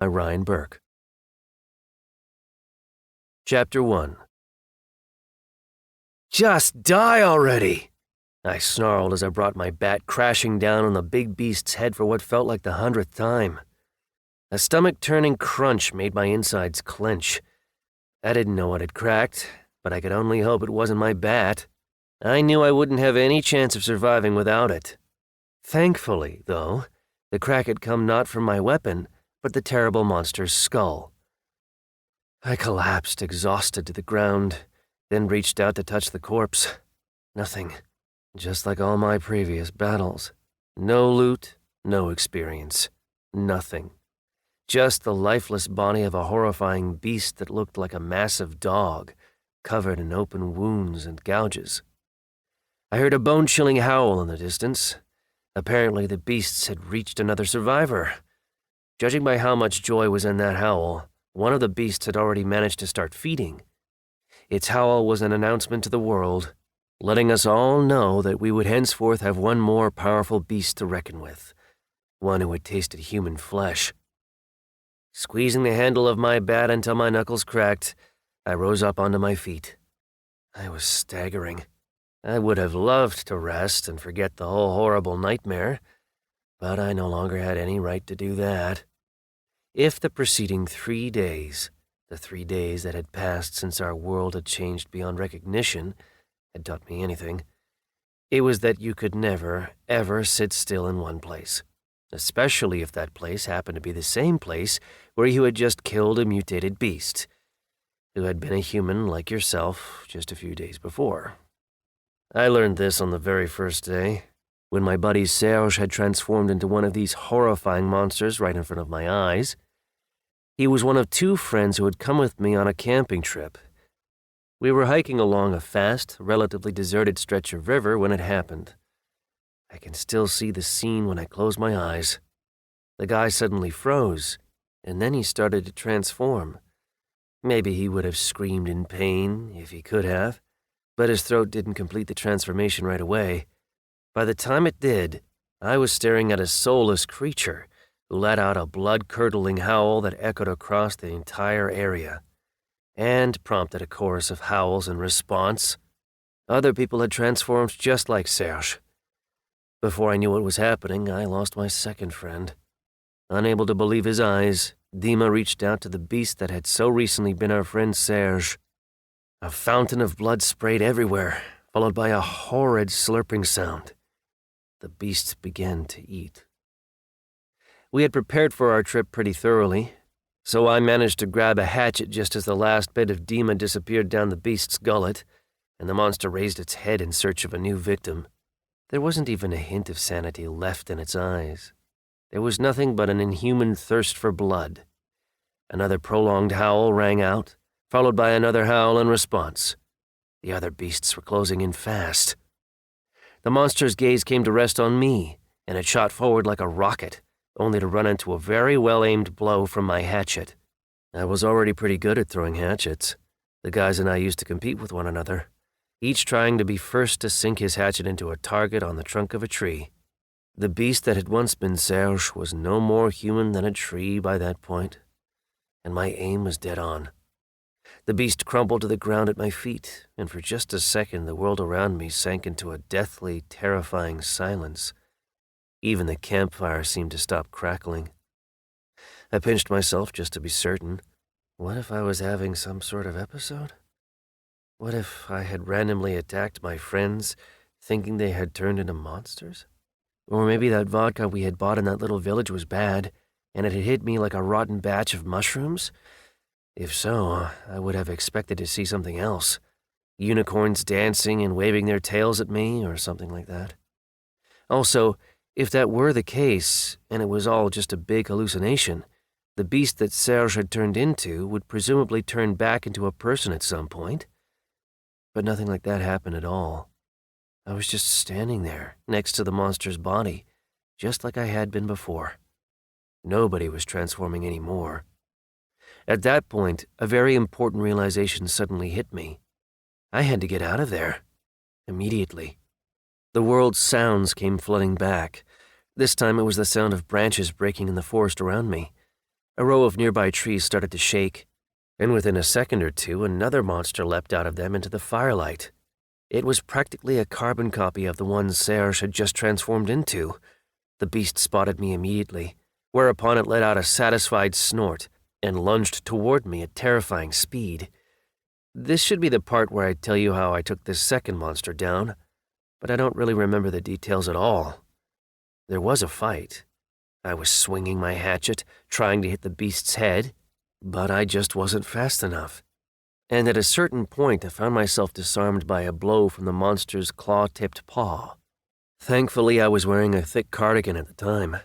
by Ryan Burke. Chapter 1. "Just die already!" I snarled as I brought my bat crashing down on the big beast's head for what felt like the 100th time. A stomach-turning crunch made my insides clench. I didn't know what had cracked, but I could only hope it wasn't my bat. I knew I wouldn't have any chance of surviving without it. Thankfully, though, the crack had come not from my weapon, but the terrible monster's skull. I collapsed, exhausted, to the ground, then reached out to touch the corpse. Nothing. Just like all my previous battles. No loot, no experience. Nothing. Just the lifeless body of a horrifying beast that looked like a massive dog, covered in open wounds and gouges. I heard a bone-chilling howl in the distance. Apparently the beasts had reached another survivor. Judging by how much joy was in that howl, one of the beasts had already managed to start feeding. Its howl was an announcement to the world, letting us all know that we would henceforth have one more powerful beast to reckon with, one who had tasted human flesh. Squeezing the handle of my bat until my knuckles cracked, I rose up onto my feet. I was staggering. I would have loved to rest and forget the whole horrible nightmare, but I no longer had any right to do that. If the preceding 3 days, the 3 days that had passed since our world had changed beyond recognition, had taught me anything, it was that you could never, ever sit still in one place, especially if that place happened to be the same place where you had just killed a mutated beast, who had been a human like yourself just a few days before. I learned this on the very first day, when my buddy Serge had transformed into one of these horrifying monsters right in front of my eyes. He was one of 2 friends who had come with me on a camping trip. We were hiking along a fast, relatively deserted stretch of river when it happened. I can still see the scene when I close my eyes. The guy suddenly froze, and then he started to transform. Maybe he would have screamed in pain if he could have, but his throat didn't complete the transformation right away. By the time it did, I was staring at a soulless creature who let out a blood-curdling howl that echoed across the entire area, and prompted a chorus of howls in response. Other people had transformed just like Serge. Before I knew what was happening, I lost my second friend. Unable to believe his eyes, Dima reached out to the beast that had so recently been our friend Serge. A fountain of blood sprayed everywhere, followed by a horrid slurping sound. The beast began to eat. We had prepared for our trip pretty thoroughly, so I managed to grab a hatchet just as the last bit of Dima disappeared down the beast's gullet, and the monster raised its head in search of a new victim. There wasn't even a hint of sanity left in its eyes. There was nothing but an inhuman thirst for blood. Another prolonged howl rang out, followed by another howl in response. The other beasts were closing in fast. The monster's gaze came to rest on me, and it shot forward like a rocket, only to run into a very well-aimed blow from my hatchet. I was already pretty good at throwing hatchets. The guys and I used to compete with one another, each trying to be first to sink his hatchet into a target on the trunk of a tree. The beast that had once been Serge was no more human than a tree by that point, and my aim was dead on. The beast crumpled to the ground at my feet, and for just a second the world around me sank into a deathly, terrifying silence. Even the campfire seemed to stop crackling. I pinched myself just to be certain. What if I was having some sort of episode? What if I had randomly attacked my friends, thinking they had turned into monsters? Or maybe that vodka we had bought in that little village was bad, and it had hit me like a rotten batch of mushrooms? If so, I would have expected to see something else. Unicorns dancing and waving their tails at me, or something like that. Also, if that were the case, and it was all just a big hallucination, the beast that Serge had turned into would presumably turn back into a person at some point. But nothing like that happened at all. I was just standing there, next to the monster's body, just like I had been before. Nobody was transforming anymore. At that point, a very important realization suddenly hit me. I had to get out of there. Immediately. The world's sounds came flooding back. This time it was the sound of branches breaking in the forest around me. A row of nearby trees started to shake, and within a second or two, another monster leapt out of them into the firelight. It was practically a carbon copy of the one Serge had just transformed into. The beast spotted me immediately, whereupon it let out a satisfied snort and lunged toward me at terrifying speed. This should be the part where I tell you how I took this second monster down, but I don't really remember the details at all. There was a fight. I was swinging my hatchet, trying to hit the beast's head, but I just wasn't fast enough. And at a certain point, I found myself disarmed by a blow from the monster's claw-tipped paw. Thankfully, I was wearing a thick cardigan at the time,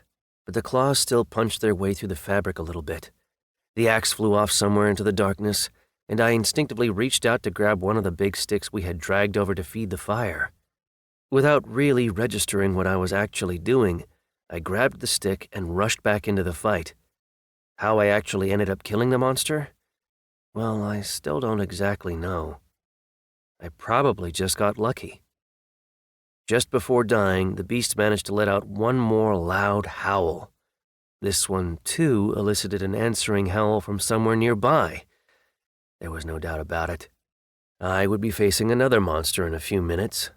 but the claws still punched their way through the fabric a little bit. The axe flew off somewhere into the darkness, and I instinctively reached out to grab one of the big sticks we had dragged over to feed the fire. Without really registering what I was actually doing, I grabbed the stick and rushed back into the fight. How I actually ended up killing the monster? Well, I still don't exactly know. I probably just got lucky. Just before dying, the beast managed to let out one more loud howl. This one, too, elicited an answering howl from somewhere nearby. There was no doubt about it. I would be facing another monster in a few minutes,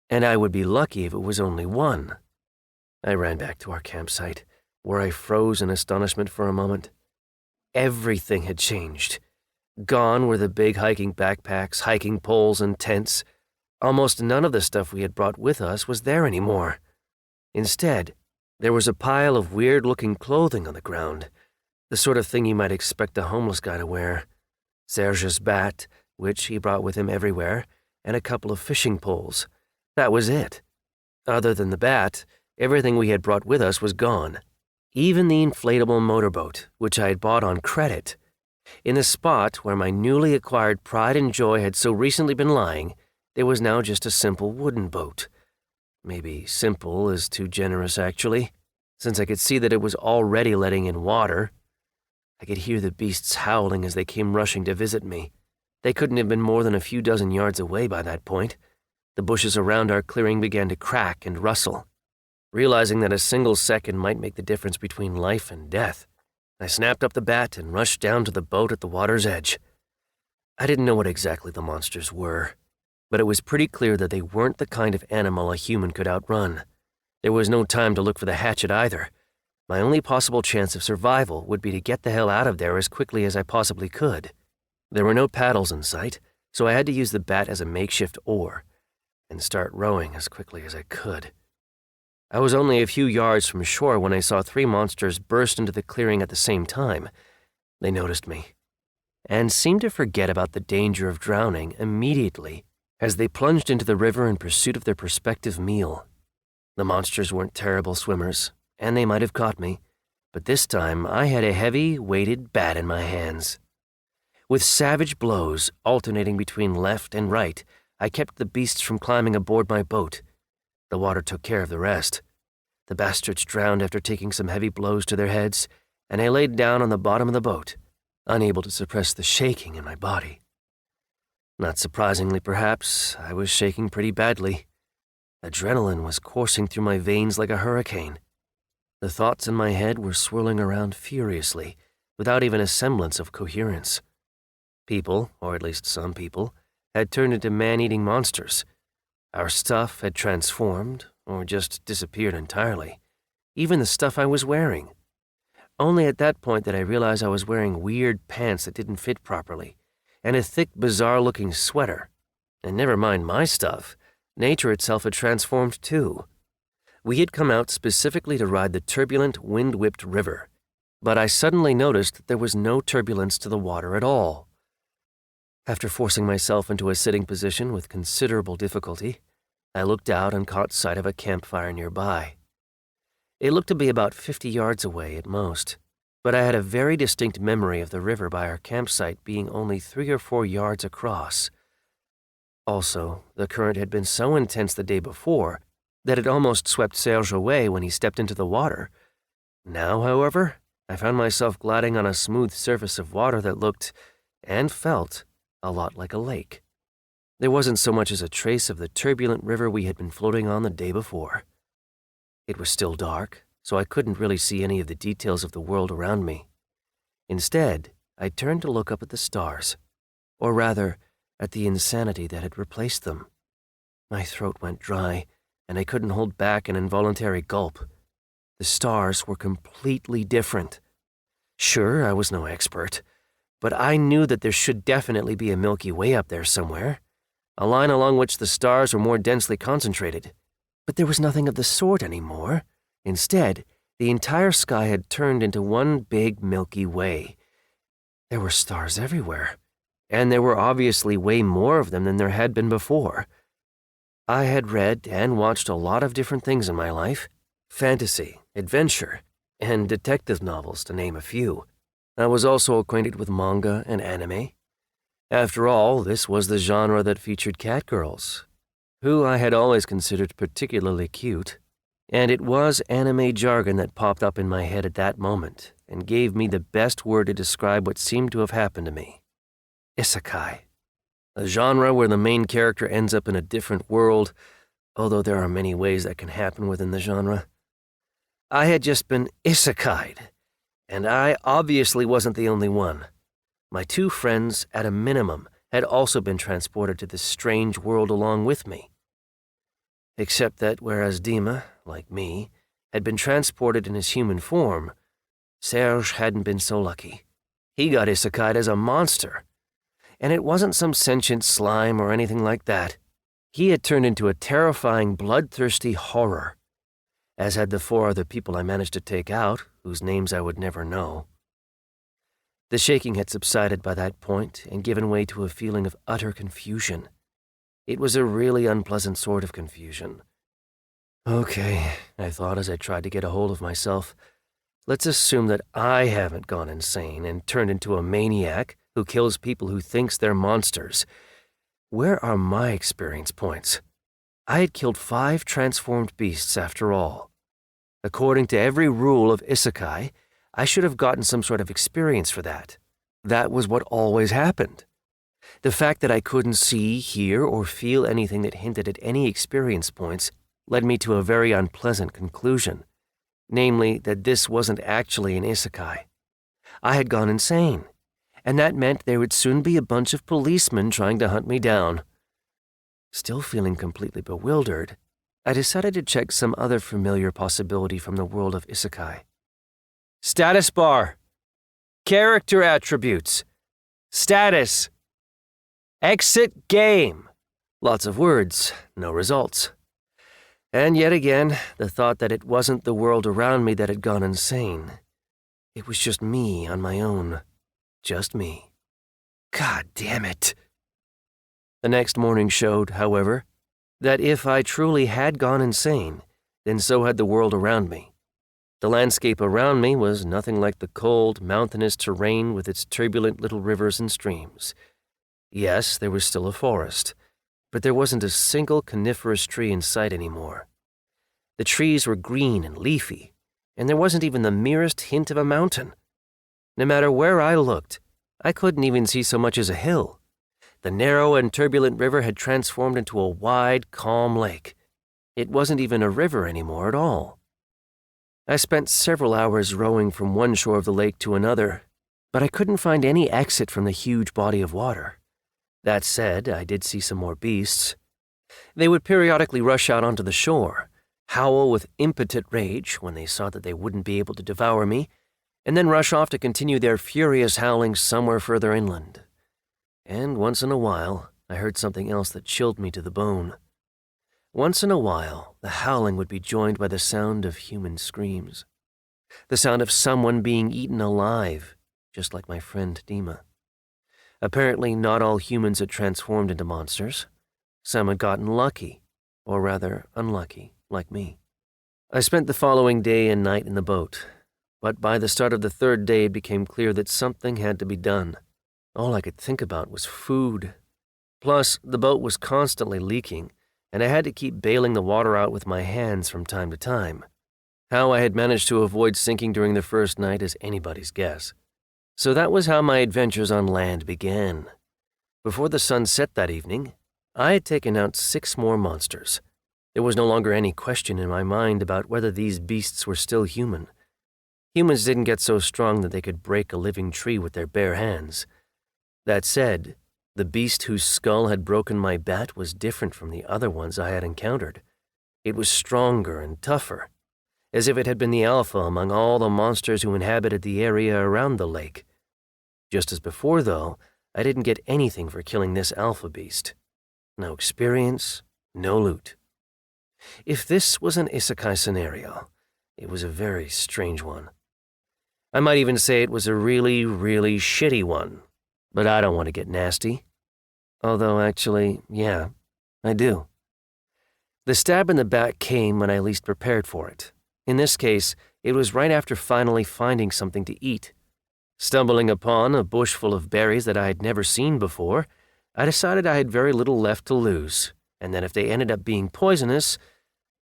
and I would be lucky if it was only one. I ran back to our campsite, where I froze in astonishment for a moment. Everything had changed. Gone were the big hiking backpacks, hiking poles, and tents. Almost none of the stuff we had brought with us was there anymore. Instead, there was a pile of weird-looking clothing on the ground, the sort of thing you might expect a homeless guy to wear. Serge's bat, which he brought with him everywhere, and a couple of fishing poles. That was it. Other than the bat, everything we had brought with us was gone. Even the inflatable motorboat, which I had bought on credit. In the spot where my newly acquired pride and joy had so recently been lying, there was now just a simple wooden boat. Maybe simple is too generous, actually, since I could see that it was already letting in water. I could hear the beasts howling as they came rushing to visit me. They couldn't have been more than a few dozen yards away by that point. The bushes around our clearing began to crack and rustle. Realizing that a single second might make the difference between life and death, I snapped up the bat and rushed down to the boat at the water's edge. I didn't know what exactly the monsters were, but it was pretty clear that they weren't the kind of animal a human could outrun. There was no time to look for the hatchet either. My only possible chance of survival would be to get the hell out of there as quickly as I possibly could. There were no paddles in sight, so I had to use the bat as a makeshift oar and start rowing as quickly as I could. I was only a few yards from shore when I saw three monsters burst into the clearing at the same time. They noticed me, and seemed to forget about the danger of drowning immediately as they plunged into the river in pursuit of their prospective meal. The monsters weren't terrible swimmers, and they might have caught me, but this time I had a heavy, weighted bat in my hands. With savage blows alternating between left and right, I kept the beasts from climbing aboard my boat. The water took care of the rest. The bastards drowned after taking some heavy blows to their heads, and I laid down on the bottom of the boat, unable to suppress the shaking in my body. Not surprisingly, perhaps, I was shaking pretty badly. Adrenaline was coursing through my veins like a hurricane. The thoughts in my head were swirling around furiously, without even a semblance of coherence. People, or at least some people, had turned into man-eating monsters. Our stuff had transformed, or just disappeared entirely. Even the stuff I was wearing. Only at that point did I realize I was wearing weird pants that didn't fit properly, and a thick, bizarre-looking sweater. And never mind my stuff, nature itself had transformed too. We had come out specifically to ride the turbulent, wind-whipped river, but I suddenly noticed that there was no turbulence to the water at all. After forcing myself into a sitting position with considerable difficulty, I looked out and caught sight of a campfire nearby. It looked to be about 50 yards away at most, but I had a very distinct memory of the river by our campsite being only 3 or 4 yards across. Also, the current had been so intense the day before that it almost swept Serge away when he stepped into the water. Now, however, I found myself gliding on a smooth surface of water that looked, and felt, a lot like a lake. There wasn't so much as a trace of the turbulent river we had been floating on the day before. It was still dark, so I couldn't really see any of the details of the world around me. Instead, I turned to look up at the stars, or rather, at the insanity that had replaced them. My throat went dry, and I couldn't hold back an involuntary gulp. The stars were completely different. Sure, I was no expert, but I knew that there should definitely be a Milky Way up there somewhere, a line along which the stars were more densely concentrated. But there was nothing of the sort anymore. Instead, the entire sky had turned into one big Milky Way. There were stars everywhere, and there were obviously way more of them than there had been before. I had read and watched a lot of different things in my life: fantasy, adventure, and detective novels, to name a few. I was also acquainted with manga and anime. After all, this was the genre that featured catgirls, who I had always considered particularly cute, and it was anime jargon that popped up in my head at that moment and gave me the best word to describe what seemed to have happened to me: Isekai. A genre where the main character ends up in a different world, although there are many ways that can happen within the genre. I had just been isekai'd, and I obviously wasn't the only one. My two friends, at a minimum, had also been transported to this strange world along with me. Except that whereas Dima, like me, had been transported in his human form, Serge hadn't been so lucky. He got isekai'd as a monster. And it wasn't some sentient slime or anything like that. He had turned into a terrifying, bloodthirsty horror, as had the 4 other people I managed to take out, whose names I would never know. The shaking had subsided by that point and given way to a feeling of utter confusion. It was a really unpleasant sort of confusion. Okay, I thought as I tried to get a hold of myself. Let's assume that I haven't gone insane and turned into a maniac who kills people who thinks they're monsters. Where are my experience points? I had killed 5 transformed beasts after all. According to every rule of Isekai, I should have gotten some sort of experience for that. That was what always happened. The fact that I couldn't see, hear, or feel anything that hinted at any experience points led me to a very unpleasant conclusion, namely that this wasn't actually an Isekai. I had gone insane, and that meant there would soon be a bunch of policemen trying to hunt me down. Still feeling completely bewildered, I decided to check some other familiar possibility from the world of Isekai. Status bar. Character attributes. Status. Exit game. Lots of words, no results. And yet again, the thought that it wasn't the world around me that had gone insane. It was just me on my own. Just me. God damn it. The next morning showed, however, that if I truly had gone insane, then so had the world around me. The landscape around me was nothing like the cold, mountainous terrain with its turbulent little rivers and streams. Yes, there was still a forest, but there wasn't a single coniferous tree in sight anymore. The trees were green and leafy, and there wasn't even the merest hint of a mountain. No matter where I looked, I couldn't even see so much as a hill. The narrow and turbulent river had transformed into a wide, calm lake. It wasn't even a river anymore at all. I spent several hours rowing from one shore of the lake to another, but I couldn't find any exit from the huge body of water. That said, I did see some more beasts. They would periodically rush out onto the shore, howl with impotent rage when they saw that they wouldn't be able to devour me, and then rush off to continue their furious howling somewhere further inland. And once in a while, I heard something else that chilled me to the bone. Once in a while, the howling would be joined by the sound of human screams. The sound of someone being eaten alive, just like my friend Dima. Apparently, not all humans had transformed into monsters. Some had gotten lucky, or rather unlucky, like me. I spent the following day and night in the boat, but by the start of the 3rd day it became clear that something had to be done. All I could think about was food. Plus, the boat was constantly leaking, and I had to keep bailing the water out with my hands from time to time. How I had managed to avoid sinking during the first night is anybody's guess. So that was how my adventures on land began. Before the sun set that evening, I had taken out 6 more monsters. There was no longer any question in my mind about whether these beasts were still human. Humans didn't get so strong that they could break a living tree with their bare hands. That said, the beast whose skull had broken my bat was different from the other ones I had encountered. It was stronger and tougher, as if it had been the alpha among all the monsters who inhabited the area around the lake. Just as before, though, I didn't get anything for killing this alpha beast. No experience, no loot. If this was an Isekai scenario, it was a very strange one. I might even say it was a really, really shitty one, but I don't want to get nasty. Although, actually, yeah, I do. The stab in the back came when I least prepared for it. In this case, it was right after finally finding something to eat. Stumbling upon a bush full of berries that I had never seen before, I decided I had very little left to lose, and that if they ended up being poisonous,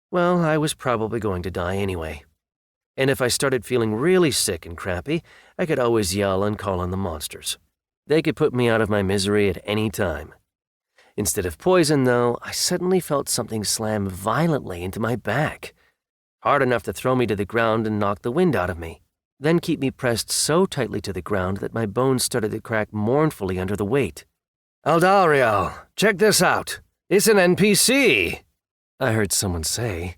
well, I was probably going to die anyway. And if I started feeling really sick and crappy, I could always yell and call on the monsters. They could put me out of my misery at any time. Instead of poison, though, I suddenly felt something slam violently into my back, hard enough to throw me to the ground and knock the wind out of me, then keep me pressed so tightly to the ground that my bones started to crack mournfully under the weight. "Aldario, check this out. It's an NPC," I heard someone say.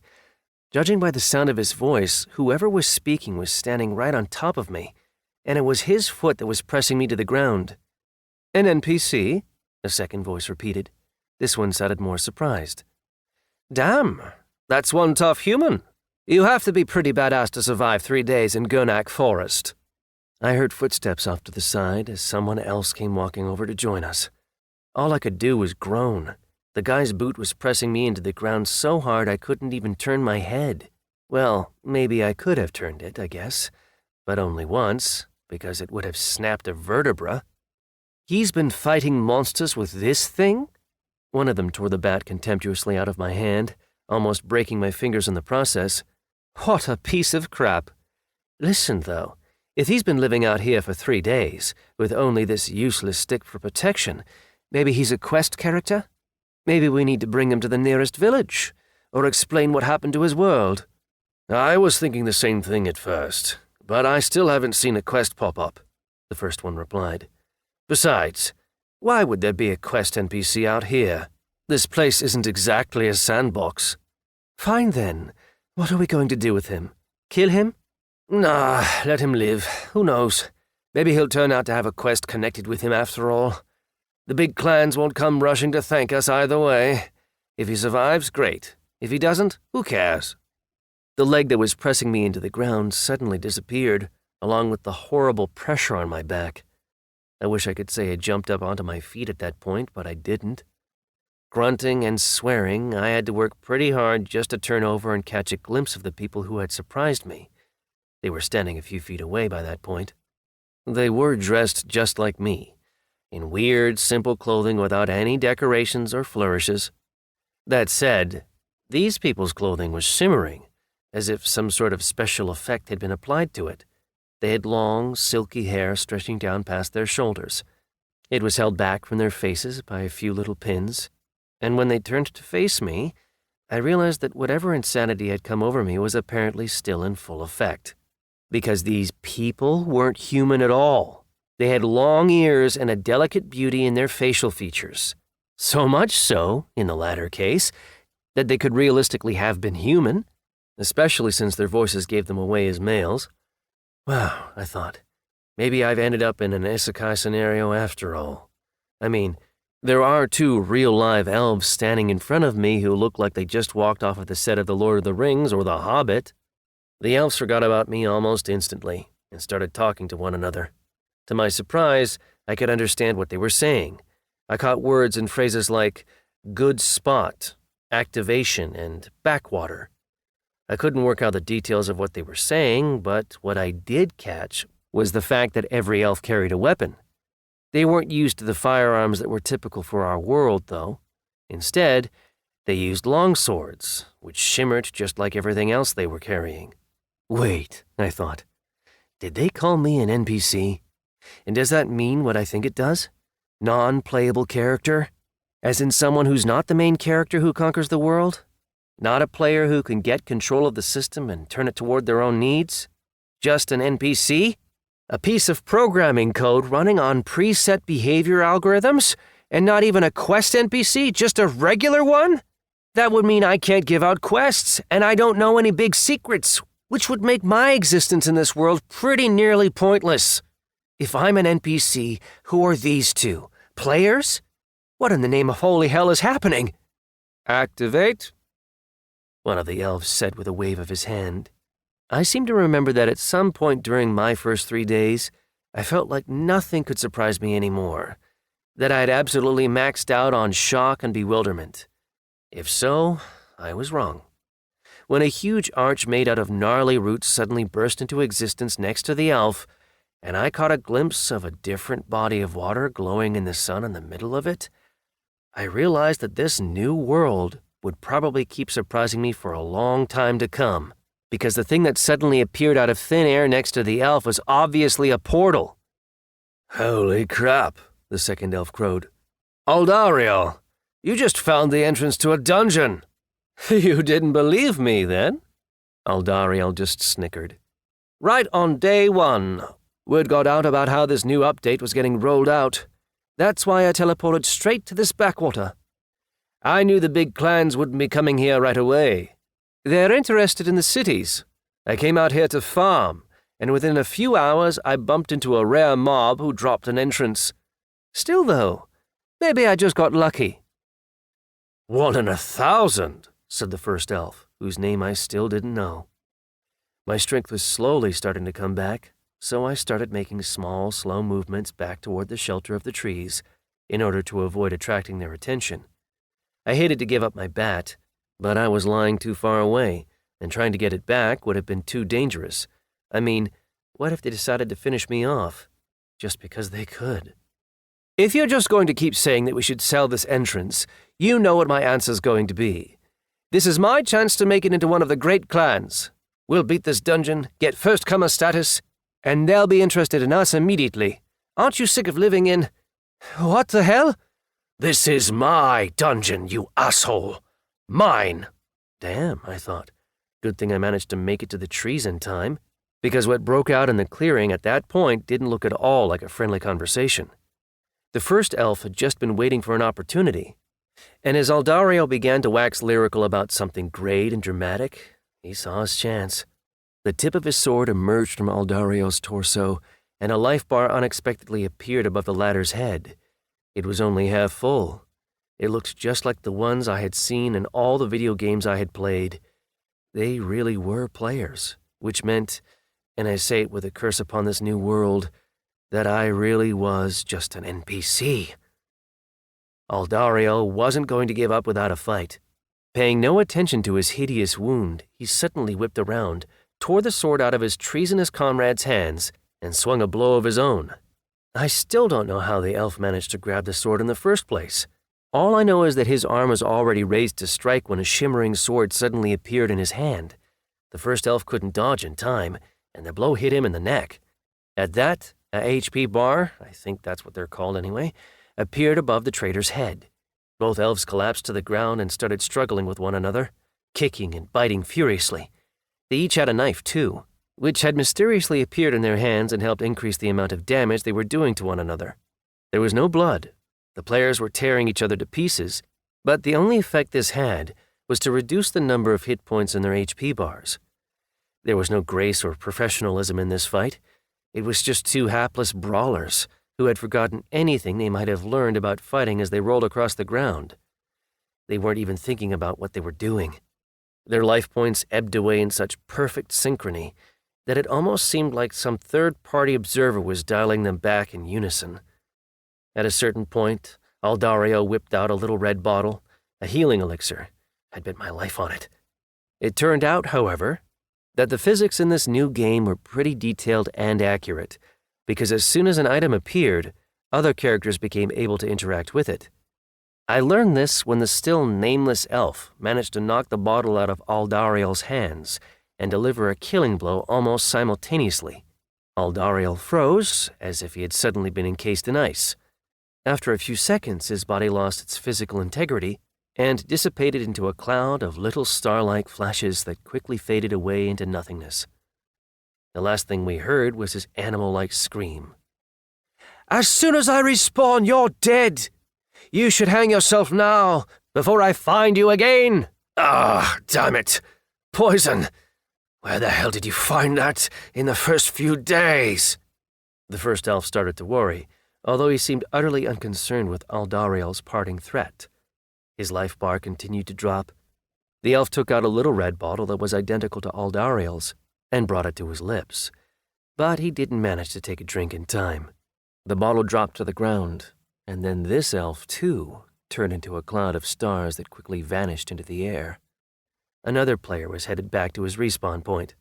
Judging by the sound of his voice, whoever was speaking was standing right on top of me, and it was his foot that was pressing me to the ground. "An NPC?" a second voice repeated. This one sounded more surprised. "Damn, that's one tough human. You have to be pretty badass to survive 3 days in Gurnak Forest." I heard footsteps off to the side as someone else came walking over to join us. All I could do was groan. The guy's boot was pressing me into the ground so hard I couldn't even turn my head. Well, maybe I could have turned it, I guess, but only once, because it would have snapped a vertebra. "He's been fighting monsters with this thing?" One of them tore the bat contemptuously out of my hand, almost breaking my fingers in the process. "What a piece of crap. Listen, though, if he's been living out here for 3 days, with only this useless stick for protection, maybe he's a quest character? Maybe we need to bring him to the nearest village, or explain what happened to his world." "I was thinking the same thing at first, but I still haven't seen a quest pop up," the first one replied. "Besides, why would there be a quest NPC out here? This place isn't exactly a sandbox." "Fine then. What are we going to do with him? Kill him?" "Nah, let him live. Who knows? Maybe he'll turn out to have a quest connected with him after all. The big clans won't come rushing to thank us either way. If he survives, great. If he doesn't, who cares?" The leg that was pressing me into the ground suddenly disappeared, along with the horrible pressure on my back. I wish I could say I jumped up onto my feet at that point, but I didn't. Grunting and swearing, I had to work pretty hard just to turn over and catch a glimpse of the people who had surprised me. They were standing a few feet away by that point. They were dressed just like me, in weird, simple clothing without any decorations or flourishes. That said, these people's clothing was shimmering, as if some sort of special effect had been applied to it. They had long, silky hair stretching down past their shoulders. It was held back from their faces by a few little pins, and when they turned to face me, I realized that whatever insanity had come over me was apparently still in full effect. Because these people weren't human at all. They had long ears and a delicate beauty in their facial features. So much so, in the latter case, that they could realistically have been human, especially since their voices gave them away as males. Wow, I thought, maybe I've ended up in an Isekai scenario after all. I mean, there are 2 real live elves standing in front of me who look like they just walked off of the set of The Lord of the Rings or The Hobbit. The elves forgot about me almost instantly and started talking to one another. To my surprise, I could understand what they were saying. I caught words and phrases like good spot, activation, and backwater. I couldn't work out the details of what they were saying, but what I did catch was the fact that every elf carried a weapon. They weren't used to the firearms that were typical for our world, though. Instead, they used longswords, which shimmered just like everything else they were carrying. Wait, I thought. Did they call me an NPC? And does that mean what I think it does? Non-playable character? As in someone who's not the main character who conquers the world? Not a player who can get control of the system and turn it toward their own needs? Just an NPC? A piece of programming code running on preset behavior algorithms? And not even a quest NPC, just a regular one? That would mean I can't give out quests, and I don't know any big secrets, which would make my existence in this world pretty nearly pointless. If I'm an NPC, who are these two? Players? What in the name of holy hell is happening? Activate, one of the elves said with a wave of his hand. I seem to remember that at some point during my first 3 days, I felt like nothing could surprise me anymore, that I had absolutely maxed out on shock and bewilderment. If so, I was wrong. When a huge arch made out of gnarly roots suddenly burst into existence next to the elf, and I caught a glimpse of a different body of water glowing in the sun in the middle of it, I realized that this new world would probably keep surprising me for a long time to come, because the thing that suddenly appeared out of thin air next to the elf was obviously a portal. Holy crap, the second elf crowed. Aldariel, you just found the entrance to a dungeon. You didn't believe me, then? Aldariel just snickered. Right on day one, word got out about how this new update was getting rolled out. That's why I teleported straight to this backwater. I knew the big clans wouldn't be coming here right away. They're interested in the cities. I came out here to farm, and within a few hours I bumped into a rare mob who dropped an entrance. Still, though, maybe I just got lucky. 1 in 1,000, said the first elf, whose name I still didn't know. My strength was slowly starting to come back, so I started making small, slow movements back toward the shelter of the trees in order to avoid attracting their attention. I hated to give up my bat, but I was lying too far away, and trying to get it back would have been too dangerous. I mean, what if they decided to finish me off, just because they could? If you're just going to keep saying that we should sell this entrance, you know what my answer's going to be. This is my chance to make it into one of the great clans. We'll beat this dungeon, get first-comer status, and they'll be interested in us immediately. Aren't you sick of living in... What the hell? This is my dungeon, you asshole. Mine. Damn, I thought. Good thing I managed to make it to the trees in time, because what broke out in the clearing at that point didn't look at all like a friendly conversation. The first elf had just been waiting for an opportunity, and as Aldario began to wax lyrical about something great and dramatic, he saw his chance. The tip of his sword emerged from Aldario's torso, and a life bar unexpectedly appeared above the latter's head. It was only half full. It looked just like the ones I had seen in all the video games I had played. They really were players, which meant, and I say it with a curse upon this new world, that I really was just an NPC. Aldario wasn't going to give up without a fight. Paying no attention to his hideous wound, he suddenly whipped around, tore the sword out of his treasonous comrade's hands, and swung a blow of his own. I still don't know how the elf managed to grab the sword in the first place. All I know is that his arm was already raised to strike when a shimmering sword suddenly appeared in his hand. The first elf couldn't dodge in time, and the blow hit him in the neck. At that, a HP bar, I think that's what they're called anyway, appeared above the traitor's head. Both elves collapsed to the ground and started struggling with one another, kicking and biting furiously. They each had a knife, too, which had mysteriously appeared in their hands and helped increase the amount of damage they were doing to one another. There was no blood. The players were tearing each other to pieces, but the only effect this had was to reduce the number of hit points in their HP bars. There was no grace or professionalism in this fight. It was just two hapless brawlers who had forgotten anything they might have learned about fighting as they rolled across the ground. They weren't even thinking about what they were doing. Their life points ebbed away in such perfect synchrony that it almost seemed like some third-party observer was dialing them back in unison. At a certain point, Aldario whipped out a little red bottle, a healing elixir. I'd bet my life on it. It turned out, however, that the physics in this new game were pretty detailed and accurate, because as soon as an item appeared, other characters became able to interact with it. I learned this when the still nameless elf managed to knock the bottle out of Aldariel's hands and deliver a killing blow almost simultaneously. Aldariel froze, as if he had suddenly been encased in ice. After a few seconds, his body lost its physical integrity and dissipated into a cloud of little star-like flashes that quickly faded away into nothingness. The last thing we heard was his animal-like scream. "As soon as I respawn, you're dead! You should hang yourself now, before I find you again!" "Ah, damn it! Poison! Where the hell did you find that in the first few days?" The first elf started to worry, although he seemed utterly unconcerned with Aldariel's parting threat. His life bar continued to drop. The elf took out a little red bottle that was identical to Aldariel's and brought it to his lips, but he didn't manage to take a drink in time. The bottle dropped to the ground, and then this elf, too, turned into a cloud of stars that quickly vanished into the air. Another player was headed back to his respawn point.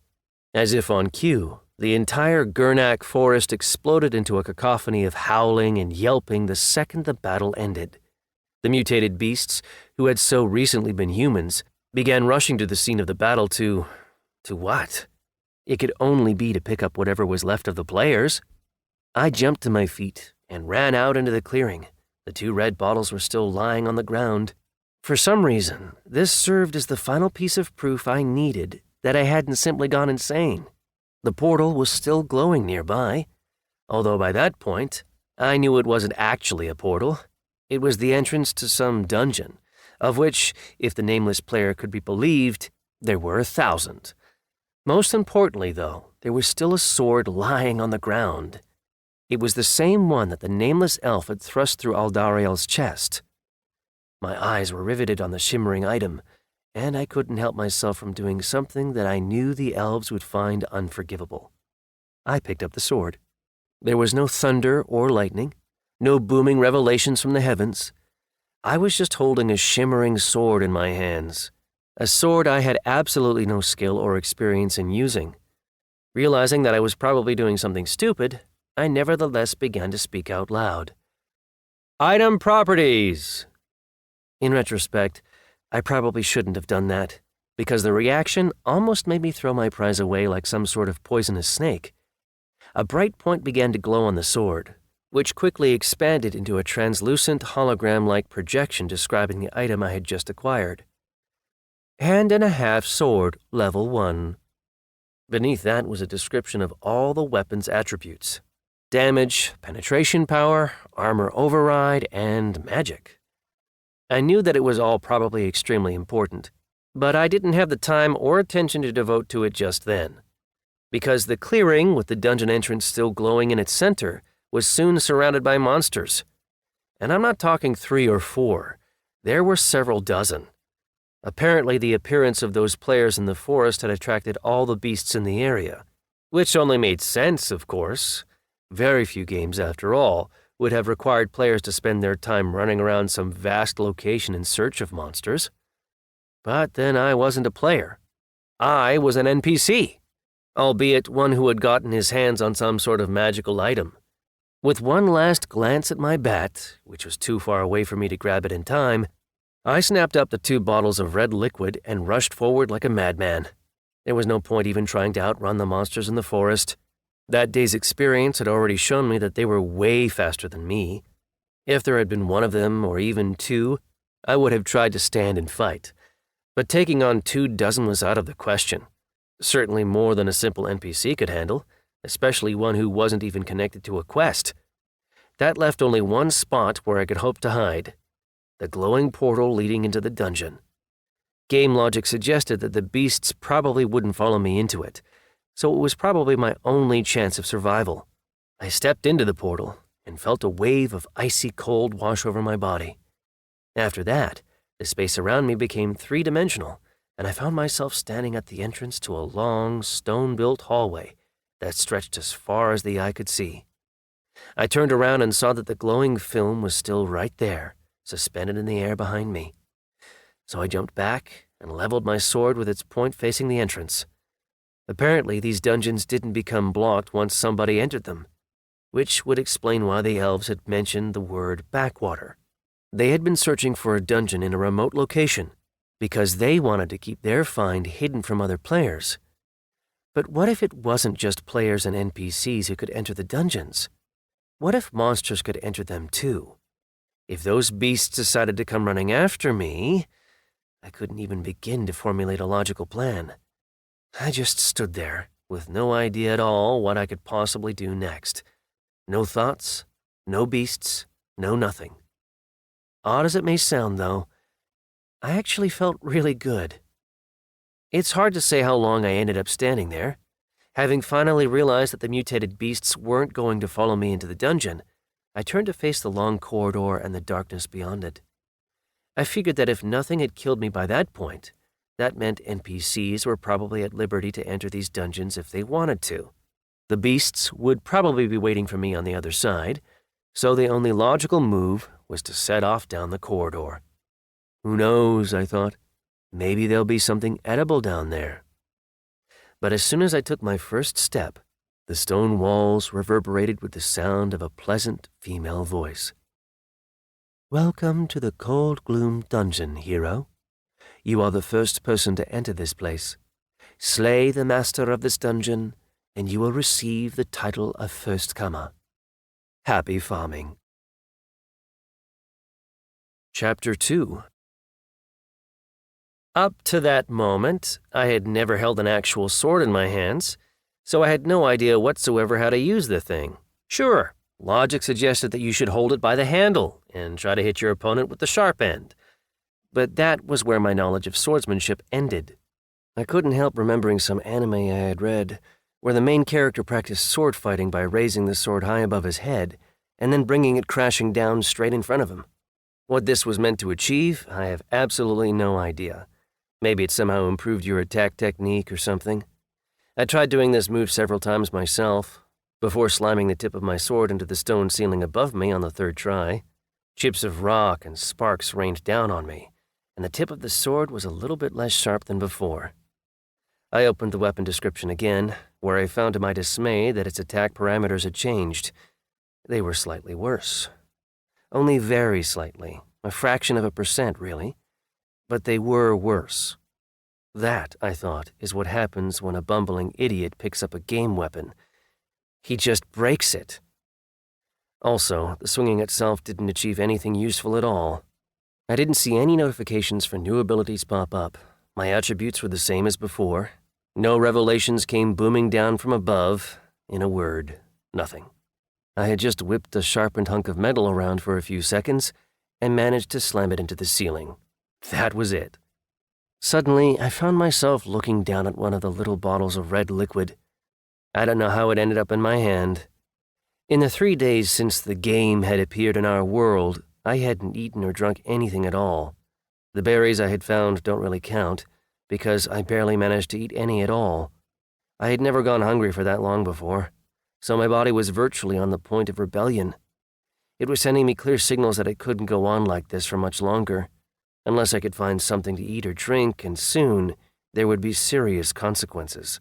As if on cue, the entire Gurnak forest exploded into a cacophony of howling and yelping the second the battle ended. The mutated beasts, who had so recently been humans, began rushing to the scene of the battle to what? It could only be to pick up whatever was left of the players. I jumped to my feet and ran out into the clearing. The 2 red bottles were still lying on the ground. For some reason, this served as the final piece of proof I needed that I hadn't simply gone insane. The portal was still glowing nearby, although by that point, I knew it wasn't actually a portal. It was the entrance to some dungeon, of which, if the nameless player could be believed, there were 1,000. Most importantly, though, there was still a sword lying on the ground. It was the same one that the nameless elf had thrust through Aldariel's chest. My eyes were riveted on the shimmering item, and I couldn't help myself from doing something that I knew the elves would find unforgivable. I picked up the sword. There was no thunder or lightning, no booming revelations from the heavens. I was just holding a shimmering sword in my hands, a sword I had absolutely no skill or experience in using. Realizing that I was probably doing something stupid, I nevertheless began to speak out loud. "Item properties!" In retrospect, I probably shouldn't have done that, because the reaction almost made me throw my prize away like some sort of poisonous snake. A bright point began to glow on the sword, which quickly expanded into a translucent hologram-like projection describing the item I had just acquired. "Hand and a half sword, level 1. Beneath that was a description of all the weapon's attributes: damage, penetration power, armor override, and magic. I knew that it was all probably extremely important, but I didn't have the time or attention to devote to it just then, because the clearing, with the dungeon entrance still glowing in its center, was soon surrounded by monsters. And I'm not talking 3 or 4. There were several dozen. Apparently, the appearance of those players in the forest had attracted all the beasts in the area, which only made sense, of course. Very few games, after all, would have required players to spend their time running around some vast location in search of monsters. But then I wasn't a player. I was an NPC, albeit one who had gotten his hands on some sort of magical item. With one last glance at my bat, which was too far away for me to grab it in time, I snapped up the 2 bottles of red liquid and rushed forward like a madman. There was no point even trying to outrun the monsters in the forest. That day's experience had already shown me that they were way faster than me. If there had been one of them, or even 2, I would have tried to stand and fight. But taking on 2 dozen was out of the question. Certainly more than a simple NPC could handle, especially one who wasn't even connected to a quest. That left only one spot where I could hope to hide: the glowing portal leading into the dungeon. Game logic suggested that the beasts probably wouldn't follow me into it, so it was probably my only chance of survival. I stepped into the portal and felt a wave of icy cold wash over my body. After that, the space around me became 3-dimensional, and I found myself standing at the entrance to a long, stone-built hallway that stretched as far as the eye could see. I turned around and saw that the glowing film was still right there, suspended in the air behind me. So I jumped back and leveled my sword with its point facing the entrance. Apparently, these dungeons didn't become blocked once somebody entered them, which would explain why the elves had mentioned the word backwater. They had been searching for a dungeon in a remote location because they wanted to keep their find hidden from other players. But what if it wasn't just players and NPCs who could enter the dungeons? What if monsters could enter them too? If those beasts decided to come running after me, I couldn't even begin to formulate a logical plan. I just stood there, with no idea at all what I could possibly do next. No thoughts, no beasts, no nothing. Odd as it may sound, though, I actually felt really good. It's hard to say how long I ended up standing there. Having finally realized that the mutated beasts weren't going to follow me into the dungeon, I turned to face the long corridor and the darkness beyond it. I figured that if nothing had killed me by that point, that meant NPCs were probably at liberty to enter these dungeons if they wanted to. The beasts would probably be waiting for me on the other side, so the only logical move was to set off down the corridor. Who knows, I thought. Maybe there'll be something edible down there. But as soon as I took my first step, the stone walls reverberated with the sound of a pleasant female voice. "Welcome to the Cold Gloom Dungeon, hero. You are the first person to enter this place. Slay the master of this dungeon, and you will receive the title of First Comer. Happy farming." Chapter 2. Up to that moment, I had never held an actual sword in my hands, so I had no idea whatsoever how to use the thing. Sure, logic suggested that you should hold it by the handle and try to hit your opponent with the sharp end. But that was where my knowledge of swordsmanship ended. I couldn't help remembering some anime I had read, where the main character practiced sword fighting by raising the sword high above his head and then bringing it crashing down straight in front of him. What this was meant to achieve, I have absolutely no idea. Maybe it somehow improved your attack technique or something. I tried doing this move several times myself, before slamming the tip of my sword into the stone ceiling above me on the third try. Chips of rock and sparks rained down on me, and the tip of the sword was a little bit less sharp than before. I opened the weapon description again, where I found to my dismay that its attack parameters had changed. They were slightly worse. Only very slightly, a fraction of a percent, really. But they were worse. That, I thought, is what happens when a bumbling idiot picks up a game weapon. He just breaks it. Also, the swinging itself didn't achieve anything useful at all. I didn't see any notifications for new abilities pop up. My attributes were the same as before. No revelations came booming down from above. In a word, nothing. I had just whipped a sharpened hunk of metal around for a few seconds and managed to slam it into the ceiling. That was it. Suddenly, I found myself looking down at one of the little bottles of red liquid. I don't know how it ended up in my hand. In the 3 days since the game had appeared in our world, I hadn't eaten or drunk anything at all. The berries I had found don't really count, because I barely managed to eat any at all. I had never gone hungry for that long before, so my body was virtually on the point of rebellion. It was sending me clear signals that it couldn't go on like this for much longer, unless I could find something to eat or drink, and soon there would be serious consequences.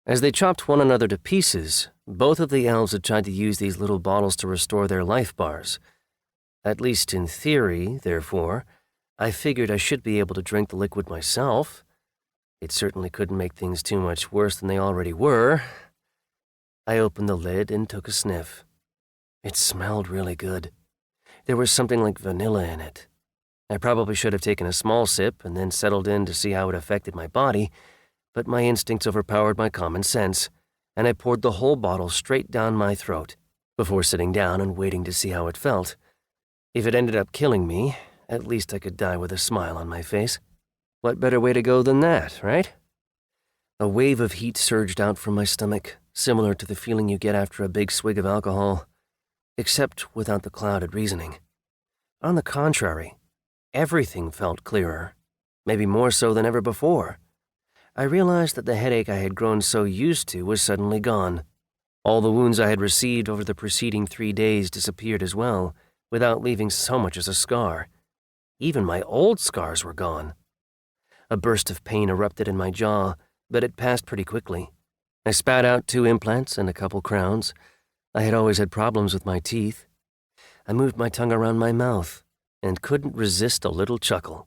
As they chopped one another to pieces, both of the elves had tried to use these little bottles to restore their life bars. At least in theory, therefore, I figured I should be able to drink the liquid myself. It certainly couldn't make things too much worse than they already were. I opened the lid and took a sniff. It smelled really good. There was something like vanilla in it. I probably should have taken a small sip and then settled in to see how it affected my body, but my instincts overpowered my common sense, and I poured the whole bottle straight down my throat, before sitting down and waiting to see how it felt. If it ended up killing me, at least I could die with a smile on my face. What better way to go than that, right? A wave of heat surged out from my stomach, similar to the feeling you get after a big swig of alcohol, except without the clouded reasoning. On the contrary, everything felt clearer, maybe more so than ever before. I realized that the headache I had grown so used to was suddenly gone. All the wounds I had received over the preceding 3 days disappeared as well, without leaving so much as a scar. Even my old scars were gone. A burst of pain erupted in my jaw, but it passed pretty quickly. I spat out 2 implants and a couple crowns. I had always had problems with my teeth. I moved my tongue around my mouth and couldn't resist a little chuckle.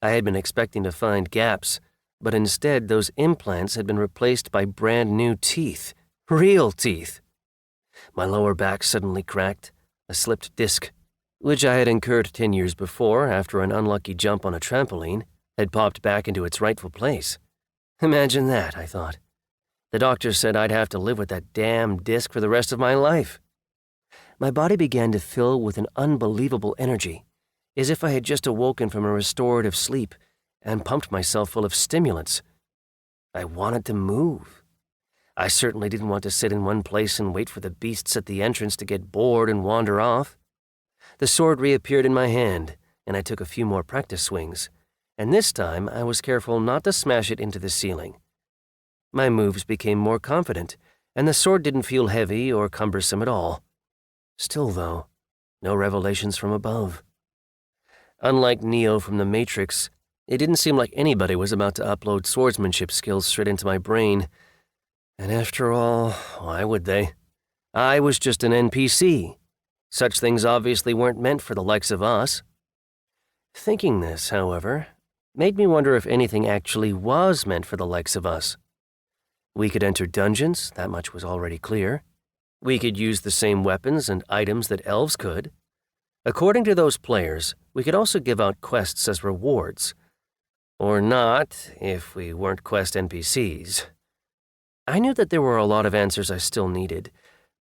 I had been expecting to find gaps, but instead those implants had been replaced by brand new teeth. Real teeth. My lower back suddenly cracked. A slipped disc, which I had incurred 10 years before after an unlucky jump on a trampoline, had popped back into its rightful place. Imagine that, I thought. The doctor said I'd have to live with that damn disc for the rest of my life. My body began to fill with an unbelievable energy, as if I had just awoken from a restorative sleep and pumped myself full of stimulants. I wanted to move. I certainly didn't want to sit in one place and wait for the beasts at the entrance to get bored and wander off. The sword reappeared in my hand, and I took a few more practice swings, and this time I was careful not to smash it into the ceiling. My moves became more confident, and the sword didn't feel heavy or cumbersome at all. Still, though, no revelations from above. Unlike Neo from The Matrix, it didn't seem like anybody was about to upload swordsmanship skills straight into my brain. And after all, why would they? I was just an NPC. Such things obviously weren't meant for the likes of us. Thinking this, however, made me wonder if anything actually was meant for the likes of us. We could enter dungeons, that much was already clear. We could use the same weapons and items that elves could. According to those players, we could also give out quests as rewards. Or not, if we weren't quest NPCs. I knew that there were a lot of answers I still needed,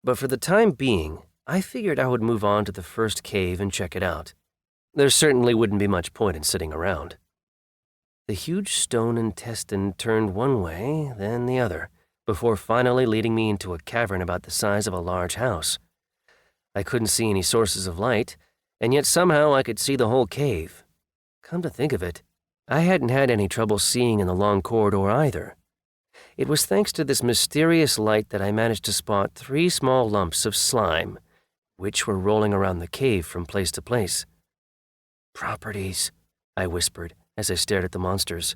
but for the time being, I figured I would move on to the first cave and check it out. There certainly wouldn't be much point in sitting around. The huge stone intestine turned one way, then the other, before finally leading me into a cavern about the size of a large house. I couldn't see any sources of light, and yet somehow I could see the whole cave. Come to think of it, I hadn't had any trouble seeing in the long corridor either. It was thanks to this mysterious light that I managed to spot 3 small lumps of slime, which were rolling around the cave from place to place. "Properties," I whispered as I stared at the monsters.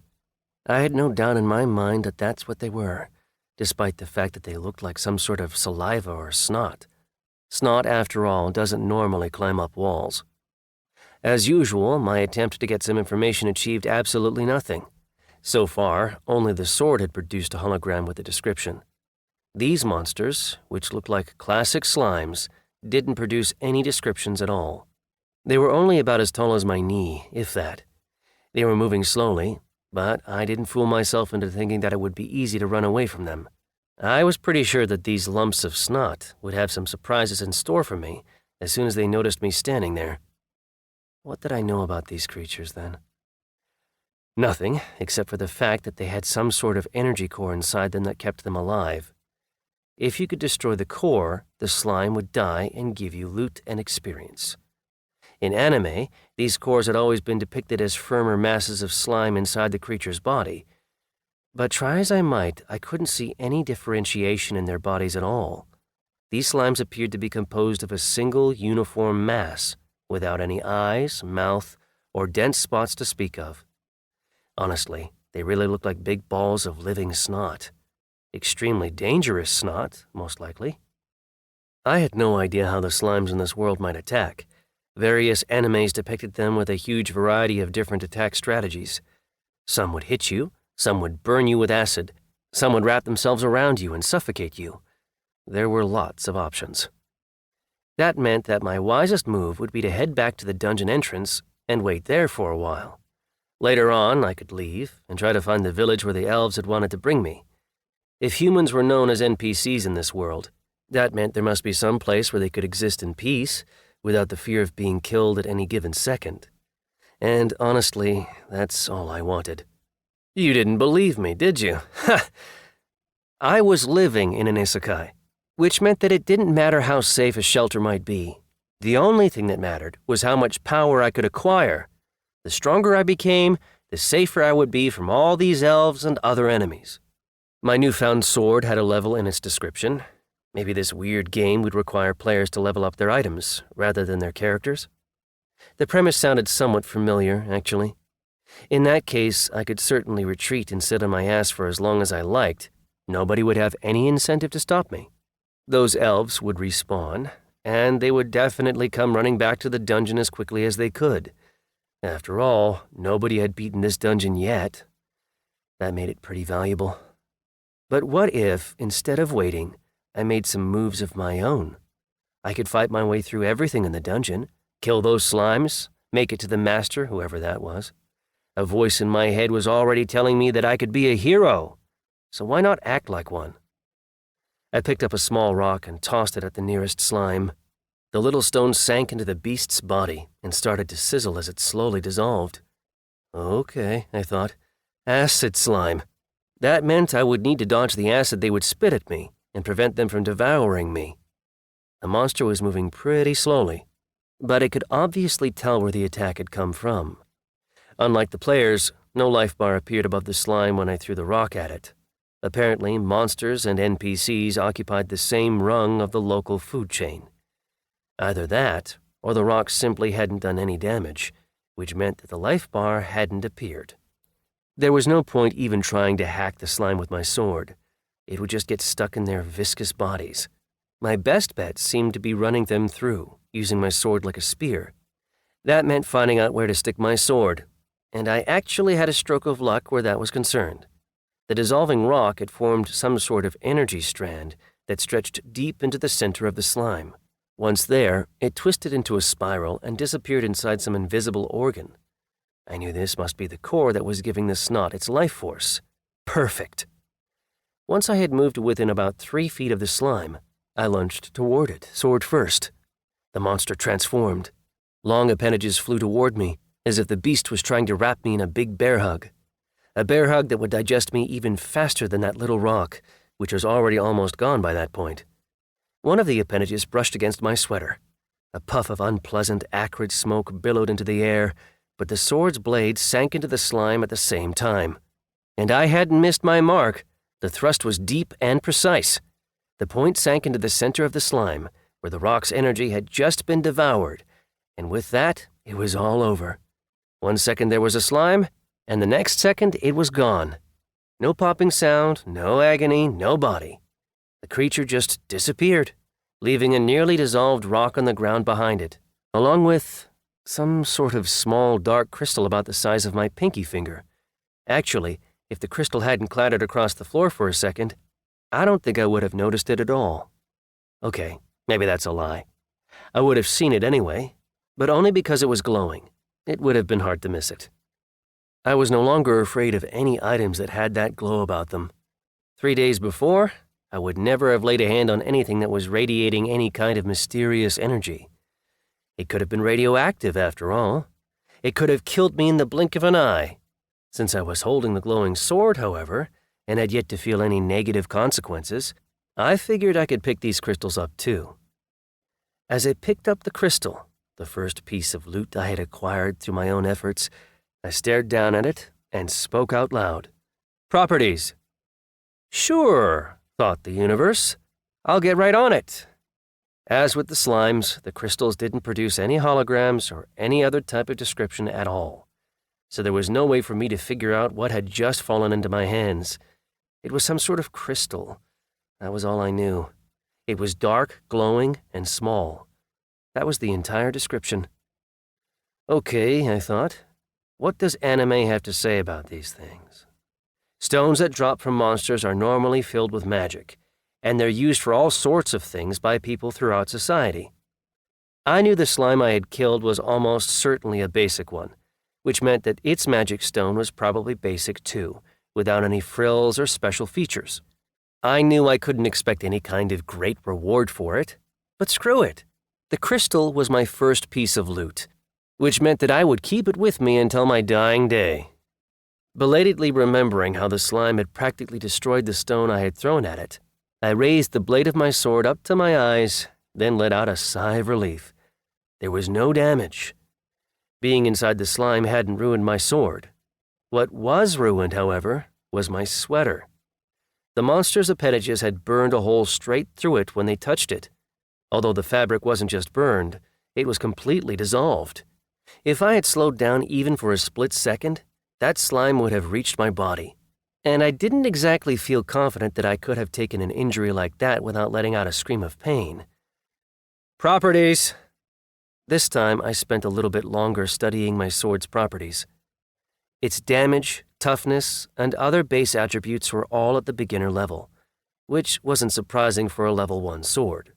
I had no doubt in my mind that that's what they were, despite the fact that they looked like some sort of saliva or snot. Snot, after all, doesn't normally climb up walls. As usual, my attempt to get some information achieved absolutely nothing. So far, only the sword had produced a hologram with a description. These monsters, which looked like classic slimes, didn't produce any descriptions at all. They were only about as tall as my knee, if that. They were moving slowly, but I didn't fool myself into thinking that it would be easy to run away from them. I was pretty sure that these lumps of snot would have some surprises in store for me as soon as they noticed me standing there. What did I know about these creatures, then? Nothing, except for the fact that they had some sort of energy core inside them that kept them alive. If you could destroy the core, the slime would die and give you loot and experience. In anime, these cores had always been depicted as firmer masses of slime inside the creature's body. But try as I might, I couldn't see any differentiation in their bodies at all. These slimes appeared to be composed of a single uniform mass, without any eyes, mouth, or dense spots to speak of. Honestly, they really looked like big balls of living snot. Extremely dangerous snot, most likely. I had no idea how the slimes in this world might attack. Various animes depicted them with a huge variety of different attack strategies. Some would hit you, some would burn you with acid, some would wrap themselves around you and suffocate you. There were lots of options. That meant that my wisest move would be to head back to the dungeon entrance and wait there for a while. Later on, I could leave and try to find the village where the elves had wanted to bring me. If humans were known as NPCs in this world, that meant there must be some place where they could exist in peace, without the fear of being killed at any given second. And honestly, that's all I wanted. You didn't believe me, did you? Ha! I was living in an Isekai, which meant that it didn't matter how safe a shelter might be. The only thing that mattered was how much power I could acquire. The stronger I became, the safer I would be from all these elves and other enemies. My newfound sword had a level in its description. Maybe this weird game would require players to level up their items, rather than their characters. The premise sounded somewhat familiar, actually. In that case, I could certainly retreat and sit on my ass for as long as I liked. Nobody would have any incentive to stop me. Those elves would respawn, and they would definitely come running back to the dungeon as quickly as they could. After all, nobody had beaten this dungeon yet. That made it pretty valuable. But what if, instead of waiting, I made some moves of my own? I could fight my way through everything in the dungeon, kill those slimes, make it to the master, whoever that was. A voice in my head was already telling me that I could be a hero, so why not act like one? I picked up a small rock and tossed it at the nearest slime. The little stone sank into the beast's body and started to sizzle as it slowly dissolved. Okay, I thought. Acid slime. That meant I would need to dodge the acid they would spit at me and prevent them from devouring me. The monster was moving pretty slowly, but I could obviously tell where the attack had come from. Unlike the players, no life bar appeared above the slime when I threw the rock at it. Apparently, monsters and NPCs occupied the same rung of the local food chain. Either that, or the rock simply hadn't done any damage, which meant that the life bar hadn't appeared. There was no point even trying to hack the slime with my sword. It would just get stuck in their viscous bodies. My best bet seemed to be running them through, using my sword like a spear. That meant finding out where to stick my sword, and I actually had a stroke of luck where that was concerned. The dissolving rock had formed some sort of energy strand that stretched deep into the center of the slime. Once there, it twisted into a spiral and disappeared inside some invisible organ. I knew this must be the core that was giving the snot its life force. Perfect. Once I had moved within about 3 feet of the slime, I lunged toward it, sword first. The monster transformed. Long appendages flew toward me, as if the beast was trying to wrap me in a big bear hug. A bear hug that would digest me even faster than that little rock, which was already almost gone by that point. One of the appendages brushed against my sweater. A puff of unpleasant, acrid smoke billowed into the air, but the sword's blade sank into the slime at the same time. And I hadn't missed my mark. The thrust was deep and precise. The point sank into the center of the slime, where the rock's energy had just been devoured, and with that, it was all over. 1 second there was a slime, and the next second it was gone. No popping sound, no agony, no body. The creature just disappeared, leaving a nearly dissolved rock on the ground behind it, along with some sort of small dark crystal about the size of my pinky finger. Actually, if the crystal hadn't clattered across the floor for a second, I don't think I would have noticed it at all. Okay, maybe that's a lie. I would have seen it anyway, but only because it was glowing. It would have been hard to miss it. I was no longer afraid of any items that had that glow about them. 3 days before, I would never have laid a hand on anything that was radiating any kind of mysterious energy. It could have been radioactive, after all. It could have killed me in the blink of an eye. Since I was holding the glowing sword, however, and had yet to feel any negative consequences, I figured I could pick these crystals up too. As I picked up the crystal, the first piece of loot I had acquired through my own efforts, I stared down at it and spoke out loud. Properties. Sure, thought the universe. I'll get right on it. As with the slimes, the crystals didn't produce any holograms or any other type of description at all, so there was no way for me to figure out what had just fallen into my hands. It was some sort of crystal. That was all I knew. It was dark, glowing, and small. That was the entire description. Okay, I thought. What does anime have to say about these things? Stones that drop from monsters are normally filled with magic, and they're used for all sorts of things by people throughout society. I knew the slime I had killed was almost certainly a basic one, which meant that its magic stone was probably basic too, without any frills or special features. I knew I couldn't expect any kind of great reward for it, but screw it. The crystal was my first piece of loot, which meant that I would keep it with me until my dying day. Belatedly remembering how the slime had practically destroyed the stone I had thrown at it, I raised the blade of my sword up to my eyes, then let out a sigh of relief. There was no damage. Being inside the slime hadn't ruined my sword. What was ruined, however, was my sweater. The monster's appendages had burned a hole straight through it when they touched it. Although the fabric wasn't just burned, it was completely dissolved. If I had slowed down even for a split second, that slime would have reached my body. And I didn't exactly feel confident that I could have taken an injury like that without letting out a scream of pain. Properties. This time I spent a little bit longer studying my sword's properties. Its damage, toughness, and other base attributes were all at the beginner level, which wasn't surprising for a level 1 sword.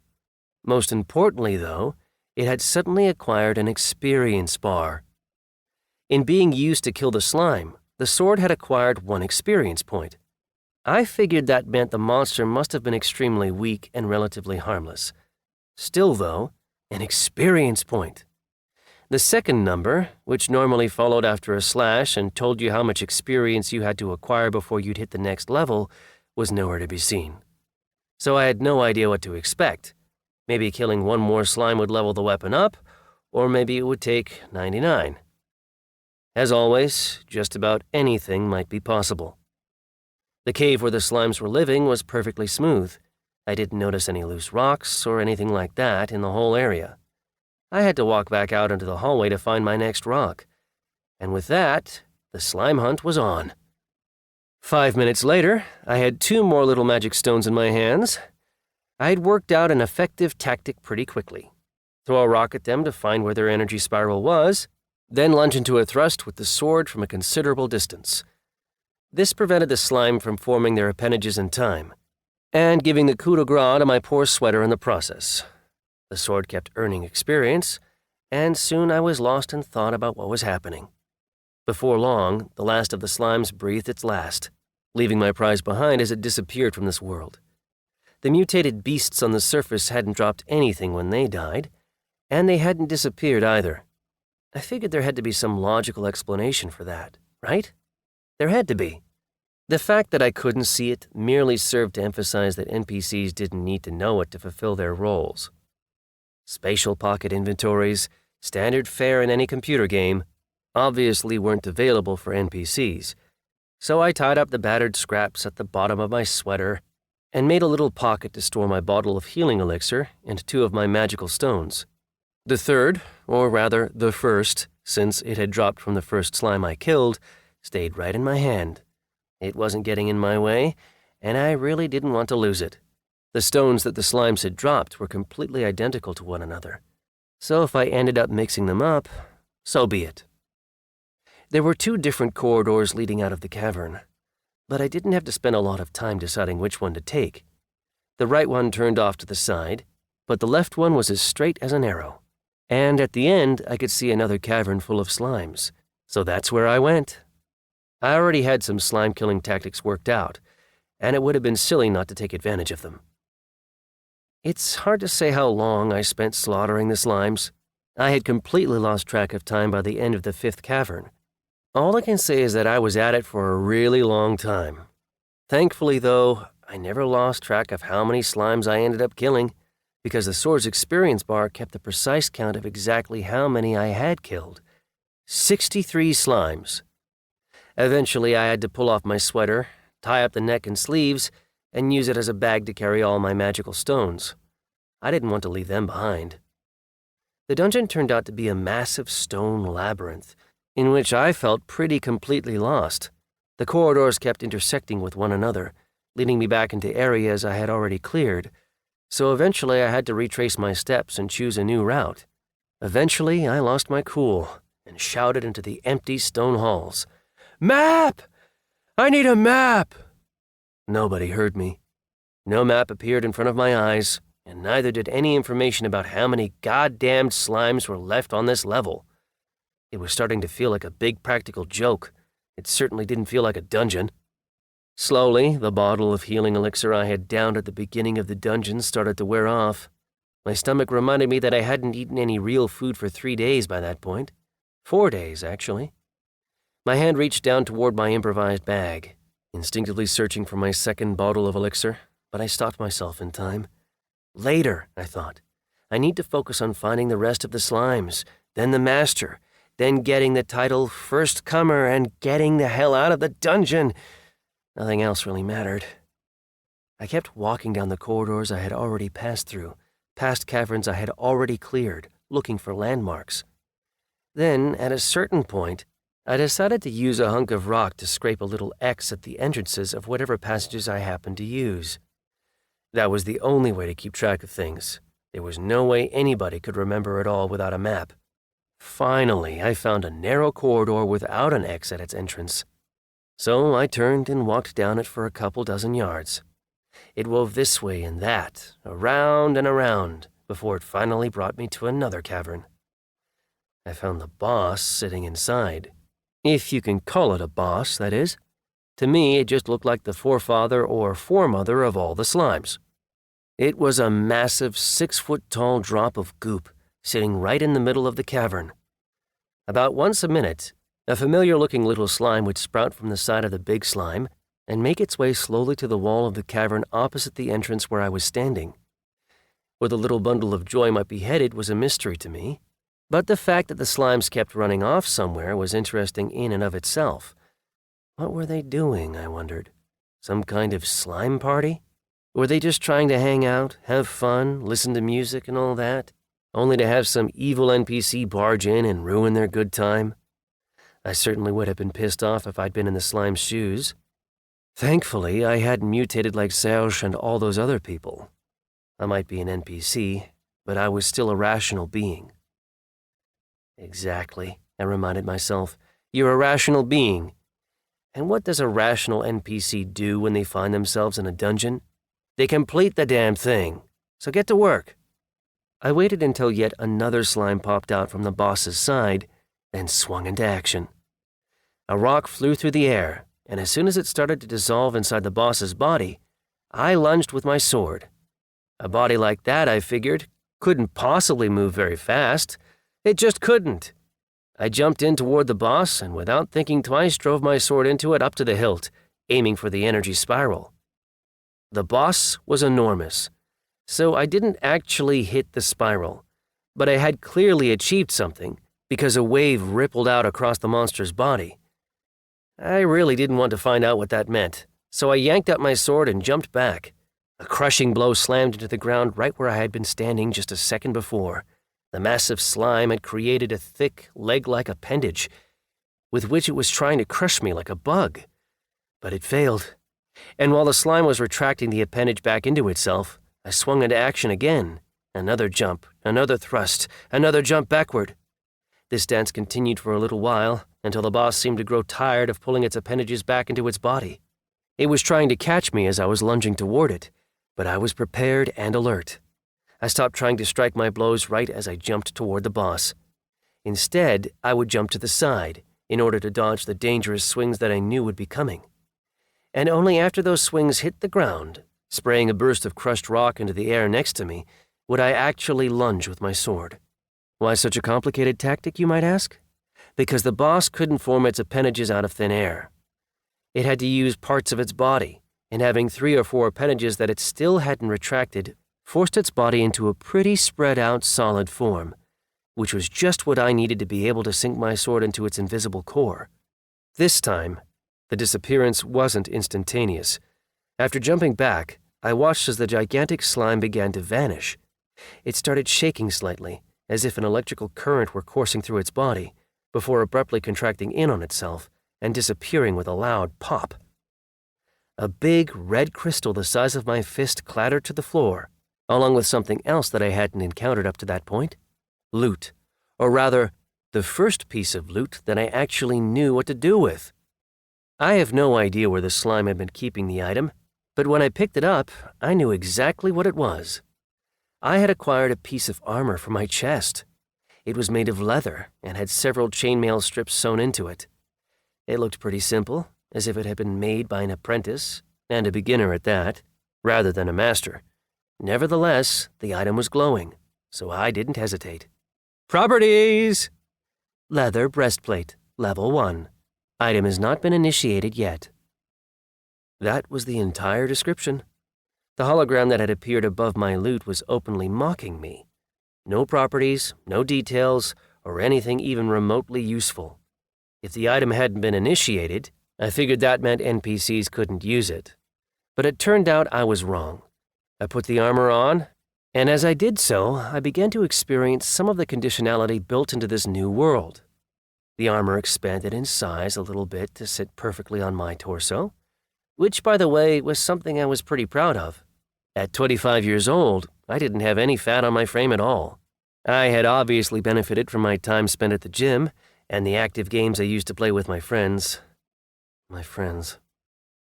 Most importantly, though, it had suddenly acquired an experience bar. In being used to kill the slime, the sword had acquired 1 experience point. I figured that meant the monster must have been extremely weak and relatively harmless. Still, though, an experience point. The second number, which normally followed after a slash and told you how much experience you had to acquire before you'd hit the next level, was nowhere to be seen. So I had no idea what to expect. Maybe killing one more slime would level the weapon up, or maybe it would take 99. As always, just about anything might be possible. The cave where the slimes were living was perfectly smooth. I didn't notice any loose rocks or anything like that in the whole area. I had to walk back out into the hallway to find my next rock. And with that, the slime hunt was on. 5 minutes later, I had 2 more little magic stones in my hands. I had worked out an effective tactic pretty quickly. Throw a rock at them to find where their energy spiral was, then lunge into a thrust with the sword from a considerable distance. This prevented the slime from forming their appendages in time, and giving the coup de grace to my poor sweater in the process. The sword kept earning experience, and soon I was lost in thought about what was happening. Before long, the last of the slimes breathed its last, leaving my prize behind as it disappeared from this world. The mutated beasts on the surface hadn't dropped anything when they died, and they hadn't disappeared either. I figured there had to be some logical explanation for that, right? There had to be. The fact that I couldn't see it merely served to emphasize that NPCs didn't need to know it to fulfill their roles. Spatial pocket inventories, standard fare in any computer game, obviously weren't available for NPCs, so I tied up the battered scraps at the bottom of my sweater and made a little pocket to store my bottle of healing elixir and 2 of my magical stones. The third, or rather the first, since it had dropped from the first slime I killed, stayed right in my hand. It wasn't getting in my way, and I really didn't want to lose it. The stones that the slimes had dropped were completely identical to one another, so if I ended up mixing them up, so be it. There were 2 different corridors leading out of the cavern, but I didn't have to spend a lot of time deciding which one to take. The right one turned off to the side, but the left one was as straight as an arrow. And at the end, I could see another cavern full of slimes, so that's where I went. I already had some slime-killing tactics worked out, and it would have been silly not to take advantage of them. It's hard to say how long I spent slaughtering the slimes. I had completely lost track of time by the end of the 5th cavern. All I can say is that I was at it for a really long time. Thankfully, though, I never lost track of how many slimes I ended up killing, because the sword's experience bar kept the precise count of exactly how many I had killed. 63 slimes. Eventually, I had to pull off my sweater, tie up the neck and sleeves, and use it as a bag to carry all my magical stones. I didn't want to leave them behind. The dungeon turned out to be a massive stone labyrinth, in which I felt pretty completely lost. The corridors kept intersecting with one another, leading me back into areas I had already cleared, so eventually I had to retrace my steps and choose a new route. Eventually, I lost my cool and shouted into the empty stone halls, "Map! I need a map!" Nobody heard me. No map appeared in front of my eyes, and neither did any information about how many goddamned slimes were left on this level. It was starting to feel like a big practical joke. It certainly didn't feel like a dungeon. Slowly, the bottle of healing elixir I had downed at the beginning of the dungeon started to wear off. My stomach reminded me that I hadn't eaten any real food for 3 days by that point. 4 days, actually. My hand reached down toward my improvised bag, instinctively searching for my second bottle of elixir, but I stopped myself in time. Later, I thought. I need to focus on finding the rest of the slimes, then the master, then getting the title First Comer and getting the hell out of the dungeon. Nothing else really mattered. I kept walking down the corridors I had already passed through, past caverns I had already cleared, looking for landmarks. Then, at a certain point, I decided to use a hunk of rock to scrape a little X at the entrances of whatever passages I happened to use. That was the only way to keep track of things. There was no way anybody could remember it all without a map. Finally, I found a narrow corridor without an X at its entrance. So I turned and walked down it for a couple dozen yards. It wove this way and that, around and around, before it finally brought me to another cavern. I found the boss sitting inside. If you can call it a boss, that is. To me, it just looked like the forefather or foremother of all the slimes. It was a massive 6-foot-tall drop of goop sitting right in the middle of the cavern. About once a minute, a familiar-looking little slime would sprout from the side of the big slime and make its way slowly to the wall of the cavern opposite the entrance where I was standing. Where the little bundle of joy might be headed was a mystery to me, but the fact that the slimes kept running off somewhere was interesting in and of itself. What were they doing, I wondered? Some kind of slime party? Were they just trying to hang out, have fun, listen to music and all that, only to have some evil NPC barge in and ruin their good time? I certainly would have been pissed off if I'd been in the slime's shoes. Thankfully, I hadn't mutated like Serge and all those other people. I might be an NPC, but I was still a rational being. Exactly, I reminded myself. You're a rational being. And what does a rational NPC do when they find themselves in a dungeon? They complete the damn thing. So get to work. I waited until yet another slime popped out from the boss's side, then swung into action. A rock flew through the air, and as soon as it started to dissolve inside the boss's body, I lunged with my sword. A body like that, I figured, couldn't possibly move very fast. It just couldn't. I jumped in toward the boss and without thinking twice drove my sword into it up to the hilt, aiming for the energy spiral. The boss was enormous, so I didn't actually hit the spiral, but I had clearly achieved something because a wave rippled out across the monster's body. I really didn't want to find out what that meant, so I yanked up my sword and jumped back. A crushing blow slammed into the ground right where I had been standing just a second before. The massive slime had created a thick, leg-like appendage with which it was trying to crush me like a bug. But it failed. And while the slime was retracting the appendage back into itself, I swung into action again. Another jump, another thrust, another jump backward. This dance continued for a little while, until the boss seemed to grow tired of pulling its appendages back into its body. It was trying to catch me as I was lunging toward it, but I was prepared and alert. I stopped trying to strike my blows right as I jumped toward the boss. Instead, I would jump to the side, in order to dodge the dangerous swings that I knew would be coming. And only after those swings hit the ground, spraying a burst of crushed rock into the air next to me, would I actually lunge with my sword. Why such a complicated tactic, you might ask? Because the boss couldn't form its appendages out of thin air. It had to use parts of its body, and having 3 or 4 appendages that it still hadn't retracted forced its body into a pretty spread-out solid form, which was just what I needed to be able to sink my sword into its invisible core. This time, the disappearance wasn't instantaneous. After jumping back, I watched as the gigantic slime began to vanish. It started shaking slightly, as if an electrical current were coursing through its body, before abruptly contracting in on itself and disappearing with a loud pop. A big red crystal the size of my fist clattered to the floor, along with something else that I hadn't encountered up to that point. Loot. Or rather, the first piece of loot that I actually knew what to do with. I have no idea where the slime had been keeping the item, but when I picked it up, I knew exactly what it was. I had acquired a piece of armor for my chest. It was made of leather and had several chainmail strips sewn into it. It looked pretty simple, as if it had been made by an apprentice, and a beginner at that, rather than a master. Nevertheless, the item was glowing, so I didn't hesitate. Properties! Leather breastplate, level 1. Item has not been initiated yet. That was the entire description. The hologram that had appeared above my loot was openly mocking me. No properties, no details, or anything even remotely useful. If the item hadn't been initiated, I figured that meant NPCs couldn't use it. But it turned out I was wrong. I put the armor on, and as I did so, I began to experience some of the conditionality built into this new world. The armor expanded in size a little bit to sit perfectly on my torso, which, by the way, was something I was pretty proud of. At 25 years old, I didn't have any fat on my frame at all. I had obviously benefited from my time spent at the gym and the active games I used to play with my friends. My friends,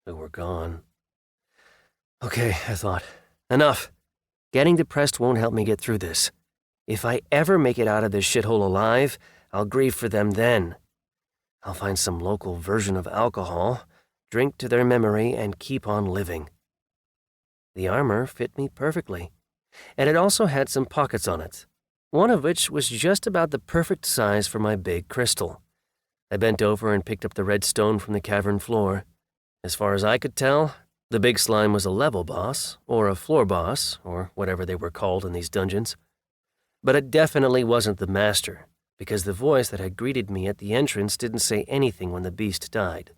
who were gone. Okay, I thought. Enough. Getting depressed won't help me get through this. If I ever make it out of this shithole alive, I'll grieve for them then. I'll find some local version of alcohol, drink to their memory, and keep on living. The armor fit me perfectly, and it also had some pockets on it, one of which was just about the perfect size for my big crystal. I bent over and picked up the red stone from the cavern floor. As far as I could tell, the big slime was a level boss, or a floor boss, or whatever they were called in these dungeons. But it definitely wasn't the master, because the voice that had greeted me at the entrance didn't say anything when the beast died.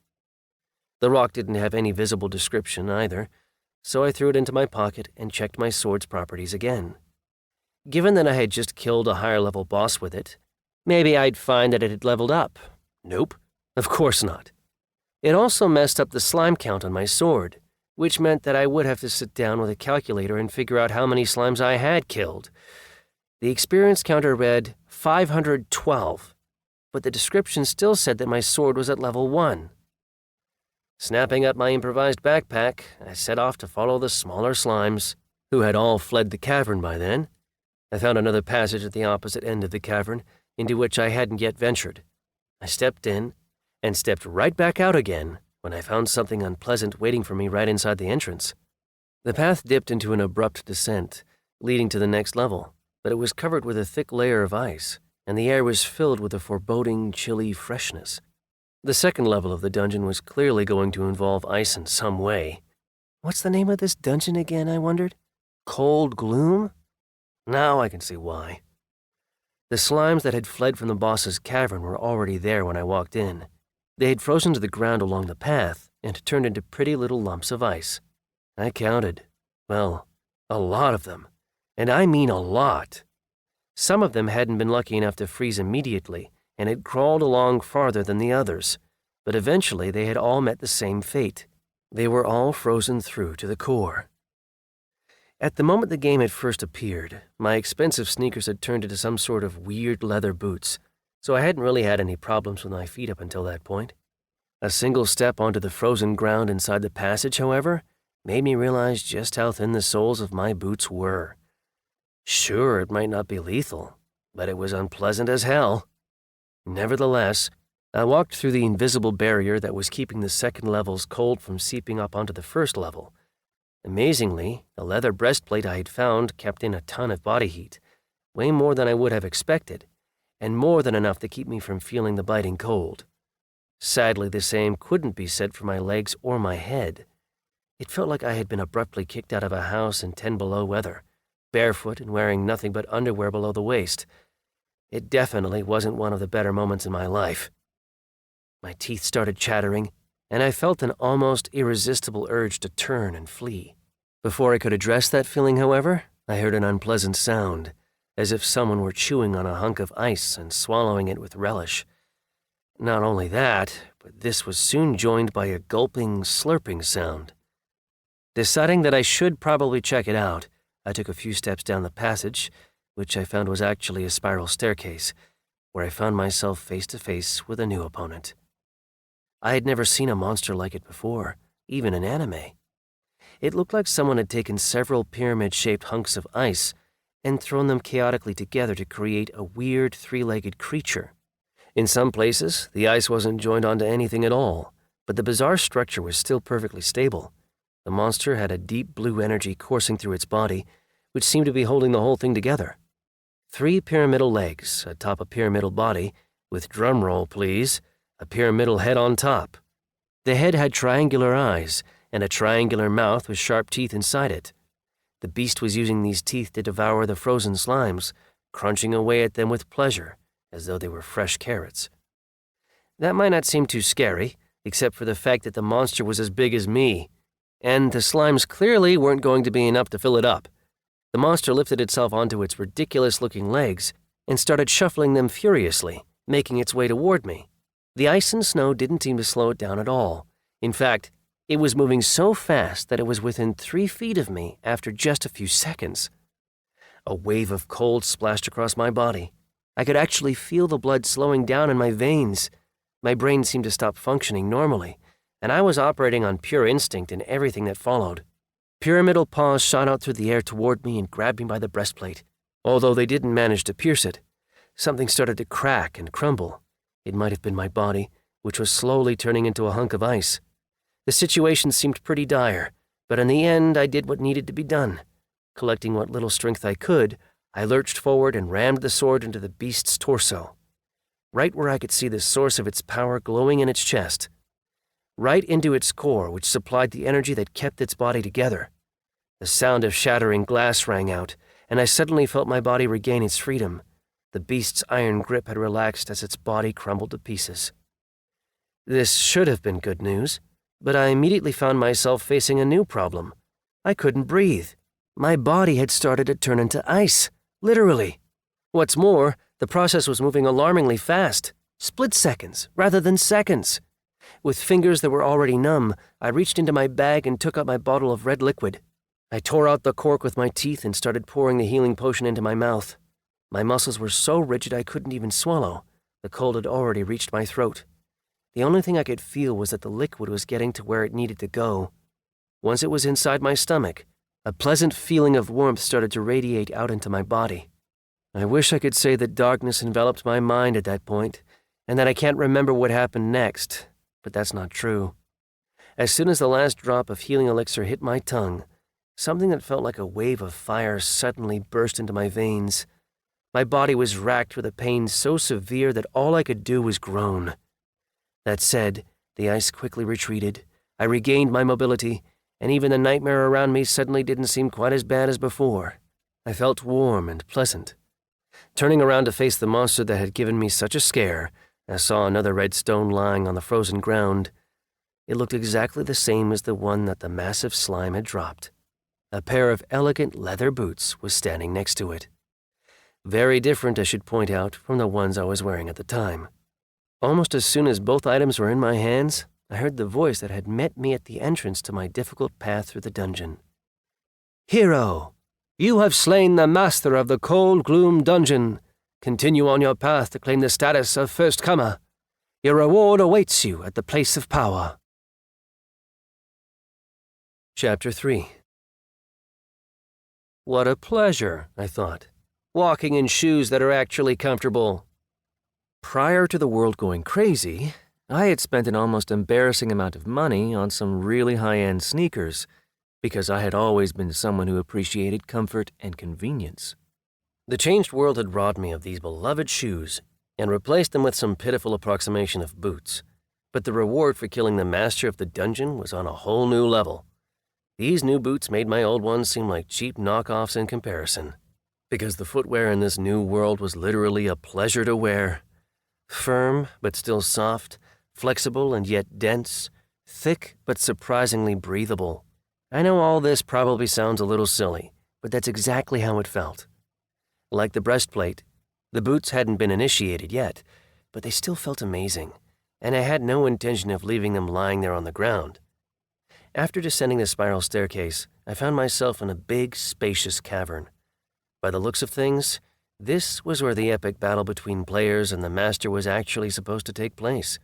The rock didn't have any visible description either, so I threw it into my pocket and checked my sword's properties again. Given that I had just killed a higher-level boss with it, maybe I'd find that it had leveled up. Nope, of course not. It also messed up the slime count on my sword, which meant that I would have to sit down with a calculator and figure out how many slimes I had killed. The experience counter read 512, but the description still said that my sword was at level 1. Snapping up my improvised backpack, I set off to follow the smaller slimes, who had all fled the cavern by then. I found another passage at the opposite end of the cavern, into which I hadn't yet ventured. I stepped in, and stepped right back out again when I found something unpleasant waiting for me right inside the entrance. The path dipped into an abrupt descent, leading to the next level, but it was covered with a thick layer of ice, and the air was filled with a foreboding, chilly freshness. The second level of the dungeon was clearly going to involve ice in some way. What's the name of this dungeon again, I wondered? Cold Gloom? Now I can see why. The slimes that had fled from the boss's cavern were already there when I walked in. They had frozen to the ground along the path and turned into pretty little lumps of ice. I counted. Well, a lot of them. And I mean a lot. Some of them hadn't been lucky enough to freeze immediately and had crawled along farther than the others, but eventually they had all met the same fate. They were all frozen through to the core. At the moment the game had first appeared, my expensive sneakers had turned into some sort of weird leather boots, so I hadn't really had any problems with my feet up until that point. A single step onto the frozen ground inside the passage, however, made me realize just how thin the soles of my boots were. Sure, it might not be lethal, but it was unpleasant as hell. Nevertheless, I walked through the invisible barrier that was keeping the second level's cold from seeping up onto the first level. Amazingly, the leather breastplate I had found kept in a ton of body heat, way more than I would have expected, and more than enough to keep me from feeling the biting cold. Sadly, the same couldn't be said for my legs or my head. It felt like I had been abruptly kicked out of a house in 10 below weather, barefoot and wearing nothing but underwear below the waist. It definitely wasn't one of the better moments in my life. My teeth started chattering, and I felt an almost irresistible urge to turn and flee. Before I could address that feeling, however, I heard an unpleasant sound, as if someone were chewing on a hunk of ice and swallowing it with relish. Not only that, but this was soon joined by a gulping, slurping sound. Deciding that I should probably check it out, I took a few steps down the passage, which I found was actually a spiral staircase, where I found myself face to face with a new opponent. I had never seen a monster like it before, even in anime. It looked like someone had taken several pyramid-shaped hunks of ice and thrown them chaotically together to create a weird three-legged creature. In some places, the ice wasn't joined onto anything at all, but the bizarre structure was still perfectly stable. The monster had a deep blue energy coursing through its body, which seemed to be holding the whole thing together. 3 pyramidal legs atop a pyramidal body, with drumroll please, a pyramidal head on top. The head had triangular eyes and a triangular mouth with sharp teeth inside it. The beast was using these teeth to devour the frozen slimes, crunching away at them with pleasure, as though they were fresh carrots. That might not seem too scary, except for the fact that the monster was as big as me, and the slimes clearly weren't going to be enough to fill it up. The monster lifted itself onto its ridiculous-looking legs and started shuffling them furiously, making its way toward me. The ice and snow didn't seem to slow it down at all. In fact, it was moving so fast that it was within 3 feet of me after just a few seconds. A wave of cold splashed across my body. I could actually feel the blood slowing down in my veins. My brain seemed to stop functioning normally, and I was operating on pure instinct in everything that followed. Pyramidal paws shot out through the air toward me and grabbed me by the breastplate. Although they didn't manage to pierce it, something started to crack and crumble. It might have been my body, which was slowly turning into a hunk of ice. The situation seemed pretty dire, but in the end I did what needed to be done. Collecting what little strength I could, I lurched forward and rammed the sword into the beast's torso, right where I could see the source of its power glowing in its chest, right into its core, which supplied the energy that kept its body together. The sound of shattering glass rang out, and I suddenly felt my body regain its freedom. The beast's iron grip had relaxed as its body crumbled to pieces. This should have been good news, but I immediately found myself facing a new problem. I couldn't breathe. My body had started to turn into ice, literally. What's more, the process was moving alarmingly fast, split seconds rather than seconds. With fingers that were already numb, I reached into my bag and took out my bottle of red liquid. I tore out the cork with my teeth and started pouring the healing potion into my mouth. My muscles were so rigid I couldn't even swallow. The cold had already reached my throat. The only thing I could feel was that the liquid was getting to where it needed to go. Once it was inside my stomach, a pleasant feeling of warmth started to radiate out into my body. I wish I could say that darkness enveloped my mind at that point, and that I can't remember what happened next, but that's not true. As soon as the last drop of healing elixir hit my tongue, something that felt like a wave of fire suddenly burst into my veins. My body was racked with a pain so severe that all I could do was groan. That said, the ice quickly retreated. I regained my mobility, and even the nightmare around me suddenly didn't seem quite as bad as before. I felt warm and pleasant. Turning around to face the monster that had given me such a scare, I saw another red stone lying on the frozen ground. It looked exactly the same as the one that the massive slime had dropped. A pair of elegant leather boots was standing next to it. Very different, I should point out, from the ones I was wearing at the time. Almost as soon as both items were in my hands, I heard the voice that had met me at the entrance to my difficult path through the dungeon. "Hero, you have slain the master of the Cold Gloom dungeon. Continue on your path to claim the status of first comer. Your reward awaits you at the place of power." Chapter 3. What a pleasure, I thought, walking in shoes that are actually comfortable. Prior to the world going crazy, I had spent an almost embarrassing amount of money on some really high-end sneakers, because I had always been someone who appreciated comfort and convenience. The changed world had robbed me of these beloved shoes and replaced them with some pitiful approximation of boots, but the reward for killing the master of the dungeon was on a whole new level. These new boots made my old ones seem like cheap knockoffs in comparison, because the footwear in this new world was literally a pleasure to wear. Firm but still soft, flexible and yet dense, thick but surprisingly breathable. I know all this probably sounds a little silly, but that's exactly how it felt. Like the breastplate, the boots hadn't been initiated yet, but they still felt amazing, and I had no intention of leaving them lying there on the ground. After descending the spiral staircase, I found myself in a big, spacious cavern. By the looks of things, this was where the epic battle between players and the master was actually supposed to take place.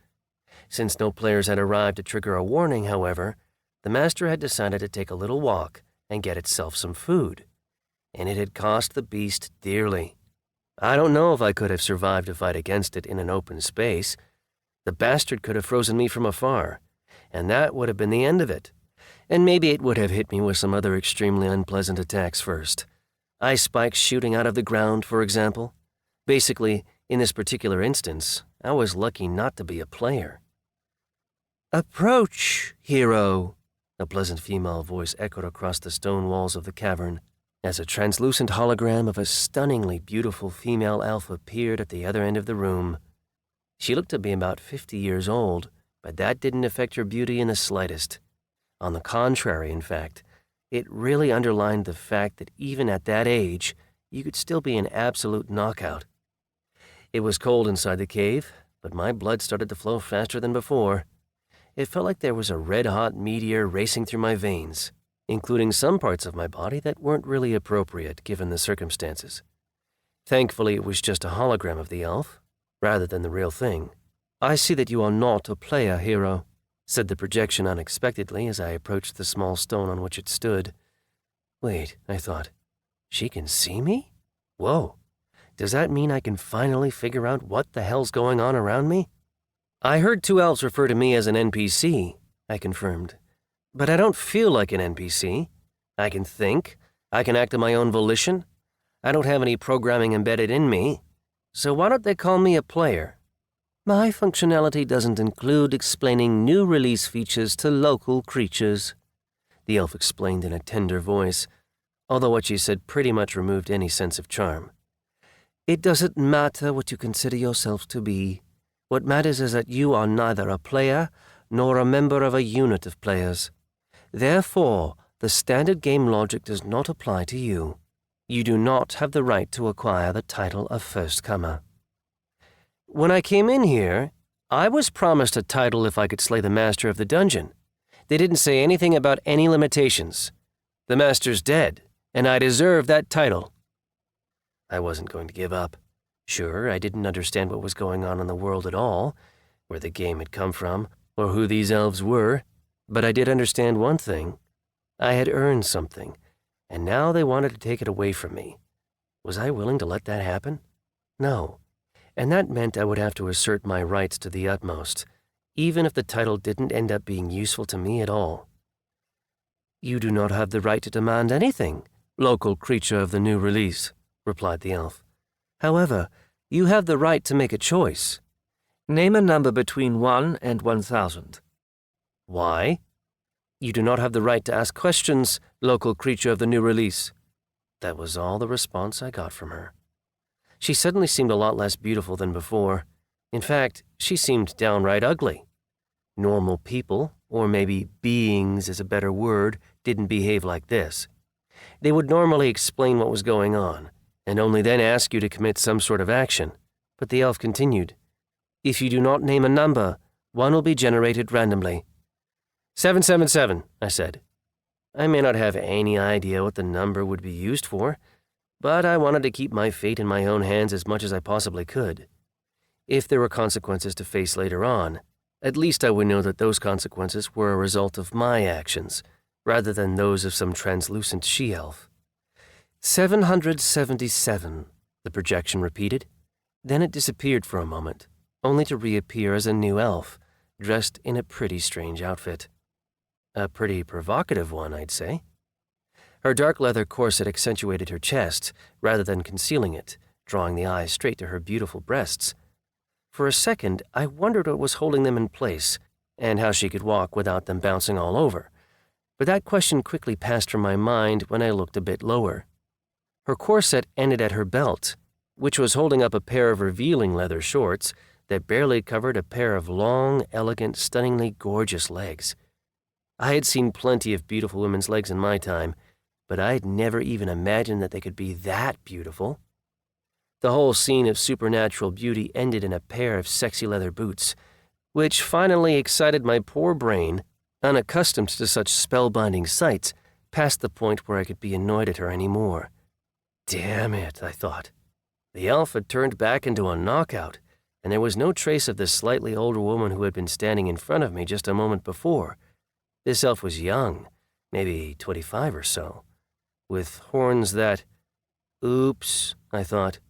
Since no players had arrived to trigger a warning, however, the master had decided to take a little walk and get itself some food, and it had cost the beast dearly. I don't know if I could have survived a fight against it in an open space. The bastard could have frozen me from afar, and that would have been the end of it. And maybe it would have hit me with some other extremely unpleasant attacks first. Ice spikes shooting out of the ground, for example. Basically, in this particular instance, I was lucky not to be a player. "Approach, hero," a pleasant female voice echoed across the stone walls of the cavern, as a translucent hologram of a stunningly beautiful female elf appeared at the other end of the room. She looked to be about 50 years old, but that didn't affect her beauty in the slightest. On the contrary, in fact, it really underlined the fact that even at that age, you could still be an absolute knockout. It was cold inside the cave, but my blood started to flow faster than before. It felt like there was a red-hot meteor racing through my veins, including some parts of my body that weren't really appropriate given the circumstances. Thankfully, it was just a hologram of the elf, rather than the real thing. "I see that you are not a player, hero," said the projection unexpectedly as I approached the small stone on which it stood. Wait, I thought, she can see me? Whoa, does that mean I can finally figure out what the hell's going on around me? I heard two elves refer to me as an NPC, I confirmed. But I don't feel like an NPC. I can think. I can act on my own volition. I don't have any programming embedded in me. So why don't they call me a player? My functionality doesn't include explaining new release features to local creatures, the elf explained in a tender voice, although what she said pretty much removed any sense of charm. It doesn't matter what you consider yourself to be. What matters is that you are neither a player nor a member of a unit of players. Therefore, the standard game logic does not apply to you. You do not have the right to acquire the title of first comer. When I came in here, I was promised a title if I could slay the master of the dungeon. They didn't say anything about any limitations. The master's dead, and I deserve that title. I wasn't going to give up. Sure, I didn't understand what was going on in the world at all, where the game had come from, or who these elves were, but I did understand one thing. I had earned something, and now they wanted to take it away from me. Was I willing to let that happen? No, and that meant I would have to assert my rights to the utmost, even if the title didn't end up being useful to me at all. You do not have the right to demand anything, local creature of the new release, replied the elf. However, you have the right to make a choice. Name a number between 1 and 1,000. Why? You do not have the right to ask questions, local creature of the new release. That was all the response I got from her. She suddenly seemed a lot less beautiful than before. In fact, she seemed downright ugly. Normal people, or maybe beings is a better word, didn't behave like this. They would normally explain what was going on, and only then ask you to commit some sort of action. But the elf continued. If you do not name a number, one will be generated randomly. 777, I said. I may not have any idea what the number would be used for, but I wanted to keep my fate in my own hands as much as I possibly could. If there were consequences to face later on, at least I would know that those consequences were a result of my actions, rather than those of some translucent she-elf. 777, the projection repeated. Then it disappeared for a moment, only to reappear as a new elf, dressed in a pretty strange outfit. A pretty provocative one, I'd say. Her dark leather corset accentuated her chest, rather than concealing it, drawing the eyes straight to her beautiful breasts. For a second, I wondered what was holding them in place, and how she could walk without them bouncing all over. But that question quickly passed from my mind when I looked a bit lower. Her corset ended at her belt, which was holding up a pair of revealing leather shorts that barely covered a pair of long, elegant, stunningly gorgeous legs. I had seen plenty of beautiful women's legs in my time, but I'd never even imagined that they could be that beautiful. The whole scene of supernatural beauty ended in a pair of sexy leather boots, which finally excited my poor brain, unaccustomed to such spellbinding sights, past the point where I could be annoyed at her anymore. Damn it, I thought. The elf had turned back into a knockout, and there was no trace of the slightly older woman who had been standing in front of me just a moment before. This elf was young, maybe 25 or so, with horns that... Oops, I thought.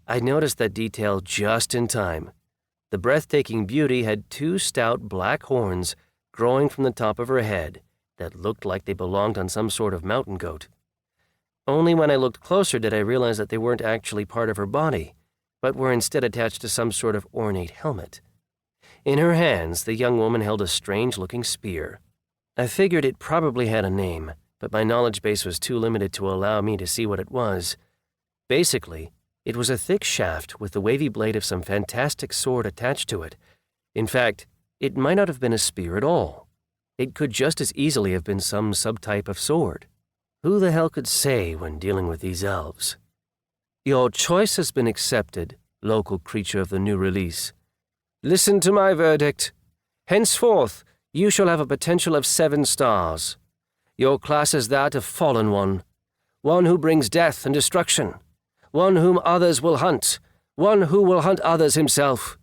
I noticed that detail just in time. The breathtaking beauty had 2 stout black horns growing from the top of her head that looked like they belonged on some sort of mountain goat. Only when I looked closer did I realize that they weren't actually part of her body, but were instead attached to some sort of ornate helmet. In her hands, the young woman held a strange-looking spear. I figured it probably had a name, but my knowledge base was too limited to allow me to see what it was. Basically, it was a thick shaft with the wavy blade of some fantastic sword attached to it. In fact, it might not have been a spear at all. It could just as easily have been some subtype of sword. Who the hell could say when dealing with these elves? Your choice has been accepted, local creature of the new release. Listen to my verdict. Henceforth, you shall have a potential of 7 stars. Your class is that of Fallen One who brings death and destruction, one whom others will hunt, one who will hunt others himself.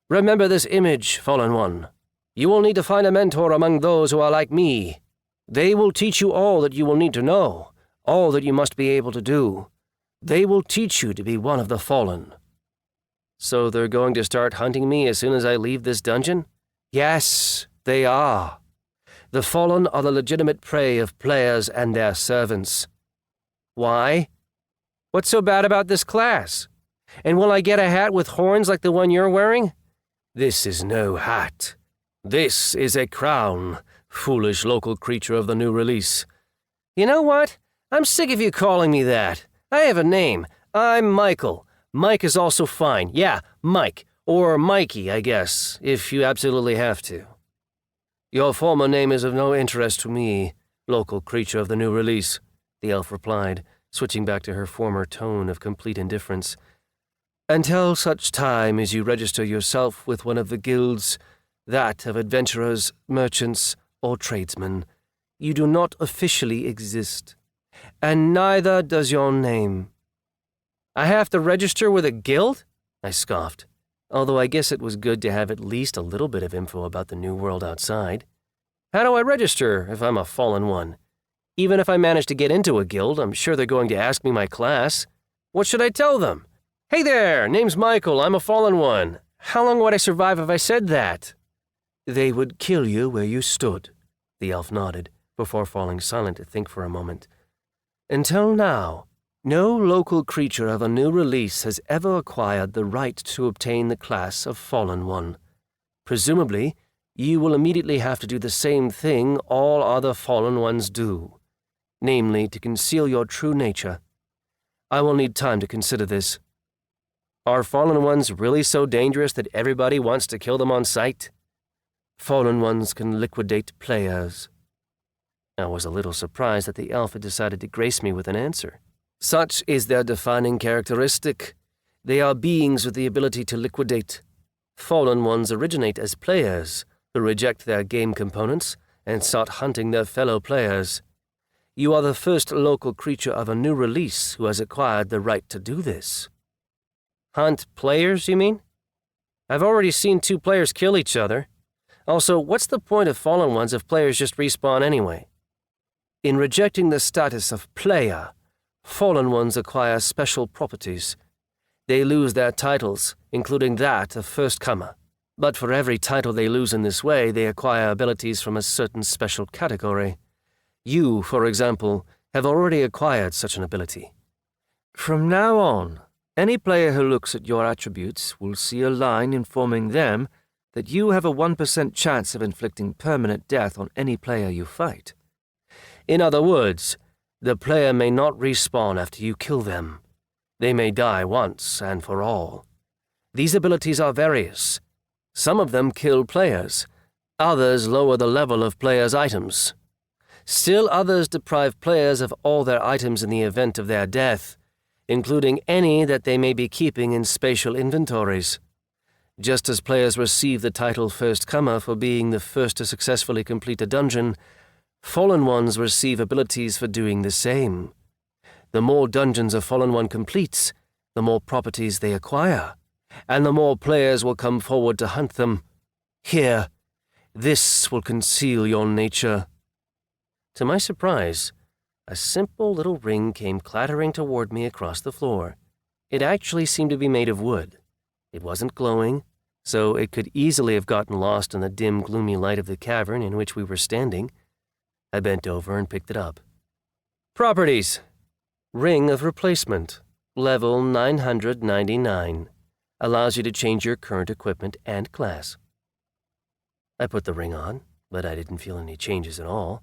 Remember this image, Fallen One. You will need to find a mentor among those who are like me. They will teach you all that you will need to know, all that you must be able to do. They will teach you to be one of the Fallen. So they're going to start hunting me as soon as I leave this dungeon? Yes, they are. The fallen are the legitimate prey of players and their servants. Why? What's so bad about this class? And will I get a hat with horns like the one you're wearing? This is no hat. This is a crown, foolish local creature of the new release. You know what? I'm sick of you calling me that. I have a name. I'm Michael. Mike is also fine. Yeah, Mike. Or Mikey, I guess, if you absolutely have to. Your former name is of no interest to me, local creature of the new release, the elf replied, switching back to her former tone of complete indifference. Until such time as you register yourself with one of the guilds, that of adventurers, merchants, or tradesmen, you do not officially exist. And neither does your name. I have to register with a guild? I scoffed, although I guess it was good to have at least a little bit of info about the new world outside. How do I register if I'm a fallen one? Even if I manage to get into a guild, I'm sure they're going to ask me my class. What should I tell them? Hey there, name's Michael, I'm a fallen one. How long would I survive if I said that? They would kill you where you stood, the elf nodded, before falling silent to think for a moment. Until now, no local creature of a new release has ever acquired the right to obtain the class of Fallen One. Presumably, you will immediately have to do the same thing all other Fallen Ones do, namely to conceal your true nature. I will need time to consider this. Are Fallen Ones really so dangerous that everybody wants to kill them on sight? Fallen Ones can liquidate players. I was a little surprised that the elf had decided to grace me with an answer. Such is their defining characteristic. They are beings with the ability to liquidate. Fallen Ones originate as players, who reject their game components and start hunting their fellow players. You are the first local creature of a new release who has acquired the right to do this. Hunt players, you mean? I've already seen 2 players kill each other. Also, what's the point of Fallen Ones if players just respawn anyway? In rejecting the status of player, Fallen Ones acquire special properties. They lose their titles, including that of first comer. But for every title they lose in this way, they acquire abilities from a certain special category. You, for example, have already acquired such an ability. From now on, any player who looks at your attributes will see a line informing them that you have a 1% chance of inflicting permanent death on any player you fight. In other words, the player may not respawn after you kill them. They may die once and for all. These abilities are various. Some of them kill players. Others lower the level of players' items. Still others deprive players of all their items in the event of their death, including any that they may be keeping in spatial inventories. Just as players receive the title First Comer for being the first to successfully complete a dungeon, Fallen Ones receive abilities for doing the same. The more dungeons a Fallen One completes, the more properties they acquire, and the more players will come forward to hunt them. Here, this will conceal your nature. To my surprise, a simple little ring came clattering toward me across the floor. It actually seemed to be made of wood. It wasn't glowing, so it could easily have gotten lost in the dim, gloomy light of the cavern in which we were standing. I bent over and picked it up. Properties. Ring of Replacement. Level 999. Allows you to change your current equipment and class. I put the ring on, but I didn't feel any changes at all.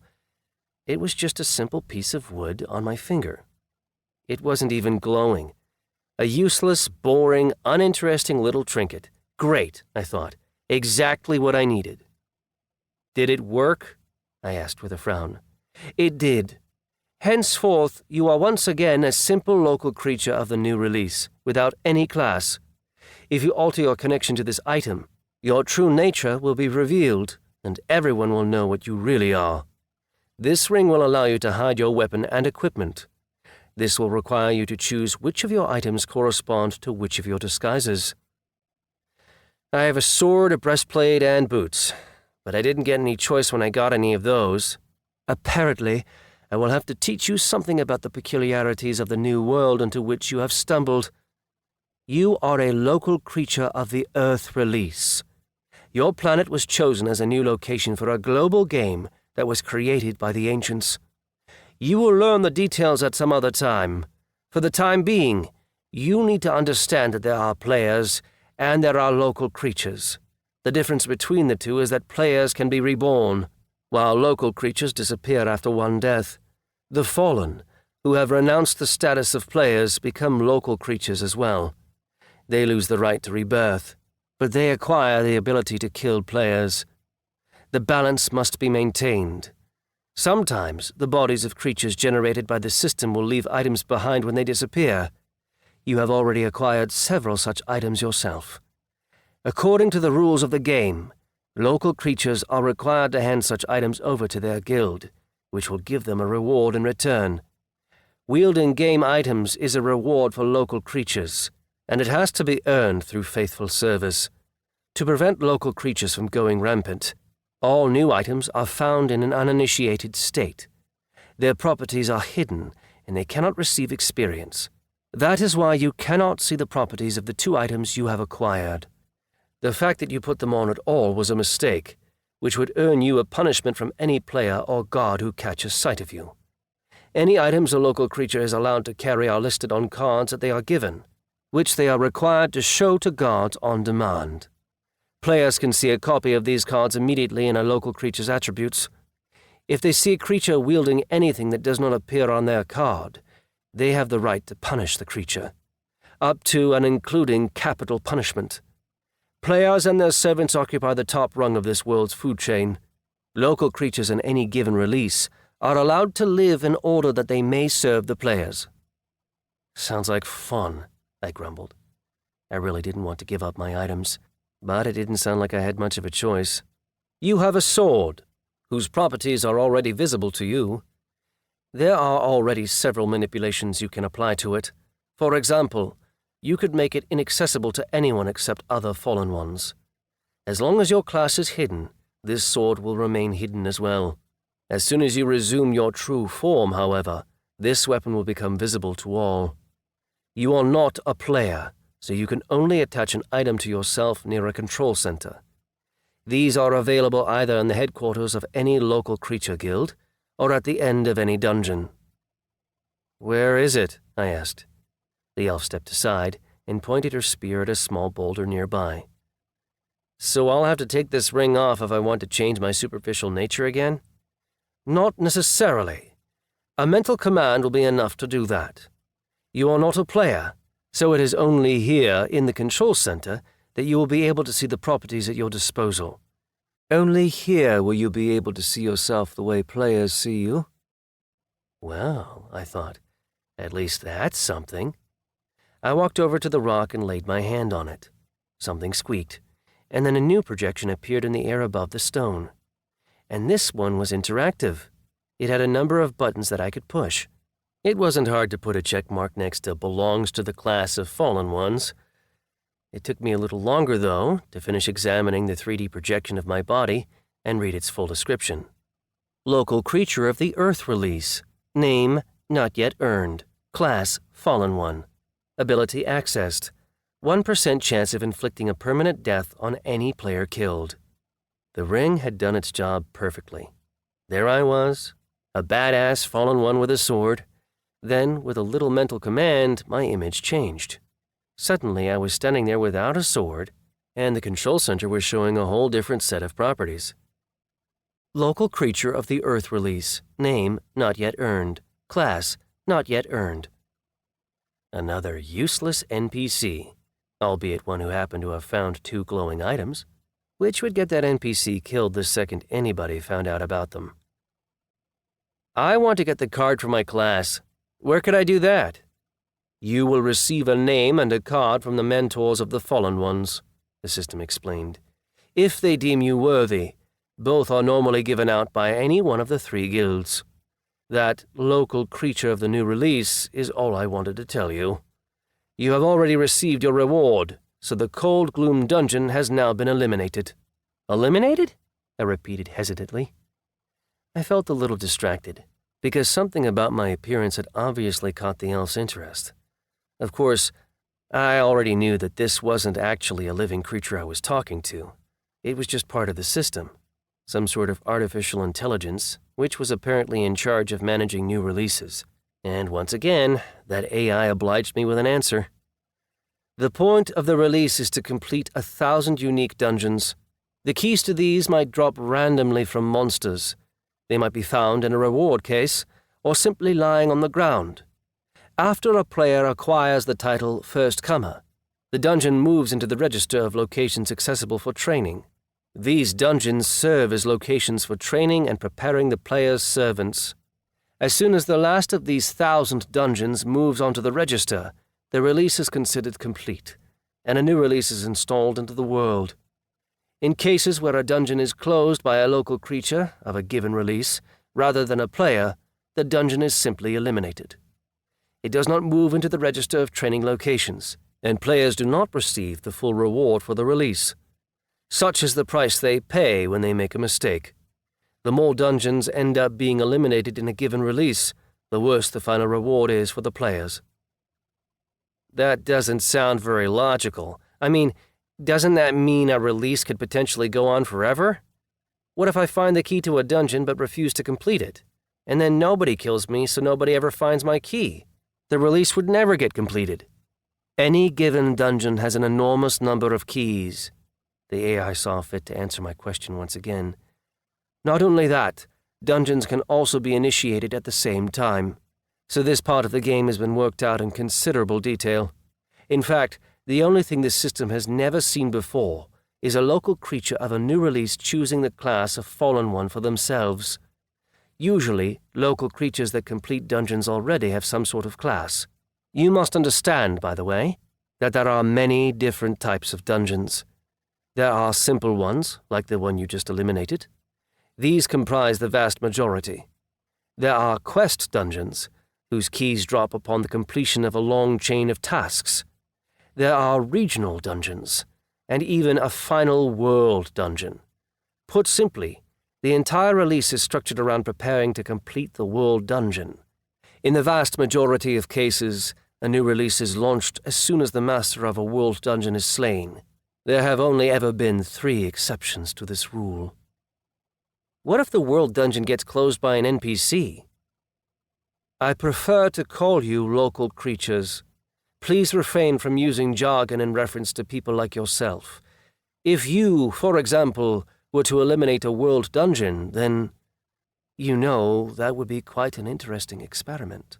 It was just a simple piece of wood on my finger. It wasn't even glowing. A useless, boring, uninteresting little trinket. Great, I thought. Exactly what I needed. Did it work? I asked with a frown. It did. Henceforth, you are once again a simple local creature of the new release, without any class. If you alter your connection to this item, your true nature will be revealed, and everyone will know what you really are. This ring will allow you to hide your weapon and equipment. This will require you to choose which of your items correspond to which of your disguises. I have a sword, a breastplate, and boots, but I didn't get any choice when I got any of those. Apparently, I will have to teach you something about the peculiarities of the new world into which you have stumbled. You are a local creature of the Earth release. Your planet was chosen as a new location for a global game that was created by the ancients. You will learn the details at some other time. For the time being, you need to understand that there are players and there are local creatures. The difference between the two is that players can be reborn, while local creatures disappear after one death. The fallen, who have renounced the status of players, become local creatures as well. They lose the right to rebirth, but they acquire the ability to kill players. The balance must be maintained. Sometimes the bodies of creatures generated by the system will leave items behind when they disappear. You have already acquired several such items yourself. According to the rules of the game, local creatures are required to hand such items over to their guild, which will give them a reward in return. Wielding game items is a reward for local creatures, and it has to be earned through faithful service. To prevent local creatures from going rampant, all new items are found in an uninitiated state. Their properties are hidden, and they cannot receive experience. That is why you cannot see the properties of the two items you have acquired. The fact that you put them on at all was a mistake, which would earn you a punishment from any player or god who catches sight of you. Any items a local creature is allowed to carry are listed on cards that they are given, which they are required to show to guards on demand. Players can see a copy of these cards immediately in a local creature's attributes. If they see a creature wielding anything that does not appear on their card, they have the right to punish the creature, up to and including capital punishment. Players and their servants occupy the top rung of this world's food chain. Local creatures in any given release are allowed to live in order that they may serve the players. Sounds like fun, I grumbled. I really didn't want to give up my items, but it didn't sound like I had much of a choice. You have a sword, whose properties are already visible to you. There are already several manipulations you can apply to it. For example, you could make it inaccessible to anyone except other fallen ones. As long as your class is hidden, this sword will remain hidden as well. As soon as you resume your true form, however, this weapon will become visible to all. You are not a player, so you can only attach an item to yourself near a control center. These are available either in the headquarters of any local creature guild or at the end of any dungeon. Where is it? I asked. The elf stepped aside and pointed her spear at a small boulder nearby. So I'll have to take this ring off if I want to change my superficial nature again? Not necessarily. A mental command will be enough to do that. You are not a player, so it is only here, in the control center, that you will be able to see the properties at your disposal. Only here will you be able to see yourself the way players see you. Well, I thought, at least that's something. I walked over to the rock and laid my hand on it. Something squeaked, and then a new projection appeared in the air above the stone. And this one was interactive. It had a number of buttons that I could push. It wasn't hard to put a check mark next to belongs to the class of fallen ones. It took me a little longer, though, to finish examining the 3D projection of my body and read its full description. Local creature of the Earth release. Name, not yet earned. Class, fallen one. Ability accessed. 1% chance of inflicting a permanent death on any player killed. The ring had done its job perfectly. There I was, a badass fallen one with a sword. Then, with a little mental command, my image changed. Suddenly, I was standing there without a sword, and the control center was showing a whole different set of properties. Local creature of the Earth release. Name, not yet earned. Class, not yet earned. Another useless NPC, albeit one who happened to have found 2 glowing items, which would get that NPC killed the second anybody found out about them. I want to get the card for my class. Where could I do that? You will receive a name and a card from the mentors of the fallen ones, the system explained. If they deem you worthy, both are normally given out by any one of the 3 guilds. That local creature of the new release is all I wanted to tell you. You have already received your reward, so the Cold Gloom dungeon has now been eliminated. Eliminated? I repeated hesitantly. I felt a little distracted, because something about my appearance had obviously caught the elf's interest. Of course, I already knew that this wasn't actually a living creature I was talking to. It was just part of the system. some sort of artificial intelligence, which was apparently in charge of managing new releases. And once again, that AI obliged me with an answer. The point of the release is to complete 1,000 unique dungeons. The keys to these might drop randomly from monsters. They might be found in a reward case, or simply lying on the ground. After a player acquires the title First Comer, the dungeon moves into the register of locations accessible for training. These dungeons serve as locations for training and preparing the player's servants. As soon as the last of these 1,000 dungeons moves onto the register, the release is considered complete, and a new release is installed into the world. In cases where a dungeon is closed by a local creature of a given release, rather than a player, the dungeon is simply eliminated. It does not move into the register of training locations, and players do not receive the full reward for the release. Such is the price they pay when they make a mistake. The more dungeons end up being eliminated in a given release, the worse the final reward is for the players. That doesn't sound very logical. I mean, doesn't that mean a release could potentially go on forever? What if I find the key to a dungeon but refuse to complete it? And then nobody kills me, so nobody ever finds my key. The release would never get completed. Any given dungeon has an enormous number of keys. The AI saw fit to answer my question once again. Not only that, dungeons can also be initiated at the same time. So this part of the game has been worked out in considerable detail. In fact, the only thing this system has never seen before is a local creature of a new release choosing the class of Fallen One for themselves. Usually, local creatures that complete dungeons already have some sort of class. You must understand, by the way, that there are many different types of dungeons. There are simple ones, like the one you just eliminated. These comprise the vast majority. There are quest dungeons, whose keys drop upon the completion of a long chain of tasks. There are regional dungeons, and even a final world dungeon. Put simply, the entire release is structured around preparing to complete the world dungeon. In the vast majority of cases, a new release is launched as soon as the master of a world dungeon is slain. There have only ever been 3 exceptions to this rule. What if the world dungeon gets closed by an NPC? I prefer to call you local creatures. Please refrain from using jargon in reference to people like yourself. If you, for example, were to eliminate a world dungeon, then, that would be quite an interesting experiment.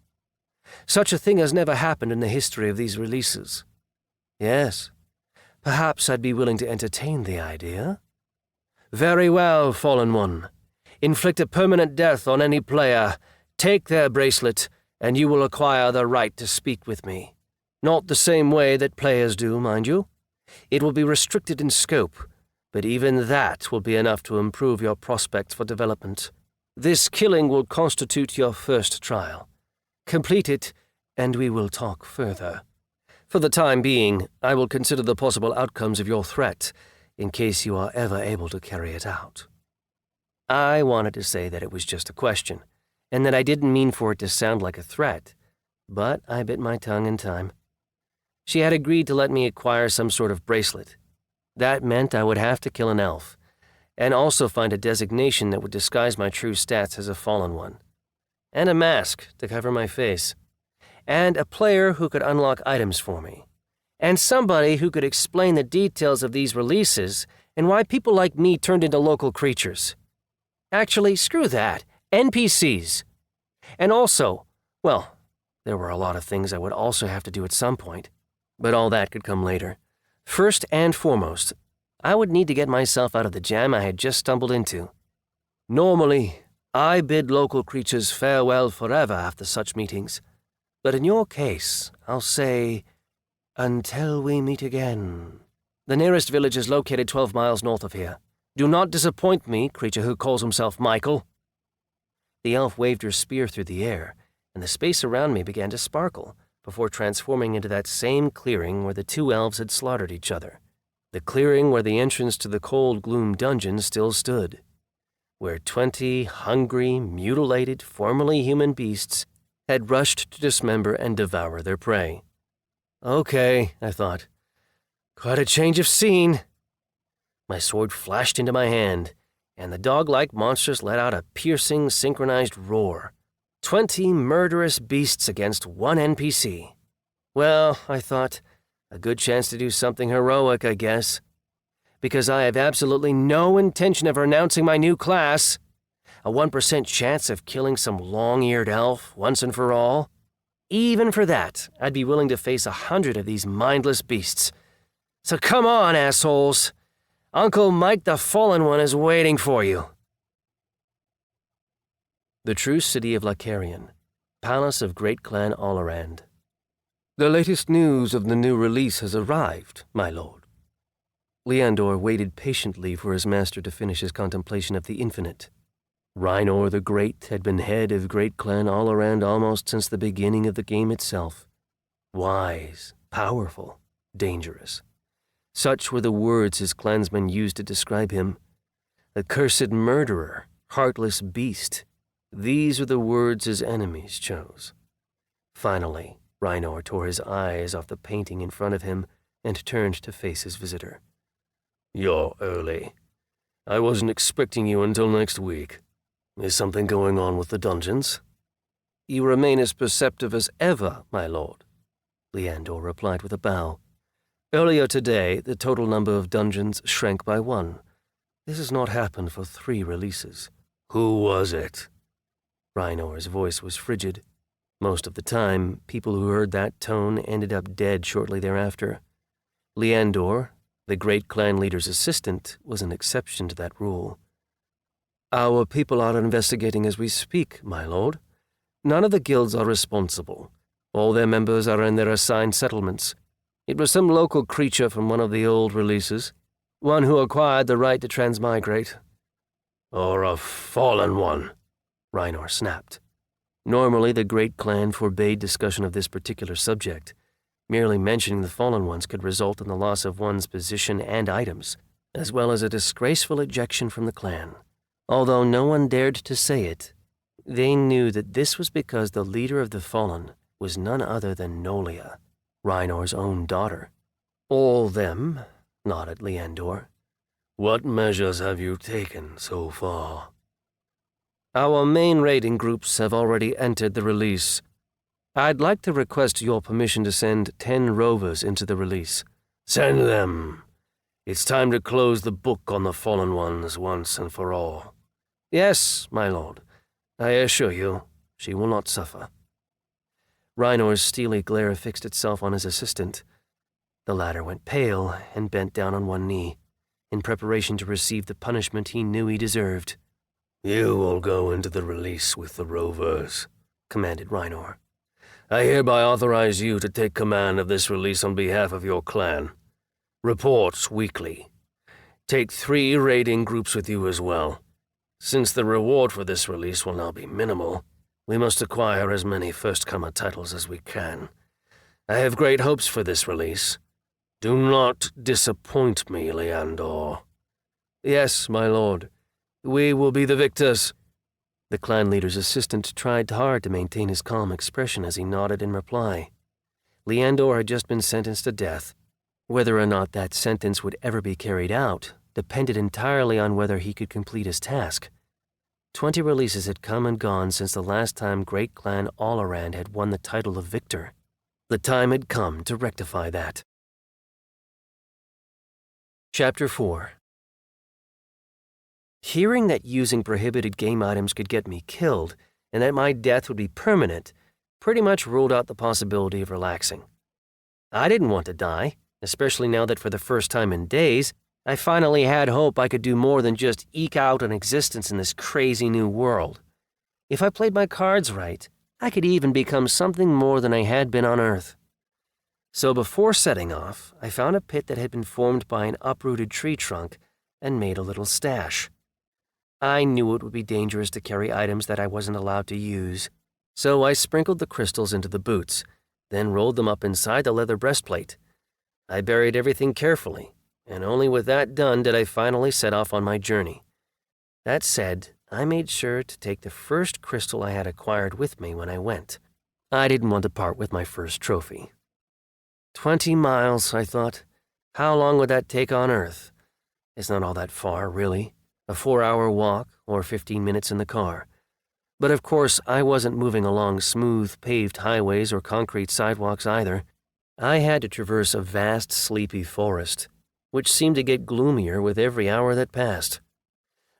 Such a thing has never happened in the history of these releases. Yes, perhaps I'd be willing to entertain the idea. Very well, Fallen One. Inflict a permanent death on any player. Take their bracelet, and you will acquire the right to speak with me. Not the same way that players do, mind you. It will be restricted in scope, but even that will be enough to improve your prospects for development. This killing will constitute your first trial. Complete it, and we will talk further. For the time being, I will consider the possible outcomes of your threat, in case you are ever able to carry it out. I wanted to say that it was just a question, and that I didn't mean for it to sound like a threat, but I bit my tongue in time. She had agreed to let me acquire some sort of bracelet. That meant I would have to kill an elf, and also find a designation that would disguise my true stats as a Fallen One, and a mask to cover my face, and a player who could unlock items for me, and somebody who could explain the details of these releases and why people like me turned into local creatures. Actually, screw that. NPCs. And also, well, there were a lot of things I would also have to do at some point, but all that could come later. First and foremost, I would need to get myself out of the jam I had just stumbled into. Normally, I bid local creatures farewell forever after such meetings, but in your case, I'll say, until we meet again. The nearest village is located 12 miles north of here. Do not disappoint me, creature who calls himself Michael. The elf waved her spear through the air, and the space around me began to sparkle, before transforming into that same clearing where the 2 elves had slaughtered each other. The clearing where the entrance to the Cold Gloom dungeon still stood, where 20 hungry, mutilated, formerly human beasts had rushed to dismember and devour their prey. Okay, I thought. Quite a change of scene. My sword flashed into my hand, and the dog-like monsters let out a piercing, synchronized roar. 20 murderous beasts against one NPC. Well, I thought, a good chance to do something heroic, I guess. Because I have absolutely no intention of renouncing my new class. A 1% chance of killing some long-eared elf once and for all. Even for that, I'd be willing to face 100 of these mindless beasts. So come on, assholes. Uncle Mike the Fallen One is waiting for you. The true city of Lacarian, palace of Great Clan Allarand. The latest news of the new release has arrived, my lord. Leandor waited patiently for his master to finish his contemplation of the infinite. Rhinor the Great had been head of Great Clan Allarand almost since the beginning of the game itself. Wise, powerful, dangerous. Such were the words his clansmen used to describe him. The cursed murderer, heartless beast. These were the words his enemies chose. Finally, Rhinor tore his eyes off the painting in front of him and turned to face his visitor. You're early. I wasn't expecting you until next week. Is something going on with the dungeons? You remain as perceptive as ever, my lord, Leandor replied with a bow. Earlier today, the total number of dungeons shrank by 1. This has not happened for 3 releases. Who was it? Rhinor's voice was frigid. Most of the time, people who heard that tone ended up dead shortly thereafter. Leandor, the great clan leader's assistant, was an exception to that rule. Our people are investigating as we speak, my lord. None of the guilds are responsible. All their members are in their assigned settlements. It was some local creature from one of the old releases, one who acquired the right to transmigrate. Or a fallen one, Rhinor snapped. Normally, the Great Clan forbade discussion of this particular subject. Merely mentioning the fallen ones could result in the loss of one's position and items, as well as a disgraceful ejection from the clan. Although no one dared to say it, they knew that this was because the leader of the fallen was none other than Nolia, Rhinor's own daughter. All them, nodded Leandor. What measures have you taken so far? Our main raiding groups have already entered the release. I'd like to request your permission to send 10 rovers into the release. Send them. It's time to close the book on the fallen ones once and for all. Yes, my lord. I assure you, she will not suffer. Rhinor's steely glare fixed itself on his assistant. The latter went pale and bent down on one knee, in preparation to receive the punishment he knew he deserved. You will go into the release with the rovers, commanded Rhinor. I hereby authorize you to take command of this release on behalf of your clan. Reports weekly. Take 3 raiding groups with you as well. Since the reward for this release will now be minimal, we must acquire as many first-comer titles as we can. I have great hopes for this release. Do not disappoint me, Leandor. Yes, my lord. We will be the victors. The clan leader's assistant tried hard to maintain his calm expression as he nodded in reply. Leandor had just been sentenced to death. Whether or not that sentence would ever be carried out depended entirely on whether he could complete his task. 20 releases had come and gone since the last time Great Clan Allarand had won the title of victor. The time had come to rectify that. Chapter 4. Hearing that using prohibited game items could get me killed, and that my death would be permanent, pretty much ruled out the possibility of relaxing. I didn't want to die, especially now that for the first time in days, I finally had hope I could do more than just eke out an existence in this crazy new world. If I played my cards right, I could even become something more than I had been on Earth. So before setting off, I found a pit that had been formed by an uprooted tree trunk and made a little stash. I knew it would be dangerous to carry items that I wasn't allowed to use, so I sprinkled the crystals into the boots, then rolled them up inside the leather breastplate. I buried everything carefully, and only with that done did I finally set off on my journey. That said, I made sure to take the first crystal I had acquired with me when I went. I didn't want to part with my first trophy. 20 miles, I thought. How long would that take on Earth? It's not all that far, really. a 4-hour walk or 15 minutes in the car. But of course, I wasn't moving along smooth, paved highways or concrete sidewalks either. I had to traverse a vast, sleepy forest, which seemed to get gloomier with every hour that passed.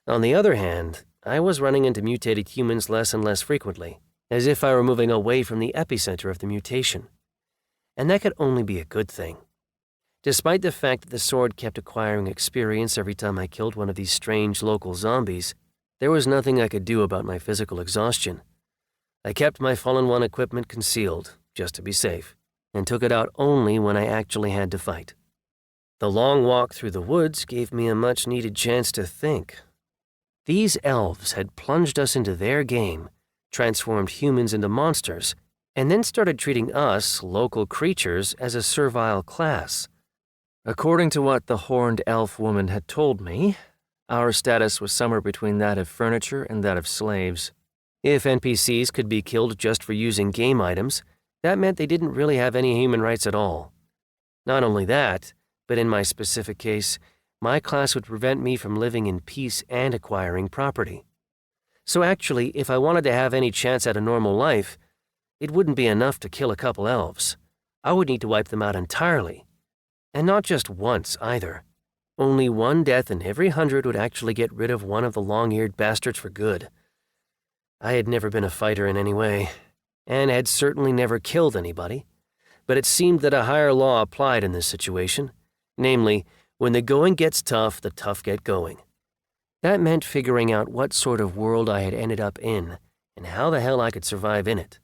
On the other hand, I was running into mutated humans less and less frequently, as if I were moving away from the epicenter of the mutation. And that could only be a good thing. Despite the fact that the sword kept acquiring experience every time I killed one of these strange local zombies, there was nothing I could do about my physical exhaustion. I kept my Fallen One equipment concealed, just to be safe, and took it out only when I actually had to fight. The long walk through the woods gave me a much-needed chance to think. These elves had plunged us into their game, transformed humans into monsters, and then started treating us, local creatures, as a servile class. According to what the horned elf woman had told me, our status was somewhere between that of furniture and that of slaves. If NPCs could be killed just for using game items, that meant they didn't really have any human rights at all. Not only that, but in my specific case, my class would prevent me from living in peace and acquiring property. So actually, if I wanted to have any chance at a normal life, it wouldn't be enough to kill a couple elves. I would need to wipe them out entirely. And not just once, either. Only one death in every 100 would actually get rid of one of the long-eared bastards for good. I had never been a fighter in any way, and had certainly never killed anybody, but it seemed that a higher law applied in this situation, namely, when the going gets tough, the tough get going. That meant figuring out what sort of world I had ended up in, and how the hell I could survive in it.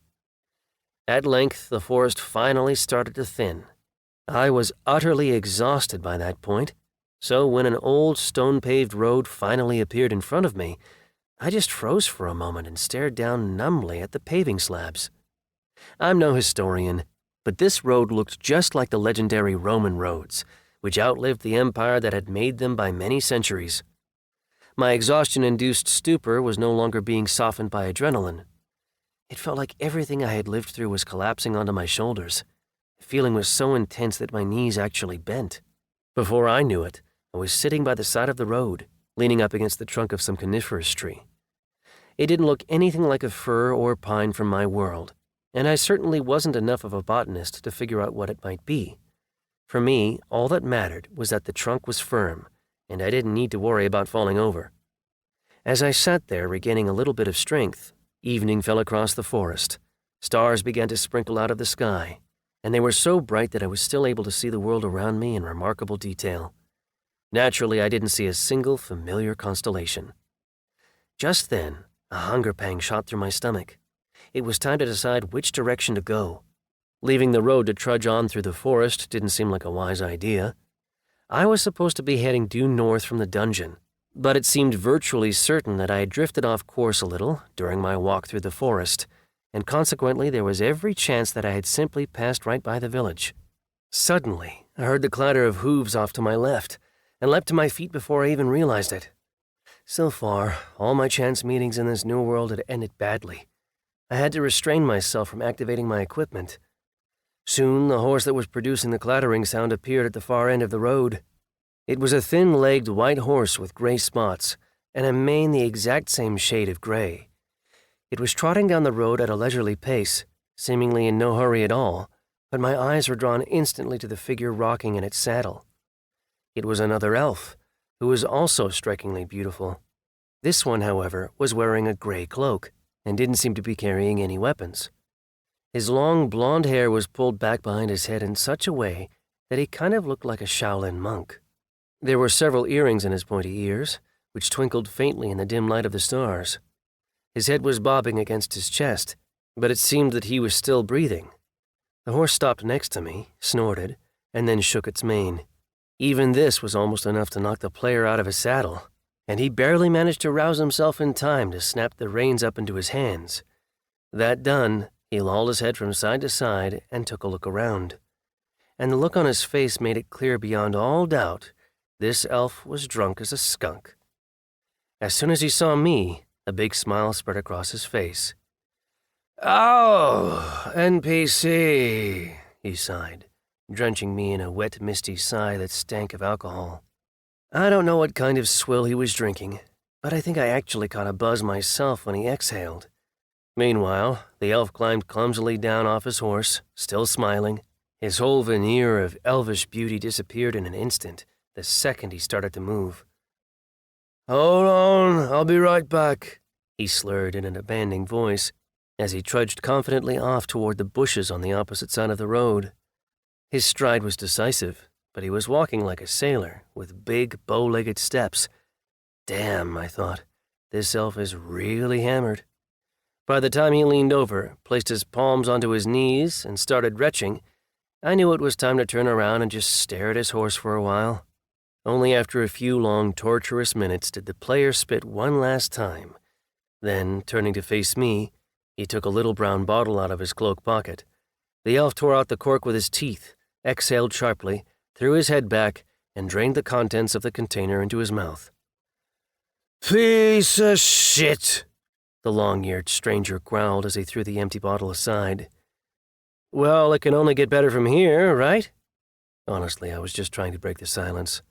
At length, the forest finally started to thin. I was utterly exhausted by that point, so when an old stone-paved road finally appeared in front of me, I just froze for a moment and stared down numbly at the paving slabs. I'm no historian, but this road looked just like the legendary Roman roads, which outlived the empire that had made them by many centuries. My exhaustion-induced stupor was no longer being softened by adrenaline. It felt like everything I had lived through was collapsing onto my shoulders. The feeling was so intense that my knees actually bent. Before I knew it, I was sitting by the side of the road, leaning up against the trunk of some coniferous tree. It didn't look anything like a fir or pine from my world, and I certainly wasn't enough of a botanist to figure out what it might be. For me, all that mattered was that the trunk was firm, and I didn't need to worry about falling over. As I sat there regaining a little bit of strength, evening fell across the forest. Stars began to sprinkle out of the sky, and they were so bright that I was still able to see the world around me in remarkable detail. Naturally, I didn't see a single familiar constellation. Just then, a hunger pang shot through my stomach. It was time to decide which direction to go. Leaving the road to trudge on through the forest didn't seem like a wise idea. I was supposed to be heading due north from the dungeon, but it seemed virtually certain that I had drifted off course a little during my walk through the forest, and consequently there was every chance that I had simply passed right by the village. Suddenly, I heard the clatter of hooves off to my left, and leapt to my feet before I even realized it. So far, all my chance meetings in this new world had ended badly. I had to restrain myself from activating my equipment. Soon, the horse that was producing the clattering sound appeared at the far end of the road. It was a thin-legged white horse with gray spots, and a mane the exact same shade of gray. It was trotting down the road at a leisurely pace, seemingly in no hurry at all, but my eyes were drawn instantly to the figure rocking in its saddle. It was another elf, who was also strikingly beautiful. This one, however, was wearing a gray cloak, and didn't seem to be carrying any weapons. His long blonde hair was pulled back behind his head in such a way that he kind of looked like a Shaolin monk. There were several earrings in his pointy ears, which twinkled faintly in the dim light of the stars. His head was bobbing against his chest, but it seemed that he was still breathing. The horse stopped next to me, snorted, and then shook its mane. Even this was almost enough to knock the player out of his saddle, and he barely managed to rouse himself in time to snap the reins up into his hands. That done, he lolled his head from side to side and took a look around. And the look on his face made it clear beyond all doubt this elf was drunk as a skunk. As soon as he saw me, a big smile spread across his face. "Oh, NPC," he sighed, drenching me in a wet, misty sigh that stank of alcohol. I don't know what kind of swill he was drinking, but I think I actually caught a buzz myself when he exhaled. Meanwhile, the elf climbed clumsily down off his horse, still smiling. His whole veneer of elvish beauty disappeared in an instant, the second he started to move. "Hold on, I'll be right back," he slurred in an abandoning voice as he trudged confidently off toward the bushes on the opposite side of the road. His stride was decisive, but he was walking like a sailor, with big, bow-legged steps. Damn, I thought, this elf is really hammered. By the time he leaned over, placed his palms onto his knees, and started retching, I knew it was time to turn around and just stare at his horse for a while. Only after a few long, torturous minutes did the player spit one last time. Then, turning to face me, he took a little brown bottle out of his cloak pocket. The elf tore out the cork with his teeth, exhaled sharply, threw his head back, and drained the contents of the container into his mouth. "Piece of shit," the long-eared stranger growled as he threw the empty bottle aside. "Well, it can only get better from here, right?" Honestly, I was just trying to break the silence.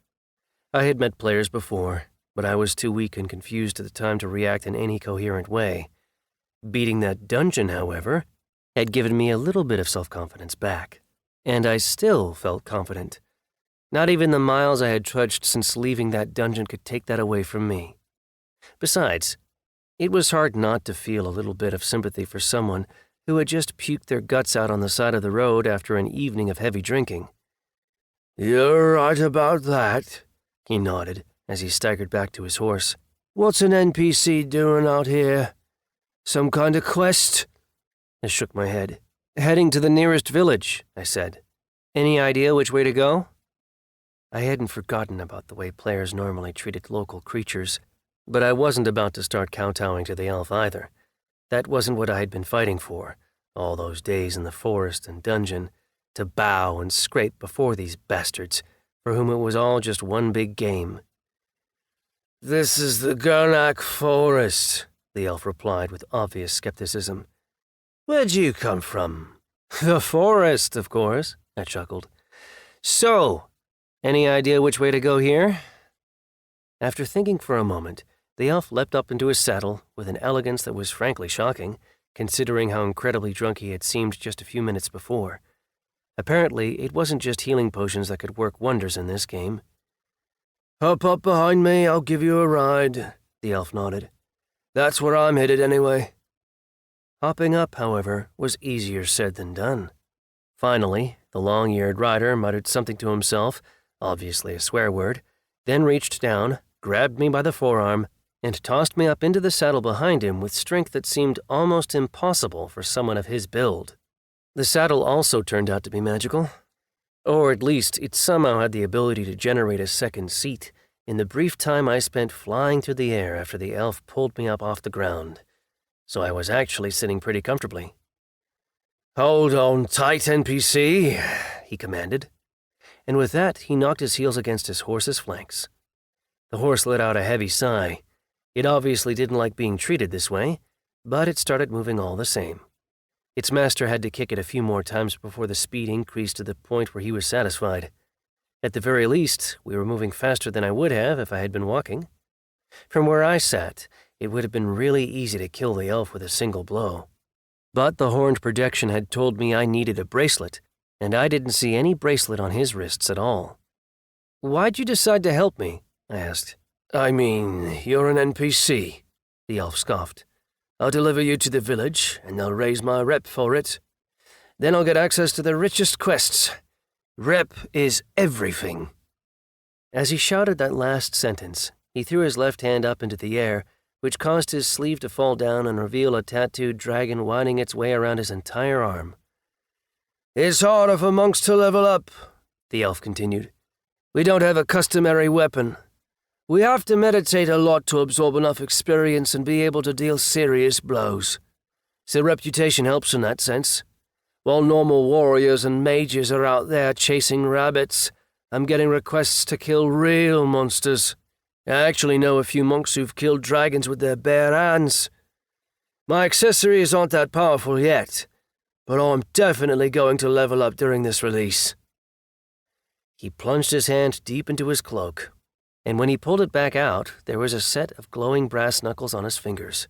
I had met players before, but I was too weak and confused at the time to react in any coherent way. Beating that dungeon, however, had given me a little bit of self-confidence back, and I still felt confident. Not even the miles I had trudged since leaving that dungeon could take that away from me. Besides, it was hard not to feel a little bit of sympathy for someone who had just puked their guts out on the side of the road after an evening of heavy drinking. "You're right about that," he nodded as he staggered back to his horse. "What's an NPC doing out here? Some kind of quest?" I shook my head. "Heading to the nearest village," I said. "Any idea which way to go?" I hadn't forgotten about the way players normally treated local creatures, but I wasn't about to start kowtowing to the elf either. That wasn't what I had been fighting for, all those days in the forest and dungeon, to bow and scrape before these bastards, for whom it was all just one big game. "This is the Garnak Forest," the elf replied with obvious skepticism. "Where'd you come from?" "The forest, of course," I chuckled. "So, any idea which way to go here?" After thinking for a moment, the elf leapt up into his saddle with an elegance that was frankly shocking, considering how incredibly drunk he had seemed just a few minutes before. Apparently, it wasn't just healing potions that could work wonders in this game. "Hop up behind me, I'll give you a ride," the elf nodded. "That's where I'm headed anyway." Hopping up, however, was easier said than done. Finally, the long-eared rider muttered something to himself, obviously a swear word, then reached down, grabbed me by the forearm, and tossed me up into the saddle behind him with strength that seemed almost impossible for someone of his build. The saddle also turned out to be magical. Or at least, it somehow had the ability to generate a second seat in the brief time I spent flying through the air after the elf pulled me up off the ground. So I was actually sitting pretty comfortably. "Hold on tight, NPC," he commanded. And with that, he knocked his heels against his horse's flanks. The horse let out a heavy sigh. It obviously didn't like being treated this way, but it started moving all the same. Its master had to kick it a few more times before the speed increased to the point where he was satisfied. At the very least, we were moving faster than I would have if I had been walking. From where I sat, it would have been really easy to kill the elf with a single blow. But the horned projection had told me I needed a bracelet, and I didn't see any bracelet on his wrists at all. "Why'd you decide to help me?" I asked. "I mean, you're an NPC," the elf scoffed. "I'll deliver you to the village, and they'll raise my rep for it. Then I'll get access to the richest quests. Rep is everything." As he shouted that last sentence, he threw his left hand up into the air, which caused his sleeve to fall down and reveal a tattooed dragon winding its way around his entire arm. "It's harder for monks to level up," the elf continued. "We don't have a customary weapon. We have to meditate a lot to absorb enough experience and be able to deal serious blows. So reputation helps in that sense. While normal warriors and mages are out there chasing rabbits, I'm getting requests to kill real monsters. I actually know a few monks who've killed dragons with their bare hands. My accessories aren't that powerful yet, but I'm definitely going to level up during this release." He plunged his hand deep into his cloak, and when he pulled it back out, there was a set of glowing brass knuckles on his fingers.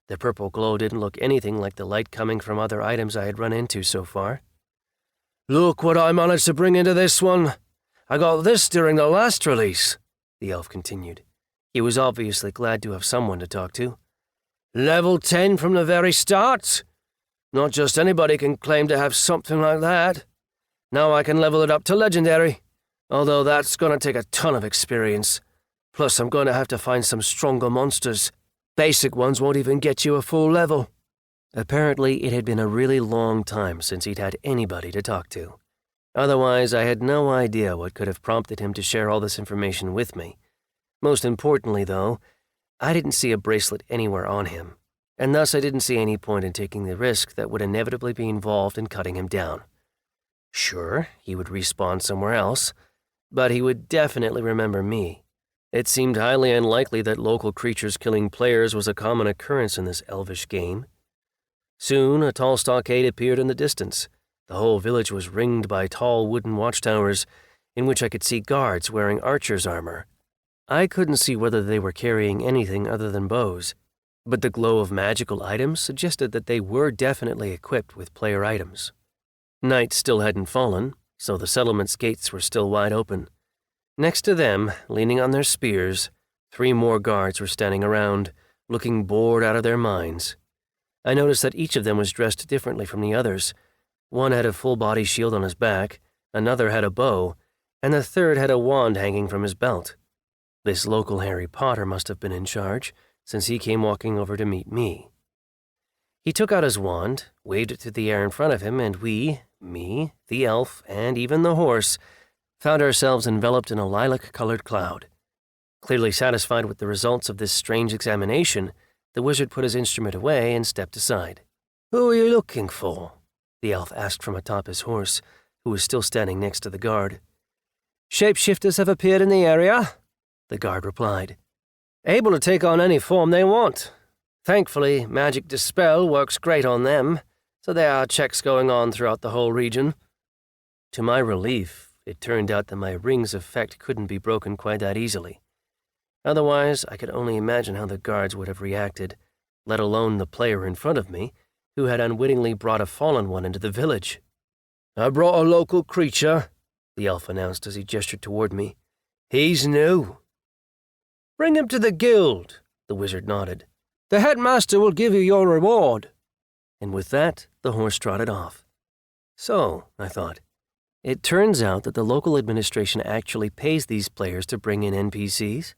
The purple glow didn't look anything like the light coming from other items I had run into so far. "Look what I managed to bring into this one. I got this during the last release," the elf continued. He was obviously glad to have someone to talk to. "Level 10 from the very start. Not just anybody can claim to have something like that. Now I can level it up to legendary, although that's going to take a ton of experience. Plus I'm going to have to find some stronger monsters. Basic ones won't even get you a full level." Apparently, it had been a really long time since he'd had anybody to talk to. Otherwise, I had no idea what could have prompted him to share all this information with me. Most importantly, though, I didn't see a bracelet anywhere on him, and thus I didn't see any point in taking the risk that would inevitably be involved in cutting him down. Sure, he would respawn somewhere else, but he would definitely remember me. It seemed highly unlikely that local creatures killing players was a common occurrence in this elvish game. Soon, a tall stockade appeared in the distance. The whole village was ringed by tall wooden watchtowers, in which I could see guards wearing archers' armor. I couldn't see whether they were carrying anything other than bows, but the glow of magical items suggested that they were definitely equipped with player items. Night still hadn't fallen, so the settlement's gates were still wide open. Next to them, leaning on their spears, 3 more guards were standing around, looking bored out of their minds. I noticed that each of them was dressed differently from the others. One had a full-body shield on his back, another had a bow, and the third had a wand hanging from his belt. This local Harry Potter must have been in charge, since he came walking over to meet me. He took out his wand, waved it through the air in front of him, and we, me, the elf, and even the horse, found ourselves enveloped in a lilac-colored cloud. Clearly satisfied with the results of this strange examination, the wizard put his instrument away and stepped aside. "Who are you looking for?" the elf asked from atop his horse, who was still standing next to the guard. "Shapeshifters have appeared in the area," the guard replied. "Able to take on any form they want. Thankfully, magic dispel works great on them, so there are checks going on throughout the whole region." To my relief, it turned out that my ring's effect couldn't be broken quite that easily. Otherwise, I could only imagine how the guards would have reacted, let alone the player in front of me, who had unwittingly brought a fallen one into the village. "I brought a local creature," the elf announced as he gestured toward me. "He's new." "Bring him to the guild," the wizard nodded. "The headmaster will give you your reward." And with that, the horse trotted off. So, I thought, it turns out that the local administration actually pays these players to bring in NPCs.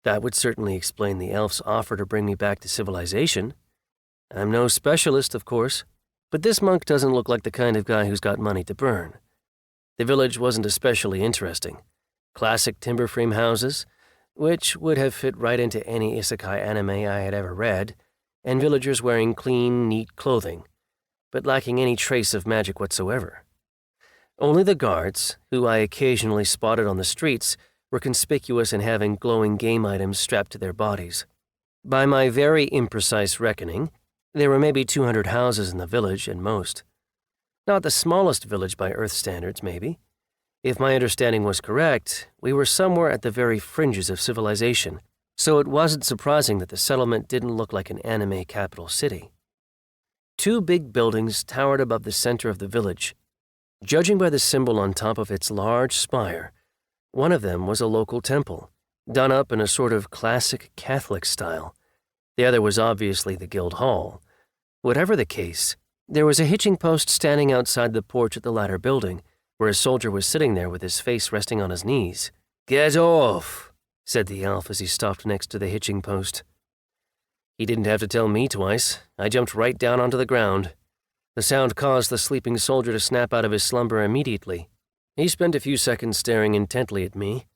That would certainly explain the elf's offer to bring me back to civilization. I'm no specialist, of course, but this monk doesn't look like the kind of guy who's got money to burn. The village wasn't especially interesting. Classic timber frame houses, which would have fit right into any Isekai anime I had ever read, and villagers wearing clean, neat clothing, but lacking any trace of magic whatsoever. Only the guards, who I occasionally spotted on the streets, were conspicuous in having glowing game items strapped to their bodies. By my very imprecise reckoning, there were maybe 200 houses in the village at most. Not the smallest village by Earth standards, maybe. If my understanding was correct, we were somewhere at the very fringes of civilization, so it wasn't surprising that the settlement didn't look like an anime capital city. 2 big buildings towered above the center of the village. Judging by the symbol on top of its large spire, one of them was a local temple, done up in a sort of classic Catholic style. The other was obviously the guild hall. Whatever the case, there was a hitching post standing outside the porch at the latter building, where a soldier was sitting there with his face resting on his knees. "Get off," said the elf as he stopped next to the hitching post. He didn't have to tell me twice. I jumped right down onto the ground. The sound caused the sleeping soldier to snap out of his slumber immediately. He spent a few seconds staring intently at me,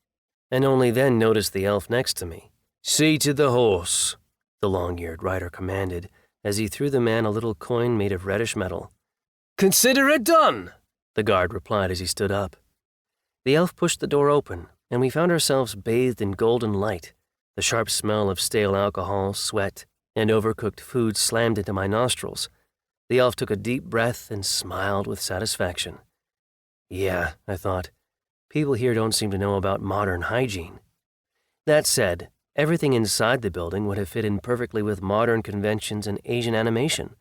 and only then noticed the elf next to me. "See to the horse," the long-eared rider commanded, as he threw the man a little coin made of reddish metal. "Consider it done," the guard replied as he stood up. The elf pushed the door open, and we found ourselves bathed in golden light. The sharp smell of stale alcohol, sweat, and overcooked food slammed into my nostrils. The elf took a deep breath and smiled with satisfaction. Yeah, I thought, people here don't seem to know about modern hygiene. That said, everything inside the building would have fit in perfectly with modern conventions and Asian animation.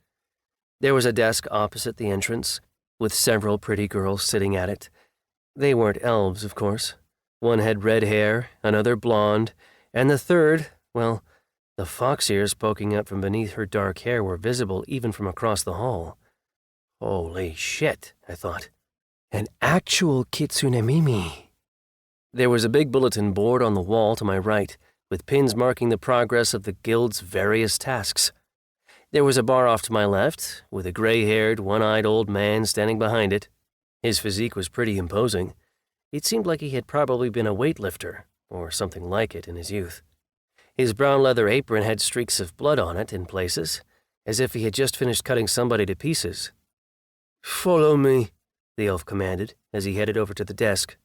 There was a desk opposite the entrance, with several pretty girls sitting at it. They weren't elves, of course. One had red hair, another blonde, and the third, well, the fox ears poking up from beneath her dark hair were visible even from across the hall. Holy shit, I thought. An actual kitsune mimi. There was a big bulletin board on the wall to my right, with pins marking the progress of the guild's various tasks. There was a bar off to my left, with a gray-haired, one-eyed old man standing behind it. His physique was pretty imposing. It seemed like he had probably been a weightlifter, or something like it, in his youth. His brown leather apron had streaks of blood on it in places, as if he had just finished cutting somebody to pieces. "Follow me," the elf commanded, as he headed over to the desk.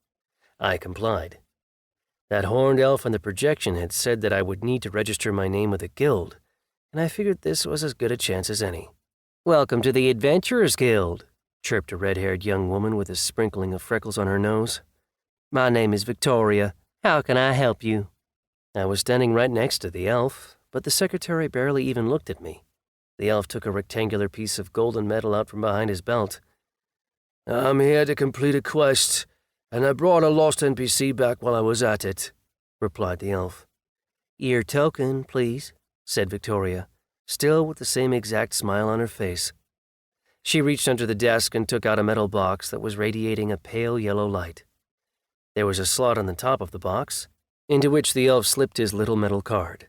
I complied. That horned elf on the projection had said that I would need to register my name with a guild, and I figured this was as good a chance as any. "Welcome to the Adventurers Guild," chirped a red-haired young woman with a sprinkling of freckles on her nose. "My name is Victoria. How can I help you?" I was standing right next to the elf, but the secretary barely even looked at me. The elf took a rectangular piece of golden metal out from behind his belt. "I'm here to complete a quest, and I brought a lost NPC back while I was at it," replied the elf. "Your token, please," said Victoria, still with the same exact smile on her face. She reached under the desk and took out a metal box that was radiating a pale yellow light. There was a slot on the top of the box, into which the elf slipped his little metal card.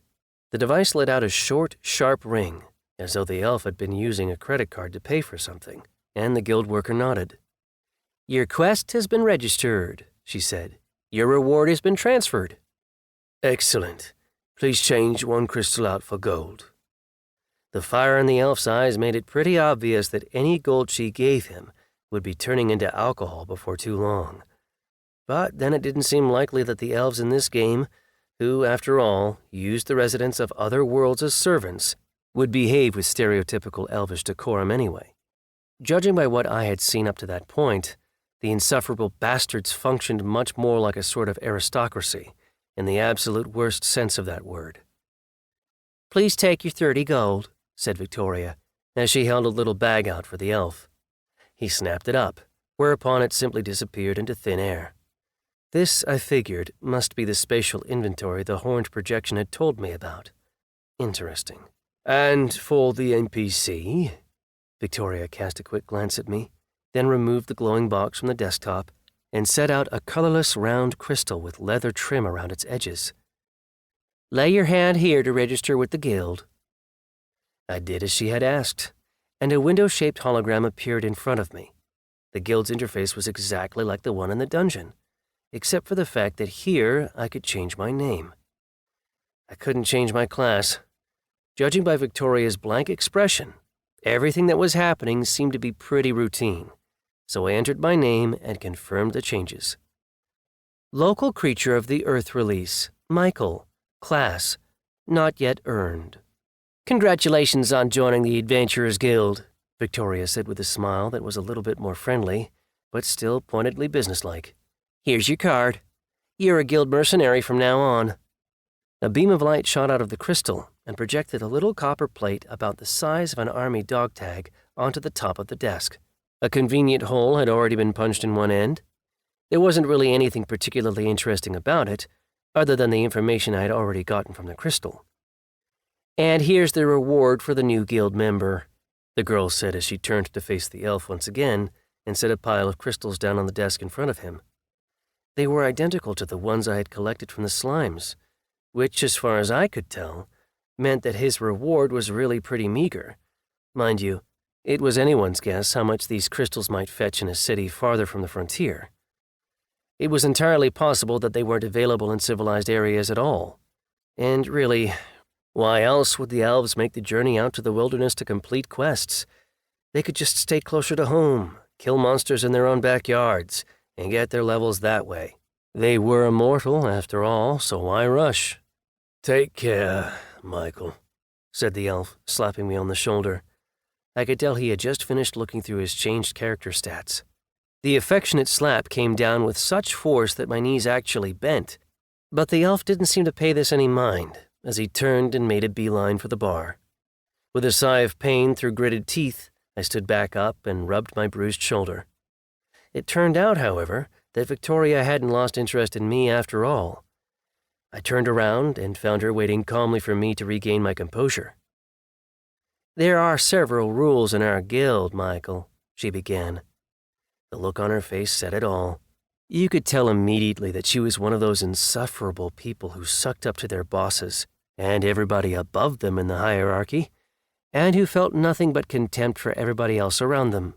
The device let out a short, sharp ring, as though the elf had been using a credit card to pay for something, and the guild worker nodded. "Your quest has been registered," she said. "Your reward has been transferred." "Excellent. Please change one crystal out for gold." The fire in the elf's eyes made it pretty obvious that any gold she gave him would be turning into alcohol before too long. But then it didn't seem likely that the elves in this game, who, after all, used the residents of other worlds as servants, would behave with stereotypical elvish decorum anyway. Judging by what I had seen up to that point, the insufferable bastards functioned much more like a sort of aristocracy, in the absolute worst sense of that word. "Please take your 30 gold," said Victoria, as she held a little bag out for the elf. He snapped it up, whereupon it simply disappeared into thin air. This, I figured, must be the spatial inventory the horned projection had told me about. Interesting. "And for the NPC?" Victoria cast a quick glance at me, then removed the glowing box from the desktop and set out a colorless round crystal with leather trim around its edges. "Lay your hand here to register with the guild." I did as she had asked, and a window-shaped hologram appeared in front of me. The guild's interface was exactly like the one in the dungeon, except for the fact that here I could change my name. I couldn't change my class. Judging by Victoria's blank expression, everything that was happening seemed to be pretty routine, so I entered my name and confirmed the changes. Local creature of the Earth release, Michael. Class, not yet earned. "Congratulations on joining the Adventurers Guild," Victoria said with a smile that was a little bit more friendly, but still pointedly businesslike. "Here's your card. You're a guild mercenary from now on." A beam of light shot out of the crystal and projected a little copper plate about the size of an army dog tag onto the top of the desk. A convenient hole had already been punched in one end. There wasn't really anything particularly interesting about it, other than the information I had already gotten from the crystal. "And here's the reward for the new guild member," the girl said as she turned to face the elf once again and set a pile of crystals down on the desk in front of him. They were identical to the ones I had collected from the slimes, which, as far as I could tell, meant that his reward was really pretty meager. Mind you, it was anyone's guess how much these crystals might fetch in a city farther from the frontier. It was entirely possible that they weren't available in civilized areas at all. And really, why else would the elves make the journey out to the wilderness to complete quests? They could just stay closer to home, kill monsters in their own backyards, and get their levels that way. They were immortal, after all, so why rush? "Take care, Michael," said the elf, slapping me on the shoulder. I could tell he had just finished looking through his changed character stats. The affectionate slap came down with such force that my knees actually bent, But the elf didn't seem to pay this any mind, as he turned and made a beeline for the bar. With a sigh of pain through gritted teeth, I stood back up and rubbed my bruised shoulder. It turned out, however, that Victoria hadn't lost interest in me after all. I turned around and found her waiting calmly for me to regain my composure. "There are several rules in our guild, Michael," she began. The look on her face said it all. You could tell immediately that she was one of those insufferable people who sucked up to their bosses and everybody above them in the hierarchy, and who felt nothing but contempt for everybody else around them.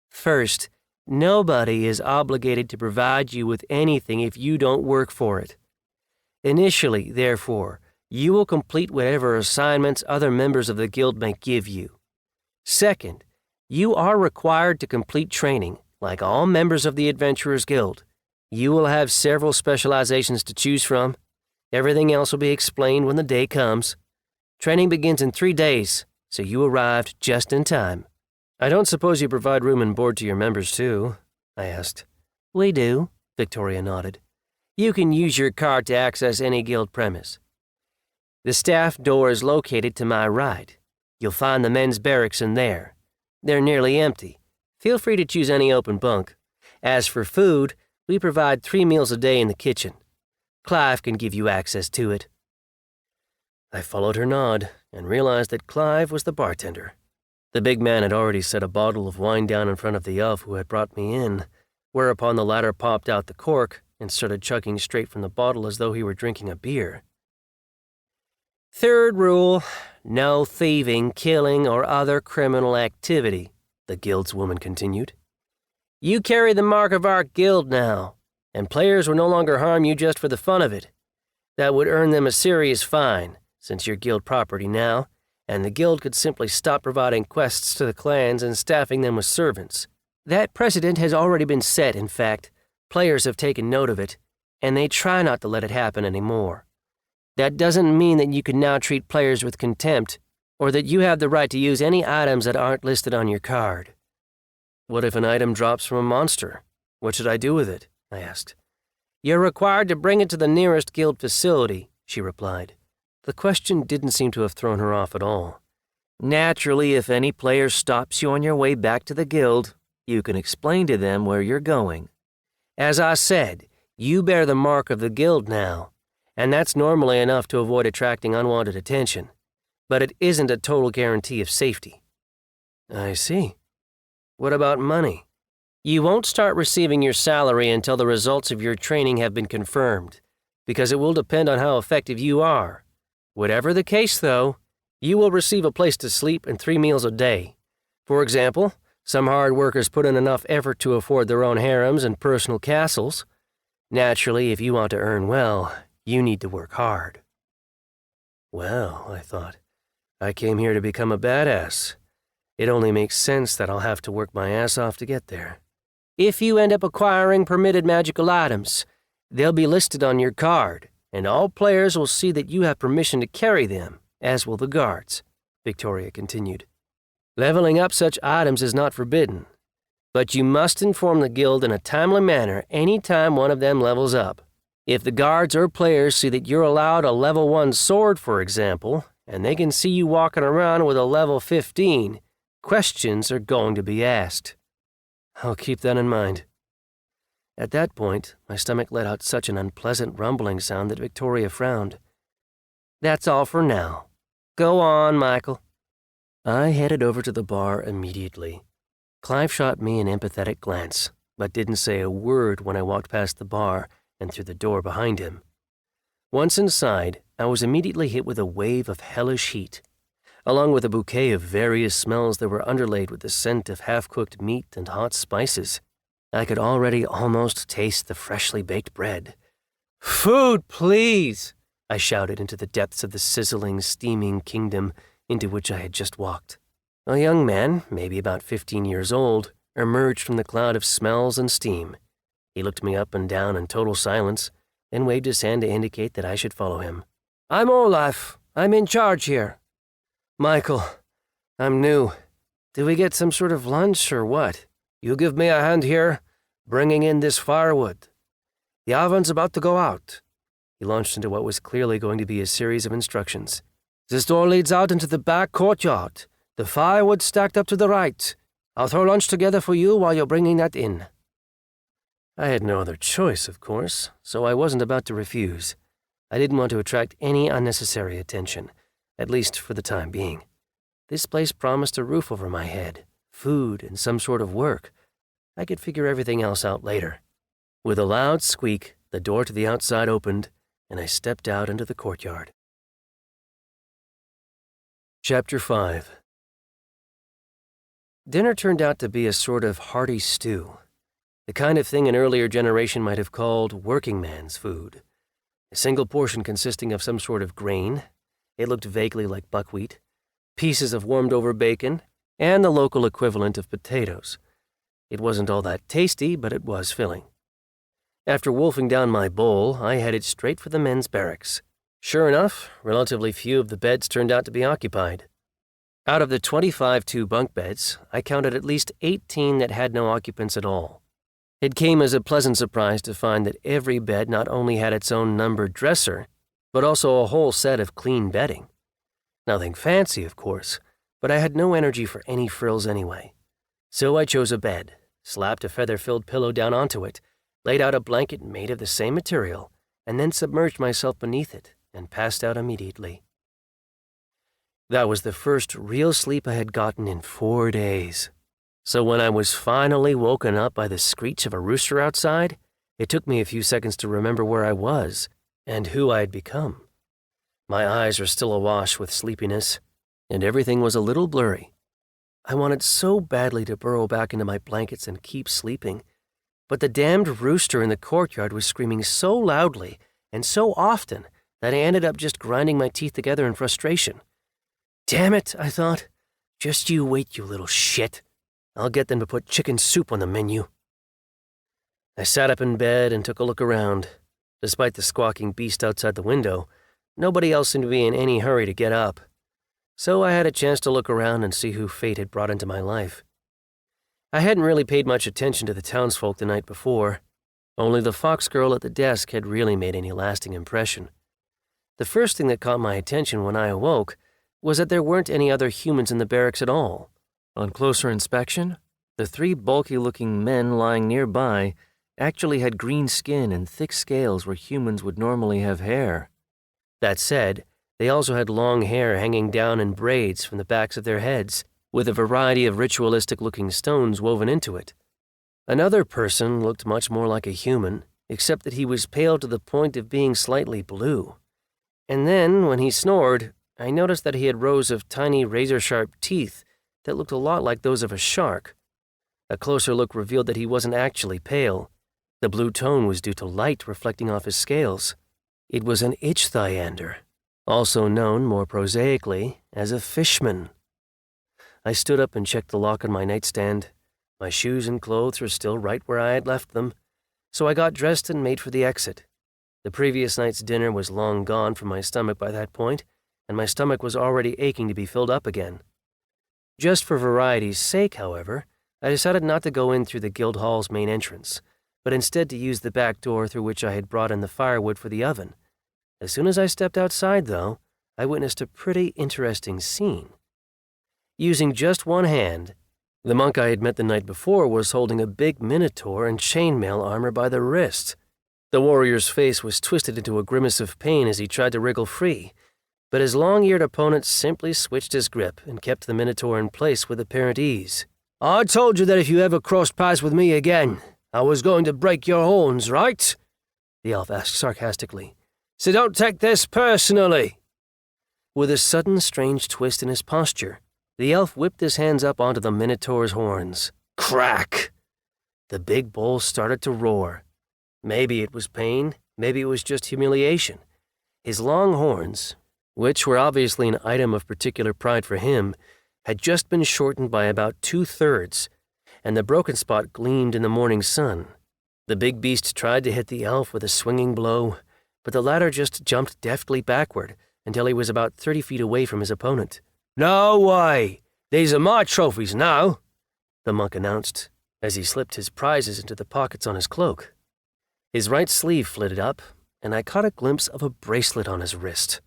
First, nobody is obligated to provide you with anything if you don't work for it. Initially, therefore, you will complete whatever assignments other members of the guild may give you. Second, you are required to complete training, like all members of the Adventurers Guild. You will have several specializations to choose from. Everything else will be explained when the day comes. Training begins in 3 days, so you arrived just in time. I don't suppose you provide room and board to your members, too? I asked. We do, Victoria nodded. You can use your card to access any guild premise. The staff door is located to my right. You'll find the men's barracks in there. They're nearly empty. Feel free to choose any open bunk. As for food, we provide 3 meals a day in the kitchen. Clive can give you access to it. I followed her nod and realized that Clive was the bartender. The big man had already set a bottle of wine down in front of the elf who had brought me in, whereupon the latter popped out the cork and started chugging straight from the bottle as though he were drinking a beer. Third rule, no thieving, killing, or other criminal activity, the guild's woman continued. You carry the mark of our guild now, and players will no longer harm you just for the fun of it. That would earn them a serious fine, since you're guild property now, and the guild could simply stop providing quests to the clans and staffing them with servants. That precedent has already been set, in fact. Players have taken note of it, and they try not to let it happen anymore. That doesn't mean that you can now treat players with contempt, or that you have the right to use any items that aren't listed on your card. What if an item drops from a monster? What should I do with it? I asked. You're required to bring it to the nearest guild facility, she replied. The question didn't seem to have thrown her off at all. Naturally, if any player stops you on your way back to the guild, you can explain to them where you're going. As I said, you bear the mark of the guild now, and that's normally enough to avoid attracting unwanted attention. But it isn't a total guarantee of safety. I see. What about money? You won't start receiving your salary until the results of your training have been confirmed, because it will depend on how effective you are. Whatever the case, though, you will receive a place to sleep and 3 meals a day. For example, some hard workers put in enough effort to afford their own harems and personal castles. Naturally, if you want to earn well, you need to work hard. Well, I thought, I came here to become a badass. It only makes sense that I'll have to work my ass off to get there. If you end up acquiring permitted magical items, they'll be listed on your card, and all players will see that you have permission to carry them, as will the guards, Victoria continued. Leveling up such items is not forbidden, but you must inform the guild in a timely manner any time one of them levels up. If the guards or players see that you're allowed a level 1 sword, for example, and they can see you walking around with a level 15, questions are going to be asked. I'll keep that in mind. At that point, my stomach let out such an unpleasant rumbling sound that Victoria frowned. That's all for now. Go on, Michael. I headed over to the bar immediately. Clive shot me an empathetic glance, but didn't say a word when I walked past the bar and through the door behind him. Once inside, I was immediately hit with a wave of hellish heat, along with a bouquet of various smells that were underlaid with the scent of half-cooked meat and hot spices. I could already almost taste the freshly baked bread. Food, please! I shouted into the depths of the sizzling, steaming kingdom into which I had just walked. A young man, maybe about 15 years old, emerged from the cloud of smells and steam. He looked me up and down in total silence, then waved his hand to indicate that I should follow him. I'm Olaf. I'm in charge here. Michael, I'm new. Do we get some sort of lunch or what? You give me a hand here, bringing in this firewood. The oven's about to go out. He launched into what was clearly going to be a series of instructions. "This door leads out into the back courtyard. The firewood's stacked up to the right. I'll throw lunch together for you while you're bringing that in." I had no other choice, of course, so I wasn't about to refuse. I didn't want to attract any unnecessary attention, at least for the time being. This place promised a roof over my head, food, and some sort of work. I could figure everything else out later. With a loud squeak, the door to the outside opened, and I stepped out into the courtyard. Chapter 5. Dinner turned out to be a sort of hearty stew, the kind of thing an earlier generation might have called working man's food. A single portion consisting of some sort of grain, it looked vaguely like buckwheat, pieces of warmed-over bacon, and the local equivalent of potatoes. It wasn't all that tasty, but it was filling. After wolfing down my bowl, I headed straight for the men's barracks. Sure enough, relatively few of the beds turned out to be occupied. Out of the 25 two-bunk beds, I counted at least 18 that had no occupants at all. It came as a pleasant surprise to find that every bed not only had its own numbered dresser, but also a whole set of clean bedding. Nothing fancy, of course, but I had no energy for any frills anyway. So I chose a bed, slapped a feather-filled pillow down onto it, laid out a blanket made of the same material, and then submerged myself beneath it and passed out immediately. That was the first real sleep I had gotten in 4 days. So when I was finally woken up by the screech of a rooster outside, it took me a few seconds to remember where I was and who I had become. My eyes were still awash with sleepiness, and everything was a little blurry. I wanted so badly to burrow back into my blankets and keep sleeping, but the damned rooster in the courtyard was screaming so loudly and so often that I ended up just grinding my teeth together in frustration. "Damn it," I thought. "Just you wait, you little shit. I'll get them to put chicken soup on the menu." I sat up in bed and took a look around. Despite the squawking beast outside the window, nobody else seemed to be in any hurry to get up. So I had a chance to look around and see who fate had brought into my life. I hadn't really paid much attention to the townsfolk the night before. Only the fox girl at the desk had really made any lasting impression. The first thing that caught my attention when I awoke was that there weren't any other humans in the barracks at all. On closer inspection, the 3 bulky-looking men lying nearby actually had green skin and thick scales where humans would normally have hair. That said, they also had long hair hanging down in braids from the backs of their heads, with a variety of ritualistic-looking stones woven into it. Another person looked much more like a human, except that he was pale to the point of being slightly blue. And then, when he snored, I noticed that he had rows of tiny razor-sharp teeth that looked a lot like those of a shark. A closer look revealed that he wasn't actually pale. The blue tone was due to light reflecting off his scales. It was an ichthyandr, also known more prosaically as a fishman. I stood up and checked the lock on my nightstand. My shoes and clothes were still right where I had left them, so I got dressed and made for the exit. The previous night's dinner was long gone from my stomach by that point, and my stomach was already aching to be filled up again. Just for variety's sake, however, I decided not to go in through the guild hall's main entrance, but instead to use the back door through which I had brought in the firewood for the oven. As soon as I stepped outside, though, I witnessed a pretty interesting scene. Using just one hand, the monk I had met the night before was holding a big minotaur in chainmail armor by the wrist. The warrior's face was twisted into a grimace of pain as he tried to wriggle free, but his long-eared opponent simply switched his grip and kept the minotaur in place with apparent ease. "I told you that if you ever crossed paths with me again, I was going to break your horns, right?" the elf asked sarcastically. "So don't take this personally." With a sudden strange twist in his posture, the elf whipped his hands up onto the minotaur's horns. Crack! The big bull started to roar. Maybe it was pain, maybe it was just humiliation. His long horns, which were obviously an item of particular pride for him, had just been shortened by about 2/3, and the broken spot gleamed in the morning sun. The big beast tried to hit the elf with a swinging blow, but the latter just jumped deftly backward until he was about 30 feet away from his opponent. "No way! These are my trophies now," the monk announced, as he slipped his prizes into the pockets on his cloak. His right sleeve flitted up, and I caught a glimpse of a bracelet on his wrist.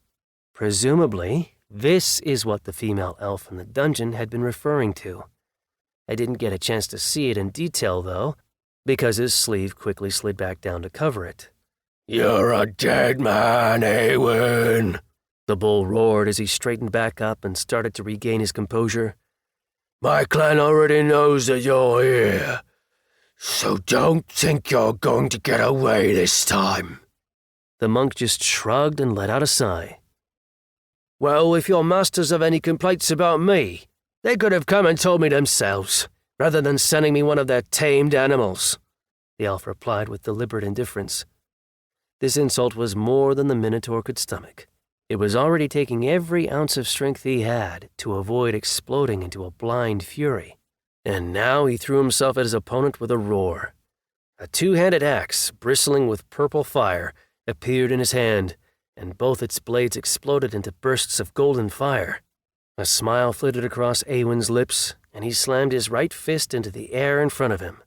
Presumably, this is what the female elf in the dungeon had been referring to. I didn't get a chance to see it in detail, though, because his sleeve quickly slid back down to cover it. "You're a dead man, Eowyn," the bull roared as he straightened back up and started to regain his composure. "My clan already knows that you're here, so don't think you're going to get away this time." The monk just shrugged and let out a sigh. "Well, if your masters have any complaints about me, they could have come and told me themselves, rather than sending me one of their tamed animals," the elf replied with deliberate indifference. This insult was more than the Minotaur could stomach. It was already taking every ounce of strength he had to avoid exploding into a blind fury. And now he threw himself at his opponent with a roar. A two-handed axe, bristling with purple fire, appeared in his hand, and both its blades exploded into bursts of golden fire. A smile flitted across Eowyn's lips, and he slammed his right fist into the air in front of him.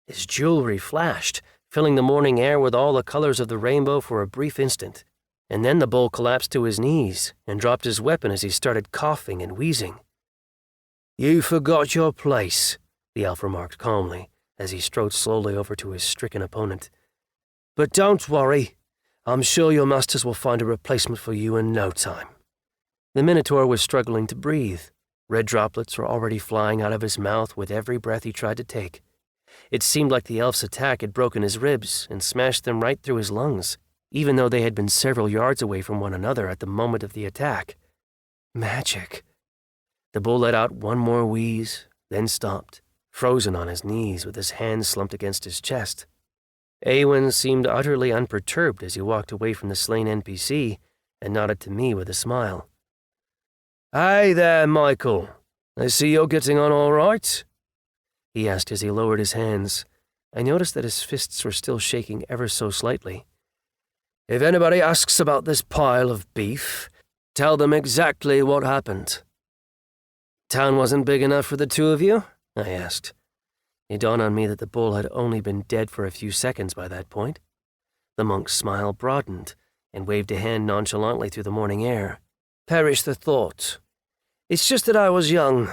His jewelry flashed, filling the morning air with all the colors of the rainbow for a brief instant, and then the bull collapsed to his knees and dropped his weapon as he started coughing and wheezing. "You forgot your place," the elf remarked calmly, as he strode slowly over to his stricken opponent. "But don't worry. I'm sure your masters will find a replacement for you in no time." The Minotaur was struggling to breathe. Red droplets were already flying out of his mouth with every breath he tried to take. It seemed like the elf's attack had broken his ribs and smashed them right through his lungs, even though they had been several yards away from one another at the moment of the attack. Magic. The bull let out one more wheeze, then stopped, frozen on his knees with his hands slumped against his chest. Eowyn seemed utterly unperturbed as he walked away from the slain NPC and nodded to me with a smile. "Hey there, Michael. I see you're getting on all right," he asked as he lowered his hands. I noticed that his fists were still shaking ever so slightly. "If anybody asks about this pile of beef, tell them exactly what happened." "Town wasn't big enough for the two of you?" I asked. It dawned on me that the bull had only been dead for a few seconds by that point. The monk's smile broadened and waved a hand nonchalantly through the morning air. "Perish the thought. It's just that I was young,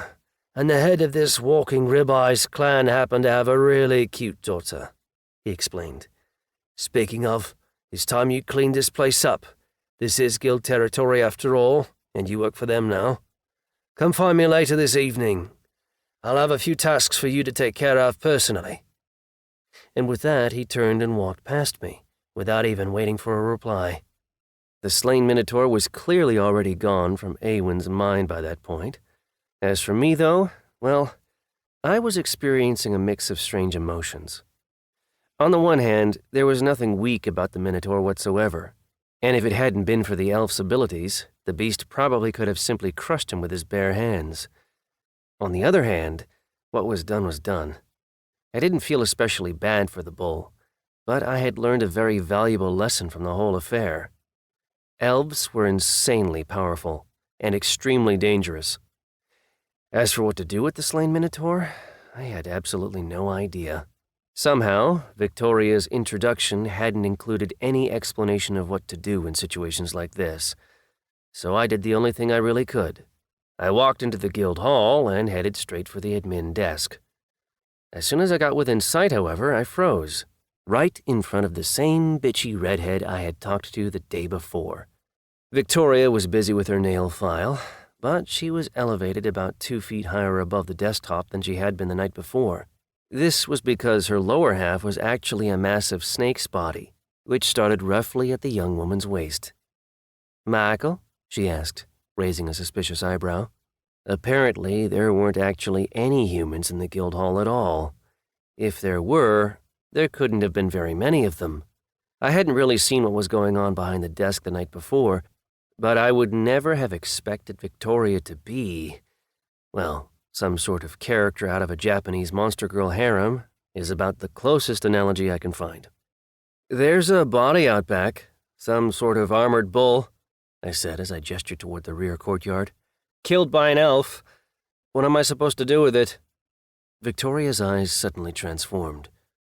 and the head of this walking ribeyes clan happened to have a really cute daughter," he explained. "Speaking of, it's time you cleaned this place up. This is guild territory after all, and you work for them now. Come find me later this evening. I'll have a few tasks for you to take care of personally." And with that, he turned and walked past me, without even waiting for a reply. The slain Minotaur was clearly already gone from Eowyn's mind by that point. As for me, though, well, I was experiencing a mix of strange emotions. On the one hand, there was nothing weak about the Minotaur whatsoever, and if it hadn't been for the elf's abilities, the beast probably could have simply crushed him with his bare hands. On the other hand, what was done was done. I didn't feel especially bad for the bull, but I had learned a very valuable lesson from the whole affair. Elves were insanely powerful and extremely dangerous. As for what to do with the slain Minotaur, I had absolutely no idea. Somehow, Victoria's introduction hadn't included any explanation of what to do in situations like this, so I did the only thing I really could. I walked into the guild hall and headed straight for the admin desk. As soon as I got within sight, however, I froze, right in front of the same bitchy redhead I had talked to the day before. Victoria was busy with her nail file, but she was elevated about 2 feet higher above the desktop than she had been the night before. This was because her lower half was actually a massive snake's body, which started roughly at the young woman's waist. "Michael?" she asked, raising a suspicious eyebrow. Apparently, there weren't actually any humans in the guild hall at all. If there were, there couldn't have been very many of them. I hadn't really seen what was going on behind the desk the night before, but I would never have expected Victoria to be, well, some sort of character out of a Japanese monster girl harem is about the closest analogy I can find. "There's a body out back, some sort of armored bull," I said as I gestured toward the rear courtyard. "Killed by an elf. What am I supposed to do with it?" Victoria's eyes suddenly transformed.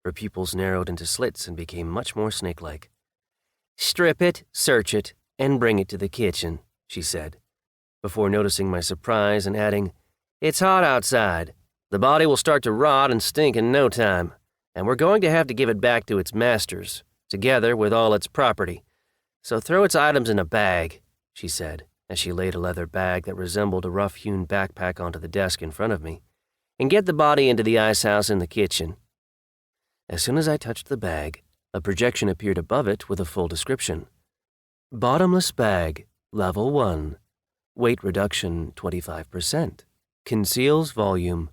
Her pupils narrowed into slits and became much more snake-like. Strip it, search it, and bring it to the kitchen, she said, before noticing my surprise and adding, It's hot outside. The body will start to rot and stink in no time, and we're going to have to give it back to its masters, together with all its property. So throw its items in a bag, she said, as she laid a leather bag that resembled a rough-hewn backpack onto the desk in front of me, and get the body into the ice house in the kitchen. As soon as I touched the bag, a projection appeared above it with a full description. Bottomless bag, level 1. Weight reduction 25%. Conceals volume.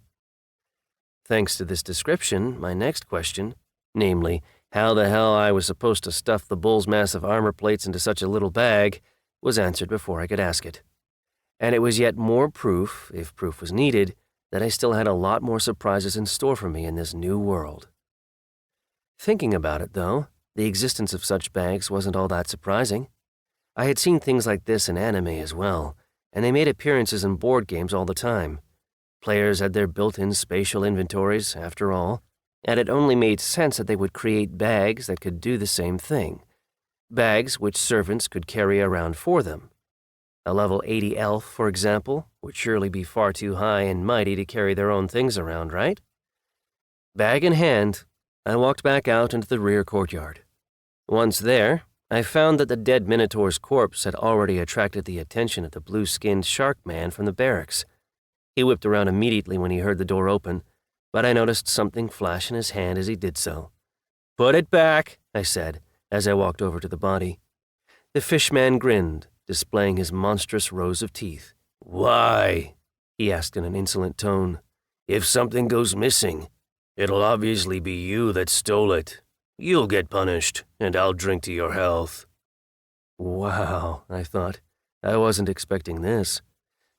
Thanks to this description, my next question, namely, how the hell I was supposed to stuff the bull's massive armor plates into such a little bag, was answered before I could ask it. And it was yet more proof, if proof was needed, that I still had a lot more surprises in store for me in this new world. Thinking about it, though, the existence of such bags wasn't all that surprising. I had seen things like this in anime as well, and they made appearances in board games all the time. Players had their built-in spatial inventories, after all, and it only made sense that they would create bags that could do the same thing. Bags which servants could carry around for them. A level 80 elf, for example, would surely be far too high and mighty to carry their own things around, right? Bag in hand, I walked back out into the rear courtyard. Once there, I found that the dead Minotaur's corpse had already attracted the attention of the blue-skinned shark man from the barracks. He whipped around immediately when he heard the door open, but I noticed something flash in his hand as he did so. Put it back, I said, as I walked over to the body. The fishman grinned, displaying his monstrous rows of teeth. Why? He asked in an insolent tone. If something goes missing, it'll obviously be you that stole it. You'll get punished, and I'll drink to your health. Wow, I thought. I wasn't expecting this.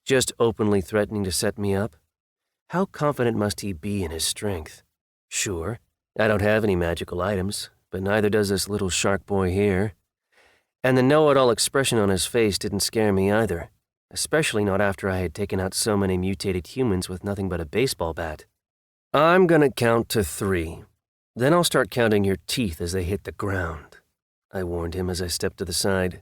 Just openly threatening to set me up? How confident must he be in his strength? Sure, I don't have any magical items, but neither does this little shark boy here. And the know-it-all expression on his face didn't scare me either, especially not after I had taken out so many mutated humans with nothing but a baseball bat. I'm gonna count to 3. Then I'll start counting your teeth as they hit the ground, I warned him as I stepped to the side.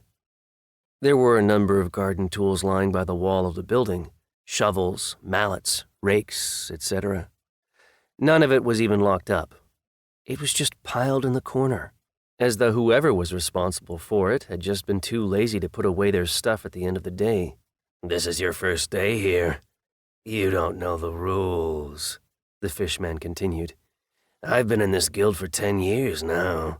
There were a number of garden tools lying by the wall of the building, shovels, mallets, rakes, etc. None of it was even locked up. It was just piled in the corner, as though whoever was responsible for it had just been too lazy to put away their stuff at the end of the day. This is your first day here. You don't know the rules, the fishman continued. I've been in this guild for 10 years now.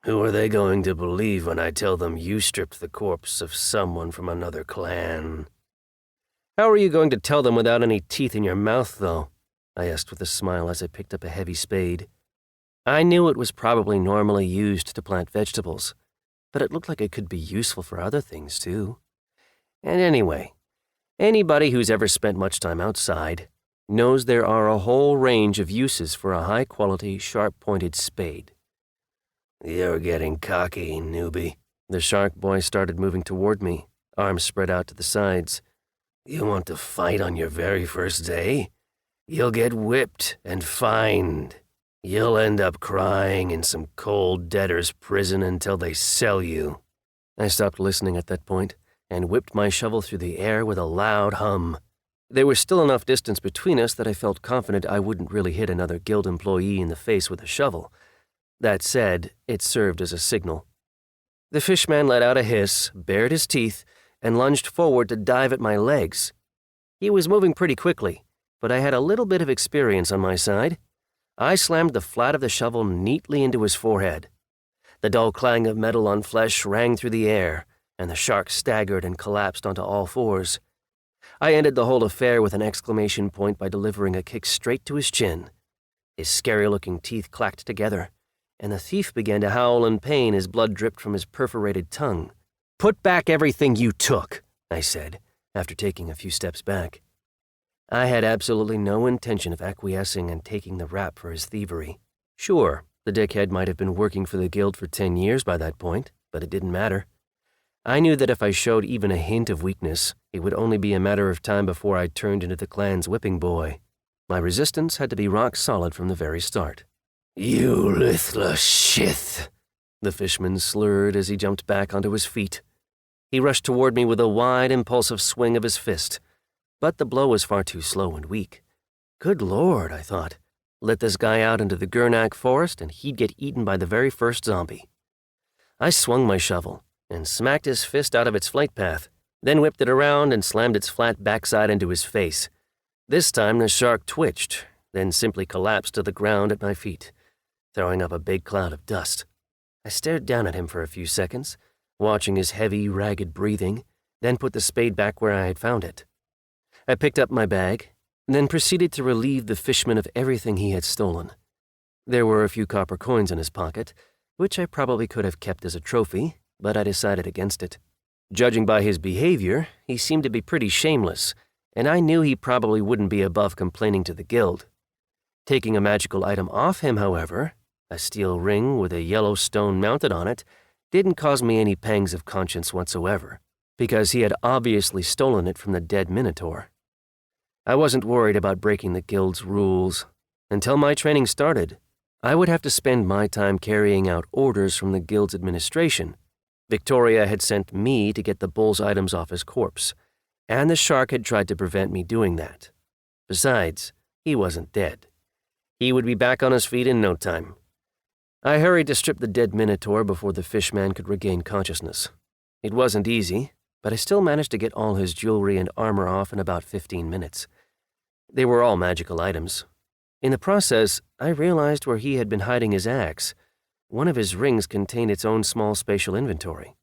Who are they going to believe when I tell them you stripped the corpse of someone from another clan? How are you going to tell them without any teeth in your mouth, though? I asked with a smile as I picked up a heavy spade. I knew it was probably normally used to plant vegetables, but it looked like it could be useful for other things, too. And anyway, anybody who's ever spent much time outside knows there are a whole range of uses for a high-quality, sharp-pointed spade. You're getting cocky, newbie. The shark boy started moving toward me, arms spread out to the sides. You want to fight on your very first day? You'll get whipped and fined. You'll end up crying in some cold debtor's prison until they sell you. I stopped listening at that point and whipped my shovel through the air with a loud hum. There was still enough distance between us that I felt confident I wouldn't really hit another guild employee in the face with a shovel. That said, it served as a signal. The fishman let out a hiss, bared his teeth, and lunged forward to dive at my legs. He was moving pretty quickly, but I had a little bit of experience on my side. I slammed the flat of the shovel neatly into his forehead. The dull clang of metal on flesh rang through the air, and the shark staggered and collapsed onto all fours. I ended the whole affair with an exclamation point by delivering a kick straight to his chin. His scary-looking teeth clacked together, and the thief began to howl in pain as blood dripped from his perforated tongue. Put back everything you took, I said, after taking a few steps back. I had absolutely no intention of acquiescing and taking the rap for his thievery. Sure, the dickhead might have been working for the guild for 10 years by that point, but it didn't matter. I knew that if I showed even a hint of weakness, it would only be a matter of time before I turned into the clan's whipping boy. My resistance had to be rock solid from the very start. You ruthless shit, The fishman slurred as he jumped back onto his feet. He rushed toward me with a wide, impulsive swing of his fist, but the blow was far too slow and weak. Good Lord, I thought. Let this guy out into the Gurnak forest and he'd get eaten by the very first zombie. I swung my shovel and smacked his fist out of its flight path, then whipped it around and slammed its flat backside into his face. This time the shark twitched, then simply collapsed to the ground at my feet, throwing up a big cloud of dust. I stared down at him for a few seconds, watching his heavy, ragged breathing, then put the spade back where I had found it. I picked up my bag, then proceeded to relieve the fishman of everything he had stolen. There were a few copper coins in his pocket, which I probably could have kept as a trophy, but I decided against it. Judging by his behavior, he seemed to be pretty shameless, and I knew he probably wouldn't be above complaining to the guild. Taking a magical item off him, however, a steel ring with a yellow stone mounted on it, didn't cause me any pangs of conscience whatsoever, because he had obviously stolen it from the dead Minotaur. I wasn't worried about breaking the guild's rules. Until my training started, I would have to spend my time carrying out orders from the guild's administration. Victoria had sent me to get the bull's items off his corpse, and the shark had tried to prevent me doing that. Besides, he wasn't dead. He would be back on his feet in no time. I hurried to strip the dead Minotaur before the fishman could regain consciousness. It wasn't easy, but I still managed to get all his jewelry and armor off in about 15 minutes. They were all magical items. In the process, I realized where he had been hiding his axe. One of his rings contained its own small spatial inventory.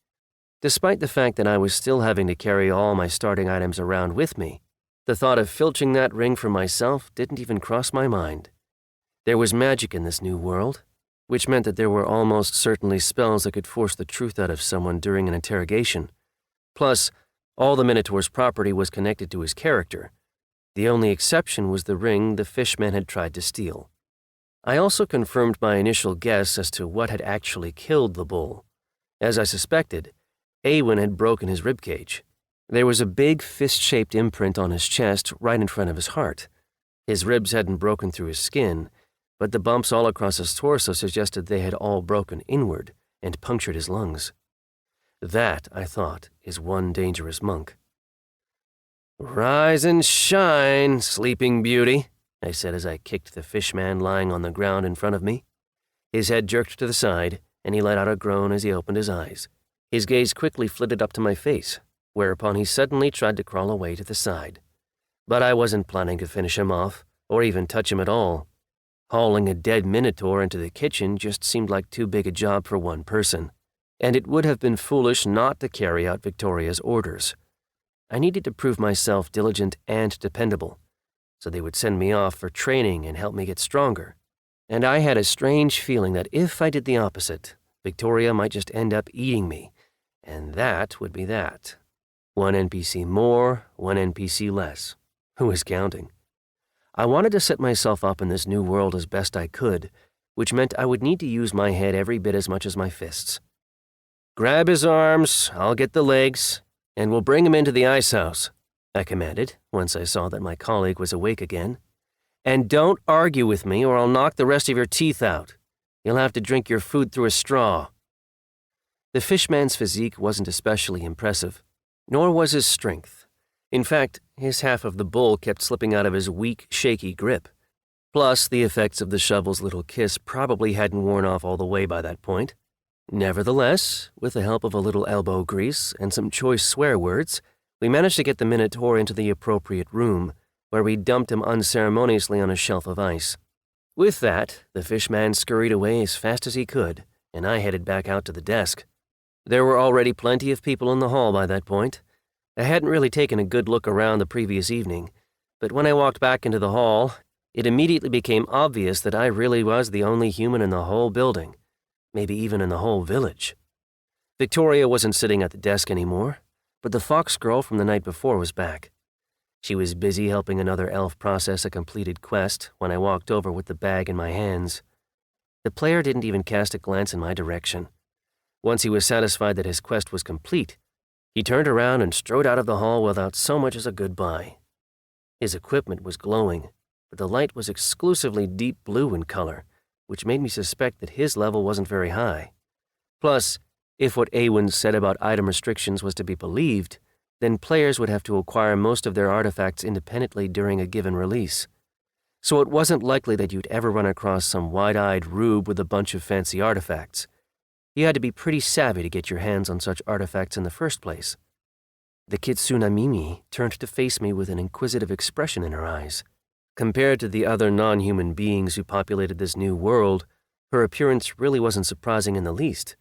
Despite the fact that I was still having to carry all my starting items around with me, the thought of filching that ring for myself didn't even cross my mind. There was magic in this new world, which meant that there were almost certainly spells that could force the truth out of someone during an interrogation. Plus, all the Minotaur's property was connected to his character. The only exception was the ring the fishman had tried to steal. I also confirmed my initial guess as to what had actually killed the bull. As I suspected, Awen had broken his ribcage. There was a big fist-shaped imprint on his chest right in front of his heart. His ribs hadn't broken through his skin, but the bumps all across his torso suggested they had all broken inward and punctured his lungs. That, I thought, is one dangerous monk. "Rise and shine, sleeping beauty," I said as I kicked the fishman lying on the ground in front of me. His head jerked to the side, and he let out a groan as he opened his eyes. His gaze quickly flitted up to my face, whereupon he suddenly tried to crawl away to the side. But I wasn't planning to finish him off, or even touch him at all. Hauling a dead Minotaur into the kitchen just seemed like too big a job for one person, and it would have been foolish not to carry out Victoria's orders. I needed to prove myself diligent and dependable, so they would send me off for training and help me get stronger. And I had a strange feeling that if I did the opposite, Victoria might just end up eating me, and that would be that. One NPC more, one NPC less. Who was counting? I wanted to set myself up in this new world as best I could, which meant I would need to use my head every bit as much as my fists. "Grab his arms, I'll get the legs, and we'll bring him into the ice house," I commanded, once I saw that my colleague was awake again. "And don't argue with me or I'll knock the rest of your teeth out. You'll have to drink your food through a straw." The fishman's physique wasn't especially impressive, nor was his strength. In fact, his half of the bull kept slipping out of his weak, shaky grip. Plus, the effects of the shovel's little kiss probably hadn't worn off all the way by that point. Nevertheless, with the help of a little elbow grease and some choice swear words, we managed to get the Minotaur into the appropriate room, where we dumped him unceremoniously on a shelf of ice. With that, the fishman scurried away as fast as he could, and I headed back out to the desk. There were already plenty of people in the hall by that point. I hadn't really taken a good look around the previous evening, but when I walked back into the hall, it immediately became obvious that I really was the only human in the whole building, maybe even in the whole village. Victoria wasn't sitting at the desk anymore, but the fox girl from the night before was back. She was busy helping another elf process a completed quest when I walked over with the bag in my hands. The player didn't even cast a glance in my direction. Once he was satisfied that his quest was complete, he turned around and strode out of the hall without so much as a goodbye. His equipment was glowing, but the light was exclusively deep blue in color, which made me suspect that his level wasn't very high. Plus, if what Awen said about item restrictions was to be believed, then players would have to acquire most of their artifacts independently during a given release. So it wasn't likely that you'd ever run across some wide-eyed rube with a bunch of fancy artifacts. You had to be pretty savvy to get your hands on such artifacts in the first place. The Kitsune Mimi turned to face me with an inquisitive expression in her eyes. Compared to the other non-human beings who populated this new world, her appearance really wasn't surprising in the least.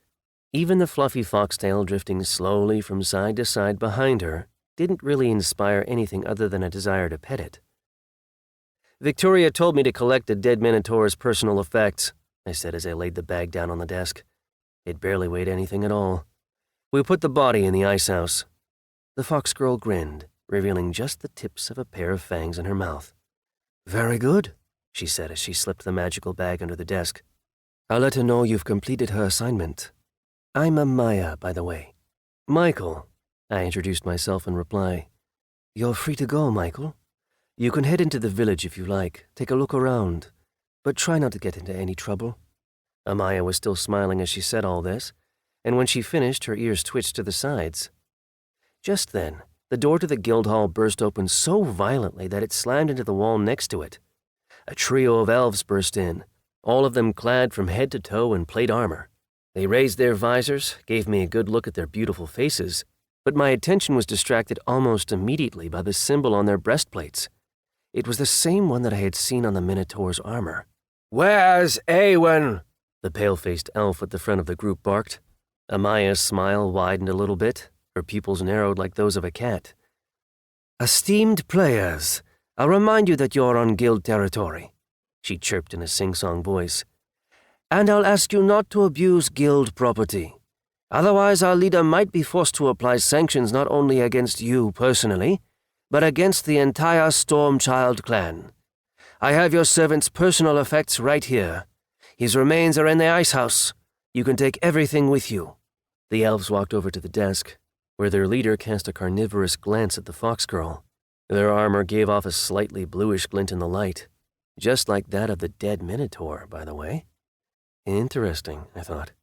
Even the fluffy foxtail drifting slowly from side to side behind her didn't really inspire anything other than a desire to pet it. "Victoria told me to collect the dead Minotaur's personal effects," I said as I laid the bag down on the desk. It barely weighed anything at all. "We put the body in the ice house." The fox girl grinned, revealing just the tips of a pair of fangs in her mouth. "Very good," she said as she slipped the magical bag under the desk. "I'll let her know you've completed her assignment. I'm Amaya, by the way." "Michael," I introduced myself in reply. "You're free to go, Michael. You can head into the village if you like, take a look around, but try not to get into any trouble." Amaya was still smiling as she said all this, and when she finished, her ears twitched to the sides. Just then, the door to the guild hall burst open so violently that it slammed into the wall next to it. A trio of elves burst in, all of them clad from head to toe in plate armor. They raised their visors, gave me a good look at their beautiful faces, but my attention was distracted almost immediately by the symbol on their breastplates. It was the same one that I had seen on the Minotaur's armor. "Where's Awen?" the pale-faced elf at the front of the group barked. Amaya's smile widened a little bit, her pupils narrowed like those of a cat. "Esteemed players, I'll remind you that you're on guild territory," she chirped in a sing-song voice. "And I'll ask you not to abuse guild property. Otherwise, our leader might be forced to apply sanctions not only against you personally, but against the entire Stormchild clan. I have your servant's personal effects right here. His remains are in the ice house. You can take everything with you." The elves walked over to the desk, where their leader cast a carnivorous glance at the fox girl. Their armor gave off a slightly bluish glint in the light, just like that of the dead Minotaur, by the way. Interesting, I thought.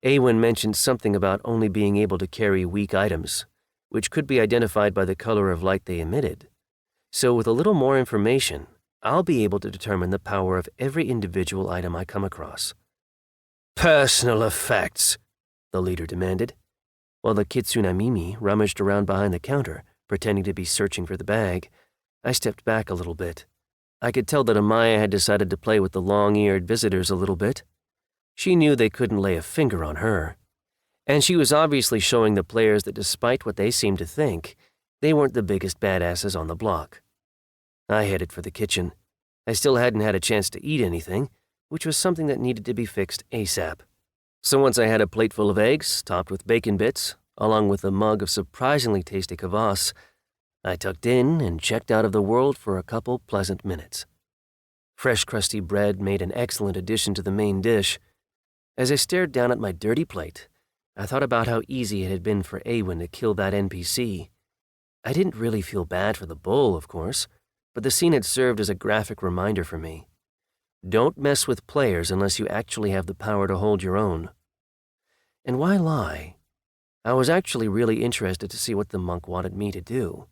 Awen mentioned something about only being able to carry weak items, which could be identified by the color of light they emitted. So with a little more information, I'll be able to determine the power of every individual item I come across. "Personal effects," the leader demanded, while the Kitsune Mimi rummaged around behind the counter, pretending to be searching for the bag. I stepped back a little bit. I could tell that Amaya had decided to play with the long-eared visitors a little bit. She knew they couldn't lay a finger on her. And she was obviously showing the players that despite what they seemed to think, they weren't the biggest badasses on the block. I headed for the kitchen. I still hadn't had a chance to eat anything, which was something that needed to be fixed ASAP. So once I had a plate full of eggs, topped with bacon bits, along with a mug of surprisingly tasty kvass, I tucked in and checked out of the world for a couple pleasant minutes. Fresh, crusty bread made an excellent addition to the main dish. As I stared down at my dirty plate, I thought about how easy it had been for Awen to kill that NPC. I didn't really feel bad for the bull, of course, but the scene had served as a graphic reminder for me. Don't mess with players unless you actually have the power to hold your own. And why lie? I was actually really interested to see what the monk wanted me to do.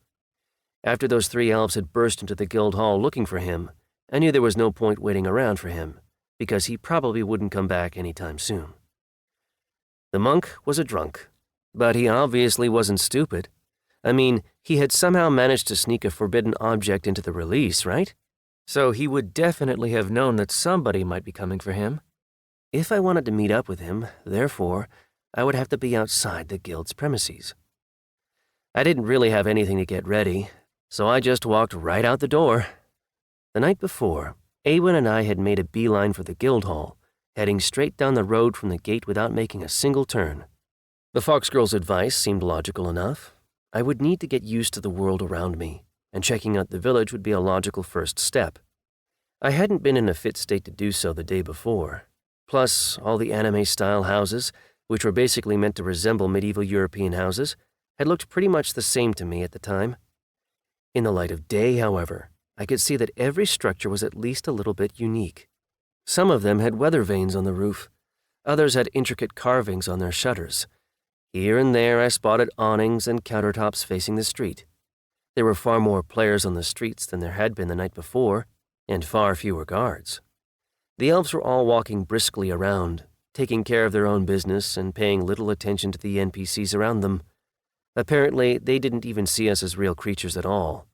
After those three elves had burst into the guild hall looking for him, I knew there was no point waiting around for him, because he probably wouldn't come back anytime soon. The monk was a drunk, but he obviously wasn't stupid. I mean, he had somehow managed to sneak a forbidden object into the release, right? So he would definitely have known that somebody might be coming for him. If I wanted to meet up with him, therefore, I would have to be outside the guild's premises. I didn't really have anything to get ready, so I just walked right out the door. The night before, Awen and I had made a beeline for the guild hall, heading straight down the road from the gate without making a single turn. The fox girl's advice seemed logical enough. I would need to get used to the world around me, and checking out the village would be a logical first step. I hadn't been in a fit state to do so the day before. Plus, all the anime-style houses, which were basically meant to resemble medieval European houses, had looked pretty much the same to me at the time. In the light of day, however, I could see that every structure was at least a little bit unique. Some of them had weather vanes on the roof. Others had intricate carvings on their shutters. Here and there I spotted awnings and countertops facing the street. There were far more players on the streets than there had been the night before, and far fewer guards. The elves were all walking briskly around, taking care of their own business and paying little attention to the NPCs around them. Apparently, they didn't even see us as real creatures at all.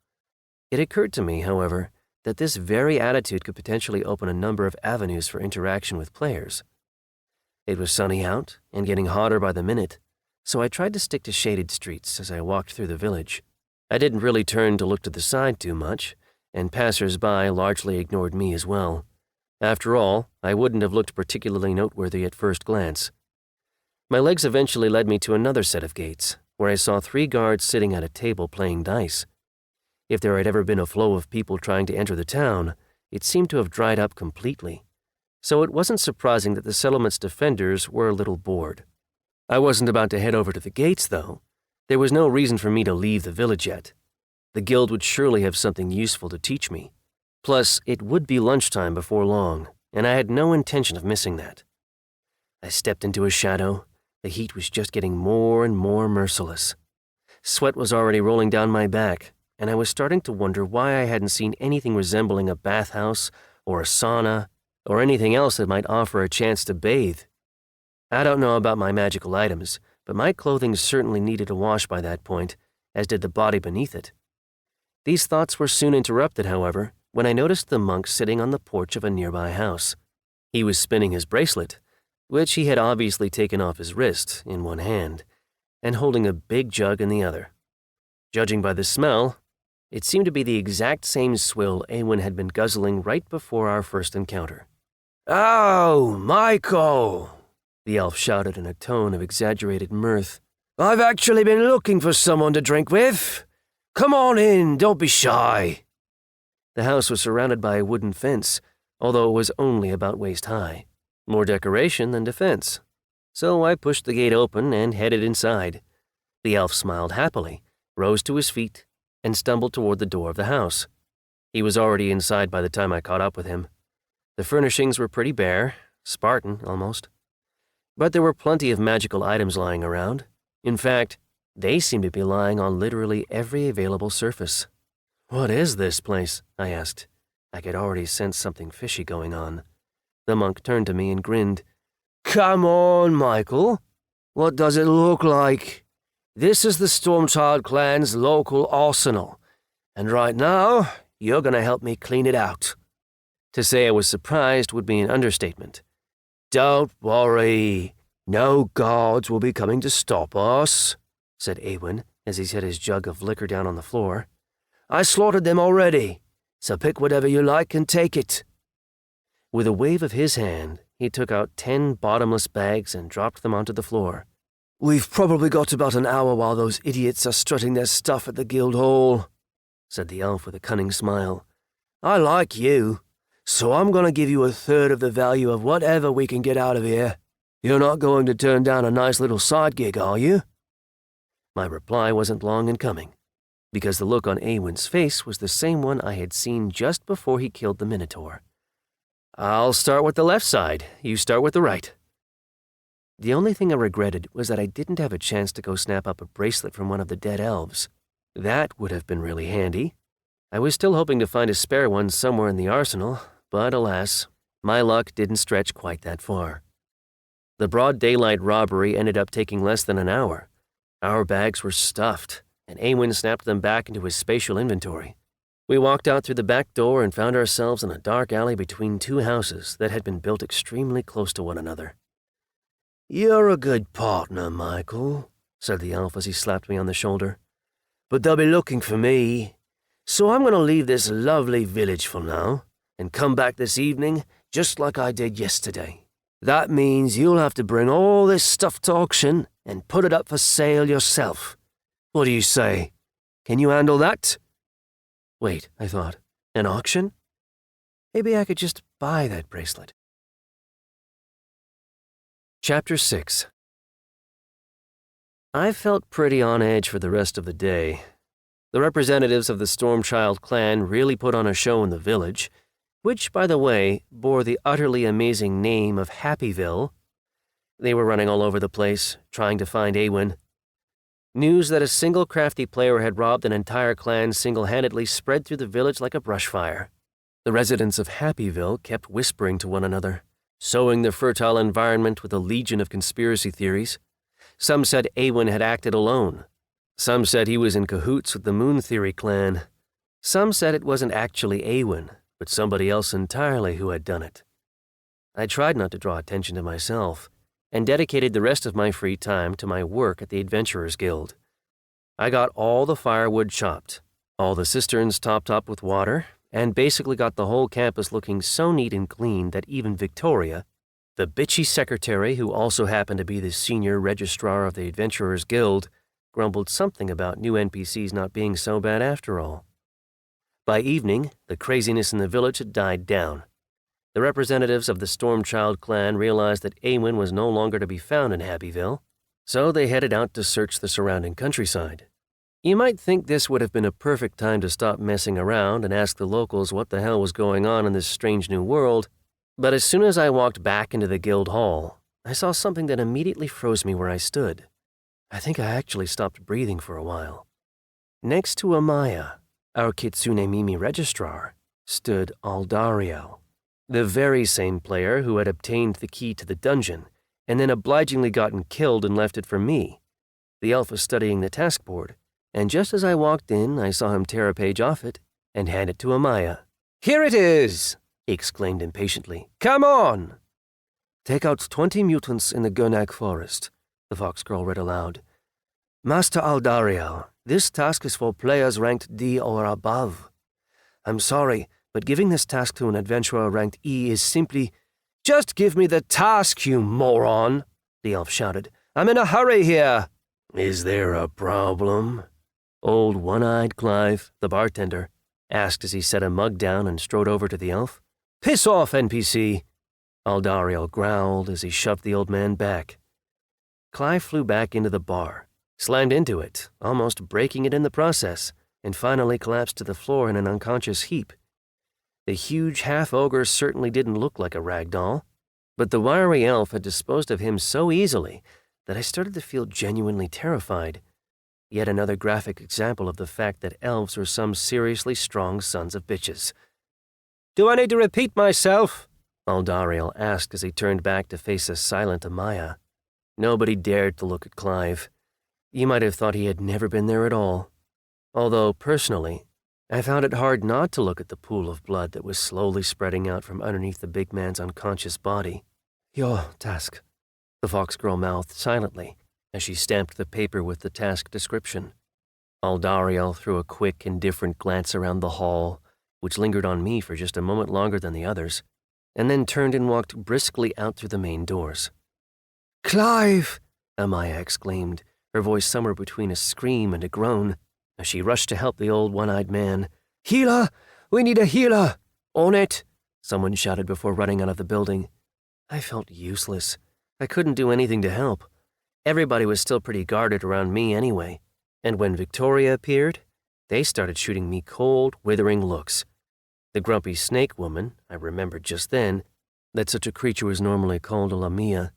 It occurred to me, however, that this very attitude could potentially open a number of avenues for interaction with players. It was sunny out and getting hotter by the minute, so I tried to stick to shaded streets as I walked through the village. I didn't really turn to look to the side too much, and passers-by largely ignored me as well. After all, I wouldn't have looked particularly noteworthy at first glance. My legs eventually led me to another set of gates, where I saw 3 guards sitting at a table playing dice. If there had ever been a flow of people trying to enter the town, it seemed to have dried up completely. So it wasn't surprising that the settlement's defenders were a little bored. I wasn't about to head over to the gates, though. There was no reason for me to leave the village yet. The guild would surely have something useful to teach me. Plus, it would be lunchtime before long, and I had no intention of missing that. I stepped into a shadow. The heat was just getting more and more merciless. Sweat was already rolling down my back, and I was starting to wonder why I hadn't seen anything resembling a bathhouse or a sauna or anything else that might offer a chance to bathe. I don't know about my magical items, but my clothing certainly needed a wash by that point, as did the body beneath it. These thoughts were soon interrupted, however, when I noticed the monk sitting on the porch of a nearby house. He was spinning his bracelet, which he had obviously taken off his wrist in one hand, and holding a big jug in the other. Judging by the smell, it seemed to be the exact same swill Awen had been guzzling right before our first encounter. "Oh, Michael!" the elf shouted in a tone of exaggerated mirth. "I've actually been looking for someone to drink with. Come on in, don't be shy." The house was surrounded by a wooden fence, although it was only about waist high. More decoration than defense. So I pushed the gate open and headed inside. The elf smiled happily, rose to his feet, and stumbled toward the door of the house. He was already inside by the time I caught up with him. The furnishings were pretty bare, Spartan almost. But there were plenty of magical items lying around. In fact, they seemed to be lying on literally every available surface. "What is this place?" I asked. I could already sense something fishy going on. The monk turned to me and grinned. "Come on, Michael. What does it look like? This is the Stormchild clan's local arsenal, and right now, you're going to help me clean it out." To say I was surprised would be an understatement. "Don't worry. No guards will be coming to stop us," said Awen as he set his jug of liquor down on the floor. "I slaughtered them already, so pick whatever you like and take it." With a wave of his hand, he took out 10 bottomless bags and dropped them onto the floor. "We've probably got about an hour while those idiots are strutting their stuff at the guild hall," said the elf with a cunning smile. "I like you, so I'm going to give you a third of the value of whatever we can get out of here. You're not going to turn down a nice little side gig, are you?" My reply wasn't long in coming, because the look on Awen's face was the same one I had seen just before he killed the Minotaur. "I'll start with the left side. You start with the right." The only thing I regretted was that I didn't have a chance to go snap up a bracelet from one of the dead elves. That would have been really handy. I was still hoping to find a spare one somewhere in the arsenal, but alas, my luck didn't stretch quite that far. The broad daylight robbery ended up taking less than an hour. Our bags were stuffed, and Awen snapped them back into his spatial inventory. We walked out through the back door and found ourselves in a dark alley between 2 houses that had been built extremely close to one another. "You're a good partner, Michael," said the elf as he slapped me on the shoulder. "But they'll be looking for me, so I'm going to leave this lovely village for now and come back this evening just like I did yesterday. That means you'll have to bring all this stuff to auction and put it up for sale yourself. What do you say? Can you handle that?" Wait, I thought, an auction? Maybe I could just buy that bracelet. Chapter 6. I felt pretty on edge for the rest of the day. The representatives of the Stormchild clan really put on a show in the village, which, by the way, bore the utterly amazing name of Happyville. They were running all over the place, trying to find Awen. News that a single crafty player had robbed an entire clan single-handedly spread through the village like a brush fire. The residents of Happyville kept whispering to one another, sowing the fertile environment with a legion of conspiracy theories. Some said Awen had acted alone. Some said he was in cahoots with the Moon Theory clan. Some said it wasn't actually Awen, but somebody else entirely who had done it. I tried not to draw attention to myself, and dedicated the rest of my free time to my work at the Adventurers Guild. I got all the firewood chopped, all the cisterns topped up with water, and basically got the whole campus looking so neat and clean that even Victoria, the bitchy secretary who also happened to be the senior registrar of the Adventurers Guild, grumbled something about new NPCs not being so bad after all. By evening, the craziness in the village had died down. The representatives of the Stormchild clan realized that Awen was no longer to be found in Happyville, so they headed out to search the surrounding countryside. You might think this would have been a perfect time to stop messing around and ask the locals what the hell was going on in this strange new world, but as soon as I walked back into the guild hall, I saw something that immediately froze me where I stood. I think I actually stopped breathing for a while. Next to Amaya, our Kitsune Mimi registrar, stood Aldariel, the very same player who had obtained the key to the dungeon and then obligingly gotten killed and left it for me. The elf was studying the task board, and just as I walked in, I saw him tear a page off it and hand it to Amaya. "Here it is!" he exclaimed impatiently. "Come on!" "Take out 20 mutants in the Gurnak forest," the fox girl read aloud. "Master Aldariel, this task is for players ranked D or above. I'm sorry, but giving this task to an adventurer ranked E is simply—" "Just give me the task, you moron!" the elf shouted. "I'm in a hurry here!" "Is there a problem?" Old One-Eyed Clive, the bartender, asked as he set a mug down and strode over to the elf. "Piss off, NPC!" Aldariel growled as he shoved the old man back. Clive flew back into the bar, slammed into it, almost breaking it in the process, and finally collapsed to the floor in an unconscious heap. The huge half-ogre certainly didn't look like a rag doll, but the wiry elf had disposed of him so easily that I started to feel genuinely terrified. Yet another graphic example of the fact that elves are some seriously strong sons of bitches. "Do I need to repeat myself?" Aldariel asked as he turned back to face a silent Amaya. Nobody dared to look at Clive. You might have thought he had never been there at all. Although, personally, I found it hard not to look at the pool of blood that was slowly spreading out from underneath the big man's unconscious body. "Your task," the fox girl mouthed silently as she stamped the paper with the task description. Aldariel threw a quick, indifferent glance around the hall, which lingered on me for just a moment longer than the others, and then turned and walked briskly out through the main doors. "Clive!" Amaya exclaimed, her voice somewhere between a scream and a groan, as she rushed to help the old one-eyed man. "Healer! We need a healer! On it!" someone shouted before running out of the building. I felt useless. I couldn't do anything to help. Everybody was still pretty guarded around me anyway, and when Victoria appeared, they started shooting me cold, withering looks. The grumpy snake woman, I remembered just then, that such a creature was normally called a Lamia,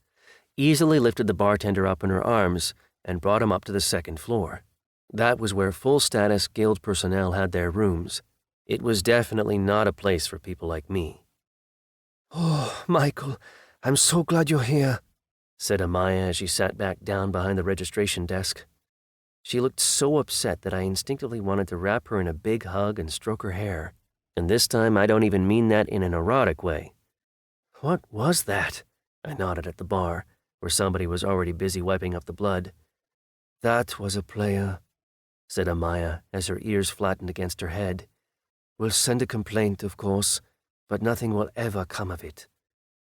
easily lifted the bartender up in her arms and brought him up to the second floor. That was where full-status guild personnel had their rooms. It was definitely not a place for people like me. "Oh, Michael, I'm so glad you're here," said Amaya as she sat back down behind the registration desk. She looked so upset that I instinctively wanted to wrap her in a big hug and stroke her hair. And this time I don't even mean that in an erotic way. "What was that?" I nodded at the bar, where somebody was already busy wiping up the blood. "That was a player," said Amaya as her ears flattened against her head. "We'll send a complaint, of course, but nothing will ever come of it.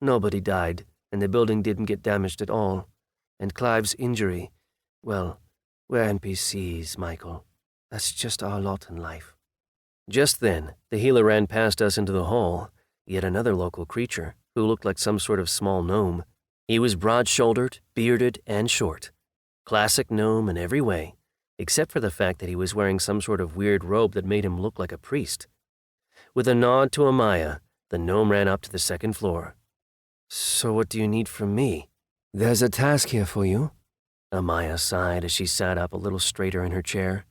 Nobody died, and the building didn't get damaged at all. And Clive's injury, well, we're NPCs, Michael. That's just our lot in life." Just then, the healer ran past us into the hall, yet another local creature, who looked like some sort of small gnome. He was broad-shouldered, bearded, and short. Classic gnome in every way, except for the fact that he was wearing some sort of weird robe that made him look like a priest. With a nod to Amaya, the gnome ran up to the second floor. "So what do you need from me?" There's a task here for you, Amaya sighed as she sat up a little straighter in her chair.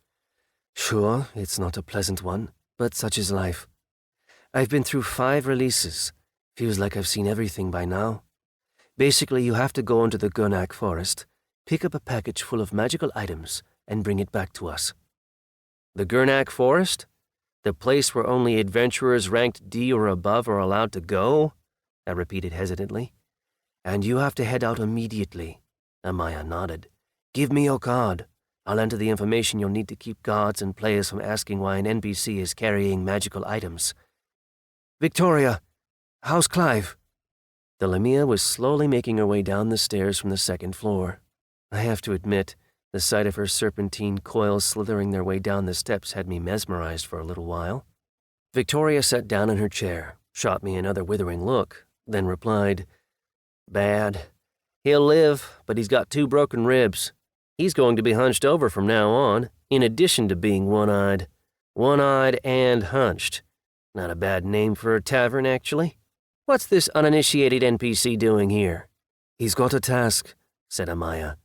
Sure, it's not a pleasant one, but such is life. I've been through 5 releases. Feels like I've seen everything by now. Basically, you have to go into the Gurnak forest, pick up a package full of magical items, and bring it back to us. The Gurnak forest? The place where only adventurers ranked D or above are allowed to go? I repeated hesitantly. And you have to head out immediately. Amaya nodded. Give me your card. I'll enter the information you'll need to keep guards and players from asking why an NPC is carrying magical items. Victoria, how's Clive? The Lamia was slowly making her way down the stairs from the 2nd floor. I have to admit, the sight of her serpentine coils slithering their way down the steps had me mesmerized for a little while. Victoria sat down in her chair, shot me another withering look, then replied, "Bad. He'll live, but he's got 2 broken ribs. He's going to be hunched over from now on, in addition to being one-eyed. One-eyed and hunched. Not a bad name for a tavern, actually. What's this uninitiated NPC doing here?" He's got a task, said Amaya.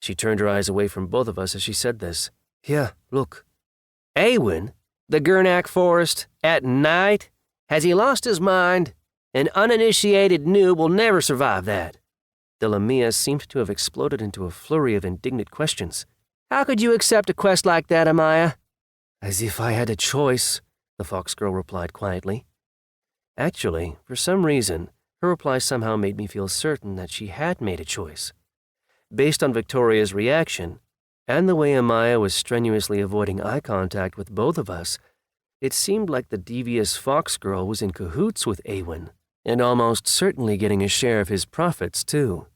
She turned her eyes away from both of us as she said this. Here, look. Awen? The Gurnak forest? At night? Has he lost his mind? An uninitiated noob will never survive that. The Lamia seemed to have exploded into a flurry of indignant questions. How could you accept a quest like that, Amaya? As if I had a choice, the fox girl replied quietly. Actually, for some reason, her reply somehow made me feel certain that she had made a choice. Based on Victoria's reaction, and the way Amaya was strenuously avoiding eye contact with both of us, it seemed like the devious fox girl was in cahoots with Awen, and almost certainly getting a share of his profits, too.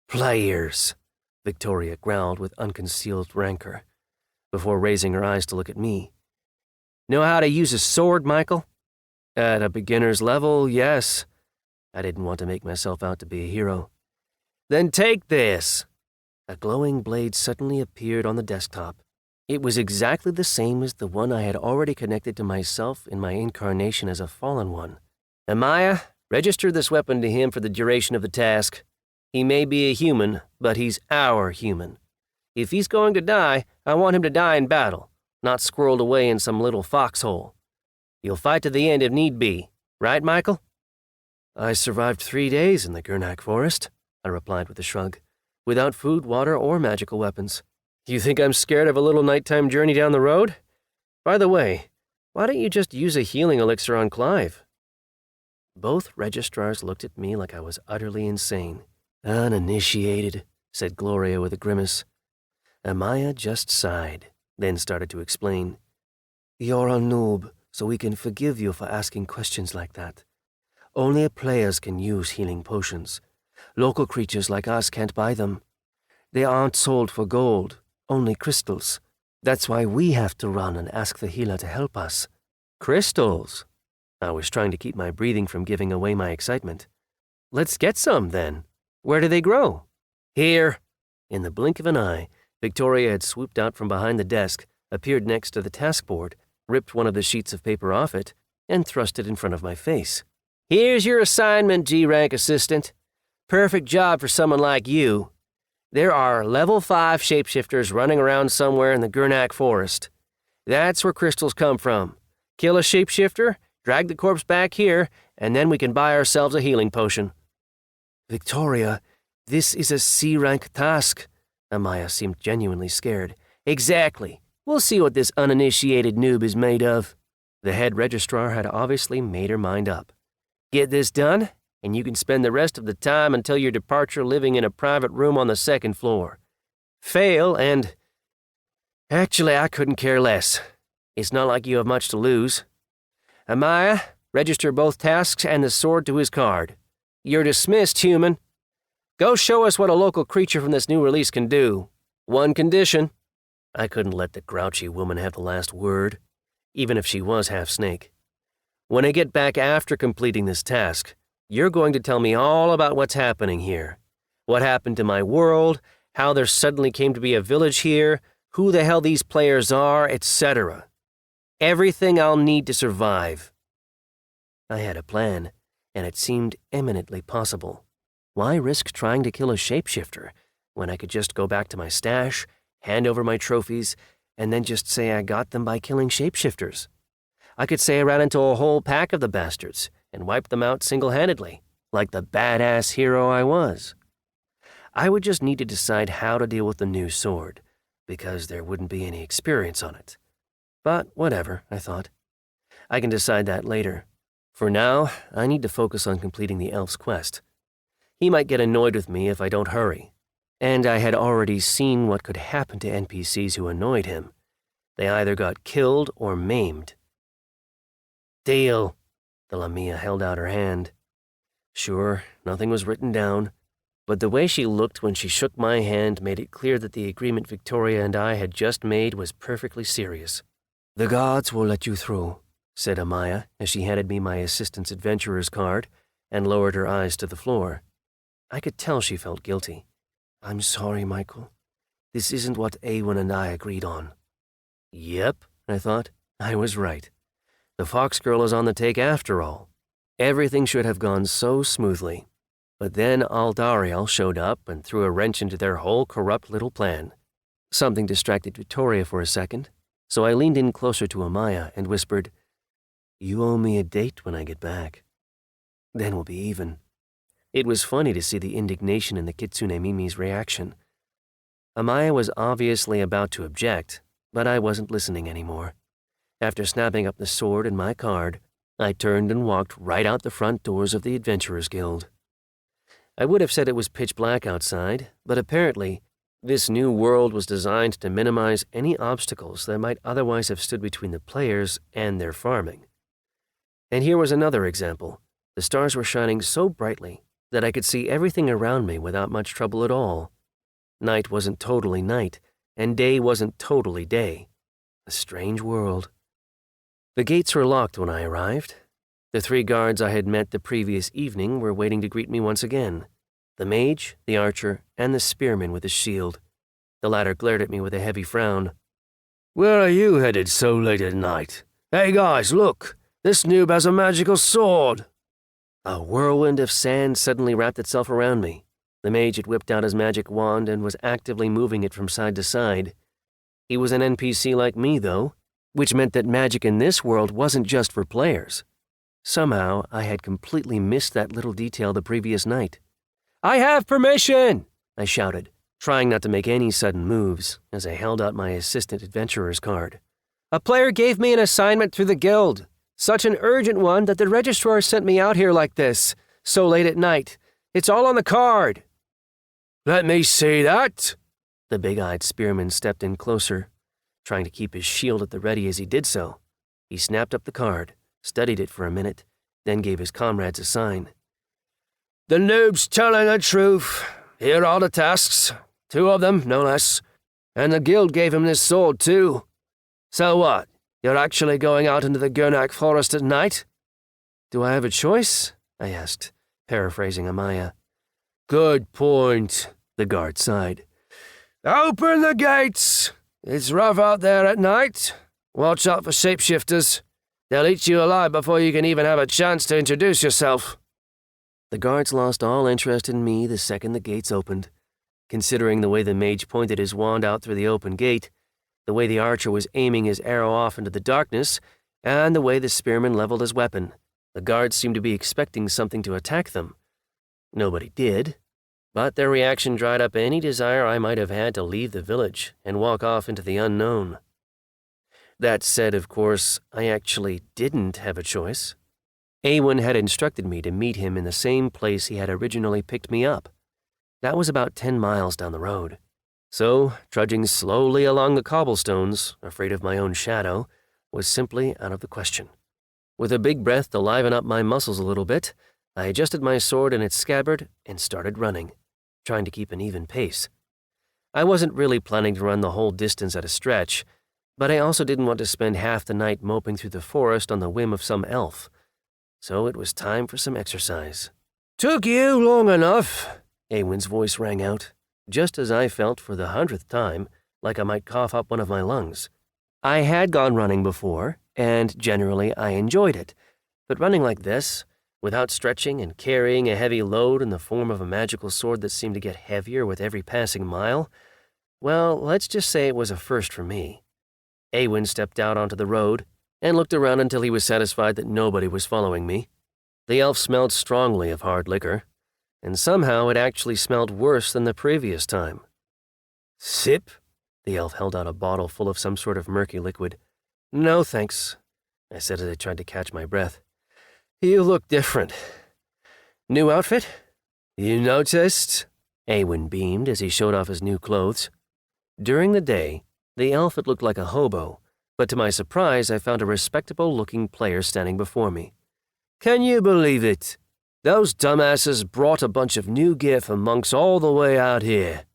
Players, Victoria growled with unconcealed rancor, before raising her eyes to look at me. Know how to use a sword, Michael? At a beginner's level, yes. I didn't want to make myself out to be a hero. Then take this. A glowing blade suddenly appeared on the desktop. It was exactly the same as the one I had already connected to myself in my incarnation as a fallen one. Amaya, register this weapon to him for the duration of the task. He may be a human, but he's our human. If he's going to die, I want him to die in battle, not squirreled away in some little foxhole. You'll fight to the end if need be, right, Michael? I survived 3 days in the Gurnak forest, I replied with a shrug, without food, water, or magical weapons. You think I'm scared of a little nighttime journey down the road? By the way, why don't you just use a healing elixir on Clive? Both registrars looked at me like I was utterly insane. Uninitiated, said Gloria with a grimace. Amaya just sighed, then started to explain. You're a noob, so we can forgive you for asking questions like that. Only players can use healing potions. Local creatures like us can't buy them. They aren't sold for gold, only crystals. That's why we have to run and ask the healer to help us. Crystals? I was trying to keep my breathing from giving away my excitement. Let's get some, then. Where do they grow? Here. In the blink of an eye, Victoria had swooped out from behind the desk, appeared next to the task board, ripped one of the sheets of paper off it, and thrust it in front of my face. Here's your assignment, G-Rank assistant. Perfect job for someone like you. There are level 5 shapeshifters running around somewhere in the Gurnak forest. That's where crystals come from. Kill a shapeshifter, drag the corpse back here, and then we can buy ourselves a healing potion. Victoria, this is a C-rank task. Amaya seemed genuinely scared. Exactly. We'll see what this uninitiated noob is made of. The head registrar had obviously made her mind up. Get this done, and you can spend the rest of the time until your departure living in a private room on the 2nd floor. Fail, and... Actually, I couldn't care less. It's not like you have much to lose. Amaya, register both tasks and the sword to his card. You're dismissed, human. Go show us what a local creature from this new release can do. One condition. I couldn't let the grouchy woman have the last word, even if she was half snake. When I get back after completing this task, you're going to tell me all about what's happening here. What happened to my world, how there suddenly came to be a village here, who the hell these players are, etc. Everything I'll need to survive. I had a plan, and it seemed eminently possible. Why risk trying to kill a shapeshifter when I could just go back to my stash, hand over my trophies, and then just say I got them by killing shapeshifters? I could say I ran into a whole pack of the bastards and wiped them out single-handedly, like the badass hero I was. I would just need to decide how to deal with the new sword, because there wouldn't be any experience on it. But whatever, I thought. I can decide that later. For now, I need to focus on completing the elf's quest. He might get annoyed with me if I don't hurry. And I had already seen what could happen to NPCs who annoyed him. They either got killed or maimed. Deal. The Lamia held out her hand. Sure, nothing was written down, but the way she looked when she shook my hand made it clear that the agreement Victoria and I had just made was perfectly serious. The gods will let you through, said Amaya as she handed me my assistant's adventurer's card and lowered her eyes to the floor. I could tell she felt guilty. I'm sorry, Michael. This isn't what Awen and I agreed on. Yep, I thought. I was right. The Fox Girl is on the take after all. Everything should have gone so smoothly. But then Aldariel showed up and threw a wrench into their whole corrupt little plan. Something distracted Victoria for a second, so I leaned in closer to Amaya and whispered, You owe me a date when I get back. Then we'll be even. It was funny to see the indignation in the Kitsune Mimi's reaction. Amaya was obviously about to object, but I wasn't listening anymore. After snapping up the sword and my card, I turned and walked right out the front doors of the Adventurers Guild. I would have said it was pitch black outside, but apparently, this new world was designed to minimize any obstacles that might otherwise have stood between the players and their farming. And here was another example. The stars were shining so brightly that I could see everything around me without much trouble at all. Night wasn't totally night, and day wasn't totally day. A strange world. The gates were locked when I arrived. The 3 guards I had met the previous evening were waiting to greet me once again. The mage, the archer, and the spearman with his shield. The latter glared at me with a heavy frown. Where are you headed so late at night? Hey guys, look! This noob has a magical sword! A whirlwind of sand suddenly wrapped itself around me. The mage had whipped out his magic wand and was actively moving it from side to side. He was an NPC like me, though, which meant that magic in this world wasn't just for players. Somehow, I had completely missed that little detail the previous night. I have permission! I shouted, trying not to make any sudden moves, as I held out my assistant adventurer's card. A player gave me an assignment through the guild. Such an urgent one that the registrar sent me out here like this, so late at night. It's all on the card. Let me see that! The big-eyed spearman stepped in closer, trying to keep his shield at the ready as he did so. He snapped up the card, studied it for a minute, then gave his comrades a sign. The noob's telling the truth. Here are the tasks. 2 of them, no less. And the guild gave him this sword, too. So what? You're actually going out into the Gurnak forest at night? Do I have a choice? I asked, paraphrasing Amaya. Good point, the guard sighed. Open the gates! It's rough out there at night. Watch out for shapeshifters. They'll eat you alive before you can even have a chance to introduce yourself. The guards lost all interest in me the second the gates opened. Considering the way the mage pointed his wand out through the open gate, the way the archer was aiming his arrow off into the darkness, and the way the spearman leveled his weapon, the guards seemed to be expecting something to attack them. Nobody did, but their reaction dried up any desire I might have had to leave the village and walk off into the unknown. That said, of course, I actually didn't have a choice. Awen had instructed me to meet him in the same place he had originally picked me up. That was about 10 miles down the road. So, trudging slowly along the cobblestones, afraid of my own shadow, was simply out of the question. With a big breath to liven up my muscles a little bit, I adjusted my sword in its scabbard and started running, trying to keep an even pace. I wasn't really planning to run the whole distance at a stretch, but I also didn't want to spend half the night moping through the forest on the whim of some elf. So it was time for some exercise. Took you long enough, Awen's voice rang out, just as I felt for the 100th time like I might cough up one of my lungs. I had gone running before, and generally I enjoyed it, but running like this, without stretching and carrying a heavy load in the form of a magical sword that seemed to get heavier with every passing mile, well, let's just say it was a first for me. Awen stepped out onto the road and looked around until he was satisfied that nobody was following me. The elf smelled strongly of hard liquor, and somehow it actually smelled worse than the previous time. "Sip?" The elf held out a bottle full of some sort of murky liquid. "No, thanks," I said as I tried to catch my breath. "You look different. New outfit?" "You noticed?" Awen beamed as he showed off his new clothes. During the day, the elf had looked like a hobo, but to my surprise I found a respectable-looking player standing before me. "Can you believe it? Those dumbasses brought a bunch of new gear for monks all the way out here.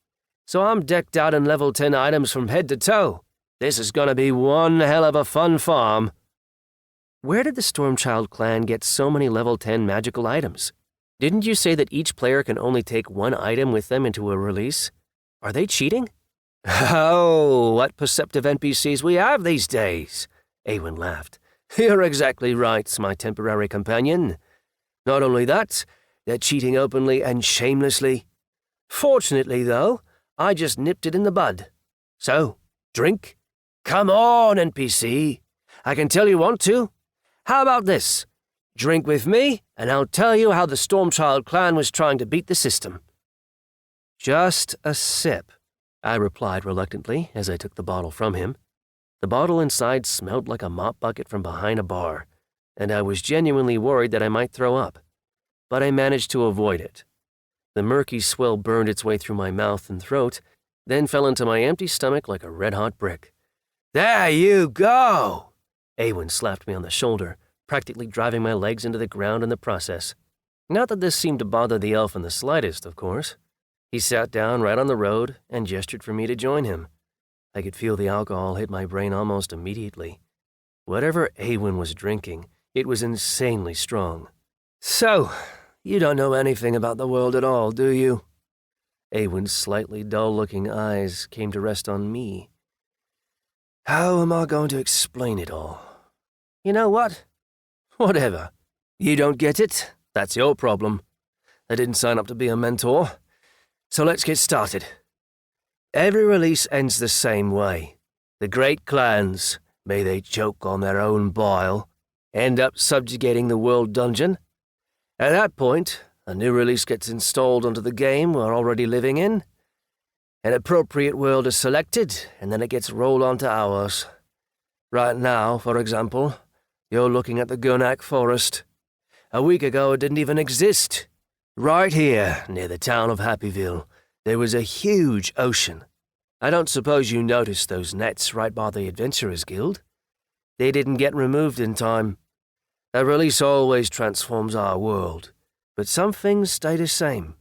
So I'm decked out in level 10 items from head to toe. This is gonna be one hell of a fun farm." Where did the Stormchild clan get so many level 10 magical items? Didn't you say that each player can only take one item with them into a release? Are they cheating? "Oh, what perceptive NPCs we have these days," Awen laughed. "You're exactly right, my temporary companion. Not only that, they're cheating openly and shamelessly. Fortunately, though, I just nipped it in the bud. So, drink? Come on, NPC. I can tell you want to. How about this? Drink with me, and I'll tell you how the Stormchild clan was trying to beat the system." "Just a sip," I replied reluctantly as I took the bottle from him. The bottle inside smelled like a mop bucket from behind a bar, and I was genuinely worried that I might throw up. But I managed to avoid it. The murky swill burned its way through my mouth and throat, then fell into my empty stomach like a red-hot brick. "There you go!" Awen slapped me on the shoulder, practically driving my legs into the ground in the process. Not that this seemed to bother the elf in the slightest, of course. He sat down right on the road and gestured for me to join him. I could feel the alcohol hit my brain almost immediately. Whatever Awen was drinking, it was insanely strong. "So, you don't know anything about the world at all, do you?" Awen's slightly dull-looking eyes came to rest on me. "How am I going to explain it all?" "You know what? Whatever. You don't get it? That's your problem. I didn't sign up to be a mentor. So let's get started. Every release ends the same way. The great clans, may they choke on their own bile, end up subjugating the world dungeon. At that point, a new release gets installed onto the game we're already living in. An appropriate world is selected, and then it gets rolled onto ours. Right now, for example, you're looking at the Gurnak Forest. A week ago it didn't even exist. Right here, near the town of Happyville, there was a huge ocean. I don't suppose you noticed those nets right by the Adventurers Guild? They didn't get removed in time. A release always transforms our world, but some things stay the same.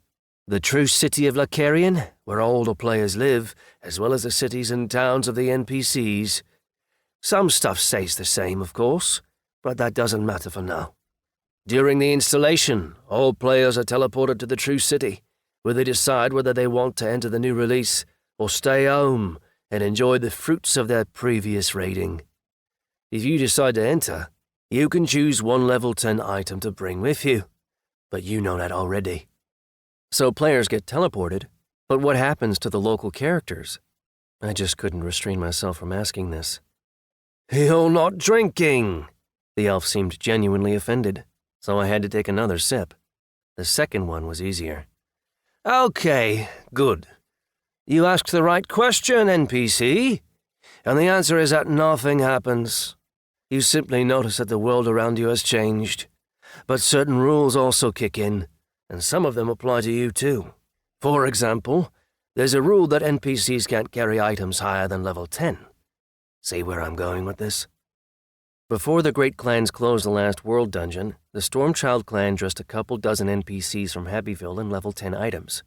The true city of Lacarian, where all the players live, as well as the cities and towns of the NPCs. Some stuff stays the same, of course, but that doesn't matter for now. During the installation, all players are teleported to the true city, where they decide whether they want to enter the new release or stay home and enjoy the fruits of their previous raiding. If you decide to enter, you can choose one level 10 item to bring with you, but you know that already. So players get teleported, but what happens to the local characters? I just couldn't restrain myself from asking this. "You're not drinking!" The elf seemed genuinely offended, so I had to take another sip. The second one was easier. "Okay, good. You asked the right question, NPC, and the answer is that nothing happens. You simply notice that the world around you has changed, but certain rules also kick in, and some of them apply to you too. For example, there's a rule that NPCs can't carry items higher than level 10. See where I'm going with this? Before the Great Clans closed the last world dungeon, the Stormchild clan dressed a couple dozen NPCs from Happyville in level 10 items.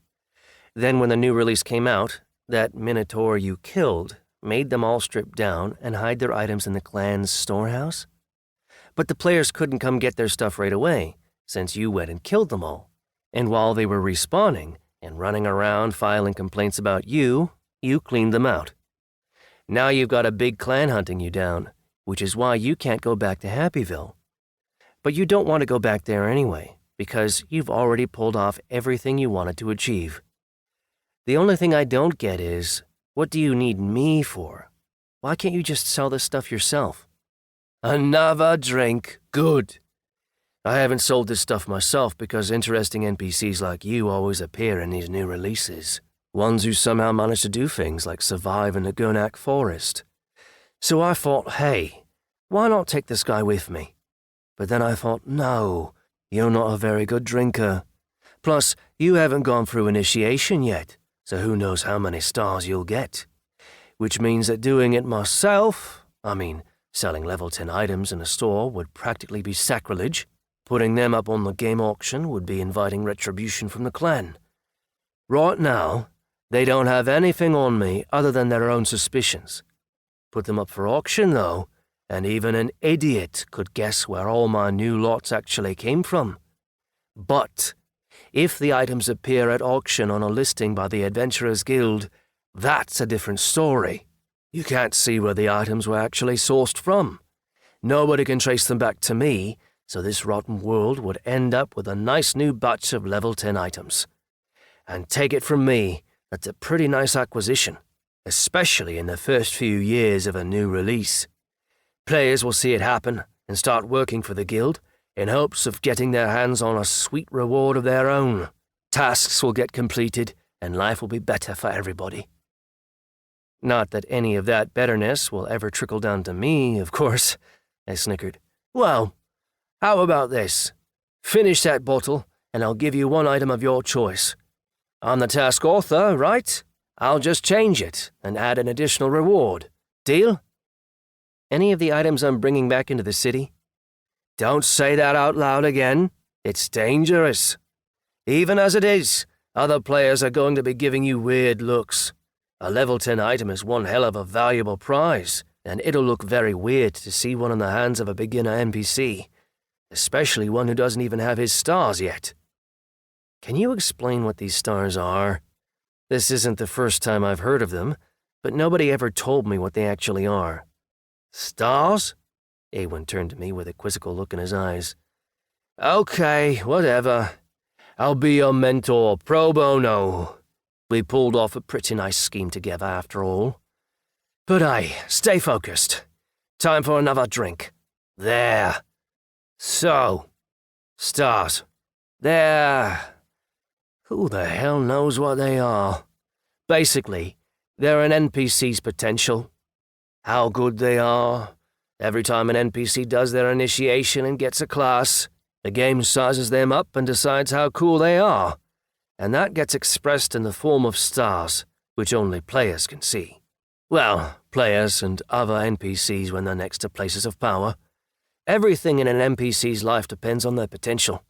Then when the new release came out, that Minotaur you killed made them all strip down and hide their items in the clan's storehouse. But the players couldn't come get their stuff right away, since you went and killed them all. And while they were respawning and running around filing complaints about you cleaned them out. Now you've got a big clan hunting you down, which is why you can't go back to Happyville. But you don't want to go back there anyway, because you've already pulled off everything you wanted to achieve. The only thing I don't get is, what do you need me for? Why can't you just sell this stuff yourself? Another drink. Good. I haven't sold this stuff myself because interesting NPCs like you always appear in these new releases. Ones who somehow manage to do things like survive in the Gurnak forest. So I thought, hey, why not take this guy with me? But then I thought, no, you're not a very good drinker. Plus, you haven't gone through initiation yet, so who knows how many stars you'll get. Which means that doing it myself, selling level 10 items in a store would practically be sacrilege. Putting them up on the game auction would be inviting retribution from the clan. Right now, they don't have anything on me other than their own suspicions. Put them up for auction, though, and even an idiot could guess where all my new lots actually came from. But if the items appear at auction on a listing by the Adventurers Guild, that's a different story. You can't see where the items were actually sourced from. Nobody can trace them back to me, so this rotten world would end up with a nice new batch of level 10 items. And take it from me, that's a pretty nice acquisition, especially in the first few years of a new release. Players will see it happen and start working for the guild in hopes of getting their hands on a sweet reward of their own. Tasks will get completed and life will be better for everybody. Not that any of that betterness will ever trickle down to me, of course, I snickered. Well, how about this? Finish that bottle, and I'll give you one item of your choice. I'm the task author, right? I'll just change it and add an additional reward. Deal? Any of the items I'm bringing back into the city? Don't say that out loud again. It's dangerous. Even as it is, other players are going to be giving you weird looks. A level 10 item is one hell of a valuable prize, and it'll look very weird to see one in the hands of a beginner NPC. Especially one who doesn't even have his stars yet. Can you explain what these stars are? This isn't the first time I've heard of them, but nobody ever told me what they actually are. Stars? Awen turned to me with a quizzical look in his eyes. Okay, whatever. I'll be your mentor, pro bono. We pulled off a pretty nice scheme together after all. But aye, stay focused. Time for another drink. There. So, stars. They're... who the hell knows what they are? Basically, they're an NPC's potential. How good they are. Every time an NPC does their initiation and gets a class, the game sizes them up and decides how cool they are. And that gets expressed in the form of stars, which only players can see. Well, players and other NPCs when they're next to places of power. Everything in an NPC's life depends on their potential.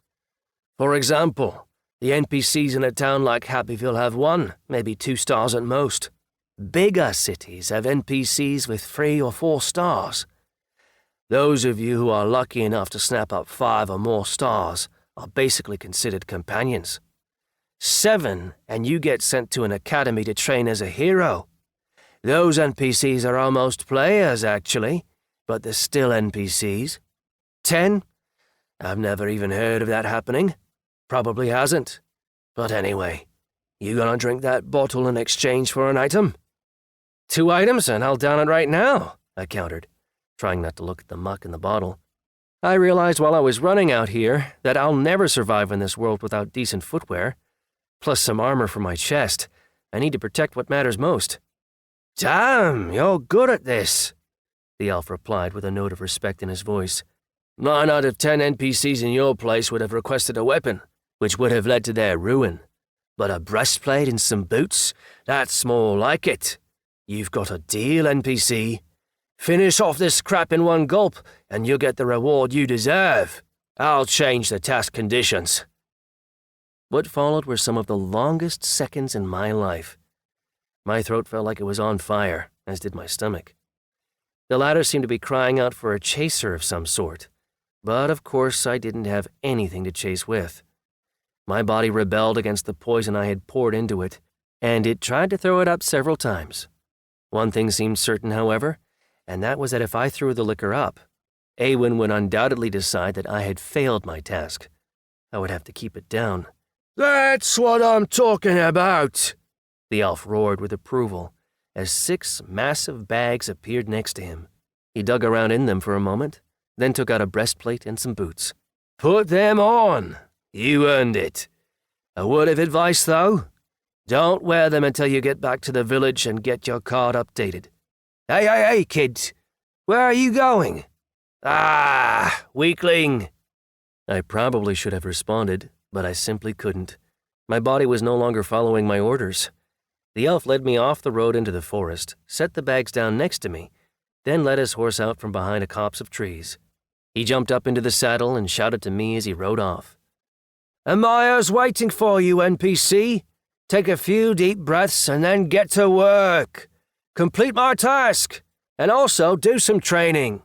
For example, the NPCs in a town like Happyville have 1, maybe 2 stars at most. Bigger cities have NPCs with 3 or 4 stars. Those of you who are lucky enough to snap up 5 or more stars are basically considered companions. 7, and you get sent to an academy to train as a hero. Those NPCs are almost players, actually, but they're still NPCs. 10? I've never even heard of that happening. Probably hasn't. But anyway, you gonna drink that bottle in exchange for an item? 2 items and I'll down it right now, I countered, trying not to look at the muck in the bottle. I realized while I was running out here that I'll never survive in this world without decent footwear. Plus some armor for my chest. I need to protect what matters most. Damn, you're good at this, the elf replied with a note of respect in his voice. 9 out of 10 NPCs in your place would have requested a weapon, which would have led to their ruin. But a breastplate and some boots? That's more like it. You've got a deal, NPC. Finish off this crap in one gulp, and you'll get the reward you deserve. I'll change the task conditions. What followed were some of the longest seconds in my life. My throat felt like it was on fire, as did my stomach. The latter seemed to be crying out for a chaser of some sort. But of course I didn't have anything to chase with. My body rebelled against the poison I had poured into it, and it tried to throw it up several times. One thing seemed certain, however, and that was that if I threw the liquor up, Awen would undoubtedly decide that I had failed my task. I would have to keep it down. "That's what I'm talking about," the elf roared with approval as 6 massive bags appeared next to him. He dug around in them for a moment, then took out a breastplate and some boots. "Put them on. You earned it. A word of advice, though. Don't wear them until you get back to the village and get your card updated. Hey, kid. Where are you going? Ah, weakling." I probably should have responded, but I simply couldn't. My body was no longer following my orders. The elf led me off the road into the forest, set the bags down next to me, then led his horse out from behind a copse of trees. He jumped up into the saddle and shouted to me as he rode off. "Amaya's waiting for you, NPC. Take a few deep breaths and then get to work. Complete my task, and also do some training.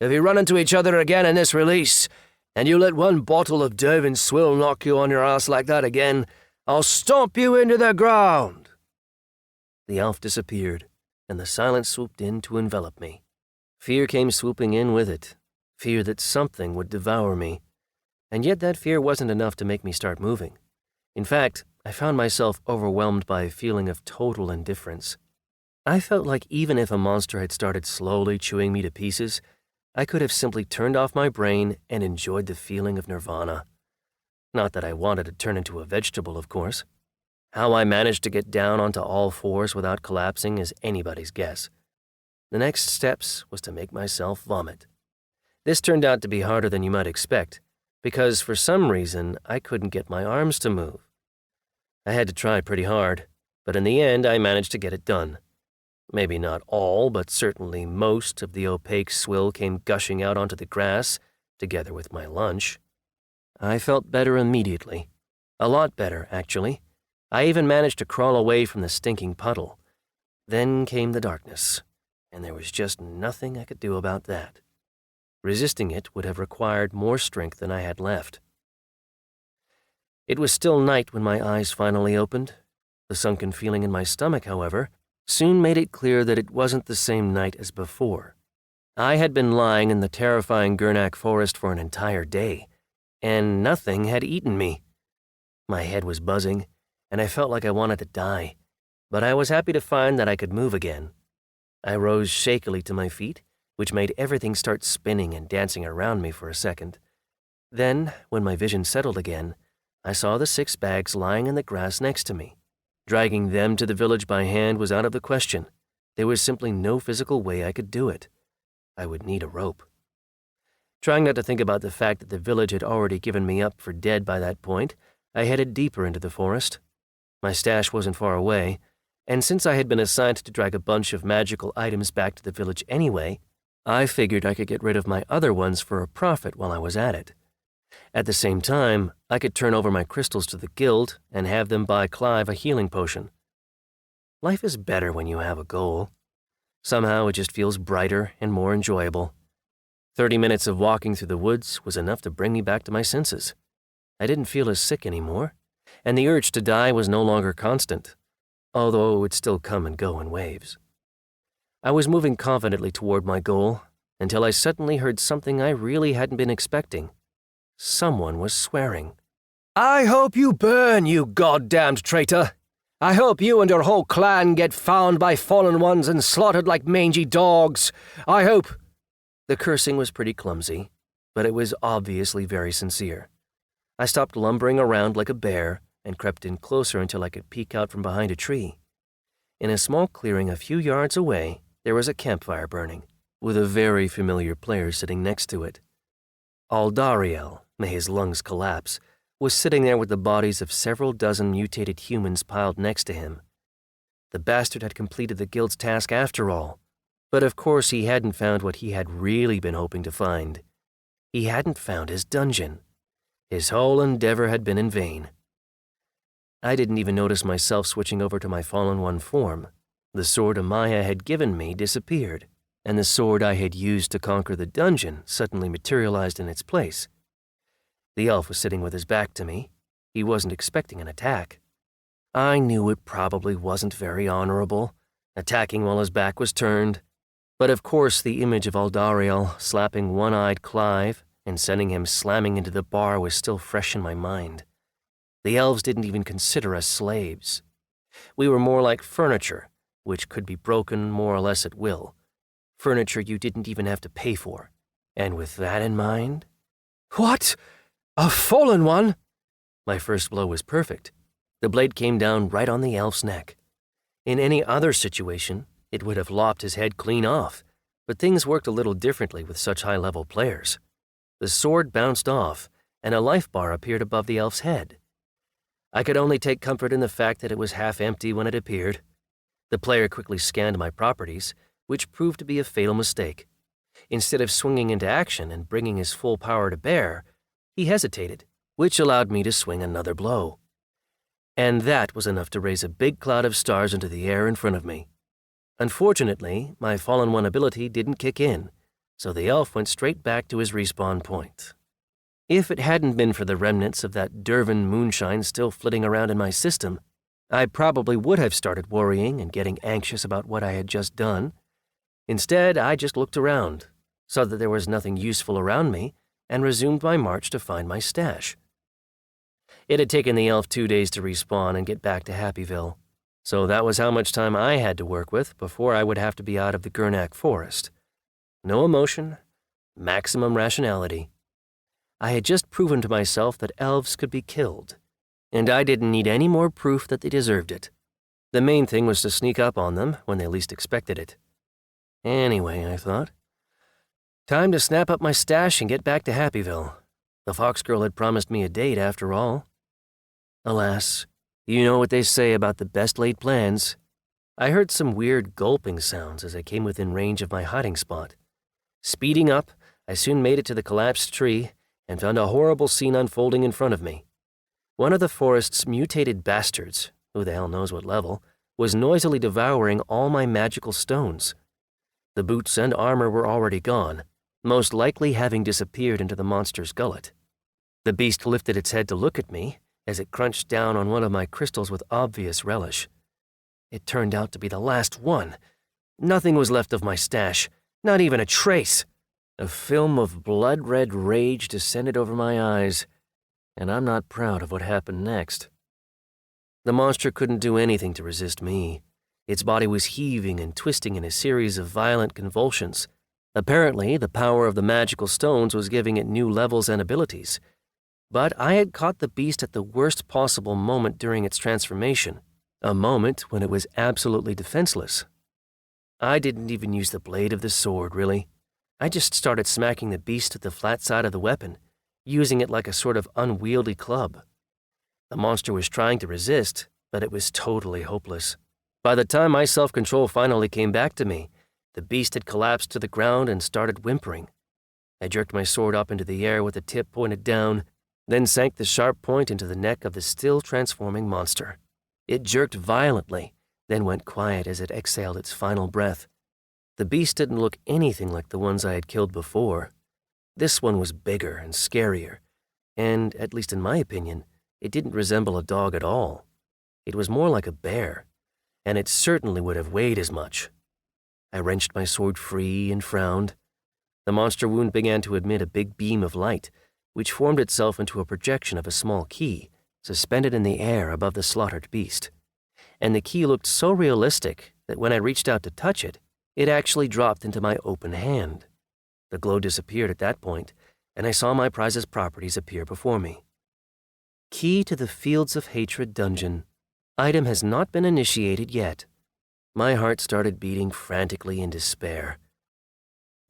If you run into each other again in this release, and you let one bottle of Dervin Swill knock you on your ass like that again, I'll stomp you into the ground." The elf disappeared, and the silence swooped in to envelop me. Fear came swooping in with it, fear that something would devour me. And yet that fear wasn't enough to make me start moving. In fact, I found myself overwhelmed by a feeling of total indifference. I felt like even if a monster had started slowly chewing me to pieces, I could have simply turned off my brain and enjoyed the feeling of nirvana. Not that I wanted to turn into a vegetable, of course. How I managed to get down onto all fours without collapsing is anybody's guess. The next steps was to make myself vomit. This turned out to be harder than you might expect, because for some reason I couldn't get my arms to move. I had to try pretty hard, but in the end I managed to get it done. Maybe not all, but certainly most of the opaque swill came gushing out onto the grass, together with my lunch. I felt better immediately. A lot better, actually. I even managed to crawl away from the stinking puddle. Then came the darkness, and there was just nothing I could do about that. Resisting it would have required more strength than I had left. It was still night when my eyes finally opened. The sunken feeling in my stomach, however, soon made it clear that it wasn't the same night as before. I had been lying in the terrifying Gurnak forest for an entire day, and nothing had eaten me. My head was buzzing, and I felt like I wanted to die, but I was happy to find that I could move again. I rose shakily to my feet, which made everything start spinning and dancing around me for a second. Then, when my vision settled again, I saw the 6 bags lying in the grass next to me. Dragging them to the village by hand was out of the question. There was simply no physical way I could do it. I would need a rope. Trying not to think about the fact that the village had already given me up for dead by that point, I headed deeper into the forest. My stash wasn't far away, and since I had been assigned to drag a bunch of magical items back to the village anyway, I figured I could get rid of my other ones for a profit while I was at it. At the same time, I could turn over my crystals to the guild and have them buy Clive a healing potion. Life is better when you have a goal. Somehow it just feels brighter and more enjoyable. 30 minutes of walking through the woods was enough to bring me back to my senses. I didn't feel as sick anymore, and the urge to die was no longer constant, although it would still come and go in waves. I was moving confidently toward my goal until I suddenly heard something I really hadn't been expecting. Someone was swearing. "I hope you burn, you goddamned traitor. I hope you and your whole clan get found by fallen ones and slaughtered like mangy dogs. I hope—" The cursing was pretty clumsy, but it was obviously very sincere. I stopped lumbering around like a bear and crept in closer until I could peek out from behind a tree. In a small clearing a few yards away, there was a campfire burning, with a very familiar player sitting next to it. Aldariel, may his lungs collapse, was sitting there with the bodies of several dozen mutated humans piled next to him. The bastard had completed the guild's task after all, but of course he hadn't found what he had really been hoping to find. He hadn't found his dungeon. His whole endeavor had been in vain. I didn't even notice myself switching over to my Fallen One form. The sword Amaya had given me disappeared, and the sword I had used to conquer the dungeon suddenly materialized in its place. The elf was sitting with his back to me. He wasn't expecting an attack. I knew it probably wasn't very honorable, attacking while his back was turned, But of course the image of Aldariel slapping one-eyed Clive and sending him slamming into the bar was still fresh in my mind. The elves didn't even consider us slaves. We were more like furniture, which could be broken more or less at will. Furniture you didn't even have to pay for. And with that in mind... What? A fallen one? My first blow was perfect. The blade came down right on the elf's neck. In any other situation, it would have lopped his head clean off, but things worked a little differently with such high-level players. The sword bounced off, and a life bar appeared above the elf's head. I could only take comfort in the fact that it was half empty when it appeared. The player quickly scanned my properties, which proved to be a fatal mistake. Instead of swinging into action and bringing his full power to bear, he hesitated, which allowed me to swing another blow. And that was enough to raise a big cloud of stars into the air in front of me. Unfortunately, my Fallen One ability didn't kick in, so the elf went straight back to his respawn point. If it hadn't been for the remnants of that Dervan moonshine still flitting around in my system, I probably would have started worrying and getting anxious about what I had just done. Instead, I just looked around, saw that there was nothing useful around me, and resumed my march to find my stash. It had taken the elf 2 days to respawn and get back to Happyville, so that was how much time I had to work with before I would have to be out of the Gurnak forest. No emotion, maximum rationality. I had just proven to myself that elves could be killed, and I didn't need any more proof that they deserved it. The main thing was to sneak up on them when they least expected it. Anyway, I thought, time to snap up my stash and get back to Happyville. The Fox Girl had promised me a date after all. Alas, you know what they say about the best laid plans. I heard some weird gulping sounds as I came within range of my hiding spot. Speeding up, I soon made it to the collapsed tree and found a horrible scene unfolding in front of me. One of the forest's mutated bastards, who the hell knows what level, was noisily devouring all my magical stones. The boots and armor were already gone, most likely having disappeared into the monster's gullet. The beast lifted its head to look at me as it crunched down on one of my crystals with obvious relish. It turned out to be the last one. Nothing was left of my stash, not even a trace. A film of blood-red rage descended over my eyes, and I'm not proud of what happened next. The monster couldn't do anything to resist me. Its body was heaving and twisting in a series of violent convulsions. Apparently, the power of the magical stones was giving it new levels and abilities. But I had caught the beast at the worst possible moment during its transformation, a moment when it was absolutely defenseless. I didn't even use the blade of the sword, really. I just started smacking the beast with the flat side of the weapon, using it like a sort of unwieldy club. The monster was trying to resist, but it was totally hopeless. By the time my self-control finally came back to me, the beast had collapsed to the ground and started whimpering. I jerked my sword up into the air with the tip pointed down, then sank the sharp point into the neck of the still transforming monster. It jerked violently, then went quiet as it exhaled its final breath. The beast didn't look anything like the ones I had killed before. This one was bigger and scarier, and, at least in my opinion, it didn't resemble a dog at all. It was more like a bear, and it certainly would have weighed as much. I wrenched my sword free and frowned. The monster wound began to emit a big beam of light, which formed itself into a projection of a small key, suspended in the air above the slaughtered beast. And the key looked so realistic that when I reached out to touch it, it actually dropped into my open hand. The glow disappeared at that point, and I saw my prize's properties appear before me. Key to the Fields of Hatred dungeon. Item has not been initiated yet. My heart started beating frantically in despair.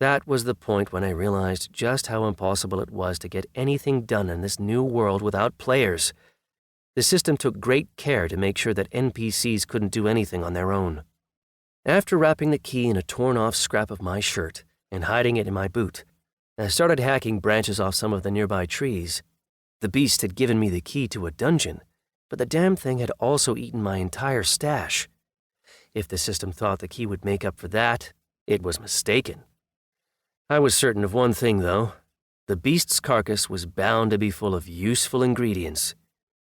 That was the point when I realized just how impossible it was to get anything done in this new world without players. The system took great care to make sure that NPCs couldn't do anything on their own. After wrapping the key in a torn-off scrap of my shirt and hiding it in my boot, I started hacking branches off some of the nearby trees. The beast had given me the key to a dungeon, but the damn thing had also eaten my entire stash. If the system thought the key would make up for that, it was mistaken. I was certain of one thing, though. The beast's carcass was bound to be full of useful ingredients,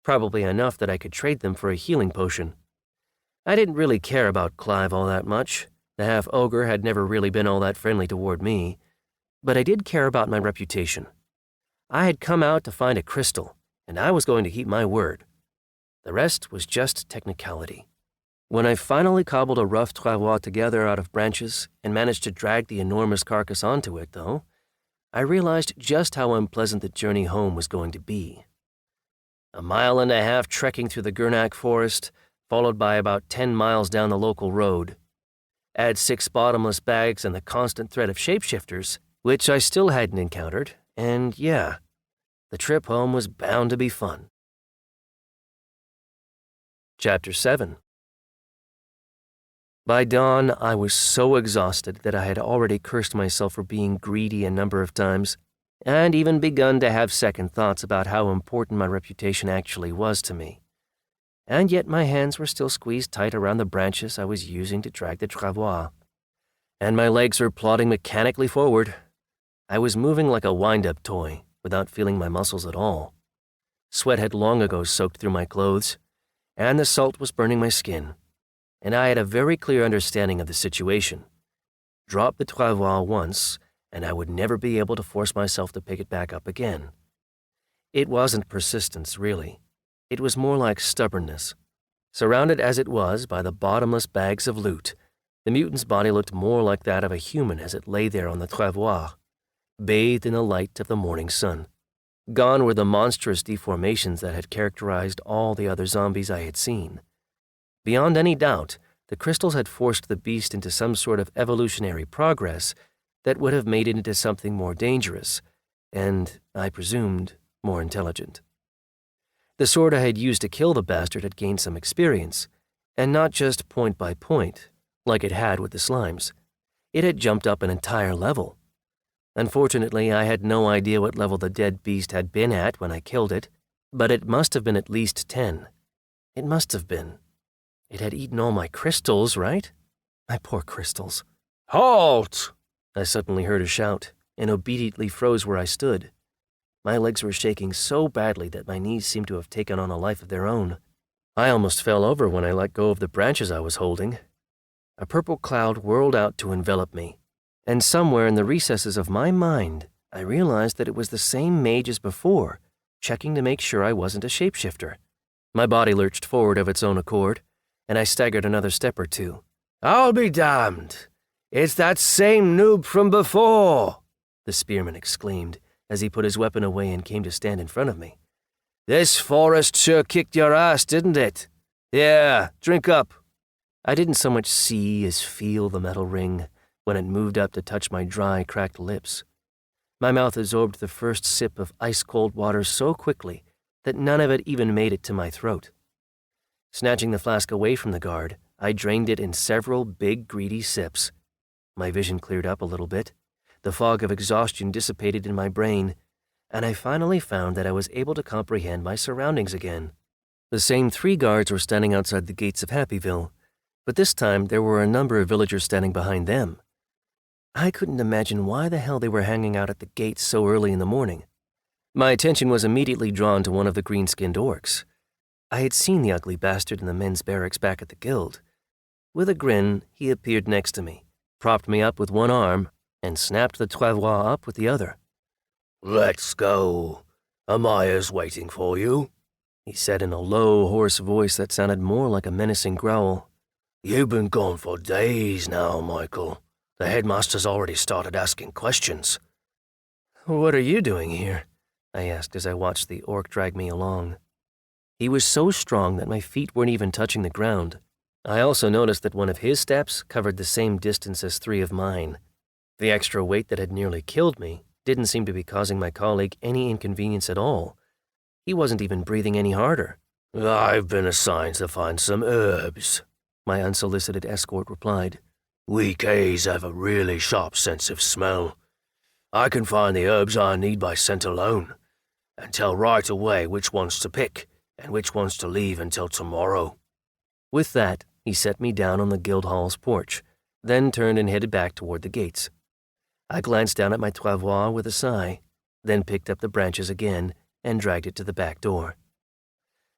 probably enough that I could trade them for a healing potion. I didn't really care about Clive all that much, The half-ogre had never really been all that friendly toward me, but I did care about my reputation. I had come out to find a crystal, and I was going to keep my word. The rest was just technicality. When I finally cobbled a rough travois together out of branches and managed to drag the enormous carcass onto it, though, I realized just how unpleasant the journey home was going to be. 1.5 miles trekking through the Gurnak forest, followed by about 10 miles down the local road. Add 6 bottomless bags and the constant threat of shapeshifters, which I still hadn't encountered, and yeah, the trip home was bound to be fun. Chapter 7. By dawn, I was so exhausted that I had already cursed myself for being greedy a number of times, and even begun to have second thoughts about how important my reputation actually was to me. And yet my hands were still squeezed tight around the branches I was using to drag the travois, and my legs were plodding mechanically forward. I was moving like a wind-up toy, without feeling my muscles at all. Sweat had long ago soaked through my clothes, and the salt was burning my skin, and I had a very clear understanding of the situation. Drop the travois once, and I would never be able to force myself to pick it back up again. It wasn't persistence, really. It was more like stubbornness. Surrounded as it was by the bottomless bags of loot, the mutant's body looked more like that of a human as it lay there on the travois, bathed in the light of the morning sun. Gone were the monstrous deformations that had characterized all the other zombies I had seen. Beyond any doubt, the crystals had forced the beast into some sort of evolutionary progress that would have made it into something more dangerous, and, I presumed, more intelligent. The sword I had used to kill the bastard had gained some experience, and not just point by point, like it had with the slimes. It had jumped up an entire level. Unfortunately, I had no idea what level the dead beast had been at when I killed it, but it must have been at least 10. It must have been. It had eaten all my crystals, right? My poor crystals. "Halt!" I suddenly heard a shout, and obediently froze where I stood. My legs were shaking so badly that my knees seemed to have taken on a life of their own. I almost fell over when I let go of the branches I was holding. A purple cloud whirled out to envelop me, and somewhere in the recesses of my mind, I realized that it was the same mage as before, checking to make sure I wasn't a shapeshifter. My body lurched forward of its own accord, and I staggered another step or two. "I'll be damned! It's that same noob from before!" the spearman exclaimed as he put his weapon away and came to stand in front of me. "This forest sure kicked your ass, didn't it? Yeah, drink up." I didn't so much see as feel the metal ring when it moved up to touch my dry, cracked lips. My mouth absorbed the first sip of ice-cold water so quickly that none of it even made it to my throat. Snatching the flask away from the guard, I drained it in several big, greedy sips. My vision cleared up a little bit, the fog of exhaustion dissipated in my brain, and I finally found that I was able to comprehend my surroundings again. The same 3 guards were standing outside the gates of Happyville, but this time there were a number of villagers standing behind them. I couldn't imagine why the hell they were hanging out at the gates so early in the morning. My attention was immediately drawn to one of the green-skinned orcs. I had seen the ugly bastard in the men's barracks back at the guild. With a grin, he appeared next to me, propped me up with one arm, and snapped the travois up with the other. "Let's go. Amaya's waiting for you," he said in a low, hoarse voice that sounded more like a menacing growl. "You've been gone for days now, Michael. The headmaster's already started asking questions." "What are you doing here?" I asked as I watched the orc drag me along. He was so strong that my feet weren't even touching the ground. I also noticed that one of his steps covered the same distance as 3 of mine. The extra weight that had nearly killed me didn't seem to be causing my colleague any inconvenience at all. He wasn't even breathing any harder. "I've been assigned to find some herbs," my unsolicited escort replied. "We Ks have a really sharp sense of smell. I can find the herbs I need by scent alone, and tell right away which ones to pick and which ones to leave until tomorrow." With that, he set me down on the guild hall's porch, then turned and headed back toward the gates. I glanced down at my travois with a sigh, then picked up the branches again and dragged it to the back door.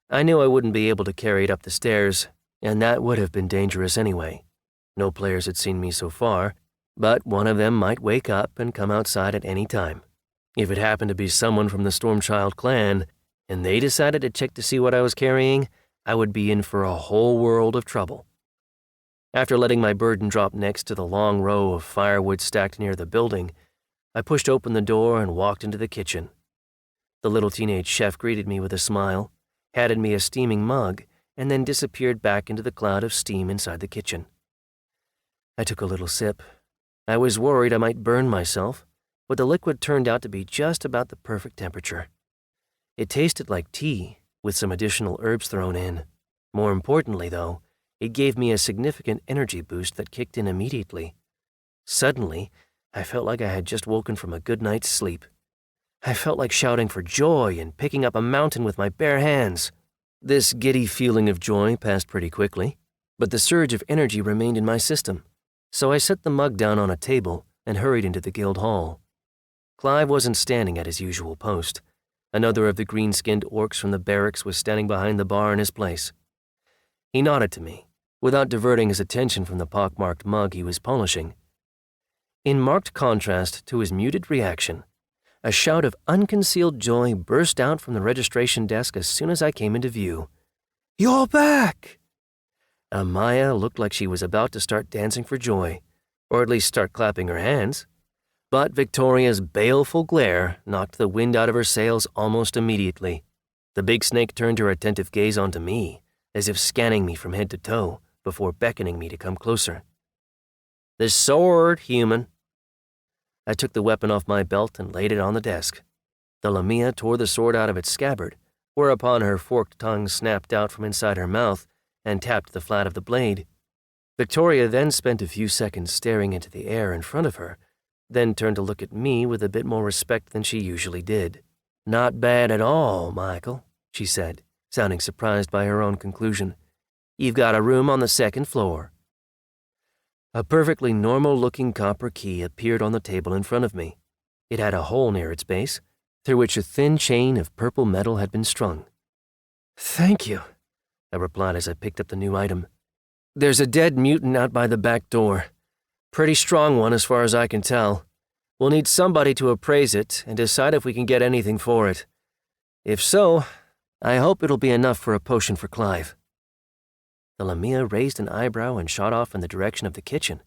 I knew I wouldn't be able to carry it up the stairs, and that would have been dangerous anyway. No players had seen me so far, but one of them might wake up and come outside at any time. If it happened to be someone from the Stormchild clan, and they decided to check to see what I was carrying, I would be in for a whole world of trouble. After letting my burden drop next to the long row of firewood stacked near the building, I pushed open the door and walked into the kitchen. The little teenage chef greeted me with a smile, handed me a steaming mug, and then disappeared back into the cloud of steam inside the kitchen. I took a little sip. I was worried I might burn myself, but the liquid turned out to be just about the perfect temperature. It tasted like tea, with some additional herbs thrown in. More importantly, though, it gave me a significant energy boost that kicked in immediately. Suddenly, I felt like I had just woken from a good night's sleep. I felt like shouting for joy and picking up a mountain with my bare hands. This giddy feeling of joy passed pretty quickly, but the surge of energy remained in my system, so I set the mug down on a table and hurried into the guild hall. Clive wasn't standing at his usual post. Another of the green-skinned orcs from the barracks was standing behind the bar in his place. He nodded to me, without diverting his attention from the pockmarked mug he was polishing. In marked contrast to his muted reaction, a shout of unconcealed joy burst out from the registration desk as soon as I came into view. "You're back!" Amaya looked like she was about to start dancing for joy, or at least start clapping her hands. But Victoria's baleful glare knocked the wind out of her sails almost immediately. The big snake turned her attentive gaze onto me, as if scanning me from head to toe, before beckoning me to come closer. "The sword, human." I took the weapon off my belt and laid it on the desk. The Lamia tore the sword out of its scabbard, whereupon her forked tongue snapped out from inside her mouth and tapped the flat of the blade. Victoria then spent a few seconds staring into the air in front of her, then turned to look at me with a bit more respect than she usually did. "Not bad at all, Michael," she said, sounding surprised by her own conclusion. "You've got a room on the second floor." A perfectly normal-looking copper key appeared on the table in front of me. It had a hole near its base, through which a thin chain of purple metal had been strung. "Thank you," I replied as I picked up the new item. "There's a dead mutant out by the back door. Pretty strong one as far as I can tell. We'll need somebody to appraise it and decide if we can get anything for it. If so, I hope it'll be enough for a potion for Clive." The Lamia raised an eyebrow and shot off in the direction of the kitchen.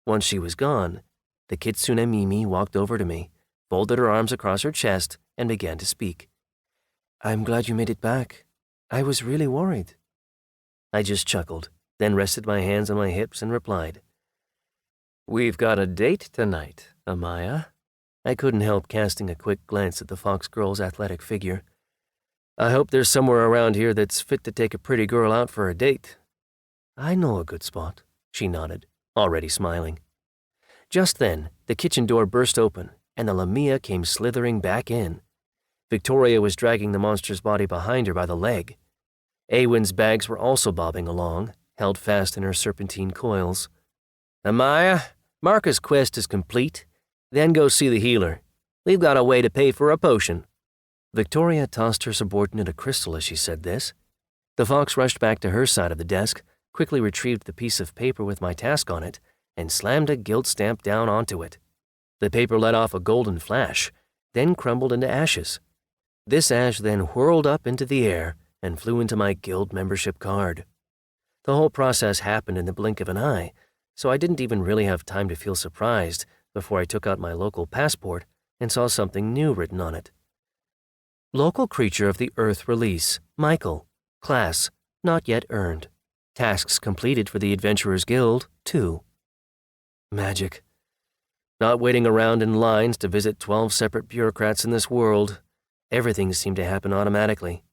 Once she was gone, the Kitsune Mimi walked over to me, folded her arms across her chest, and began to speak. "I'm glad you made it back. I was really worried." I just chuckled, then rested my hands on my hips and replied, "We've got a date tonight, Amaya." I couldn't help casting a quick glance at the fox girl's athletic figure. "I hope there's somewhere around here that's fit to take a pretty girl out for a date." "I know a good spot," she nodded, already smiling. Just then, the kitchen door burst open, and the Lamia came slithering back in. Victoria was dragging the monster's body behind her by the leg. Awyn's bags were also bobbing along, held fast in her serpentine coils. "Amaya, Marka's quest is complete. Then go see the healer. We've got a way to pay for a potion." Victoria tossed her subordinate a crystal as she said this. The fox rushed back to her side of the desk, quickly retrieved the piece of paper with my task on it, and slammed a guild stamp down onto it. The paper let off a golden flash, then crumbled into ashes. This ash then whirled up into the air and flew into my guild membership card. The whole process happened in the blink of an eye, so I didn't even really have time to feel surprised before I took out my local passport and saw something new written on it. Local creature of the Earth release, Michael. Class, not yet earned. Tasks completed for the Adventurers Guild, 2. Magic. Not waiting around in lines to visit 12 separate bureaucrats in this world. Everything seemed to happen automatically.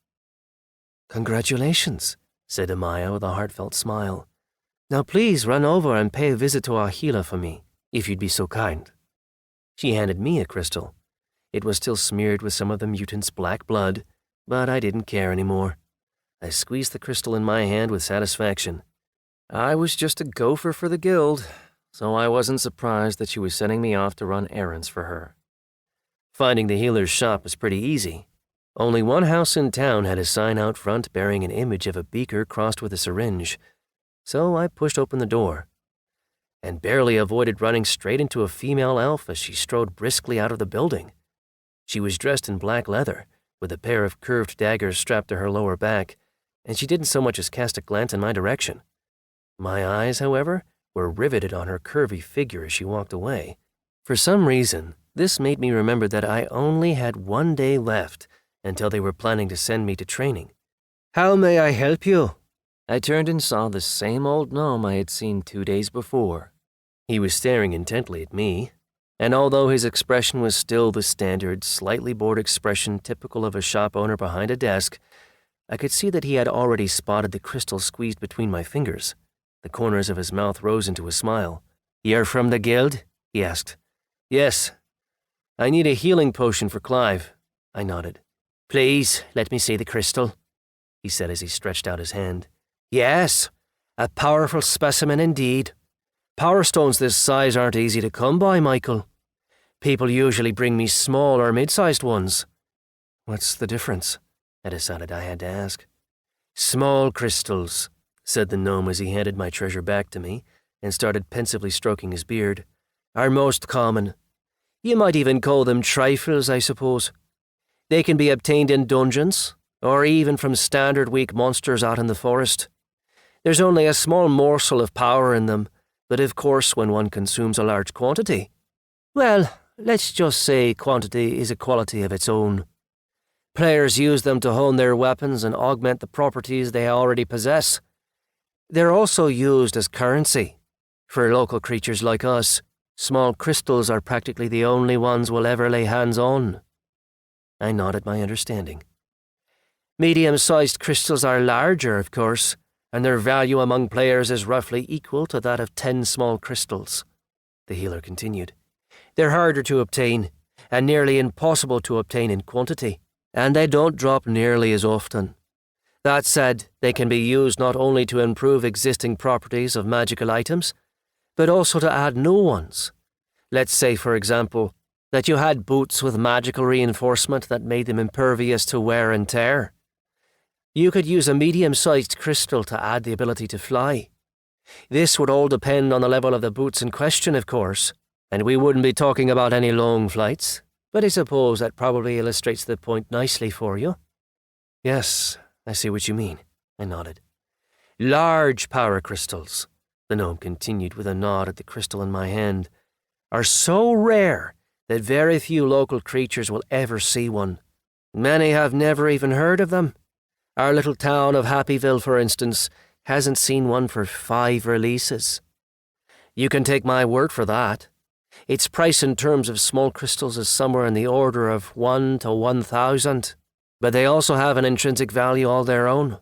"Congratulations," said Amaya with a heartfelt smile. "Now please run over and pay a visit to our healer for me, if you'd be so kind." She handed me a crystal. It was still smeared with some of the mutant's black blood, but I didn't care anymore. I squeezed the crystal in my hand with satisfaction. I was just a gopher for the guild, so I wasn't surprised that she was sending me off to run errands for her. Finding the healer's shop was pretty easy. Only one house in town had a sign out front bearing an image of a beaker crossed with a syringe, so I pushed open the door. and barely avoided running straight into a female elf as she strode briskly out of the building. She was dressed in black leather, with a pair of curved daggers strapped to her lower back, and she didn't so much as cast a glance in my direction. My eyes, however, were riveted on her curvy figure as she walked away. For some reason, this made me remember that I only had 1 day left until they were planning to send me to training. "How may I help you?" I turned and saw the same old gnome I had seen 2 days before. He was staring intently at me, and although his expression was still the standard, slightly bored expression typical of a shop owner behind a desk, I could see that he had already spotted the crystal squeezed between my fingers. The corners of his mouth rose into a smile. "You're from the guild?" he asked. "Yes. I need a healing potion for Clive." I nodded. "Please, let me see the crystal," he said as he stretched out his hand. "Yes, a powerful specimen indeed. Power stones this size aren't easy to come by, Michael. People usually bring me small or mid-sized ones." "What's the difference?" I decided I had to ask. "Small crystals," said the gnome as he handed my treasure back to me and started pensively stroking his beard, "are most common. You might even call them trifles, I suppose. They can be obtained in dungeons, or even from standard weak monsters out in the forest. There's only a small morsel of power in them, but of course when one consumes a large quantity, well, let's just say quantity is a quality of its own. Players use them to hone their weapons and augment the properties they already possess. They're also used as currency. For local creatures like us, small crystals are practically the only ones we'll ever lay hands on." I nodded my understanding. "Medium-sized crystals are larger, of course, and their value among players is roughly equal to that of 10 small crystals," the healer continued. "They're harder to obtain, and nearly impossible to obtain in quantity, and they don't drop nearly as often. That said, they can be used not only to improve existing properties of magical items, but also to add new ones. Let's say, for example, that you had boots with magical reinforcement that made them impervious to wear and tear. You could use a medium-sized crystal to add the ability to fly. This would all depend on the level of the boots in question, of course, and we wouldn't be talking about any long flights, but I suppose that probably illustrates the point nicely for you." "Yes, I see what you mean," I nodded. "Large power crystals," the gnome continued with a nod at the crystal in my hand, "are so rare that very few local creatures will ever see one. Many have never even heard of them. Our little town of Happyville, for instance, hasn't seen one for 5 releases. You can take my word for that. Its price in terms of small crystals is somewhere in the order of 1 to 1,000, but they also have an intrinsic value all their own.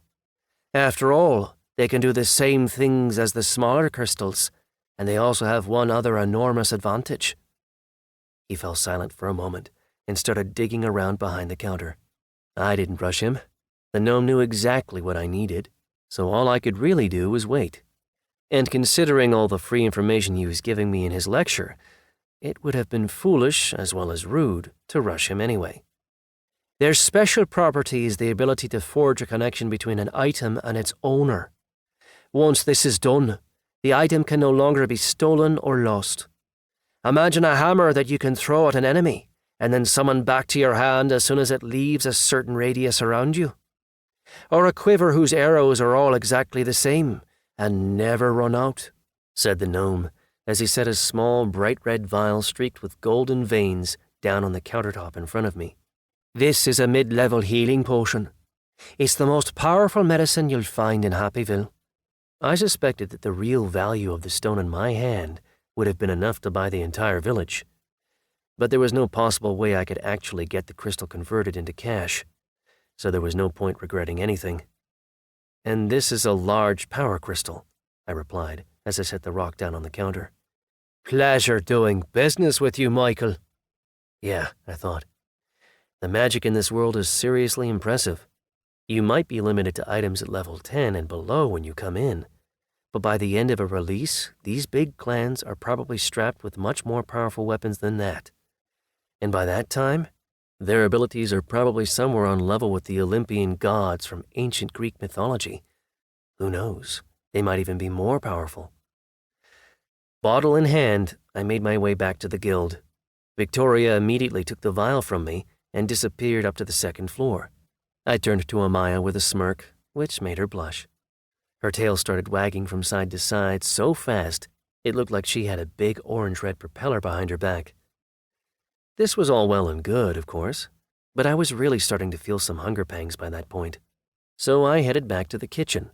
After all, they can do the same things as the smaller crystals, and they also have one other enormous advantage." He fell silent for a moment and started digging around behind the counter. I didn't rush him. The gnome knew exactly what I needed, so all I could really do was wait. And considering all the free information he was giving me in his lecture, it would have been foolish, as well as rude, to rush him anyway. Their special property is the ability to forge a connection between an item and its owner. Once this is done, the item can no longer be stolen or lost. Imagine a hammer that you can throw at an enemy, and then summon back to your hand as soon as it leaves a certain radius around you. Or a quiver whose arrows are all exactly the same, and never run out," said the gnome, as he set a small, bright red vial streaked with golden veins down on the countertop in front of me. "This is a mid-level healing potion. It's the most powerful medicine you'll find in Happyville." I suspected that the real value of the stone in my hand would have been enough to buy the entire village, but there was no possible way I could actually get the crystal converted into cash, so there was no point regretting anything. "And this is a large power crystal," I replied as I set the rock down on the counter. "Pleasure doing business with you, Michael." Yeah, I thought. The magic in this world is seriously impressive. You might be limited to items at level 10 and below when you come in, but by the end of a release, these big clans are probably strapped with much more powerful weapons than that. And by that time, their abilities are probably somewhere on level with the Olympian gods from ancient Greek mythology. Who knows? They might even be more powerful. Bottle in hand, I made my way back to the guild. Victoria immediately took the vial from me and disappeared up to the second floor. I turned to Amaya with a smirk, which made her blush. Her tail started wagging from side to side so fast, it looked like she had a big orange-red propeller behind her back. This was all well and good, of course, but I was really starting to feel some hunger pangs by that point. So I headed back to the kitchen.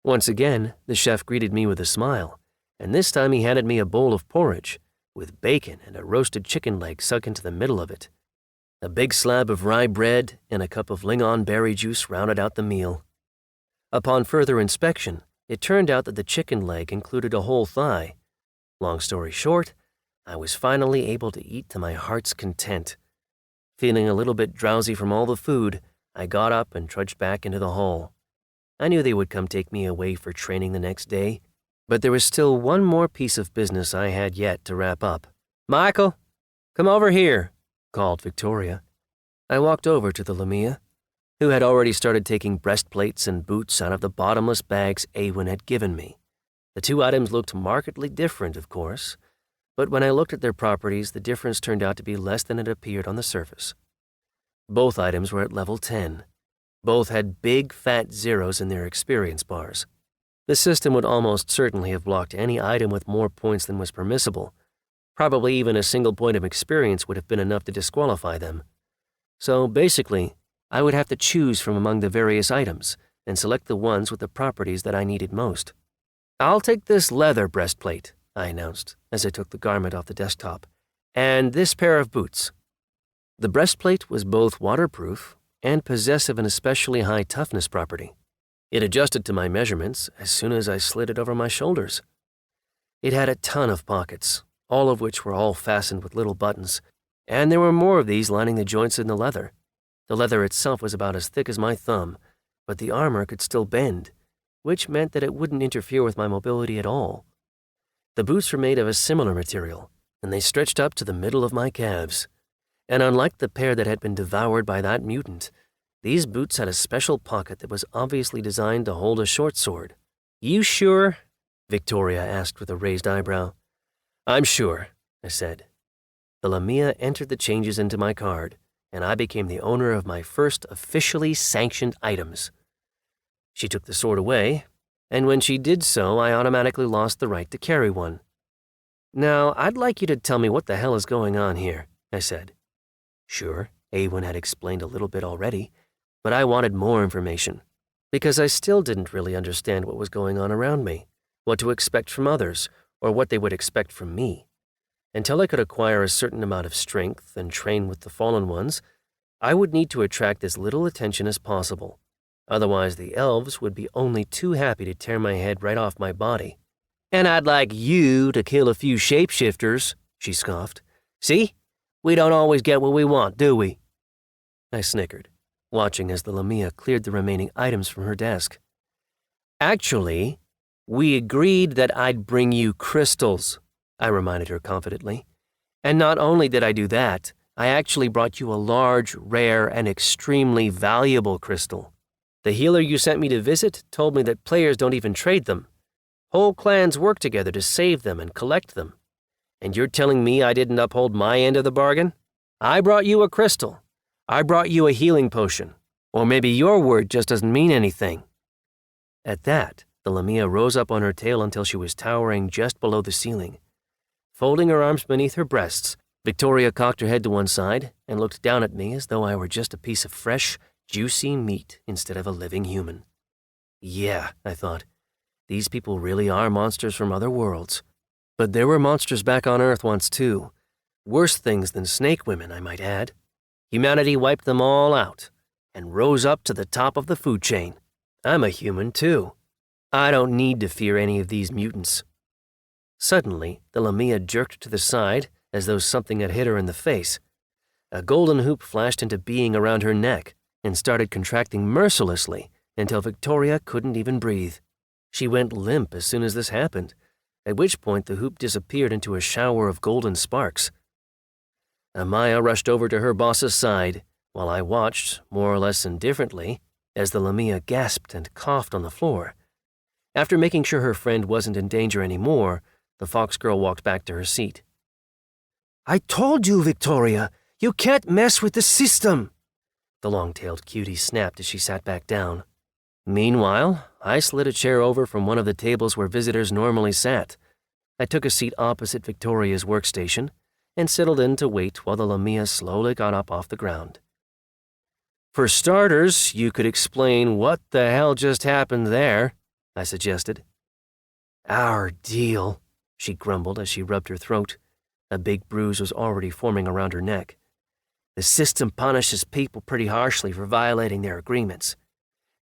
Once again, the chef greeted me with a smile, and this time he handed me a bowl of porridge, with bacon and a roasted chicken leg sunk into the middle of it. A big slab of rye bread and a cup of lingon berry juice rounded out the meal. Upon further inspection, it turned out that the chicken leg included a whole thigh. Long story short, I was finally able to eat to my heart's content. Feeling a little bit drowsy from all the food, I got up and trudged back into the hall. I knew they would come take me away for training the next day, but there was still one more piece of business I had yet to wrap up. "Michael, come over here," called Victoria. I walked over to the Lamia, who had already started taking breastplates and boots out of the bottomless bags Awen had given me. The two items looked markedly different, of course, but when I looked at their properties, the difference turned out to be less than it appeared on the surface. Both items were at level 10. Both had big, fat zeros in their experience bars. The system would almost certainly have blocked any item with more points than was permissible. Probably even a single point of experience would have been enough to disqualify them. So basically, I would have to choose from among the various items and select the ones with the properties that I needed most. "I'll take this leather breastplate," I announced as I took the garment off the desktop, "and this pair of boots." The breastplate was both waterproof and possessed of an especially high toughness property. It adjusted to my measurements as soon as I slid it over my shoulders. It had a ton of pockets, all of which were all fastened with little buttons, and there were more of these lining the joints in the leather. The leather itself was about as thick as my thumb, but the armor could still bend, which meant that it wouldn't interfere with my mobility at all. The boots were made of a similar material, and they stretched up to the middle of my calves. And unlike the pair that had been devoured by that mutant, these boots had a special pocket that was obviously designed to hold a short sword. "You sure?" Victoria asked with a raised eyebrow. "I'm sure," I said. The Lamia entered the changes into my card, and I became the owner of my first officially sanctioned items. She took the sword away, and when she did so, I automatically lost the right to carry one. "Now, I'd like you to tell me what the hell is going on here," I said. Sure, Awen had explained a little bit already, but I wanted more information, because I still didn't really understand what was going on around me, what to expect from others, or what they would expect from me. Until I could acquire a certain amount of strength and train with the Fallen Ones, I would need to attract as little attention as possible. Otherwise, the elves would be only too happy to tear my head right off my body. "And I'd like you to kill a few shapeshifters," she scoffed. "See? We don't always get what we want, do we?" I snickered, watching as the Lamia cleared the remaining items from her desk. "Actually, we agreed that I'd bring you crystals," I reminded her confidently. "And not only did I do that, I actually brought you a large, rare, and extremely valuable crystal. The healer you sent me to visit told me that players don't even trade them. Whole clans work together to save them and collect them. And you're telling me I didn't uphold my end of the bargain? I brought you a crystal. I brought you a healing potion. Or maybe your word just doesn't mean anything." At that, the Lamia rose up on her tail until she was towering just below the ceiling. Folding her arms beneath her breasts, Victoria cocked her head to one side and looked down at me as though I were just a piece of fresh, juicy meat instead of a living human. Yeah, I thought, these people really are monsters from other worlds. But there were monsters back on Earth once too. Worse things than snake women, I might add. Humanity wiped them all out and rose up to the top of the food chain. I'm a human too. I don't need to fear any of these mutants. Suddenly, the Lamia jerked to the side as though something had hit her in the face. A golden hoop flashed into being around her neck and started contracting mercilessly until Victoria couldn't even breathe. She went limp as soon as this happened, at which point the hoop disappeared into a shower of golden sparks. Amaya rushed over to her boss's side, while I watched, more or less indifferently, as the Lamia gasped and coughed on the floor. After making sure her friend wasn't in danger anymore, The fox girl walked back to her seat. I told you, Victoria, you can't mess with the system, the long-tailed cutie snapped as she sat back down. Meanwhile, I slid a chair over from one of the tables where visitors normally sat. I took a seat opposite Victoria's workstation and settled in to wait while the Lamia slowly got up off the ground. For starters, you could explain what the hell just happened there, I suggested. Our deal, she grumbled as she rubbed her throat. A big bruise was already forming around her neck. The system punishes people pretty harshly for violating their agreements.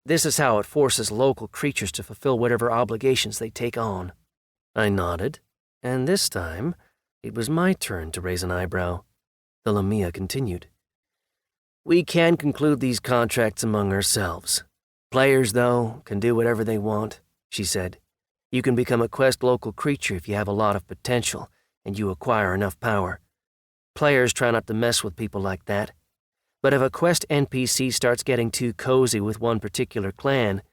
This is how it forces local creatures to fulfill whatever obligations they take on. I nodded, and this time, it was my turn to raise an eyebrow. The Lamia continued. We can conclude these contracts among ourselves. Players, though, can do whatever they want, she said. You can become a quest local creature if you have a lot of potential and you acquire enough power. Players try not to mess with people like that. But if a quest NPC starts getting too cozy with one particular clan,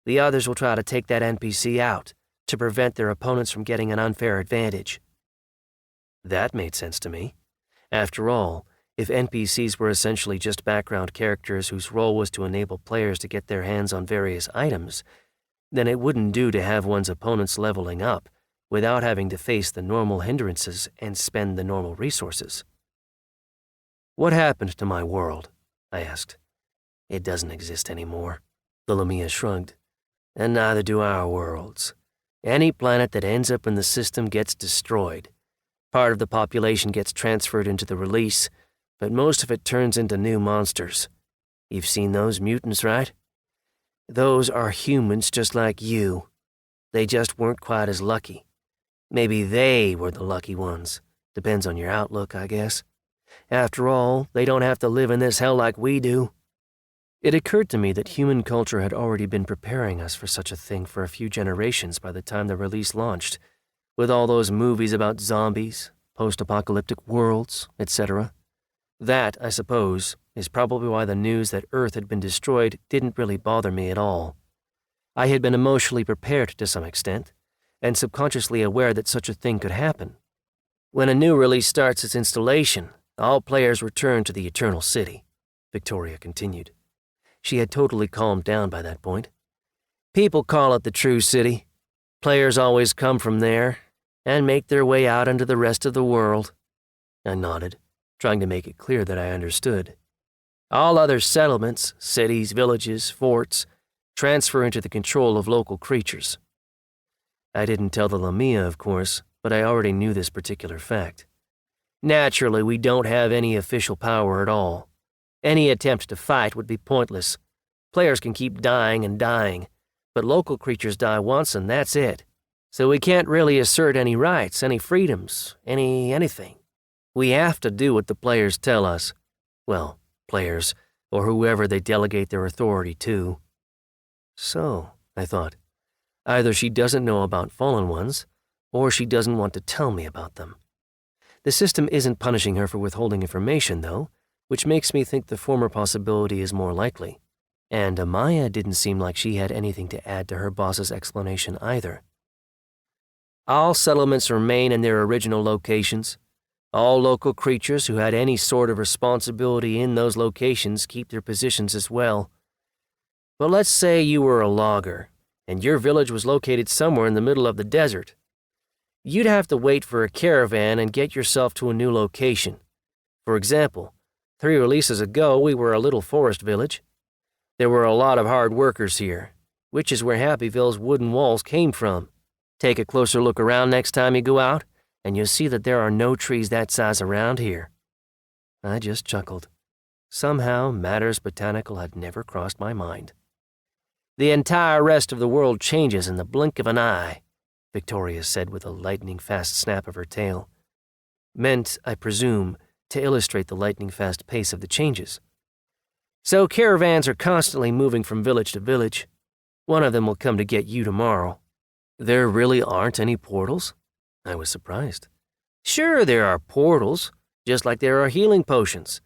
the others will try to take that NPC out to prevent their opponents from getting an unfair advantage. That made sense to me. After all, if NPCs were essentially just background characters whose role was to enable players to get their hands on various items, then it wouldn't do to have one's opponents leveling up without having to face the normal hindrances and spend the normal resources. What happened to my world? I asked. It doesn't exist anymore. The Lamia shrugged. And neither do our worlds. Any planet that ends up in the system gets destroyed. Part of the population gets transferred into the release, but most of it turns into new monsters. You've seen those mutants, right? Those are humans just like you. They just weren't quite as lucky. Maybe they were the lucky ones. Depends on your outlook, I guess. After all, they don't have to live in this hell like we do. It occurred to me that human culture had already been preparing us for such a thing for a few generations by the time the release launched, with all those movies about zombies, post-apocalyptic worlds, etc. That, I suppose, is probably why the news that Earth had been destroyed didn't really bother me at all. I had been emotionally prepared to some extent, and subconsciously aware that such a thing could happen. When a new release starts its installation, all players return to the Eternal City, Victoria continued. She had totally calmed down by that point. People call it the True City. Players always come from there and make their way out into the rest of the world. I nodded, trying to make it clear that I understood. All other settlements, cities, villages, forts, transfer into the control of local creatures. I didn't tell the Lamia, of course, but I already knew this particular fact. Naturally, we don't have any official power at all. Any attempt to fight would be pointless. Players can keep dying and dying, but local creatures die once and that's it. So we can't really assert any rights, any freedoms, anything. We have to do what the players tell us. Well, players, or whoever they delegate their authority to. So, I thought, either she doesn't know about fallen ones, or she doesn't want to tell me about them. The system isn't punishing her for withholding information, though, which makes me think the former possibility is more likely. And Amaya didn't seem like she had anything to add to her boss's explanation either. All settlements remain in their original locations. All local creatures who had any sort of responsibility in those locations keep their positions as well. But let's say you were a logger, and your village was located somewhere in the middle of the desert. You'd have to wait for a caravan and get yourself to a new location. For example, 3 releases ago, we were a little forest village. There were a lot of hard workers here, which is where Happyville's wooden walls came from. Take a closer look around next time you go out, and you'll see that there are no trees that size around here. I just chuckled. Somehow, matters botanical had never crossed my mind. The entire rest of the world changes in the blink of an eye, Victoria said with a lightning-fast snap of her tail. Meant, I presume, to illustrate the lightning-fast pace of the changes. So caravans are constantly moving from village to village. One of them will come to get you tomorrow. There really aren't any portals? I was surprised. Sure, there are portals, just like there are healing potions.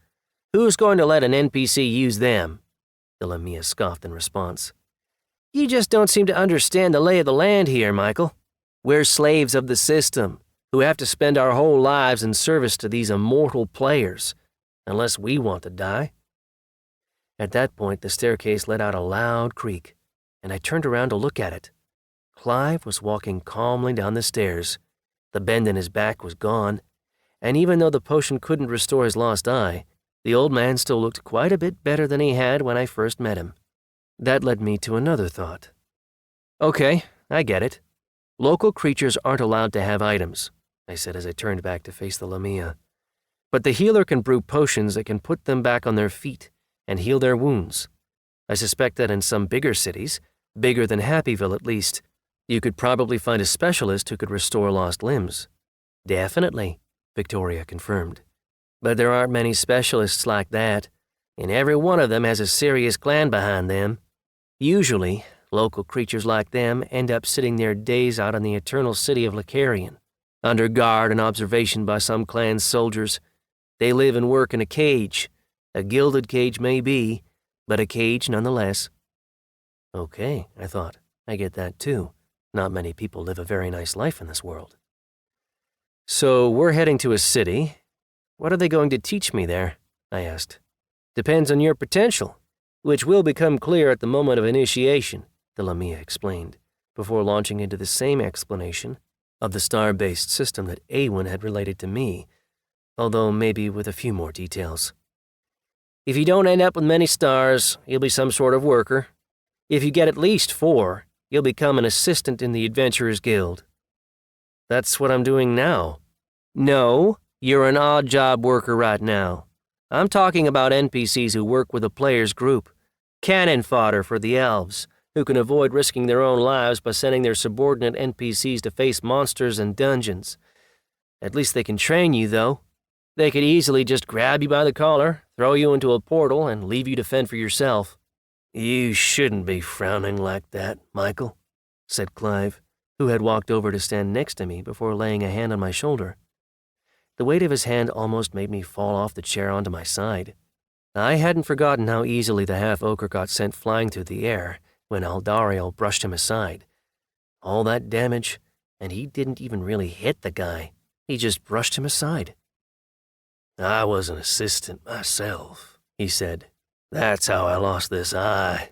Who's going to let an NPC use them? The Lamia scoffed in response. You just don't seem to understand the lay of the land here, Michael. We're slaves of the system, who have to spend our whole lives in service to these immortal players, unless we want to die." At that point, the staircase let out a loud creak, and I turned around to look at it. Clive was walking calmly down the stairs. The bend in his back was gone, and even though the potion couldn't restore his lost eye, the old man still looked quite a bit better than he had when I first met him. That led me to another thought. "Okay, I get it. Local creatures aren't allowed to have items," I said as I turned back to face the Lamia. "But the healer can brew potions that can put them back on their feet and heal their wounds. I suspect that in some bigger cities, bigger than Happyville at least, you could probably find a specialist who could restore lost limbs." "Definitely," Victoria confirmed. "But there aren't many specialists like that, and every one of them has a serious clan behind them. Usually, local creatures like them end up sitting their days out in the eternal city of Lacarian, under guard and observation by some clan's soldiers. They live and work in a cage. A gilded cage maybe, but a cage nonetheless." "Okay," I thought. "I get that too. Not many people live a very nice life in this world." "So we're heading to a city. What are they going to teach me there?" I asked. "Depends on your potential, which will become clear at the moment of initiation," the Lamia explained, before launching into the same explanation of the star-based system that Awen had related to me, although maybe with a few more details. "If you don't end up with many stars, you'll be some sort of worker. If you get at least 4, you'll become an assistant in the Adventurers Guild." "That's what I'm doing now." "No, you're an odd job worker right now. I'm talking about NPCs who work with a player's group. Cannon fodder for the elves, who can avoid risking their own lives by sending their subordinate NPCs to face monsters and dungeons. At least they can train you, though. They could easily just grab you by the collar, throw you into a portal, and leave you to fend for yourself." "You shouldn't be frowning like that, Michael," said Clive, who had walked over to stand next to me before laying a hand on my shoulder. The weight of his hand almost made me fall off the chair onto my side. I hadn't forgotten how easily the half-ogre got sent flying through the air when Aldariel brushed him aside. All that damage, and he didn't even really hit the guy. He just brushed him aside. "I was an assistant myself," he said. "That's how I lost this eye.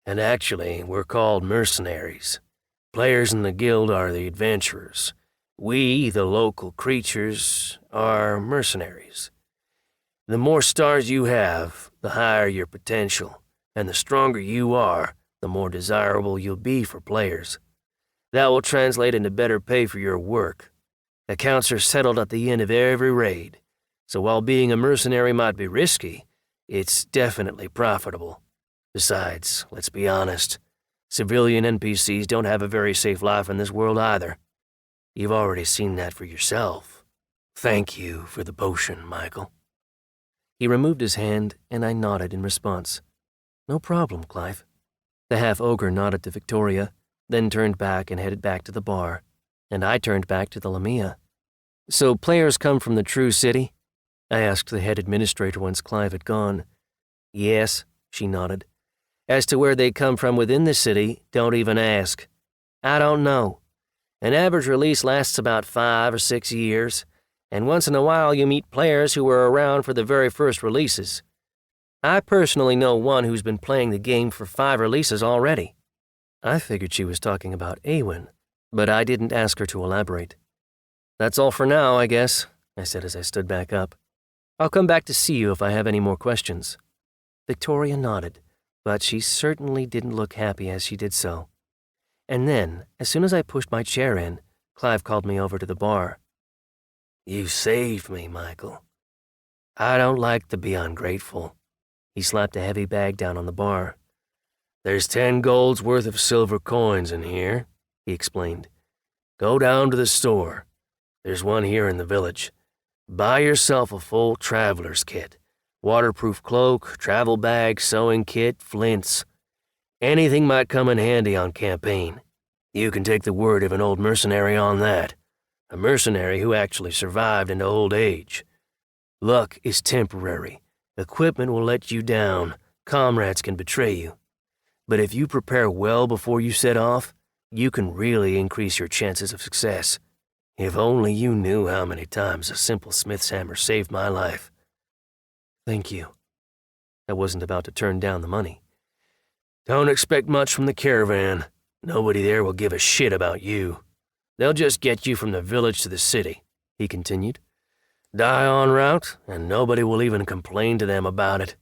And actually, we're called mercenaries. Players in the guild are the adventurers. We, the local creatures, are mercenaries. The more stars you have, the higher your potential, and the stronger you are, the more desirable you'll be for players. That will translate into better pay for your work. Accounts are settled at the end of every raid, so while being a mercenary might be risky, it's definitely profitable. Besides, let's be honest, civilian NPCs don't have a very safe life in this world either. You've already seen that for yourself. Thank you for the potion, Michael." He removed his hand, and I nodded in response. "No problem, Clive." The half-ogre nodded to Victoria, then turned back and headed back to the bar, and I turned back to the Lamia. "So players come from the true city?" I asked the head administrator once Clive had gone. "Yes," she nodded. "As to where they come from within the city, don't even ask. I don't know. An average release lasts about 5 or 6 years, and once in a while you meet players who were around for the very first releases. I personally know one who's been playing the game for 5 releases already." I figured she was talking about Awen, but I didn't ask her to elaborate. "That's all for now, I guess," I said as I stood back up. "I'll come back to see you if I have any more questions." Victoria nodded, but she certainly didn't look happy as she did so. And then, as soon as I pushed my chair in, Clive called me over to the bar. "You saved me, Michael. I don't like to be ungrateful." He slapped a heavy bag down on the bar. "There's 10 gold's worth of silver coins in here," he explained. "Go down to the store. There's one here in the village. Buy yourself a full traveler's kit. Waterproof cloak, travel bag, sewing kit, flints. Anything might come in handy on campaign. You can take the word of an old mercenary on that. A mercenary who actually survived into old age. Luck is temporary. Equipment will let you down. Comrades can betray you. But if you prepare well before you set off, you can really increase your chances of success. If only you knew how many times a simple smith's hammer saved my life." "Thank you." I wasn't about to turn down the money. "Don't expect much from the caravan. Nobody there will give a shit about you. They'll just get you from the village to the city," he continued. "Die en route, and nobody will even complain to them about it.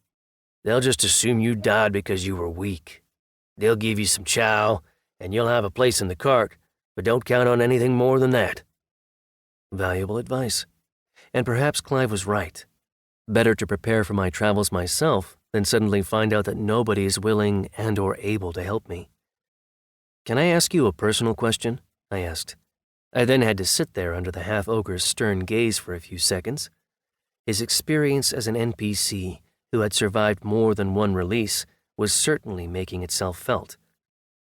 They'll just assume you died because you were weak. They'll give you some chow, and you'll have a place in the cart, but don't count on anything more than that." Valuable advice. And perhaps Clive was right. Better to prepare for my travels myself than suddenly find out that nobody is willing and or able to help me. "Can I ask you a personal question?" I asked. I then had to sit there under the half-ogre's stern gaze for a few seconds. His experience as an NPC who had survived more than one release was certainly making itself felt.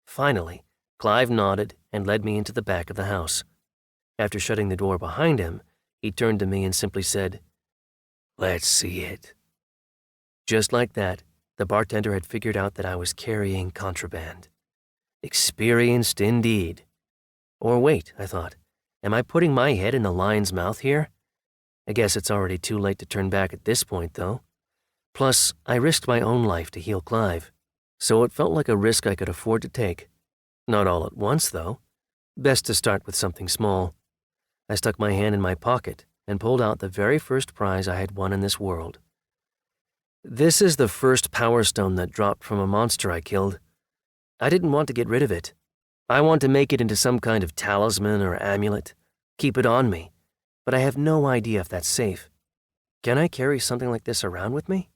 Finally, Clive nodded and led me into the back of the house. After shutting the door behind him, he turned to me and simply said, "Let's see it." Just like that, the bartender had figured out that I was carrying contraband. Experienced indeed. Or wait, I thought, am I putting my head in the lion's mouth here? I guess it's already too late to turn back at this point, though. Plus, I risked my own life to heal Clive, so it felt like a risk I could afford to take. Not all at once, though. Best to start with something small. I stuck my hand in my pocket and pulled out the very first prize I had won in this world. This is the first power stone that dropped from a monster I killed. I didn't want to get rid of it. I want to make it into some kind of talisman or amulet, keep it on me, but I have no idea if that's safe. Can I carry something like this around with me?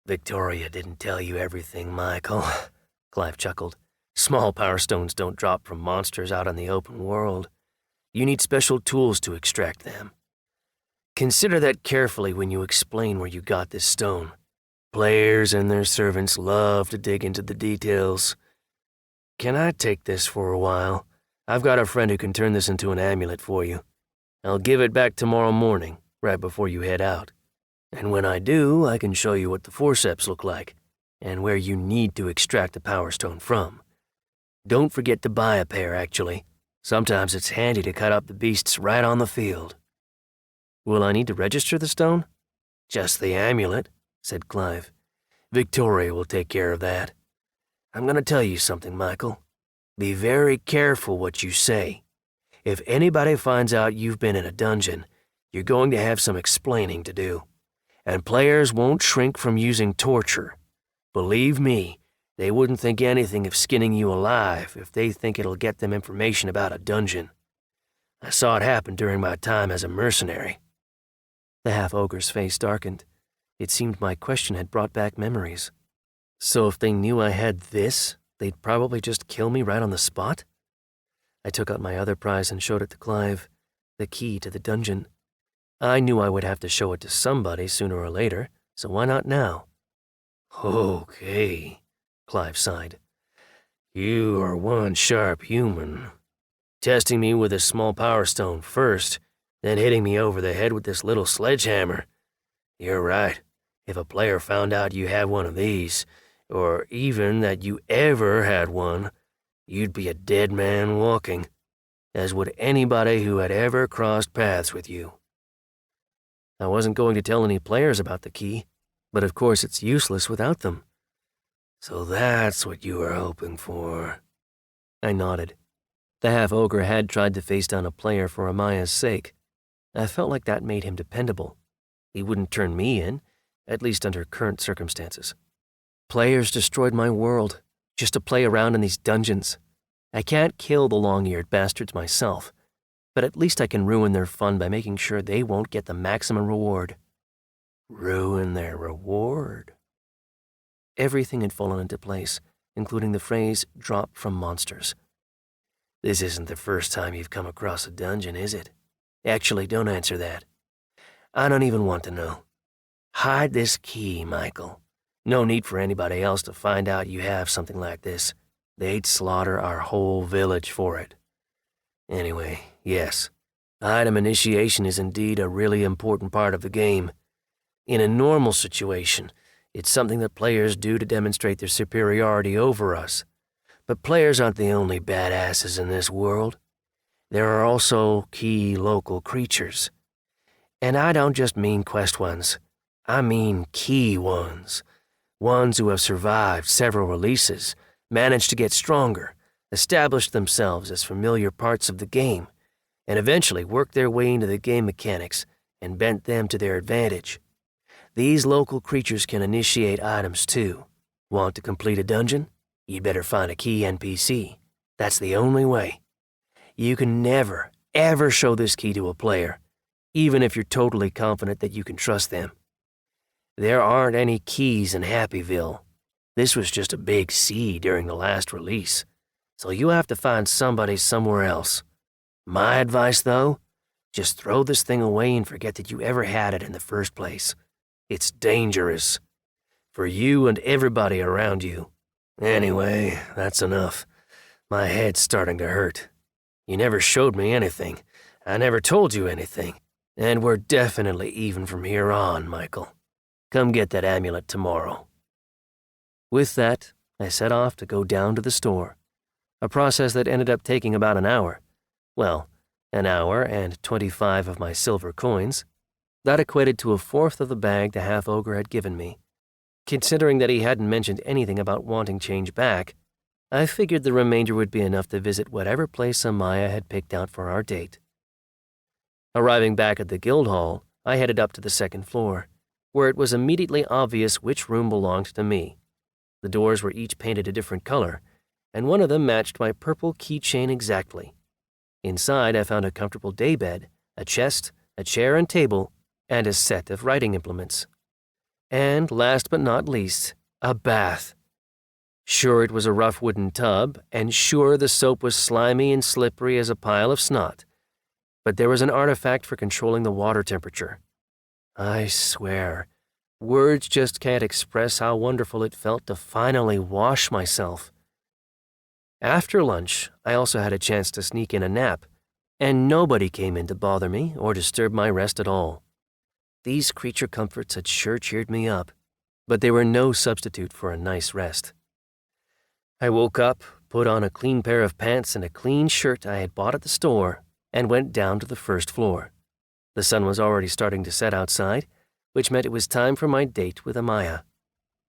"Victoria didn't tell you everything, Michael," Clive chuckled. "Small power stones don't drop from monsters out in the open world. You need special tools to extract them. Consider that carefully when you explain where you got this stone. Players and their servants love to dig into the details. Can I take this for a while? I've got a friend who can turn this into an amulet for you. I'll give it back tomorrow morning, right before you head out. And when I do, I can show you what the forceps look like, and where you need to extract the power stone from. Don't forget to buy a pair, actually. Sometimes it's handy to cut up the beasts right on the field." "Will I need to register the stone?" "Just the amulet," said Clive. "Victoria will take care of that. I'm going to tell you something, Michael. Be very careful what you say. If anybody finds out you've been in a dungeon, you're going to have some explaining to do. And players won't shrink from using torture. Believe me, they wouldn't think anything of skinning you alive if they think it'll get them information about a dungeon. I saw it happen during my time as a mercenary." The half-ogre's face darkened. It seemed my question had brought back memories. So if they knew I had this, they'd probably just kill me right on the spot? I took out my other prize and showed it to Clive, the key to the dungeon. I knew I would have to show it to somebody sooner or later, so why not now? "Okay," Clive sighed. "You are one sharp human. Testing me with a small power stone first, then hitting me over the head with this little sledgehammer. You're right. If a player found out you had one of these, or even that you ever had one, you'd be a dead man walking, as would anybody who had ever crossed paths with you." I wasn't going to tell any players about the key, but of course it's useless without them. "So that's what you were hoping for." I nodded. The half-ogre had tried to face down a player for Amaya's sake. I felt like that made him dependable. He wouldn't turn me in, at least under current circumstances. Players destroyed my world, just to play around in these dungeons. I can't kill the long-eared bastards myself, but at least I can ruin their fun by making sure they won't get the maximum reward. Ruin their reward? Everything had fallen into place, including the phrase, "drop from monsters." This isn't the first time you've come across a dungeon, is it? Actually, don't answer that. I don't even want to know. Hide this key, Michael. No need for anybody else to find out you have something like this. They'd slaughter our whole village for it. Anyway, yes, item initiation is indeed a really important part of the game. In a normal situation, it's something that players do to demonstrate their superiority over us. But players aren't the only badasses in this world. There are also key local creatures. And I don't just mean quest ones. I mean key ones. Ones who have survived several releases, managed to get stronger, established themselves as familiar parts of the game, and eventually worked their way into the game mechanics and bent them to their advantage. These local creatures can initiate items too. Want to complete a dungeon? You'd better find a key NPC. That's the only way. You can never, ever show this key to a player, even if you're totally confident that you can trust them. There aren't any keys in Happyville. This was just a big C during the last release, so you have to find somebody somewhere else. My advice, though, just throw this thing away and forget that you ever had it in the first place. It's dangerous. For you and everybody around you. Anyway, that's enough. My head's starting to hurt. You never showed me anything. I never told you anything. And we're definitely even from here on, Michael. Come get that amulet tomorrow. With that, I set off to go down to the store, a process that ended up taking about an hour. Well, an hour and 25 of my silver coins. That equated to a fourth of the bag the half-ogre had given me. Considering that he hadn't mentioned anything about wanting change back, I figured the remainder would be enough to visit whatever place Amaya had picked out for our date. Arriving back at the guild hall, I headed up to the second floor, where it was immediately obvious which room belonged to me. The doors were each painted a different color, and one of them matched my purple keychain exactly. Inside, I found a comfortable daybed, a chest, a chair and table, and a set of writing implements. And last but not least, a bath. Sure, it was a rough wooden tub, and sure, the soap was slimy and slippery as a pile of snot, but there was an artifact for controlling the water temperature. I swear, words just can't express how wonderful it felt to finally wash myself. After lunch, I also had a chance to sneak in a nap, and nobody came in to bother me or disturb my rest at all. These creature comforts had sure cheered me up, but they were no substitute for a nice rest. I woke up, put on a clean pair of pants and a clean shirt I had bought at the store, and went down to the first floor. The sun was already starting to set outside, which meant it was time for my date with Amaya.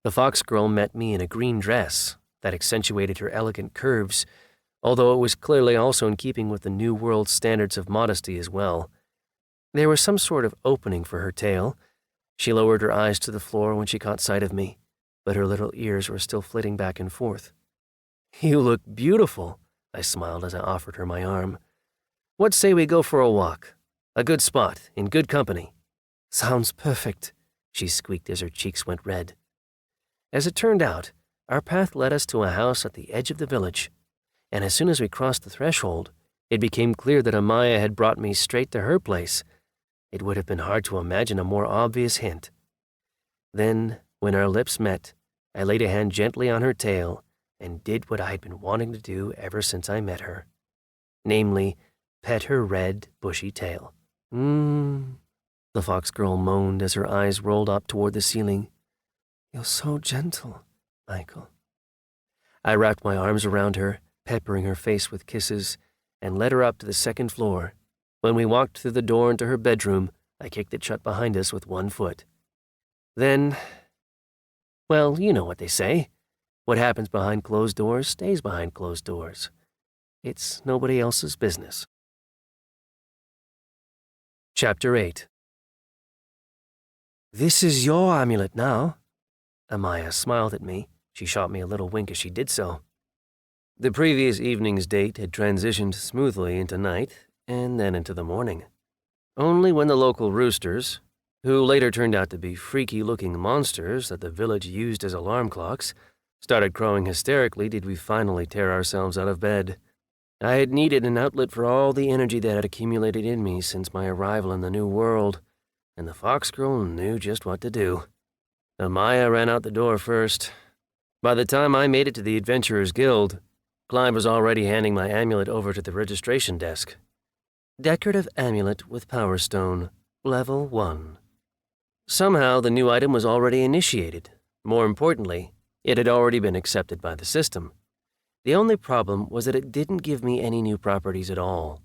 The fox girl met me in a green dress that accentuated her elegant curves, although it was clearly also in keeping with the New World standards of modesty as well. There was some sort of opening for her tail. She lowered her eyes to the floor when she caught sight of me, but her little ears were still flitting back and forth. "You look beautiful," I smiled as I offered her my arm. "What say we go for a walk? A good spot, in good company." "Sounds perfect," she squeaked as her cheeks went red. As it turned out, our path led us to a house at the edge of the village, and as soon as we crossed the threshold, it became clear that Amaya had brought me straight to her place. It would have been hard to imagine a more obvious hint. Then, when our lips met, I laid a hand gently on her tail and did what I had been wanting to do ever since I met her. Namely, pet her red, bushy tail. The fox girl moaned as her eyes rolled up toward the ceiling. "You're so gentle, Michael." I wrapped my arms around her, peppering her face with kisses, and led her up to the second floor. When we walked through the door into her bedroom, I kicked it shut behind us with one foot. Then, well, you know what they say. What happens behind closed doors stays behind closed doors. It's nobody else's business. Chapter 8. "This is your amulet now." Amaya smiled at me. She shot me a little wink as she did so. The previous evening's date had transitioned smoothly into night, and then into the morning. Only when the local roosters, who later turned out to be freaky-looking monsters that the village used as alarm clocks, started crowing hysterically did we finally tear ourselves out of bed. I had needed an outlet for all the energy that had accumulated in me since my arrival in the new world, and the fox girl knew just what to do. Amaya ran out the door first. By the time I made it to the Adventurers Guild, Clive was already handing my amulet over to the registration desk. Decorative amulet with Power Stone, level 1. Somehow the new item was already initiated. More importantly, it had already been accepted by the system. The only problem was that it didn't give me any new properties at all.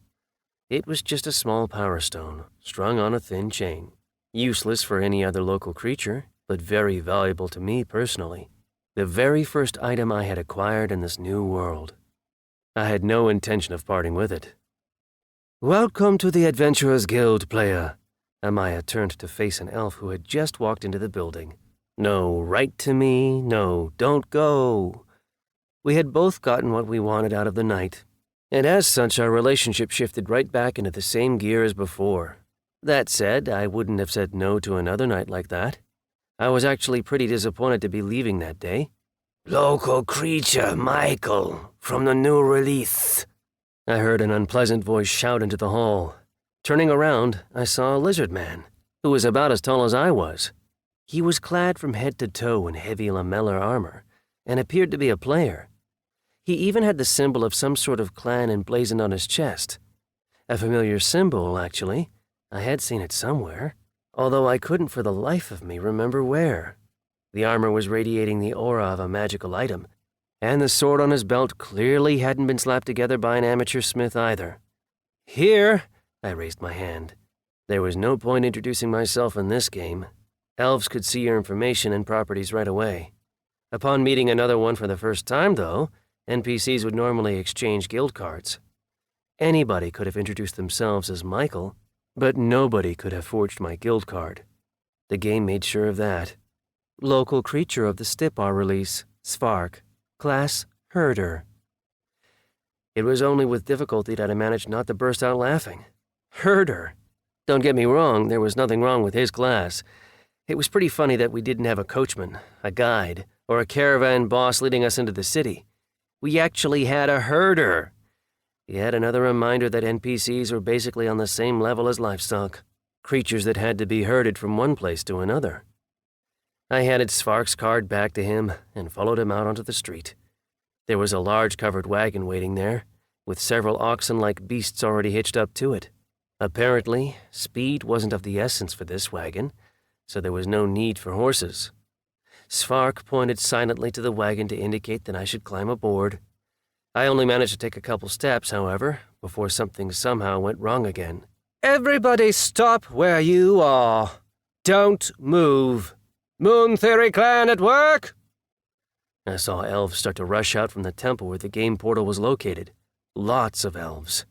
It was just a small power stone, strung on a thin chain. Useless for any other local creature, but very valuable to me personally. The very first item I had acquired in this new world. I had no intention of parting with it. "Welcome to the Adventurers Guild, player." Amaya turned to face an elf who had just walked into the building. No write to me, no don't go. We had both gotten what we wanted out of the night, and as such our relationship shifted right back into the same gear as before. That said, I wouldn't have said no to another night like that. I was actually pretty disappointed to be leaving that day. "Local creature, Michael, from the new release," I heard an unpleasant voice shout into the hall. Turning around, I saw a lizard man, who was about as tall as I was. He was clad from head to toe in heavy lamellar armor, and appeared to be a player. He even had the symbol of some sort of clan emblazoned on his chest. A familiar symbol, actually. I had seen it somewhere, although I couldn't for the life of me remember where. The armor was radiating the aura of a magical item, and the sword on his belt clearly hadn't been slapped together by an amateur smith either. "Here," I raised my hand. There was no point introducing myself in this game. Elves could see your information and properties right away. Upon meeting another one for the first time, though, NPCs would normally exchange guild cards. Anybody could have introduced themselves as Michael, but nobody could have forged my guild card. The game made sure of that. Local creature of the Stipar release, Svark. Class, Herder. It was only with difficulty that I managed not to burst out laughing. Herder! Don't get me wrong, there was nothing wrong with his class. It was pretty funny that we didn't have a coachman, a guide, or a caravan boss leading us into the city. We actually had a herder. Yet another reminder that NPCs were basically on the same level as livestock, creatures that had to be herded from one place to another. I handed Svark's card back to him and followed him out onto the street. There was a large covered wagon waiting there, with several oxen-like beasts already hitched up to it. Apparently, speed wasn't of the essence for this wagon, so there was no need for horses. Svark pointed silently to the wagon to indicate that I should climb aboard. I only managed to take a couple steps, however, before something somehow went wrong again. "Everybody stop where you are. Don't move. Moon Theory Clan at work?" I saw elves start to rush out from the temple where the game portal was located. Lots of elves.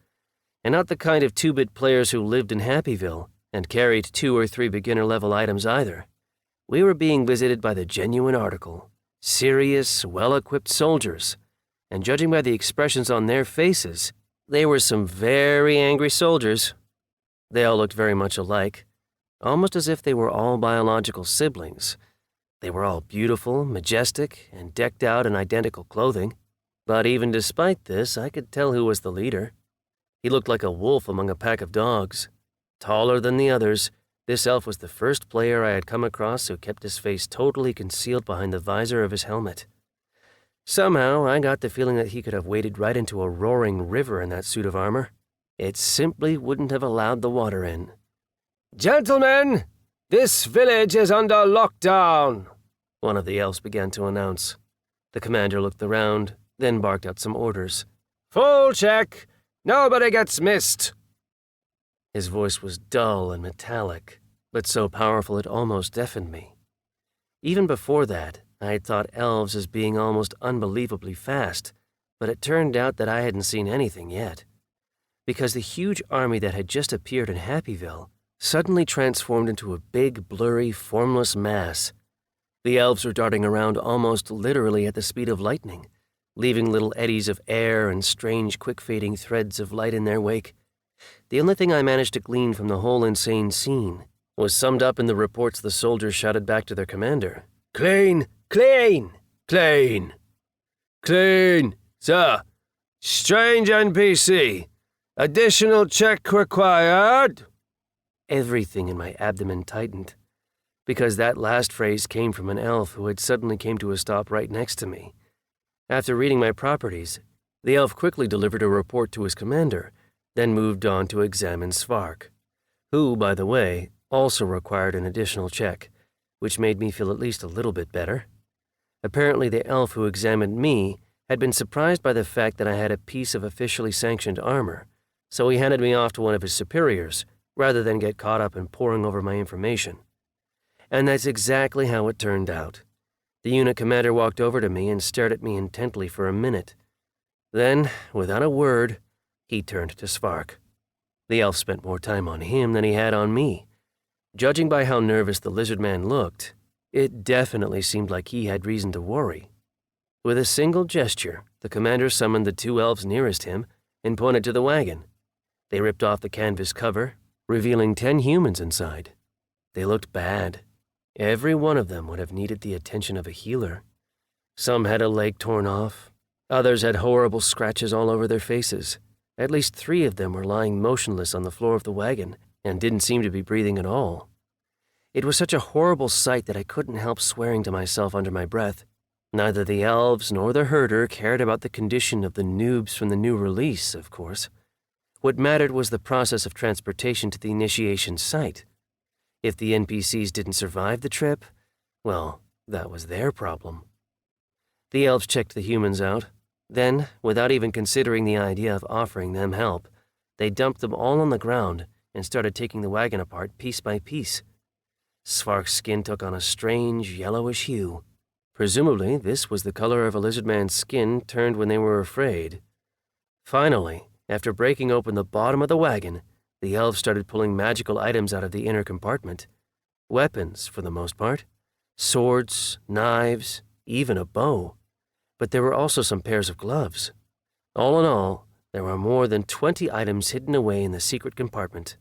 And not the kind of 2-bit players who lived in Happyville and carried 2 or 3 beginner-level items either. We were being visited by the genuine article. Serious, well-equipped soldiers. And judging by the expressions on their faces, they were some very angry soldiers. They all looked very much alike, almost as if they were all biological siblings. They were all beautiful, majestic, and decked out in identical clothing. But even despite this, I could tell who was the leader. He looked like a wolf among a pack of dogs. Taller than the others, this elf was the first player I had come across who kept his face totally concealed behind the visor of his helmet. Somehow, I got the feeling that he could have waded right into a roaring river in that suit of armor. It simply wouldn't have allowed the water in. "Gentlemen, this village is under lockdown," one of the elves began to announce. The commander looked around, then barked out some orders. "Full check. Nobody gets missed." His voice was dull and metallic, but so powerful it almost deafened me. Even before that, I had thought elves as being almost unbelievably fast, but it turned out that I hadn't seen anything yet. Because the huge army that had just appeared in Happyville suddenly transformed into a big, blurry, formless mass. The elves were darting around almost literally at the speed of lightning, leaving little eddies of air and strange, quick-fading threads of light in their wake. The only thing I managed to glean from the whole insane scene was summed up in the reports the soldiers shouted back to their commander. "Clean! Clean! Clean! Clean! Sir! Strange NPC! Additional check required!" Everything in my abdomen tightened, because that last phrase came from an elf who had suddenly came to a stop right next to me. After reading my properties, the elf quickly delivered a report to his commander, then moved on to examine Svark, who, by the way, also required an additional check, which made me feel at least a little bit better. Apparently the elf who examined me had been surprised by the fact that I had a piece of officially sanctioned armor, so he handed me off to one of his superiors, rather than get caught up in poring over my information. And that's exactly how it turned out. The unit commander walked over to me and stared at me intently for a minute. Then, without a word, he turned to Svark. The elf spent more time on him than he had on me. Judging by how nervous the lizard man looked, it definitely seemed like he had reason to worry. With a single gesture, the commander summoned the 2 elves nearest him and pointed to the wagon. They ripped off the canvas cover, revealing 10 humans inside. They looked bad. Every one of them would have needed the attention of a healer. Some had a leg torn off. Others had horrible scratches all over their faces. At least 3 of them were lying motionless on the floor of the wagon and didn't seem to be breathing at all. It was such a horrible sight that I couldn't help swearing to myself under my breath. Neither the elves nor the herder cared about the condition of the noobs from the new release, of course. What mattered was the process of transportation to the initiation site. If the NPCs didn't survive the trip, well, that was their problem. The elves checked the humans out. Then, without even considering the idea of offering them help, they dumped them all on the ground and started taking the wagon apart piece by piece. Svark's skin took on a strange, yellowish hue. Presumably, this was the color of a lizard man's skin turned when they were afraid. Finally, after breaking open the bottom of the wagon, the elves started pulling magical items out of the inner compartment. Weapons, for the most part. Swords, knives, even a bow. But there were also some pairs of gloves. All in all, there were more than 20 items hidden away in the secret compartment.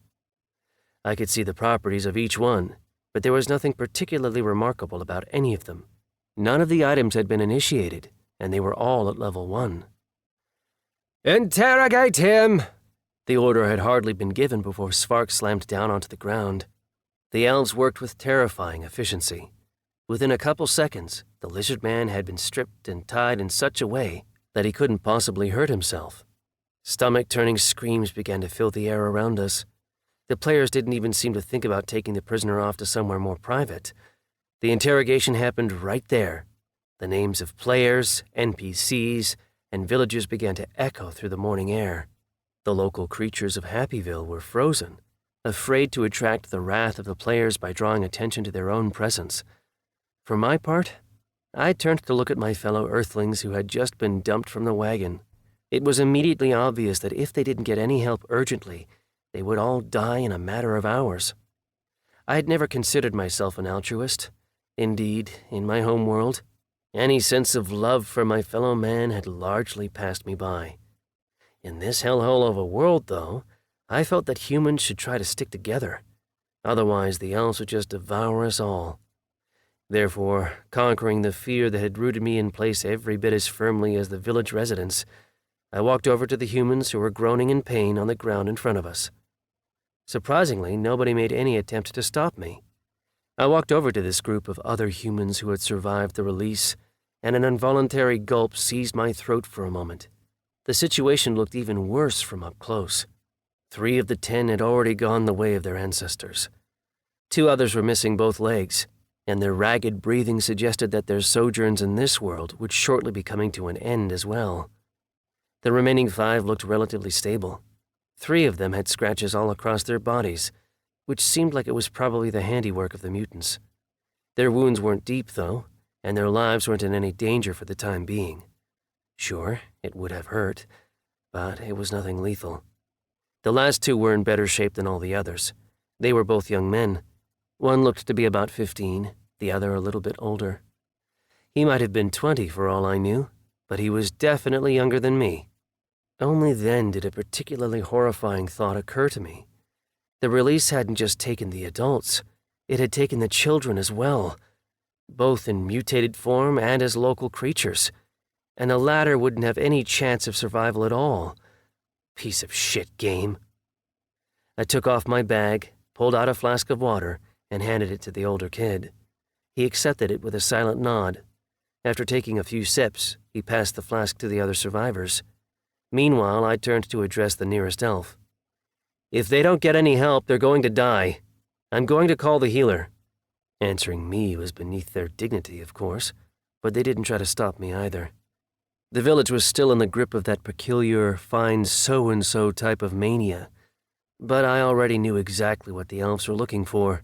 I could see the properties of each one, but there was nothing particularly remarkable about any of them. None of the items had been initiated, and they were all at level 1. "Interrogate him!" The order had hardly been given before Svark slammed down onto the ground. The elves worked with terrifying efficiency. Within a couple seconds, the lizard man had been stripped and tied in such a way that he couldn't possibly hurt himself. Stomach-turning screams began to fill the air around us. The players didn't even seem to think about taking the prisoner off to somewhere more private. The interrogation happened right there. The names of players, NPCs, and villagers began to echo through the morning air. The local creatures of Happyville were frozen, afraid to attract the wrath of the players by drawing attention to their own presence. For my part, I turned to look at my fellow Earthlings who had just been dumped from the wagon. It was immediately obvious that if they didn't get any help urgently, they would all die in a matter of hours. I had never considered myself an altruist. Indeed, in my home world, any sense of love for my fellow man had largely passed me by. In this hellhole of a world, though, I felt that humans should try to stick together. Otherwise, the elves would just devour us all. Therefore, conquering the fear that had rooted me in place every bit as firmly as the village residents, I walked over to the humans who were groaning in pain on the ground in front of us. Surprisingly, nobody made any attempt to stop me. I walked over to this group of other humans who had survived the release, and an involuntary gulp seized my throat for a moment. The situation looked even worse from up close. 3 of the 10 had already gone the way of their ancestors. 2 others were missing both legs, and their ragged breathing suggested that their sojourns in this world would shortly be coming to an end as well. The remaining 5 looked relatively stable. 3 of them had scratches all across their bodies, which seemed like it was probably the handiwork of the mutants. Their wounds weren't deep, though, and their lives weren't in any danger for the time being. Sure, it would have hurt, but it was nothing lethal. The last 2 were in better shape than all the others. They were both young men. One looked to be about 15, the other a little bit older. He might have been 20 for all I knew, but he was definitely younger than me. Only then did a particularly horrifying thought occur to me. The release hadn't just taken the adults, it had taken the children as well, both in mutated form and as local creatures, and the latter wouldn't have any chance of survival at all. Piece of shit game. I took off my bag, pulled out a flask of water, and handed it to the older kid. He accepted it with a silent nod. After taking a few sips, he passed the flask to the other survivors. Meanwhile, I turned to address the nearest elf. "If they don't get any help, they're going to die. I'm going to call the healer." Answering me was beneath their dignity, of course, but they didn't try to stop me either. The village was still in the grip of that peculiar, find so-and-so type of mania, but I already knew exactly what the elves were looking for.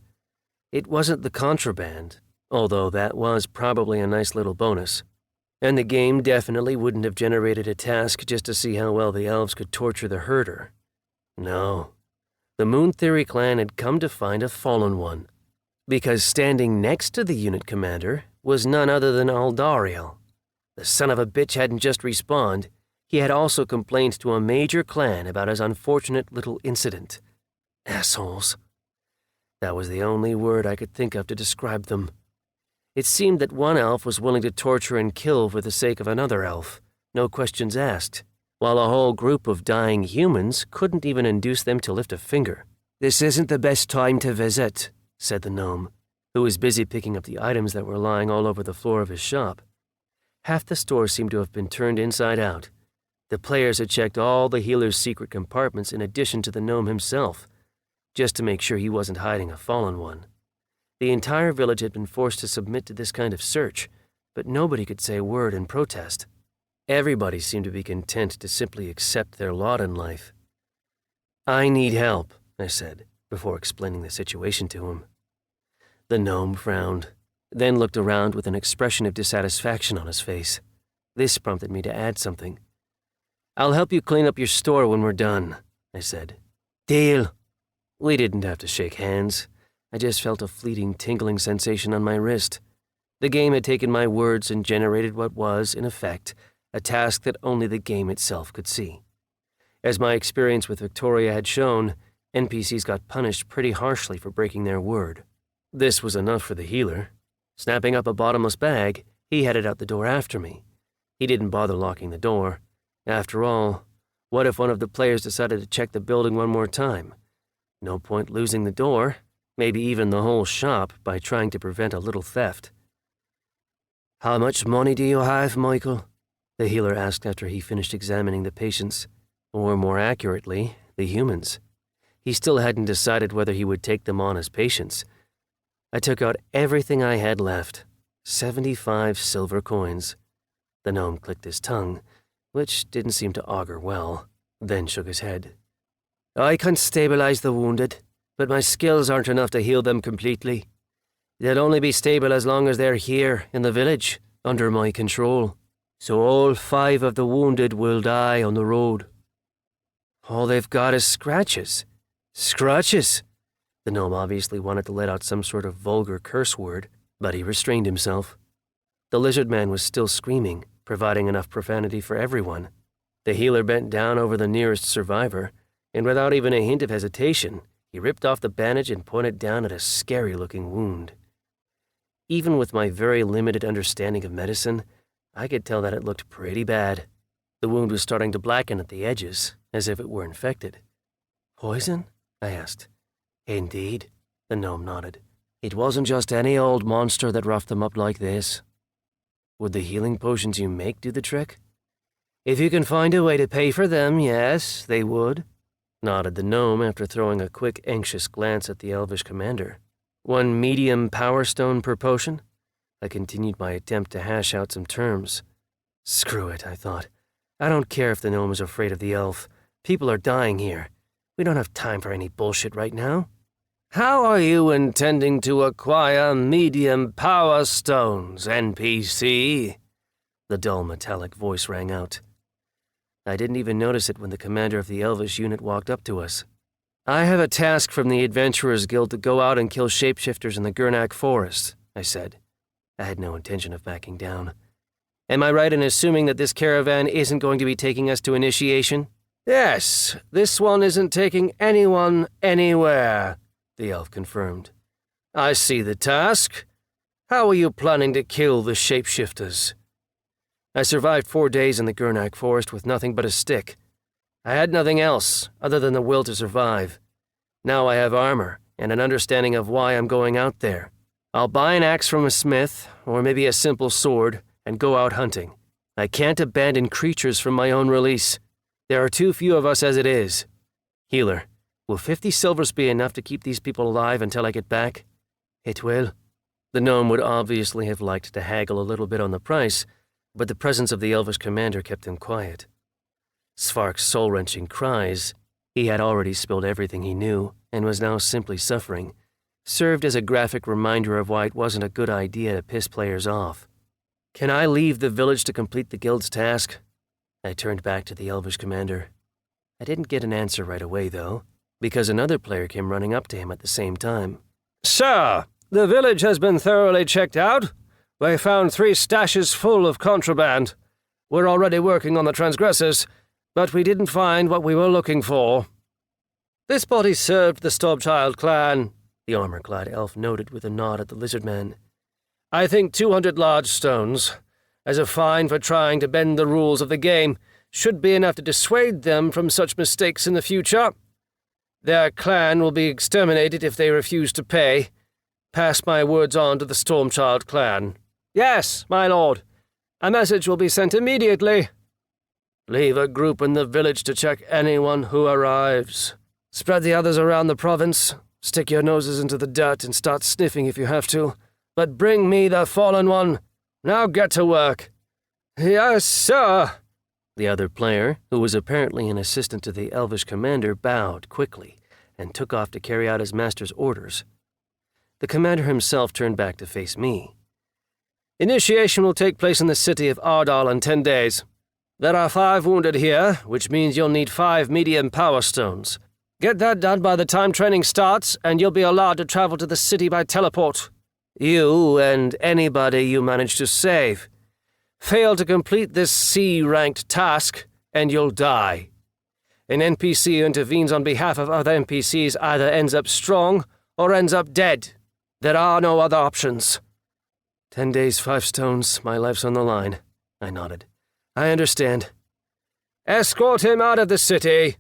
It wasn't the contraband, although that was probably a nice little bonus. And the game definitely wouldn't have generated a task just to see how well the elves could torture the herder. No. The Moon Theory clan had come to find a fallen one, because standing next to the unit commander was none other than Aldariel. The son of a bitch hadn't just respawned, he had also complained to a major clan about his unfortunate little incident. Assholes. That was the only word I could think of to describe them. It seemed that one elf was willing to torture and kill for the sake of another elf, no questions asked, while a whole group of dying humans couldn't even induce them to lift a finger. "This isn't the best time to visit," said the gnome, who was busy picking up the items that were lying all over the floor of his shop. Half the store seemed to have been turned inside out. The players had checked all the healer's secret compartments in addition to the gnome himself, just to make sure he wasn't hiding a fallen one. The entire village had been forced to submit to this kind of search, but nobody could say a word in protest. Everybody seemed to be content to simply accept their lot in life. "I need help," I said, before explaining the situation to him. The gnome frowned, then looked around with an expression of dissatisfaction on his face. This prompted me to add something. "I'll help you clean up your store when we're done," I said. "Deal." We didn't have to shake hands. I just felt a fleeting tingling sensation on my wrist. The game had taken my words and generated what was, in effect, a task that only the game itself could see. As my experience with Victoria had shown, NPCs got punished pretty harshly for breaking their word. This was enough for the healer. Snapping up a bottomless bag, he headed out the door after me. He didn't bother locking the door. After all, what if one of the players decided to check the building one more time? No point losing the door, maybe even the whole shop, by trying to prevent a little theft. "How much money do you have, Michael?" the healer asked after he finished examining the patients, or more accurately, the humans. He still hadn't decided whether he would take them on as patients. I took out everything I had left, 75 silver coins. The gnome clicked his tongue, which didn't seem to augur well, then shook his head. "I can stabilize the wounded, but my skills aren't enough to heal them completely. They'll only be stable as long as they're here, in the village, under my control. So all 5 of the wounded will die on the road." "All they've got is scratches." "Scratches?" The gnome obviously wanted to let out some sort of vulgar curse word, but he restrained himself. The lizard man was still screaming, providing enough profanity for everyone. The healer bent down over the nearest survivor, and without even a hint of hesitation, he ripped off the bandage and pointed down at a scary-looking wound. Even with my very limited understanding of medicine, I could tell that it looked pretty bad. The wound was starting to blacken at the edges, as if it were infected. "Poison?" I asked. "Indeed," the gnome nodded. "It wasn't just any old monster that roughed them up like this." "Would the healing potions you make do the trick?" "If you can find a way to pay for them, yes, they would," nodded the gnome after throwing a quick, anxious glance at the elvish commander. "1 medium power stone per potion?" I continued my attempt to hash out some terms. Screw it, I thought. I don't care if the gnome is afraid of the elf. People are dying here. We don't have time for any bullshit right now. "How are you intending to acquire medium power stones, NPC?" The dull metallic voice rang out. I didn't even notice it when the commander of the elvish unit walked up to us. "I have a task from the Adventurers Guild to go out and kill shapeshifters in the Gurnak Forest," I said. I had no intention of backing down. "Am I right in assuming that this caravan isn't going to be taking us to initiation?" "Yes, this one isn't taking anyone anywhere," the elf confirmed. "I see the task. How are you planning to kill the shapeshifters?" "I survived 4 days in the Gurnak Forest with nothing but a stick. I had nothing else other than the will to survive. Now I have armor and an understanding of why I'm going out there. I'll buy an axe from a smith, or maybe a simple sword, and go out hunting. I can't abandon creatures from my own release. There are too few of us as it is. Healer, will 50 silvers be enough to keep these people alive until I get back?" "It will." The gnome would obviously have liked to haggle a little bit on the price, but the presence of the elvish commander kept him quiet. Svark's soul-wrenching cries, he had already spilled everything he knew and was now simply suffering, served as a graphic reminder of why it wasn't a good idea to piss players off. "Can I leave the village to complete the guild's task?" I turned back to the elvish commander. I didn't get an answer right away, though, because another player came running up to him at the same time. "Sir, the village has been thoroughly checked out. We found 3 stashes full of contraband. We're already working on the transgressors, but we didn't find what we were looking for." "This body served the Stormchild clan," the armor-clad elf noted with a nod at the lizard man. "I think 200 large stones, as a fine for trying to bend the rules of the game, should be enough to dissuade them from such mistakes in the future. Their clan will be exterminated if they refuse to pay. Pass my words on to the Stormchild clan." "Yes, my lord. A message will be sent immediately." "Leave a group in the village to check anyone who arrives. Spread the others around the province. Stick your noses into the dirt and start sniffing if you have to. But bring me the fallen one. Now get to work." "Yes, sir." The other player, who was apparently an assistant to the elvish commander, bowed quickly and took off to carry out his master's orders. The commander himself turned back to face me. "Initiation will take place in the city of Ardal in 10 days. There are 5 wounded here, which means you'll need 5 medium power stones. Get that done by the time training starts, and you'll be allowed to travel to the city by teleport. You and anybody you manage to save. Fail to complete this C-ranked task, and you'll die. An NPC who intervenes on behalf of other NPCs either ends up strong or ends up dead. There are no other options." 10 days, 5 stones, my life's on the line. I nodded. "I understand." "Escort him out of the city,"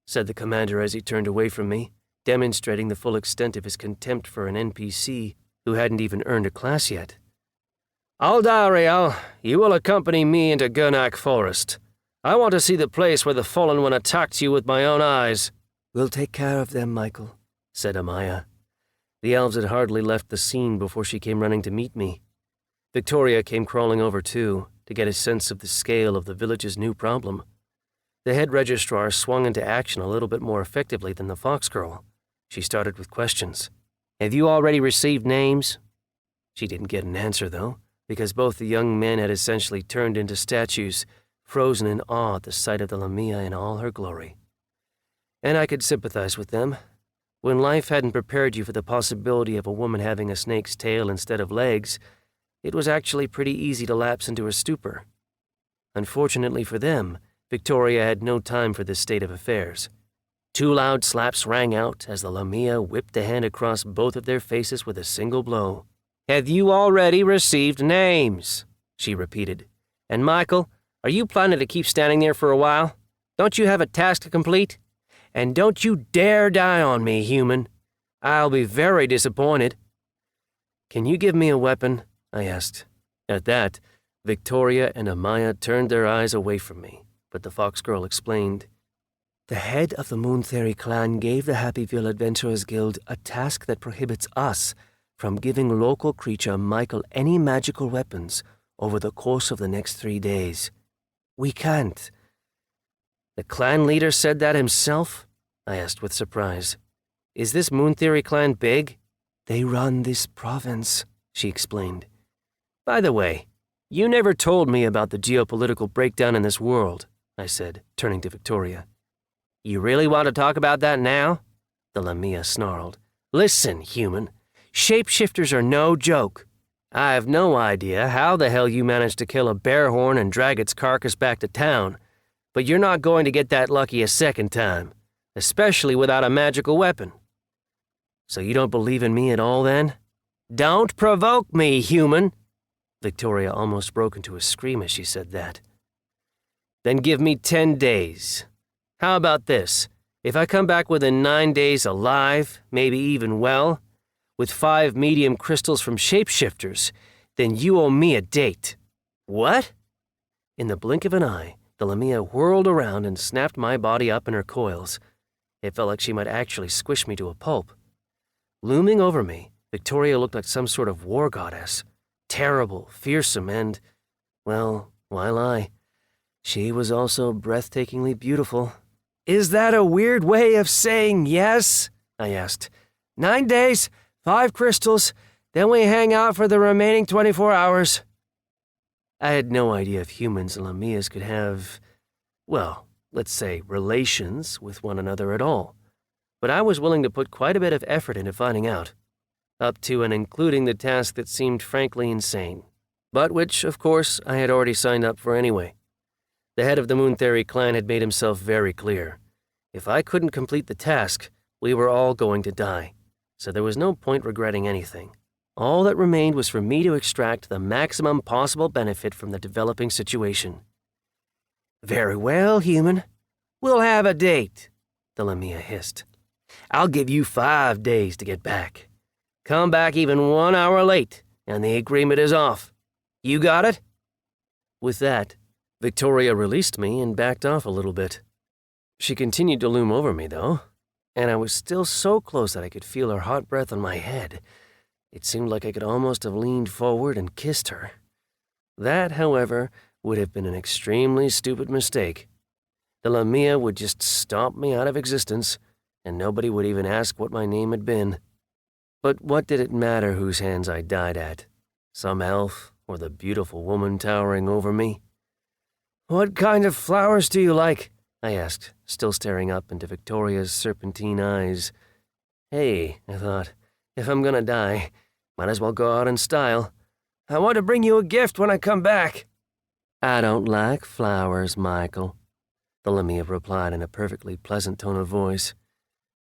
said the commander as he turned away from me, demonstrating the full extent of his contempt for an NPC who hadn't even earned a class yet. "Aldariel, you will accompany me into Gurnak Forest. I want to see the place where the Fallen One attacked you with my own eyes." "We'll take care of them, Michael," said Amaya. The elves had hardly left the scene before she came running to meet me. Victoria came crawling over too, to get a sense of the scale of the village's new problem. The head registrar swung into action a little bit more effectively than the fox girl. She started with questions. "Have you already received names?" She didn't get an answer, though, because both the young men had essentially turned into statues, frozen in awe at the sight of the Lamia in all her glory. And I could sympathize with them. When life hadn't prepared you for the possibility of a woman having a snake's tail instead of legs, it was actually pretty easy to lapse into a stupor. Unfortunately for them, Victoria had no time for this state of affairs. 2 loud slaps rang out as the Lamia whipped a hand across both of their faces with a single blow. "Have you already received names?" she repeated. "And Michael, are you planning to keep standing there for a while? Don't you have a task to complete? And don't you dare die on me, human. I'll be very disappointed." "Can you give me a weapon?" I asked. At that, Victoria and Amaya turned their eyes away from me, but the fox girl explained. "The head of the Moontheory clan gave the Happyville Adventurers Guild a task that prohibits us from giving local creature Michael any magical weapons over the course of the next 3 days. We can't." "The clan leader said that himself?" I asked with surprise. "Is this Moontheory clan big?" "They run this province," she explained. "By the way, you never told me about the geopolitical breakdown in this world," I said, turning to Victoria. "You really want to talk about that now?" The Lamia snarled. "Listen, human. Shapeshifters are no joke. I have no idea how the hell you managed to kill a bear horn and drag its carcass back to town, but you're not going to get that lucky a second time, especially without a magical weapon. So you don't believe in me at all, then? Don't provoke me, human!" Victoria almost broke into a scream as she said that. "Then give me 10 days. How about this? If I come back within 9 days alive, maybe even well, with 5 medium crystals from shapeshifters, then you owe me a date." "What?" In the blink of an eye, the Lamia whirled around and snapped my body up in her coils. It felt like she might actually squish me to a pulp. Looming over me, Victoria looked like some sort of war goddess. Terrible, fearsome, and, Well, why lie? She was also breathtakingly beautiful. Is that a weird way of saying yes? I asked. 9 days, 5 crystals, then we hang out for the remaining 24 hours. I had no idea if humans and Lamias could have, well, let's say relations with one another at all. But I was willing to put quite a bit of effort into finding out, up to and including the task that seemed frankly insane, but which, of course, I had already signed up for anyway. The head of the Moon Theory clan had made himself very clear. If I couldn't complete the task, we were all going to die, so there was no point regretting anything. All that remained was for me to extract the maximum possible benefit from the developing situation. Very well, human. We'll have a date, the Lamia hissed. I'll give you 5 days to get back. Come back even 1 hour late, and the agreement is off. You got it? With that, Victoria released me and backed off a little bit. She continued to loom over me, though, and I was still so close that I could feel her hot breath on my head. It seemed like I could almost have leaned forward and kissed her. That, however, would have been an extremely stupid mistake. The Lamia would just stomp me out of existence, and nobody would even ask what my name had been. But what did it matter whose hands I died at? Some elf, or the beautiful woman towering over me? What kind of flowers do you like? I asked, still staring up into Victoria's serpentine eyes. Hey, I thought, if I'm gonna die, might as well go out in style. I want to bring you a gift when I come back. I don't like flowers, Michael, the Lamia replied in a perfectly pleasant tone of voice.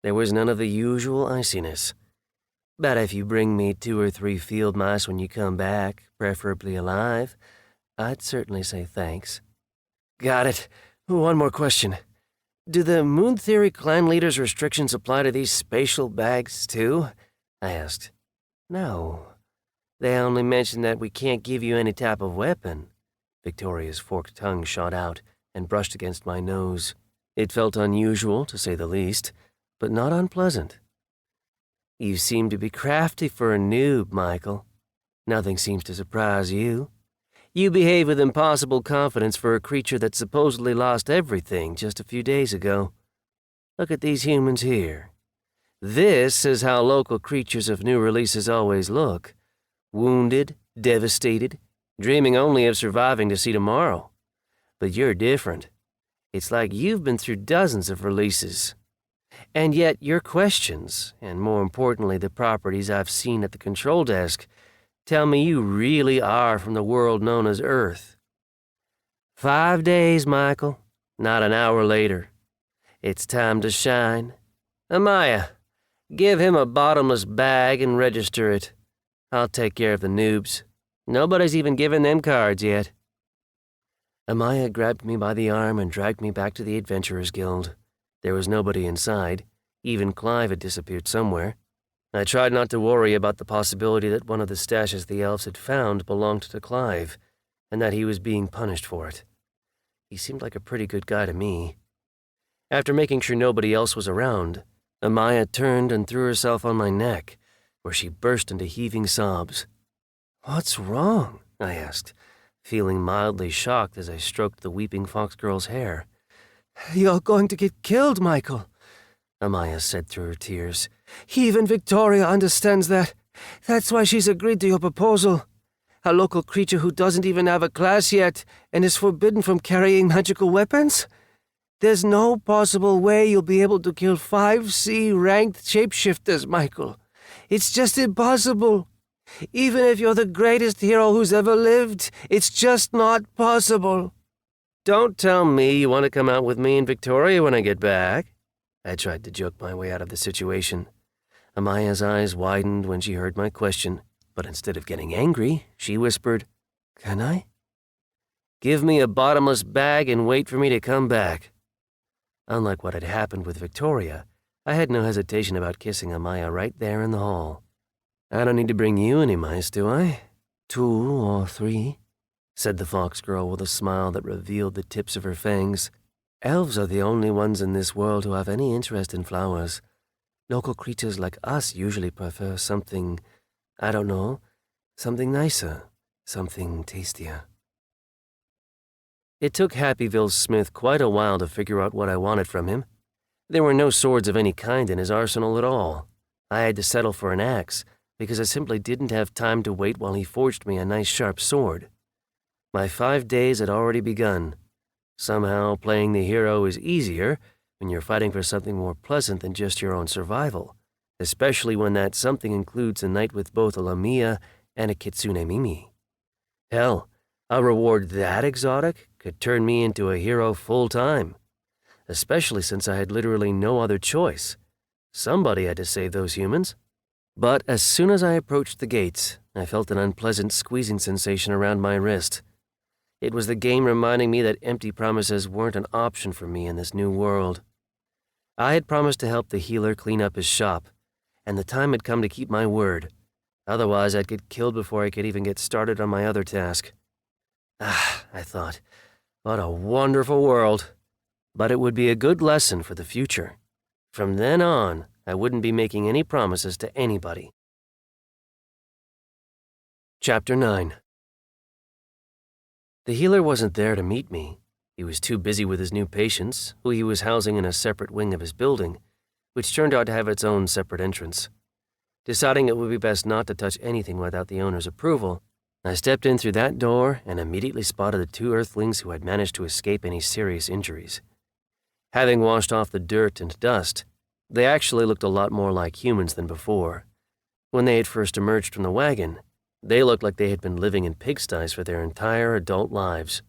There was none of the usual iciness. But if you bring me 2 or 3 field mice when you come back, preferably alive, I'd certainly say thanks. Got it. One more question. Do the Moon Theory clan leaders' restrictions apply to these spatial bags, too? I asked. No. They only mention that we can't give you any type of weapon. Victoria's forked tongue shot out and brushed against my nose. It felt unusual, to say the least, but not unpleasant. You seem to be crafty for a noob, Michael. Nothing seems to surprise you. You behave with impossible confidence for a creature that supposedly lost everything just a few days ago. Look at these humans here. This is how local creatures of new releases always look. Wounded, devastated, dreaming only of surviving to see tomorrow. But you're different. It's like you've been through dozens of releases. And yet your questions, and more importantly the properties I've seen at the control desk, tell me you really are from the world known as Earth. 5 days, Michael, not an hour later. It's time to shine. Amaya, give him a bottomless bag and register it. I'll take care of the noobs. Nobody's even given them cards yet. Amaya grabbed me by the arm and dragged me back to the Adventurers Guild. There was nobody inside. Even Clive had disappeared somewhere. I tried not to worry about the possibility that one of the stashes the elves had found belonged to Clive, and that he was being punished for it. He seemed like a pretty good guy to me. After making sure nobody else was around, Amaya turned and threw herself on my neck, where she burst into heaving sobs. What's wrong? I asked, feeling mildly shocked as I stroked the weeping fox girl's hair. You're going to get killed, Michael, Amaya said through her tears. Even Victoria understands that. That's why she's agreed to your proposal. A local creature who doesn't even have a class yet and is forbidden from carrying magical weapons? There's no possible way you'll be able to kill 5C ranked shapeshifters, Michael. It's just impossible. Even if you're the greatest hero who's ever lived, it's just not possible. Don't tell me you want to come out with me and Victoria when I get back. I tried to joke my way out of the situation. Amaya's eyes widened when she heard my question, but instead of getting angry, she whispered, Can I? Give me a bottomless bag and wait for me to come back. Unlike what had happened with Victoria, I had no hesitation about kissing Amaya right there in the hall. I don't need to bring you any mice, do I? 2 or 3? Said the fox girl with a smile that revealed the tips of her fangs. Elves are the only ones in this world who have any interest in flowers. Local creatures like us usually prefer something, I don't know, something nicer, something tastier. It took Happyville Smith quite a while to figure out what I wanted from him. There were no swords of any kind in his arsenal at all. I had to settle for an axe, because I simply didn't have time to wait while he forged me a nice sharp sword. My 5 days had already begun. Somehow, playing the hero is easier when you're fighting for something more pleasant than just your own survival, especially when that something includes a night with both a Lamia and a Kitsune Mimi. Hell, a reward that exotic could turn me into a hero full-time, especially since I had literally no other choice. Somebody had to save those humans. But as soon as I approached the gates, I felt an unpleasant squeezing sensation around my wrist. It was the game reminding me that empty promises weren't an option for me in this new world. I had promised to help the healer clean up his shop, and the time had come to keep my word. Otherwise, I'd get killed before I could even get started on my other task. I thought, what a wonderful world. But it would be a good lesson for the future. From then on, I wouldn't be making any promises to anybody. Chapter 9. The healer wasn't there to meet me. He was too busy with his new patients, who he was housing in a separate wing of his building, which turned out to have its own separate entrance. Deciding it would be best not to touch anything without the owner's approval, I stepped in through that door and immediately spotted the 2 Earthlings who had managed to escape any serious injuries. Having washed off the dirt and dust, they actually looked a lot more like humans than before. When they had first emerged from the wagon, they looked like they had been living in pigsties for their entire adult lives.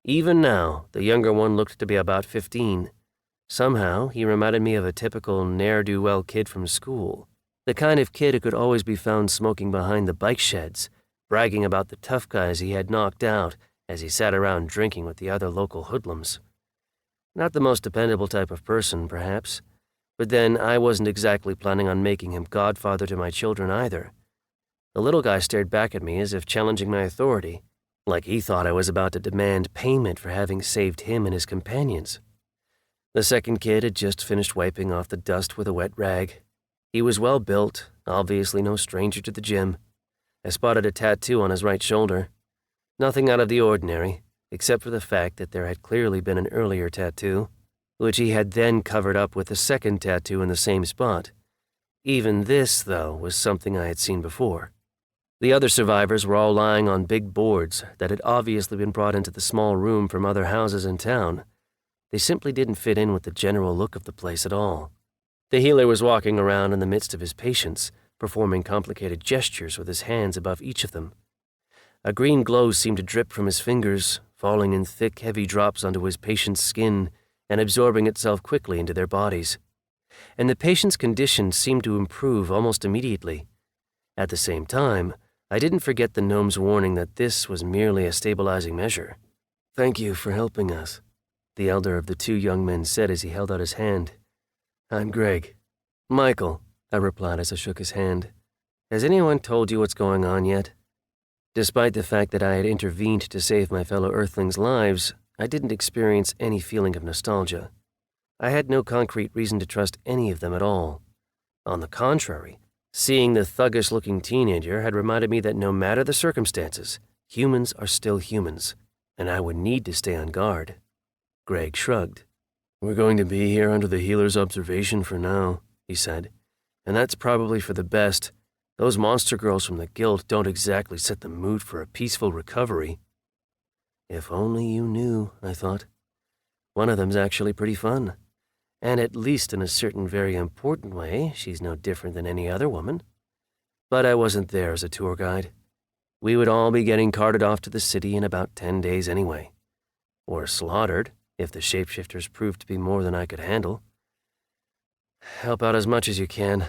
Even now, the younger one looked to be about 15. Somehow, he reminded me of a typical ne'er-do-well kid from school, the kind of kid who could always be found smoking behind the bike sheds, bragging about the tough guys he had knocked out as he sat around drinking with the other local hoodlums. Not the most dependable type of person, perhaps, but then I wasn't exactly planning on making him godfather to my children either. The little guy stared back at me as if challenging my authority, like he thought I was about to demand payment for having saved him and his companions. The second kid had just finished wiping off the dust with a wet rag. He was well built, obviously no stranger to the gym. I spotted a tattoo on his right shoulder. Nothing out of the ordinary, except for the fact that there had clearly been an earlier tattoo, which he had then covered up with a second tattoo in the same spot. Even this, though, was something I had seen before. The other survivors were all lying on big boards that had obviously been brought into the small room from other houses in town. They simply didn't fit in with the general look of the place at all. The healer was walking around in the midst of his patients, performing complicated gestures with his hands above each of them. A green glow seemed to drip from his fingers, falling in thick, heavy drops onto his patient's skin and absorbing itself quickly into their bodies. And the patient's condition seemed to improve almost immediately. At the same time, I didn't forget the gnome's warning that this was merely a stabilizing measure. "Thank you for helping us," the elder of the 2 young men said as he held out his hand. "I'm Greg." "Michael," I replied as I shook his hand. "Has anyone told you what's going on yet?" Despite the fact that I had intervened to save my fellow Earthlings' lives, I didn't experience any feeling of nostalgia. I had no concrete reason to trust any of them at all. On the contrary, seeing the thuggish-looking teenager had reminded me that no matter the circumstances, humans are still humans, and I would need to stay on guard. Greg shrugged. "We're going to be here under the healer's observation for now," he said, "and that's probably for the best. Those monster girls from the guild don't exactly set the mood for a peaceful recovery." If only you knew, I thought. One of them's actually pretty fun. And at least in a certain very important way, she's no different than any other woman. But I wasn't there as a tour guide. We would all be getting carted off to the city in about 10 days anyway. Or slaughtered, if the shapeshifters proved to be more than I could handle. "Help out as much as you can,"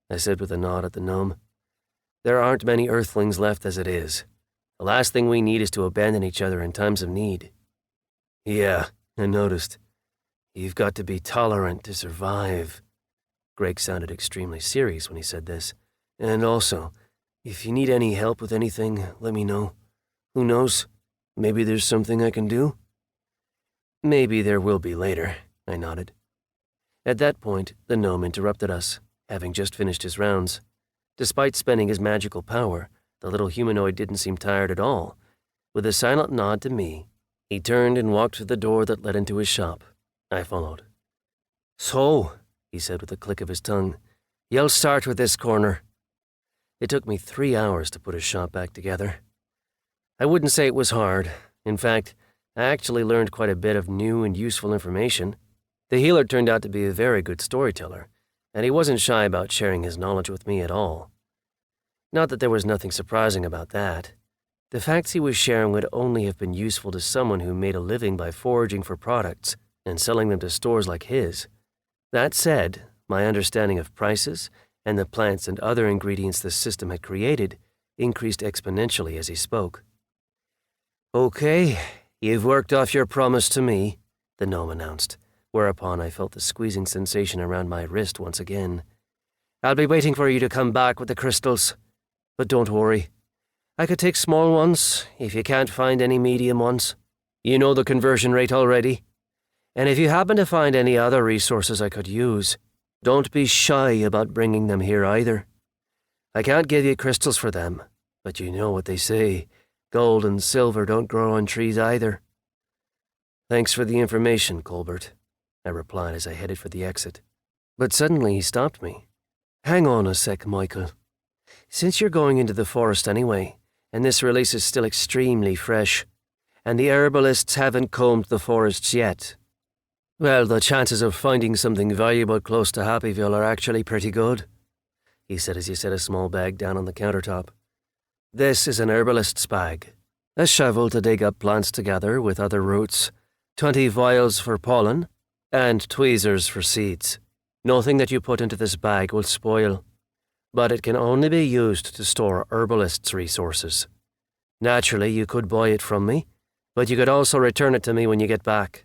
I said with a nod at the gnome. "There aren't many Earthlings left as it is. The last thing we need is to abandon each other in times of need." "Yeah, I noticed. You've got to be tolerant to survive." Greg sounded extremely serious when he said this. "And also, if you need any help with anything, let me know. Who knows? Maybe there's something I can do?" "Maybe there will be later," I nodded. At that point, the gnome interrupted us, having just finished his rounds. Despite spending his magical power, the little humanoid didn't seem tired at all. With a silent nod to me, He turned and walked to the door that led into his shop. I followed. "So," he said with a click of his tongue, "you'll start with this corner." It took me 3 hours to put his shop back together. I wouldn't say it was hard. In fact, I actually learned quite a bit of new and useful information. The healer turned out to be a very good storyteller, and he wasn't shy about sharing his knowledge with me at all. Not that there was nothing surprising about that. The facts he was sharing would only have been useful to someone who made a living by foraging for products and selling them to stores like his. That said, my understanding of prices and the plants and other ingredients the system had created increased exponentially as he spoke. "Okay, you've worked off your promise to me," the gnome announced, whereupon I felt the squeezing sensation around my wrist once again. "I'll be waiting for you to come back with the crystals. But don't worry. I could take small ones if you can't find any medium ones. You know the conversion rate already. And if you happen to find any other resources I could use, don't be shy about bringing them here either. I can't give you crystals for them, but you know what they say. Gold and silver don't grow on trees either." "Thanks for the information, Colbert," I replied as I headed for the exit. But suddenly he stopped me. "Hang on a sec, Michael. Since you're going into the forest anyway, and this release is still extremely fresh, and the herbalists haven't combed the forests yet, well, the chances of finding something valuable close to Happyville are actually pretty good," he said as he set a small bag down on the countertop. "This is an herbalist's bag. A shovel to dig up plants together with other roots, 20 vials for pollen, and tweezers for seeds. Nothing that you put into this bag will spoil, but it can only be used to store herbalists' resources. Naturally, you could buy it from me, but you could also return it to me when you get back.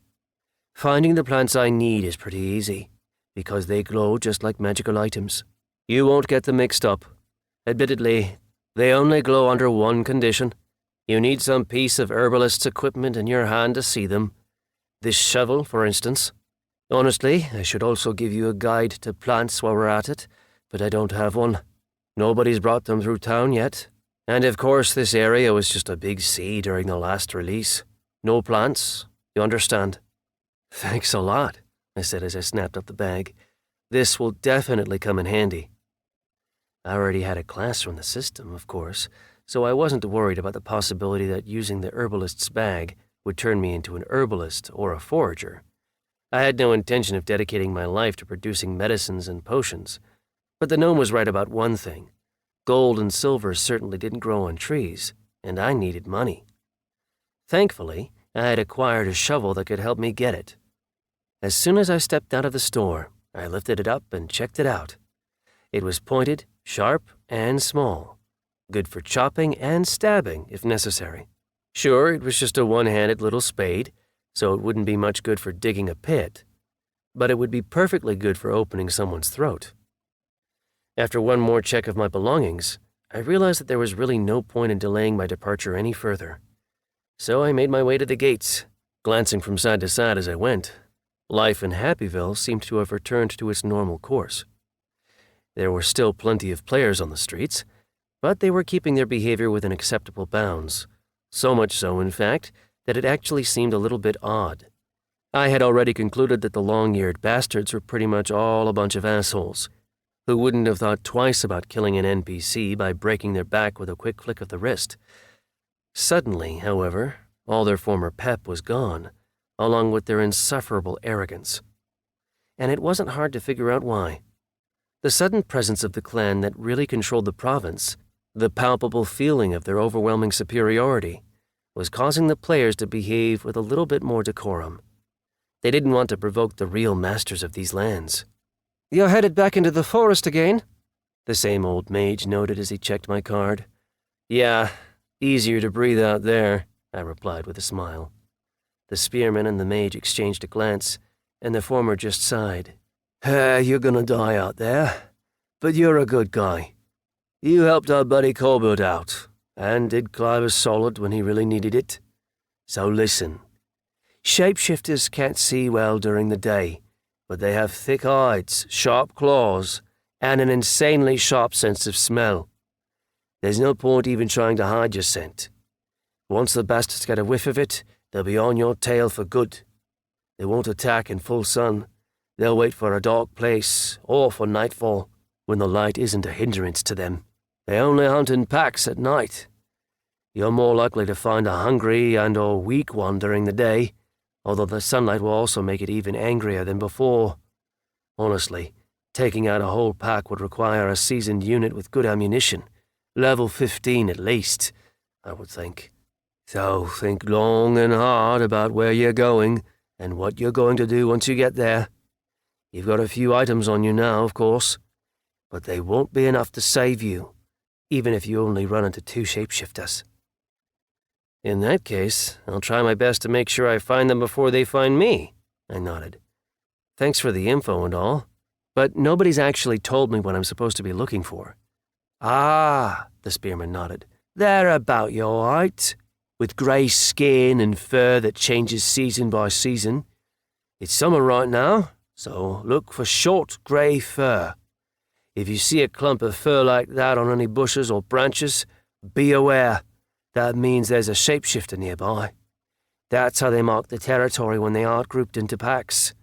Finding the plants I need is pretty easy, because they glow just like magical items. You won't get them mixed up. Admittedly, they only glow under one condition. You need some piece of herbalist's equipment in your hand to see them. This shovel, for instance. Honestly, I should also give you a guide to plants while we're at it, but I don't have one. Nobody's brought them through town yet. And of course, this area was just a big sea during the last release. No plants, you understand?" "Thanks a lot," I said as I snapped up the bag. "This will definitely come in handy." I already had a class from the system, of course, so I wasn't worried about the possibility that using the herbalist's bag would turn me into an herbalist or a forager. I had no intention of dedicating my life to producing medicines and potions, but the gnome was right about one thing. Gold and silver certainly didn't grow on trees, and I needed money. Thankfully, I had acquired a shovel that could help me get it. As soon as I stepped out of the store, I lifted it up and checked it out. It was pointed, sharp, and small. Good for chopping and stabbing, if necessary. Sure, it was just a one-handed little spade, so it wouldn't be much good for digging a pit, but it would be perfectly good for opening someone's throat. After one more check of my belongings, I realized that there was really no point in delaying my departure any further. So I made my way to the gates, glancing from side to side as I went. Life in Happyville seemed to have returned to its normal course. There were still plenty of players on the streets, but they were keeping their behavior within acceptable bounds. So much so, in fact, that it actually seemed a little bit odd. I had already concluded that the long-eared bastards were pretty much all a bunch of assholes, who wouldn't have thought twice about killing an NPC by breaking their back with a quick flick of the wrist. Suddenly, however, all their former pep was gone, along with their insufferable arrogance. And it wasn't hard to figure out why. The sudden presence of the clan that really controlled the province, the palpable feeling of their overwhelming superiority, was causing the players to behave with a little bit more decorum. They didn't want to provoke the real masters of these lands. "You're headed back into the forest again?" the same old mage noted as he checked my card. "Yeah, easier to breathe out there," I replied with a smile. The spearman and the mage exchanged a glance, and the former just sighed. You're gonna die out there, but you're a good guy. You helped our buddy Colbert out, and did Clive a solid when he really needed it. So listen. Shapeshifters can't see well during the day, but they have thick hides, sharp claws, and an insanely sharp sense of smell. There's no point even trying to hide your scent. Once the bastards get a whiff of it, they'll be on your tail for good. They won't attack in full sun. They'll wait for a dark place, or for nightfall, when the light isn't a hindrance to them. They only hunt in packs at night. You're more likely to find a hungry and/or weak one during the day, although the sunlight will also make it even angrier than before. Honestly, taking out a whole pack would require a seasoned unit with good ammunition, level 15 at least, I would think. So think long and hard about where you're going and what you're going to do once you get there. You've got a few items on you now, of course, but they won't be enough to save you, even if you only run into 2 shapeshifters. In that case, I'll try my best to make sure I find them before they find me, I nodded. Thanks for the info and all, but nobody's actually told me what I'm supposed to be looking for. Ah, the spearman nodded. They're about your height, with grey skin and fur that changes season by season. It's summer right now, so look for short grey fur. If you see a clump of fur like that on any bushes or branches, be aware. That means there's a shapeshifter nearby. That's how they mark the territory when they aren't grouped into packs.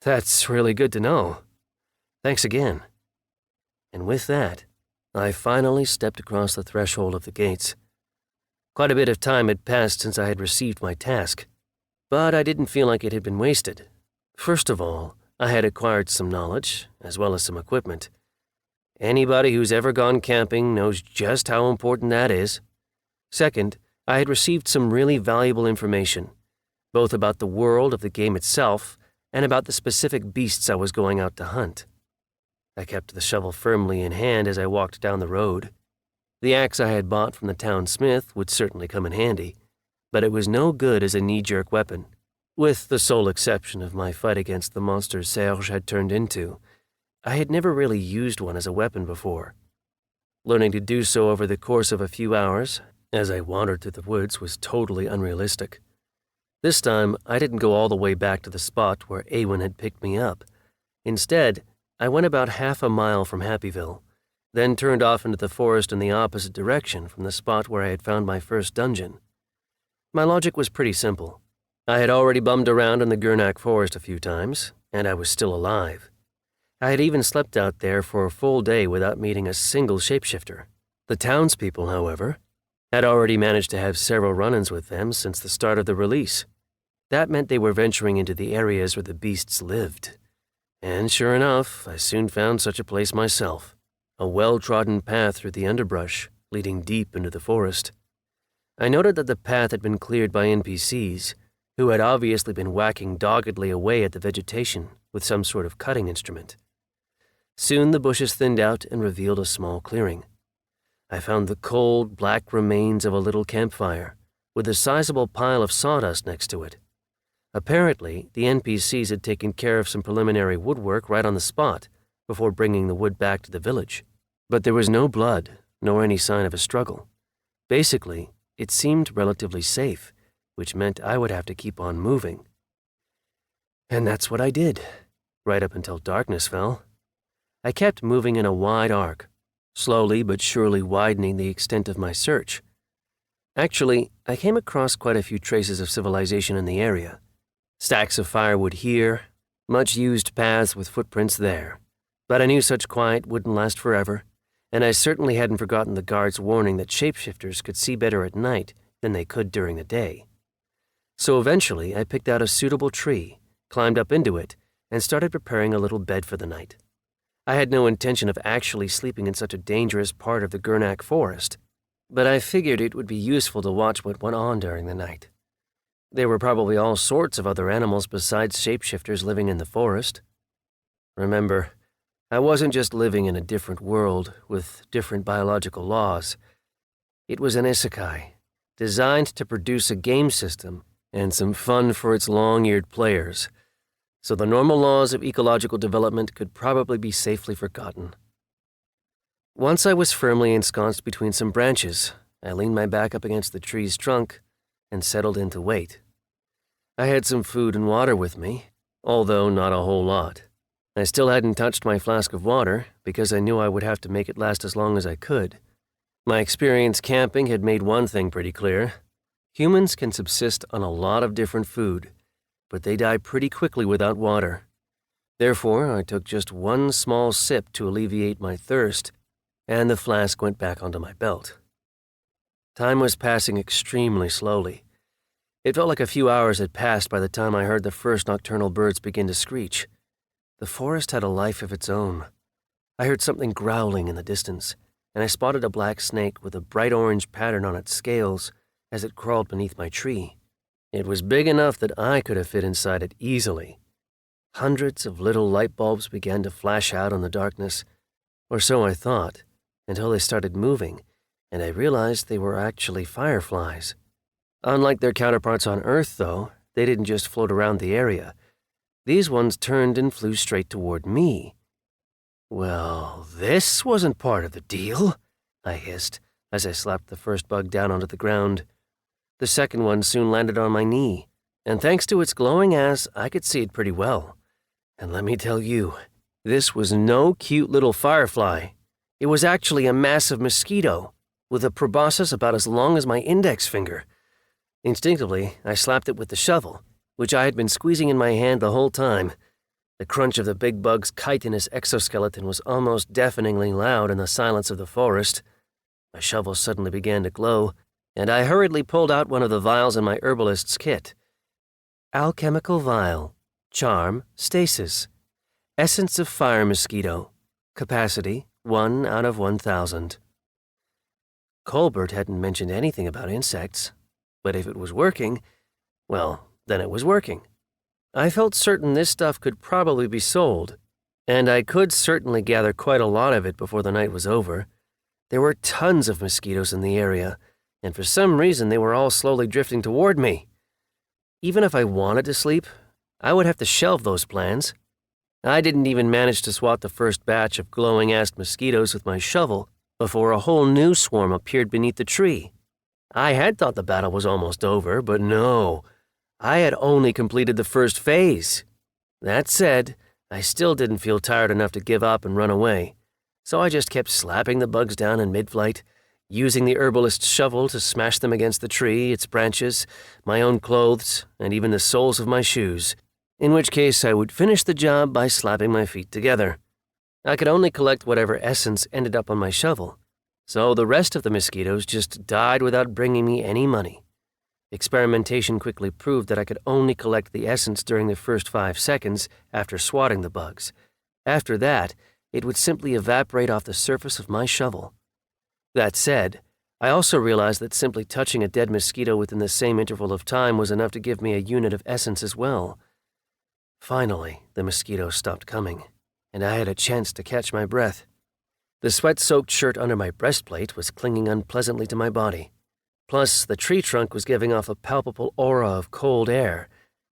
That's really good to know. Thanks again. And with that, I finally stepped across the threshold of the gates. Quite a bit of time had passed since I had received my task, but I didn't feel like it had been wasted. First of all, I had acquired some knowledge, as well as some equipment. Anybody who's ever gone camping knows just how important that is. Second, I had received some really valuable information, both about the world of the game itself and about the specific beasts I was going out to hunt. I kept the shovel firmly in hand as I walked down the road. The axe I had bought from the town smith would certainly come in handy, but it was no good as a knee-jerk weapon, with the sole exception of my fight against the monster Serge had turned into. I had never really used one as a weapon before. Learning to do so over the course of a few hours, as I wandered through the woods, was totally unrealistic. This time, I didn't go all the way back to the spot where Awen had picked me up. Instead, I went about half a mile from Happyville, then turned off into the forest in the opposite direction from the spot where I had found my first dungeon. My logic was pretty simple. I had already bummed around in the Gurnak forest a few times, and I was still alive. I had even slept out there for a full day without meeting a single shapeshifter. The townspeople, however, had already managed to have several run-ins with them since the start of the release. That meant they were venturing into the areas where the beasts lived. And sure enough, I soon found such a place myself, a well-trodden path through the underbrush, leading deep into the forest. I noted that the path had been cleared by NPCs, who had obviously been whacking doggedly away at the vegetation with some sort of cutting instrument. Soon the bushes thinned out and revealed a small clearing. I found the cold, black remains of a little campfire, with a sizable pile of sawdust next to it. Apparently, the NPCs had taken care of some preliminary woodwork right on the spot before bringing the wood back to the village. But there was no blood, nor any sign of a struggle. Basically, it seemed relatively safe, which meant I would have to keep on moving. And that's what I did, right up until darkness fell. I kept moving in a wide arc, slowly but surely widening the extent of my search. Actually, I came across quite a few traces of civilization in the area. Stacks of firewood here, much-used paths with footprints there. But I knew such quiet wouldn't last forever, and I certainly hadn't forgotten the guard's warning that shapeshifters could see better at night than they could during the day. So eventually, I picked out a suitable tree, climbed up into it, and started preparing a little bed for the night. I had no intention of actually sleeping in such a dangerous part of the Gurnak forest, but I figured it would be useful to watch what went on during the night. There were probably all sorts of other animals besides shapeshifters living in the forest. Remember, I wasn't just living in a different world with different biological laws. It was an Isekai, designed to produce a game system and some fun for its long-eared players, so the normal laws of ecological development could probably be safely forgotten. Once I was firmly ensconced between some branches, I leaned my back up against the tree's trunk and settled in to wait. I had some food and water with me, although not a whole lot. I still hadn't touched my flask of water because I knew I would have to make it last as long as I could. My experience camping had made one thing pretty clear. Humans can subsist on a lot of different food, but they die pretty quickly without water. Therefore, I took just one small sip to alleviate my thirst, and the flask went back onto my belt. Time was passing extremely slowly. It felt like a few hours had passed by the time I heard the first nocturnal birds begin to screech. The forest had a life of its own. I heard something growling in the distance, and I spotted a black snake with a bright orange pattern on its scales as it crawled beneath my tree. It was big enough that I could have fit inside it easily. Hundreds of little light bulbs began to flash out in the darkness, or so I thought, until they started moving, and I realized they were actually fireflies. Unlike their counterparts on Earth, though, they didn't just float around the area. These ones turned and flew straight toward me. Well, this wasn't part of the deal, I hissed as I slapped the first bug down onto the ground. The second one soon landed on my knee, and thanks to its glowing ass, I could see it pretty well. And let me tell you, this was no cute little firefly. It was actually a massive mosquito, with a proboscis about as long as my index finger. Instinctively, I slapped it with the shovel, which I had been squeezing in my hand the whole time. The crunch of the big bug's chitinous exoskeleton was almost deafeningly loud in the silence of the forest. My shovel suddenly began to glow, and I hurriedly pulled out one of the vials in my herbalist's kit. Alchemical vial. Charm, stasis. Essence of fire mosquito. Capacity, 1 out of 1,000. Colbert hadn't mentioned anything about insects, but if it was working, well, then it was working. I felt certain this stuff could probably be sold, and I could certainly gather quite a lot of it before the night was over. There were tons of mosquitoes in the area, and for some reason they were all slowly drifting toward me. Even if I wanted to sleep, I would have to shelve those plans. I didn't even manage to swat the first batch of glowing-assed mosquitoes with my shovel before a whole new swarm appeared beneath the tree. I had thought the battle was almost over, but no. I had only completed the first phase. That said, I still didn't feel tired enough to give up and run away, so I just kept slapping the bugs down in mid-flight, using the herbalist's shovel to smash them against the tree, its branches, my own clothes, and even the soles of my shoes, in which case I would finish the job by slapping my feet together. I could only collect whatever essence ended up on my shovel, so the rest of the mosquitoes just died without bringing me any money. Experimentation quickly proved that I could only collect the essence during the first 5 seconds after swatting the bugs. After that, it would simply evaporate off the surface of my shovel. That said, I also realized that simply touching a dead mosquito within the same interval of time was enough to give me a unit of essence as well. Finally, the mosquitoes stopped coming, and I had a chance to catch my breath. The sweat-soaked shirt under my breastplate was clinging unpleasantly to my body. Plus, the tree trunk was giving off a palpable aura of cold air,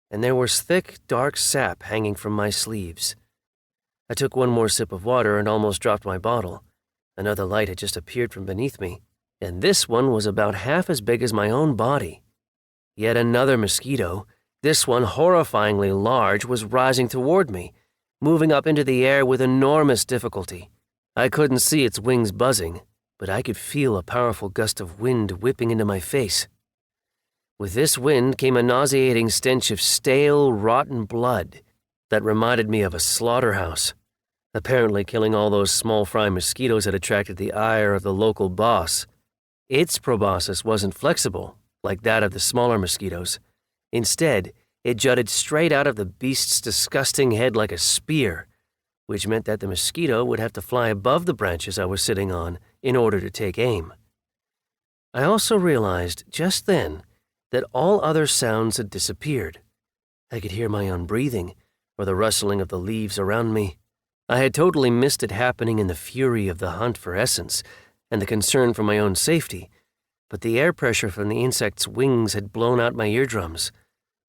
and there was thick, dark sap hanging from my sleeves. I took one more sip of water and almost dropped my bottle. Another light had just appeared from beneath me, and this one was about half as big as my own body. Yet another mosquito, this one horrifyingly large, was rising toward me, moving up into the air with enormous difficulty. I couldn't see its wings buzzing, but I could feel a powerful gust of wind whipping into my face. With this wind came a nauseating stench of stale, rotten blood that reminded me of a slaughterhouse. Apparently, killing all those small fry mosquitoes had attracted the ire of the local boss. Its proboscis wasn't flexible, like that of the smaller mosquitoes. Instead, it jutted straight out of the beast's disgusting head like a spear, which meant that the mosquito would have to fly above the branches I was sitting on in order to take aim. I also realized, just then, that all other sounds had disappeared. I could hear my own breathing, or the rustling of the leaves around me. I had totally missed it happening in the fury of the hunt for essence and the concern for my own safety, but the air pressure from the insect's wings had blown out my eardrums.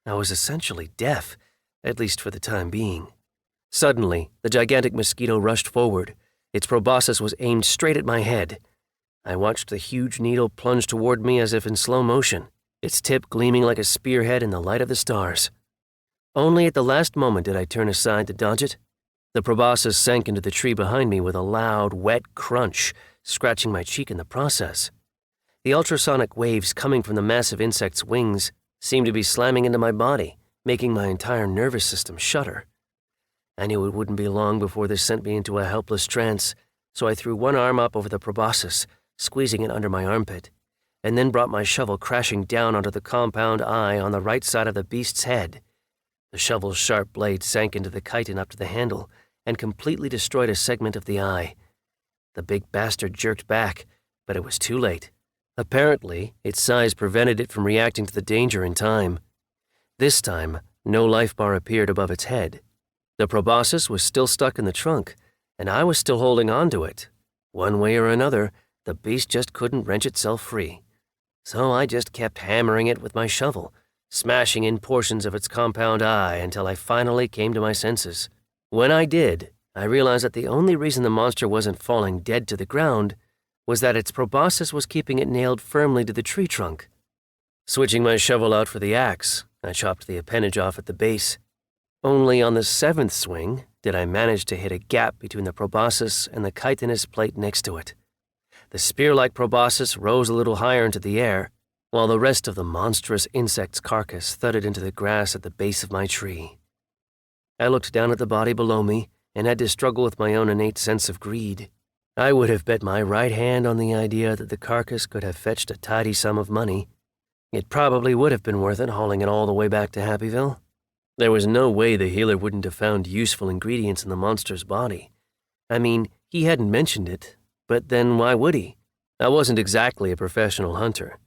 I was essentially deaf, at least for the time being. Suddenly, the gigantic mosquito rushed forward. Its proboscis was aimed straight at my head. I watched the huge needle plunge toward me as if in slow motion, its tip gleaming like a spearhead in the light of the stars. Only at the last moment did I turn aside to dodge it. The proboscis sank into the tree behind me with a loud, wet crunch, scratching my cheek in the process. The ultrasonic waves coming from the massive insect's wings seemed to be slamming into my body, making my entire nervous system shudder. I knew it wouldn't be long before this sent me into a helpless trance, so I threw one arm up over the proboscis, squeezing it under my armpit, and then brought my shovel crashing down onto the compound eye on the right side of the beast's head. The shovel's sharp blade sank into the chitin up to the handle and completely destroyed a segment of the eye. The big bastard jerked back, but it was too late. Apparently, its size prevented it from reacting to the danger in time. This time, no life bar appeared above its head. The proboscis was still stuck in the trunk, and I was still holding on to it. One way or another, the beast just couldn't wrench itself free. So I just kept hammering it with my shovel, smashing in portions of its compound eye until I finally came to my senses. When I did, I realized that the only reason the monster wasn't falling dead to the ground was that its proboscis was keeping it nailed firmly to the tree trunk. Switching my shovel out for the axe, I chopped the appendage off at the base. Only on the 7th swing did I manage to hit a gap between the proboscis and the chitinous plate next to it. The spear-like proboscis rose a little higher into the air, while the rest of the monstrous insect's carcass thudded into the grass at the base of my tree. I looked down at the body below me and had to struggle with my own innate sense of greed. I would have bet my right hand on the idea that the carcass could have fetched a tidy sum of money. It probably would have been worth it hauling it all the way back to Happyville. There was no way the healer wouldn't have found useful ingredients in the monster's body. I mean, he hadn't mentioned it, but then why would he? I wasn't exactly a professional hunter,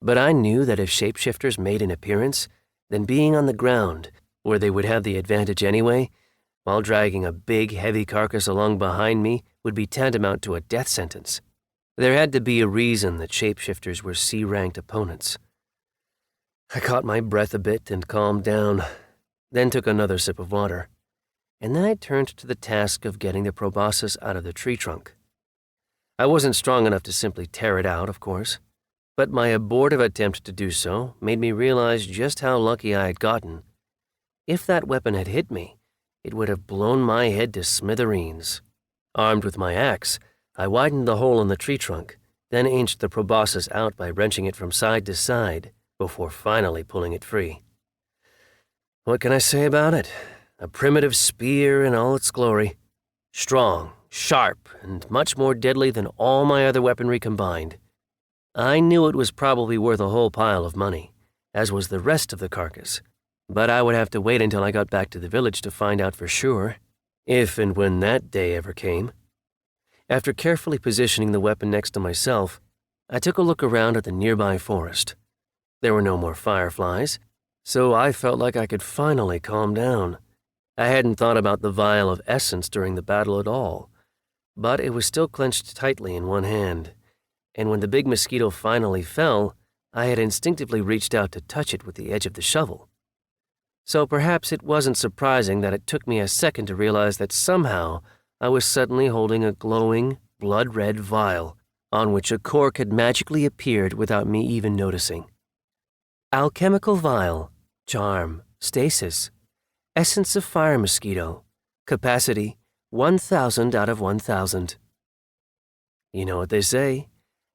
but I knew that if shapeshifters made an appearance, then being on the ground, where they would have the advantage anyway, while dragging a big, heavy carcass along behind me would be tantamount to a death sentence. There had to be a reason that shapeshifters were C-ranked opponents. I caught my breath a bit and calmed down, then took another sip of water, and then I turned to the task of getting the proboscis out of the tree trunk. I wasn't strong enough to simply tear it out, of course, but my abortive attempt to do so made me realize just how lucky I had gotten. If that weapon had hit me, it would have blown my head to smithereens. Armed with my axe, I widened the hole in the tree trunk, then inched the proboscis out by wrenching it from side to side, before finally pulling it free. What can I say about it? A primitive spear in all its glory. Strong, sharp, and much more deadly than all my other weaponry combined. I knew it was probably worth a whole pile of money, as was the rest of the carcass, but I would have to wait until I got back to the village to find out for sure, if and when that day ever came. After carefully positioning the weapon next to myself, I took a look around at the nearby forest. There were no more fireflies, so I felt like I could finally calm down. I hadn't thought about the vial of essence during the battle at all, but it was still clenched tightly in one hand, and when the big mosquito finally fell, I had instinctively reached out to touch it with the edge of the shovel. So perhaps it wasn't surprising that it took me a second to realize that somehow I was suddenly holding a glowing, blood-red vial on which a cork had magically appeared without me even noticing. Alchemical vial, charm, stasis, essence of fire mosquito, capacity 1,000 out of 1,000. You know what they say,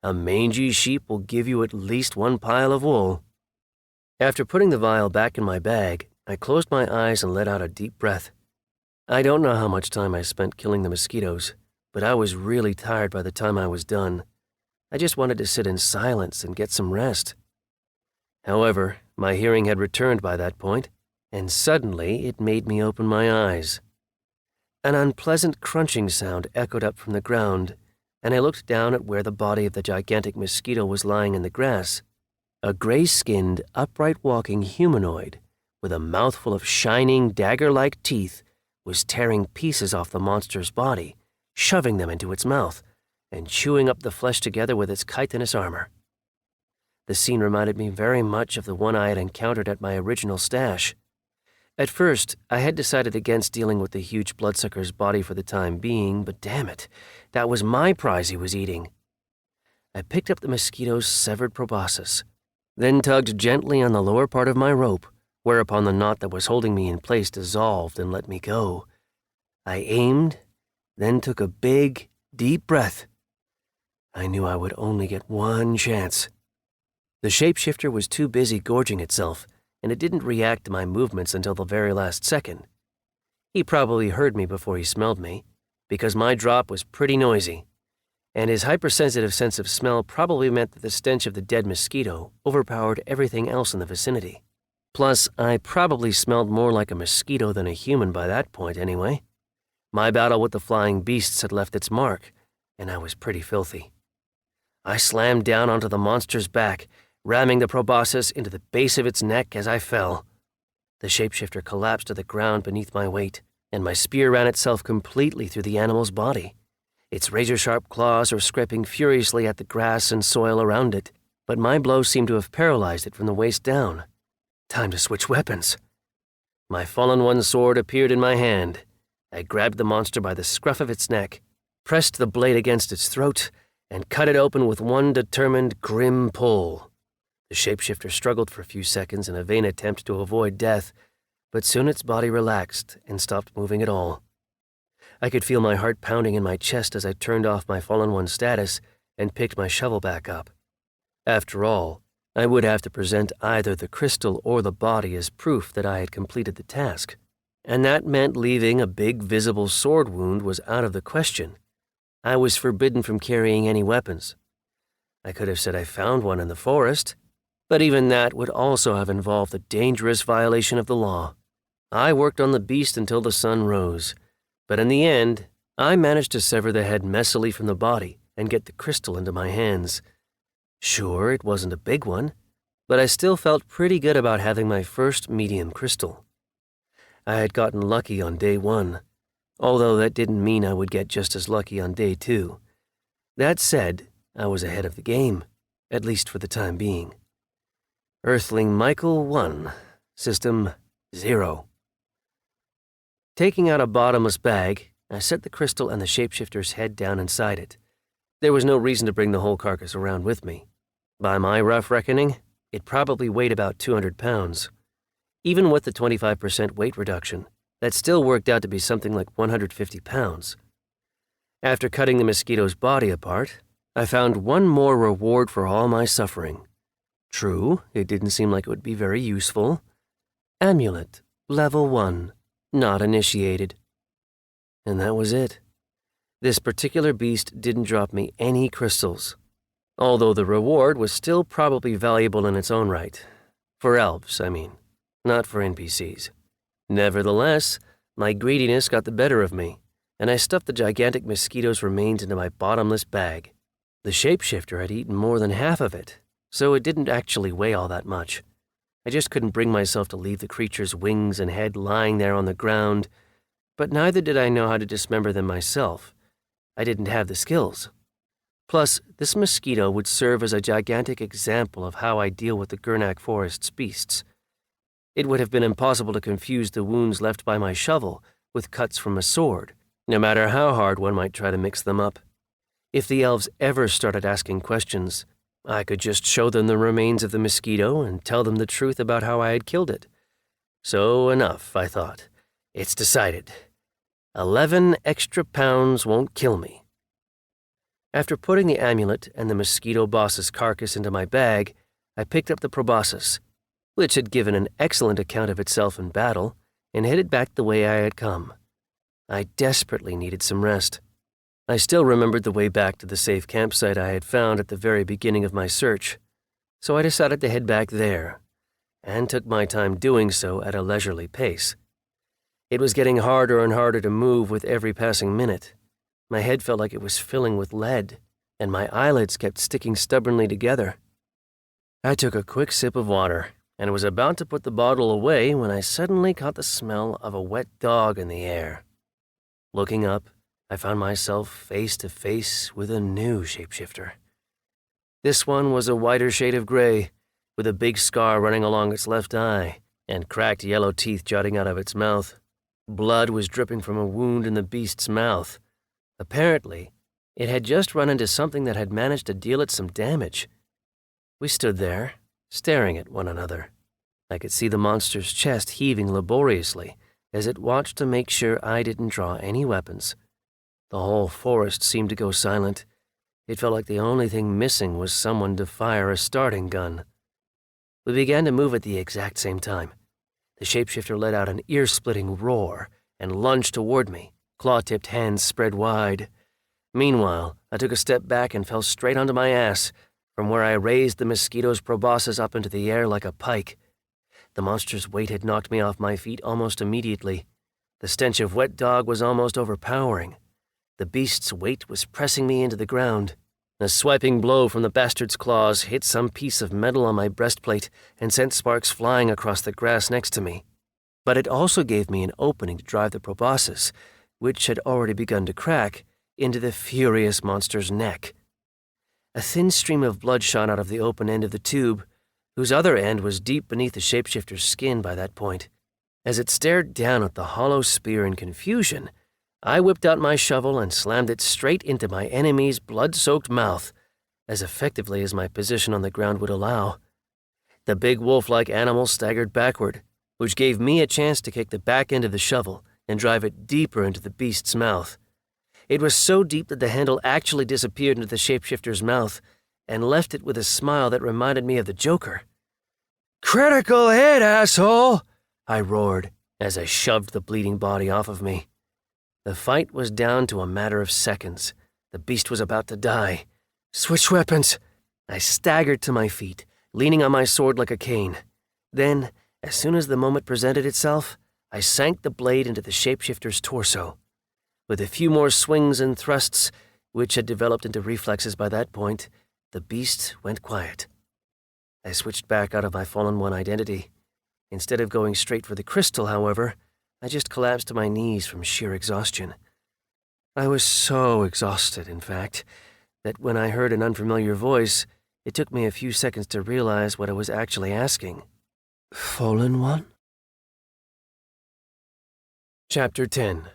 a mangy sheep will give you at least one pile of wool. After putting the vial back in my bag, I closed my eyes and let out a deep breath. I don't know how much time I spent killing the mosquitoes, but I was really tired by the time I was done. I just wanted to sit in silence and get some rest. However, my hearing had returned by that point, and suddenly it made me open my eyes. An unpleasant crunching sound echoed up from the ground, and I looked down at where the body of the gigantic mosquito was lying in the grass. A gray-skinned, upright-walking humanoid with a mouthful of shining, dagger-like teeth was tearing pieces off the monster's body, shoving them into its mouth, and chewing up the flesh together with its chitinous armor. The scene reminded me very much of the one I had encountered at my original stash. At first, I had decided against dealing with the huge bloodsucker's body for the time being, but damn it, that was my prize he was eating. I picked up the mosquito's severed proboscis, then tugged gently on the lower part of my rope, whereupon the knot that was holding me in place dissolved and let me go. I aimed, then took a big, deep breath. I knew I would only get one chance. The shapeshifter was too busy gorging itself, and it didn't react to my movements until the very last second. He probably heard me before he smelled me, because my drop was pretty noisy, and his hypersensitive sense of smell probably meant that the stench of the dead mosquito overpowered everything else in the vicinity. Plus, I probably smelled more like a mosquito than a human by that point anyway. My battle with the flying beasts had left its mark, and I was pretty filthy. I slammed down onto the monster's back, ramming the proboscis into the base of its neck as I fell. The shapeshifter collapsed to the ground beneath my weight, and my spear ran itself completely through the animal's body. Its razor-sharp claws were scraping furiously at the grass and soil around it, but my blow seemed to have paralyzed it from the waist down. Time to switch weapons. My fallen one's sword appeared in my hand. I grabbed the monster by the scruff of its neck, pressed the blade against its throat, and cut it open with one determined, grim pull. The shapeshifter struggled for a few seconds in a vain attempt to avoid death, but soon its body relaxed and stopped moving at all. I could feel my heart pounding in my chest as I turned off my fallen one's status and picked my shovel back up. After all, I would have to present either the crystal or the body as proof that I had completed the task, and that meant leaving a big visible sword wound was out of the question. I was forbidden from carrying any weapons. I could have said I found one in the forest, but even that would also have involved a dangerous violation of the law. I worked on the beast until the sun rose, but in the end, I managed to sever the head messily from the body and get the crystal into my hands. Sure, it wasn't a big one, but I still felt pretty good about having my first medium crystal. I had gotten lucky on day 1, although that didn't mean I would get just as lucky on day 2. That said, I was ahead of the game, at least for the time being. Earthling Michael 1, System 0. Taking out a bottomless bag, I set the crystal and the shapeshifter's head down inside it. There was no reason to bring the whole carcass around with me. By my rough reckoning, it probably weighed about 200 pounds. Even with the 25% weight reduction, that still worked out to be something like 150 pounds. After cutting the mosquito's body apart, I found one more reward for all my suffering. True, it didn't seem like it would be very useful. Amulet, level 1, not initiated. And that was it. This particular beast didn't drop me any crystals, although the reward was still probably valuable in its own right. For elves, I mean, not for NPCs. Nevertheless, my greediness got the better of me, and I stuffed the gigantic mosquito's remains into my bottomless bag. The shapeshifter had eaten more than half of it, so it didn't actually weigh all that much. I just couldn't bring myself to leave the creature's wings and head lying there on the ground, but neither did I know how to dismember them myself. I didn't have the skills. Plus, this mosquito would serve as a gigantic example of how I deal with the Gurnak Forest's beasts. It would have been impossible to confuse the wounds left by my shovel with cuts from a sword, no matter how hard one might try to mix them up. If the elves ever started asking questions, I could just show them the remains of the mosquito and tell them the truth about how I had killed it. So enough, I thought. It's decided. 11 extra pounds won't kill me. After putting the amulet and the mosquito boss's carcass into my bag, I picked up the proboscis, which had given an excellent account of itself in battle, and headed back the way I had come. I desperately needed some rest. I still remembered the way back to the safe campsite I had found at the very beginning of my search, so I decided to head back there, and took my time doing so at a leisurely pace. It was getting harder and harder to move with every passing minute. My head felt like it was filling with lead, and my eyelids kept sticking stubbornly together. I took a quick sip of water, and was about to put the bottle away when I suddenly caught the smell of a wet dog in the air. Looking up, I found myself face to face with a new shapeshifter. This one was a whiter shade of gray, with a big scar running along its left eye, and cracked yellow teeth jutting out of its mouth. Blood was dripping from a wound in the beast's mouth. Apparently, it had just run into something that had managed to deal it some damage. We stood there, staring at one another. I could see the monster's chest heaving laboriously as it watched to make sure I didn't draw any weapons. The whole forest seemed to go silent. It felt like the only thing missing was someone to fire a starting gun. We began to move at the exact same time. The shapeshifter let out an ear-splitting roar and lunged toward me, claw-tipped hands spread wide. Meanwhile, I took a step back and fell straight onto my ass, from where I raised the mosquito's proboscis up into the air like a pike. The monster's weight had knocked me off my feet almost immediately. The stench of wet dog was almost overpowering. The beast's weight was pressing me into the ground. A swiping blow from the bastard's claws hit some piece of metal on my breastplate and sent sparks flying across the grass next to me. But it also gave me an opening to drive the proboscis, which had already begun to crack, into the furious monster's neck. A thin stream of blood shot out of the open end of the tube, whose other end was deep beneath the shapeshifter's skin by that point. As it stared down at the hollow spear in confusion, I whipped out my shovel and slammed it straight into my enemy's blood-soaked mouth, as effectively as my position on the ground would allow. The big wolf-like animal staggered backward, which gave me a chance to kick the back end of the shovel and drive it deeper into the beast's mouth. It was so deep that the handle actually disappeared into the shapeshifter's mouth and left it with a smile that reminded me of the Joker. "Critical hit, asshole!" I roared as I shoved the bleeding body off of me. The fight was down to a matter of seconds. The beast was about to die. "Switch weapons!" I staggered to my feet, leaning on my sword like a cane. Then, as soon as the moment presented itself, I sank the blade into the shapeshifter's torso. With a few more swings and thrusts, which had developed into reflexes by that point, the beast went quiet. I switched back out of my Fallen One identity. Instead of going straight for the crystal, however, I just collapsed to my knees from sheer exhaustion. I was so exhausted, in fact, that when I heard an unfamiliar voice, it took me a few seconds to realize what I was actually asking. "Fallen One?" Chapter 10.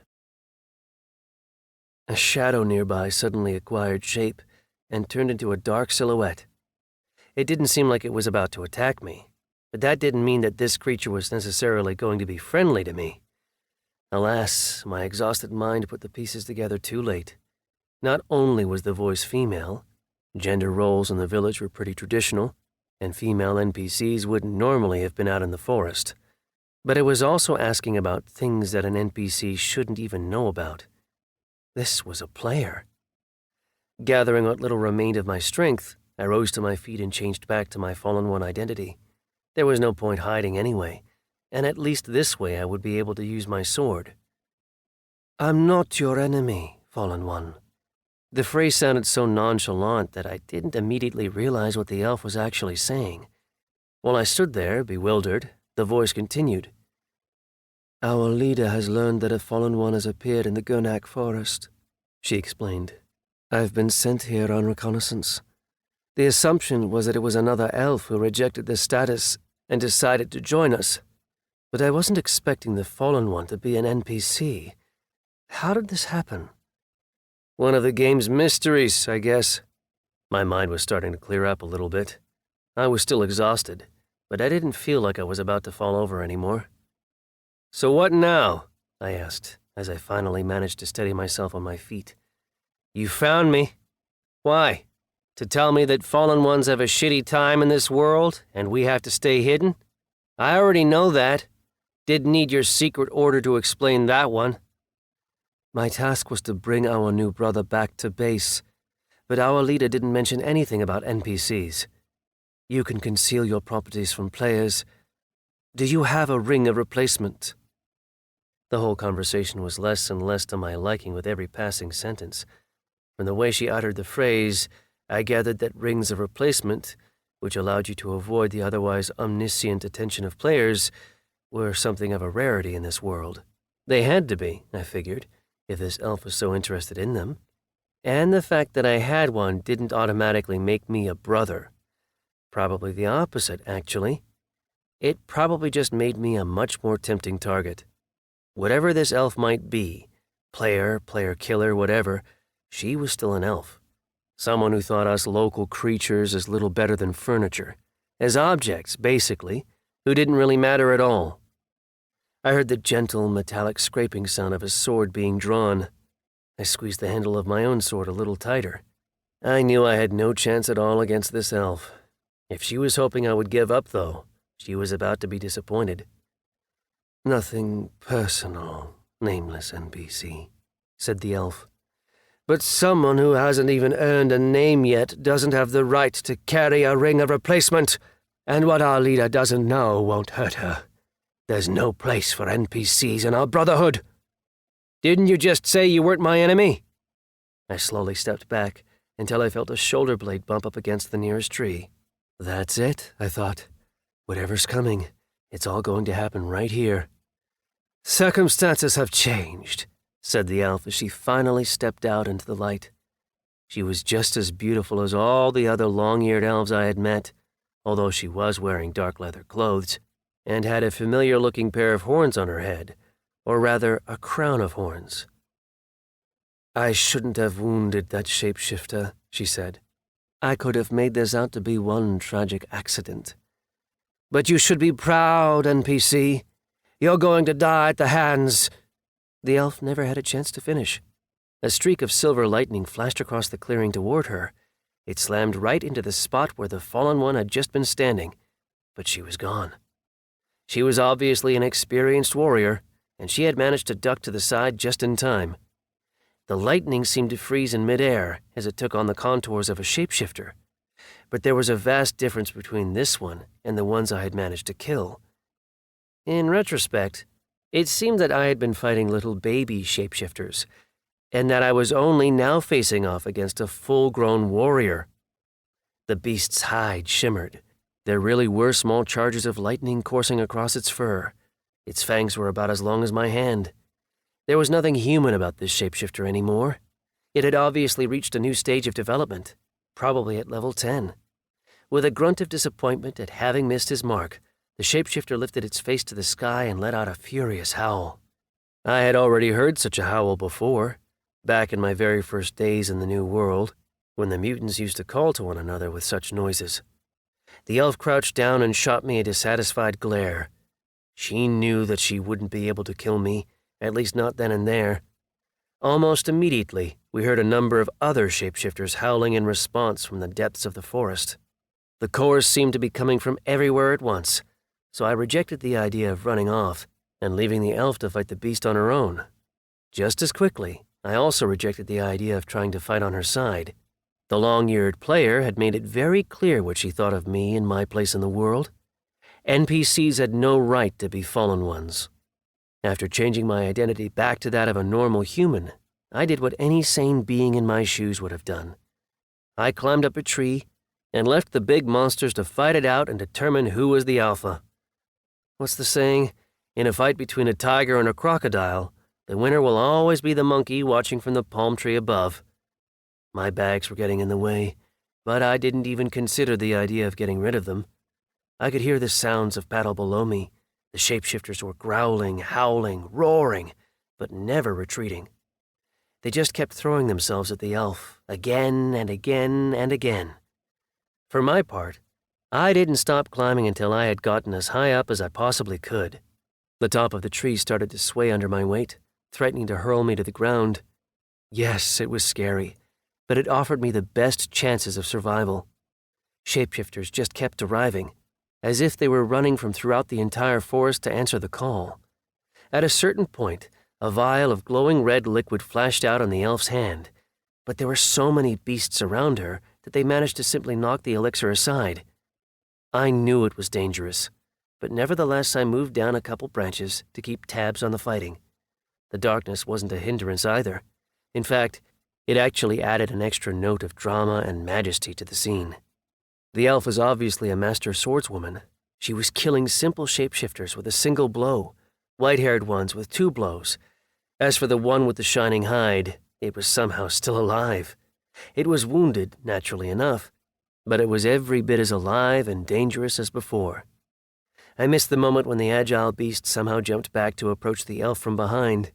A shadow nearby suddenly acquired shape and turned into a dark silhouette. It didn't seem like it was about to attack me, but that didn't mean that this creature was necessarily going to be friendly to me. Alas, my exhausted mind put the pieces together too late. Not only was the voice female, gender roles in the village were pretty traditional, and female NPCs wouldn't normally have been out in the forest, but it was also asking about things that an NPC shouldn't even know about. This was a player. Gathering what little remained of my strength, I rose to my feet and changed back to my Fallen One identity. There was no point hiding anyway, and at least this way I would be able to use my sword. "I'm not your enemy, Fallen One." The phrase sounded so nonchalant that I didn't immediately realize what the elf was actually saying. While I stood there, bewildered, the voice continued. "Our leader has learned that a Fallen One has appeared in the Gurnak forest," she explained. "I've been sent here on reconnaissance. The assumption was that it was another elf who rejected the status and decided to join us. But I wasn't expecting the Fallen One to be an NPC. How did this happen?" "One of the game's mysteries, I guess." My mind was starting to clear up a little bit. I was still exhausted, but I didn't feel like I was about to fall over anymore. "So what now?" I asked, as I finally managed to steady myself on my feet. "You found me. Why? To tell me that Fallen Ones have a shitty time in this world, and we have to stay hidden? I already know that. Didn't need your secret order to explain that one." "My task was to bring our new brother back to base, but our leader didn't mention anything about NPCs. You can conceal your properties from players. Do you have a ring of replacement?" The whole conversation was less and less to my liking with every passing sentence. From the way she uttered the phrase, I gathered that rings of replacement, which allowed you to avoid the otherwise omniscient attention of players, were something of a rarity in this world. They had to be, I figured, if this elf was so interested in them. And the fact that I had one didn't automatically make me a brother. Probably the opposite, actually. It probably just made me a much more tempting target. Whatever this elf might be, player killer, whatever, she was still an elf. Someone who thought us local creatures as little better than furniture. As objects, basically, who didn't really matter at all. I heard the gentle, metallic scraping sound of a sword being drawn. I squeezed the handle of my own sword a little tighter. I knew I had no chance at all against this elf. If she was hoping I would give up, though, she was about to be disappointed. Nothing personal, nameless NPC, said the elf. But someone who hasn't even earned a name yet doesn't have the right to carry a ring of replacement, and what our leader doesn't know won't hurt her. There's no place for NPCs in our brotherhood. Didn't you just say you weren't my enemy? I slowly stepped back until I felt a shoulder blade bump up against the nearest tree. That's it, I thought. Whatever's coming, it's all going to happen right here. Circumstances have changed, said the elf as she finally stepped out into the light. She was just as beautiful as all the other long-eared elves I had met, although she was wearing dark leather clothes, and had a familiar-looking pair of horns on her head, or rather a crown of horns. I shouldn't have wounded that shapeshifter, she said. I could have made this out to be one tragic accident. But you should be proud, NPC. You're going to die at the hands. The elf never had a chance to finish. A streak of silver lightning flashed across the clearing toward her. It slammed right into the spot where the fallen one had just been standing, but she was gone. She was obviously an experienced warrior, and she had managed to duck to the side just in time. The lightning seemed to freeze in midair as it took on the contours of a shapeshifter, but there was a vast difference between this one and the ones I had managed to kill. In retrospect, it seemed that I had been fighting little baby shapeshifters, and that I was only now facing off against a full-grown warrior. The beast's hide shimmered. There really were small charges of lightning coursing across its fur. Its fangs were about as long as my hand. There was nothing human about this shapeshifter anymore. It had obviously reached a new stage of development, probably at level 10. With a grunt of disappointment at having missed his mark, the shapeshifter lifted its face to the sky and let out a furious howl. I had already heard such a howl before, back in my very first days in the New World, when the mutants used to call to one another with such noises. The elf crouched down and shot me a dissatisfied glare. She knew that she wouldn't be able to kill me, at least not then and there. Almost immediately, we heard a number of other shapeshifters howling in response from the depths of the forest. The chorus seemed to be coming from everywhere at once, so I rejected the idea of running off and leaving the elf to fight the beast on her own. Just as quickly, I also rejected the idea of trying to fight on her side. The long-eared player had made it very clear what she thought of me and my place in the world. NPCs had no right to be fallen ones. After changing my identity back to that of a normal human, I did what any sane being in my shoes would have done. I climbed up a tree and left the big monsters to fight it out and determine who was the alpha. What's the saying? In a fight between a tiger and a crocodile, the winner will always be the monkey watching from the palm tree above. My bags were getting in the way, but I didn't even consider the idea of getting rid of them. I could hear the sounds of battle below me. The shapeshifters were growling, howling, roaring, but never retreating. They just kept throwing themselves at the elf, again and again and again. For my part, I didn't stop climbing until I had gotten as high up as I possibly could. The top of the tree started to sway under my weight, threatening to hurl me to the ground. Yes, it was scary, but it offered me the best chances of survival. Shapeshifters just kept arriving, as if they were running from throughout the entire forest to answer the call. At a certain point, a vial of glowing red liquid flashed out on the elf's hand, but there were so many beasts around her that they managed to simply knock the elixir aside. I knew it was dangerous, but nevertheless I moved down a couple branches to keep tabs on the fighting. The darkness wasn't a hindrance either. In fact, it actually added an extra note of drama and majesty to the scene. The elf was obviously a master swordswoman. She was killing simple shapeshifters with a single blow, white-haired ones with 2 blows. As for the one with the shining hide, it was somehow still alive. It was wounded, naturally enough, but it was every bit as alive and dangerous as before. I missed the moment when the agile beast somehow jumped back to approach the elf from behind.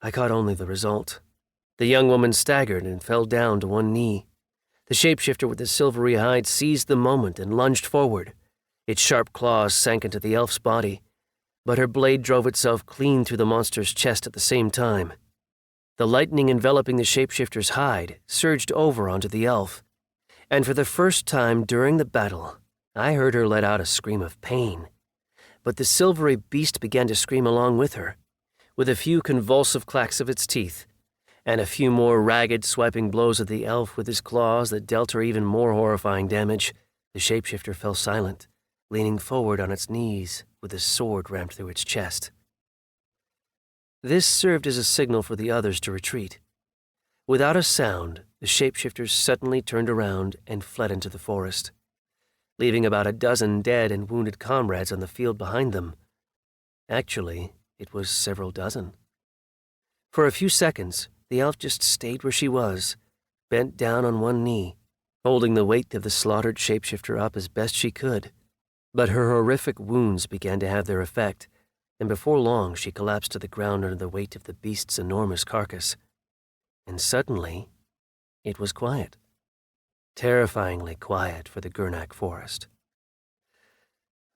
I caught only the result. The young woman staggered and fell down to one knee. The shapeshifter with the silvery hide seized the moment and lunged forward. Its sharp claws sank into the elf's body, but her blade drove itself clean through the monster's chest at the same time. The lightning enveloping the shapeshifter's hide surged over onto the elf, and for the first time during the battle, I heard her let out a scream of pain, but the silvery beast began to scream along with her, with a few convulsive clacks of its teeth, and a few more ragged, swiping blows of the elf with his claws that dealt her even more horrifying damage. The shapeshifter fell silent, leaning forward on its knees with his sword rammed through its chest. This served as a signal for the others to retreat. Without a sound, the shapeshifters suddenly turned around and fled into the forest, leaving about a dozen dead and wounded comrades on the field behind them. Actually, it was several dozen. For a few seconds, the elf just stayed where she was, bent down on one knee, holding the weight of the slaughtered shapeshifter up as best she could. But her horrific wounds began to have their effect, and before long she collapsed to the ground under the weight of the beast's enormous carcass. And suddenly, it was quiet. Terrifyingly quiet for the Gurnak forest.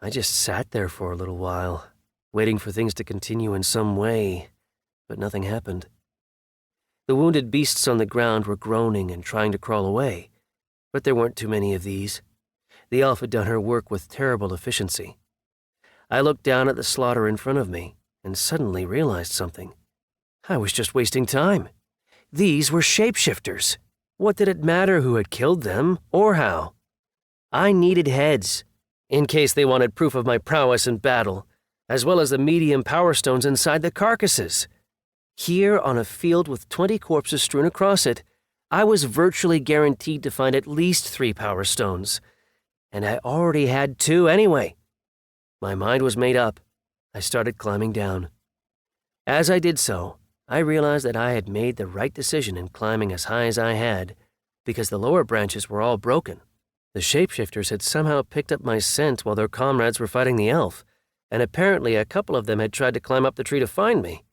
I just sat there for a little while, waiting for things to continue in some way, but nothing happened. The wounded beasts on the ground were groaning and trying to crawl away, but there weren't too many of these. The elf had done her work with terrible efficiency. I looked down at the slaughter in front of me and suddenly realized something. I was just wasting time. These were shapeshifters. What did it matter who had killed them or how? I needed heads, in case they wanted proof of my prowess in battle, as well as the medium power stones inside the carcasses. Here, on a field with 20 corpses strewn across it, I was virtually guaranteed to find at least 3 power stones, and I already had 2 anyway. My mind was made up. I started climbing down. As I did so, I realized that I had made the right decision in climbing as high as I had, because the lower branches were all broken. The shapeshifters had somehow picked up my scent while their comrades were fighting the elf, and apparently a couple of them had tried to climb up the tree to find me.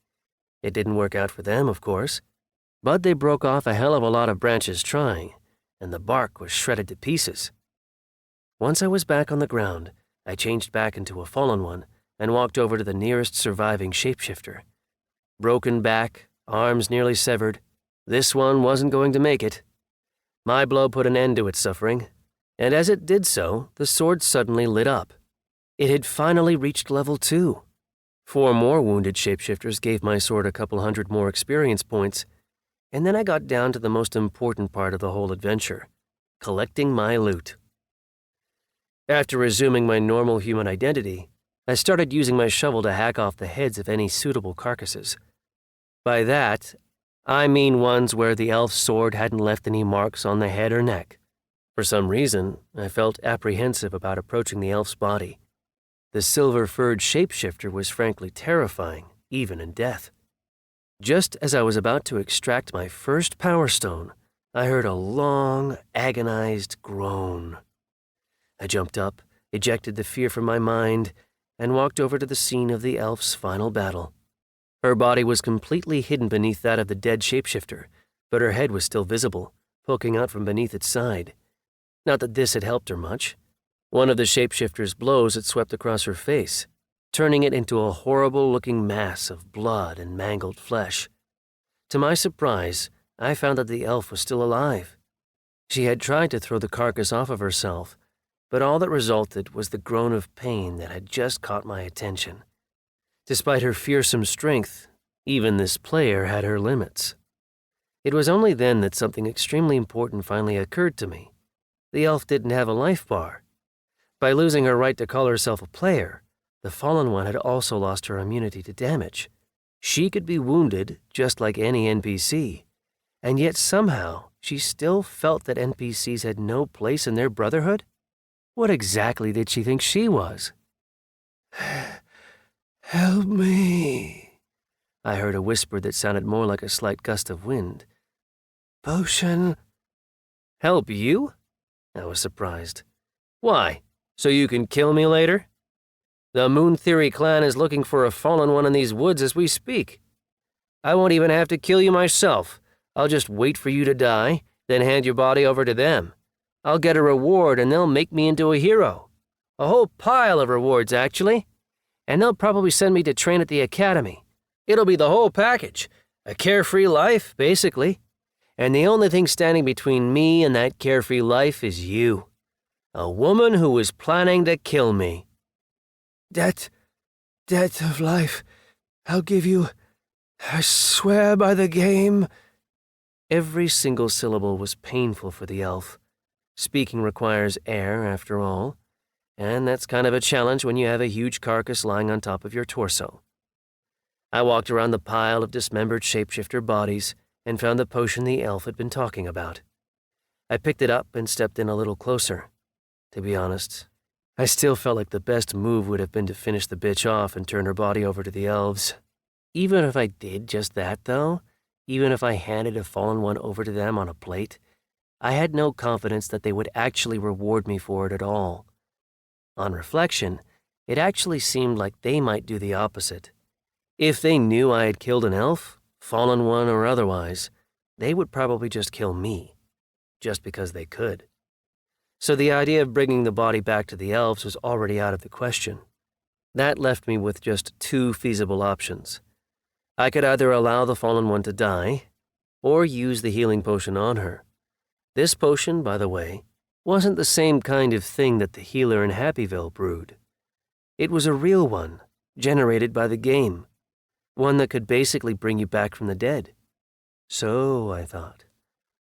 It didn't work out for them, of course, but they broke off a hell of a lot of branches trying, and the bark was shredded to pieces. Once I was back on the ground, I changed back into a fallen one and walked over to the nearest surviving shapeshifter. Broken back, arms nearly severed, this one wasn't going to make it. My blow put an end to its suffering, and as it did so, the sword suddenly lit up. It had finally reached level 2. 4 more wounded shapeshifters gave my sword a couple hundred more experience points, and then I got down to the most important part of the whole adventure, collecting my loot. After resuming my normal human identity, I started using my shovel to hack off the heads of any suitable carcasses. By that, I mean ones where the elf's sword hadn't left any marks on the head or neck. For some reason, I felt apprehensive about approaching the elf's body. The silver-furred shapeshifter was frankly terrifying, even in death. Just as I was about to extract my first power stone, I heard a long, agonized groan. I jumped up, ejected the fear from my mind, and walked over to the scene of the elf's final battle. Her body was completely hidden beneath that of the dead shapeshifter, but her head was still visible, poking out from beneath its side. Not that this had helped her much. One of the shapeshifter's blows had swept across her face, turning it into a horrible-looking mass of blood and mangled flesh. To my surprise, I found that the elf was still alive. She had tried to throw the carcass off of herself, but all that resulted was the groan of pain that had just caught my attention. Despite her fearsome strength, even this player had her limits. It was only then that something extremely important finally occurred to me. The elf didn't have a life bar. By losing her right to call herself a player, the fallen one had also lost her immunity to damage. She could be wounded just like any NPC, and yet somehow she still felt that NPCs had no place in their brotherhood? What exactly did she think she was? "Help me," I heard a whisper that sounded more like a slight gust of wind. "Potion." "Help you?" I was surprised. "Why? So you can kill me later? The Moon Theory clan is looking for a fallen one in these woods as we speak. I won't even have to kill you myself. I'll just wait for you to die, then hand your body over to them. I'll get a reward and they'll make me into a hero. A whole pile of rewards, actually. And they'll probably send me to train at the academy. It'll be the whole package. A carefree life, basically. And the only thing standing between me and that carefree life is you. A woman who was planning to kill me. Debt of life, I'll give you, I swear by the game. Every single syllable was painful for the elf. Speaking requires air, after all, and that's kind of a challenge when you have a huge carcass lying on top of your torso. I walked around the pile of dismembered shapeshifter bodies and found the potion the elf had been talking about. I picked it up and stepped in a little closer. To be honest, I still felt like the best move would have been to finish the bitch off and turn her body over to the elves. Even if I did just that, though, even if I handed a fallen one over to them on a plate, I had no confidence that they would actually reward me for it at all. On reflection, it actually seemed like they might do the opposite. If they knew I had killed an elf, fallen one or otherwise, they would probably just kill me, just because they could. So the idea of bringing the body back to the elves was already out of the question. That left me with just two feasible options. I could either allow the fallen one to die, or use the healing potion on her. This potion, by the way, wasn't the same kind of thing that the healer in Happyville brewed. It was a real one, generated by the game. One that could basically bring you back from the dead. So, I thought.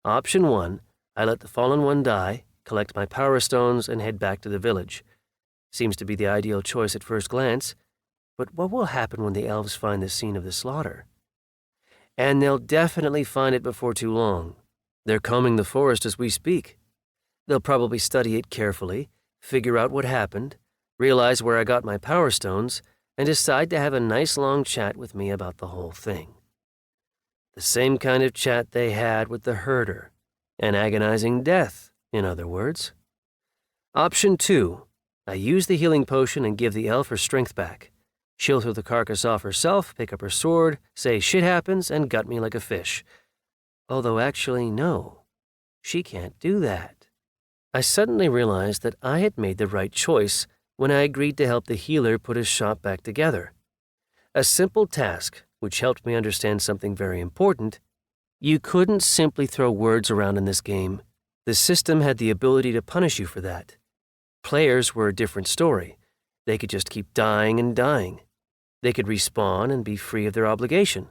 Option 1, I let the fallen one die, collect my power stones, and head back to the village. Seems to be the ideal choice at first glance, but what will happen when the elves find the scene of the slaughter? And they'll definitely find it before too long. They're combing the forest as we speak. They'll probably study it carefully, figure out what happened, realize where I got my power stones, and decide to have a nice long chat with me about the whole thing. The same kind of chat they had with the herder. An agonizing death, in other words. Option 2, I use the healing potion and give the elf her strength back. She'll throw the carcass off herself, pick up her sword, say shit happens, and gut me like a fish. Although actually, no, she can't do that. I suddenly realized that I had made the right choice when I agreed to help the healer put his shop back together. A simple task, which helped me understand something very important. You couldn't simply throw words around in this game. The system had the ability to punish you for that. Players were a different story. They could just keep dying and dying. They could respawn and be free of their obligation.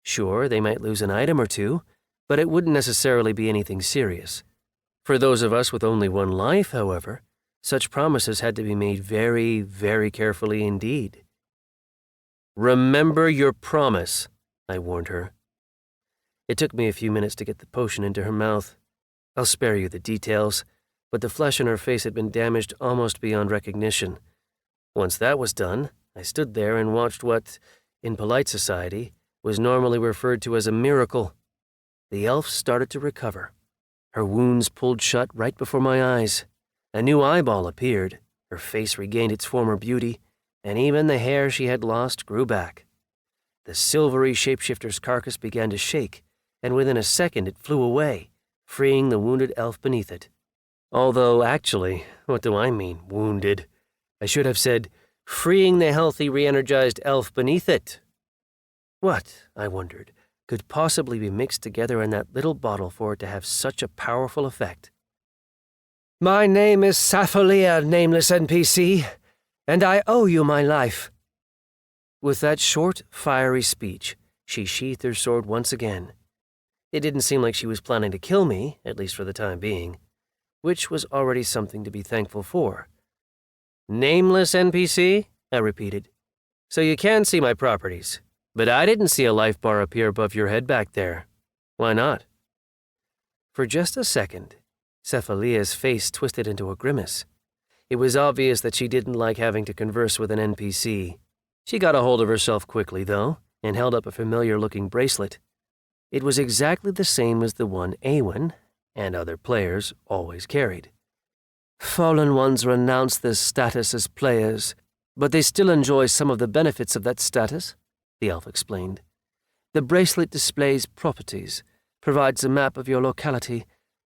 Sure, they might lose an item or two, but it wouldn't necessarily be anything serious. For those of us with only one life, however, such promises had to be made very, very carefully indeed. Remember your promise, I warned her. It took me a few minutes to get the potion into her mouth. I'll spare you the details, but the flesh on her face had been damaged almost beyond recognition. Once that was done, I stood there and watched what, in polite society, was normally referred to as a miracle. The elf started to recover. Her wounds pulled shut right before my eyes. A new eyeball appeared, her face regained its former beauty, and even the hair she had lost grew back. The silvery shapeshifter's carcass began to shake, and within a second it flew away, freeing the wounded elf beneath it. Although, actually, what do I mean, wounded? I should have said, freeing the healthy, re-energized elf beneath it. What, I wondered, could possibly be mixed together in that little bottle for it to have such a powerful effect? My name is Saphalia, nameless NPC, and I owe you my life. With that short, fiery speech, she sheathed her sword once again. It didn't seem like she was planning to kill me, at least for the time being, which was already something to be thankful for. Nameless NPC? I repeated. So you can see my properties, but I didn't see a life bar appear above your head back there. Why not? For just a second, Cephalia's face twisted into a grimace. It was obvious that she didn't like having to converse with an NPC. She got a hold of herself quickly, though, and held up a familiar-looking bracelet. It was exactly the same as the one Awen, and other players, always carried. Fallen ones renounce this status as players, but they still enjoy some of the benefits of that status, the elf explained. The bracelet displays properties, provides a map of your locality,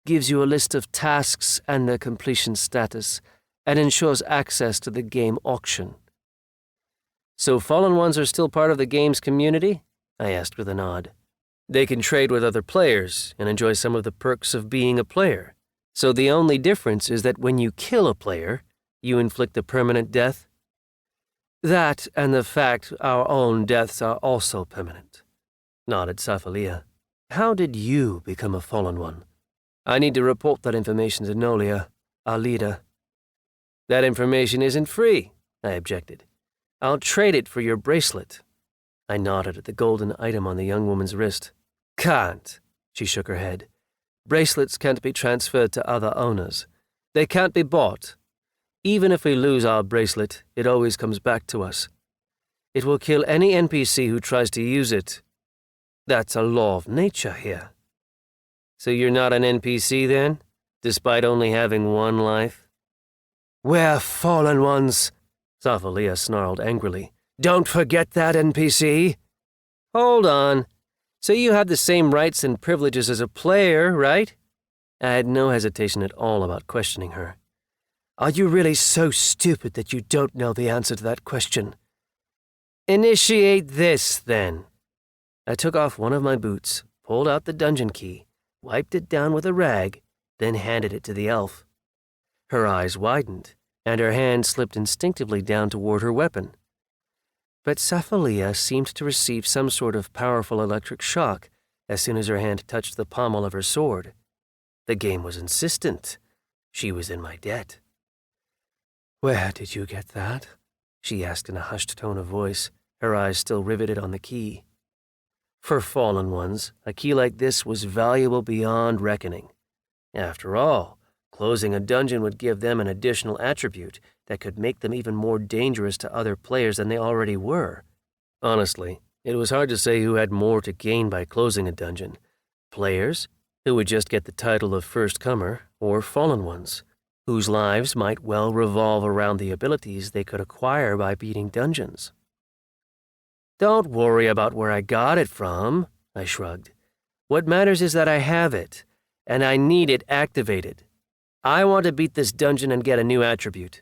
gives you a list of tasks and their completion status, and ensures access to the game auction. So fallen ones are still part of the game's community? I asked with a nod. They can trade with other players and enjoy some of the perks of being a player. So the only difference is that when you kill a player, you inflict a permanent death? That and the fact our own deaths are also permanent, nodded Sapphira. How did you become a fallen one? I need to report that information to Nolia, our leader. That information isn't free, I objected. I'll trade it for your bracelet. I nodded at the golden item on the young woman's wrist. Can't, she shook her head. Bracelets can't be transferred to other owners. They can't be bought. Even if we lose our bracelet, it always comes back to us. It will kill any NPC who tries to use it. That's a law of nature here. So you're not an NPC then, despite only having one life? We're fallen ones, Sapphira snarled angrily. Don't forget that, NPC. Hold on. So you have the same rights and privileges as a player, right? I had no hesitation at all about questioning her. Are you really so stupid that you don't know the answer to that question? Initiate this, then. I took off one of my boots, pulled out the dungeon key, wiped it down with a rag, then handed it to the elf. Her eyes widened, and her hand slipped instinctively down toward her weapon. But Sapphira seemed to receive some sort of powerful electric shock as soon as her hand touched the pommel of her sword. The game was insistent. She was in my debt. Where did you get that? She asked in a hushed tone of voice, her eyes still riveted on the key. For fallen ones, a key like this was valuable beyond reckoning. After all, closing a dungeon would give them an additional attribute that could make them even more dangerous to other players than they already were. Honestly, it was hard to say who had more to gain by closing a dungeon. Players, who would just get the title of first comer, or fallen ones, whose lives might well revolve around the abilities they could acquire by beating dungeons. Don't worry about where I got it from, I shrugged. What matters is that I have it, and I need it activated. I want to beat this dungeon and get a new attribute.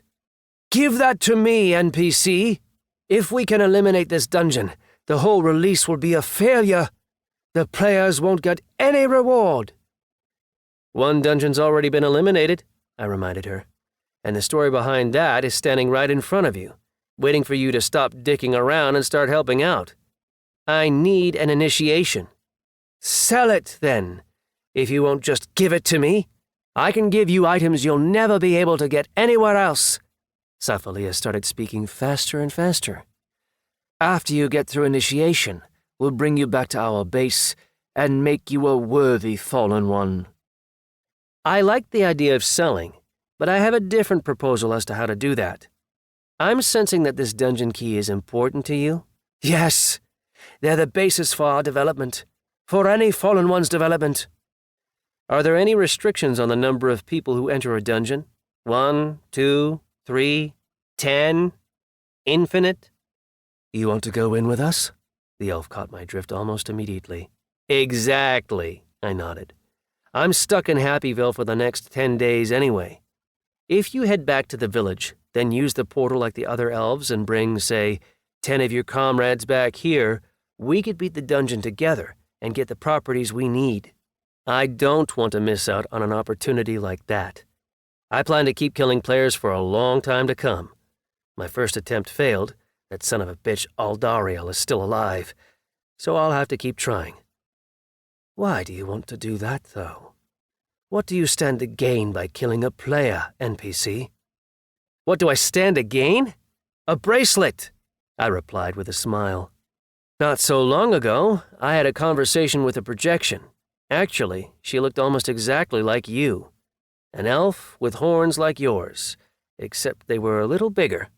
Give that to me, NPC! If we can eliminate this dungeon, the whole release will be a failure. The players won't get any reward. One dungeon's already been eliminated, I reminded her, and the story behind that is standing right in front of you, waiting for you to stop dicking around and start helping out. I need an initiation. Sell it, then. If you won't just give it to me, I can give you items you'll never be able to get anywhere else. Sapphira started speaking faster and faster. After you get through initiation, we'll bring you back to our base and make you a worthy fallen one. I like the idea of selling, but I have a different proposal as to how to do that. I'm sensing that this dungeon key is important to you. Yes, they're the basis for our development, for any fallen one's development. Are there any restrictions on the number of people who enter a dungeon? 1, 2, 3, 10? Infinite? You want to go in with us? The elf caught my drift almost immediately. Exactly, I nodded. I'm stuck in Happyville for the next 10 days anyway. If you head back to the village, then use the portal like the other elves and bring, say, 10 of your comrades back here, we could beat the dungeon together and get the properties we need. I don't want to miss out on an opportunity like that. I plan to keep killing players for a long time to come. My first attempt failed. That son of a bitch Aldariel is still alive, so I'll have to keep trying. Why do you want to do that, though? What do you stand to gain by killing a player, NPC? What do I stand to gain? A bracelet, I replied with a smile. Not so long ago, I had a conversation with a projection. Actually, she looked almost exactly like you. An elf with horns like yours, except they were a little bigger.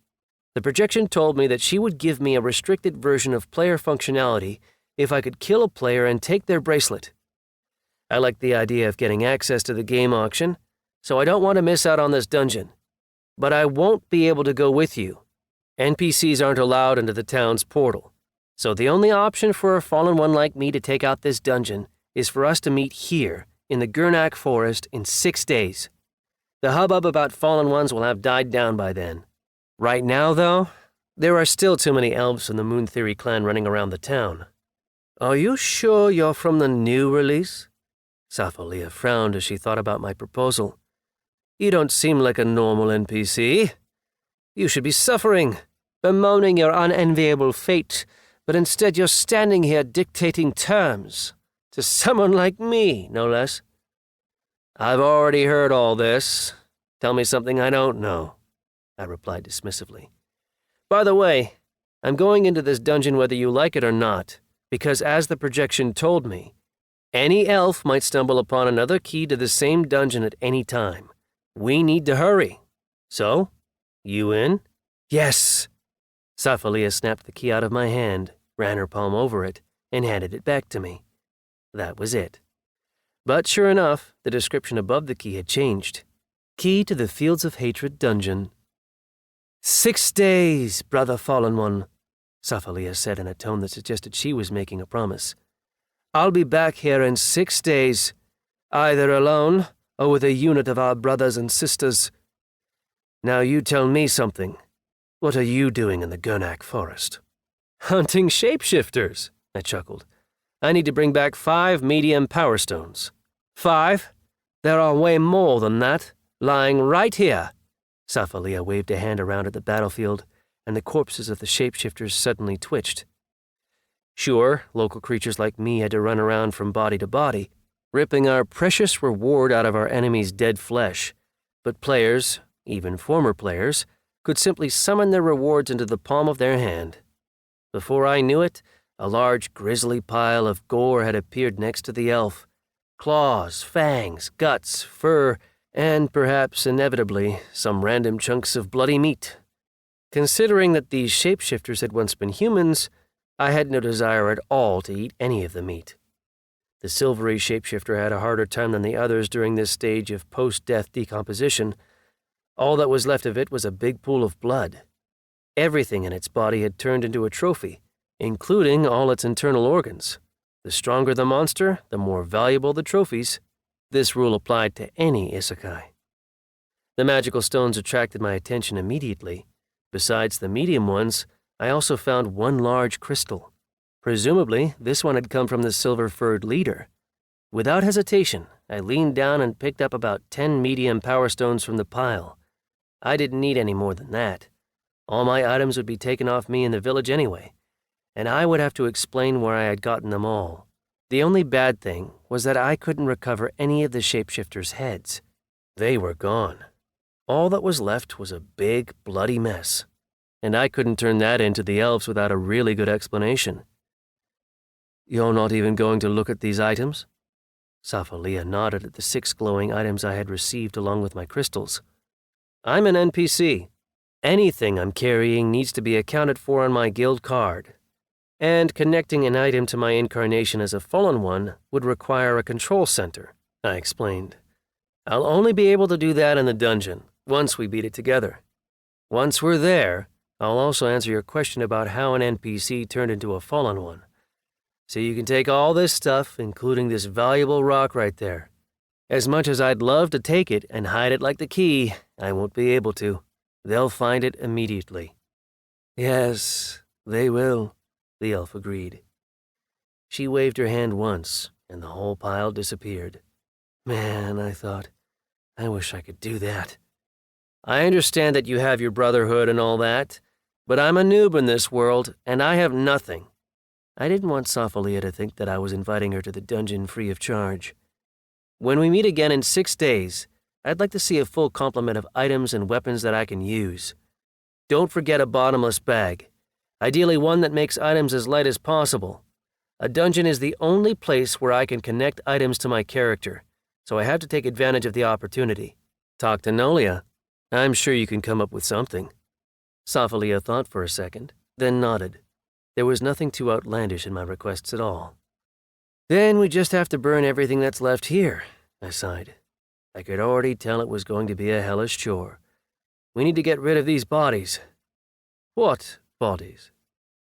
The projection told me that she would give me a restricted version of player functionality if I could kill a player and take their bracelet. I liked the idea of getting access to the game auction, so I don't want to miss out on this dungeon. But I won't be able to go with you. NPCs aren't allowed into the town's portal, so the only option for a fallen one like me to take out this dungeon is for us to meet here in the Gurnak Forest in 6 days. The hubbub about fallen ones will have died down by then. Right now, though, there are still too many elves from the Moon Theory clan running around the town. Are you sure you're from the new release? Sapphira frowned as she thought about my proposal, You don't seem like a normal NPC. You should be suffering, bemoaning your unenviable fate, but instead you're standing here dictating terms. To someone like me, no less. I've already heard all this. Tell me something I don't know, I replied dismissively. By the way, I'm going into this dungeon whether you like it or not, because as the projection told me, any elf might stumble upon another key to the same dungeon at any time. We need to hurry. So, you in? Yes. Sapphira snapped the key out of my hand, ran her palm over it, and handed it back to me. That was it. But sure enough, the description above the key had changed. Key to the Fields of Hatred dungeon. 6 days, brother fallen one, Sapphira said in a tone that suggested she was making a promise. I'll be back here in 6 days, either alone or with a unit of our brothers and sisters. Now you tell me something. What are you doing in the Gurnak forest? Hunting shapeshifters, I chuckled. I need to bring back 5 medium power stones. 5? There are way more than that, lying right here. Sapphira waved a hand around at the battlefield, and the corpses of the shapeshifters suddenly twitched. Sure, local creatures like me had to run around from body to body, ripping our precious reward out of our enemy's dead flesh, but players, even former players, could simply summon their rewards into the palm of their hand. Before I knew it, a large grisly pile of gore had appeared next to the elf. Claws, fangs, guts, fur, and perhaps inevitably some random chunks of bloody meat. Considering that these shapeshifters had once been humans, I had no desire at all to eat any of the meat. The silvery shapeshifter had a harder time than the others during this stage of post-death decomposition. All that was left of it was a big pool of blood. Everything in its body had turned into a trophy, including all its internal organs. The stronger the monster, the more valuable the trophies. This rule applied to any Isekai. The magical stones attracted my attention immediately. Besides the medium ones, I also found one large crystal. Presumably, this one had come from the silver-furred leader. Without hesitation, I leaned down and picked up about 10 medium power stones from the pile. I didn't need any more than that. All my items would be taken off me in the village anyway, and I would have to explain where I had gotten them all. The only bad thing was that I couldn't recover any of the shapeshifters' heads. They were gone. All that was left was a big, bloody mess, and I couldn't turn that into the elves without a really good explanation. You're not even going to look at these items? Sapphira nodded at the 6 glowing items I had received along with my crystals. I'm an NPC. Anything I'm carrying needs to be accounted for on my guild card. And connecting an item to my incarnation as a fallen one would require a control center, I explained. I'll only be able to do that in the dungeon, once we beat it together. Once we're there, I'll also answer your question about how an NPC turned into a fallen one. So you can take all this stuff, including this valuable rock right there. As much as I'd love to take it and hide it like the key, I won't be able to. They'll find it immediately. Yes, they will, the elf agreed. She waved her hand once, and the whole pile disappeared. Man, I thought, I wish I could do that. I understand that you have your brotherhood and all that, but I'm a noob in this world, and I have nothing. I didn't want Sapphira to think that I was inviting her to the dungeon free of charge. When we meet again in 6 days, I'd like to see a full complement of items and weapons that I can use. Don't forget a bottomless bag, ideally one that makes items as light as possible. A dungeon is the only place where I can connect items to my character, so I have to take advantage of the opportunity. Talk to Nolia. I'm sure you can come up with something. Sapphira thought for a second, then nodded. There was nothing too outlandish in my requests at all. Then we just have to burn everything that's left here, I sighed. I could already tell it was going to be a hellish chore. We need to get rid of these bodies. What bodies?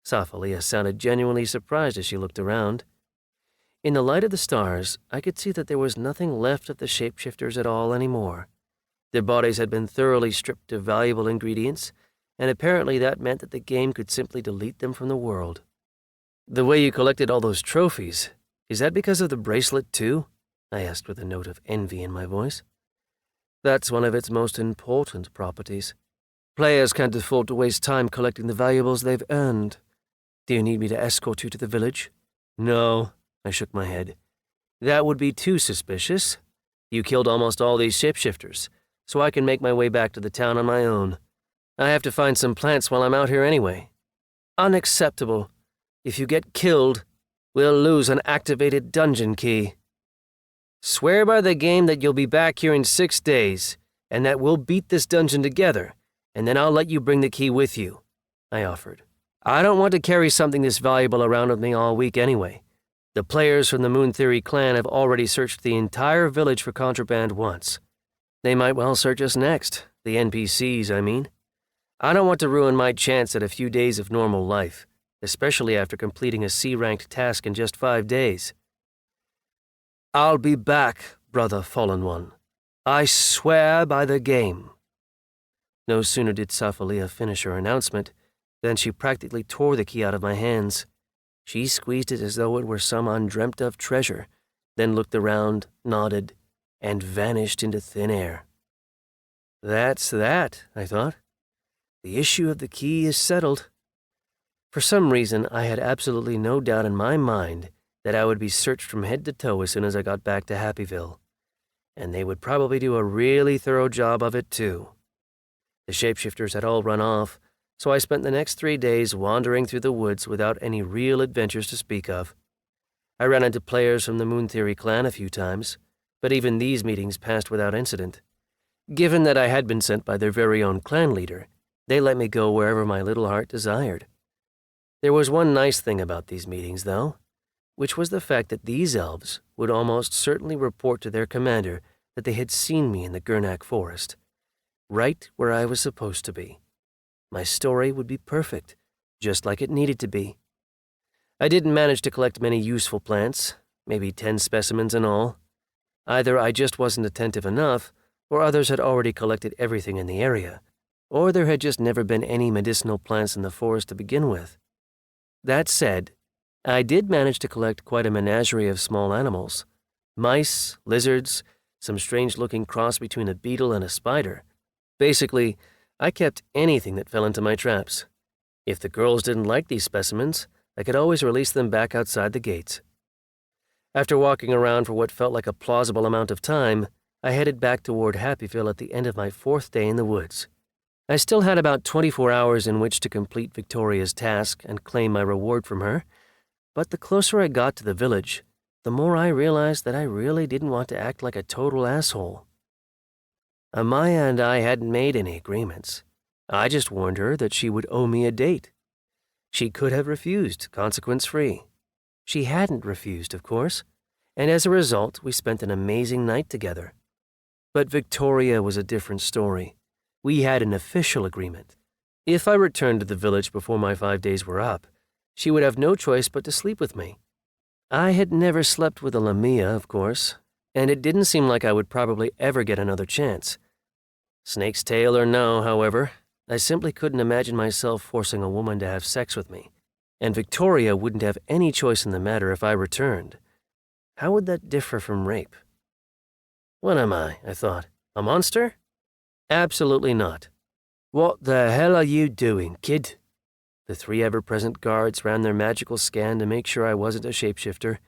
Sapphira sounded genuinely surprised as she looked around. In the light of the stars, I could see that there was nothing left of the shapeshifters at all anymore. Their bodies had been thoroughly stripped of valuable ingredients, and apparently that meant that the game could simply delete them from the world. The way you collected all those trophies, is that because of the bracelet too? I asked with a note of envy in my voice. That's one of its most important properties. Players can't afford to waste time collecting the valuables they've earned. Do you need me to escort you to the village? No, I shook my head. That would be too suspicious. You killed almost all these shapeshifters, so I can make my way back to the town on my own. I have to find some plants while I'm out here anyway. Unacceptable. If you get killed, we'll lose an activated dungeon key. Swear by the game that you'll be back here in 6 days, and that we'll beat this dungeon together, and then I'll let you bring the key with you, I offered. I don't want to carry something this valuable around with me all week anyway. The players from the Moon Theory clan have already searched the entire village for contraband once. They might well search us next, the NPCs, I mean. I don't want to ruin my chance at a few days of normal life, especially after completing a C-ranked task in just 5 days. I'll be back, brother Fallen One. I swear by the game. No sooner did Safalia finish her announcement than she practically tore the key out of my hands. She squeezed it as though it were some undreamt-of treasure, then looked around, nodded, and vanished into thin air. That's that, I thought. The issue of the key is settled. For some reason, I had absolutely no doubt in my mind that I would be searched from head to toe as soon as I got back to Happyville. And they would probably do a really thorough job of it, too. The shapeshifters had all run off, so I spent the next 3 days wandering through the woods without any real adventures to speak of. I ran into players from the Moon Theory clan a few times, but even these meetings passed without incident. Given that I had been sent by their very own clan leader, they let me go wherever my little heart desired. There was one nice thing about these meetings, though, which was the fact that these elves would almost certainly report to their commander that they had seen me in the Gurnak forest, right where I was supposed to be. My story would be perfect, just like it needed to be. I didn't manage to collect many useful plants, maybe 10 specimens in all. Either I just wasn't attentive enough, or others had already collected everything in the area, or there had just never been any medicinal plants in the forest to begin with. That said, I did manage to collect quite a menagerie of small animals. Mice, lizards, some strange-looking cross between a beetle and a spider. Basically, I kept anything that fell into my traps. If the girls didn't like these specimens, I could always release them back outside the gates. After walking around for what felt like a plausible amount of time, I headed back toward Happyville at the end of my 4th day in the woods. I still had about 24 hours in which to complete Victoria's task and claim my reward from her, but the closer I got to the village, the more I realized that I really didn't want to act like a total asshole. Amaya and I hadn't made any agreements. I just warned her that she would owe me a date. She could have refused, consequence-free. She hadn't refused, of course, and as a result, we spent an amazing night together. But Victoria was a different story. We had an official agreement. If I returned to the village before my 5 days were up, she would have no choice but to sleep with me. I had never slept with a Lamia, of course, and it didn't seem like I would probably ever get another chance. Snake's tail or no, however, I simply couldn't imagine myself forcing a woman to have sex with me, and Victoria wouldn't have any choice in the matter if I returned. How would that differ from rape? What am I thought. A monster? Absolutely not. What the hell are you doing, kid? The 3 ever-present guards ran their magical scan to make sure I wasn't a shapeshifter,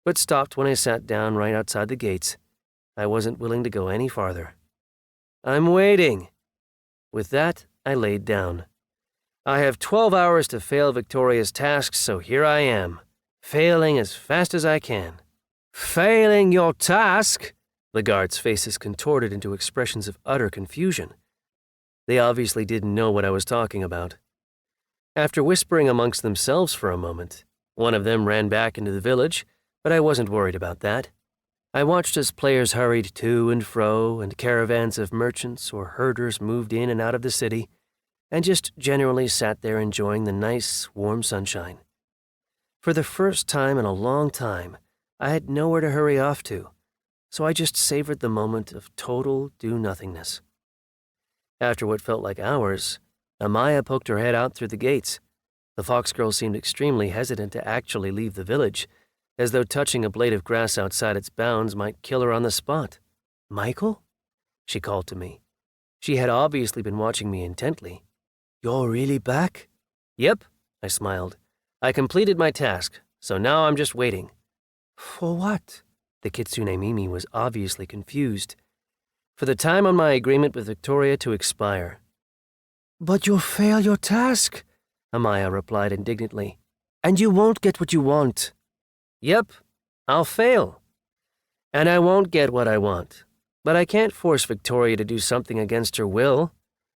but stopped when I sat down right outside the gates. I wasn't willing to go any farther. I'm waiting. With that, I laid down. I have 12 hours to fail Victoria's tasks, so here I am, failing as fast as I can. Failing your task? The guards' faces contorted into expressions of utter confusion. They obviously didn't know what I was talking about. After whispering amongst themselves for a moment, one of them ran back into the village, but I wasn't worried about that. I watched as players hurried to and fro, and caravans of merchants or herders moved in and out of the city, and just generally sat there enjoying the nice, warm sunshine. For the first time in a long time, I had nowhere to hurry off to, so I just savored the moment of total do-nothingness. After what felt like hours, Amaya poked her head out through the gates. The fox girl seemed extremely hesitant to actually leave the village, as though touching a blade of grass outside its bounds might kill her on the spot. Michael? she called to me. She had obviously been watching me intently. You're really back? Yep, I smiled. I completed my task, so now I'm just waiting. For what? The Kitsune Mimi was obviously confused. For the time on my agreement with Victoria to expire. But you'll fail your task, Amaya replied indignantly. And you won't get what you want. Yep, I'll fail. And I won't get what I want. But I can't force Victoria to do something against her will.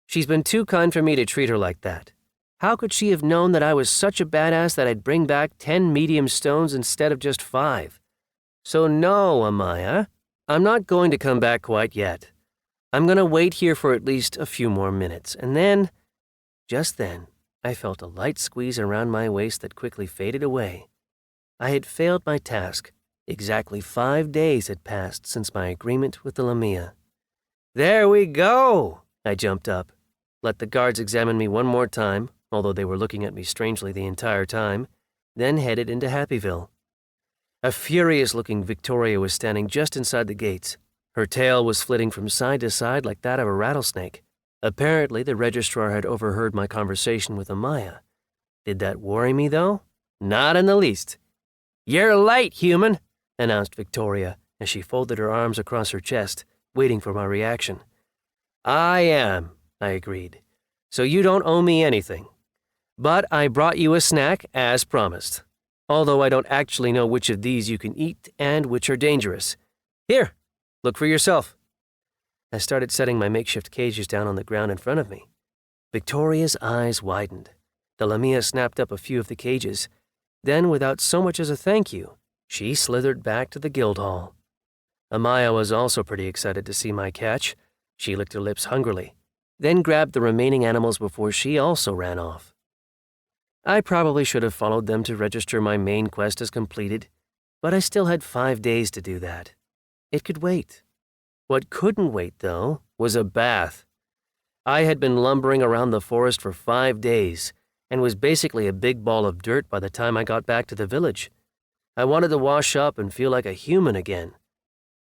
She's been too kind for me to treat her like that. How could she have known that I was such a badass that I'd bring back 10 medium stones instead of just 5? So no, Amaya, I'm not going to come back quite yet. I'm going to wait here for at least a few more minutes, and then, just then, I felt a light squeeze around my waist that quickly faded away. I had failed my task. Exactly 5 days had passed since my agreement with the Lamia. There we go! I jumped up, let the guards examine me one more time, although they were looking at me strangely the entire time, then headed into Happyville. A furious-looking Victoria was standing just inside the gates. Her tail was flitting from side to side like that of a rattlesnake. Apparently, the registrar had overheard my conversation with Amaya. Did that worry me, though? Not in the least. You're late, human, announced Victoria as she folded her arms across her chest, waiting for my reaction. I am, I agreed. So you don't owe me anything. But I brought you a snack as promised. Although I don't actually know which of these you can eat and which are dangerous. Here, look for yourself. I started setting my makeshift cages down on the ground in front of me. Victoria's eyes widened. The Lamia snapped up a few of the cages. Then, without so much as a thank you, she slithered back to the guild hall. Amaya was also pretty excited to see my catch. She licked her lips hungrily, then grabbed the remaining animals before she also ran off. I probably should have followed them to register my main quest as completed, but I still had 5 days to do that. It could wait. What couldn't wait, though, was a bath. I had been lumbering around the forest for 5 days and was basically a big ball of dirt by the time I got back to the village. I wanted to wash up and feel like a human again.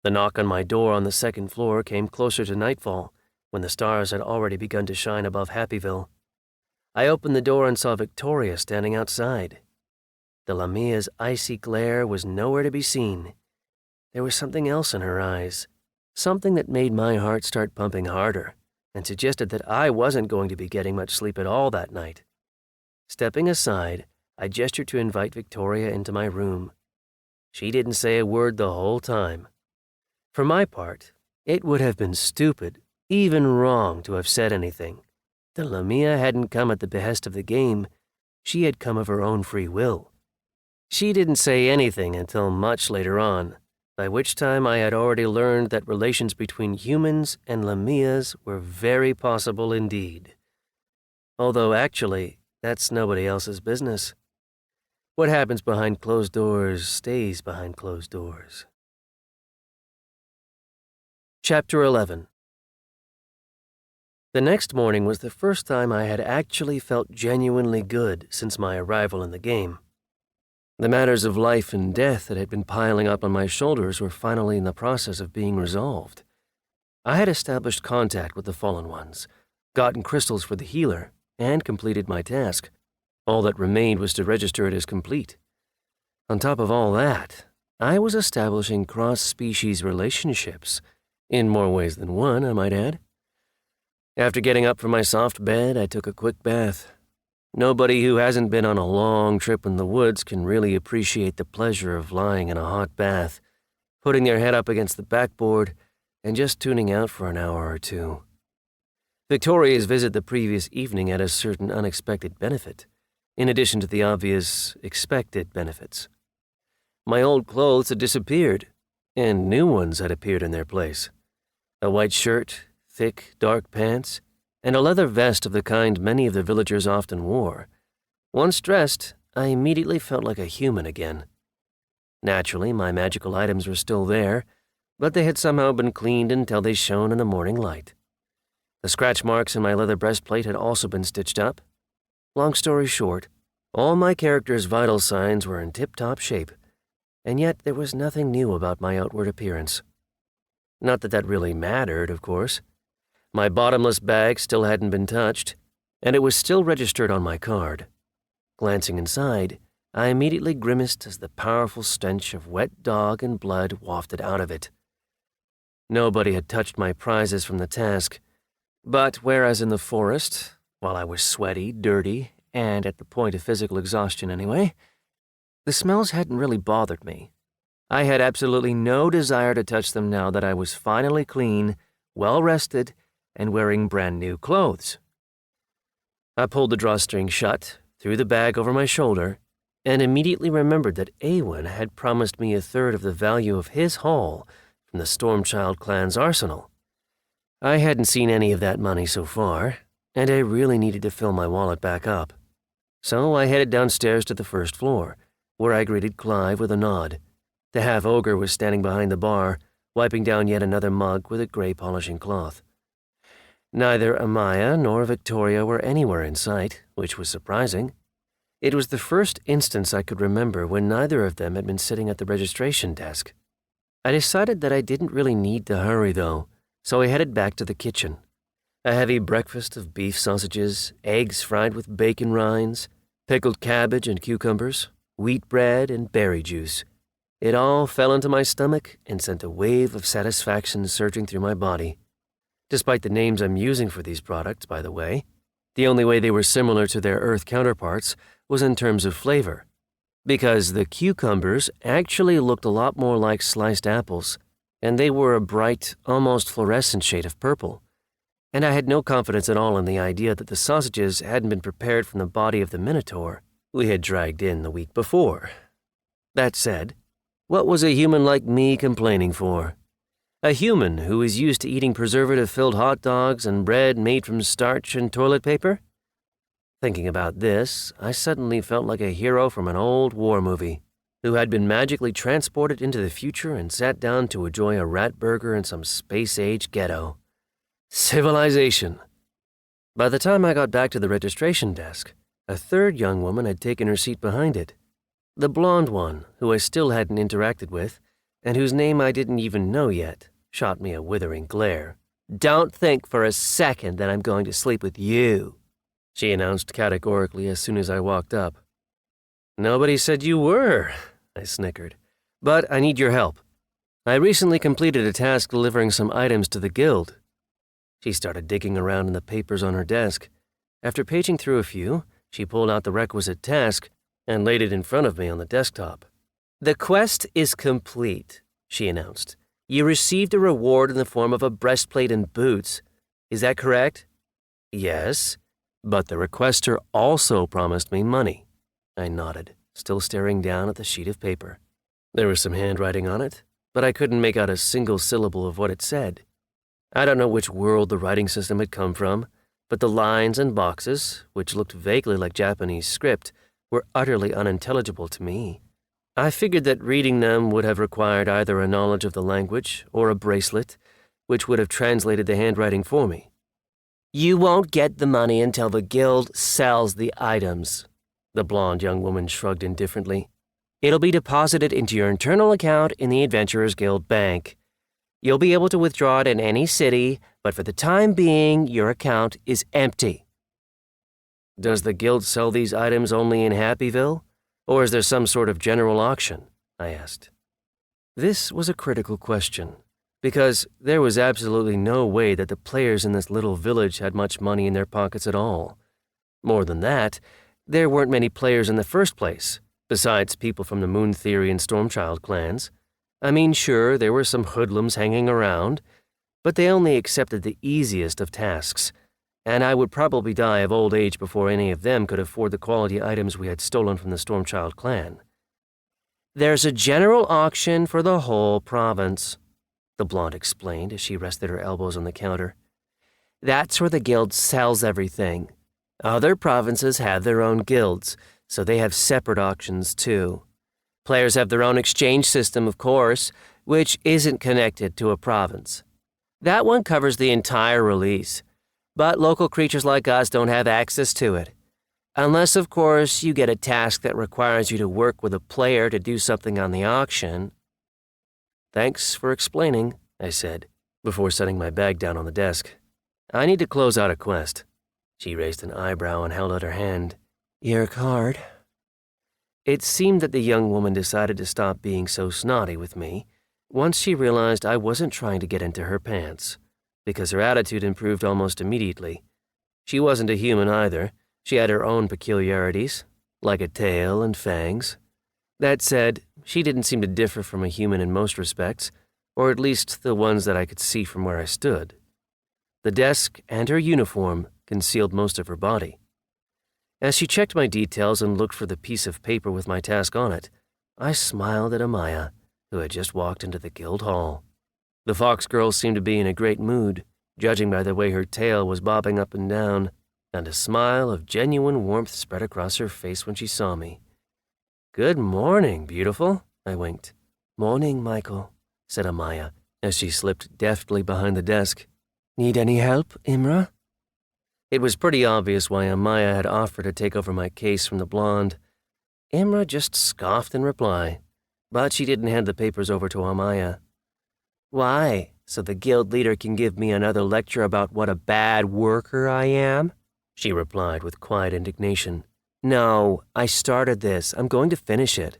The knock on my door on the second floor came closer to nightfall, when the stars had already begun to shine above Happyville. I opened the door and saw Victoria standing outside. The Lamia's icy glare was nowhere to be seen. There was something else in her eyes, something that made my heart start pumping harder, and suggested that I wasn't going to be getting much sleep at all that night. Stepping aside, I gestured to invite Victoria into my room. She didn't say a word the whole time. For my part, it would have been stupid, even wrong, to have said anything. The Lamia hadn't come at the behest of the game. She had come of her own free will. She didn't say anything until much later on, by which time I had already learned that relations between humans and Lamias were very possible indeed. Although actually, that's nobody else's business. What happens behind closed doors stays behind closed doors. Chapter 11. The next morning was the first time I had actually felt genuinely good since my arrival in the game. The matters of life and death that had been piling up on my shoulders were finally in the process of being resolved. I had established contact with the Fallen Ones, gotten crystals for the healer, and completed my task. All that remained was to register it as complete. On top of all that, I was establishing cross-species relationships, in more ways than one, I might add. After getting up from my soft bed, I took a quick bath. Nobody who hasn't been on a long trip in the woods can really appreciate the pleasure of lying in a hot bath, putting their head up against the backboard, and just tuning out for an hour or two. Victoria's visit the previous evening had a certain unexpected benefit, in addition to the obvious expected benefits. My old clothes had disappeared, and new ones had appeared in their place. A white shirt, thick, dark pants, and a leather vest of the kind many of the villagers often wore. Once dressed, I immediately felt like a human again. Naturally, my magical items were still there, but they had somehow been cleaned until they shone in the morning light. The scratch marks in my leather breastplate had also been stitched up. Long story short, all my character's vital signs were in tip-top shape, and yet there was nothing new about my outward appearance. Not that that really mattered, of course. My bottomless bag still hadn't been touched, and it was still registered on my card. Glancing inside, I immediately grimaced as the powerful stench of wet dog and blood wafted out of it. Nobody had touched my prizes from the task, but whereas in the forest, while I was sweaty, dirty, and at the point of physical exhaustion anyway, the smells hadn't really bothered me. I had absolutely no desire to touch them now that I was finally clean, well-rested, and wearing brand new clothes. I pulled the drawstring shut, threw the bag over my shoulder, and immediately remembered that Awen had promised me a third of the value of his haul from the Stormchild clan's arsenal. I hadn't seen any of that money so far, and I really needed to fill my wallet back up. So I headed downstairs to the first floor, where I greeted Clive with a nod. The half-ogre was standing behind the bar, wiping down yet another mug with a gray polishing cloth. Neither Amaya nor Victoria were anywhere in sight, which was surprising. It was the first instance I could remember when neither of them had been sitting at the registration desk. I decided that I didn't really need to hurry, though, so I headed back to the kitchen. A heavy breakfast of beef sausages, eggs fried with bacon rinds, pickled cabbage and cucumbers, wheat bread, and berry juice. It all fell into my stomach and sent a wave of satisfaction surging through my body. Despite the names I'm using for these products, by the way, the only way they were similar to their Earth counterparts was in terms of flavor, because the cucumbers actually looked a lot more like sliced apples, and they were a bright, almost fluorescent shade of purple. And I had no confidence at all in the idea that the sausages hadn't been prepared from the body of the Minotaur we had dragged in the week before. That said, what was a human like me complaining for? A human who is used to eating preservative-filled hot dogs and bread made from starch and toilet paper? Thinking about this, I suddenly felt like a hero from an old war movie who had been magically transported into the future and sat down to enjoy a rat burger in some space-age ghetto. Civilization. By the time I got back to the registration desk, a third young woman had taken her seat behind it. The blonde one, who I still hadn't interacted with, and whose name I didn't even know yet, shot me a withering glare. "Don't think for a second that I'm going to sleep with you," she announced categorically as soon as I walked up. "Nobody said you were," I snickered. "But I need your help. I recently completed a task delivering some items to the guild." She started digging around in the papers on her desk. After paging through a few, she pulled out the requisite task and laid it in front of me on the desktop. "The quest is complete," she announced. "You received a reward in the form of a breastplate and boots. Is that correct?" "Yes, but the requester also promised me money." I nodded, still staring down at the sheet of paper. There was some handwriting on it, but I couldn't make out a single syllable of what it said. I don't know which world the writing system had come from, but the lines and boxes, which looked vaguely like Japanese script, were utterly unintelligible to me. I figured that reading them would have required either a knowledge of the language or a bracelet, which would have translated the handwriting for me. "You won't get the money until the guild sells the items," the blonde young woman shrugged indifferently. "It'll be deposited into your internal account in the Adventurers Guild Bank. You'll be able to withdraw it in any city, but for the time being, your account is empty." "Does the guild sell these items only in Happyville, or is there some sort of general auction?" I asked. This was a critical question, because there was absolutely no way that the players in this little village had much money in their pockets at all. More than that, there weren't many players in the first place, besides people from the Moon Theory and Stormchild clans. I mean, sure, there were some hoodlums hanging around, but they only accepted the easiest of tasks, and I would probably die of old age before any of them could afford the quality items we had stolen from the Stormchild clan. "There's a general auction for the whole province," the blonde explained as she rested her elbows on the counter. "That's where the guild sells everything. Other provinces have their own guilds, so they have separate auctions too. Players have their own exchange system, of course, which isn't connected to a province. That one covers the entire release, but local creatures like us don't have access to it. Unless, of course, you get a task that requires you to work with a player to do something on the auction." "Thanks for explaining," I said, before setting my bag down on the desk. I need to close out a quest. She raised an eyebrow and held out her hand. Your card. It seemed that the young woman decided to stop being so snotty with me once she realized I wasn't trying to get into her pants, because her attitude improved almost immediately. She wasn't a human either. She had her own peculiarities, like a tail and fangs. That said, she didn't seem to differ from a human in most respects, or at least the ones that I could see from where I stood. The desk and her uniform concealed most of her body. As she checked my details and looked for the piece of paper with my task on it, I smiled at Amaya, who had just walked into the guild hall. The fox girl seemed to be in a great mood, judging by the way her tail was bobbing up and down, and a smile of genuine warmth spread across her face when she saw me. Good morning, beautiful, I winked. Morning, Michael, said Amaya, as she slipped deftly behind the desk. Need any help, Imra? It was pretty obvious why Amaya had offered to take over my case from the blonde. Imra just scoffed in reply, but she didn't hand the papers over to Amaya. Why, so the guild leader can give me another lecture about what a bad worker I am? She replied with quiet indignation. No, I started this. I'm going to finish it.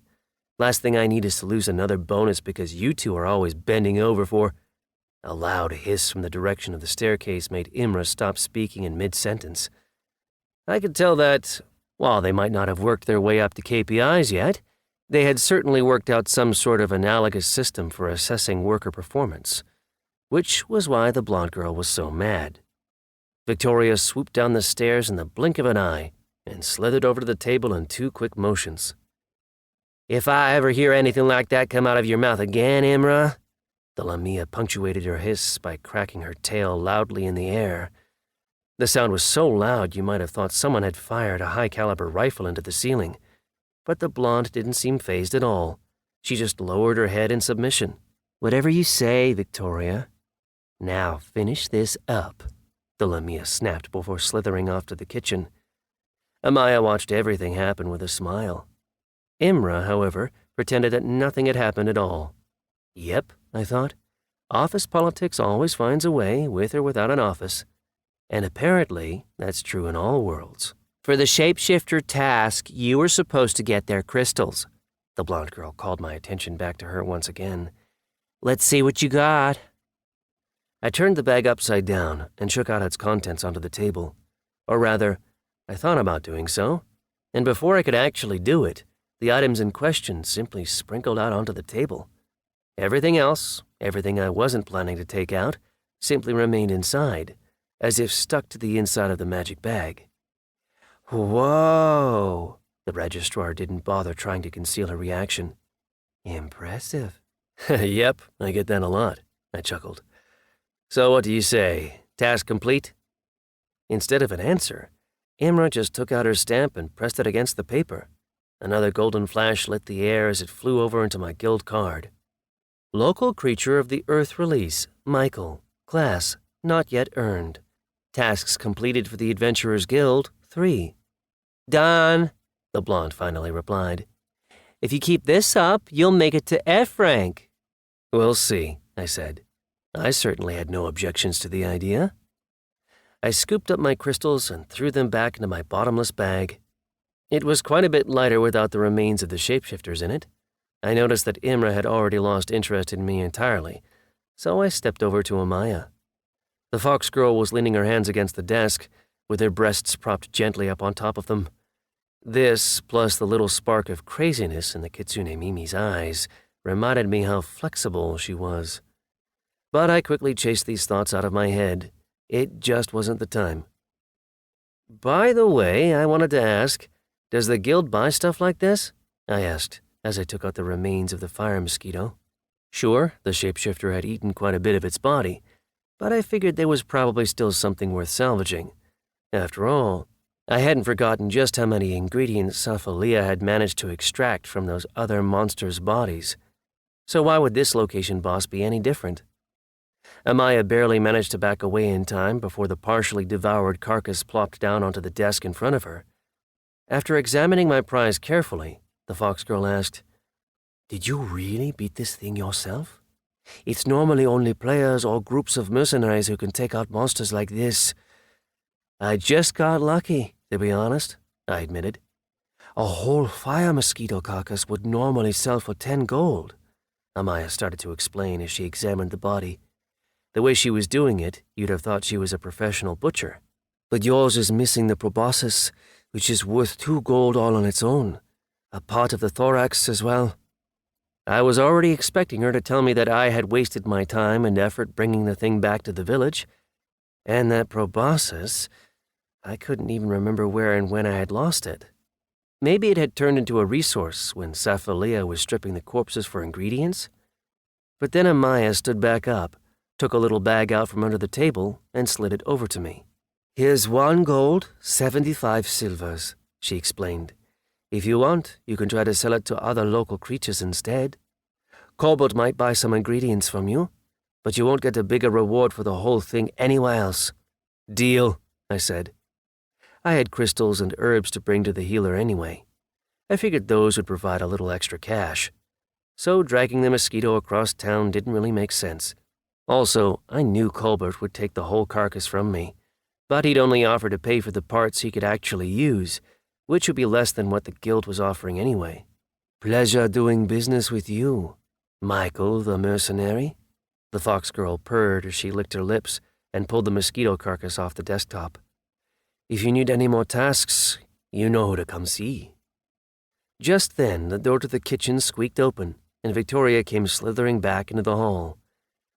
Last thing I need is to lose another bonus because you two are always bending over for... A loud hiss from the direction of the staircase made Imra stop speaking in mid-sentence. I could tell that, while they might not have worked their way up to KPIs yet, they had certainly worked out some sort of analogous system for assessing worker performance, which was why the blonde girl was so mad. Victoria swooped down the stairs in the blink of an eye and slithered over to the table in 2 quick motions. If I ever hear anything like that come out of your mouth again, Imra... The Lamia punctuated her hiss by cracking her tail loudly in the air. The sound was so loud you might have thought someone had fired a high-caliber rifle into the ceiling. But the blonde didn't seem fazed at all. She just lowered her head in submission. Whatever you say, Victoria. Now finish this up, the Lamia snapped before slithering off to the kitchen. Amaya watched everything happen with a smile. Imra, however, pretended that nothing had happened at all. Yep, I thought. Office politics always finds a way, with or without an office. And apparently, that's true in all worlds. For the shapeshifter task, you were supposed to get their crystals. The blonde girl called my attention back to her once again. Let's see what you got. I turned the bag upside down and shook out its contents onto the table. Or rather, I thought about doing so, and before I could actually do it, the items in question simply sprinkled out onto the table. Everything else, everything I wasn't planning to take out, simply remained inside, as if stuck to the inside of the magic bag. Whoa! The registrar didn't bother trying to conceal her reaction. Impressive. Yep, I get that a lot, I chuckled. So what do you say? Task complete? Instead of an answer, Imra just took out her stamp and pressed it against the paper. Another golden flash lit the air as it flew over into my guild card. Local creature of the Earth release, Michael. Class, not yet earned. Tasks completed for the Adventurers Guild, 3. Done, the blonde finally replied. If you keep this up, you'll make it to F rank. We'll see, I said. I certainly had no objections to the idea. I scooped up my crystals and threw them back into my bottomless bag. It was quite a bit lighter without the remains of the shapeshifters in it. I noticed that Imra had already lost interest in me entirely, so I stepped over to Amaya. The fox girl was leaning her hands against the desk, with her breasts propped gently up on top of them. This, plus the little spark of craziness in the Kitsune Mimi's eyes, reminded me how flexible she was. But I quickly chased these thoughts out of my head. It just wasn't the time. By the way, I wanted to ask, does the guild buy stuff like this? I asked, as I took out the remains of the fire mosquito. Sure, the shapeshifter had eaten quite a bit of its body, but I figured there was probably still something worth salvaging. After all, I hadn't forgotten just how many ingredients Saphalia had managed to extract from those other monsters' bodies. So why would this location boss be any different? Amaya barely managed to back away in time before the partially devoured carcass plopped down onto the desk in front of her. After examining my prize carefully, the fox girl asked, Did you really beat this thing yourself? It's normally only players or groups of mercenaries who can take out monsters like this. I just got lucky, to be honest, I admitted. A whole fire mosquito carcass would normally sell for 10 gold. Amaya started to explain as she examined the body. The way she was doing it, you'd have thought she was a professional butcher. But yours is missing the proboscis, which is worth 2 gold all on its own. A part of the thorax as well. I was already expecting her to tell me that I had wasted my time and effort bringing the thing back to the village. And that proboscis, I couldn't even remember where and when I had lost it. Maybe it had turned into a resource when Sapphilea was stripping the corpses for ingredients? But then Amaya stood back up, took a little bag out from under the table, and slid it over to me. Here's 1 gold, 75 silvers, she explained. If you want, you can try to sell it to other local creatures instead. Kobold might buy some ingredients from you, but you won't get a bigger reward for the whole thing anywhere else. Deal, I said. I had crystals and herbs to bring to the healer anyway. I figured those would provide a little extra cash. So dragging the mosquito across town didn't really make sense. Also, I knew Colbert would take the whole carcass from me, but he'd only offer to pay for the parts he could actually use, which would be less than what the guild was offering anyway. Pleasure doing business with you, Michael the mercenary. The fox girl purred as she licked her lips and pulled the mosquito carcass off the desktop. If you need any more tasks, you know who to come see. Just then, the door to the kitchen squeaked open, and Victoria came slithering back into the hall.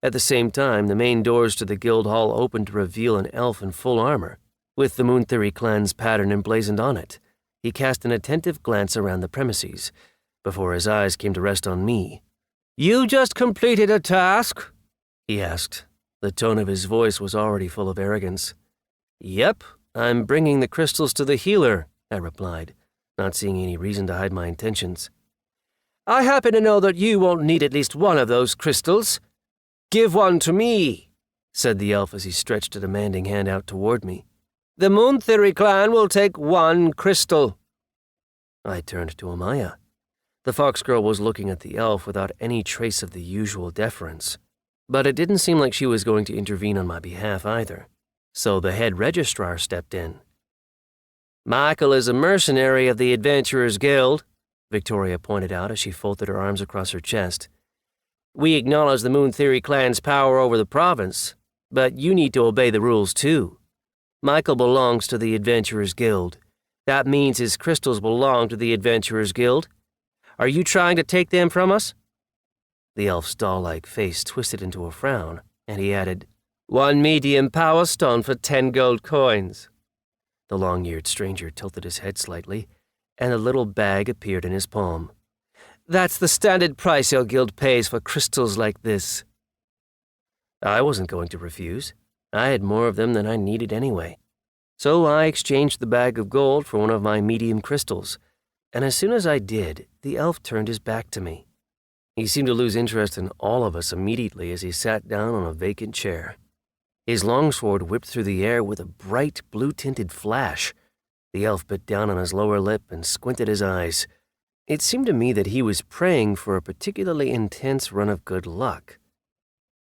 At the same time, the main doors to the guild hall opened to reveal an elf in full armor, with the Moon Theory clan's pattern emblazoned on it. He cast an attentive glance around the premises, before his eyes came to rest on me. You just completed a task? He asked. The tone of his voice was already full of arrogance. Yep, I'm bringing the crystals to the healer, I replied, not seeing any reason to hide my intentions. I happen to know that you won't need at least one of those crystals. Give one to me, said the elf as he stretched a demanding hand out toward me. The Moon Theory clan will take 1 crystal. I turned to Amaya. The fox girl was looking at the elf without any trace of the usual deference, but it didn't seem like she was going to intervene on my behalf either. So the head registrar stepped in. Michael is a mercenary of the Adventurers Guild, Victoria pointed out as she folded her arms across her chest. We acknowledge the Moon Theory clan's power over the province, but you need to obey the rules too. Michael belongs to the Adventurers Guild. That means his crystals belong to the Adventurers Guild. Are you trying to take them from us? The elf's doll-like face twisted into a frown, and he added, 1 medium power stone for 10 gold coins. The long-eared stranger tilted his head slightly, and a little bag appeared in his palm. That's the standard price your guild pays for crystals like this. I wasn't going to refuse. I had more of them than I needed anyway. So I exchanged the bag of gold for one of my medium crystals, and as soon as I did, the elf turned his back to me. He seemed to lose interest in all of us immediately as he sat down on a vacant chair. His longsword whipped through the air with a bright blue-tinted flash. The elf bit down on his lower lip and squinted his eyes. It seemed to me that he was praying for a particularly intense run of good luck.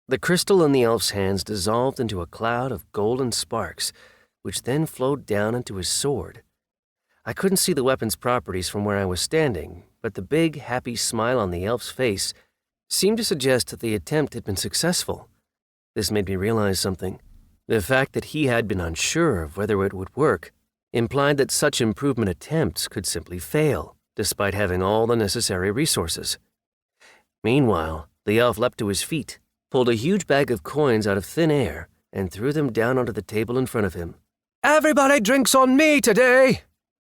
The crystal in the elf's hands dissolved into a cloud of golden sparks, which then flowed down into his sword. I couldn't see the weapon's properties from where I was standing, but the big, happy smile on the elf's face seemed to suggest that the attempt had been successful. This made me realize something. The fact that he had been unsure of whether it would work implied that such improvement attempts could simply fail, despite having all the necessary resources. Meanwhile, the elf leapt to his feet, pulled a huge bag of coins out of thin air, and threw them down onto the table in front of him. Everybody drinks on me today,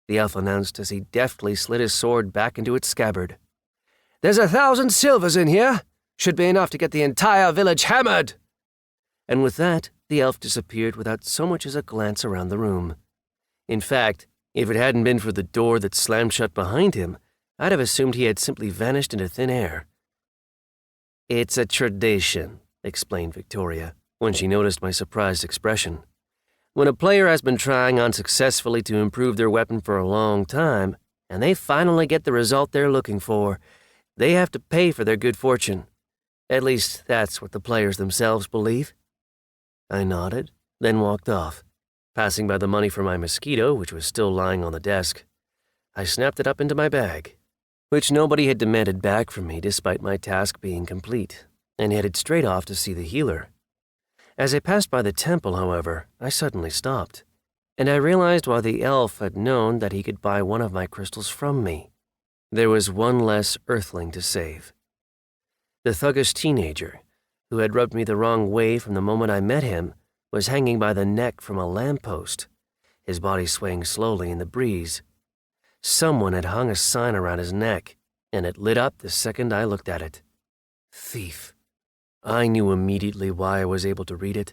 the elf announced as he deftly slid his sword back into its scabbard. There's 1,000 silvers in here. Should be enough to get the entire village hammered. And with that, the elf disappeared without so much as a glance around the room. In fact, if it hadn't been for the door that slammed shut behind him, I'd have assumed he had simply vanished into thin air. It's a tradition, explained Victoria, when she noticed my surprised expression. When a player has been trying unsuccessfully to improve their weapon for a long time, and they finally get the result they're looking for, they have to pay for their good fortune. At least that's what the players themselves believe." I nodded, then walked off, passing by the money for my mosquito, which was still lying on the desk. I snapped it up into my bag, which nobody had demanded back from me despite my task being complete, and headed straight off to see the healer. As I passed by the temple, however, I suddenly stopped, and I realized why the elf had known that he could buy one of my crystals from me. There was one less earthling to save. The thuggish teenager, who had rubbed me the wrong way from the moment I met him, was hanging by the neck from a lamppost, his body swaying slowly in the breeze. Someone had hung a sign around his neck, and it lit up the second I looked at it. Thief. I knew immediately why I was able to read it.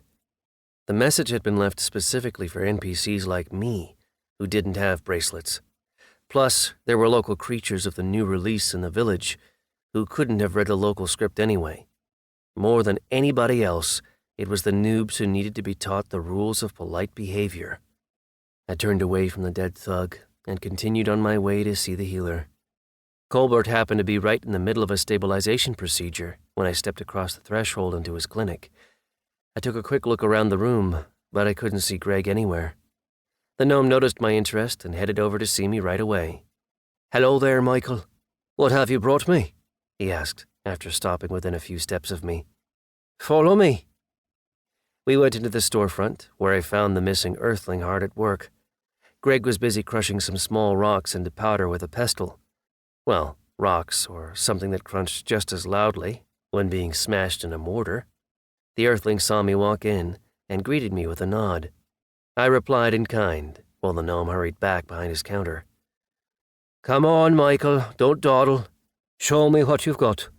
The message had been left specifically for NPCs like me, who didn't have bracelets. Plus, there were local creatures of the new release in the village who couldn't have read the local script anyway. More than anybody else, it was the noobs who needed to be taught the rules of polite behavior. I turned away from the dead thug and continued on my way to see the healer. Colbert happened to be right in the middle of a stabilization procedure when I stepped across the threshold into his clinic. I took a quick look around the room, but I couldn't see Greg anywhere. The gnome noticed my interest and headed over to see me right away. "Hello there, Michael. What have you brought me?" he asked, after stopping within a few steps of me. "Follow me." We went into the storefront, where I found the missing earthling hard at work. Greg was busy crushing some small rocks into powder with a pestle. Well, rocks, or something that crunched just as loudly when being smashed in a mortar. The earthling saw me walk in and greeted me with a nod. I replied in kind, while the gnome hurried back behind his counter. "Come on, Michael, don't dawdle. Show me what you've got."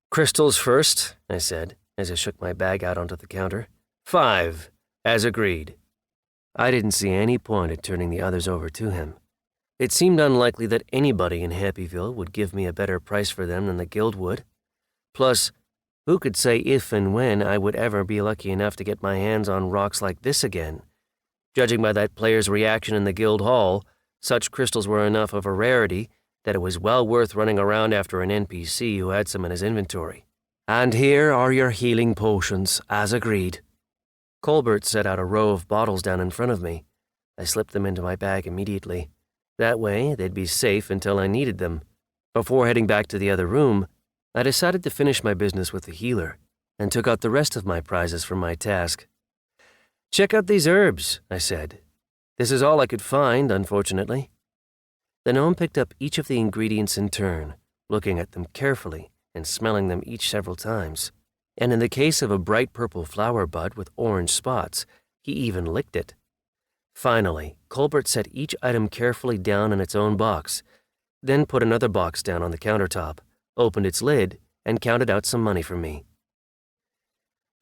"Crystals first," I said, as I shook my bag out onto the counter. 5, as agreed." I didn't see any point at turning the others over to him. It seemed unlikely that anybody in Happyville would give me a better price for them than the guild would. Plus, who could say if and when I would ever be lucky enough to get my hands on rocks like this again? Judging by that player's reaction in the guild hall, such crystals were enough of a rarity that it was well worth running around after an NPC who had some in his inventory. "And here are your healing potions, as agreed." Colbert set out a row of bottles down in front of me. I slipped them into my bag immediately. That way, they'd be safe until I needed them. Before heading back to the other room, I decided to finish my business with the healer and took out the rest of my prizes from my task. "Check out these herbs," I said. "This is all I could find, unfortunately." The gnome picked up each of the ingredients in turn, looking at them carefully and smelling them each several times. And in the case of a bright purple flower bud with orange spots, he even licked it. Finally, Colbert set each item carefully down in its own box, then put another box down on the countertop, opened its lid, and counted out some money for me.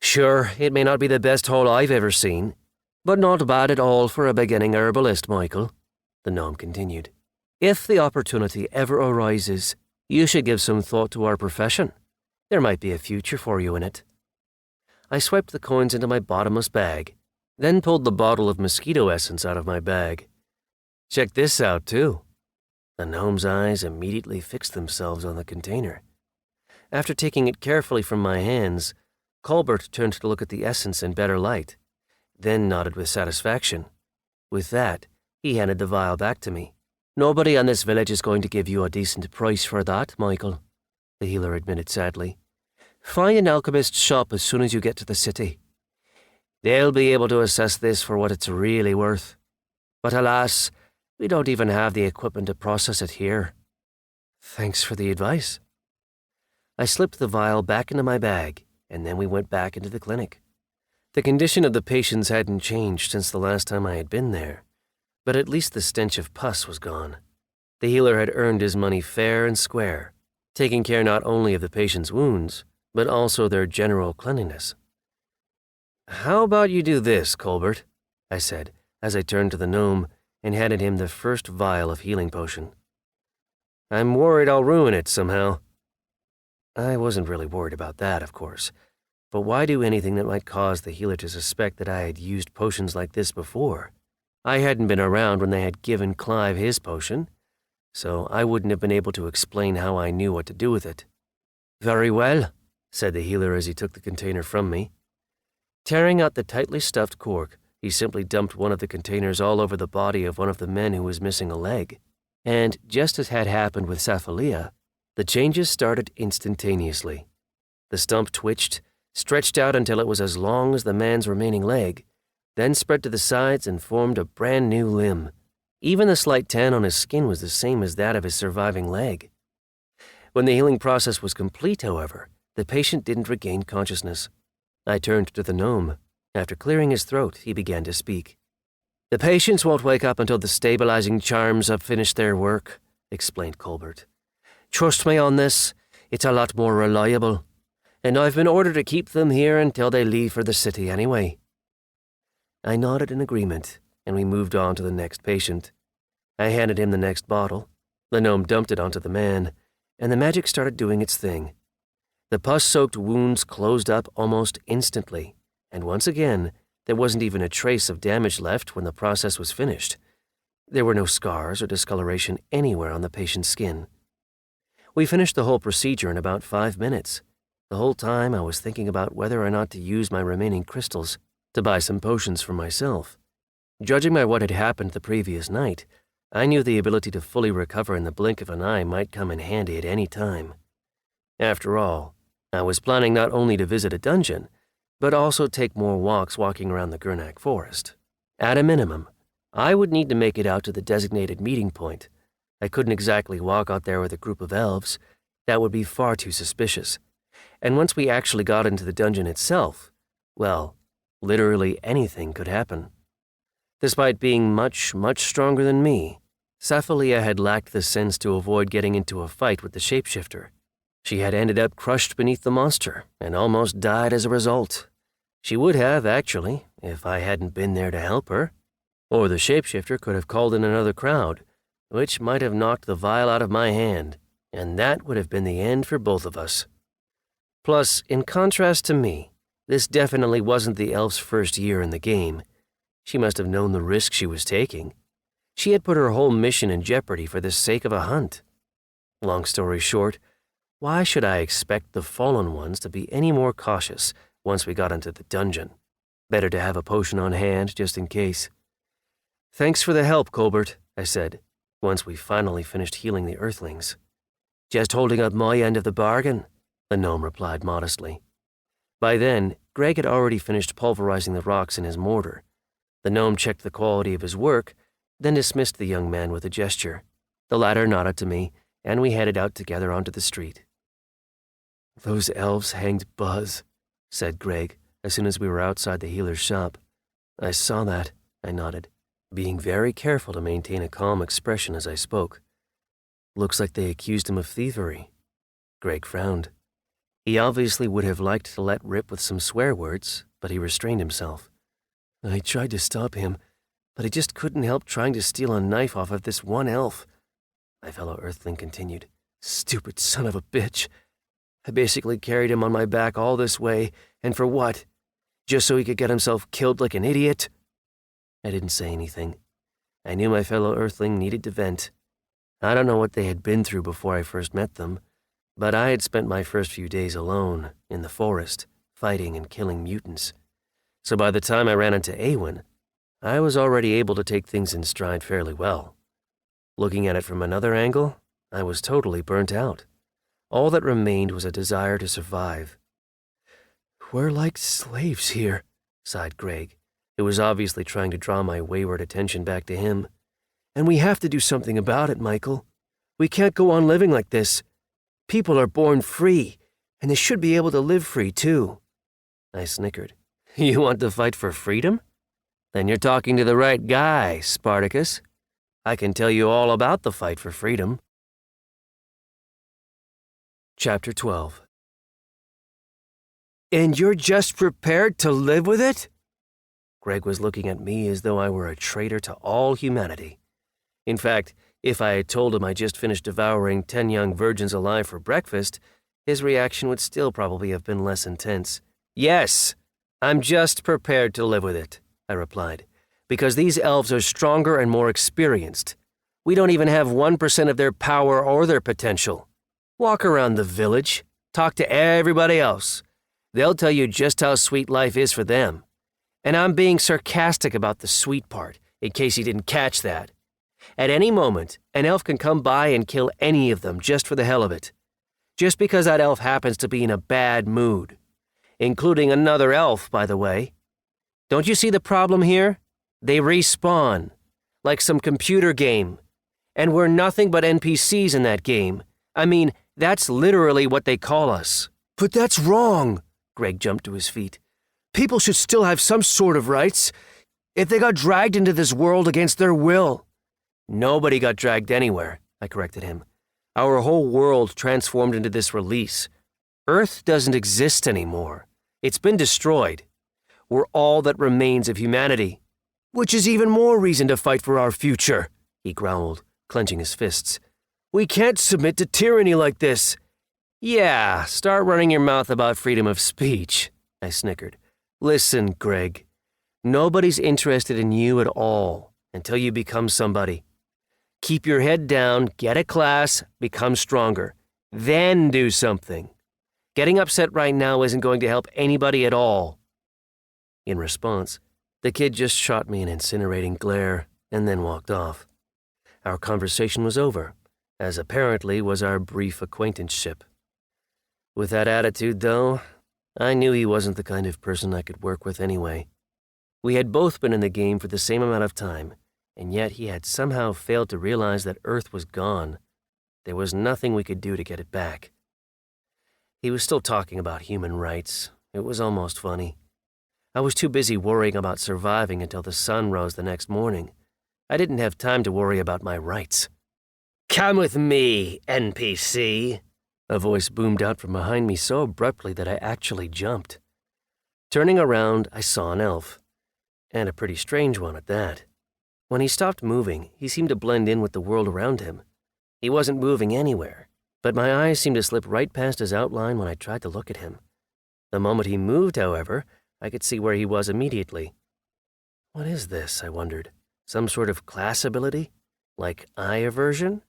"Sure, it may not be the best haul I've ever seen, but not bad at all for a beginning herbalist, Michael," the gnome continued. "If the opportunity ever arises, you should give some thought to our profession. There might be a future for you in it." I swiped the coins into my bottomless bag, then pulled the bottle of mosquito essence out of my bag. "Check this out, too." The gnome's eyes immediately fixed themselves on the container. After taking it carefully from my hands, Colbert turned to look at the essence in better light, then nodded with satisfaction. With that, he handed the vial back to me. "Nobody in this village is going to give you a decent price for that, Michael," the healer admitted sadly. "Find an alchemist's shop as soon as you get to the city. They'll be able to assess this for what it's really worth. But alas, we don't even have the equipment to process it here." "Thanks for the advice." I slipped the vial back into my bag, and then we went back into the clinic. The condition of the patients hadn't changed since the last time I had been there, but at least the stench of pus was gone. The healer had earned his money fair and square, taking care not only of the patient's wounds, but also their general cleanliness. "How about you do this, Colbert?" I said, as I turned to the gnome and handed him the first vial of healing potion. "I'm worried I'll ruin it somehow." I wasn't really worried about that, of course, but why do anything that might cause the healer to suspect that I had used potions like this before? I hadn't been around when they had given Clive his potion, so I wouldn't have been able to explain how I knew what to do with it. "Very well," said the healer as he took the container from me. Tearing out the tightly stuffed cork, he simply dumped one of the containers all over the body of one of the men who was missing a leg. And just as had happened with Sapphilea, the changes started instantaneously. The stump twitched, stretched out until it was as long as the man's remaining leg, then spread to the sides and formed a brand new limb. Even the slight tan on his skin was the same as that of his surviving leg. When the healing process was complete, however, the patient didn't regain consciousness. I turned to the gnome. After clearing his throat, he began to speak. "The patients won't wake up until the stabilizing charms have finished their work," explained Colbert. "Trust me on this, it's a lot more reliable. And I've been ordered to keep them here until they leave for the city anyway." I nodded in agreement, and we moved on to the next patient. I handed him the next bottle. The gnome dumped it onto the man, and the magic started doing its thing. The pus-soaked wounds closed up almost instantly, and once again, there wasn't even a trace of damage left when the process was finished. There were no scars or discoloration anywhere on the patient's skin. We finished the whole procedure in about 5 minutes. The whole time I was thinking about whether or not to use my remaining crystals to buy some potions for myself. Judging by what had happened the previous night, I knew the ability to fully recover in the blink of an eye might come in handy at any time. After all, I was planning not only to visit a dungeon, but also take more walks walking around the Gurnak forest. At a minimum, I would need to make it out to the designated meeting point. I couldn't exactly walk out there with a group of elves. That would be far too suspicious. And once we actually got into the dungeon itself, well, literally anything could happen. Despite being much, much stronger than me, Sapphilea had lacked the sense to avoid getting into a fight with the shapeshifter. She had ended up crushed beneath the monster and almost died as a result. She would have, actually, if I hadn't been there to help her. Or the shapeshifter could have called in another crowd, which might have knocked the vial out of my hand, and that would have been the end for both of us. Plus, in contrast to me, this definitely wasn't the elf's first year in the game. She must have known the risk she was taking. She had put her whole mission in jeopardy for the sake of a hunt. Long story short, why should I expect the fallen ones to be any more cautious once we got into the dungeon? Better to have a potion on hand just in case. "Thanks for the help, Colbert," I said, once we finally finished healing the earthlings. "Just holding up my end of the bargain," the gnome replied modestly. By then, Greg had already finished pulverizing the rocks in his mortar. The gnome checked the quality of his work, then dismissed the young man with a gesture. The latter nodded to me, and we headed out together onto the street. "Those elves hanged Buzz," said Greg, as soon as we were outside the healer's shop. "I saw that," I nodded, being very careful to maintain a calm expression as I spoke. "Looks like they accused him of thievery." Greg frowned. He obviously would have liked to let rip with some swear words, but he restrained himself. "I tried to stop him, but I just couldn't help trying to steal a knife off of this one elf," my fellow earthling continued. "Stupid son of a bitch. I basically carried him on my back all this way, and for what? Just so he could get himself killed like an idiot?" I didn't say anything. I knew my fellow earthling needed to vent. I don't know what they had been through before I first met them, but I had spent my first few days alone, in the forest, fighting and killing mutants. So by the time I ran into Awen, I was already able to take things in stride fairly well. Looking at it from another angle, I was totally burnt out. All that remained was a desire to survive. "We're like slaves here," sighed Greg, who was obviously trying to draw my wayward attention back to him. "And we have to do something about it, Michael. We can't go on living like this. People are born free, and they should be able to live free, too." I snickered. "You want to fight for freedom? Then you're talking to the right guy, Spartacus. I can tell you all about the fight for freedom." Chapter 12. "And you're just prepared to live with it?" Greg was looking at me as though I were a traitor to all humanity. In fact, if I had told him I just finished devouring 10 young virgins alive for breakfast, his reaction would still probably have been less intense. "Yes, I'm just prepared to live with it," I replied, "because these elves are stronger and more experienced. We don't even have 1% of their power or their potential. Walk around the village. Talk to everybody else. They'll tell you just how sweet life is for them. And I'm being sarcastic about the sweet part, in case you didn't catch that. At any moment, an elf can come by and kill any of them just for the hell of it. Just because that elf happens to be in a bad mood. Including another elf, by the way. Don't you see the problem here? They respawn, like some computer game. And we're nothing but NPCs in that game. I mean, that's literally what they call us. But that's wrong. Greg jumped to his feet. People should still have some sort of rights. If they got dragged into this world against their will. Nobody got dragged anywhere, I corrected him. Our whole world transformed into this release. Earth doesn't exist anymore. It's been destroyed. We're all that remains of humanity. Which is even more reason to fight for our future, he growled, clenching his fists. We can't submit to tyranny like this. Yeah, start running your mouth about freedom of speech, I snickered. Listen, Greg, nobody's interested in you at all until you become somebody. Keep your head down, get a class, become stronger. Then do something. Getting upset right now isn't going to help anybody at all. In response, the kid just shot me an incinerating glare and then walked off. Our conversation was over, as apparently was our brief acquaintanceship. With that attitude, though, I knew he wasn't the kind of person I could work with anyway. We had both been in the game for the same amount of time, and yet he had somehow failed to realize that Earth was gone. There was nothing we could do to get it back. He was still talking about human rights. It was almost funny. I was too busy worrying about surviving until the sun rose the next morning. I didn't have time to worry about my rights. Come with me, NPC. A voice boomed out from behind me so abruptly that I actually jumped. Turning around, I saw an elf, and a pretty strange one at that. When he stopped moving, he seemed to blend in with the world around him. He wasn't moving anywhere, but my eyes seemed to slip right past his outline when I tried to look at him. The moment he moved, however, I could see where he was immediately. What is this, I wondered? Some sort of class ability? Like eye aversion?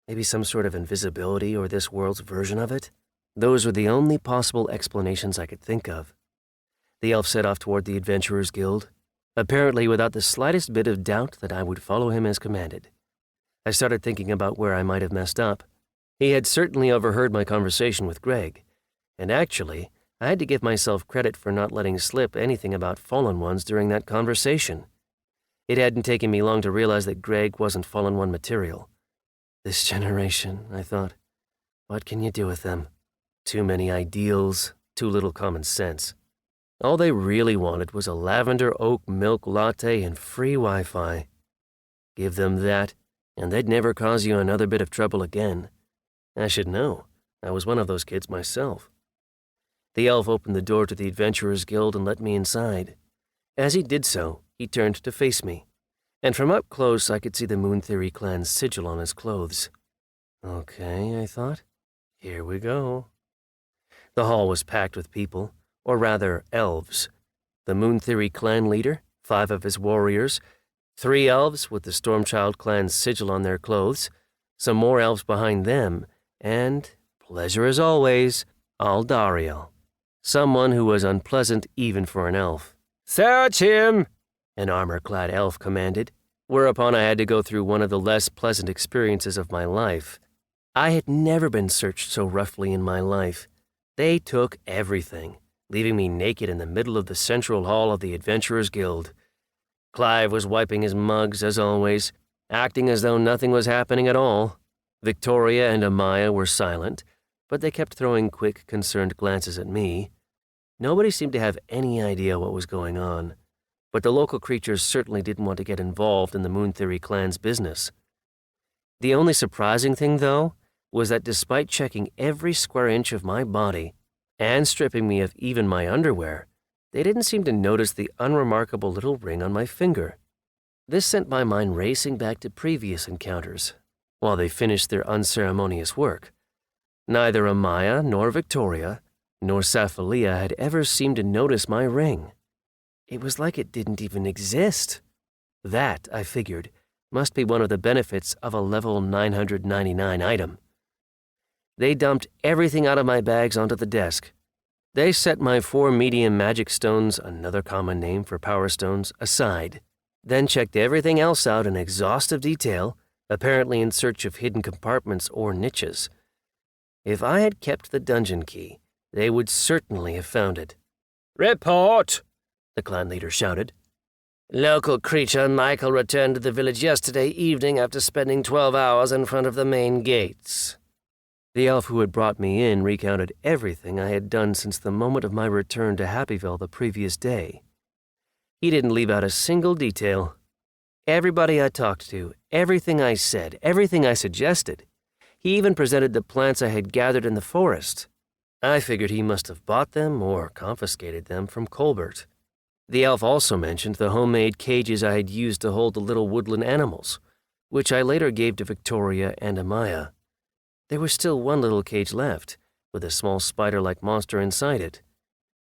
Maybe some sort of invisibility or this world's version of it? Those were the only possible explanations I could think of. The elf set off toward the Adventurers Guild, apparently without the slightest bit of doubt that I would follow him as commanded. I started thinking about where I might have messed up. He had certainly overheard my conversation with Greg, and actually, I had to give myself credit for not letting slip anything about Fallen Ones during that conversation. It hadn't taken me long to realize that Greg wasn't Fallen One material. This generation, I thought. What can you do with them? Too many ideals, too little common sense. All they really wanted was a lavender oat milk latte and free Wi-Fi. Give them that, and they'd never cause you another bit of trouble again. I should know. I was one of those kids myself. The elf opened the door to the Adventurers Guild and let me inside. As he did so, he turned to face me, and from up close I could see the Moon Theory clan's sigil on his clothes. Okay, I thought. Here we go. The hall was packed with people, or rather, elves. The Moon Theory clan leader, 5 of his warriors, 3 elves with the Stormchild clan's sigil on their clothes, some more elves behind them, and, pleasure as always, Aldariel. Someone who was unpleasant even for an elf. "Search him!" an armor-clad elf commanded, whereupon I had to go through one of the less pleasant experiences of my life. I had never been searched so roughly in my life. They took everything, leaving me naked in the middle of the central hall of the Adventurers Guild. Clive was wiping his mugs, as always, acting as though nothing was happening at all. Victoria and Amaya were silent, but they kept throwing quick, concerned glances at me. Nobody seemed to have any idea what was going on, but the local creatures certainly didn't want to get involved in the Moon Theory clan's business. The only surprising thing, though, was that despite checking every square inch of my body and stripping me of even my underwear, they didn't seem to notice the unremarkable little ring on my finger. This sent my mind racing back to previous encounters, while they finished their unceremonious work. Neither Amaya nor Victoria nor Saphalia had ever seemed to notice my ring. It was like it didn't even exist. That, I figured, must be one of the benefits of a level 999 item. They dumped everything out of my bags onto the desk. They set my 4 medium magic stones, another common name for power stones, aside, then checked everything else out in exhaustive detail, apparently in search of hidden compartments or niches. If I had kept the dungeon key, they would certainly have found it. "Report!" the clan leader shouted. "Local creature Michael returned to the village yesterday evening after spending 12 hours in front of the main gates." The elf who had brought me in recounted everything I had done since the moment of my return to Happyville the previous day. He didn't leave out a single detail. Everybody I talked to, everything I said, everything I suggested. He even presented the plants I had gathered in the forest. I figured he must have bought them or confiscated them from Colbert. The elf also mentioned the homemade cages I had used to hold the little woodland animals, which I later gave to Victoria and Amaya. There was still one little cage left, with a small spider-like monster inside it.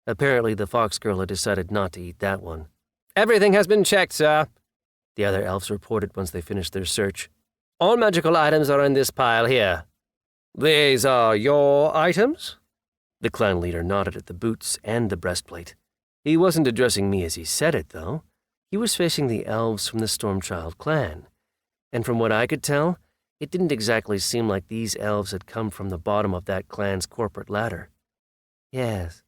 Apparently the fox girl had decided not to eat that one. "Everything has been checked, sir," the other elves reported once they finished their search. "All magical items are in this pile here." "These are your items?" The clan leader nodded at the boots and the breastplate. He wasn't addressing me as he said it, though. He was facing the elves from the Stormchild clan. And from what I could tell, it didn't exactly seem like these elves had come from the bottom of that clan's corporate ladder. "Yes,"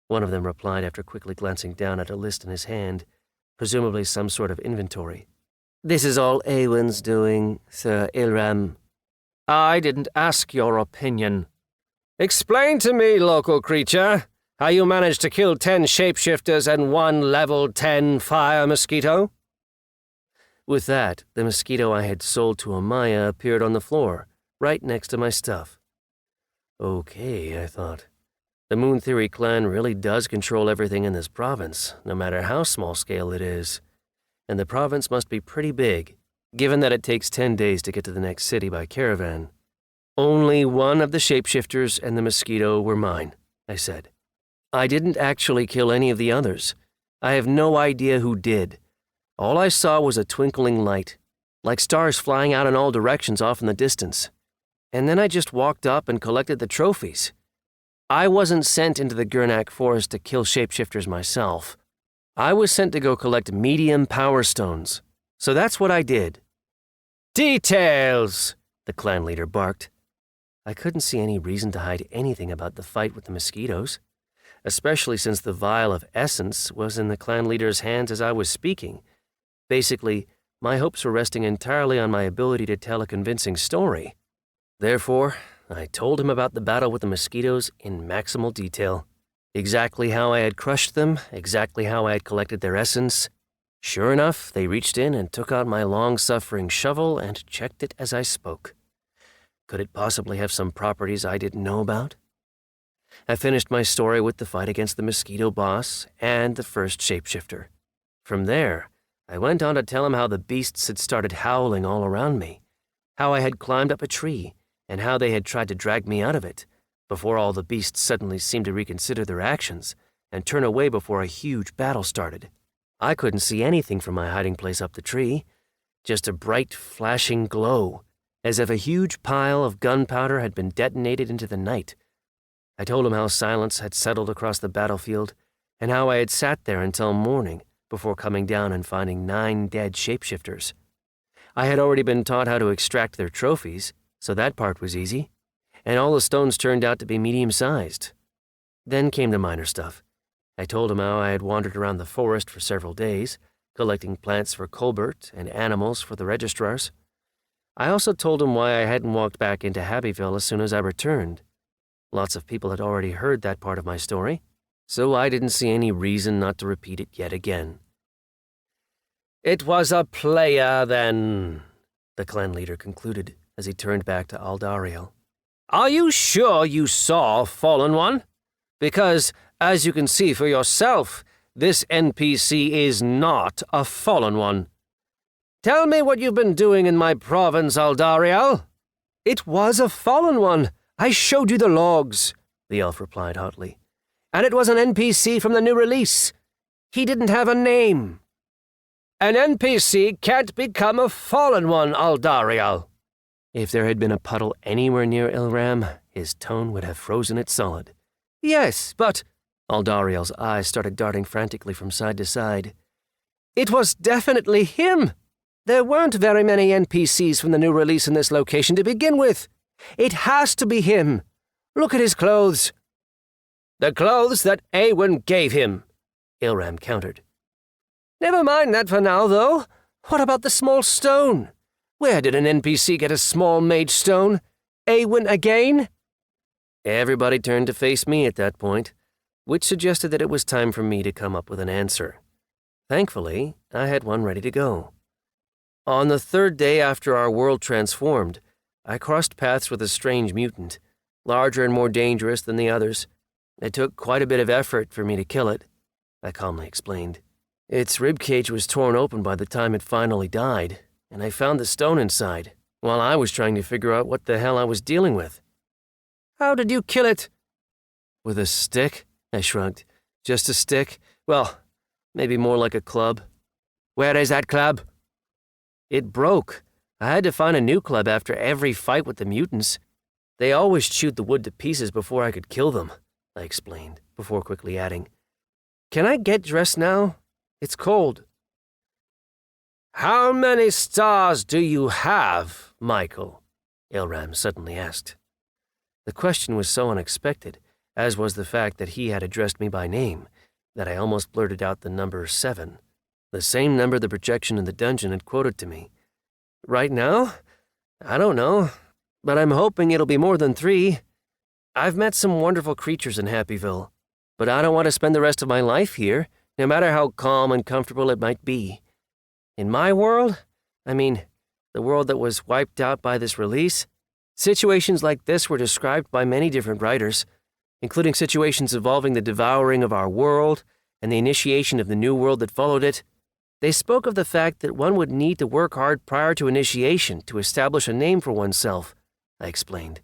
one of them replied after quickly glancing down at a list in his hand, presumably some sort of inventory. "This is all Awen's doing, Sir Ilram." "I didn't ask your opinion. Explain to me, local creature, how you managed to kill 10 shapeshifters and 1 level 10 fire mosquito?" With that, the mosquito I had sold to Amaya appeared on the floor, right next to my stuff. Okay, I thought. The Moon Theory clan really does control everything in this province, no matter how small scale it is. And the province must be pretty big, given that it takes 10 days to get to the next city by caravan. "Only one of the shapeshifters and the mosquito were mine," I said. "I didn't actually kill any of the others. I have no idea who did. All I saw was a twinkling light, like stars flying out in all directions off in the distance. And then I just walked up and collected the trophies. I wasn't sent into the Gurnak forest to kill shapeshifters myself. I was sent to go collect medium power stones. So that's what I did." "Details!" the clan leader barked. I couldn't see any reason to hide anything about the fight with the mosquitoes, especially since the vial of essence was in the clan leader's hands as I was speaking. Basically, my hopes were resting entirely on my ability to tell a convincing story. Therefore, I told him about the battle with the mosquitoes in maximal detail. Exactly how I had crushed them, exactly how I had collected their essence. Sure enough, they reached in and took out my long-suffering shovel and checked it as I spoke. Could it possibly have some properties I didn't know about? I finished my story with the fight against the mosquito boss and the first shapeshifter. From there, I went on to tell him how the beasts had started howling all around me, how I had climbed up a tree, and how they had tried to drag me out of it, before all the beasts suddenly seemed to reconsider their actions and turn away before a huge battle started. I couldn't see anything from my hiding place up the tree, just a bright, flashing glow, as if a huge pile of gunpowder had been detonated into the night. I told him how silence had settled across the battlefield, and how I had sat there until morning before coming down and finding 9 dead shapeshifters. I had already been taught how to extract their trophies, so that part was easy, and all the stones turned out to be medium-sized. Then came the minor stuff. I told him how I had wandered around the forest for several days, collecting plants for Colbert and animals for the registrars. I also told him why I hadn't walked back into Happyville as soon as I returned. Lots of people had already heard that part of my story, so I didn't see any reason not to repeat it yet again. "It was a player, then," the clan leader concluded as he turned back to Aldariel. "Are you sure you saw Fallen One? Because, as you can see for yourself, this NPC is not a Fallen One. Tell me what you've been doing in my province, Aldariel." "It was a Fallen One. I showed you the logs," the elf replied hotly. "And it was an NPC from the new release. He didn't have a name." "An NPC can't become a Fallen One, Aldariel." If there had been a puddle anywhere near Ilram, his tone would have frozen it solid. Yes, but Aldariel's eyes started darting frantically from side to side. it was definitely him. There weren't very many NPCs from the new release in this location to begin with. It has to be him. Look at his clothes. The clothes that Awen gave him, Ilram countered. Never mind that for now, though. What about the small stone? Where did an NPC get a small mage stone? Awen again? Everybody turned to face me at that point, which suggested that it was time for me to come up with an answer. Thankfully, I had one ready to go. On the third day after our world transformed, I crossed paths with a strange mutant, larger and more dangerous than the others. It took quite a bit of effort for me to kill it, I calmly explained. Its ribcage was torn open by the time it finally died, and I found the stone inside, while I was trying to figure out what the hell I was dealing with. How did you kill it? With a stick? I shrugged. Just a stick? Well, maybe more like a club. Where is that club? It broke. I had to find a new club after every fight with the mutants. They always chewed the wood to pieces before I could kill them, I explained, before quickly adding, Can I get dressed now? It's cold. How many stars do you have, Michael? Ilram suddenly asked. The question was so unexpected, as was the fact that he had addressed me by name, that I almost blurted out the number 7, the same number the projection in the dungeon had quoted to me. Right now? I don't know, but I'm hoping it'll be more than 3. I've met some wonderful creatures in Happyville, but I don't want to spend the rest of my life here, no matter how calm and comfortable it might be. In my world, I mean, the world that was wiped out by this release, situations like this were described by many different writers, including situations involving the devouring of our world and the initiation of the new world that followed it. They spoke of the fact that one would need to work hard prior to initiation to establish a name for oneself, I explained.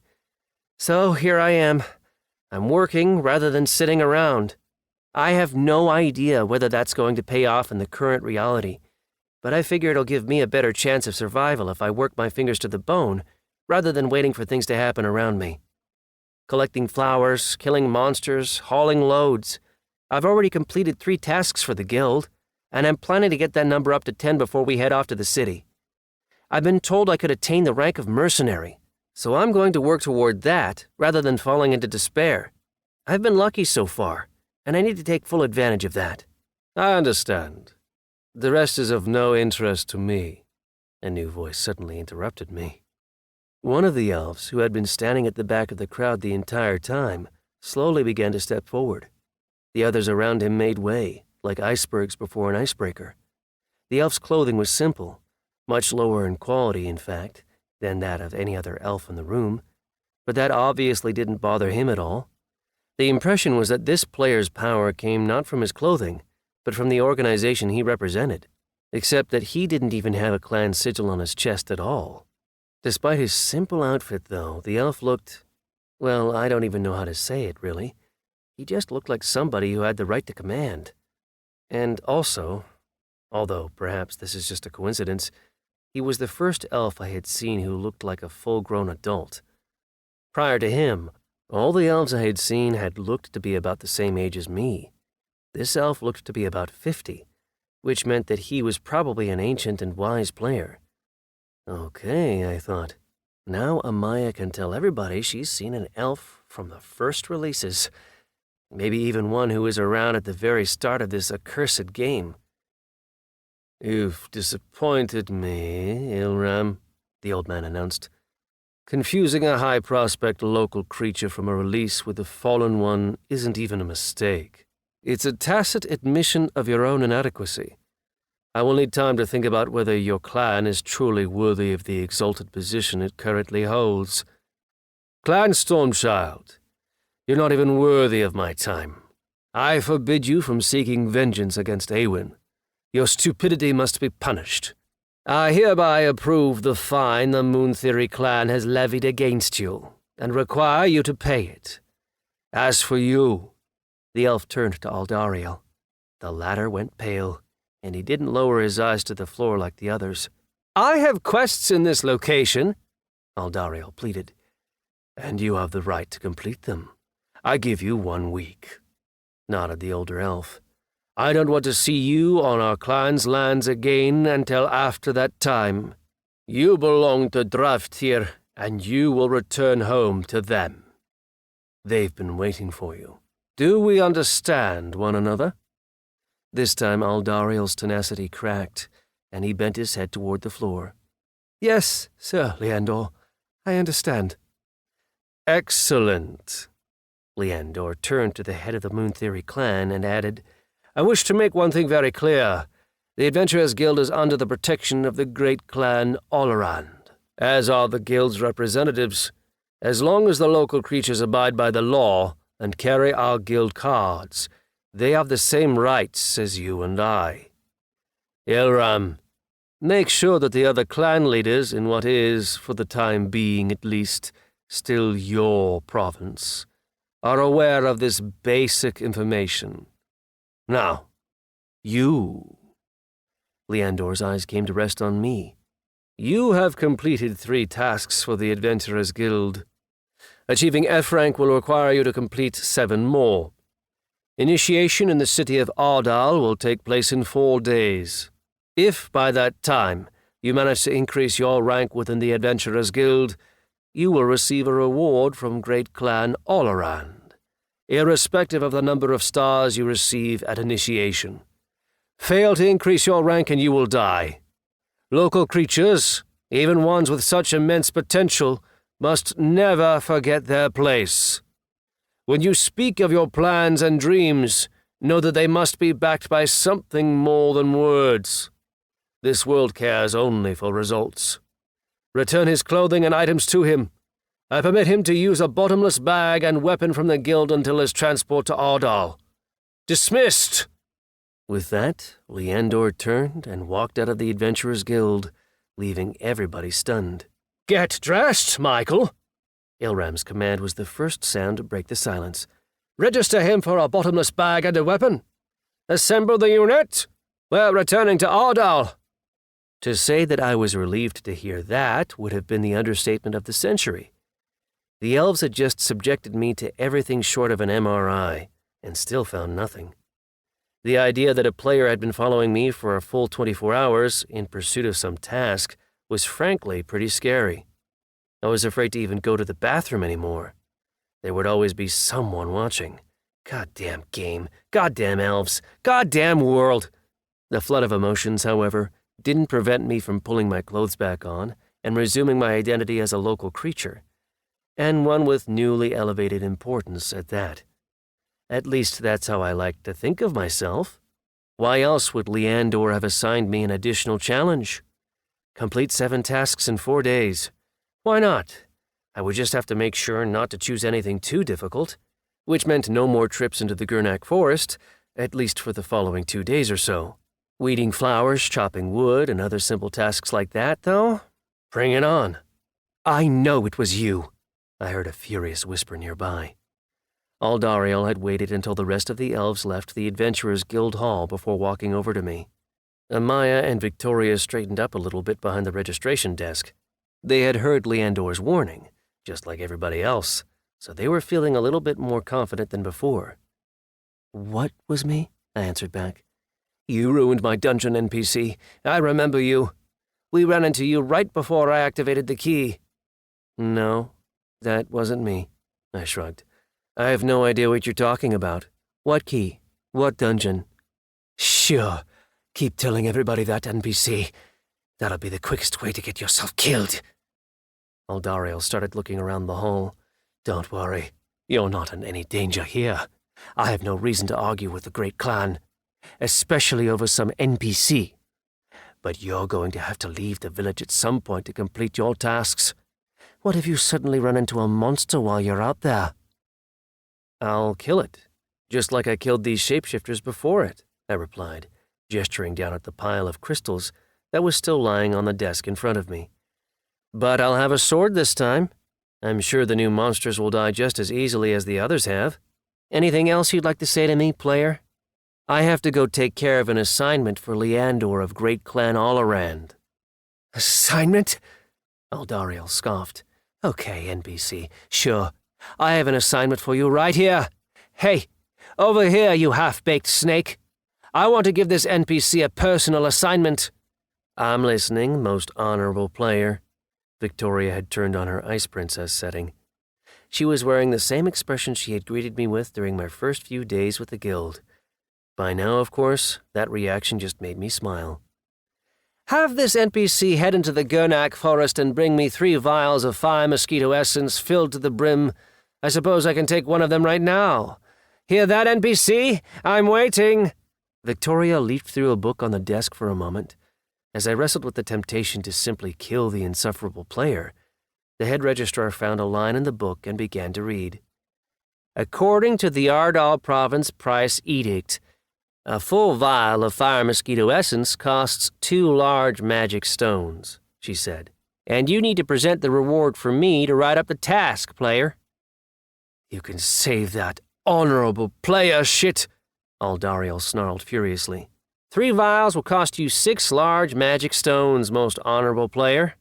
So here I am. I'm working rather than sitting around. I have no idea whether that's going to pay off in the current reality, but I figure it'll give me a better chance of survival if I work my fingers to the bone rather than waiting for things to happen around me. Collecting flowers, killing monsters, hauling loads. I've already completed 3 tasks for the guild, and I'm planning to get that number up to 10 before we head off to the city. I've been told I could attain the rank of mercenary, so I'm going to work toward that rather than falling into despair. I've been lucky so far, and I need to take full advantage of that. I understand. The rest is of no interest to me. A new voice suddenly interrupted me. One of the elves, who had been standing at the back of the crowd the entire time, slowly began to step forward. The others around him made way, like icebergs before an icebreaker. The elf's clothing was simple, much lower in quality, in fact, than that of any other elf in the room, but that obviously didn't bother him at all. The impression was that this player's power came not from his clothing, but from the organization he represented, except that he didn't even have a clan sigil on his chest at all. Despite his simple outfit, though, the elf looked, well, I don't even know how to say it, really. He just looked like somebody who had the right to command. And also, although perhaps this is just a coincidence, he was the first elf I had seen who looked like a full-grown adult. Prior to him, all the elves I had seen had looked to be about the same age as me. This elf looked to be about 50, which meant that he was probably an ancient and wise player. Okay, I thought. Now Amaya can tell everybody she's seen an elf from the first releases, maybe even one who was around at the very start of this accursed game. You've disappointed me, Ilram, the old man announced. Confusing a high prospect local creature from a release with a fallen one isn't even a mistake. It's a tacit admission of your own inadequacy. I will need time to think about whether your clan is truly worthy of the exalted position it currently holds. Clan Stormchild, you're not even worthy of my time. I forbid you from seeking vengeance against Awen. Your stupidity must be punished. I hereby approve the fine the Moon Theory clan has levied against you, and require you to pay it. As for you, the elf turned to Aldariel. The latter went pale, and he didn't lower his eyes to the floor like the others. I have quests in this location, Aldariel pleaded. And you have the right to complete them. I give you 1 week," nodded the older elf. "I don't want to see you on our clan's lands again until after that time. You belong to Draftir, and you will return home to them. They've been waiting for you. Do we understand one another?" This time Aldariel's tenacity cracked, and he bent his head toward the floor. "Yes, Sir Leandor, I understand." "Excellent." Leandor turned to the head of the Moon Theory clan and added, "I wish to make one thing very clear. The Adventurers Guild is under the protection of the great clan Olorand, as are the guild's representatives. As long as the local creatures abide by the law and carry our guild cards, they have the same rights as you and I. Ilram, make sure that the other clan leaders in what is, for the time being at least, still your province, are aware of this basic information. Now, you." Leandor's eyes came to rest on me. "You have completed 3 tasks for the Adventurers Guild. Achieving F rank will require you to complete 7 more. Initiation in the city of Ardal will take place in 4 days. If, by that time, you manage to increase your rank within the Adventurers Guild, you will receive a reward from Great Clan Olorand, irrespective of the number of stars you receive at initiation. Fail to increase your rank and you will die. Local creatures, even ones with such immense potential, must never forget their place. When you speak of your plans and dreams, know that they must be backed by something more than words. This world cares only for results. Return his clothing and items to him. I permit him to use a bottomless bag and weapon from the guild until his transport to Ardal. Dismissed!" With that, Leandor turned and walked out of the Adventurers Guild, leaving everybody stunned. "Get dressed, Michael!" Ilram's command was the first sound to break the silence. "Register him for a bottomless bag and a weapon. Assemble the unit. We're returning to Ardal." To say that I was relieved to hear that would have been the understatement of the century. The elves had just subjected me to everything short of an MRI, and still found nothing. The idea that a player had been following me for a full 24 hours in pursuit of some task was frankly pretty scary. I was afraid to even go to the bathroom anymore. There would always be someone watching. Goddamn game, goddamn elves, goddamn world. The flood of emotions, however, didn't prevent me from pulling my clothes back on and resuming my identity as a local creature, and one with newly elevated importance at that. At least that's how I like to think of myself. Why else would Leandor have assigned me an additional challenge? Complete 7 tasks in 4 days. Why not? I would just have to make sure not to choose anything too difficult, which meant no more trips into the Gurnak forest, at least for the following 2 days or so. Weeding flowers, chopping wood, and other simple tasks like that, though? Bring it on. "I know it was you," I heard a furious whisper nearby. Aldariel had waited until the rest of the elves left the Adventurers Guild Hall before walking over to me. Amaya and Victoria straightened up a little bit behind the registration desk. They had heard Leandor's warning, just like everybody else, so they were feeling a little bit more confident than before. "What was me?" I answered back. "You ruined my dungeon, NPC. I remember you. We ran into you right before I activated the key." "No, that wasn't me," I shrugged. "I have no idea what you're talking about. What key? What dungeon?" "Sure. Keep telling everybody that, NPC. That'll be the quickest way to get yourself killed." Aldariel started looking around the hall. "Don't worry. You're not in any danger here. I have no reason to argue with the Great Clan, especially over some NPC. But you're going to have to leave the village at some point to complete your tasks. What if you suddenly run into a monster while you're out there?" "I'll kill it, just like I killed these shapeshifters before it," I replied, gesturing down at the pile of crystals that was still lying on the desk in front of me. "But I'll have a sword this time. I'm sure the new monsters will die just as easily as the others have. Anything else you'd like to say to me, player? I have to go take care of an assignment for Leandor of Great Clan Olorand." "Assignment?" Aldariel scoffed. Okay, NPC, sure. I have an assignment for you right here. Hey, over here, you half-baked snake. I want to give this NPC a personal assignment. I'm listening, most honorable player. Victoria had turned on her Ice Princess setting. She was wearing the same expression she had greeted me with during my first few days with the guild. By now, of course, that reaction just made me smile. Have this NPC head into the Gurnak forest and bring me 3 vials of fire mosquito essence filled to the brim. I suppose I can take one of them right now. Hear that, NPC? I'm waiting. Victoria leafed through a book on the desk for a moment. As I wrestled with the temptation to simply kill the insufferable player, the head registrar found a line in the book and began to read. According to the Ardal Province Price Edict, a full vial of fire mosquito essence costs 2 large magic stones, she said. And you need to present the reward for me to write up the task, player. You can save that honorable player shit, Aldariel snarled furiously. 3 vials will cost you 6 large magic stones, most honorable player.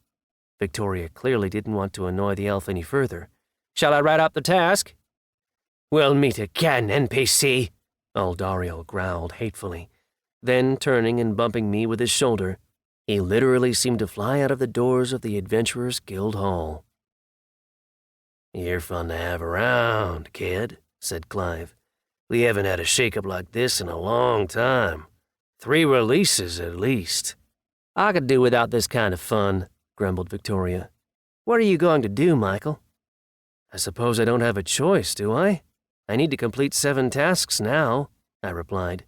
Victoria clearly didn't want to annoy the elf any further. Shall I write up the task? We'll meet again, NPC, Aldariel growled hatefully. Then, turning and bumping me with his shoulder, he literally seemed to fly out of the doors of the Adventurers Guild Hall. You're fun to have around, kid, said Clive. We haven't had a shake-up like this in a long time. 3 releases at least. I could do without this kind of fun, grumbled Victoria. What are you going to do, Michael? I suppose I don't have a choice, do I? I need to complete 7 tasks now, I replied.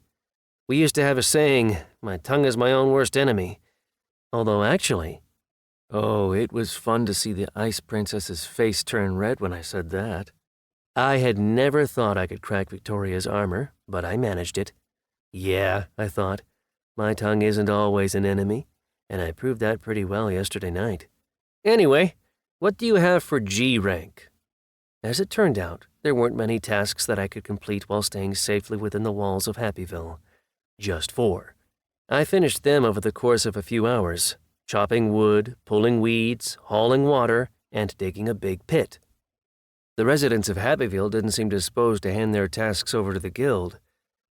We used to have a saying, my tongue is my own worst enemy. Although actually, it was fun to see the Ice Princess's face turn red when I said that. I had never thought I could crack Victoria's armor, but I managed it. Yeah, I thought, my tongue isn't always an enemy, and I proved that pretty well yesterday night. Anyway, what do you have for G rank? As it turned out, there weren't many tasks that I could complete while staying safely within the walls of Happyville. Just 4. I finished them over the course of a few hours, chopping wood, pulling weeds, hauling water, and digging a big pit. The residents of Happyville didn't seem disposed to hand their tasks over to the guild.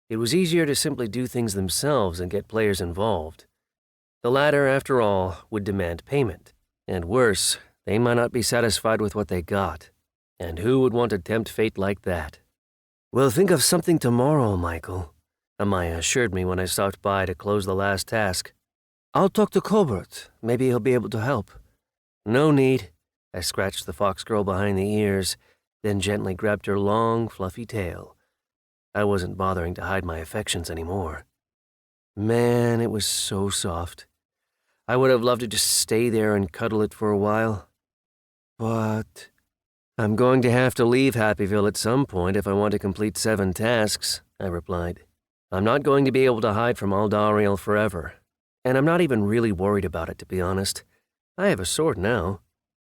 It was easier to simply do things themselves and get players involved. The latter, after all, would demand payment. And worse, they might not be satisfied with what they got. And who would want to tempt fate like that? We'll think of something tomorrow, Michael, Amaya assured me when I stopped by to close the last task. I'll talk to Colbert. Maybe he'll be able to help. No need. I scratched the fox girl behind the ears, then gently grabbed her long, fluffy tail. I wasn't bothering to hide my affections anymore. Man, it was so soft. I would have loved to just stay there and cuddle it for a while. But I'm going to have to leave Happyville at some point if I want to complete 7 tasks, I replied. I'm not going to be able to hide from Aldariel forever, and I'm not even really worried about it, to be honest. I have a sword now.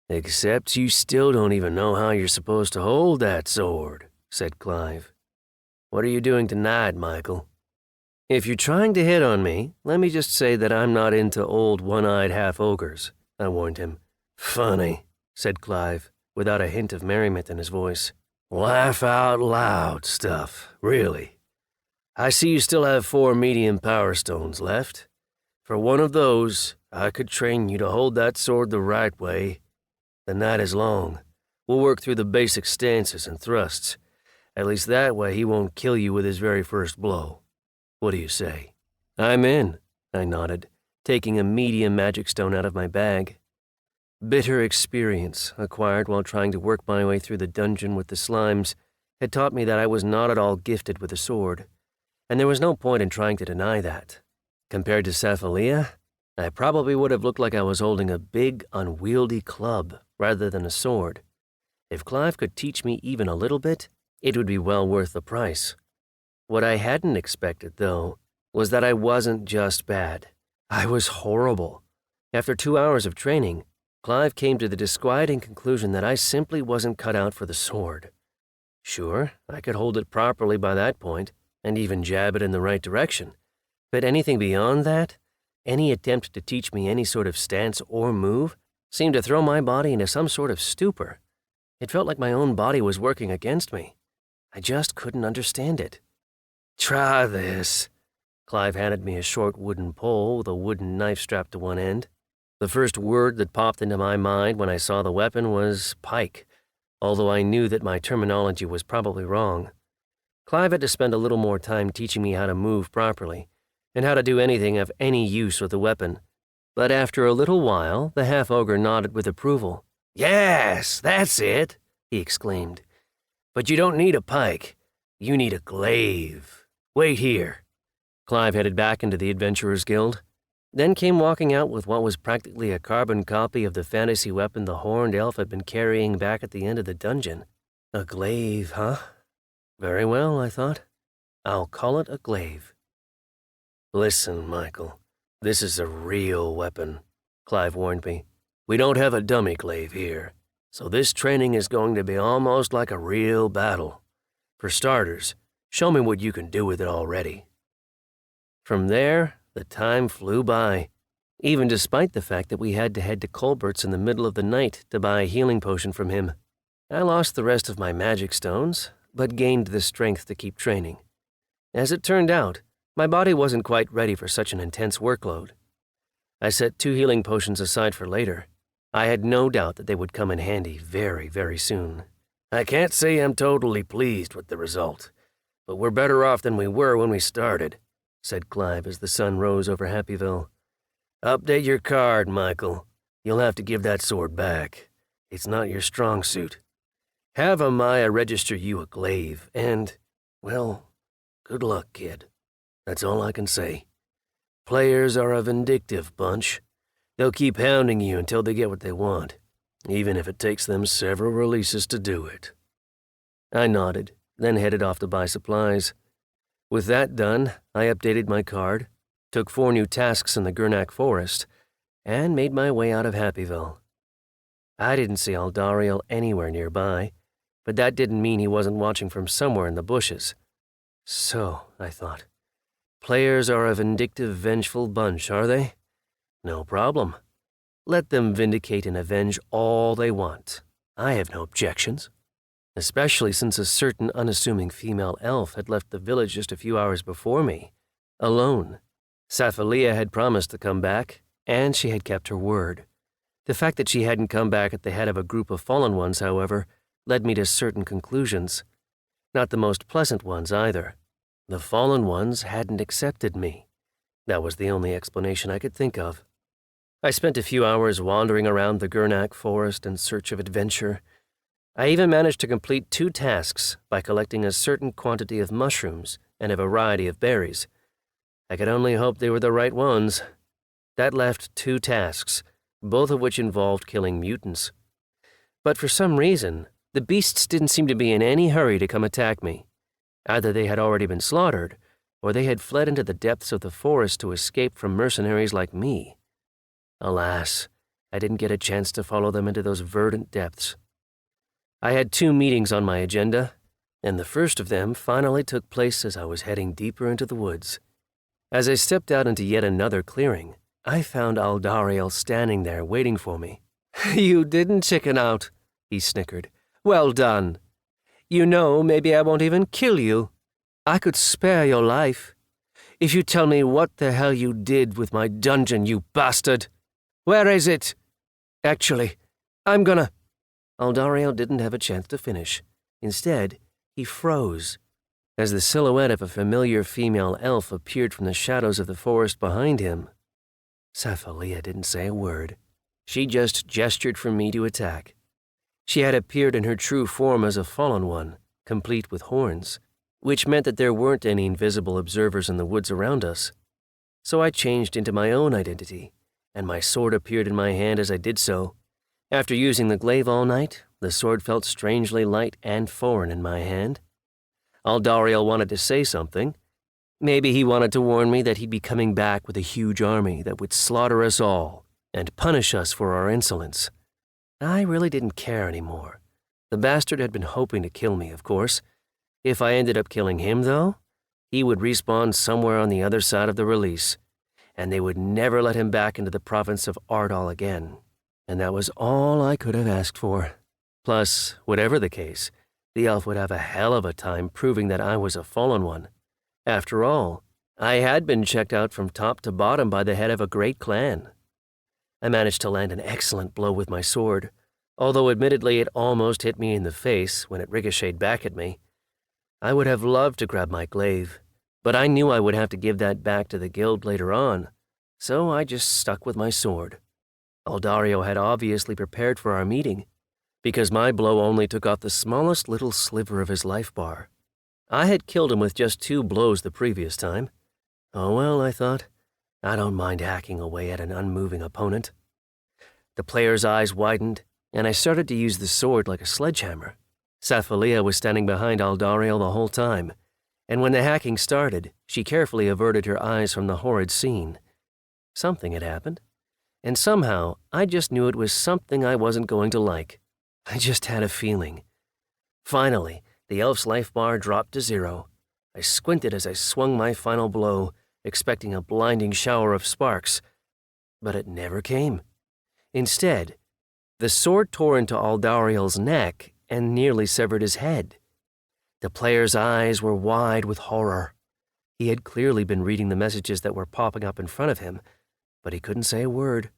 Except you still don't even know how you're supposed to hold that sword, said Clive. What are you doing tonight, Michael? If you're trying to hit on me, let me just say that I'm not into old one-eyed half-ogres, I warned him. Funny, said Clive, without a hint of merriment in his voice. Laugh out loud stuff, really. I see you still have 4 medium power stones left. For one of those, I could train you to hold that sword the right way. The night is long. We'll work through the basic stances and thrusts. At least that way he won't kill you with his very first blow. What do you say? I'm in, I nodded, taking a medium magic stone out of my bag. Bitter experience, acquired while trying to work my way through the dungeon with the slimes, had taught me that I was not at all gifted with a sword, and there was no point in trying to deny that. Compared to Cephalia, I probably would have looked like I was holding a big, unwieldy club rather than a sword. If Clive could teach me even a little bit, it would be well worth the price. What I hadn't expected, though, was that I wasn't just bad. I was horrible. After 2 hours of training, Clive came to the disquieting conclusion that I simply wasn't cut out for the sword. Sure, I could hold it properly by that point, and even jab it in the right direction, but anything beyond that, any attempt to teach me any sort of stance or move, seemed to throw my body into some sort of stupor. It felt like my own body was working against me. I just couldn't understand it. Try this. Clive handed me a short wooden pole with a wooden knife strapped to one end. The first word that popped into my mind when I saw the weapon was pike, although I knew that my terminology was probably wrong. Clive had to spend a little more time teaching me how to move properly, and how to do anything of any use with the weapon. But after a little while, the half-ogre nodded with approval. Yes, that's it, he exclaimed. But you don't need a pike. You need a glaive. Wait here. Clive headed back into the Adventurers Guild, then came walking out with what was practically a carbon copy of the fantasy weapon the horned elf had been carrying back at the end of the dungeon. A glaive, huh? Very well, I thought. I'll call it a glaive. Listen, Michael, this is a real weapon, Clive warned me. We don't have a dummy glaive here, so this training is going to be almost like a real battle. For starters, show me what you can do with it already. From there, the time flew by, even despite the fact that we had to head to Colbert's in the middle of the night to buy a healing potion from him. I lost the rest of my magic stones, but gained the strength to keep training. As it turned out, my body wasn't quite ready for such an intense workload. I set 2 healing potions aside for later. I had no doubt that they would come in handy very, very soon. I can't say I'm totally pleased with the result, but we're better off than we were when we started, said Clive as the sun rose over Happyville. Update your card, Michael. You'll have to give that sword back. It's not your strong suit. Have Amaya register you a glaive, and, well, good luck, kid. That's all I can say. Players are a vindictive bunch. They'll keep hounding you until they get what they want, even if it takes them several releases to do it. I nodded, then headed off to buy supplies. With that done, I updated my card, took 4 new tasks in the Gurnak Forest, and made my way out of Happyville. I didn't see Aldariel anywhere nearby, but that didn't mean he wasn't watching from somewhere in the bushes. So, I thought, players are a vindictive, vengeful bunch, are they? No problem. Let them vindicate and avenge all they want. I have no objections. Especially since a certain unassuming female elf had left the village just a few hours before me, alone. Saphalia had promised to come back, and she had kept her word. The fact that she hadn't come back at the head of a group of fallen ones, however, led me to certain conclusions. Not the most pleasant ones, either. The fallen ones hadn't accepted me. That was the only explanation I could think of. I spent a few hours wandering around the Gurnak Forest in search of adventure. I even managed to complete 2 tasks by collecting a certain quantity of mushrooms and a variety of berries. I could only hope they were the right ones. That left 2 tasks, both of which involved killing mutants. But for some reason, the beasts didn't seem to be in any hurry to come attack me. Either they had already been slaughtered, or they had fled into the depths of the forest to escape from mercenaries like me. Alas, I didn't get a chance to follow them into those verdant depths. I had 2 meetings on my agenda, and the first of them finally took place as I was heading deeper into the woods. As I stepped out into yet another clearing, I found Aldariel standing there waiting for me. You didn't chicken out, he snickered. Well done. You know, maybe I won't even kill you. I could spare your life. If you tell me what the hell you did with my dungeon, you bastard. Where is it? Actually, I'm gonna... Aldariel didn't have a chance to finish. Instead, he froze, as the silhouette of a familiar female elf appeared from the shadows of the forest behind him. Saphalia didn't say a word. She just gestured for me to attack. She had appeared in her true form as a fallen one, complete with horns, which meant that there weren't any invisible observers in the woods around us. So I changed into my own identity, and my sword appeared in my hand as I did so. After using the glaive all night, the sword felt strangely light and foreign in my hand. Aldariel wanted to say something. Maybe he wanted to warn me that he'd be coming back with a huge army that would slaughter us all and punish us for our insolence. I really didn't care anymore. The bastard had been hoping to kill me, of course. If I ended up killing him, though, he would respawn somewhere on the other side of the release, and they would never let him back into the province of Ardal again. And that was all I could have asked for. Plus, whatever the case, the elf would have a hell of a time proving that I was a fallen one. After all, I had been checked out from top to bottom by the head of a great clan. I managed to land an excellent blow with my sword, although admittedly it almost hit me in the face when it ricocheted back at me. I would have loved to grab my glaive, but I knew I would have to give that back to the guild later on, so I just stuck with my sword. Aldario had obviously prepared for our meeting, because my blow only took off the smallest little sliver of his life bar. I had killed him with just 2 blows the previous time. Oh well, I thought. I don't mind hacking away at an unmoving opponent. The player's eyes widened, and I started to use the sword like a sledgehammer. Sapphilea was standing behind Aldario the whole time, and when the hacking started, she carefully averted her eyes from the horrid scene. Something had happened, and somehow I just knew it was something I wasn't going to like. I just had a feeling. Finally, the elf's life bar dropped to 0. I squinted as I swung my final blow, expecting a blinding shower of sparks, but it never came. Instead, the sword tore into Aldario's neck and nearly severed his head. The player's eyes were wide with horror. He had clearly been reading the messages that were popping up in front of him, but he couldn't say a word.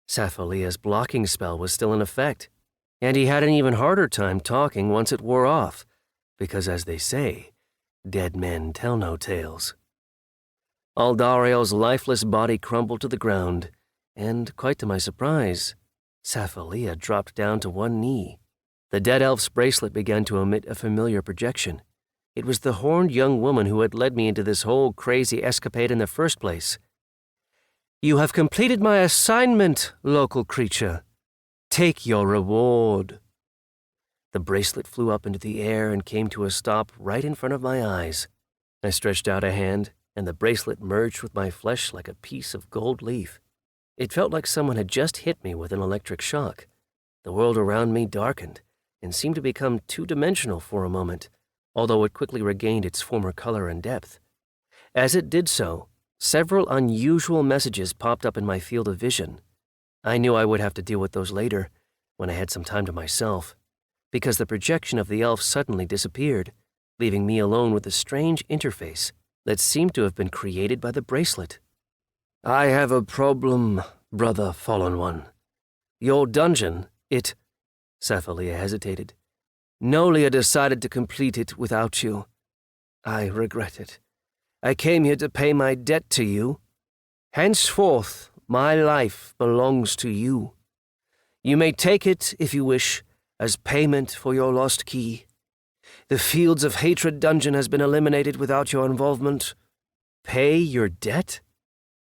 Sapphilea's blocking spell was still in effect, and he had an even harder time talking once it wore off, because as they say, dead men tell no tales. Aldario's lifeless body crumbled to the ground, and, quite to my surprise, Sapphilea dropped down to one knee. The dead elf's bracelet began to emit a familiar projection. It was the horned young woman who had led me into this whole crazy escapade in the first place. "You have completed my assignment, local creature. Take your reward." The bracelet flew up into the air and came to a stop right in front of my eyes. I stretched out a hand, and the bracelet merged with my flesh like a piece of gold leaf. It felt like someone had just hit me with an electric shock. The world around me darkened and seemed to become two-dimensional for a moment, although it quickly regained its former color and depth. As it did so, several unusual messages popped up in my field of vision. I knew I would have to deal with those later, when I had some time to myself, because the projection of the elf suddenly disappeared, leaving me alone with a strange interface that seemed to have been created by the bracelet. "I have a problem, brother Fallen One. Your dungeon, Sapphilea hesitated. Nolia decided to complete it without you. I regret it. I came here to pay my debt to you. Henceforth, my life belongs to you. You may take it, if you wish, as payment for your lost key. The Fields of Hatred dungeon has been eliminated without your involvement. Pay your debt?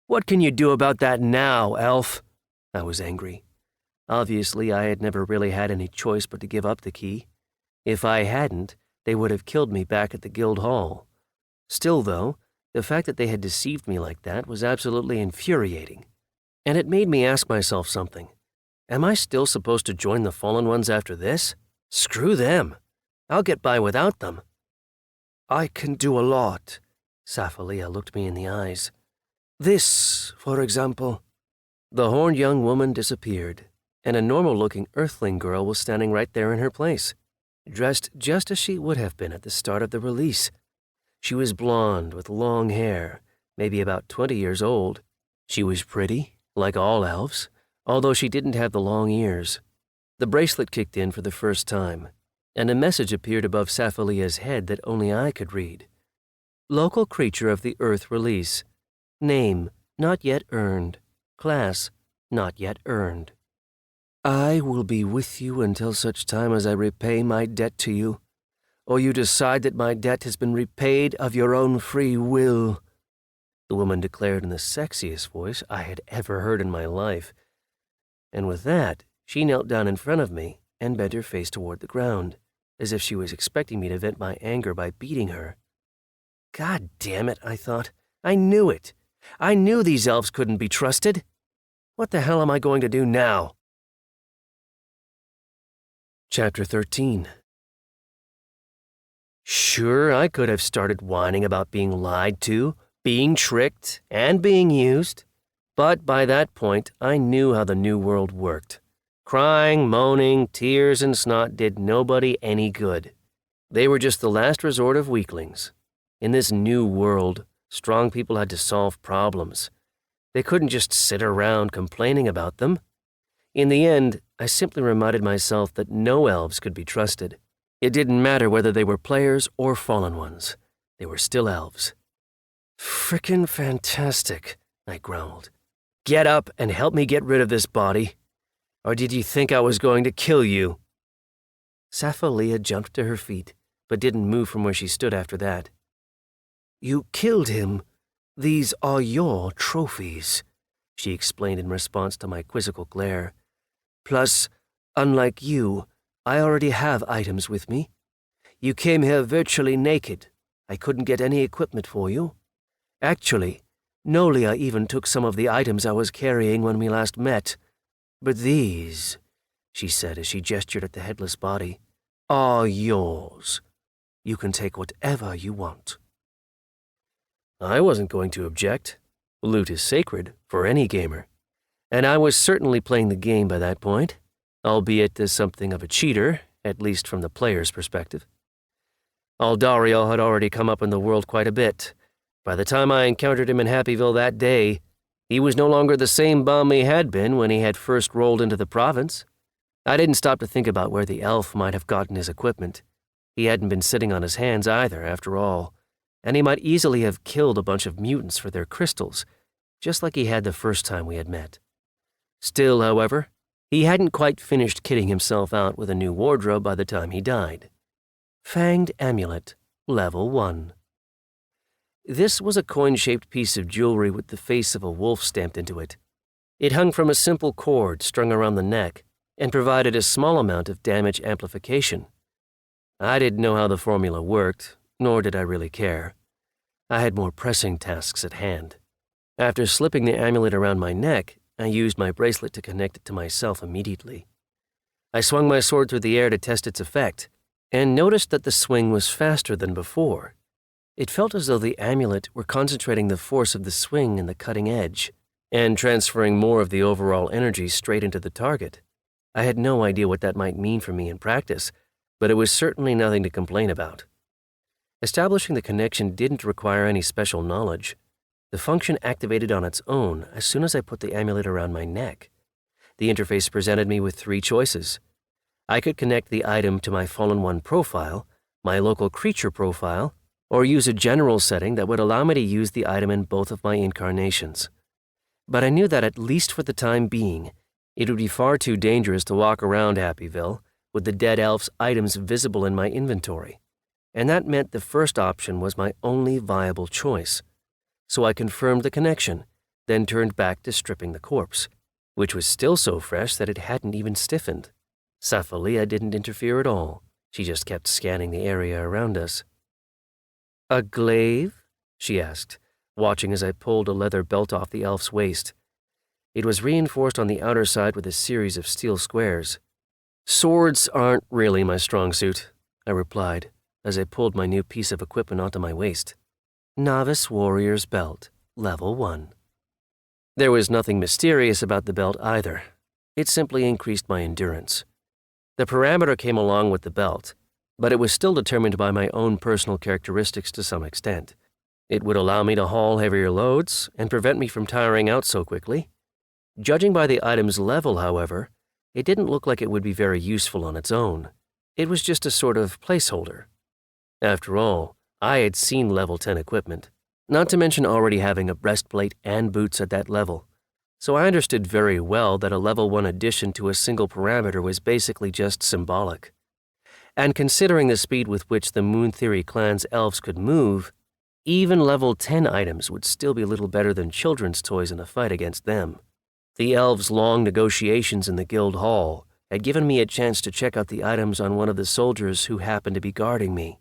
What can you do about that now, elf?" I was angry. Obviously, I had never really had any choice but to give up the key. If I hadn't, they would have killed me back at the guild hall. Still, though, the fact that they had deceived me like that was absolutely infuriating. And it made me ask myself something. Am I still supposed to join the Fallen Ones after this? Screw them. I'll get by without them. "I can do a lot." Sapphilea looked me in the eyes. "This, for example." The horned young woman disappeared, and a normal-looking earthling girl was standing right there in her place, dressed just as she would have been at the start of the release. She was blonde with long hair, maybe about 20 years old. She was pretty, like all elves, although she didn't have the long ears. The bracelet kicked in for the first time, and a message appeared above Sapphilea's head that only I could read. "Local creature of the Earth release. Name, not yet earned. Class, not yet earned. I will be with you until such time as I repay my debt to you, or you decide that my debt has been repaid of your own free will," the woman declared in the sexiest voice I had ever heard in my life. And with that, she knelt down in front of me and bent her face toward the ground, as if she was expecting me to vent my anger by beating her. God damn it, I thought. I knew it. I knew these elves couldn't be trusted. What the hell am I going to do now? Chapter 13. Sure, I could have started whining about being lied to, being tricked, and being used. But by that point, I knew how the new world worked. Crying, moaning, tears, and snot did nobody any good. They were just the last resort of weaklings. In this new world, strong people had to solve problems. They couldn't just sit around complaining about them. In the end, I simply reminded myself that no elves could be trusted. It didn't matter whether they were players or fallen ones. They were still elves. "Frickin' fantastic," I growled. "Get up and help me get rid of this body. Or did you think I was going to kill you?" Sapphilea jumped to her feet, but didn't move from where she stood after that. "You killed him. These are your trophies," she explained in response to my quizzical glare. "Plus, unlike you, I already have items with me. You came here virtually naked. I couldn't get any equipment for you. Actually, Nolia even took some of the items I was carrying when we last met. But these," she said as she gestured at the headless body, "are yours. You can take whatever you want." I wasn't going to object. Loot is sacred for any gamer. And I was certainly playing the game by that point, albeit as something of a cheater, at least from the player's perspective. Aldariel had already come up in the world quite a bit. By the time I encountered him in Happyville that day, he was no longer the same bum he had been when he had first rolled into the province. I didn't stop to think about where the elf might have gotten his equipment. He hadn't been sitting on his hands either, after all, and he might easily have killed a bunch of mutants for their crystals, just like he had the first time we had met. Still, however, he hadn't quite finished kitting himself out with a new wardrobe by the time he died. Fanged Amulet, Level 1. This was a coin-shaped piece of jewelry with the face of a wolf stamped into it. It hung from a simple cord strung around the neck and provided a small amount of damage amplification. I didn't know how the formula worked, nor did I really care. I had more pressing tasks at hand. After slipping the amulet around my neck, I used my bracelet to connect it to myself immediately. I swung my sword through the air to test its effect, and noticed that the swing was faster than before. It felt as though the amulet were concentrating the force of the swing in the cutting edge, and transferring more of the overall energy straight into the target. I had no idea what that might mean for me in practice, but it was certainly nothing to complain about. Establishing the connection didn't require any special knowledge. The function activated on its own as soon as I put the amulet around my neck. The interface presented me with 3 choices. I could connect the item to my Fallen One profile, my local creature profile, or use a general setting that would allow me to use the item in both of my incarnations. But I knew that at least for the time being, it would be far too dangerous to walk around Happyville with the dead elf's items visible in my inventory, and that meant the first option was my only viable choice. So I confirmed the connection, then turned back to stripping the corpse, which was still so fresh that it hadn't even stiffened. Sapphilea didn't interfere at all. She just kept scanning the area around us. "A glaive?" she asked, watching as I pulled a leather belt off the elf's waist. It was reinforced on the outer side with a series of steel squares. "Swords aren't really my strong suit," I replied, as I pulled my new piece of equipment onto my waist. Novice Warrior's Belt, Level 1. There was nothing mysterious about the belt either. It simply increased my endurance. The parameter came along with the belt, but it was still determined by my own personal characteristics to some extent. It would allow me to haul heavier loads and prevent me from tiring out so quickly. Judging by the item's level, however, it didn't look like it would be very useful on its own. It was just a sort of placeholder. After all, I had seen level 10 equipment, not to mention already having a breastplate and boots at that level, so I understood very well that a level 1 addition to a single parameter was basically just symbolic. And considering the speed with which the Moon Theory clan's elves could move, even level 10 items would still be little better than children's toys in a fight against them. The elves' long negotiations in the guild hall had given me a chance to check out the items on one of the soldiers who happened to be guarding me.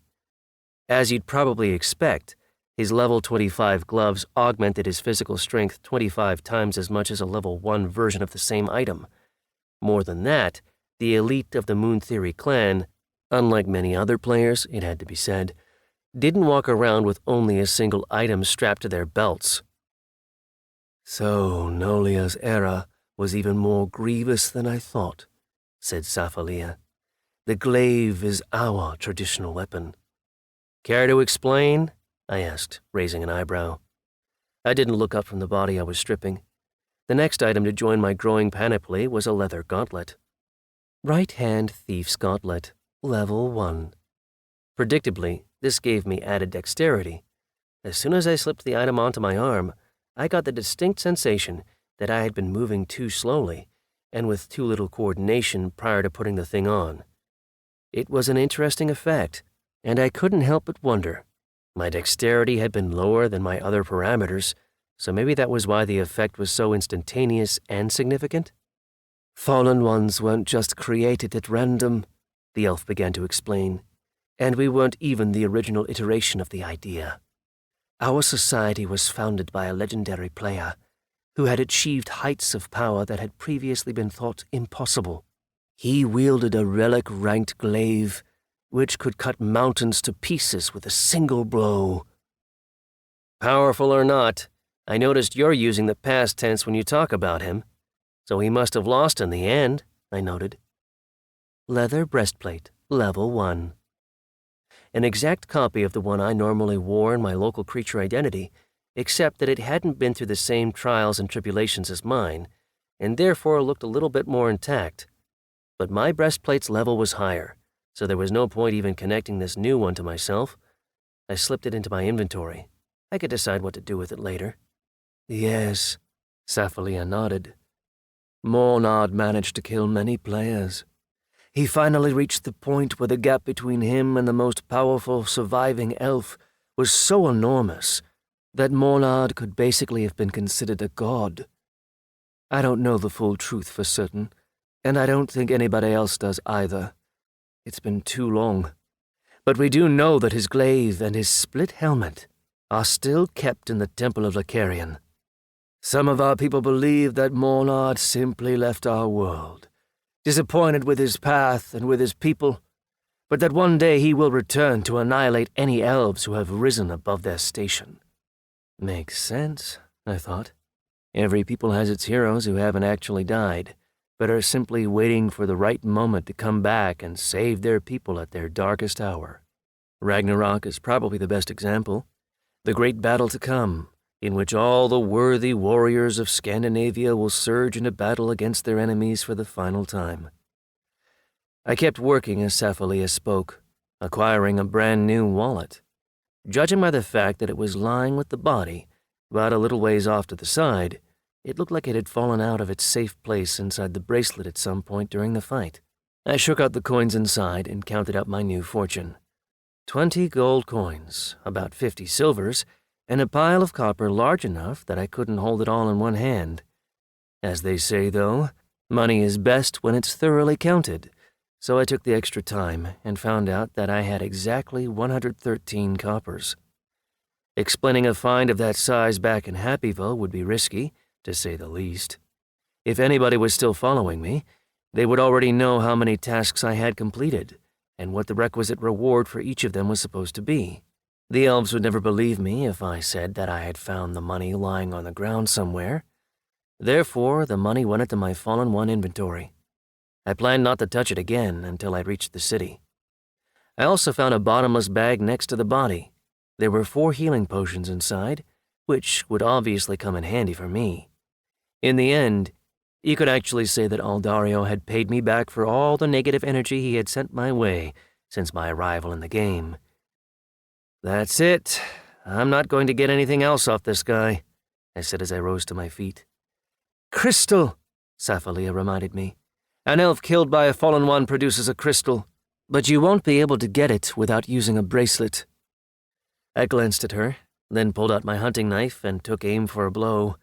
As you'd probably expect, his level 25 gloves augmented his physical strength 25 times as much as a level 1 version of the same item. More than that, the elite of the Moon Theory clan, unlike many other players, it had to be said, didn't walk around with only a single item strapped to their belts. So Nolia's error was even more grievous than I thought, said Saphalia. The glaive is our traditional weapon. Care to explain? I asked, raising an eyebrow. I didn't look up from the body I was stripping. The next item to join my growing panoply was a leather gauntlet. Right-hand thief's gauntlet, level 1. Predictably, this gave me added dexterity. As soon as I slipped the item onto my arm, I got the distinct sensation that I had been moving too slowly and with too little coordination prior to putting the thing on. It was an interesting effect, and I couldn't help but wonder. My dexterity had been lower than my other parameters, so maybe that was why the effect was so instantaneous and significant? Fallen ones weren't just created at random, the elf began to explain, and we weren't even the original iteration of the idea. Our society was founded by a legendary player who had achieved heights of power that had previously been thought impossible. He wielded a relic-ranked glaive, which could cut mountains to pieces with a single blow. Powerful or not, I noticed you're using the past tense when you talk about him, so he must have lost in the end, I noted. Leather breastplate, level 1. An exact copy of the one I normally wore in my local creature identity, except that it hadn't been through the same trials and tribulations as mine, and therefore looked a little bit more intact. But my breastplate's level was higher, so there was no point even connecting this new one to myself. I slipped it into my inventory. I could decide what to do with it later. Yes, Saphalia nodded. Mornard managed to kill many players. He finally reached the point where the gap between him and the most powerful surviving elf was so enormous that Mornard could basically have been considered a god. I don't know the full truth for certain, and I don't think anybody else does either. It's been too long. But we do know that his glaive and his split helmet are still kept in the Temple of Lacarian. Some of our people believe that Mornard simply left our world, disappointed with his path and with his people, but that one day he will return to annihilate any elves who have risen above their station. Makes sense, I thought. Every people has its heroes who haven't actually died, but are simply waiting for the right moment to come back and save their people at their darkest hour. Ragnarok is probably the best example. The great battle to come, in which all the worthy warriors of Scandinavia will surge into battle against their enemies for the final time. I kept working as Saphalia spoke, acquiring a brand new wallet. Judging by the fact that it was lying with the body, about a little ways off to the side, it looked like it had fallen out of its safe place inside the bracelet at some point during the fight. I shook out the coins inside and counted out my new fortune. 20 gold coins, about 50 silvers, and a pile of copper large enough that I couldn't hold it all in one hand. As they say, though, money is best when it's thoroughly counted, so I took the extra time and found out that I had exactly 113 coppers. Explaining a find of that size back in Happyville would be risky, to say the least. If anybody was still following me, they would already know how many tasks I had completed, and what the requisite reward for each of them was supposed to be. The elves would never believe me if I said that I had found the money lying on the ground somewhere. Therefore, the money went into my Fallen One inventory. I planned not to touch it again until I reached the city. I also found a bottomless bag next to the body. There were 4 healing potions inside, which would obviously come in handy for me. In the end, you could actually say that Aldario had paid me back for all the negative energy he had sent my way since my arrival in the game. That's it. I'm not going to get anything else off this guy, I said as I rose to my feet. Crystal, Saphalia reminded me. An elf killed by a fallen one produces a crystal, but you won't be able to get it without using a bracelet. I glanced at her, then pulled out my hunting knife and took aim for a blow.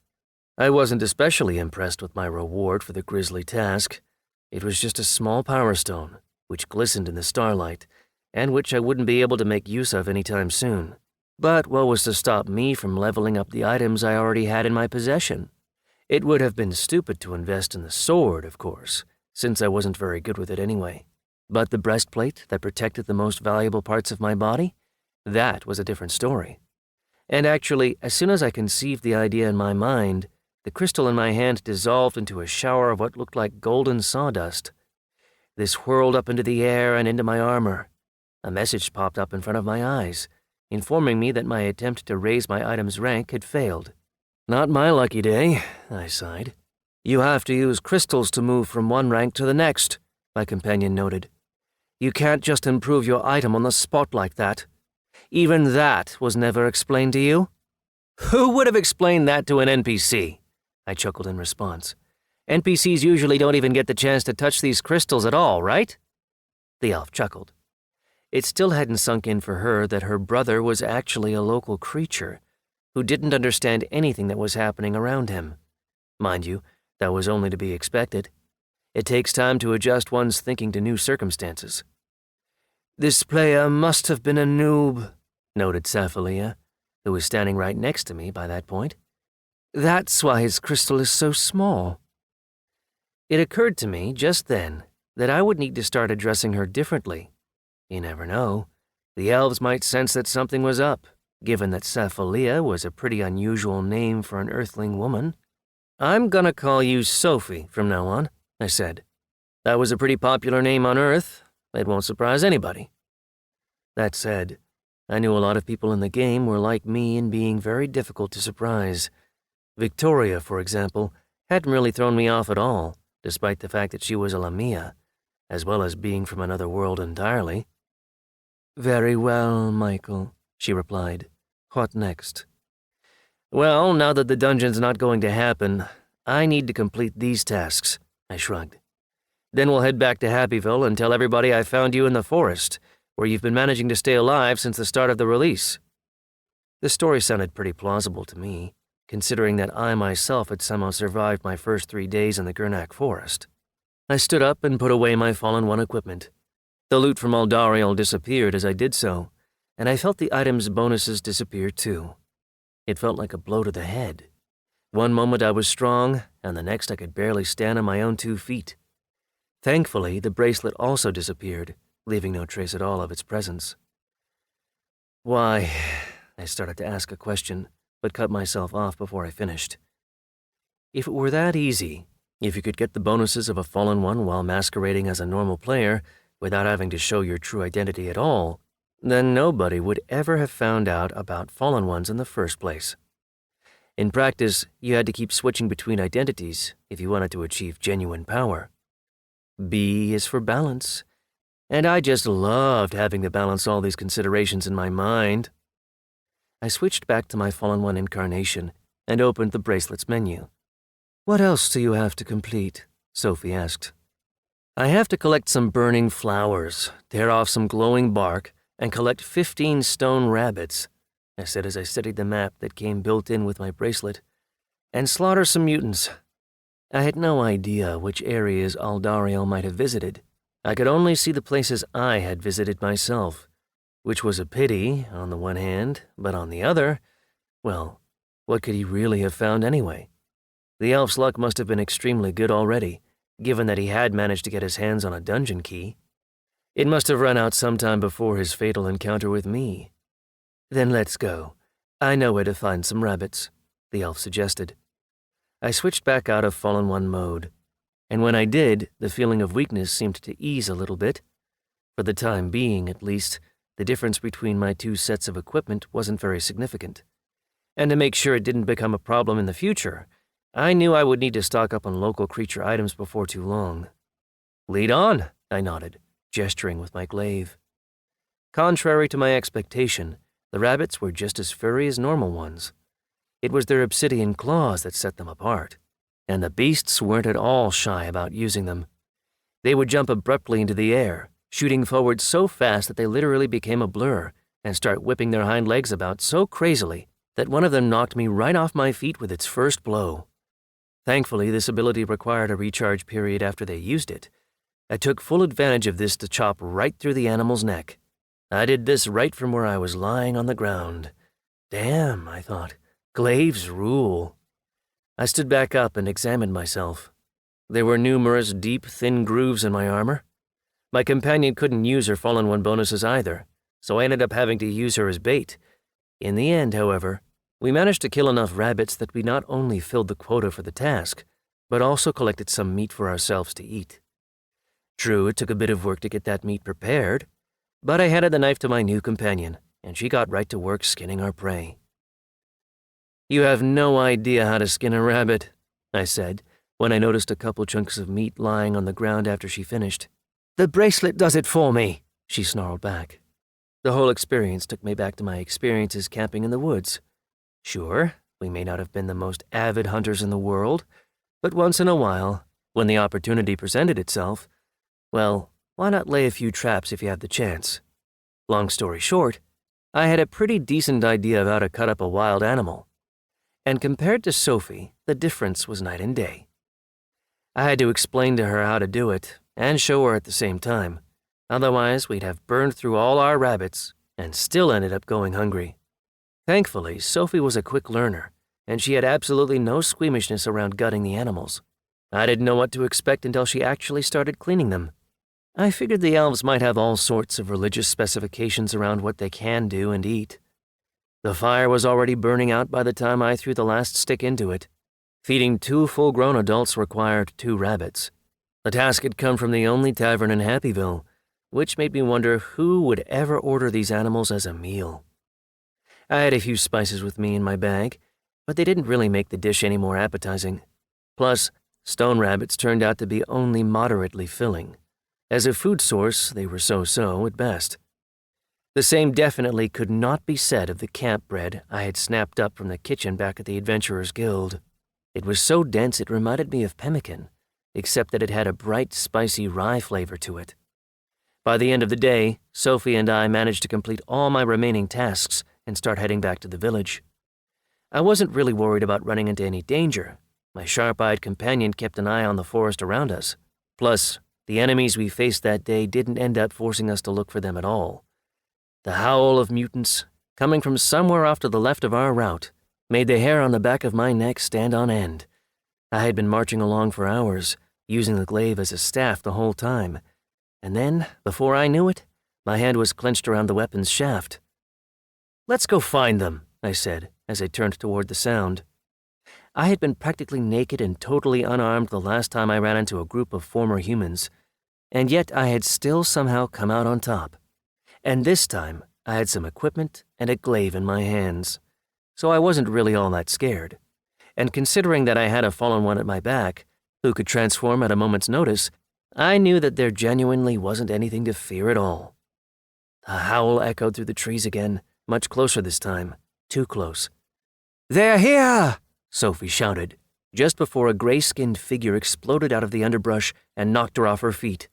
I wasn't especially impressed with my reward for the grisly task. It was just a small power stone, which glistened in the starlight, and which I wouldn't be able to make use of anytime soon. But what was to stop me from leveling up the items I already had in my possession? It would have been stupid to invest in the sword, of course, since I wasn't very good with it anyway. But the breastplate that protected the most valuable parts of my body? That was a different story. And actually, as soon as I conceived the idea in my mind, The crystal in my hand dissolved into a shower of what looked like golden sawdust. This whirled up into the air and into my armor. A message popped up in front of my eyes, informing me that my attempt to raise my item's rank had failed. Not my lucky day, I sighed. You have to use crystals to move from one rank to the next, my companion noted. You can't just improve your item on the spot like that. Even that was never explained to you? Who would have explained that to an NPC? I chuckled in response. NPCs usually don't even get the chance to touch these crystals at all, right? The elf chuckled. It still hadn't sunk in for her that her brother was actually a local creature who didn't understand anything that was happening around him. Mind you, that was only to be expected. It takes time to adjust one's thinking to new circumstances. This player must have been a noob, noted Sapphira, who was standing right next to me by that point. That's why his crystal is so small. It occurred to me just then that I would need to start addressing her differently. You never know. The elves might sense that something was up, given that Sapphira was a pretty unusual name for an earthling woman. I'm gonna call you Sophie from now on, I said. That was a pretty popular name on Earth. It won't surprise anybody. That said, I knew a lot of people in the game were like me in being very difficult to surprise. Victoria, for example, hadn't really thrown me off at all, despite the fact that she was a Lamia, as well as being from another world entirely. Very well, Michael, she replied. What next? Well, now that the dungeon's not going to happen, I need to complete these tasks, I shrugged. Then we'll head back to Happyville and tell everybody I found you in the forest, where you've been managing to stay alive since the start of the release. The story sounded pretty plausible to me, considering that I myself had somehow survived my first 3 days in the Gurnak forest. I stood up and put away my Fallen One equipment. The loot from Aldariel disappeared as I did so, and I felt the item's bonuses disappear too. It felt like a blow to the head. One moment I was strong, and the next I could barely stand on my own 2 feet. Thankfully, the bracelet also disappeared, leaving no trace at all of its presence. Why, I started to ask a question, but cut myself off before I finished. If it were that easy, if you could get the bonuses of a Fallen One while masquerading as a normal player without having to show your true identity at all, then nobody would ever have found out about Fallen Ones in the first place. In practice, you had to keep switching between identities if you wanted to achieve genuine power. B is for balance, and I just loved having to balance all these considerations in my mind. I switched back to my Fallen One incarnation and opened the bracelet's menu. What else do you have to complete? Sophie asked. I have to collect some burning flowers, tear off some glowing bark, and collect 15 stone rabbits, I said as I studied the map that came built in with my bracelet, and slaughter some mutants. I had no idea which areas Aldariel might have visited. I could only see the places I had visited myself, which was a pity on the one hand, but on the other, well, what could he really have found anyway? The elf's luck must have been extremely good already, given that he had managed to get his hands on a dungeon key. It must have run out sometime before his fatal encounter with me. Then let's go. I know where to find some rabbits, the elf suggested. I switched back out of Fallen One mode, and when I did, the feeling of weakness seemed to ease a little bit. For the time being, at least, the difference between my 2 sets of equipment wasn't very significant. And to make sure it didn't become a problem in the future, I knew I would need to stock up on local creature items before too long. Lead on, I nodded, gesturing with my glaive. Contrary to my expectation, the rabbits were just as furry as normal ones. It was their obsidian claws that set them apart, and the beasts weren't at all shy about using them. They would jump abruptly into the air, shooting forward so fast that they literally became a blur, and start whipping their hind legs about so crazily that one of them knocked me right off my feet with its first blow. Thankfully, this ability required a recharge period after they used it. I took full advantage of this to chop right through the animal's neck. I did this right from where I was lying on the ground. Damn, I thought. Glaives rule. I stood back up and examined myself. There were numerous deep, thin grooves in my armor. My companion couldn't use her Fallen One bonuses either, so I ended up having to use her as bait. In the end, however, We managed to kill enough rabbits that we not only filled the quota for the task, but also collected some meat for ourselves to eat. True, it took a bit of work to get that meat prepared, but I handed the knife to my new companion, and she got right to work skinning our prey. "You have no idea how to skin a rabbit," I said, when I noticed a couple chunks of meat lying on the ground after she finished. "The bracelet does it for me," she snarled back. The whole experience took me back to my experiences camping in the woods. Sure, we may not have been the most avid hunters in the world, but once in a while, when the opportunity presented itself, well, why not lay a few traps if you have the chance? Long story short, I had a pretty decent idea of how to cut up a wild animal. And compared to Sophie, the difference was night and day. I had to explain to her how to do it, and show her at the same time. Otherwise, we'd have burned through all our rabbits, and still ended up going hungry. Thankfully, Sophie was a quick learner, and she had absolutely no squeamishness around gutting the animals. I didn't know what to expect until she actually started cleaning them. I figured the elves might have all sorts of religious specifications around what they can do and eat. The fire was already burning out by the time I threw the last stick into it. Feeding 2 full-grown adults required 2 rabbits. The task had come from the only tavern in Happyville, which made me wonder who would ever order these animals as a meal. I had a few spices with me in my bag, but they didn't really make the dish any more appetizing. Plus, stone rabbits turned out to be only moderately filling. As a food source, they were so-so at best. The same definitely could not be said of the camp bread I had snapped up from the kitchen back at the Adventurers Guild. It was so dense it reminded me of pemmican, except that it had a bright, spicy rye flavor to it. By the end of the day, Sophie and I managed to complete all my remaining tasks and start heading back to the village. I wasn't really worried about running into any danger. My sharp-eyed companion kept an eye on the forest around us. Plus, the enemies we faced that day didn't end up forcing us to look for them at all. The howl of mutants, coming from somewhere off to the left of our route, made the hair on the back of my neck stand on end. I had been marching along for hours, using the glaive as a staff the whole time, and then, before I knew it, my hand was clenched around the weapon's shaft. "Let's go find them," I said, as I turned toward the sound. I had been practically naked and totally unarmed the last time I ran into a group of former humans, and yet I had still somehow come out on top. And this time, I had some equipment and a glaive in my hands, so I wasn't really all that scared. And considering that I had a fallen one at my back, who could transform at a moment's notice, I knew that there genuinely wasn't anything to fear at all. The howl echoed through the trees again, much closer this time, too close. "They're here!" Sophie shouted, just before a gray-skinned figure exploded out of the underbrush and knocked her off her feet.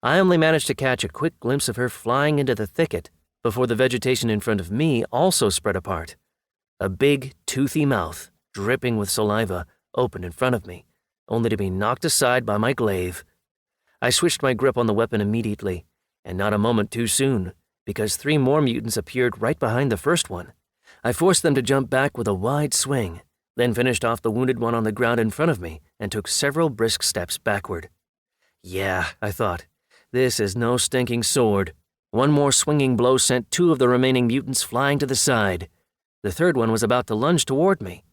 I only managed to catch a quick glimpse of her flying into the thicket before the vegetation in front of me also spread apart. A big, toothy mouth, dripping with saliva, opened in front of me, only to be knocked aside by my glaive. I switched my grip on the weapon immediately, and not a moment too soon, because 3 more mutants appeared right behind the first one. I forced them to jump back with a wide swing, then finished off the wounded one on the ground in front of me and took several brisk steps backward. Yeah, I thought, this is no stinking sword. One more swinging blow sent 2 of the remaining mutants flying to the side. The third one was about to lunge toward me,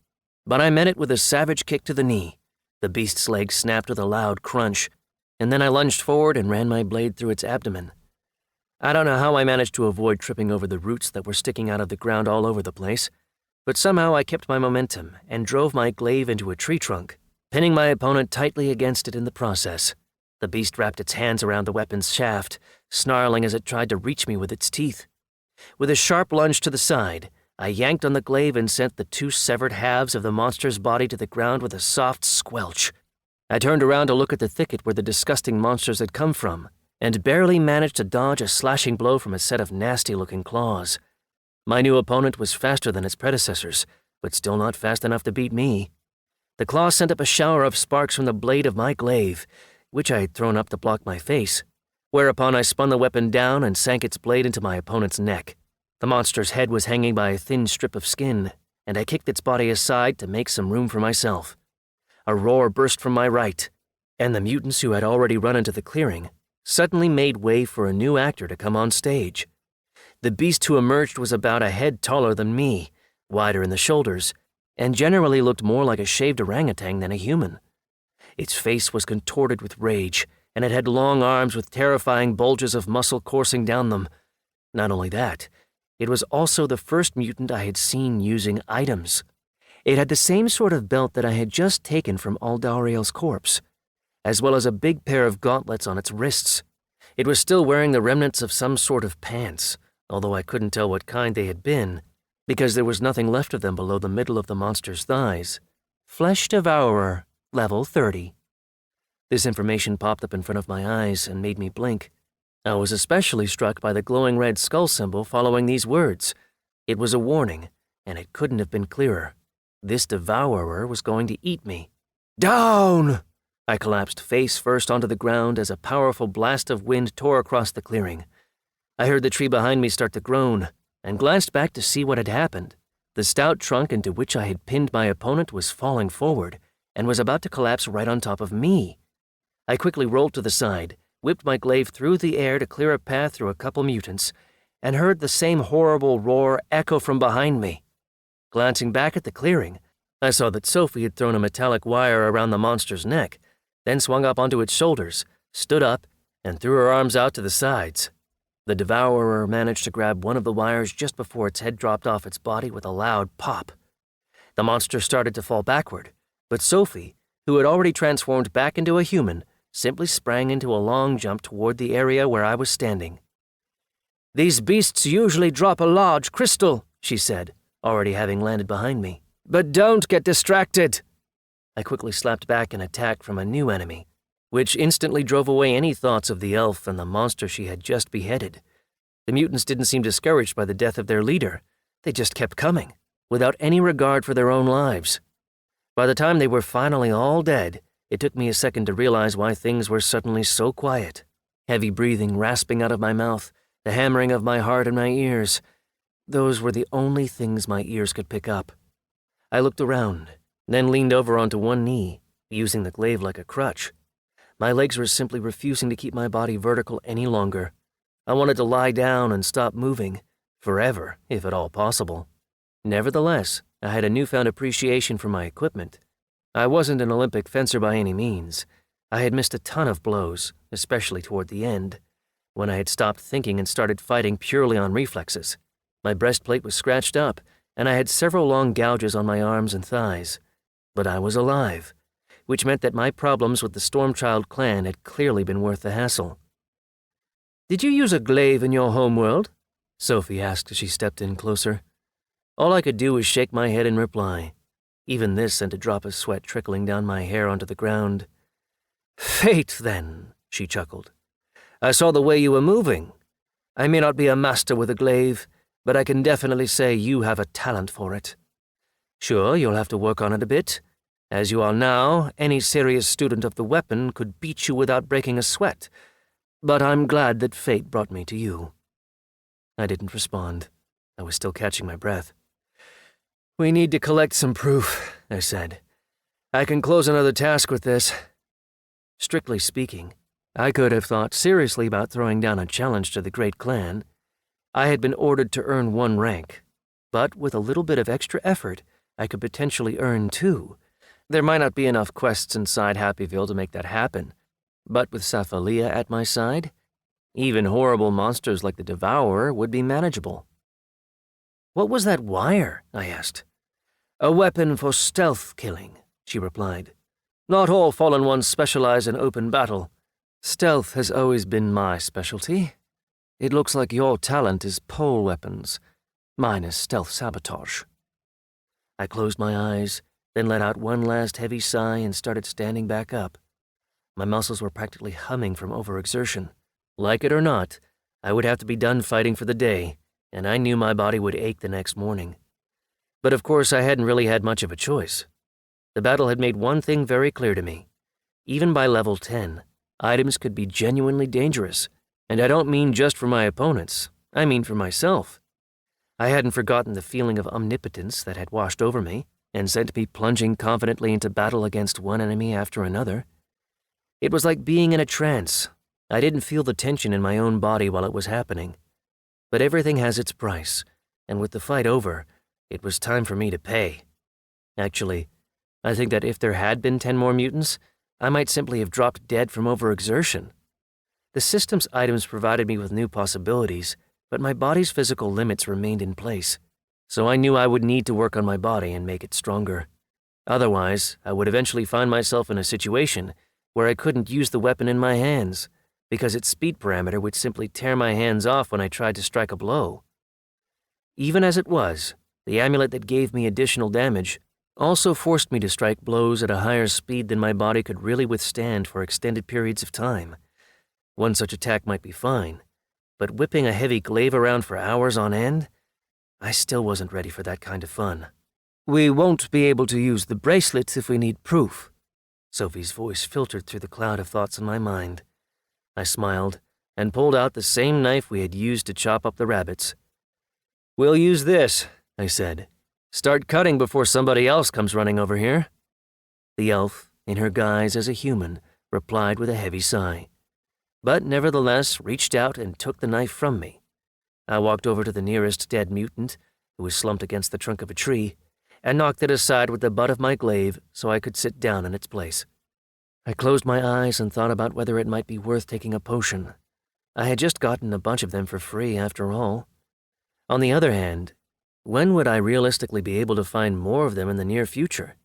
but I met it with a savage kick to the knee. The beast's leg snapped with a loud crunch, and then I lunged forward and ran my blade through its abdomen. I don't know how I managed to avoid tripping over the roots that were sticking out of the ground all over the place, but somehow I kept my momentum and drove my glaive into a tree trunk, pinning my opponent tightly against it in the process. The beast wrapped its hands around the weapon's shaft, snarling as it tried to reach me with its teeth. With a sharp lunge to the side, I yanked on the glaive and sent the 2 severed halves of the monster's body to the ground with a soft squelch. I turned around to look at the thicket where the disgusting monsters had come from, and barely managed to dodge a slashing blow from a set of nasty-looking claws. My new opponent was faster than its predecessors, but still not fast enough to beat me. The claws sent up a shower of sparks from the blade of my glaive, which I had thrown up to block my face, whereupon I spun the weapon down and sank its blade into my opponent's neck. The monster's head was hanging by a thin strip of skin, and I kicked its body aside to make some room for myself. A roar burst from my right, and the mutants who had already run into the clearing suddenly made way for a new actor to come on stage. The beast who emerged was about a head taller than me, wider in the shoulders, and generally looked more like a shaved orangutan than a human. Its face was contorted with rage, and it had long arms with terrifying bulges of muscle coursing down them. Not only that, it was also the first mutant I had seen using items. It had the same sort of belt that I had just taken from Aldariel's corpse, as well as a big pair of gauntlets on its wrists. It was still wearing the remnants of some sort of pants, although I couldn't tell what kind they had been, because there was nothing left of them below the middle of the monster's thighs. Flesh Devourer, level 30. This information popped up in front of my eyes and made me blink. I was especially struck by the glowing red skull symbol following these words. It was a warning, and it couldn't have been clearer. This devourer was going to eat me. Down! I collapsed face first onto the ground as a powerful blast of wind tore across the clearing. I heard the tree behind me start to groan, and glanced back to see what had happened. The stout trunk into which I had pinned my opponent was falling forward, and was about to collapse right on top of me. I quickly rolled to the side, whipped my glaive through the air to clear a path through a couple mutants, and heard the same horrible roar echo from behind me. Glancing back at the clearing, I saw that Sophie had thrown a metallic wire around the monster's neck, then swung up onto its shoulders, stood up, and threw her arms out to the sides. The devourer managed to grab one of the wires just before its head dropped off its body with a loud pop. The monster started to fall backward, but Sophie, who had already transformed back into a human, simply sprang into a long jump toward the area where I was standing. "These beasts usually drop a large crystal," she said, already having landed behind me. "But don't get distracted." I quickly slapped back an attack from a new enemy, which instantly drove away any thoughts of the elf and the monster she had just beheaded. The mutants didn't seem discouraged by the death of their leader. They just kept coming, without any regard for their own lives. By the time they were finally all dead, it took me a second to realize why things were suddenly so quiet. Heavy breathing rasping out of my mouth, the hammering of my heart in my ears. Those were the only things my ears could pick up. I looked around, then leaned over onto one knee, using the glaive like a crutch. My legs were simply refusing to keep my body vertical any longer. I wanted to lie down and stop moving, forever, if at all possible. Nevertheless, I had a newfound appreciation for my equipment. I wasn't an Olympic fencer by any means. I had missed a ton of blows, especially toward the end, when I had stopped thinking and started fighting purely on reflexes. My breastplate was scratched up, and I had several long gouges on my arms and thighs. But I was alive, which meant that my problems with the Stormchild clan had clearly been worth the hassle. "Did you use a glaive in your homeworld?" Sophie asked as she stepped in closer. All I could do was shake my head in reply. Even this sent a drop of sweat trickling down my hair onto the ground. "Fate, then," she chuckled. "I saw the way you were moving. I may not be a master with a glaive, but I can definitely say you have a talent for it. Sure, you'll have to work on it a bit. As you are now, any serious student of the weapon could beat you without breaking a sweat, but I'm glad that fate brought me to you." I didn't respond. I was still catching my breath. "We need to collect some proof," I said. "I can close another task with this." Strictly speaking, I could have thought seriously about throwing down a challenge to the great clan. I had been ordered to earn 1 rank, but with a little bit of extra effort, I could potentially earn 2. There might not be enough quests inside Happyville to make that happen, but with Saphalia at my side, even horrible monsters like the Devourer would be manageable. "What was that wire?" I asked. "A weapon for stealth killing," she replied. "Not all fallen ones specialize in open battle. Stealth has always been my specialty. It looks like your talent is pole weapons. Mine is stealth sabotage." I closed my eyes, then let out one last heavy sigh and started standing back up. My muscles were practically humming from overexertion. Like it or not, I would have to be done fighting for the day, and I knew my body would ache the next morning. But of course I hadn't really had much of a choice. The battle had made one thing very clear to me. Even by level 10, items could be genuinely dangerous, and I don't mean just for my opponents, I mean for myself. I hadn't forgotten the feeling of omnipotence that had washed over me and sent me plunging confidently into battle against one enemy after another. It was like being in a trance. I didn't feel the tension in my own body while it was happening. But everything has its price, and with the fight over, It was time for me to pay. Actually, I think that if there had been 10 more mutants, I might simply have dropped dead from overexertion. The system's items provided me with new possibilities, but my body's physical limits remained in place, so I knew I would need to work on my body and make it stronger. Otherwise, I would eventually find myself in a situation where I couldn't use the weapon in my hands, because its speed parameter would simply tear my hands off when I tried to strike a blow. Even as it was, the amulet that gave me additional damage also forced me to strike blows at a higher speed than my body could really withstand for extended periods of time. One such attack might be fine, but whipping a heavy glaive around for hours on end? I still wasn't ready for that kind of fun. "We won't be able to use the bracelet if we need proof." Sophie's voice filtered through the cloud of thoughts in my mind. I smiled and pulled out the same knife we had used to chop up the rabbits. "We'll use this," I said. "Start cutting before somebody else comes running over here." The elf, in her guise as a human, replied with a heavy sigh, but nevertheless reached out and took the knife from me. I walked over to the nearest dead mutant, who was slumped against the trunk of a tree, and knocked it aside with the butt of my glaive so I could sit down in its place. I closed my eyes and thought about whether it might be worth taking a potion. I had just gotten a bunch of them for free after all. On the other hand, when would I realistically be able to find more of them in the near future?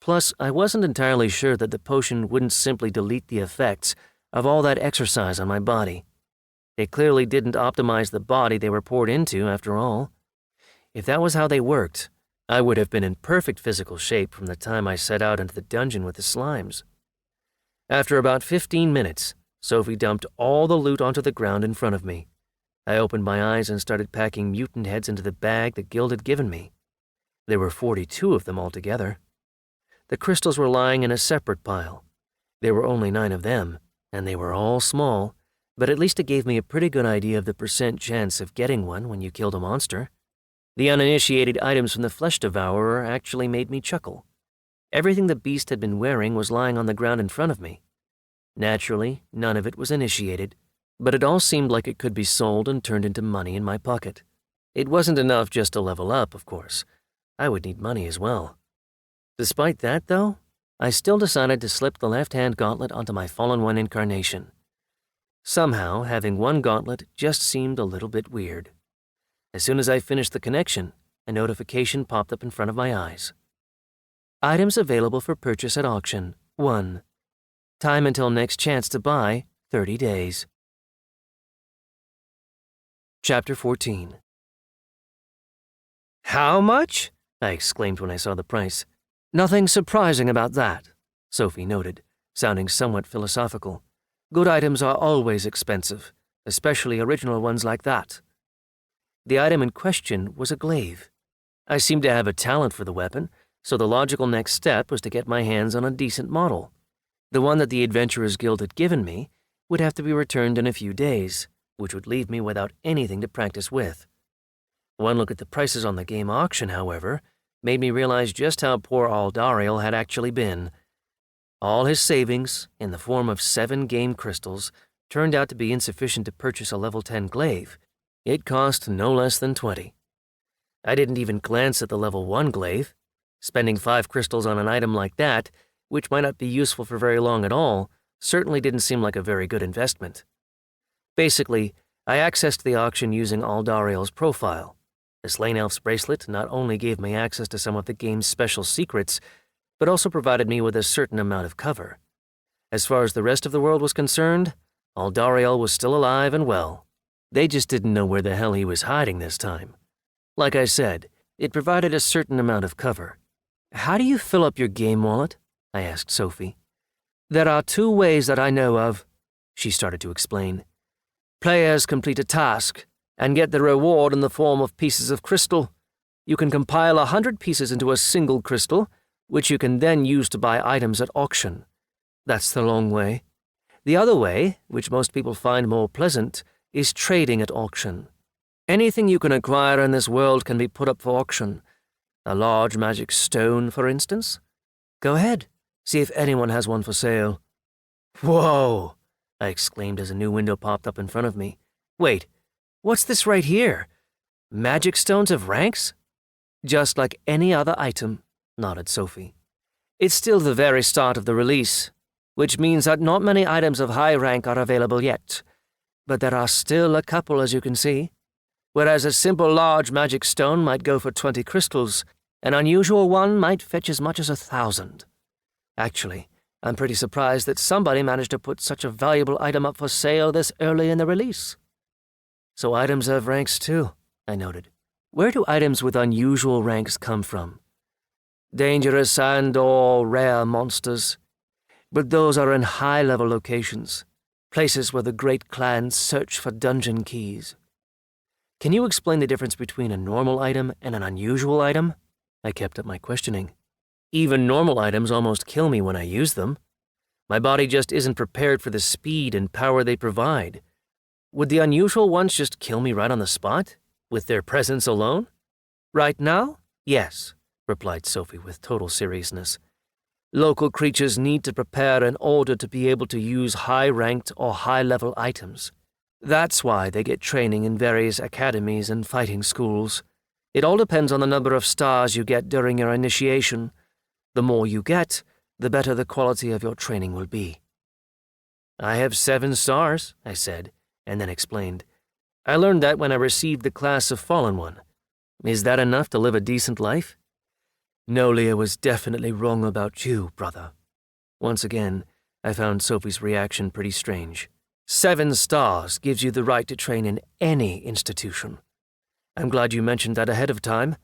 Plus, I wasn't entirely sure that the potion wouldn't simply delete the effects of all that exercise on my body. They clearly didn't optimize the body they were poured into, after all. If that was how they worked, I would have been in perfect physical shape from the time I set out into the dungeon with the slimes. After about 15 minutes, Sophie dumped all the loot onto the ground in front of me. I opened my eyes and started packing mutant heads into the bag the guild had given me. There were 42 of them altogether. The crystals were lying in a separate pile. There were only 9 of them, and they were all small, but at least it gave me a pretty good idea of the % chance of getting one when you killed a monster. The uninitiated items from the Flesh Devourer actually made me chuckle. Everything the beast had been wearing was lying on the ground in front of me. Naturally, none of it was initiated, but it all seemed like it could be sold and turned into money in my pocket. It wasn't enough just to level up, of course. I would need money as well. Despite that, though, I still decided to slip the left-hand gauntlet onto my Fallen One incarnation. Somehow, having one gauntlet just seemed a little bit weird. As soon as I finished the connection, a notification popped up in front of my eyes. Items available for purchase at auction, 1. Time until next chance to buy, 30 days. Chapter 14. "How much?" I exclaimed when I saw the price. "Nothing surprising about that," Sophie noted, sounding somewhat philosophical. "Good items are always expensive, especially original ones like that." The item in question was a glaive. I seemed to have a talent for the weapon, so the logical next step was to get my hands on a decent model. The one that the Adventurers Guild had given me would have to be returned in a few days, which would leave me without anything to practice with. One look at the prices on the game auction, however, made me realize just how poor Aldariel had actually been. All his savings, in the form of 7 game crystals, turned out to be insufficient to purchase a level 10 glaive. It cost no less than 20. I didn't even glance at the level 1 glaive. Spending 5 crystals on an item like that, which might not be useful for very long at all, certainly didn't seem like a very good investment. Basically, I accessed the auction using Aldariel's profile. The Slain Elf's bracelet not only gave me access to some of the game's special secrets, but also provided me with a certain amount of cover. As far as the rest of the world was concerned, Aldariel was still alive and well. They just didn't know where the hell he was hiding this time. Like I said, it provided a certain amount of cover. "How do you fill up your game wallet?" I asked Sophie. "There are 2 ways that I know of," she started to explain. "Players complete a task and get the reward in the form of pieces of crystal. You can compile 100 pieces into a single crystal, which you can then use to buy items at auction. That's the long way. The other way, which most people find more pleasant, is trading at auction. Anything you can acquire in this world can be put up for auction. A large magic stone, for instance. Go ahead, see if anyone has one for sale." "Whoa!" I exclaimed as a new window popped up in front of me. "Wait, what's this right here? Magic stones of ranks?" Just like any other item, nodded Sophie. It's still the very start of the release, which means that not many items of high rank are available yet, but there are still a couple, as you can see. Whereas a simple large magic stone might go for 20 crystals, an unusual one might fetch as much as 1,000. Actually, I'm pretty surprised that somebody managed to put such a valuable item up for sale this early in the release. So items have ranks too, I noted. Where do items with unusual ranks come from? Dangerous and/or rare monsters. But those are in high-level locations, places where the great clans search for dungeon keys. Can you explain the difference between a normal item and an unusual item? I kept up my questioning. Even normal items almost kill me when I use them. My body just isn't prepared for the speed and power they provide. Would the unusual ones just kill me right on the spot, with their presence alone? Right now? Yes, replied Sophie with total seriousness. Local creatures need to prepare in order to be able to use high-ranked or high-level items. That's why they get training in various academies and fighting schools. It all depends on the number of stars you get during your initiation. The more you get, the better the quality of your training will be. I have 7 stars, I said, and then explained. I learned that when I received the class of Fallen One. Is that enough to live a decent life? Nolia was definitely wrong about you, brother. Once again, I found Sophie's reaction pretty strange. 7 stars gives you the right to train in any institution. I'm glad you mentioned that ahead of time,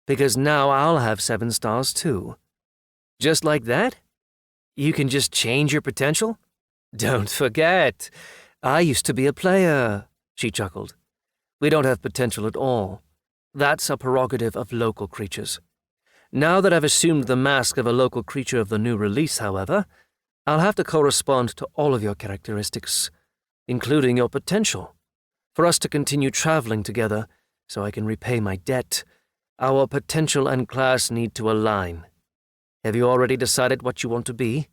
because now I'll have 7 stars too. Just like that? You can just change your potential? Don't forget, I used to be a player, she chuckled. We don't have potential at all. That's a prerogative of local creatures. Now that I've assumed the mask of a local creature of the new release, however, I'll have to correspond to all of your characteristics, including your potential. For us to continue traveling together, so I can repay my debt, our potential and class need to align. Have you already decided what you want to be?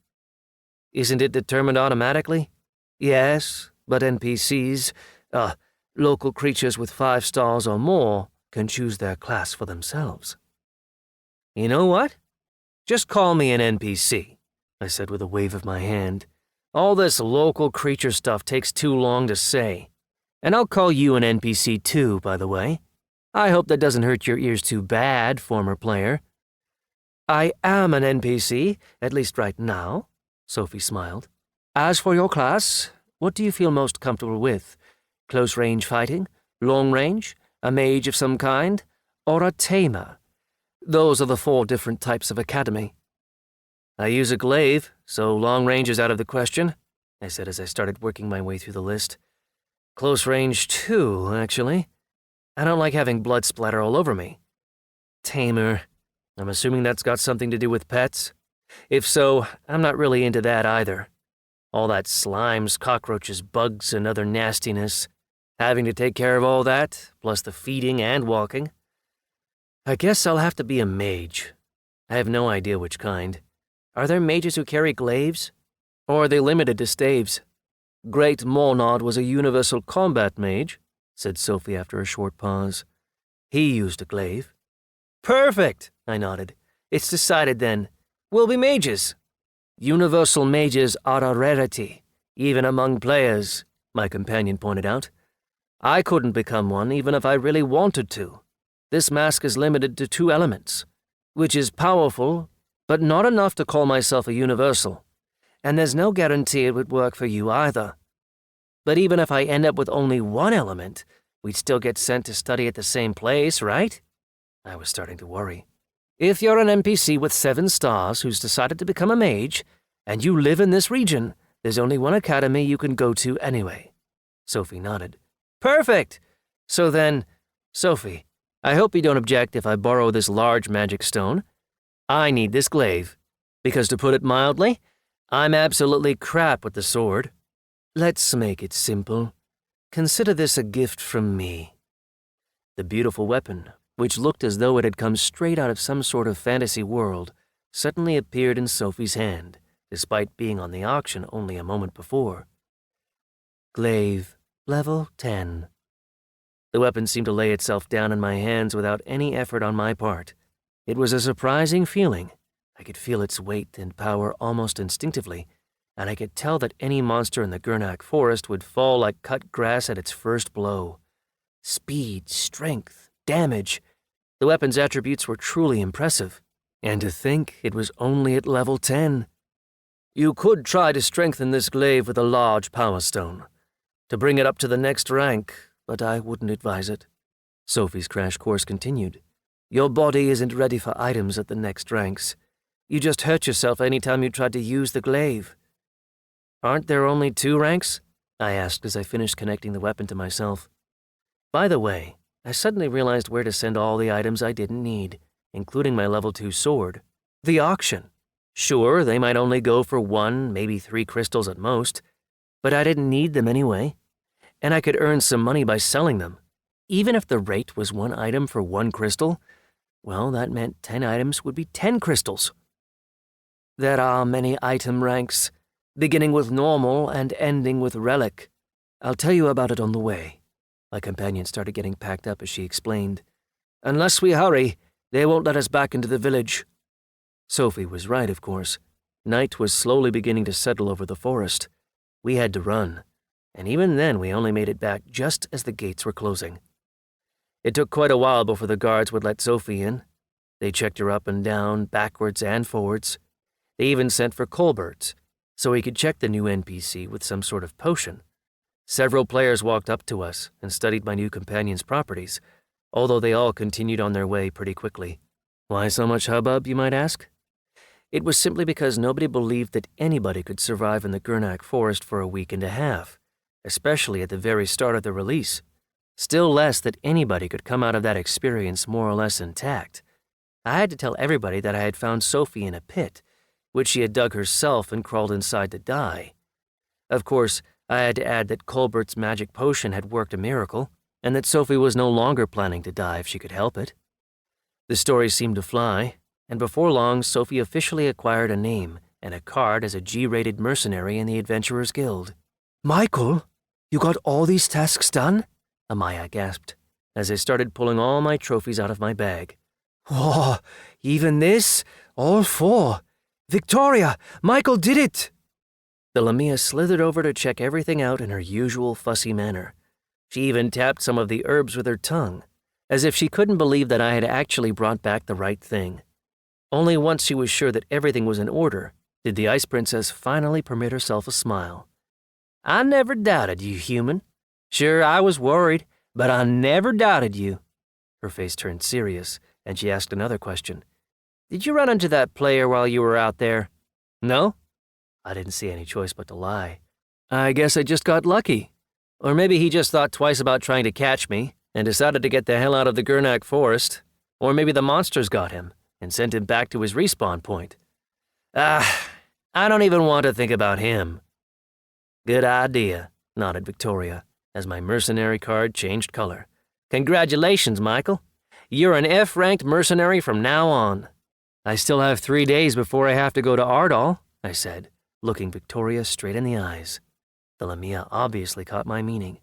Isn't it determined automatically? Yes, but NPCs, local creatures with 5 stars or more, can choose their class for themselves. You know what? Just call me an NPC, I said with a wave of my hand. All this local creature stuff takes too long to say. And I'll call you an NPC too, by the way. I hope that doesn't hurt your ears too bad, former player. I am an NPC, at least right now, Sophie smiled. As for your class, what do you feel most comfortable with? Close-range fighting? Long-range? A mage of some kind? Or a tamer? Those are the 4 different types of academy. I use a glaive, so long range is out of the question, I said as I started working my way through the list. Close range too, actually. I don't like having blood splatter all over me. Tamer. I'm assuming that's got something to do with pets? If so, I'm not really into that either. All that slimes, cockroaches, bugs, and other nastiness. Having to take care of all that, plus the feeding and walking. I guess I'll have to be a mage. I have no idea which kind. Are there mages who carry glaives? Or are they limited to staves? Great Mornod was a universal combat mage, said Sophie after a short pause. He used a glaive. Perfect, I nodded. It's decided then. We'll be mages. Universal mages are a rarity, even among players, my companion pointed out. I couldn't become one even if I really wanted to. This mask is limited to 2 elements, which is powerful, but not enough to call myself a universal. And there's no guarantee it would work for you either. But even if I end up with only 1 element, we'd still get sent to study at the same place, right? I was starting to worry. If you're an NPC with 7 stars who's decided to become a mage, and you live in this region, there's only 1 academy you can go to anyway. Sophie nodded. Perfect! So then, Sophie, I hope you don't object if I borrow this large magic stone. I need this glaive, because to put it mildly, I'm absolutely crap with the sword. Let's make it simple. Consider this a gift from me. The beautiful weapon, which looked as though it had come straight out of some sort of fantasy world, suddenly appeared in Sophie's hand, despite being on the auction only a moment before. Glaive, level 10. The weapon seemed to lay itself down in my hands without any effort on my part. It was a surprising feeling. I could feel its weight and power almost instinctively, and I could tell that any monster in the Gurnak forest would fall like cut grass at its first blow. Speed, strength, damage. The weapon's attributes were truly impressive. And to think it was only at level 10. You could try to strengthen this glaive with a large power stone, to bring it up to the next rank, but I wouldn't advise it. Sophie's crash course continued. Your body isn't ready for items at the next ranks. You just hurt yourself any time you tried to use the glaive. Aren't there only 2 ranks? I asked as I finished connecting the weapon to myself. By the way, I suddenly realized where to send all the items I didn't need, including my level 2 sword. The auction. Sure, they might only go for 1, maybe 3 crystals at most, but I didn't need them anyway, and I could earn some money by selling them. Even if the rate was 1 item for 1 crystal, well, that meant 10 items would be 10 crystals. There are many item ranks, beginning with normal and ending with relic. I'll tell you about it on the way. My companion started getting packed up as she explained. Unless we hurry, they won't let us back into the village. Sophie was right, of course. Night was slowly beginning to settle over the forest. We had to run, and even then we only made it back just as the gates were closing. It took quite a while before the guards would let Sophie in. They checked her up and down, backwards and forwards. They even sent for Colbert, so he could check the new NPC with some sort of potion. Several players walked up to us and studied my new companion's properties, although they all continued on their way pretty quickly. Why so much hubbub, you might ask? It was simply because nobody believed that anybody could survive in the Gurnak forest for a week and a half, especially at the very start of the release. Still less that anybody could come out of that experience more or less intact. I had to tell everybody that I had found Sophie in a pit, which she had dug herself and crawled inside to die. Of course, I had to add that Colbert's magic potion had worked a miracle, and that Sophie was no longer planning to die if she could help it. The story seemed to fly, and before long Sophie officially acquired a name and a card as a G-rated mercenary in the Adventurers Guild. Michael, you got all these tasks done? Amaya gasped, as I started pulling all my trophies out of my bag. Whoa, even this? All 4? Victoria, Michael did it! The Lamia slithered over to check everything out in her usual fussy manner. She even tapped some of the herbs with her tongue, as if she couldn't believe that I had actually brought back the right thing. Only once she was sure that everything was in order did the Ice Princess finally permit herself a smile. I never doubted you, human. Sure, I was worried, but I never doubted you. Her face turned serious, and she asked another question. Did you run into that player while you were out there? No? I didn't see any choice but to lie. I guess I just got lucky. Or maybe he just thought twice about trying to catch me and decided to get the hell out of the Gurnak forest. Or maybe the monsters got him and sent him back to his respawn point. I don't even want to think about him. Good idea, nodded Victoria, as my mercenary card changed color. Congratulations, Michael. You're an F-ranked mercenary from now on. I still have 3 days before I have to go to Ardal, I said, looking Victoria straight in the eyes. The Lamia obviously caught my meaning.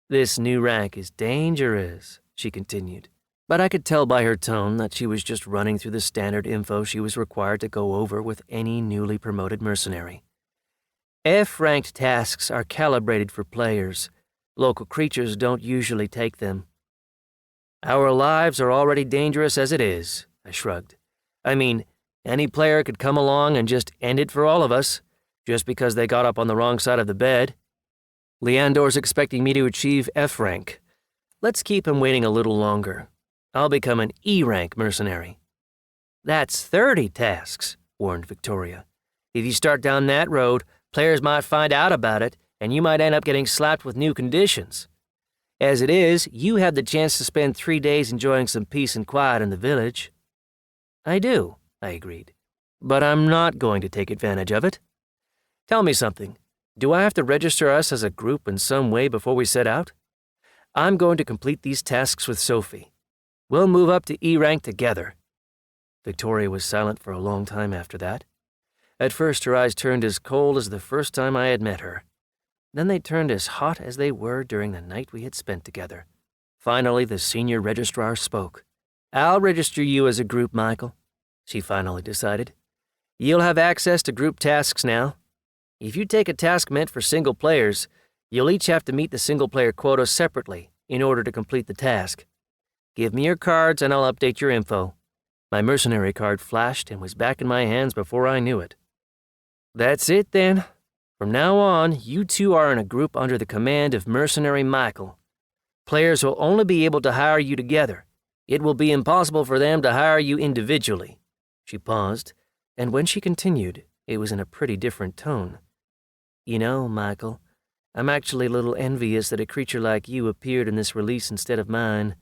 This new rank is dangerous, she continued, but I could tell by her tone that she was just running through the standard info she was required to go over with any newly promoted mercenary. F-ranked tasks are calibrated for players. Local creatures don't usually take them. Our lives are already dangerous as it is, I shrugged. I mean, any player could come along and just end it for all of us, just because they got up on the wrong side of the bed. Leandor's expecting me to achieve F rank. Let's keep him waiting a little longer. I'll become an E rank mercenary. That's 30 tasks, warned Victoria. If you start down that road, players might find out about it, and you might end up getting slapped with new conditions. As it is, you have the chance to spend 3 days enjoying some peace and quiet in the village. I do, I agreed, but I'm not going to take advantage of it. Tell me something. Do I have to register us as a group in some way before we set out? I'm going to complete these tasks with Sophie. We'll move up to E rank together. Victoria was silent for a long time after that. At first, her eyes turned as cold as the first time I had met her. Then they turned as hot as they were during the night we had spent together. Finally, the senior registrar spoke. I'll register you as a group, Michael, she finally decided. You'll have access to group tasks now. If you take a task meant for single players, you'll each have to meet the single-player quota separately in order to complete the task. Give me your cards and I'll update your info. My mercenary card flashed and was back in my hands before I knew it. That's it, then. From now on, you two are in a group under the command of Mercenary Michael. Players will only be able to hire you together. It will be impossible for them to hire you individually. She paused, and when she continued, it was in a pretty different tone. You know, Michael, I'm actually a little envious that a creature like you appeared in this release instead of mine.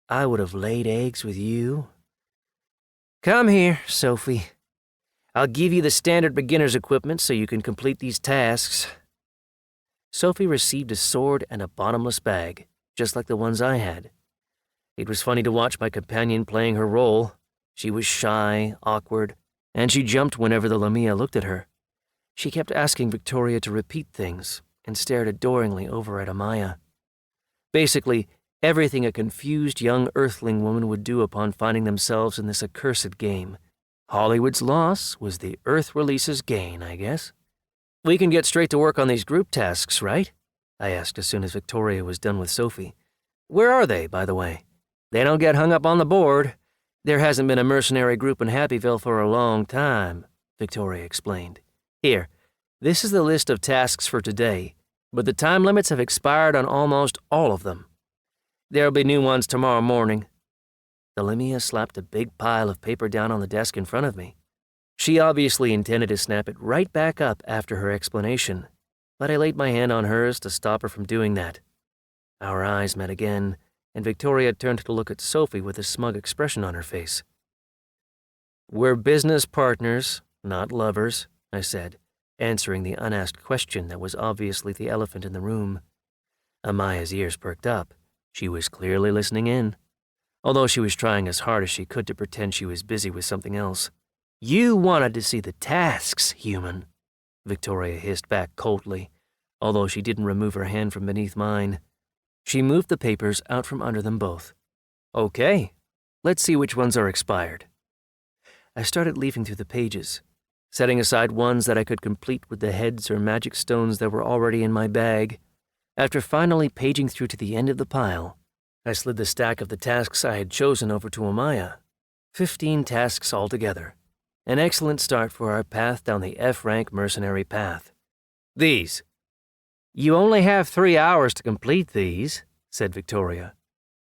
I would have laid eggs with you. Come here, Sophie. I'll give you the standard beginner's equipment so you can complete these tasks. Sophie received a sword and a bottomless bag, just like the ones I had. It was funny to watch my companion playing her role. She was shy, awkward, and she jumped whenever the Lamia looked at her. She kept asking Victoria to repeat things and stared adoringly over at Amaya. Basically, everything a confused young earthling woman would do upon finding themselves in this accursed game. Hollywood's loss was the Earth release's gain, I guess. We can get straight to work on these group tasks, right? I asked as soon as Victoria was done with Sophie. Where are they, by the way? They don't get hung up on the board. There hasn't been a mercenary group in Happyville for a long time, Victoria explained. Here, this is the list of tasks for today, but the time limits have expired on almost all of them. There'll be new ones tomorrow morning. The Lamia slapped a big pile of paper down on the desk in front of me. She obviously intended to snap it right back up after her explanation, but I laid my hand on hers to stop her from doing that. Our eyes met again, and Victoria turned to look at Sophie with a smug expression on her face. We're business partners, not lovers, I said, answering the unasked question that was obviously the elephant in the room. Amaya's ears perked up. She was clearly listening in, although she was trying as hard as she could to pretend she was busy with something else. You wanted to see the tasks, human, Victoria hissed back coldly, although she didn't remove her hand from beneath mine. She moved the papers out from under them both. Okay, let's see which ones are expired. I started leafing through the pages, setting aside ones that I could complete with the heads or magic stones that were already in my bag. After finally paging through to the end of the pile, I slid the stack of the tasks I had chosen over to Amaya. 15 tasks altogether. An excellent start for our path down the F-rank mercenary path. These. You only have 3 hours to complete these, said Victoria.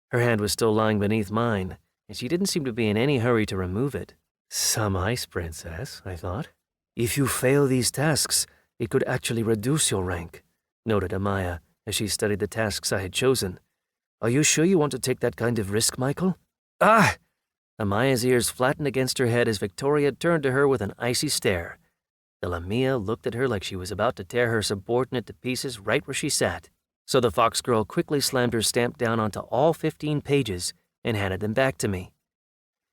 Her hand was still lying beneath mine, and she didn't seem to be in any hurry to remove it. Some ice princess, I thought. If you fail these tasks, it could actually reduce your rank, noted Amaya as she studied the tasks I had chosen. Are you sure you want to take that kind of risk, Michael? Ah! Amaya's ears flattened against her head as Victoria turned to her with an icy stare. The Lamia looked at her like she was about to tear her subordinate to pieces right where she sat, so the fox girl quickly slammed her stamp down onto all 15 pages and handed them back to me.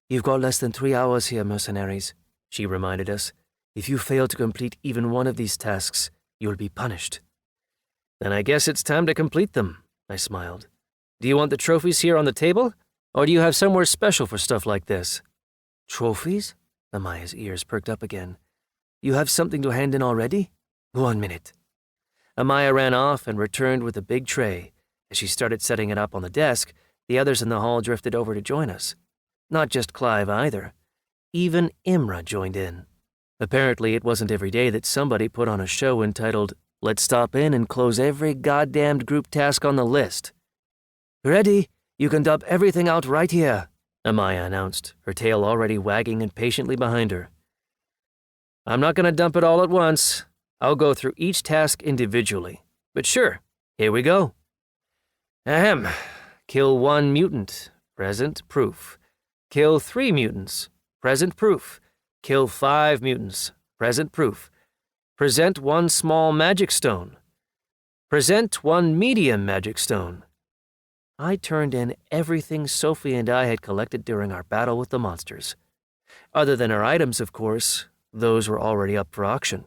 You've got less than 3 hours here, mercenaries, she reminded us. If you fail to complete even one of these tasks, you'll be punished. Then I guess it's time to complete them, I smiled. Do you want the trophies here on the table? Or do you have somewhere special for stuff like this? Trophies? Amaya's ears perked up again. You have something to hand in already? 1 minute. Amaya ran off and returned with a big tray. As she started setting it up on the desk, the others in the hall drifted over to join us. Not just Clive either. Even Imra joined in. Apparently, it wasn't every day that somebody put on a show entitled, Let's Stop In and Close Every Goddamned Group Task on the List. Ready? You can dump everything out right here, Amaya announced, her tail already wagging impatiently behind her. I'm not going to dump it all at once. I'll go through each task individually. But sure, here we go. Ahem. Kill 1 mutant. Present proof. Kill 3 mutants. Present proof. Kill 5 mutants. Present proof. Present 1 small magic stone. Present 1 medium magic stone. I turned in everything Sophie and I had collected during our battle with the monsters. Other than our items, of course, those were already up for auction.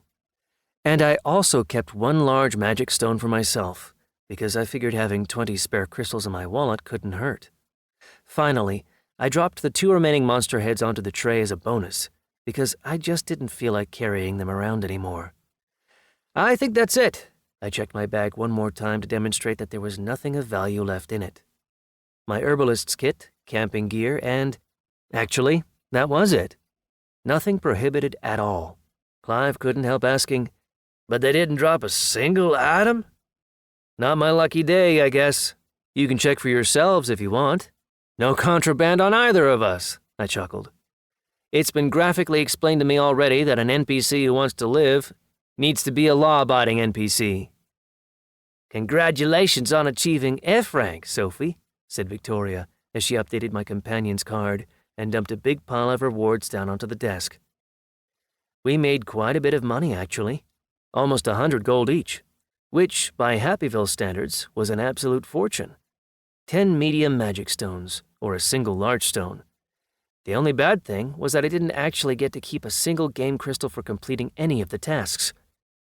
And I also kept 1 large magic stone for myself, because I figured having 20 spare crystals in my wallet couldn't hurt. Finally, I dropped the 2 remaining monster heads onto the tray as a bonus, because I just didn't feel like carrying them around anymore. I think that's it. I checked my bag one more time to demonstrate that there was nothing of value left in it. My herbalist's kit, camping gear, and... Actually, that was it. Nothing prohibited at all. Clive couldn't help asking, "But they didn't drop a single item?" "Not my lucky day, I guess. You can check for yourselves if you want. No contraband on either of us," I chuckled. "It's been graphically explained to me already that an NPC who wants to live needs to be a law-abiding NPC." "Congratulations on achieving F rank, Sophie," said Victoria as she updated my companion's card and dumped a big pile of rewards down onto the desk. We made quite a bit of money, actually. Almost 100 gold each, which, by Happyville standards, was an absolute fortune. 10 medium magic stones, or a single large stone. The only bad thing was that I didn't actually get to keep a single game crystal for completing any of the tasks.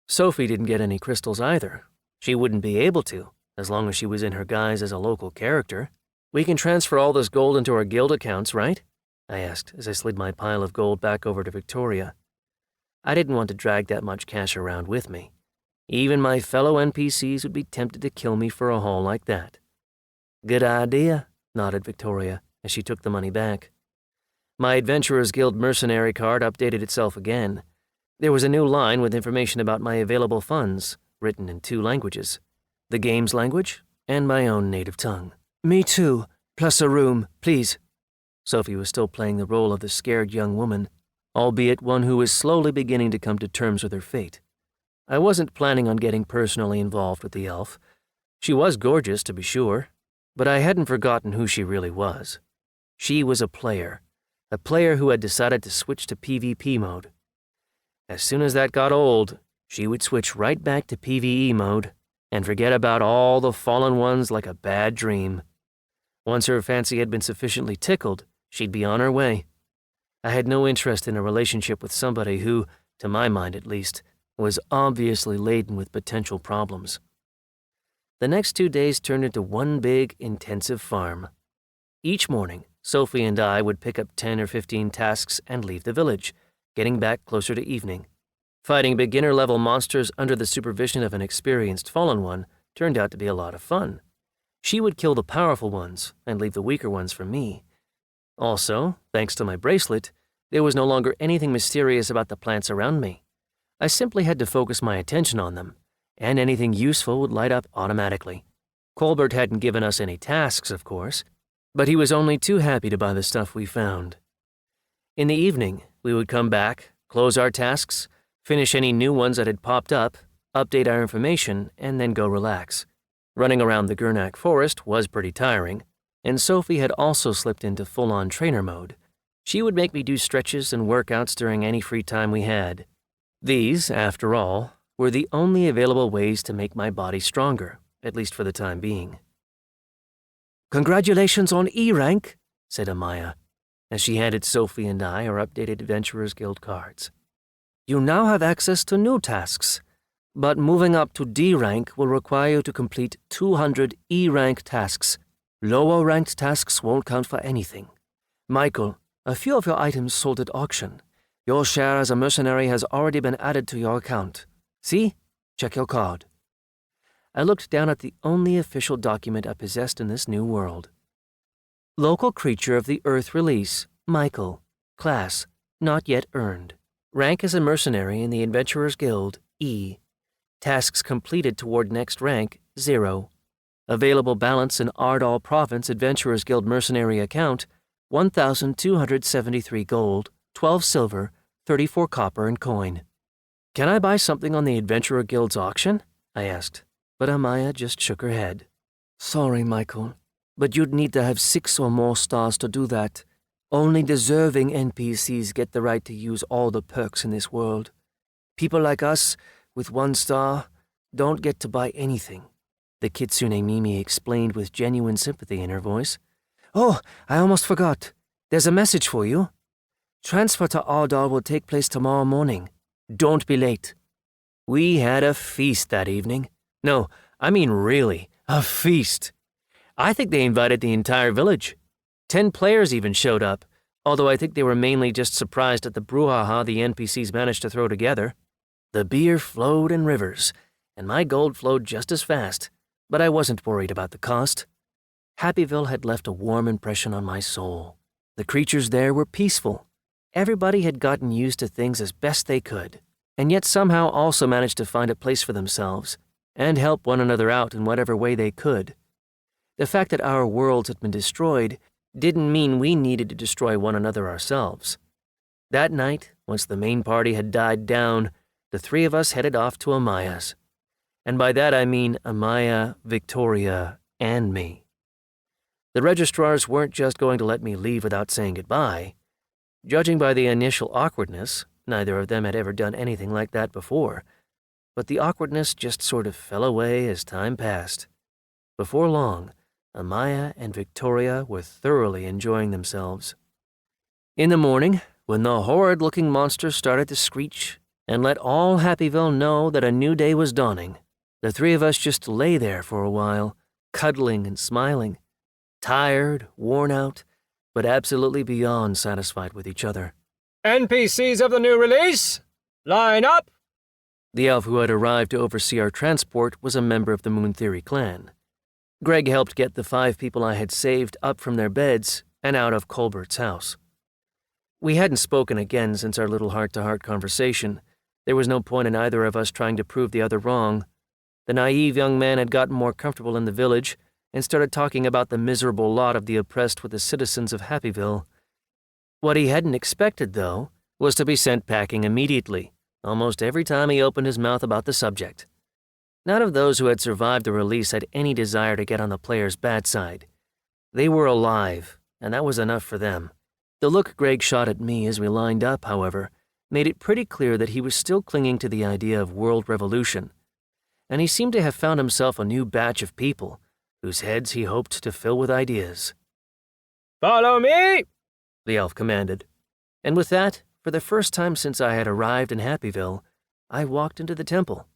Sophie didn't get any crystals either. She wouldn't be able to, as long as she was in her guise as a local character. "We can transfer all this gold into our guild accounts, right?" I asked as I slid my pile of gold back over to Victoria. I didn't want to drag that much cash around with me. Even my fellow NPCs would be tempted to kill me for a haul like that. "Good idea," nodded Victoria as she took the money back. My Adventurers Guild mercenary card updated itself again. There was a new line with information about my available funds, written in 2 languages, the game's language and my own native tongue. "Me too, plus a room, please." Sophie was still playing the role of the scared young woman, albeit one who was slowly beginning to come to terms with her fate. I wasn't planning on getting personally involved with the elf. She was gorgeous, to be sure, but I hadn't forgotten who she really was. She was a player who had decided to switch to PvP mode. As soon as that got old, she would switch right back to PvE mode and forget about all the fallen ones like a bad dream. Once her fancy had been sufficiently tickled, she'd be on her way. I had no interest in a relationship with somebody who, to my mind at least, was obviously laden with potential problems. The next 2 days turned into one big, intensive farm. Each morning, Sophie and I would pick up 10 or 15 tasks and leave the village, getting back closer to evening. Fighting beginner-level monsters under the supervision of an experienced fallen one turned out to be a lot of fun. She would kill the powerful ones and leave the weaker ones for me. Also, thanks to my bracelet, there was no longer anything mysterious about the plants around me. I simply had to focus my attention on them, and anything useful would light up automatically. Colbert hadn't given us any tasks, of course, but he was only too happy to buy the stuff we found. In the evening, we would come back, close our tasks, finish any new ones that had popped up, update our information, and then go relax. Running around the Gurnak forest was pretty tiring, and Sophie had also slipped into full-on trainer mode. She would make me do stretches and workouts during any free time we had. These, after all, were the only available ways to make my body stronger, at least for the time being. "Congratulations on E rank," said Amaya, as she handed Sophie and I our updated Adventurers Guild cards. "You now have access to new tasks, but moving up to D rank will require you to complete 200 E rank tasks. Lower ranked tasks won't count for anything. Michael, a few of your items sold at auction. Your share as a mercenary has already been added to your account. See? Check your card." I looked down at the only official document I possessed in this new world. Local creature of the Earth release, Michael. Class, not yet earned. Rank as a mercenary in the Adventurers Guild, E. Tasks completed toward next rank, 0. Available balance in Ardal Province Adventurers Guild mercenary account, 1,273 gold, 12 silver, 34 copper and coin. "Can I buy something on the Adventurer Guild's auction?" I asked, but Amaya just shook her head. "Sorry, Michael, but you'd need to have 6 or more stars to do that. Only deserving NPCs get the right to use all the perks in this world. People like us, with 1 star, don't get to buy anything," the Kitsune Mimi explained with genuine sympathy in her voice. "Oh, I almost forgot. There's a message for you. Transfer to Ardal will take place tomorrow morning. Don't be late." We had a feast that evening. No, I mean really, a feast. I think they invited the entire village. 10 players even showed up, although I think they were mainly just surprised at the brouhaha the NPCs managed to throw together. The beer flowed in rivers, and my gold flowed just as fast, but I wasn't worried about the cost. Happyville had left a warm impression on my soul. The creatures there were peaceful. Everybody had gotten used to things as best they could, and yet somehow also managed to find a place for themselves and help one another out in whatever way they could. The fact that our worlds had been destroyed didn't mean we needed to destroy one another ourselves. That night, once the main party had died down, the three of us headed off to Amaya's. And by that I mean Amaya, Victoria, and me. The registrars weren't just going to let me leave without saying goodbye. Judging by the initial awkwardness, neither of them had ever done anything like that before, but the awkwardness just sort of fell away as time passed. Before long, Amaya and Victoria were thoroughly enjoying themselves. In the morning, when the horrid-looking monster started to screech and let all Happyville know that a new day was dawning, the three of us just lay there for a while, cuddling and smiling, tired, worn out, but absolutely beyond satisfied with each other. NPCs of the new release, line up! The elf who had arrived to oversee our transport was a member of the Moon Theory clan. Greg helped get the 5 people I had saved up from their beds and out of Colbert's house. We hadn't spoken again since our little heart-to-heart conversation. There was no point in either of us trying to prove the other wrong. The naive young man had gotten more comfortable in the village and started talking about the miserable lot of the oppressed with the citizens of Happyville. What he hadn't expected, though, was to be sent packing immediately, almost every time he opened his mouth about the subject. None of those who had survived the release had any desire to get on the player's bad side. They were alive, and that was enough for them. The look Greg shot at me as we lined up, however, made it pretty clear that he was still clinging to the idea of world revolution, and he seemed to have found himself a new batch of people whose heads he hoped to fill with ideas. Follow me! The elf commanded, and with that, for the first time since I had arrived in Happyville, I walked into the temple.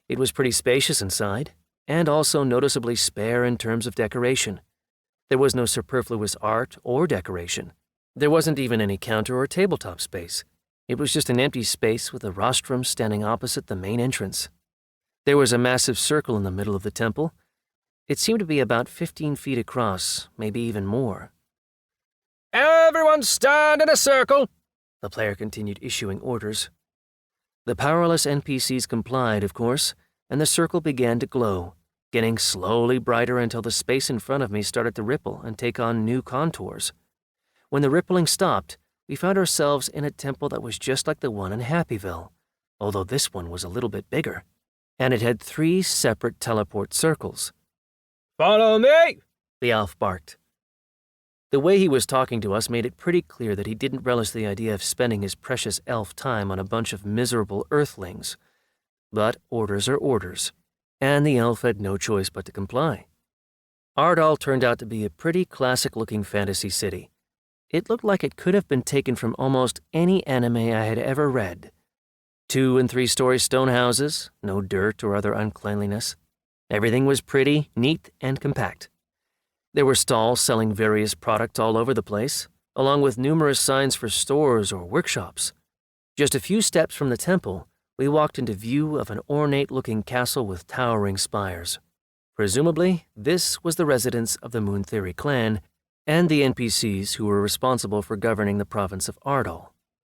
It was pretty spacious inside, and also noticeably spare in terms of decoration. There was no superfluous art or decoration. There wasn't even any counter or tabletop space. It was just an empty space with a rostrum standing opposite the main entrance. There was a massive circle in the middle of the temple. It seemed to be about 15 feet across, maybe even more. Everyone stand in a circle! The player continued issuing orders. The powerless NPCs complied, of course, and the circle began to glow, getting slowly brighter until the space in front of me started to ripple and take on new contours. When the rippling stopped, we found ourselves in a temple that was just like the one in Happyville, although this one was a little bit bigger, and it had 3 separate teleport circles. Follow me! The elf barked. The way he was talking to us made it pretty clear that he didn't relish the idea of spending his precious elf time on a bunch of miserable earthlings. But orders are orders, and the elf had no choice but to comply. Ardal turned out to be a pretty classic-looking fantasy city. It looked like it could have been taken from almost any anime I had ever read. 2- and 3-story stone houses, no dirt or other uncleanliness. Everything was pretty, neat, and compact. There were stalls selling various products all over the place, along with numerous signs for stores or workshops. Just a few steps from the temple, we walked into view of an ornate-looking castle with towering spires. Presumably, this was the residence of the Moon Theory clan and the NPCs who were responsible for governing the province of Ardal.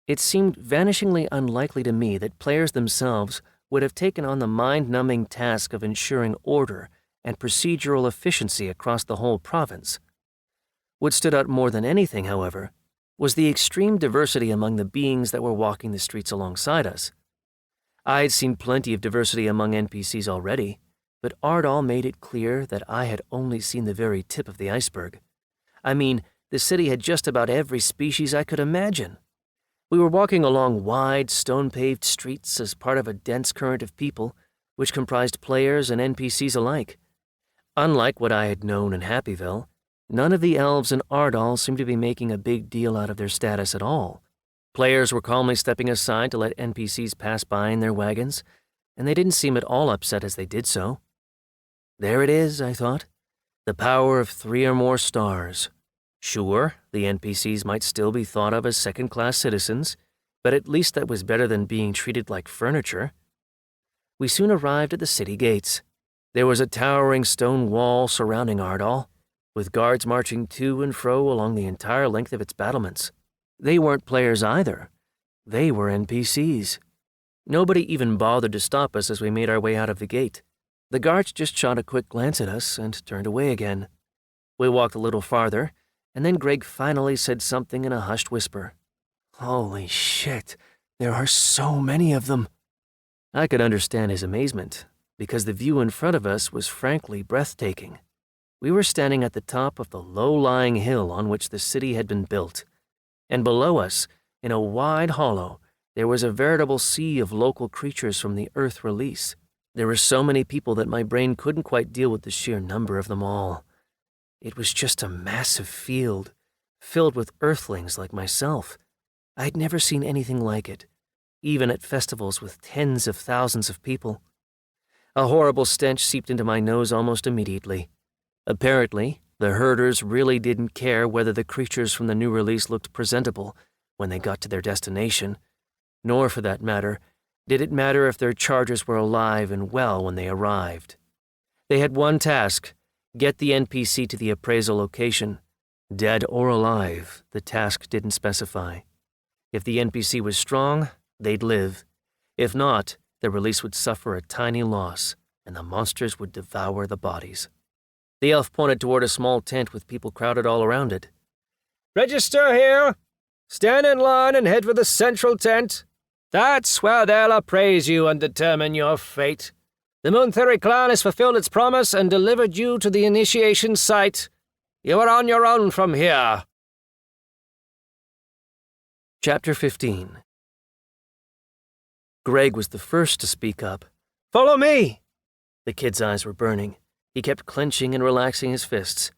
It seemed vanishingly unlikely to me that players themselves would have taken on the mind-numbing task of ensuring order and procedural efficiency across the whole province. What stood out more than anything, however, was the extreme diversity among the beings that were walking the streets alongside us. I had seen plenty of diversity among NPCs already, but Ardal made it clear that I had only seen the very tip of the iceberg. I mean, the city had just about every species I could imagine. We were walking along wide, stone-paved streets as part of a dense current of people, which comprised players and NPCs alike. Unlike what I had known in Happyville, none of the elves in Ardal seemed to be making a big deal out of their status at all. Players were calmly stepping aside to let NPCs pass by in their wagons, and they didn't seem at all upset as they did so. There it is, I thought, the power of 3 or more stars. Sure, the NPCs might still be thought of as second-class citizens, but at least that was better than being treated like furniture. We soon arrived at the city gates. There was a towering stone wall surrounding Ardal, with guards marching to and fro along the entire length of its battlements. They weren't players either. They were NPCs. Nobody even bothered to stop us as we made our way out of the gate. The guards just shot a quick glance at us and turned away again. We walked a little farther, and then Greg finally said something in a hushed whisper. "Holy shit, there are so many of them." I could understand his amazement, because the view in front of us was frankly breathtaking. We were standing at the top of the low-lying hill on which the city had been built, and below us, in a wide hollow, there was a veritable sea of local creatures from the Earth release. There were so many people that my brain couldn't quite deal with the sheer number of them all. It was just a massive field, filled with Earthlings like myself. I'd never seen anything like it, even at festivals with tens of thousands of people. A horrible stench seeped into my nose almost immediately. Apparently, the herders really didn't care whether the creatures from the new release looked presentable when they got to their destination, nor, for that matter, did it matter if their chargers were alive and well when they arrived. They had one task: get the NPC to the appraisal location. Dead or alive, the task didn't specify. If the NPC was strong, they'd live. If not, the release would suffer a tiny loss, and the monsters would devour the bodies. The elf pointed toward a small tent with people crowded all around it. Register here. Stand in line and head for the central tent. That's where they'll appraise you and determine your fate. The Muntheri clan has fulfilled its promise and delivered you to the initiation site. You are on your own from here. Chapter 15. Greg was the first to speak up. Follow me! The kid's eyes were burning. He kept clenching and relaxing his fists,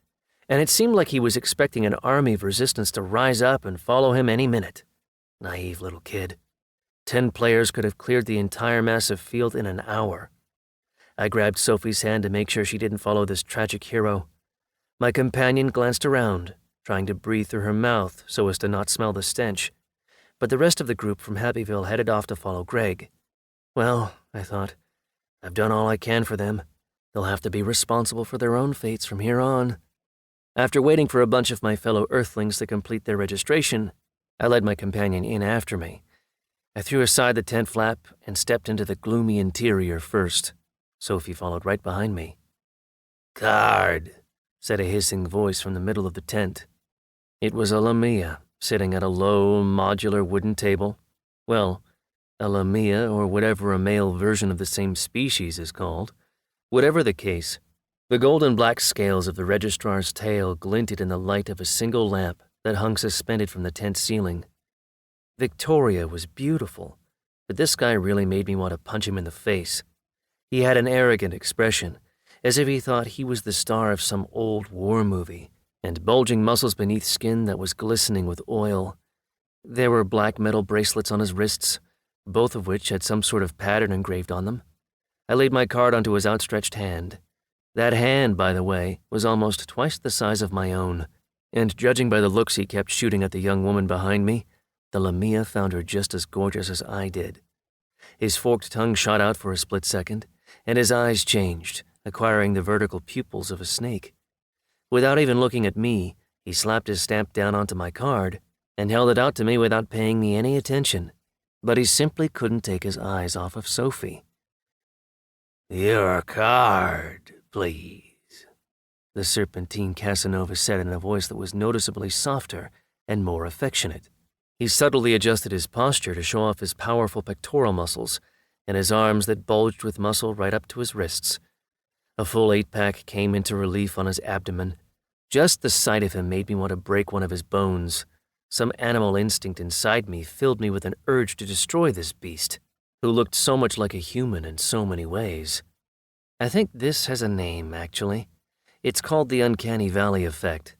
and it seemed like he was expecting an army of resistance to rise up and follow him any minute. Naive little kid. 10 players could have cleared the entire massive field in an hour. I grabbed Sophie's hand to make sure she didn't follow this tragic hero. My companion glanced around, trying to breathe through her mouth so as to not smell the stench, but the rest of the group from Happyville headed off to follow Greg. Well, I thought, I've done all I can for them. They'll have to be responsible for their own fates from here on. After waiting for a bunch of my fellow Earthlings to complete their registration, I led my companion in after me. I threw aside the tent flap and stepped into the gloomy interior first. Sophie followed right behind me. "Guard," said a hissing voice from the middle of the tent. It was a Lamia, sitting at a low, modular wooden table. Well, a Lamia, or whatever a male version of the same species is called. Whatever the case, the golden-black scales of the registrar's tail glinted in the light of a single lamp that hung suspended from the tent ceiling. Victoria was beautiful, but this guy really made me want to punch him in the face. He had an arrogant expression, as if he thought he was the star of some old war movie, and bulging muscles beneath skin that was glistening with oil. There were black metal bracelets on his wrists, both of which had some sort of pattern engraved on them. I laid my card onto his outstretched hand. That hand, by the way, was almost twice the size of my own, and judging by the looks he kept shooting at the young woman behind me, the Lamia found her just as gorgeous as I did. His forked tongue shot out for a split second, and his eyes changed, acquiring the vertical pupils of a snake. Without even looking at me, he slapped his stamp down onto my card and held it out to me without paying me any attention, but he simply couldn't take his eyes off of Sophie. "Your card, please," the serpentine Casanova said in a voice that was noticeably softer and more affectionate. He subtly adjusted his posture to show off his powerful pectoral muscles and his arms that bulged with muscle right up to his wrists. A full 8-pack came into relief on his abdomen. Just the sight of him made me want to break one of his bones. Some animal instinct inside me filled me with an urge to destroy this beast, who looked so much like a human in so many ways. I think this has a name, actually. It's called the Uncanny Valley effect.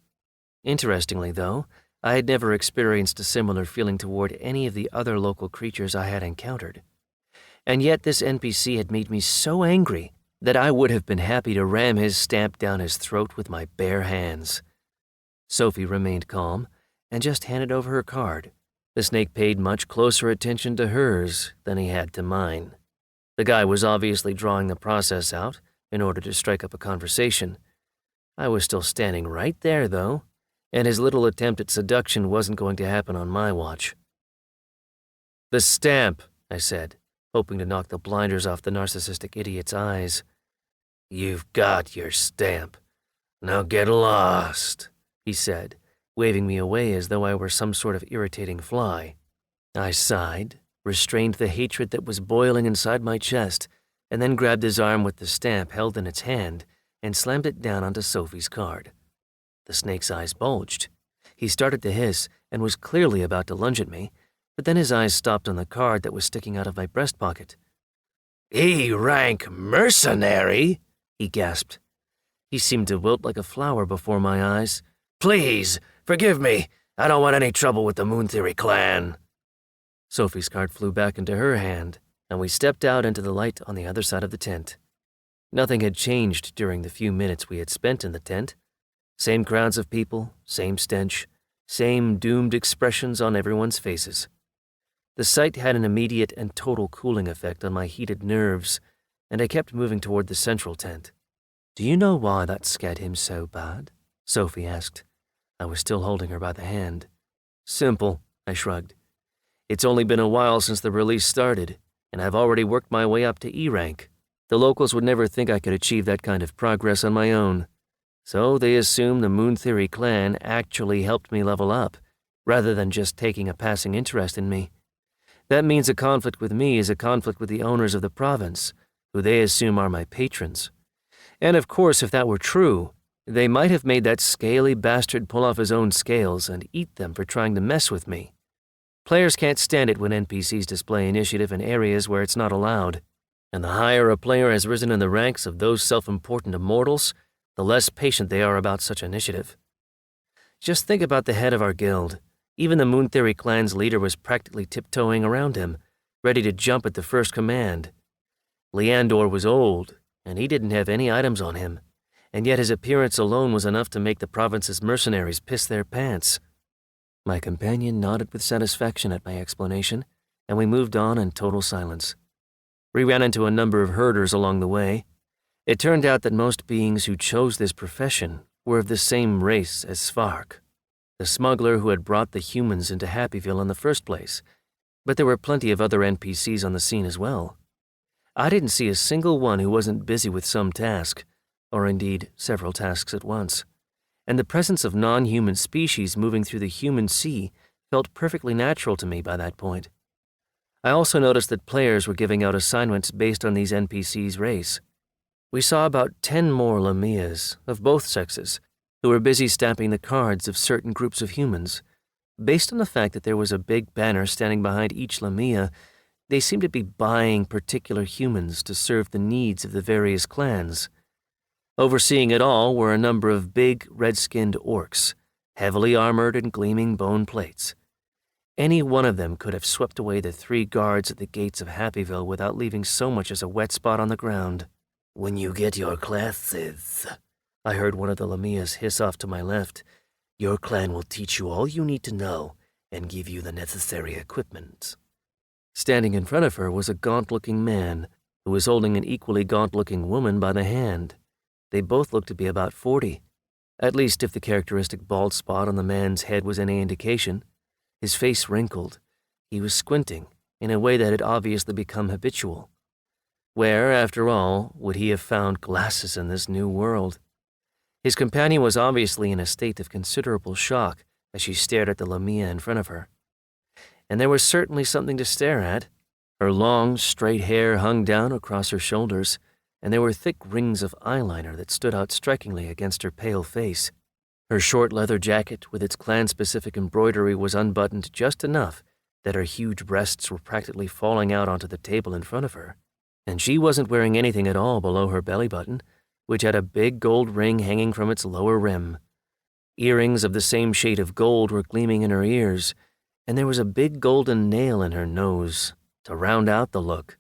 Interestingly, though, I had never experienced a similar feeling toward any of the other local creatures I had encountered. And yet this NPC had made me so angry that I would have been happy to ram his stamp down his throat with my bare hands. Sophie remained calm and just handed over her card. The snake paid much closer attention to hers than he had to mine. The guy was obviously drawing the process out in order to strike up a conversation. I was still standing right there, though, and his little attempt at seduction wasn't going to happen on my watch. "The stamp," I said, hoping to knock the blinders off the narcissistic idiot's eyes. "You've got your stamp. Now get lost," he said, waving me away as though I were some sort of irritating fly. I sighed, restrained the hatred that was boiling inside my chest, and then grabbed his arm with the stamp held in its hand and slammed it down onto Sophie's card. The snake's eyes bulged. He started to hiss and was clearly about to lunge at me, but then his eyes stopped on the card that was sticking out of my breast pocket. "E-rank mercenary?" he gasped. He seemed to wilt like a flower before my eyes. "Please, forgive me. I don't want any trouble with the Moon Theory clan." Sophie's card flew back into her hand, and we stepped out into the light on the other side of the tent. Nothing had changed during the few minutes we had spent in the tent. Same crowds of people, same stench, same doomed expressions on everyone's faces. The sight had an immediate and total cooling effect on my heated nerves, and I kept moving toward the central tent. "Do you know why that scared him so bad?" Sophie asked. I was still holding her by the hand. "Simple," I shrugged. "It's only been a while since the release started, and I've already worked my way up to E rank. The locals would never think I could achieve that kind of progress on my own. So they assume the Moon Theory clan actually helped me level up, rather than just taking a passing interest in me. That means a conflict with me is a conflict with the owners of the province, who they assume are my patrons. And of course, if that were true, they might have made that scaly bastard pull off his own scales and eat them for trying to mess with me. Players can't stand it when NPCs display initiative in areas where it's not allowed, and the higher a player has risen in the ranks of those self-important immortals, the less patient they are about such initiative. Just think about the head of our guild. Even the Moon Theory clan's leader was practically tiptoeing around him, ready to jump at the first command. Leandor was old, and he didn't have any items on him, and yet his appearance alone was enough to make the province's mercenaries piss their pants. My companion nodded with satisfaction at my explanation, and we moved on in total silence. We ran into a number of herders along the way. It turned out that most beings who chose this profession were of the same race as Svark, the smuggler who had brought the humans into Happyville in the first place, but there were plenty of other NPCs on the scene as well. I didn't see a single one who wasn't busy with some task, or indeed several tasks at once, and the presence of non-human species moving through the human sea felt perfectly natural to me by that point. I also noticed that players were giving out assignments based on these NPCs' race. We saw about 10 more Lamias, of both sexes, who were busy stamping the cards of certain groups of humans. Based on the fact that there was a big banner standing behind each Lamia, they seemed to be buying particular humans to serve the needs of the various clans. Overseeing it all were a number of big, red-skinned orcs, heavily armored and gleaming bone plates. Any one of them could have swept away the 3 guards at the gates of Happyville without leaving so much as a wet spot on the ground. "When you get your classes," I heard one of the Lamias hiss off to my left, "your clan will teach you all you need to know and give you the necessary equipment." Standing in front of her was a gaunt-looking man who was holding an equally gaunt-looking woman by the hand. They both looked to be about 40, at least if the characteristic bald spot on the man's head was any indication. His face wrinkled. He was squinting in a way that had obviously become habitual. Where, after all, would he have found glasses in this new world? His companion was obviously in a state of considerable shock as she stared at the Lamia in front of her. And there was certainly something to stare at. Her long, straight hair hung down across her shoulders, and there were thick rings of eyeliner that stood out strikingly against her pale face. Her short leather jacket with its clan-specific embroidery was unbuttoned just enough that her huge breasts were practically falling out onto the table in front of her. And she wasn't wearing anything at all below her belly button, which had a big gold ring hanging from its lower rim. Earrings of the same shade of gold were gleaming in her ears, and there was a big golden nail in her nose to round out the look.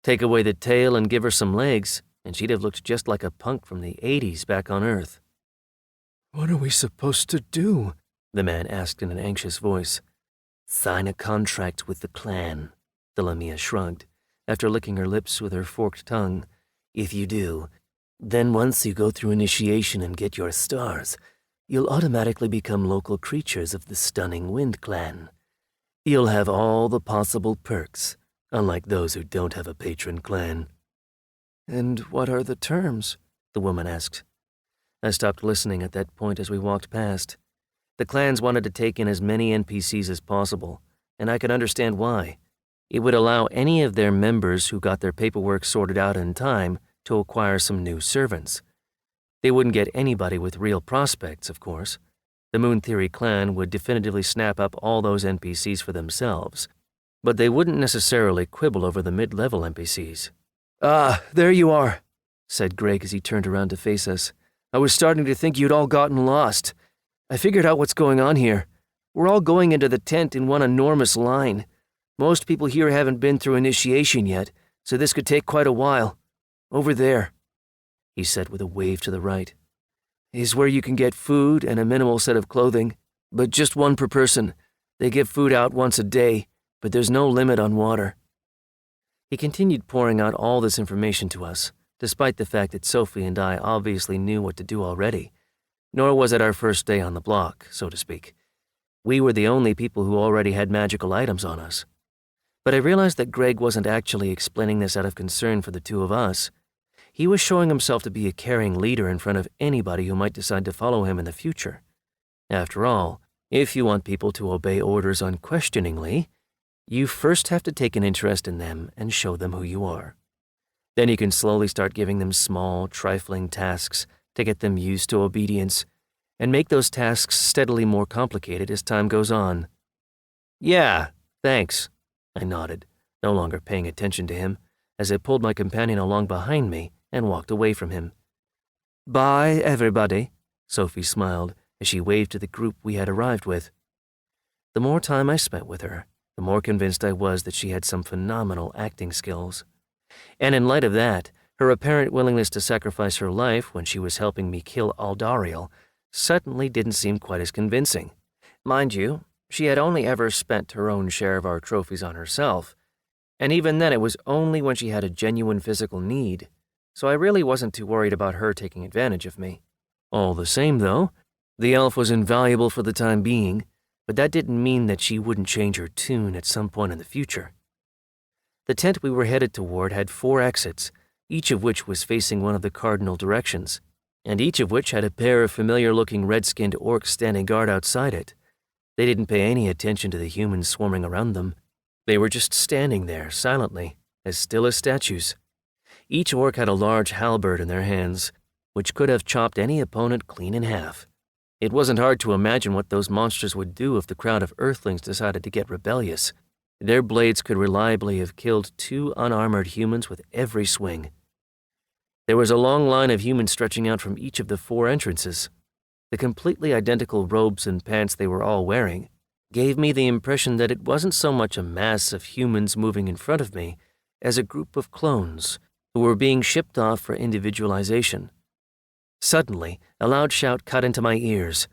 Take away the tail and give her some legs, and she'd have looked just like a punk from the 80s back on Earth. What are we supposed to do? The man asked in an anxious voice. Sign a contract with the clan, the Lamia shrugged, after licking her lips with her forked tongue. If you do, then once you go through initiation and get your stars, you'll automatically become local creatures of the stunning Wind Clan. You'll have all the possible perks, unlike those who don't have a patron clan. And what are the terms? The woman asked. I stopped listening at that point as we walked past. The clans wanted to take in as many NPCs as possible, and I could understand why. It would allow any of their members who got their paperwork sorted out in time to acquire some new servants. They wouldn't get anybody with real prospects, of course. The Moon Theory clan would definitively snap up all those NPCs for themselves, but they wouldn't necessarily quibble over the mid-level NPCs. Ah, there you are, said Greg as he turned around to face us. I was starting to think you'd all gotten lost. I figured out what's going on here. We're all going into the tent in one enormous line. Most people here haven't been through initiation yet, so this could take quite a while. Over there, he said with a wave to the right, is where you can get food and a minimal set of clothing, but just one per person. They give food out once a day, but there's no limit on water. He continued pouring out all this information to us, despite the fact that Sophie and I obviously knew what to do already. Nor was it our first day on the block, so to speak. We were the only people who already had magical items on us. But I realized that Greg wasn't actually explaining this out of concern for the two of us. He was showing himself to be a caring leader in front of anybody who might decide to follow him in the future. After all, if you want people to obey orders unquestioningly, you first have to take an interest in them and show them who you are. Then you can slowly start giving them small, trifling tasks to get them used to obedience, and make those tasks steadily more complicated as time goes on. Yeah, thanks, I nodded, no longer paying attention to him, as I pulled my companion along behind me and walked away from him. Bye, everybody, Sophie smiled as she waved to the group we had arrived with. The more time I spent with her, the more convinced I was that she had some phenomenal acting skills. And in light of that, her apparent willingness to sacrifice her life when she was helping me kill Aldariel suddenly didn't seem quite as convincing. Mind you, she had only ever spent her own share of our trophies on herself, and even then it was only when she had a genuine physical need, so I really wasn't too worried about her taking advantage of me. All the same, though, the elf was invaluable for the time being, but that didn't mean that she wouldn't change her tune at some point in the future. The tent we were headed toward had 4 exits, each of which was facing one of the cardinal directions, and each of which had a pair of familiar-looking red-skinned orcs standing guard outside it. They didn't pay any attention to the humans swarming around them. They were just standing there, silently, as still as statues. Each orc had a large halberd in their hands, which could have chopped any opponent clean in half. It wasn't hard to imagine what those monsters would do if the crowd of earthlings decided to get rebellious. Their blades could reliably have killed 2 unarmored humans with every swing. There was a long line of humans stretching out from each of the 4 entrances. The completely identical robes and pants they were all wearing gave me the impression that it wasn't so much a mass of humans moving in front of me as a group of clones who were being shipped off for individualization. Suddenly, a loud shout cut into my ears.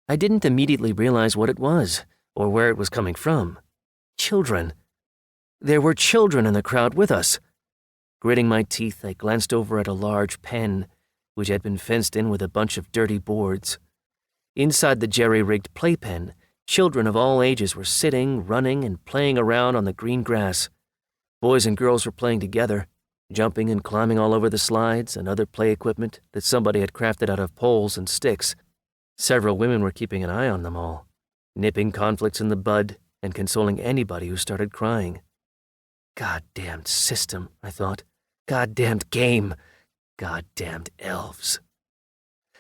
I didn't immediately realize what it was or where it was coming from. Children. There were children in the crowd with us. Gritting my teeth, I glanced over at a large pen, which had been fenced in with a bunch of dirty boards. Inside the jerry-rigged playpen, children of all ages were sitting, running, and playing around on the green grass. Boys and girls were playing together, jumping and climbing all over the slides and other play equipment that somebody had crafted out of poles and sticks. Several women were keeping an eye on them all, nipping conflicts in the bud and consoling anybody who started crying. Goddamned system, I thought. Goddamned game. Goddamned elves.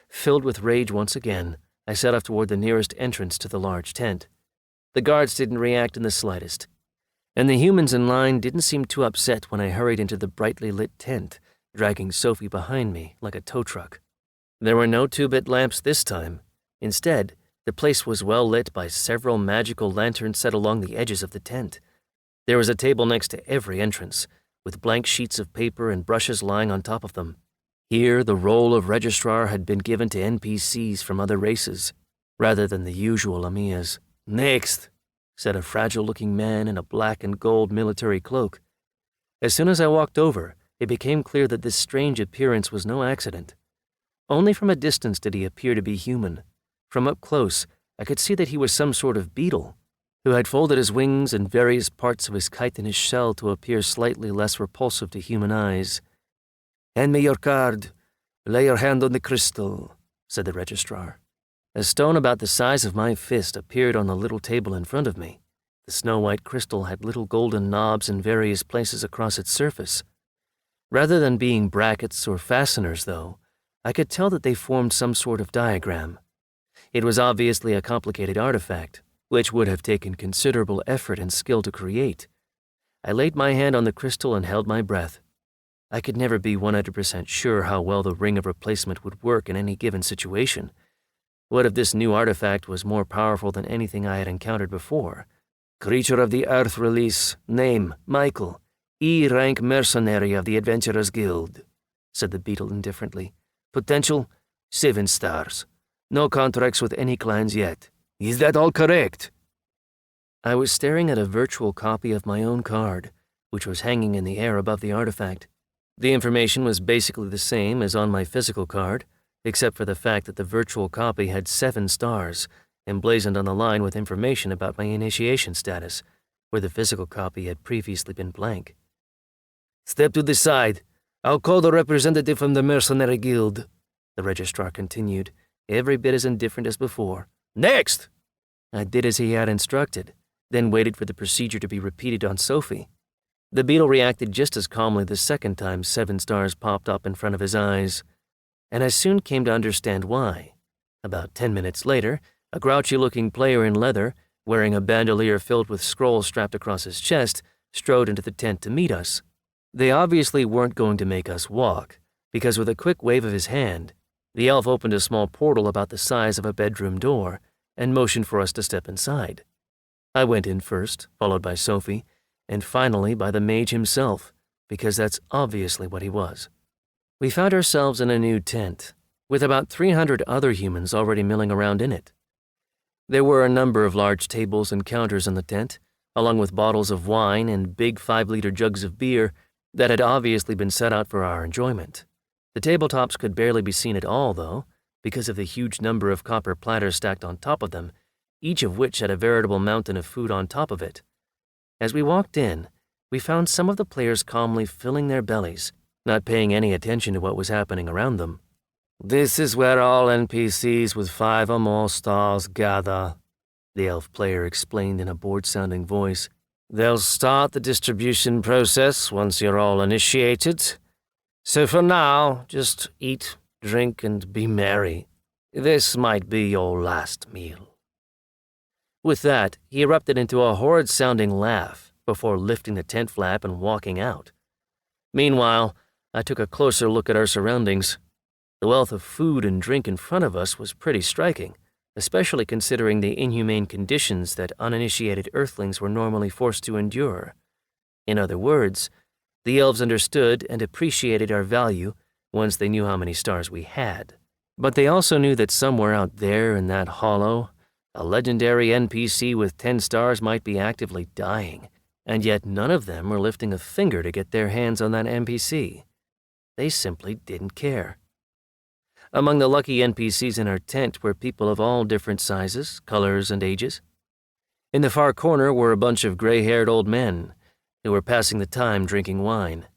Filled with rage once again, I set off toward the nearest entrance to the large tent. The guards didn't react in the slightest, and the humans in line didn't seem too upset when I hurried into the brightly lit tent, dragging Sophie behind me like a tow truck. There were no 2-bit lamps this time. Instead, the place was well lit by several magical lanterns set along the edges of the tent. There was a table next to every entrance, with blank sheets of paper and brushes lying on top of them. Here, the role of registrar had been given to NPCs from other races, rather than the usual Amias. "Next," said a fragile-looking man in a black and gold military cloak. As soon as I walked over, it became clear that this strange appearance was no accident. Only from a distance did he appear to be human. From up close, I could see that he was some sort of beetle, who had folded his wings and various parts of his chitinous shell to appear slightly less repulsive to human eyes. "Hand me your card. Lay your hand on the crystal," said the registrar. A stone about the size of my fist appeared on the little table in front of me. The snow-white crystal had little golden knobs in various places across its surface. Rather than being brackets or fasteners, though, I could tell that they formed some sort of diagram. It was obviously a complicated artifact, which would have taken considerable effort and skill to create. I laid my hand on the crystal and held my breath. I could never be 100% sure how well the ring of replacement would work in any given situation. What if this new artifact was more powerful than anything I had encountered before? "Creature of the Earth release. Name, Michael. E-rank mercenary of the Adventurers Guild," said the beetle indifferently. "Potential, 7 stars. No contracts with any clans yet. Is that all correct?" I was staring at a virtual copy of my own card, which was hanging in the air above the artifact. The information was basically the same as on my physical card, except for the fact that the virtual copy had 7 stars, emblazoned on the line with information about my initiation status, where the physical copy had previously been blank. "Step to the side. I'll call the representative from the Mercenary Guild," the registrar continued, every bit as indifferent as before. "Next!" I did as he had instructed, then waited for the procedure to be repeated on Sophie. The beetle reacted just as calmly the second time 7 stars popped up in front of his eyes, and I soon came to understand why. About 10 minutes later, a grouchy-looking player in leather, wearing a bandolier filled with scrolls strapped across his chest, strode into the tent to meet us. They obviously weren't going to make us walk, because with a quick wave of his hand, the elf opened a small portal about the size of a bedroom door and motioned for us to step inside. I went in first, followed by Sophie, and finally by the mage himself, because that's obviously what he was. We found ourselves in a new tent, with about 300 other humans already milling around in it. There were a number of large tables and counters in the tent, along with bottles of wine and big 5-liter jugs of beer that had obviously been set out for our enjoyment. The tabletops could barely be seen at all, though, because of the huge number of copper platters stacked on top of them, each of which had a veritable mountain of food on top of it. As we walked in, we found some of the players calmly filling their bellies, not paying any attention to what was happening around them. "This is where all NPCs with 5 or more stars gather," the elf player explained in a bored-sounding voice. "They'll start the distribution process once you're all initiated. So for now, just eat, drink, and be merry. This might be your last meal." With that, he erupted into a horrid-sounding laugh before lifting the tent flap and walking out. Meanwhile, I took a closer look at our surroundings. The wealth of food and drink in front of us was pretty striking, especially considering the inhumane conditions that uninitiated earthlings were normally forced to endure. In other words, the elves understood and appreciated our value once they knew how many stars we had. But they also knew that somewhere out there in that hollow, a legendary NPC with 10 stars might be actively dying, and yet none of them were lifting a finger to get their hands on that NPC. They simply didn't care. Among the lucky NPCs in our tent were people of all different sizes, colors, and ages. In the far corner were a bunch of gray-haired old men who were passing the time drinking wine.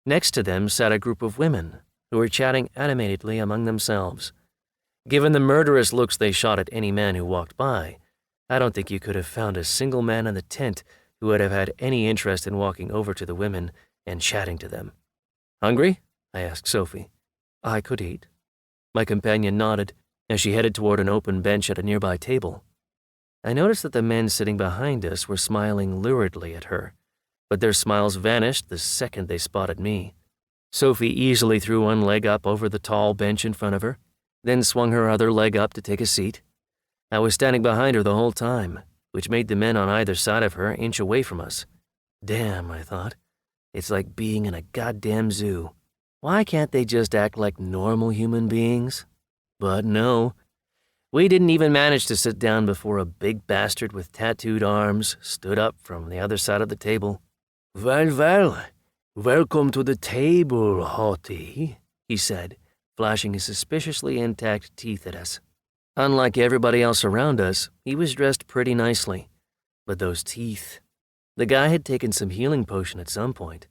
Next to them sat a group of women who were chatting animatedly among themselves. Given the murderous looks they shot at any man who walked by, I don't think you could have found a single man in the tent who would have had any interest in walking over to the women and chatting to them. "Hungry?" I asked Sophie. "I could eat." My companion nodded as she headed toward an open bench at a nearby table. I noticed that the men sitting behind us were smiling luridly at her, but their smiles vanished the second they spotted me. Sophie easily threw one leg up over the tall bench in front of her, then swung her other leg up to take a seat. I was standing behind her the whole time, which made the men on either side of her inch away from us. Damn, I thought. It's like being in a goddamn zoo. Why can't they just act like normal human beings? But no. We didn't even manage to sit down before a big bastard with tattooed arms stood up from the other side of the table. Well, welcome to the table, hottie, he said, flashing his suspiciously intact teeth at us. Unlike everybody else around us, he was dressed pretty nicely. But those teeth. The guy had taken some healing potion at some point.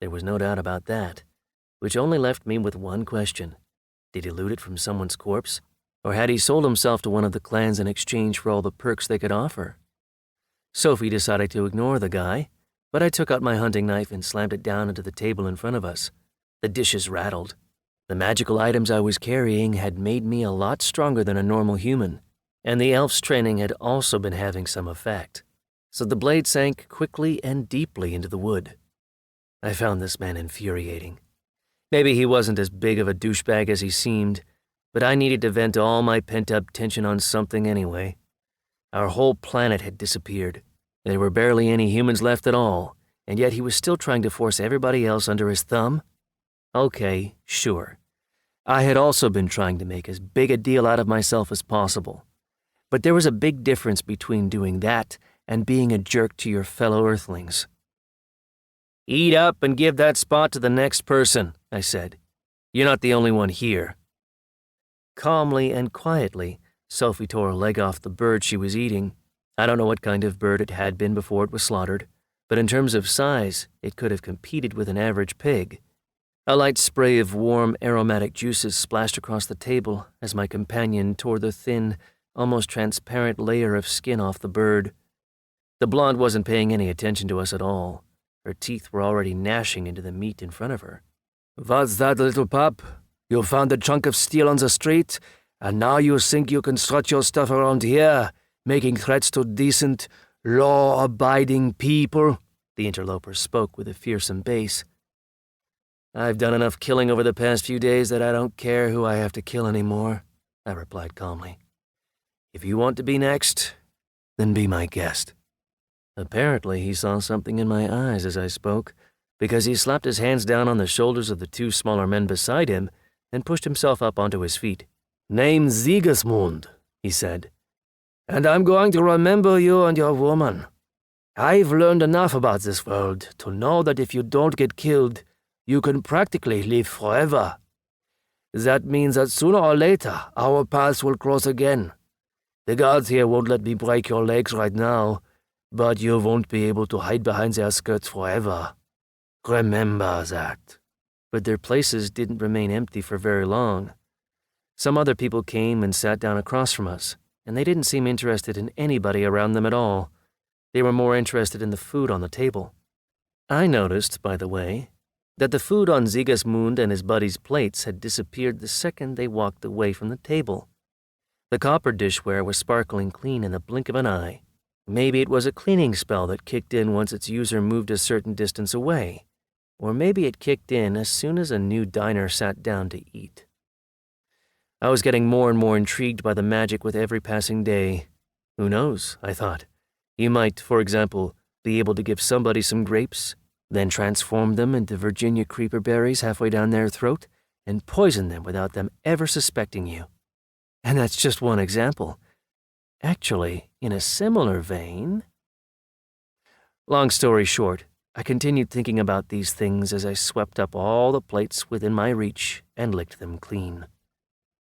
There was no doubt about that, which only left me with one question. Did he loot it from someone's corpse? Or had he sold himself to one of the clans in exchange for all the perks they could offer? Sophie decided to ignore the guy, but I took out my hunting knife and slammed it down into the table in front of us. The dishes rattled. The magical items I was carrying had made me a lot stronger than a normal human, and the elf's training had also been having some effect. So the blade sank quickly and deeply into the wood. I found this man infuriating. Maybe he wasn't as big of a douchebag as he seemed, but I needed to vent all my pent-up tension on something anyway. Our whole planet had disappeared. There were barely any humans left at all, and yet he was still trying to force everybody else under his thumb? Okay, sure. I had also been trying to make as big a deal out of myself as possible. But there was a big difference between doing that and being a jerk to your fellow Earthlings. Eat up and give that spot to the next person, I said. You're not the only one here. Calmly and quietly, Sophie tore a leg off the bird she was eating. I don't know what kind of bird it had been before it was slaughtered, but in terms of size, it could have competed with an average pig. A light spray of warm, aromatic juices splashed across the table as my companion tore the thin, almost transparent layer of skin off the bird. The blonde wasn't paying any attention to us at all. Her teeth were already gnashing into the meat in front of her. "What's that, little pup? You found a chunk of steel on the street, and now you think you can strut your stuff around here, making threats to decent, law-abiding people?" The interloper spoke with a fearsome bass. "I've done enough killing over the past few days that I don't care who I have to kill anymore," I replied calmly. "If you want to be next, then be my guest." Apparently, he saw something in my eyes as I spoke, because he slapped his hands down on the shoulders of the two smaller men beside him and pushed himself up onto his feet. "Name's Sigismund," he said, "and I'm going to remember you and your woman. I've learned enough about this world to know that if you don't get killed, you can practically live forever. That means that sooner or later, our paths will cross again. The guards here won't let me break your legs right now, but you won't be able to hide behind their skirts forever. Remember that." But their places didn't remain empty for very long. Some other people came and sat down across from us, and they didn't seem interested in anybody around them at all. They were more interested in the food on the table. I noticed, by the way, that the food on Sigismund and his buddies' plates had disappeared the second they walked away from the table. The copper dishware was sparkling clean in the blink of an eye. Maybe it was a cleaning spell that kicked in once its user moved a certain distance away. Or maybe it kicked in as soon as a new diner sat down to eat. I was getting more and more intrigued by the magic with every passing day. Who knows, I thought. You might, for example, be able to give somebody some grapes, then transform them into Virginia creeper berries halfway down their throat, and poison them without them ever suspecting you. And that's just one example. Actually, in a similar vein... Long story short, I continued thinking about these things as I swept up all the plates within my reach and licked them clean.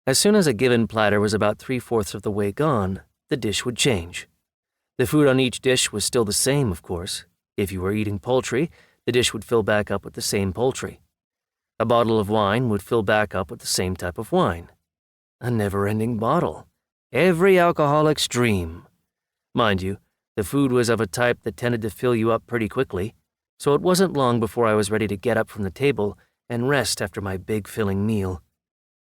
As soon as a given platter was about 3/4 of the way gone, the dish would change. The food on each dish was still the same, of course. If you were eating poultry, the dish would fill back up with the same poultry. A bottle of wine would fill back up with the same type of wine. A never-ending bottle. Every alcoholic's dream. Mind you, the food was of a type that tended to fill you up pretty quickly, so it wasn't long before I was ready to get up from the table and rest after my big filling meal.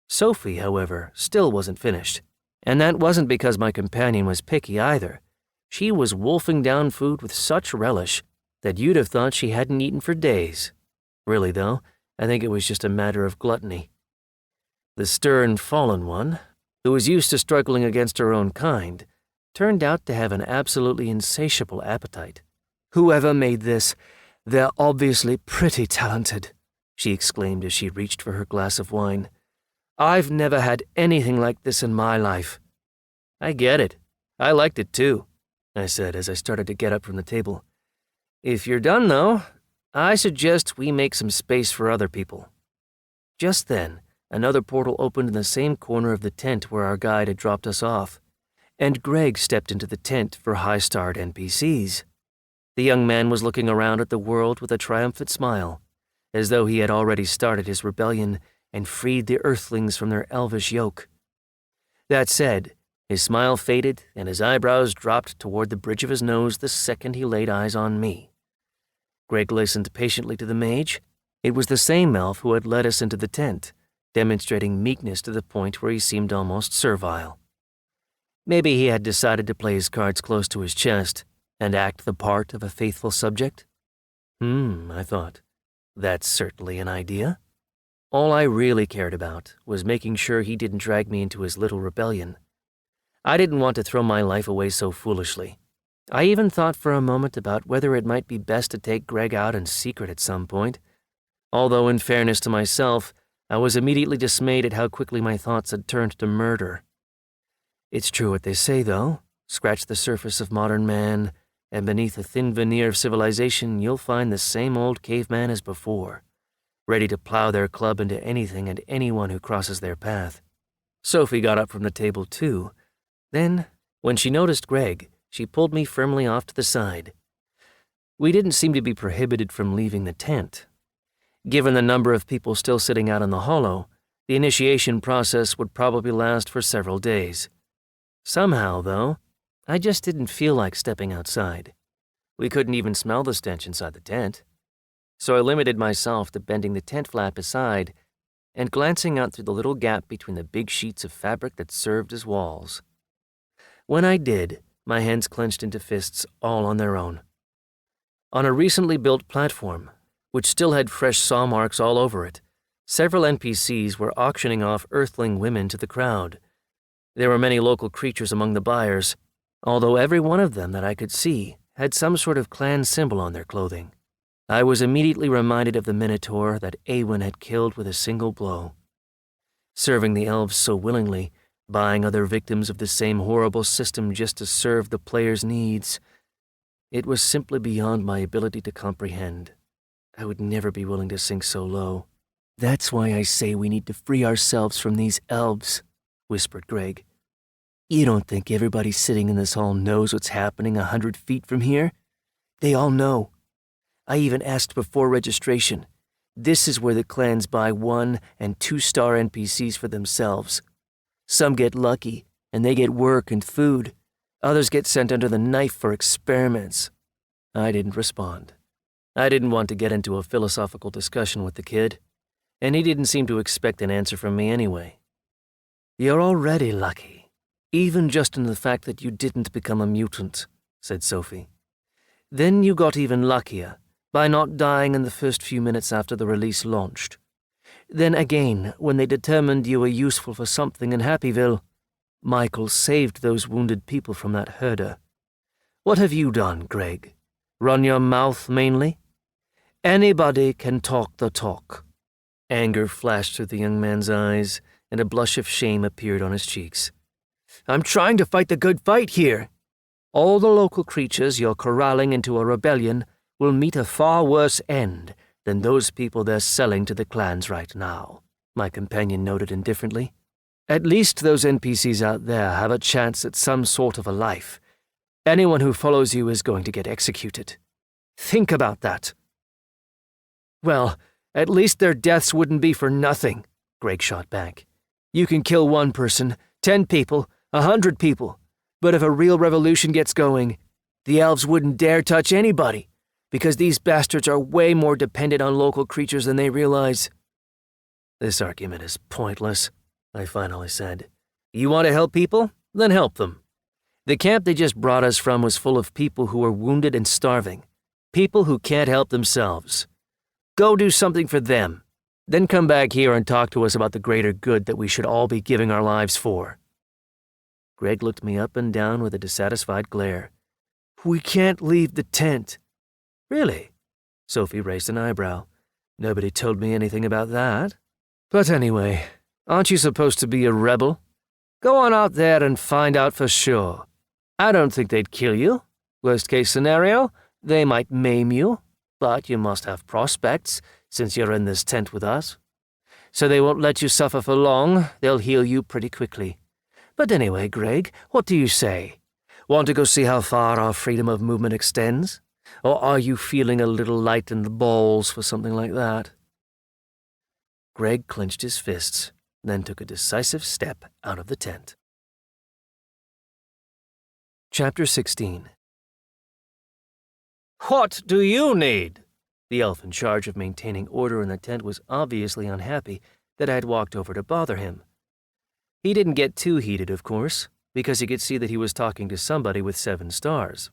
Sophie, however, still wasn't finished, and that wasn't because my companion was picky either. She was wolfing down food with such relish that you'd have thought she hadn't eaten for days. Really, though, I think it was just a matter of gluttony. The stern, fallen one, who was used to struggling against her own kind, turned out to have an absolutely insatiable appetite. "Whoever made this, they're obviously pretty talented," she exclaimed as she reached for her glass of wine. "I've never had anything like this in my life." "I get it. I liked it too," I said as I started to get up from the table. "If you're done, though, I suggest we make some space for other people." Just then, another portal opened in the same corner of the tent where our guide had dropped us off, and Greg stepped into the tent for high-starred NPCs. The young man was looking around at the world with a triumphant smile, as though he had already started his rebellion and freed the earthlings from their elvish yoke. That said, his smile faded and his eyebrows dropped toward the bridge of his nose the second he laid eyes on me. Greg listened patiently to the mage. It was the same elf who had led us into the tent, demonstrating meekness to the point where he seemed almost servile. Maybe he had decided to play his cards close to his chest and act the part of a faithful subject. I thought. That's certainly an idea. All I really cared about was making sure he didn't drag me into his little rebellion. I didn't want to throw my life away so foolishly. I even thought for a moment about whether it might be best to take Greg out in secret at some point, although in fairness to myself, I was immediately dismayed at how quickly my thoughts had turned to murder. It's true what they say, though. Scratch the surface of modern man, and beneath a thin veneer of civilization, you'll find the same old caveman as before, ready to plow their club into anything and anyone who crosses their path. Sophie got up from the table, too. Then, when she noticed Greg, she pulled me firmly off to the side. We didn't seem to be prohibited from leaving the tent. Given the number of people still sitting out in the hollow, the initiation process would probably last for several days. Somehow, though, I just didn't feel like stepping outside. We couldn't even smell the stench inside the tent. So I limited myself to bending the tent flap aside and glancing out through the little gap between the big sheets of fabric that served as walls. When I did, my hands clenched into fists all on their own. On a recently built platform, which still had fresh saw marks all over it, several NPCs were auctioning off earthling women to the crowd. There were many local creatures among the buyers, although every one of them that I could see had some sort of clan symbol on their clothing. I was immediately reminded of the Minotaur that Awen had killed with a single blow. Serving the elves so willingly, buying other victims of the same horrible system just to serve the player's needs, it was simply beyond my ability to comprehend. I would never be willing to sink so low. "That's why I say we need to free ourselves from these elves," whispered Greg. "You don't think everybody sitting in this hall knows what's happening 100 feet from here? They all know. I even asked before registration. This is where the clans buy 1- and 2-star NPCs for themselves. Some get lucky, and they get work and food. Others get sent under the knife for experiments." I didn't respond. I didn't want to get into a philosophical discussion with the kid, and he didn't seem to expect an answer from me anyway. "You're already lucky, even just in the fact that you didn't become a mutant," said Sophie. "Then you got even luckier by not dying in the first few minutes after the release launched. Then again, when they determined you were useful for something in Happyville, Michael saved those wounded people from that herder. What have you done, Greg? Run your mouth mainly? Anybody can talk the talk." Anger flashed through the young man's eyes, and a blush of shame appeared on his cheeks. "I'm trying to fight the good fight here. All the local creatures you're corralling into a rebellion will meet a far worse end than those people they're selling to the clans right now," my companion noted indifferently. "At least those NPCs out there have a chance at some sort of a life. Anyone who follows you is going to get executed. Think about that." "Well, at least their deaths wouldn't be for nothing," Greg shot back. "You can kill 1 person, 10 people, 100 people, but if a real revolution gets going, the elves wouldn't dare touch anybody, because these bastards are way more dependent on local creatures than they realize." "This argument is pointless," I finally said. "You want to help people? Then help them. The camp they just brought us from was full of people who were wounded and starving, people who can't help themselves. Go do something for them, then come back here and talk to us about the greater good that we should all be giving our lives for." Greg looked me up and down with a dissatisfied glare. "We can't leave the tent." "Really?" Sophie raised an eyebrow. Nobody told me anything about that. But anyway, aren't you supposed to be a rebel? Go on out there and find out for sure. I don't think they'd kill you. Worst case scenario, they might maim you, but you must have prospects since you're in this tent with us. So they won't let you suffer for long. They'll heal you pretty quickly. But anyway, Greg, what do you say? Want to go see how far our freedom of movement extends? Or are you feeling a little light in the balls for something like that? Greg clenched his fists, then took a decisive step out of the tent. Chapter 16. What do you need? The elf in charge of maintaining order in the tent was obviously unhappy that I had walked over to bother him. He didn't get too heated, of course, because he could see that he was talking to somebody with 7 stars.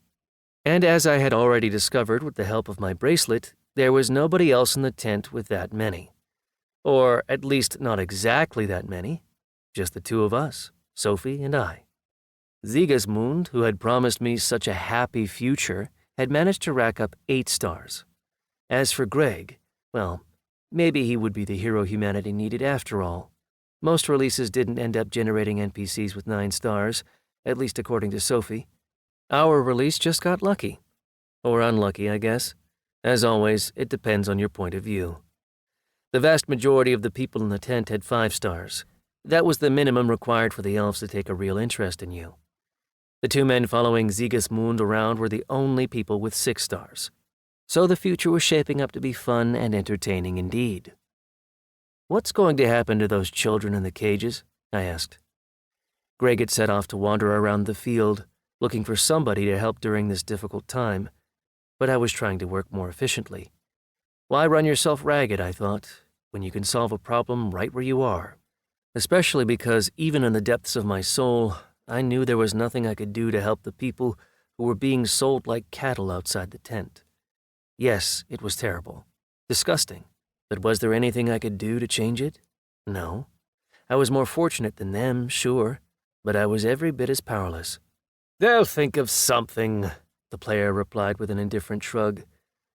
And as I had already discovered with the help of my bracelet, there was nobody else in the tent with that many. Or at least not exactly that many, just the 2 of us, Sophie and I. Sigismund, who had promised me such a happy future, had managed to rack up 8 stars. As for Greg, well, maybe he would be the hero humanity needed after all. Most releases didn't end up generating NPCs with 9 stars, at least according to Sophie. Our release just got lucky. Or unlucky, I guess. As always, it depends on your point of view. The vast majority of the people in the tent had 5 stars. That was the minimum required for the elves to take a real interest in you. The 2 men following Sigismund around were the only people with 6 stars. So the future was shaping up to be fun and entertaining indeed. What's going to happen to those children in the cages? I asked. Greg had set off to wander around the field, looking for somebody to help during this difficult time, but I was trying to work more efficiently. Why run yourself ragged, I thought, when you can solve a problem right where you are? Especially because even in the depths of my soul, I knew there was nothing I could do to help the people who were being sold like cattle outside the tent. Yes, it was terrible. Disgusting. But was there anything I could do to change it? No. I was more fortunate than them, sure, but I was every bit as powerless. They'll think of something, the player replied with an indifferent shrug.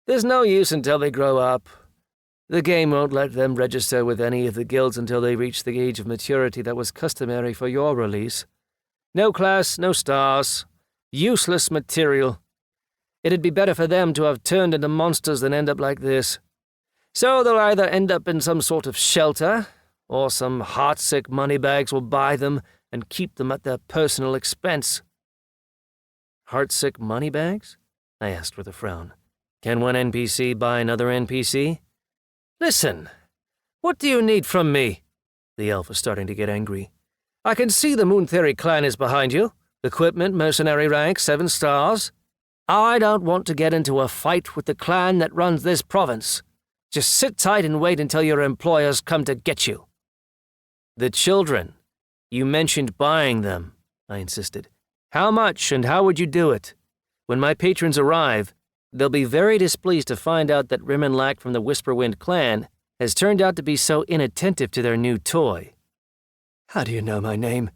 There's no use until they grow up. The game won't let them register with any of the guilds until they reach the age of maturity that was customary for your release. No class, no stars. Useless material. It'd be better for them to have turned into monsters than end up like this. So they'll either end up in some sort of shelter, or some heartsick moneybags will buy them and keep them at their personal expense. Heartsick moneybags? I asked with a frown. Can one NPC buy another NPC? Listen, what do you need from me? The elf was starting to get angry. I can see the Moon Theory clan is behind you. Equipment, mercenary rank, 7 stars. I don't want to get into a fight with the clan that runs this province. Just sit tight and wait until your employers come to get you. The children. You mentioned buying them, I insisted. How much and how would you do it? When my patrons arrive, they'll be very displeased to find out that Rimenlack from the Whisperwind clan has turned out to be so inattentive to their new toy. How do you know my name?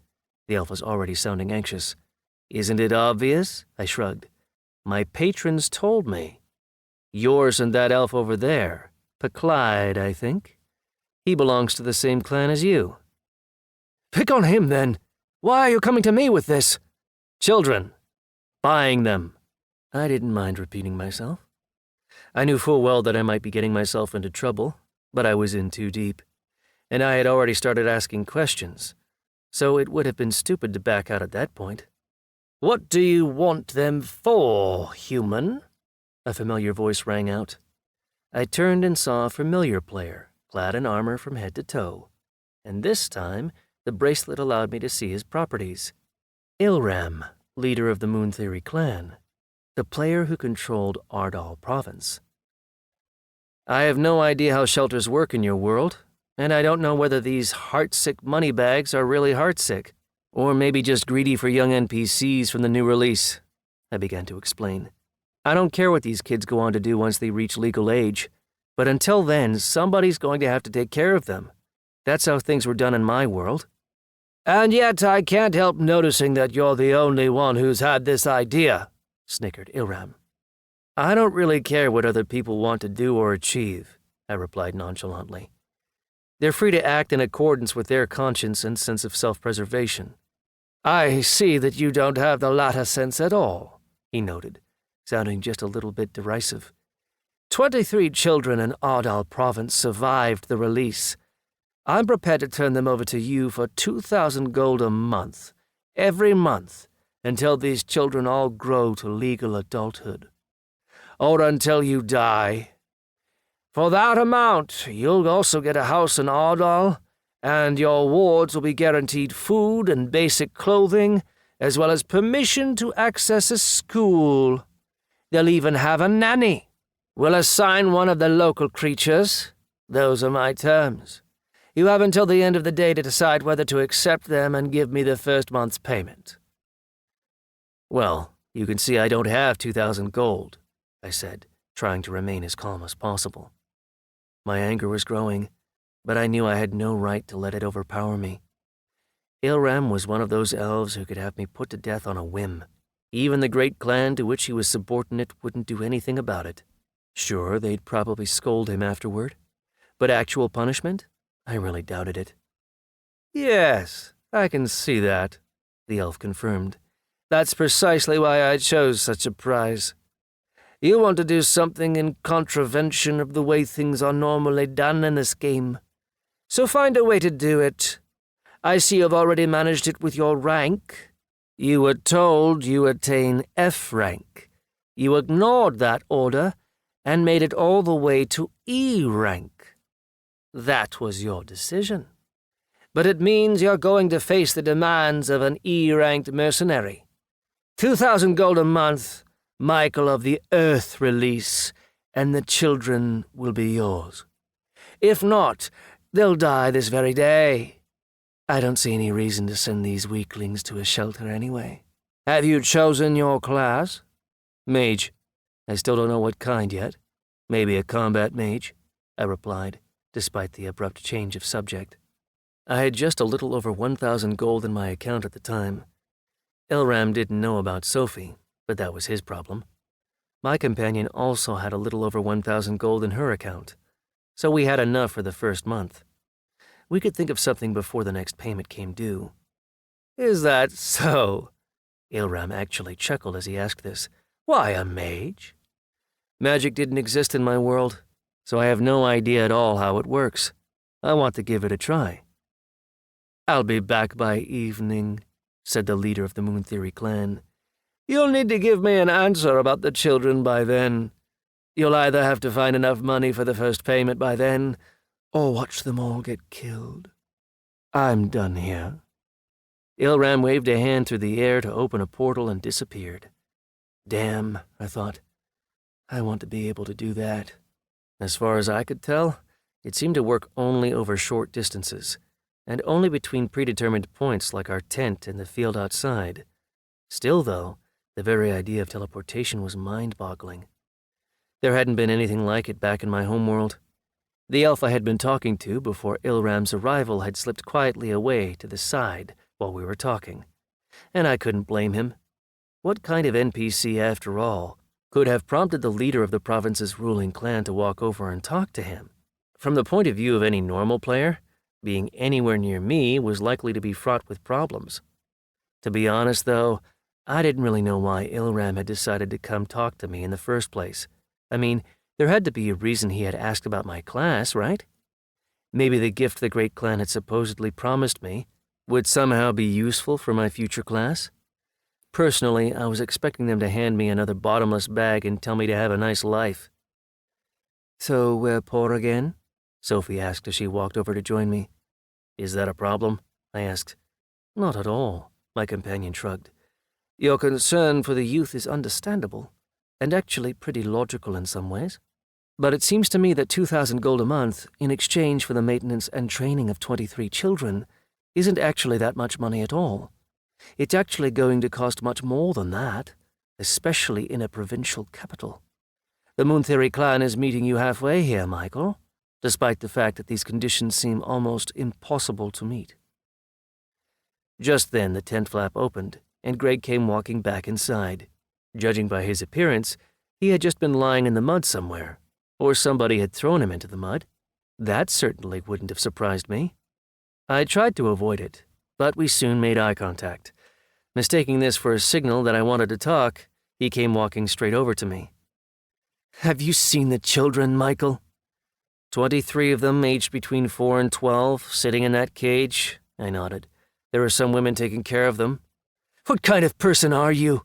The elf was already sounding anxious. Isn't it obvious? I shrugged. My patrons told me. Yours and that elf over there, Clyde, I think. He belongs to the same clan as you. Pick on him, then. Why are you coming to me with this? Children. Buying them. I didn't mind repeating myself. I knew full well that I might be getting myself into trouble, but I was in too deep, and I had already started asking questions, so it would have been stupid to back out at that point. What do you want them for, human? A familiar voice rang out. I turned and saw a familiar player, clad in armor from head to toe, and this time the bracelet allowed me to see his properties. Ilram, leader of the Moon Theory clan, the player who controlled Ardal province. I have no idea how shelters work in your world, and I don't know whether these heartsick moneybags are really heartsick, or maybe just greedy for young NPCs from the new release, I began to explain. I don't care what these kids go on to do once they reach legal age, but until then, somebody's going to have to take care of them. That's how things were done in my world. And yet I can't help noticing that you're the only one who's had this idea, snickered Ilram. I don't really care what other people want to do or achieve. I replied nonchalantly. They're free to act in accordance with their conscience and sense of self-preservation. I see that you don't have the latter sense at all, he noted, sounding just a little bit derisive. 23 children in Ardal province survived the release. I'm prepared to turn them over to you for 2,000 gold a month, every month, until these children all grow to legal adulthood. Or until you die. For that amount, you'll also get a house in Ardal, and your wards will be guaranteed food and basic clothing, as well as permission to access a school. They'll even have a nanny. We'll assign one of the local creatures. Those are my terms. You have until the end of the day to decide whether to accept them and give me the first month's payment. Well, you can see I don't have 2,000 gold, I said, trying to remain as calm as possible. My anger was growing, but I knew I had no right to let it overpower me. Ilram was one of those elves who could have me put to death on a whim. Even the great clan to which he was subordinate wouldn't do anything about it. Sure, they'd probably scold him afterward, but actual punishment? I really doubted it. Yes, I can see that, the elf confirmed. That's precisely why I chose such a prize. You want to do something in contravention of the way things are normally done in this game. So find a way to do it. I see you've already managed it with your rank. You were told you attain F rank. You ignored that order and made it all the way to E rank. That was your decision. But it means you're going to face the demands of an E-ranked mercenary. 2,000 gold a month, Michael of the Earth release, and the children will be yours. If not, they'll die this very day. I don't see any reason to send these weaklings to a shelter anyway. Have you chosen your class? Mage. I still don't know what kind yet. Maybe a combat mage, I replied, despite the abrupt change of subject. I had just a little over 1,000 gold in my account at the time. Ilram didn't know about Sophie, but that was his problem. My companion also had a little over 1,000 gold in her account, so we had enough for the first month. We could think of something before the next payment came due. Is that so? Ilram actually chuckled as he asked this. Why a mage? Magic didn't exist in my world, so I have no idea at all how it works. I want to give it a try. I'll be back by evening, said the leader of the Moon Theory clan. You'll need to give me an answer about the children by then. You'll either have to find enough money for the first payment by then, or watch them all get killed. I'm done here. Ilram waved a hand through the air to open a portal and disappeared. Damn, I thought. I want to be able to do that. As far as I could tell, it seemed to work only over short distances, and only between predetermined points like our tent and the field outside. Still, though, the very idea of teleportation was mind-boggling. There hadn't been anything like it back in my homeworld. The elf I had been talking to before Ilram's arrival had slipped quietly away to the side while we were talking, and I couldn't blame him. What kind of NPC, after all, could have prompted the leader of the province's ruling clan to walk over and talk to him? From the point of view of any normal player, being anywhere near me was likely to be fraught with problems. To be honest, though, I didn't really know why Ilram had decided to come talk to me in the first place. I mean, there had to be a reason he had asked about my class, right? Maybe the gift the great clan had supposedly promised me would somehow be useful for my future class. Personally, I was expecting them to hand me another bottomless bag and tell me to have a nice life. So we're poor again? Sophie asked as she walked over to join me. Is that a problem? I asked. Not at all, my companion shrugged. Your concern for the youth is understandable, and actually pretty logical in some ways. But it seems to me that 2,000 gold a month, in exchange for the maintenance and training of 23 children, isn't actually that much money at all. It's actually going to cost much more than that, especially in a provincial capital. The Moon Theory clan is meeting you halfway here, Michael, despite the fact that these conditions seem almost impossible to meet. Just then the tent flap opened, and Greg came walking back inside. Judging by his appearance, he had just been lying in the mud somewhere, Or somebody had thrown him into the mud. That certainly wouldn't have surprised me. I tried to avoid it, but we soon made eye contact. Mistaking this for a signal that I wanted to talk, he came walking straight over to me. "Have you seen the children, Michael?" 23 of them, aged between 4 and 12, sitting in that cage, I nodded. There were some women taking care of them. "What kind of person are you?"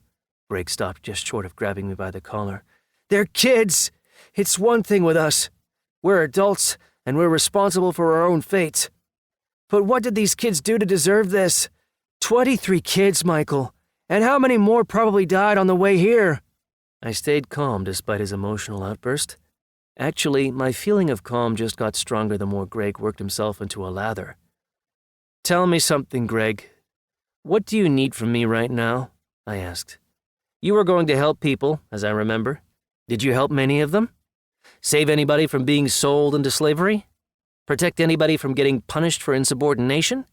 Greg stopped just short of grabbing me by the collar. "They're kids! It's one thing with us. We're adults, and we're responsible for our own fate. But what did these kids do to deserve this? 23 kids, Michael. And how many more probably died on the way here?" I stayed calm despite his emotional outburst. Actually, my feeling of calm just got stronger the more Greg worked himself into a lather. "Tell me something, Greg. What do you need from me right now?" I asked. "You were going to help people, as I remember. Did you help many of them? Save anybody from being sold into slavery? Protect anybody from getting punished for insubordination?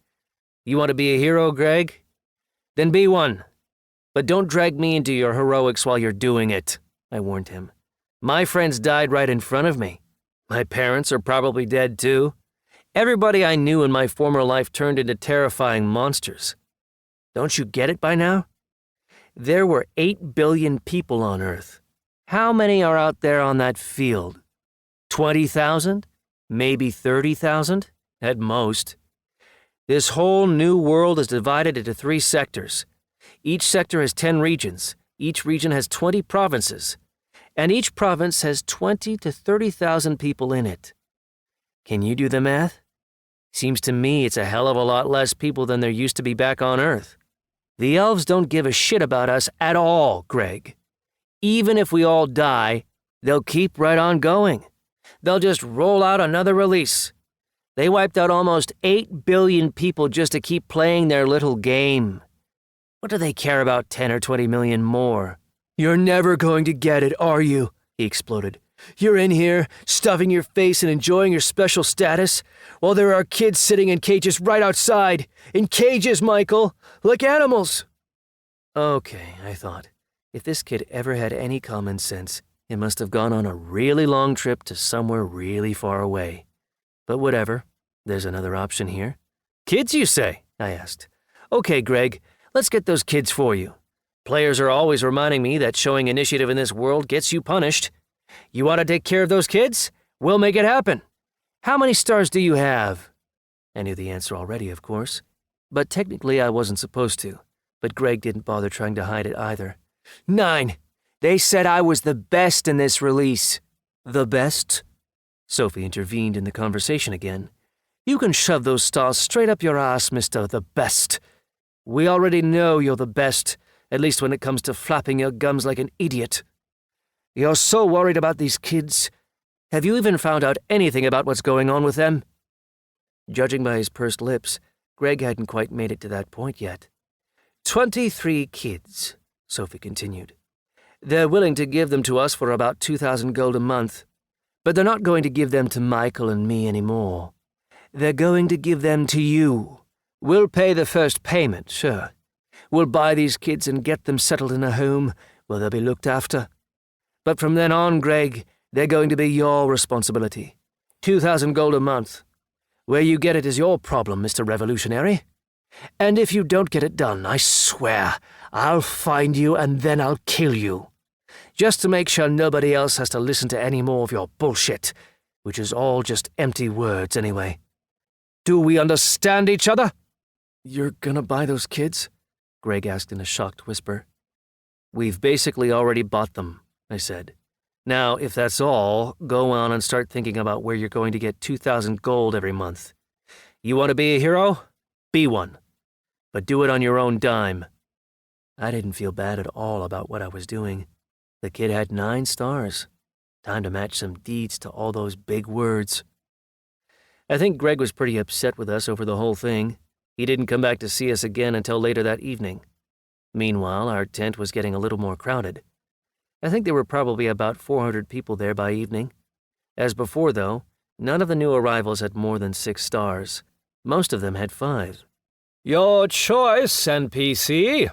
You want to be a hero, Greg? Then be one. But don't drag me into your heroics while you're doing it," I warned him. "My friends died right in front of me. My parents are probably dead too. Everybody I knew in my former life turned into terrifying monsters. Don't you get it by now? There were 8 billion people on Earth. How many are out there on that field? 20,000? Maybe 30,000? At most. This whole new world is divided into 3 sectors. Each sector has 10 regions. Each region has 20 provinces. And each province has 20 to 30,000 people in it. Can you do the math? Seems to me it's a hell of a lot less people than there used to be back on Earth. The elves don't give a shit about us at all, Greg. Even if we all die, they'll keep right on going. They'll just roll out another release. They wiped out almost 8 billion people just to keep playing their little game. What do they care about 10 or 20 million more? "You're never going to get it, are you?" he exploded. "You're in here, stuffing your face and enjoying your special status, while there are kids sitting in cages right outside. In cages, Michael, like animals." Okay, I thought. If this kid ever had any common sense, it must have gone on a really long trip to somewhere really far away. But whatever, there's another option here. "Kids, you say?" I asked. "Okay, Greg, let's get those kids for you. Players are always reminding me that showing initiative in this world gets you punished. You want to take care of those kids? We'll make it happen. How many stars do you have?" I knew the answer already, of course. But technically I wasn't supposed to. But Greg didn't bother trying to hide it either. 9. They said I was the best in this release." "The best?" Sophie intervened in the conversation again. "You can shove those stars straight up your ass, Mr. The Best. We already know you're the best, at least when it comes to flapping your gums like an idiot. You're so worried about these kids. Have you even found out anything about what's going on with them?" Judging by his pursed lips, Greg hadn't quite made it to that point yet. 23 kids, Sophie continued. "They're willing to give them to us for about 2,000 gold a month, but they're not going to give them to Michael and me anymore. They're going to give them to you. We'll pay the first payment, sure. We'll buy these kids and get them settled in a home where they'll be looked after. But from then on, Greg, they're going to be your responsibility. 2,000 gold a month. Where you get it is your problem, Mr. Revolutionary. And if you don't get it done, I swear, I'll find you and then I'll kill you. Just to make sure nobody else has to listen to any more of your bullshit, which is all just empty words anyway. Do we understand each other?" "You're gonna buy those kids?" Greg asked in a shocked whisper. "We've basically already bought them," I said. "Now, if that's all, go on and start thinking about where you're going to get 2,000 gold every month. You want to be a hero? Be one. But do it on your own dime." I didn't feel bad at all about what I was doing. The kid had 9 stars. Time to match some deeds to all those big words. I think Greg was pretty upset with us over the whole thing. He didn't come back to see us again until later that evening. Meanwhile, our tent was getting a little more crowded. I think there were probably about 400 people there by evening. As before, though, none of the new arrivals had more than 6 stars. Most of them had 5. "Your choice, NPC."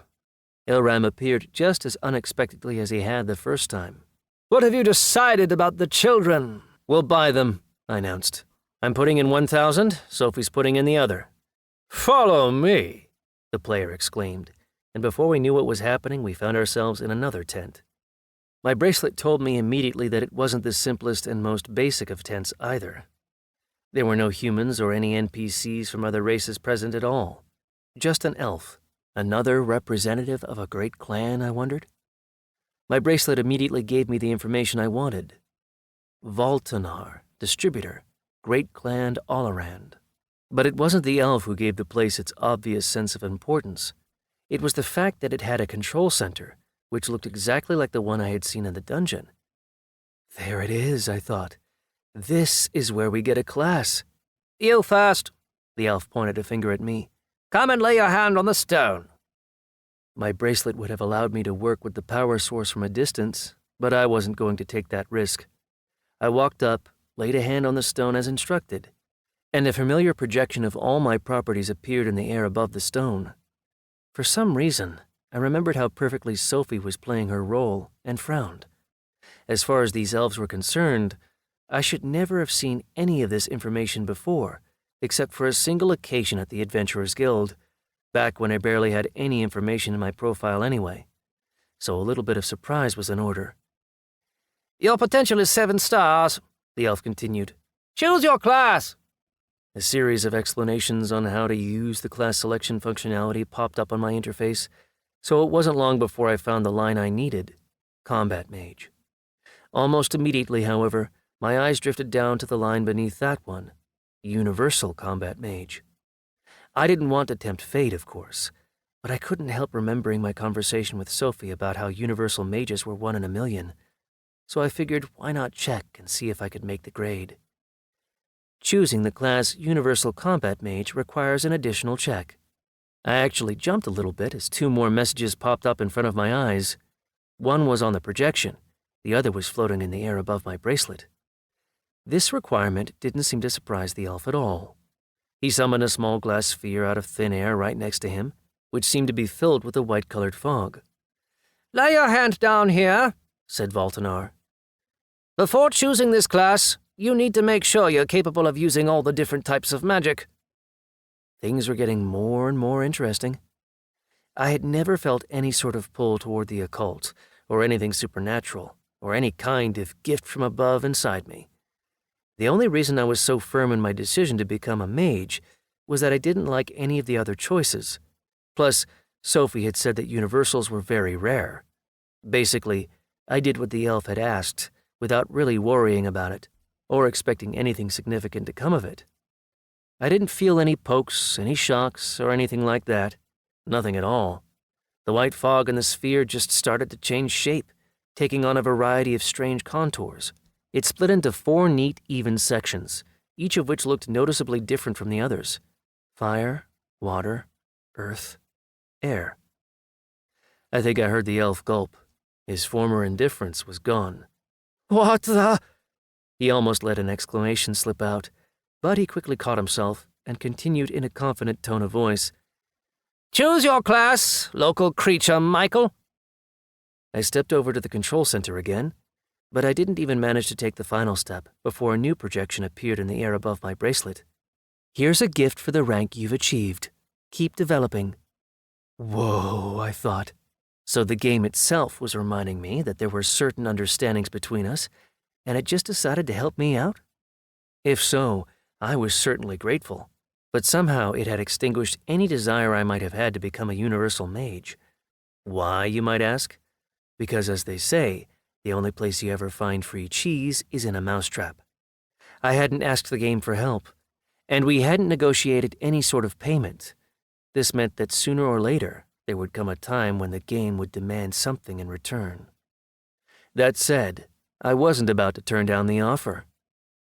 Ilram appeared just as unexpectedly as he had the first time. What have you decided about the children? We'll buy them, I announced. I'm putting in 1,000, Sophie's putting in the other. Follow me, the player exclaimed, and before we knew what was happening, we found ourselves in another tent. My bracelet told me immediately that it wasn't the simplest and most basic of tents either. There were no humans or any NPCs from other races present at all. Just an elf. Another representative of a great clan, I wondered? My bracelet immediately gave me the information I wanted. Voltanar, distributor, great clan all around. But it wasn't the elf who gave the place its obvious sense of importance. It was the fact that it had a control center, which looked exactly like the one I had seen in the dungeon. There it is, I thought. This is where we get a class. You first, the elf pointed a finger at me. Come and lay your hand on the stone. My bracelet would have allowed me to work with the power source from a distance, but I wasn't going to take that risk. I walked up, laid a hand on the stone as instructed, and a familiar projection of all my properties appeared in the air above the stone. For some reason, I remembered how perfectly Sophie was playing her role and frowned. As far as these elves were concerned, I should never have seen any of this information before, except for a single occasion at the Adventurers Guild, back when I barely had any information in my profile anyway. So a little bit of surprise was in order. Your potential is 7 stars, the elf continued. Choose your class. A series of explanations on how to use the class selection functionality popped up on my interface, so it wasn't long before I found the line I needed, Combat Mage. Almost immediately, however, my eyes drifted down to the line beneath that one, Universal Combat Mage. I didn't want to tempt fate, of course, but I couldn't help remembering my conversation with Sophie about how universal mages were 1 in a million, so I figured why not check and see if I could make the grade. Choosing the class Universal Combat Mage requires an additional check. I actually jumped a little bit as 2 more messages popped up in front of my eyes. One was on the projection, the other was floating in the air above my bracelet. This requirement didn't seem to surprise the elf at all. He summoned a small glass sphere out of thin air right next to him, which seemed to be filled with a white-colored fog. Lay your hand down here, said Voltanar. Before choosing this class, you need to make sure you're capable of using all the different types of magic. Things were getting more and more interesting. I had never felt any sort of pull toward the occult, or anything supernatural, or any kind of gift from above inside me. The only reason I was so firm in my decision to become a mage was that I didn't like any of the other choices. Plus, Sophie had said that universals were very rare. Basically, I did what the elf had asked, without really worrying about it, or expecting anything significant to come of it. I didn't feel any pokes, any shocks, or anything like that. Nothing at all. The white fog in the sphere just started to change shape, taking on a variety of strange contours. It split into 4 neat, even sections, each of which looked noticeably different from the others. Fire, water, earth, air. I think I heard the elf gulp. His former indifference was gone. What the? He almost let an exclamation slip out, but he quickly caught himself and continued in a confident tone of voice. Choose your class, local creature, Michael. I stepped over to the control center again, but I didn't even manage to take the final step before a new projection appeared in the air above my bracelet. Here's a gift for the rank you've achieved. Keep developing. Whoa, I thought. So the game itself was reminding me that there were certain understandings between us, and it just decided to help me out? If so, I was certainly grateful, but somehow it had extinguished any desire I might have had to become a universal mage. Why, you might ask? Because as they say, the only place you ever find free cheese is in a mousetrap. I hadn't asked the game for help, and we hadn't negotiated any sort of payment. This meant that sooner or later, there would come a time when the game would demand something in return. That said, I wasn't about to turn down the offer.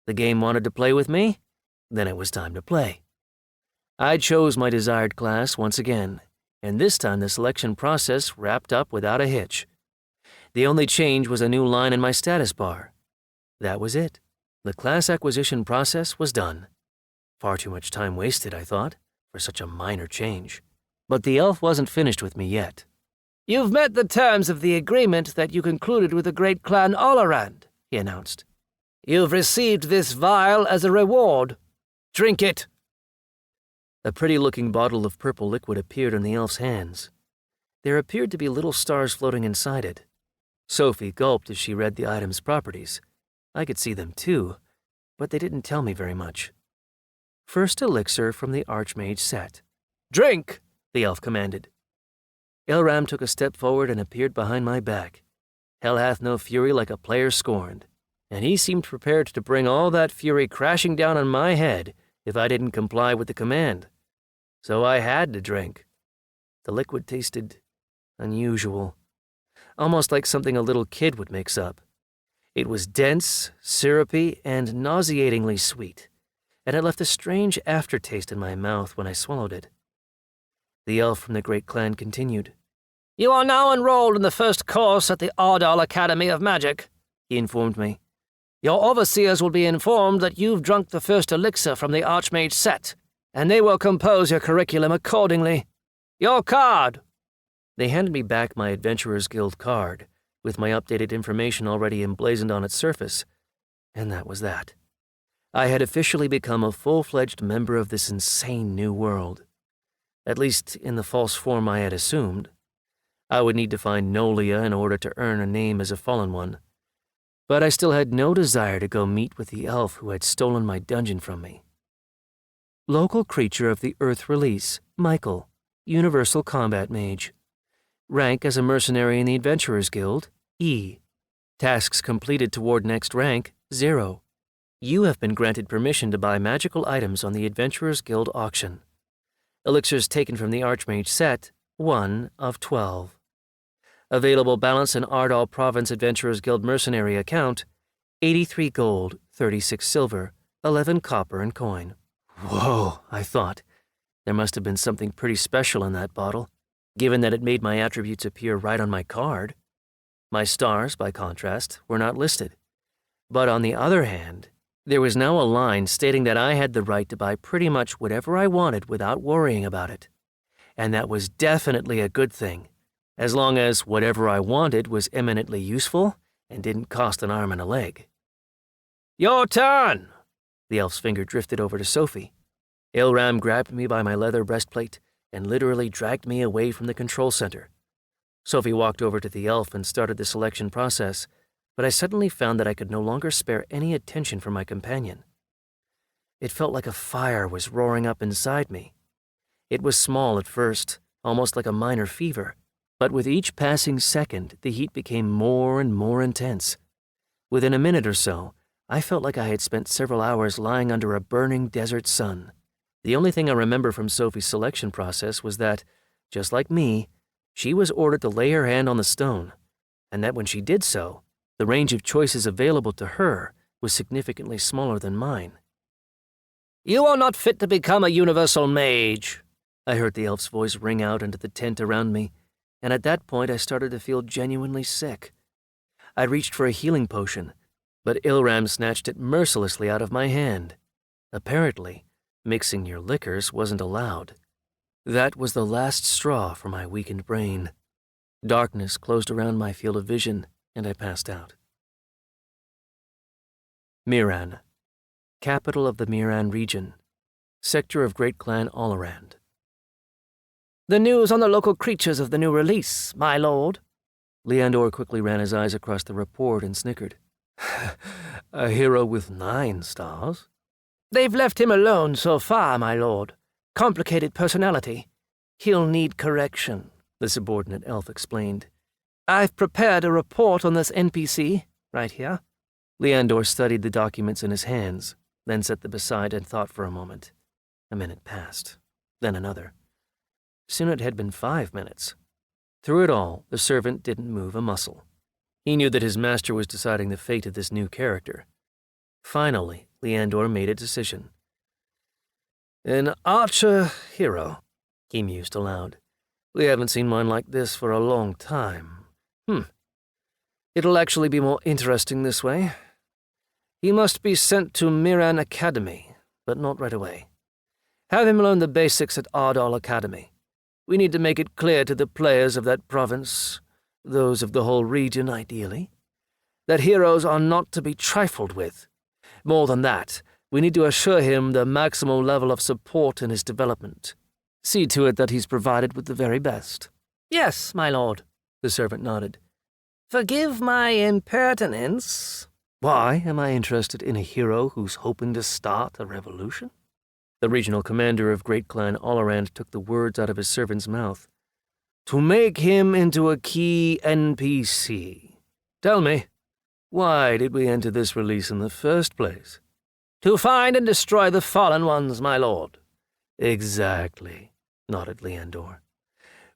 The game wanted to play with me? Then it was time to play. I chose my desired class once again, and this time the selection process wrapped up without a hitch. The only change was a new line in my status bar. That was it. The class acquisition process was done. Far too much time wasted, I thought, for such a minor change. But the elf wasn't finished with me yet. You've met the terms of the agreement that you concluded with the great clan all around, he announced. You've received this vial as a reward. Drink it. A pretty-looking bottle of purple liquid appeared in the elf's hands. There appeared to be little stars floating inside it. Sophie gulped as she read the item's properties. I could see them too, but they didn't tell me very much. First elixir from the Archmage set. Drink, the elf commanded. Ilram took a step forward and appeared behind my back. Hell hath no fury like a player scorned, and he seemed prepared to bring all that fury crashing down on my head if I didn't comply with the command. So I had to drink. The liquid tasted unusual, almost like something a little kid would mix up. It was dense, syrupy, and nauseatingly sweet, and it left a strange aftertaste in my mouth when I swallowed it. The elf from the great clan continued. You are now enrolled in the first course at the Ardal Academy of Magic, he informed me. Your overseers will be informed that you've drunk the first elixir from the Archmage set, and they will compose your curriculum accordingly. Your card! They handed me back my Adventurers Guild card, with my updated information already emblazoned on its surface, and that was that. I had officially become a full-fledged member of this insane new world. At least in the false form I had assumed. I would need to find Nolia in order to earn a name as a fallen one. But I still had no desire to go meet with the elf who had stolen my dungeon from me. Local creature of the Earth Release, Michael, Universal Combat Mage. Rank as a mercenary in the Adventurers Guild, E. Tasks completed toward next rank, 0. You have been granted permission to buy magical items on the Adventurers Guild auction. Elixirs taken from the Archmage set, 1 of 12. Available balance in Ardal Province Adventurers Guild Mercenary account, 83 gold, 36 silver, 11 copper and coin. Whoa, I thought. There must have been something pretty special in that bottle, given that it made my attributes appear right on my card. My stars, by contrast, were not listed. But on the other hand, there was now a line stating that I had the right to buy pretty much whatever I wanted without worrying about it. And that was definitely a good thing, as long as whatever I wanted was eminently useful and didn't cost an arm and a leg. Your turn! The elf's finger drifted over to Sophie. Ilram grabbed me by my leather breastplate and literally dragged me away from the control center. Sophie walked over to the elf and started the selection process, but I suddenly found that I could no longer spare any attention from my companion. It felt like a fire was roaring up inside me. It was small at first, almost like a minor fever, but with each passing second, the heat became more and more intense. Within a minute or so, I felt like I had spent several hours lying under a burning desert sun. The only thing I remember from Sophie's selection process was that, just like me, she was ordered to lay her hand on the stone, and that when she did so, the range of choices available to her was significantly smaller than mine. You are not fit to become a universal mage, I heard the elf's voice ring out into the tent around me, and at that point I started to feel genuinely sick. I reached for a healing potion, but Ilram snatched it mercilessly out of my hand. Apparently, mixing your liquors wasn't allowed. That was the last straw for my weakened brain. Darkness closed around my field of vision, and I passed out. Miran, capital of the Miran region, sector of Great Clan Allurand. The news on the local creatures of the new release, my lord. Leandor quickly ran his eyes across the report and snickered. A hero with 9 stars? They've left him alone so far, my lord. Complicated personality. He'll need correction, the subordinate elf explained. I've prepared a report on this NPC, right here. Leandor studied the documents in his hands, then set them aside and thought for a moment. A minute passed, then another. Soon it had been 5 minutes. Through it all, the servant didn't move a muscle. He knew that his master was deciding the fate of this new character. Finally, Leandor made a decision. An archer hero, he mused aloud. We haven't seen one like this for a long time. It'll actually be more interesting this way. He must be sent to Miran Academy, but not right away. Have him learn the basics at Ardal Academy. We need to make it clear to the players of that province, those of the whole region ideally, that heroes are not to be trifled with. More than that, we need to assure him the maximal level of support in his development. See to it that he's provided with the very best." "Yes, my lord," the servant nodded. "Forgive my impertinence." Why am I interested in a hero who's hoping to start a revolution? The regional commander of Great Clan Olorand took the words out of his servant's mouth. To make him into a key NPC. Tell me, why did we enter this release in the first place? "To find and destroy the fallen ones, my lord." Exactly, nodded Leandor.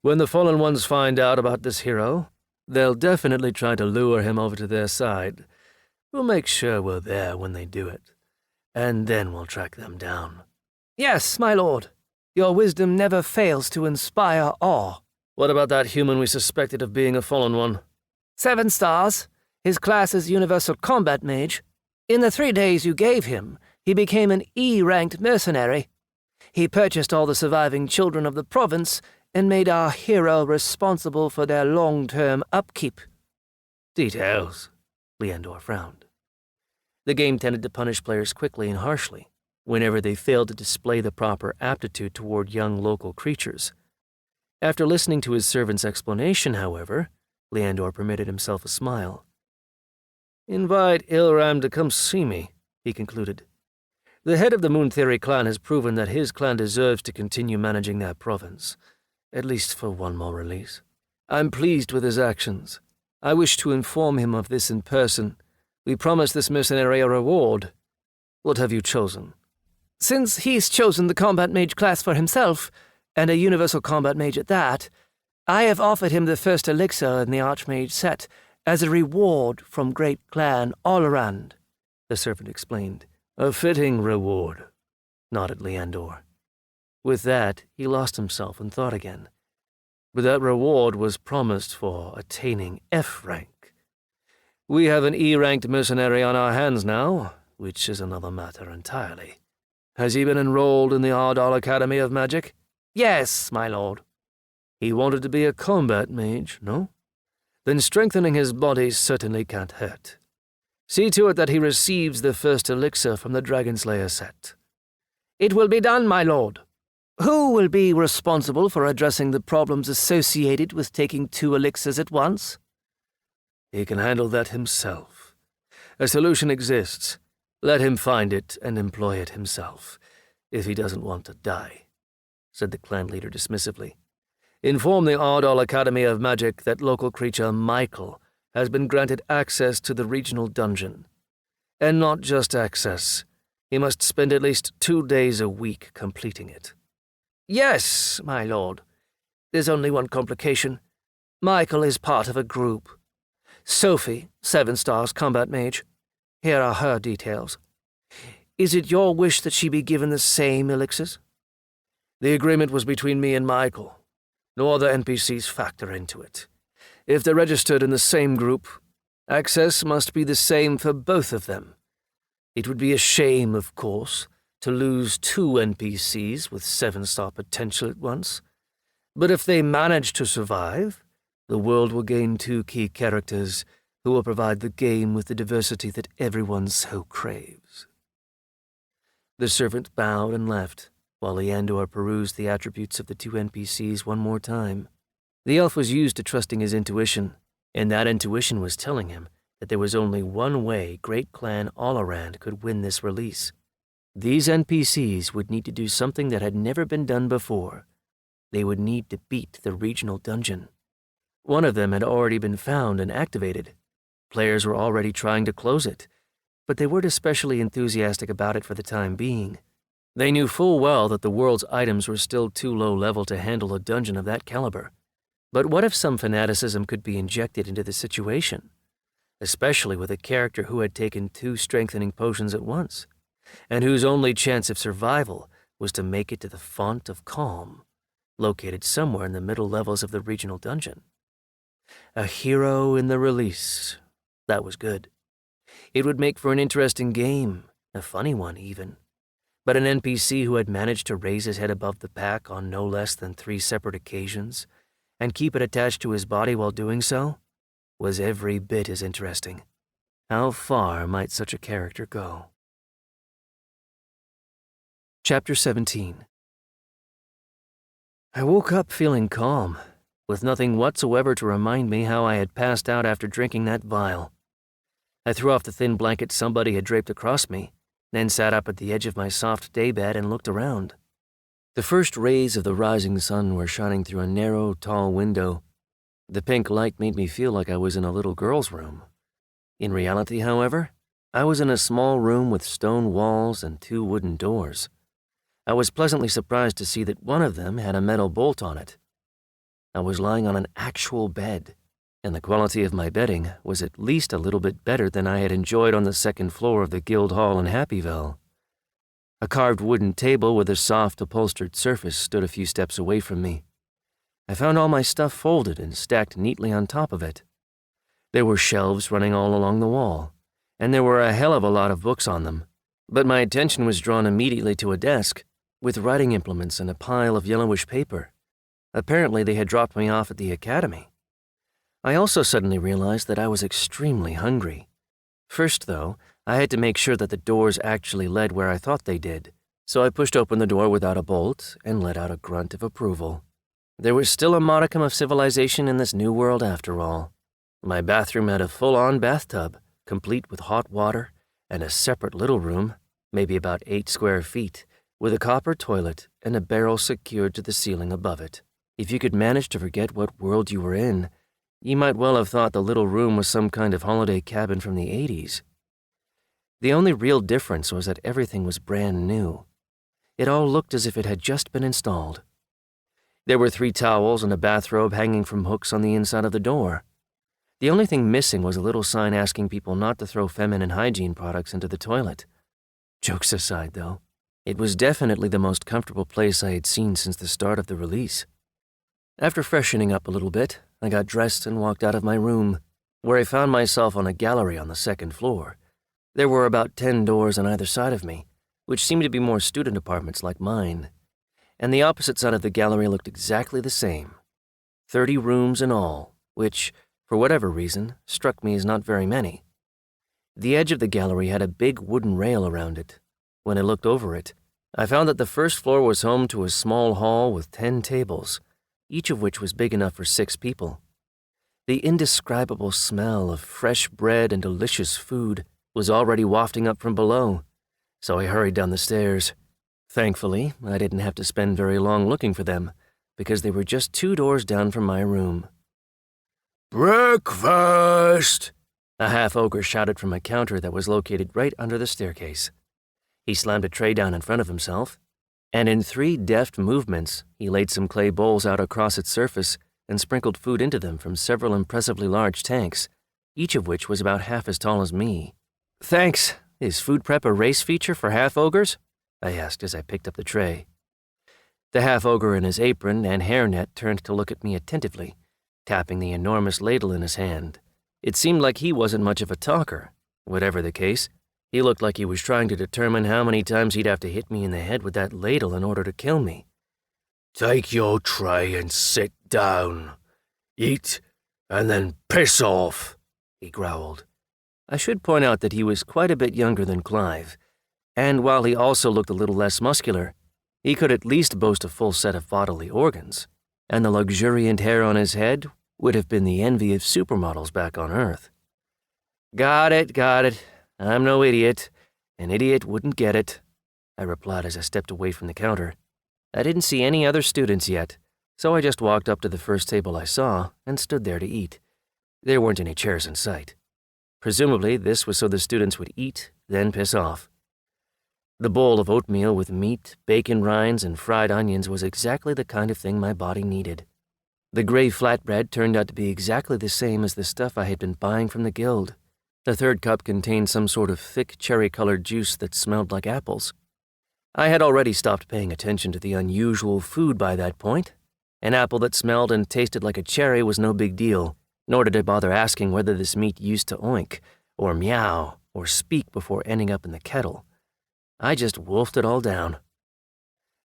When the fallen ones find out about this hero, they'll definitely try to lure him over to their side. We'll make sure we're there when they do it, and then we'll track them down. "Yes, my lord. Your wisdom never fails to inspire awe." What about that human we suspected of being a fallen one? 7 stars. His class is Universal Combat Mage. In the 3 days you gave him, he became an E-ranked mercenary. He purchased all the surviving children of the province and made our hero responsible for their long-term upkeep. Details, Leandor frowned. The game tended to punish players quickly and harshly whenever they failed to display the proper aptitude toward young local creatures. After listening to his servant's explanation, however, Leandor permitted himself a smile. Invite Ilram to come see me, he concluded. The head of the Moon Theory clan has proven that his clan deserves to continue managing that province, at least for one more release. I'm pleased with his actions. I wish to inform him of this in person. We promised this mercenary a reward. What have you chosen? Since he's chosen the Combat Mage class for himself, and a Universal Combat Mage at that, I have offered him the first elixir in the Archmage set as a reward from Great Clan Olorand, the servant explained. A fitting reward, nodded Leandor. With that, he lost himself and thought again. But that reward was promised for attaining F rank. We have an E-ranked mercenary on our hands now, which is another matter entirely. Has he been enrolled in the Ardal Academy of Magic? Yes, my lord. He wanted to be a combat mage, no? Then strengthening his body certainly can't hurt. See to it that he receives the first elixir from the Dragonslayer set. It will be done, my lord. Who will be responsible for addressing the problems associated with taking 2 elixirs at once? He can handle that himself. A solution exists. Let him find it and employ it himself, if he doesn't want to die, said the clan leader dismissively. Inform the Ardal Academy of Magic that local creature Michael has been granted access to the regional dungeon. And not just access. He must spend at least 2 days a week completing it. Yes, my lord. There's only one complication. Michael is part of a group. Sophie, 7 stars combat mage. Here are her details. Is it your wish that she be given the same elixirs? The agreement was between me and Michael. No other NPCs factor into it. If they're registered in the same group, access must be the same for both of them. It would be a shame, of course, to lose 2 NPCs with 7-star potential at once. But if they manage to survive, the world will gain 2 key characters who will provide the game with the diversity that everyone so craves. The servant bowed and left, while Leandor perused the attributes of the 2 NPCs one more time. The elf was used to trusting his intuition, and that intuition was telling him that there was only one way Great Clan Olorand could win this release. These NPCs would need to do something that had never been done before. They would need to beat the regional dungeon. One of them had already been found and activated. Players were already trying to close it, but they weren't especially enthusiastic about it for the time being. They knew full well that the world's items were still too low level to handle a dungeon of that caliber. But what if some fanaticism could be injected into the situation? Especially with a character who had taken 2 strengthening potions at once, and whose only chance of survival was to make it to the Font of Calm, located somewhere in the middle levels of the regional dungeon. A hero in the release. That was good. It would make for an interesting game, a funny one even. but an NPC who had managed to raise his head above the pack on no less than 3 separate occasions, and keep it attached to his body while doing so, was every bit as interesting. How far might such a character go? Chapter 17. I woke up feeling calm, with nothing whatsoever to remind me how I had passed out after drinking that vial. I threw off the thin blanket somebody had draped across me, then sat up at the edge of my soft daybed and looked around. The first rays of the rising sun were shining through a narrow, tall window. The pink light made me feel like I was in a little girl's room. In reality, however, I was in a small room with stone walls and 2 wooden doors. I was pleasantly surprised to see that one of them had a metal bolt on it. I was lying on an actual bed, and the quality of my bedding was at least a little bit better than I had enjoyed on the 2nd floor of the Guild Hall in Happyville. A carved wooden table with a soft upholstered surface stood a few steps away from me. I found all my stuff folded and stacked neatly on top of it. There were shelves running all along the wall, and there were a hell of a lot of books on them, but my attention was drawn immediately to a desk with writing implements and a pile of yellowish paper. Apparently they had dropped me off at the academy. I also suddenly realized that I was extremely hungry. First, though, I had to make sure that the doors actually led where I thought they did, so I pushed open the door without a bolt and let out a grunt of approval. There was still a modicum of civilization in this new world after all. My bathroom had a full-on bathtub, complete with hot water, and a separate little room, maybe about 8 square feet, with a copper toilet and a barrel secured to the ceiling above it. If you could manage to forget what world you were in, you might well have thought the little room was some kind of holiday cabin from the 80s. The only real difference was that everything was brand new. It all looked as if it had just been installed. There were 3 towels and a bathrobe hanging from hooks on the inside of the door. The only thing missing was a little sign asking people not to throw feminine hygiene products into the toilet. Jokes aside, though, it was definitely the most comfortable place I had seen since the start of the release. After freshening up a little bit, I got dressed and walked out of my room, where I found myself on a gallery on the 2nd floor. There were about 10 doors on either side of me, which seemed to be more student apartments like mine, and the opposite side of the gallery looked exactly the same. 30 rooms in all, which, for whatever reason, struck me as not very many. The edge of the gallery had a big wooden rail around it. When I looked over it, I found that the first floor was home to a small hall with 10 tables, each of which was big enough for 6 people. The indescribable smell of fresh bread and delicious food was already wafting up from below, so I hurried down the stairs. Thankfully, I didn't have to spend very long looking for them, because they were just 2 doors down from my room. "Breakfast!" a half-ogre shouted from a counter that was located right under the staircase. He slammed a tray down in front of himself, and in 3 deft movements, he laid some clay bowls out across its surface and sprinkled food into them from several impressively large tanks, each of which was about half as tall as me. "Thanks. Is food prep a race feature for half-ogres?" I asked as I picked up the tray. The half-ogre in his apron and hairnet turned to look at me attentively, tapping the enormous ladle in his hand. It seemed like he wasn't much of a talker. Whatever the case, he looked like he was trying to determine how many times he'd have to hit me in the head with that ladle in order to kill me. "Take your tray and sit down. Eat, and then piss off," he growled. I should point out that he was quite a bit younger than Clive, and while he also looked a little less muscular, he could at least boast a full set of bodily organs, and the luxuriant hair on his head would have been the envy of supermodels back on Earth. Got it. I'm no idiot. An idiot wouldn't get it," I replied as I stepped away from the counter. I didn't see any other students yet, so I just walked up to the first table I saw and stood there to eat. There weren't any chairs in sight. Presumably, this was so the students would eat, then piss off. The bowl of oatmeal with meat, bacon rinds, and fried onions was exactly the kind of thing my body needed. The gray flatbread turned out to be exactly the same as the stuff I had been buying from the guild. The 3rd cup contained some sort of thick cherry-colored juice that smelled like apples. I had already stopped paying attention to the unusual food by that point. An apple that smelled and tasted like a cherry was no big deal, nor did I bother asking whether this meat used to oink, or meow, or speak before ending up in the kettle. I just wolfed it all down.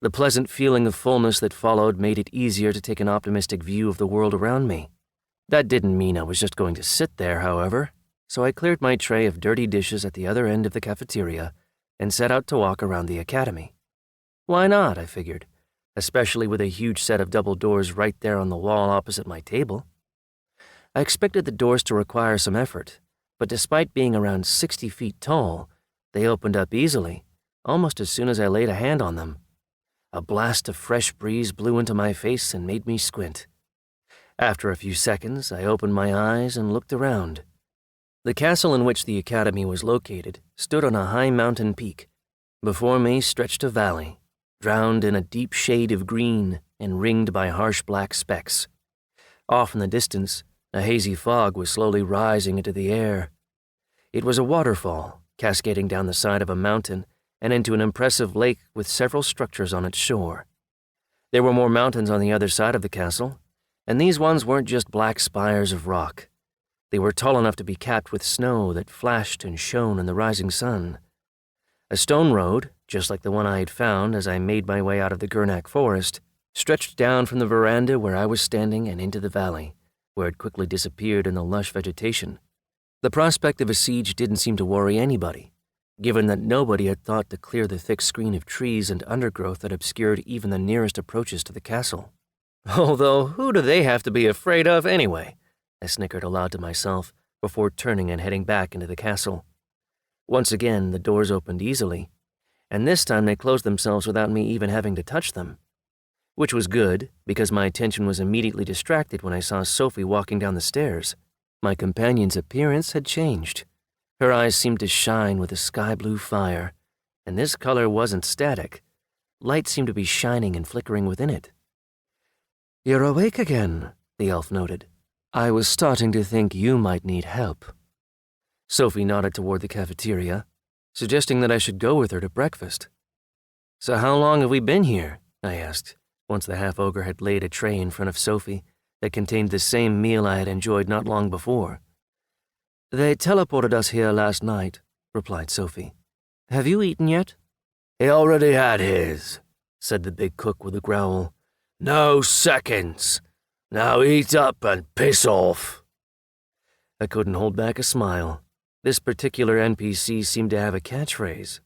The pleasant feeling of fullness that followed made it easier to take an optimistic view of the world around me. That didn't mean I was just going to sit there, however, so I cleared my tray of dirty dishes at the other end of the cafeteria and set out to walk around the academy. Why not, I figured, especially with a huge set of double doors right there on the wall opposite my table. I expected the doors to require some effort, but despite being around 60 feet tall, they opened up easily, almost as soon as I laid a hand on them. A blast of fresh breeze blew into my face and made me squint. After a few seconds, I opened my eyes and looked around. The castle in which the academy was located stood on a high mountain peak. Before me stretched a valley, drowned in a deep shade of green and ringed by harsh black specks. Off in the distance, a hazy fog was slowly rising into the air. It was a waterfall, cascading down the side of a mountain and into an impressive lake with several structures on its shore. There were more mountains on the other side of the castle, and these ones weren't just black spires of rock. They were tall enough to be capped with snow that flashed and shone in the rising sun. A stone road, just like the one I had found as I made my way out of the Gurnak forest, stretched down from the veranda where I was standing and into the valley, where it quickly disappeared in the lush vegetation. The prospect of a siege didn't seem to worry anybody, given that nobody had thought to clear the thick screen of trees and undergrowth that obscured even the nearest approaches to the castle. Although, who do they have to be afraid of anyway? I snickered aloud to myself before turning and heading back into the castle. Once again, the doors opened easily, and this time they closed themselves without me even having to touch them. Which was good, because my attention was immediately distracted when I saw Sophie walking down the stairs. My companion's appearance had changed. Her eyes seemed to shine with a sky-blue fire, and this color wasn't static. Light seemed to be shining and flickering within it. "You're awake again," the elf noted. "I was starting to think you might need help." Sophie nodded toward the cafeteria, suggesting that I should go with her to breakfast. "So how long have we been here?" I asked, once the half-ogre had laid a tray in front of Sophie that contained the same meal I had enjoyed not long before. "They teleported us here last night," replied Sophie. "Have you eaten yet?" "He already had his," said the big cook with a growl. "No seconds. Now eat up and piss off." I couldn't hold back a smile. This particular NPC seemed to have a catchphrase.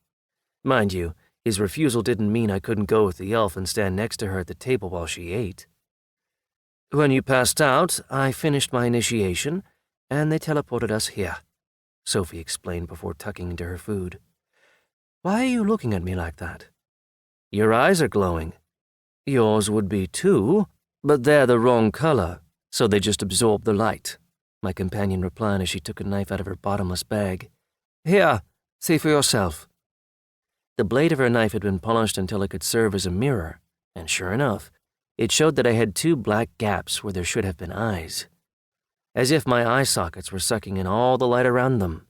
Mind you, his refusal didn't mean I couldn't go with the elf and stand next to her at the table while she ate. "When you passed out, I finished my initiation, and they teleported us here," Sophie explained before tucking into her food. "Why are you looking at me like that?" "Your eyes are glowing." "Yours would be too, but they're the wrong color, so they just absorb the light," my companion replied as she took a knife out of her bottomless bag. "Here, see for yourself." The blade of her knife had been polished until it could serve as a mirror, and sure enough, it showed that I had 2 black gaps where there should have been eyes. As if my eye sockets were sucking in all the light around them.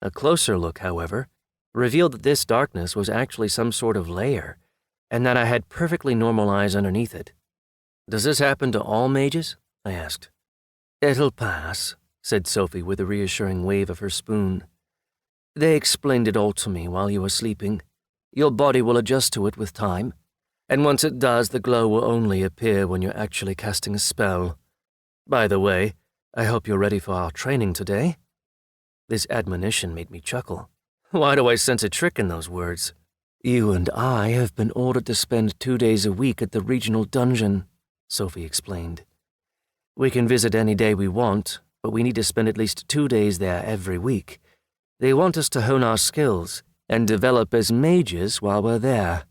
A closer look, however, revealed that this darkness was actually some sort of layer, and that I had perfectly normal eyes underneath it. "Does this happen to all mages?" I asked. "It'll pass," said Sophie with a reassuring wave of her spoon. "They explained it all to me while you were sleeping. Your body will adjust to it with time, and once it does, the glow will only appear when you're actually casting a spell. By the way, I hope you're ready for our training today." This admonition made me chuckle. Why do I sense a trick in those words? "You and I have been ordered to spend 2 days a week at the regional dungeon," Sophie explained. "We can visit any day we want, but we need to spend at least 2 days there every week. They want us to hone our skills and develop as mages while we're there.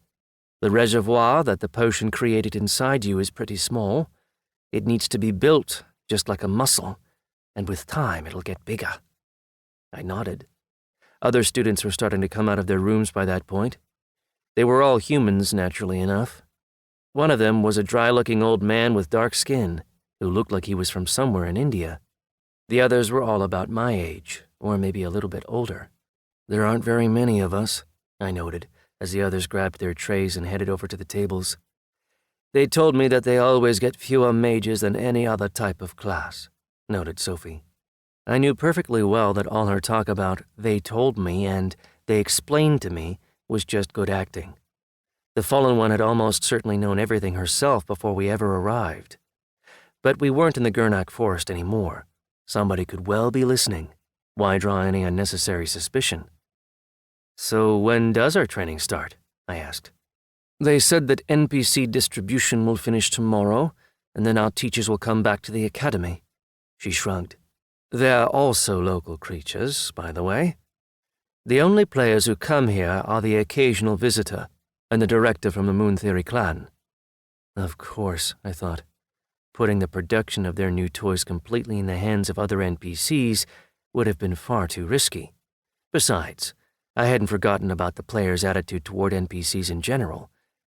The reservoir that the potion created inside you is pretty small. It needs to be built, just like a muscle, and with time it'll get bigger." I nodded. Other students were starting to come out of their rooms by that point. They were all humans, naturally enough. One of them was a dry-looking old man with dark skin, who looked like he was from somewhere in India. The others were all about my age, or maybe a little bit older. "There aren't very many of us," I noted, as the others grabbed their trays and headed over to the tables. "They told me that they always get fewer mages than any other type of class," noted Sophie. I knew perfectly well that all her talk about "they told me" and "they explained to me" was just good acting. The fallen one had almost certainly known everything herself before we ever arrived. But we weren't in the Gurnak forest anymore. Somebody could well be listening. Why draw any unnecessary suspicion? So when does our training start? I asked. They said that NPC distribution will finish tomorrow, and then our teachers will come back to the academy. She shrugged. They're also local creatures, by the way. The only players who come here are the occasional visitor and the director from the Moon Theory clan. Of course, I thought. Putting the production of their new toys completely in the hands of other NPCs would have been far too risky. Besides, I hadn't forgotten about the players' attitude toward NPCs in general,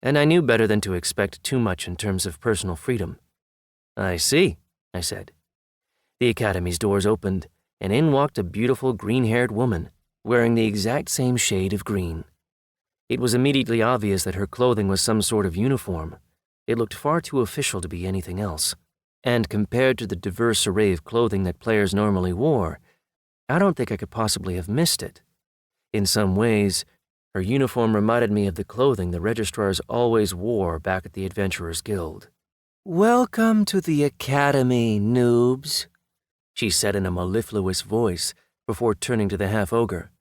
and I knew better than to expect too much in terms of personal freedom. I see, I said. The academy's doors opened, and in walked a beautiful green-haired woman, wearing the exact same shade of green. It was immediately obvious that her clothing was some sort of uniform. It looked far too official to be anything else, and compared to the diverse array of clothing that players normally wore, I don't think I could possibly have missed it. In some ways, her uniform reminded me of the clothing the registrars always wore back at the Adventurers Guild. "Welcome to the academy, noobs," she said in a mellifluous voice before turning to the half-ogre.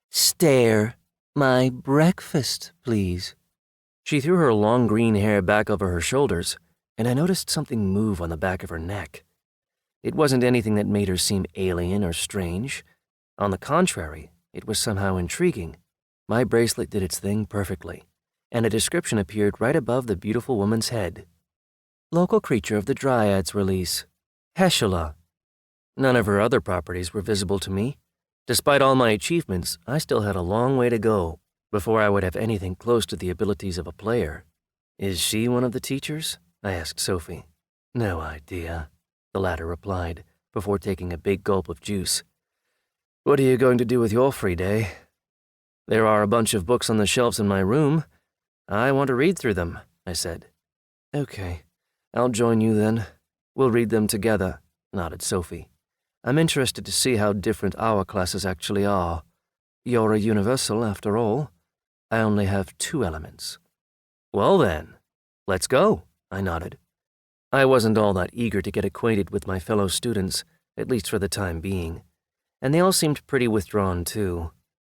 "Stare. My breakfast, please." She threw her long green hair back over her shoulders, and I noticed something move on the back of her neck. It wasn't anything that made her seem alien or strange. On the contrary, it was somehow intriguing. My bracelet did its thing perfectly, and a description appeared right above the beautiful woman's head. Local creature of the Dryads release, Heshela. None of her other properties were visible to me. Despite all my achievements, I still had a long way to go before I would have anything close to the abilities of a player. "Is she one of the teachers?" I asked Sophie. "No idea," the latter replied, before taking a big gulp of juice. "What are you going to do with your free day?" "There are a bunch of books on the shelves in my room. I want to read through them," I said. "Okay, I'll join you then. We'll read them together," nodded Sophie. "I'm interested to see how different our classes actually are. You're a universal, after all. I only have 2 elements." "Well then, let's go," I nodded. I wasn't all that eager to get acquainted with my fellow students, at least for the time being, and they all seemed pretty withdrawn too.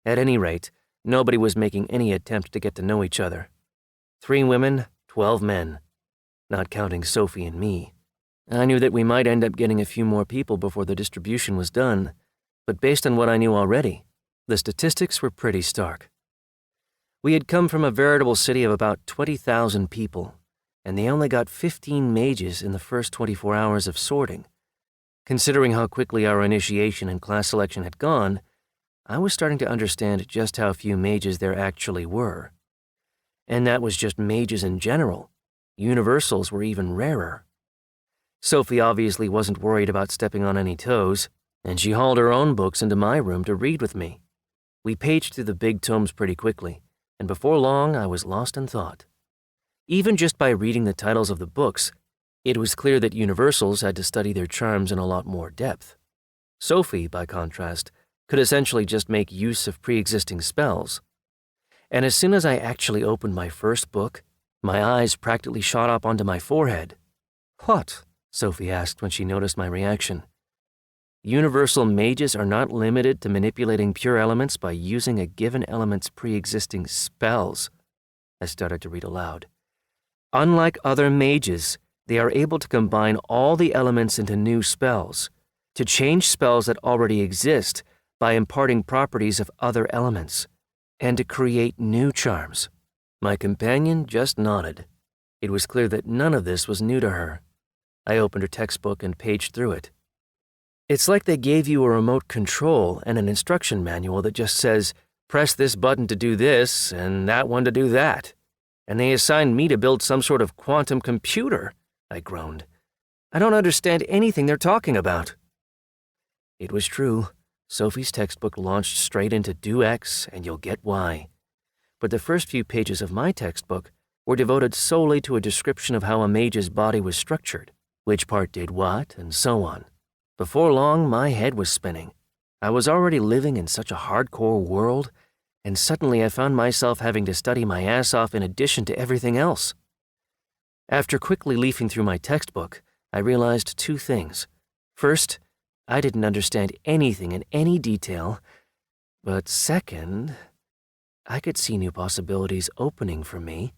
At any rate, nobody was making any attempt to get to know each other. 3 women, 12 men. Not counting Sophie and me. I knew that we might end up getting a few more people before the distribution was done, but based on what I knew already, the statistics were pretty stark. We had come from a veritable city of about 20,000 people, and they only got 15 mages in the first 24 hours of sorting. Considering how quickly our initiation and class selection had gone, I was starting to understand just how few mages there actually were. And that was just mages in general. Universals were even rarer. Sophie obviously wasn't worried about stepping on any toes, and she hauled her own books into my room to read with me. We paged through the big tomes pretty quickly, and before long I was lost in thought. Even just by reading the titles of the books, it was clear that universals had to study their charms in a lot more depth. Sophie, by contrast, could essentially just make use of pre-existing spells. And as soon as I actually opened my first book, my eyes practically shot up onto my forehead. "What?" Sophie asked when she noticed my reaction. "Universal mages are not limited to manipulating pure elements by using a given element's pre-existing spells," I started to read aloud. "Unlike other mages, they are able to combine all the elements into new spells, to change spells that already exist by imparting properties of other elements, and to create new charms." My companion just nodded. It was clear that none of this was new to her. I opened her textbook and paged through it. "It's like they gave you a remote control and an instruction manual that just says, press this button to do this and that one to do that. And they assigned me to build some sort of quantum computer," I groaned. "I don't understand anything they're talking about." It was true. Sophie's textbook launched straight into Do X and you'll get why. But the first few pages of my textbook were devoted solely to a description of how a mage's body was structured, which part did what, and so on. Before long, my head was spinning. I was already living in such a hardcore world, and suddenly I found myself having to study my ass off in addition to everything else. After quickly leafing through my textbook, I realized two things. First, I didn't understand anything in any detail, but second, I could see new possibilities opening for me.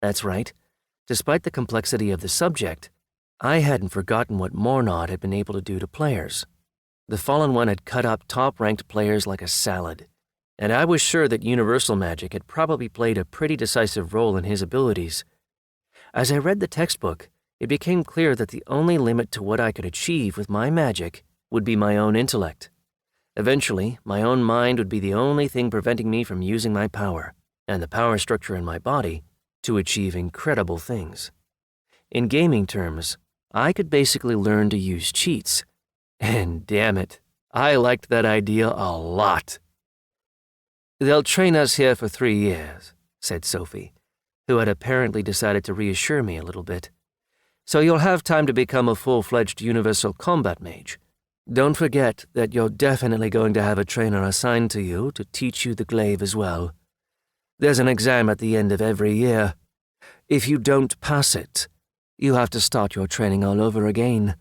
That's right. Despite the complexity of the subject, I hadn't forgotten what Mornod had been able to do to players. The Fallen One had cut up top-ranked players like a salad, and I was sure that universal magic had probably played a pretty decisive role in his abilities. As I read the textbook, it became clear that the only limit to what I could achieve with my magic would be my own intellect. Eventually, my own mind would be the only thing preventing me from using my power, and the power structure in my body, to achieve incredible things. In gaming terms, I could basically learn to use cheats. And damn it, I liked that idea a lot. "They'll train us here for 3 years," said Sophie, who had apparently decided to reassure me a little bit. "So you'll have time to become a full-fledged universal combat mage. Don't forget that you're definitely going to have a trainer assigned to you to teach you the glaive as well. There's an exam at the end of every year. If you don't pass it, you have to start your training all over again,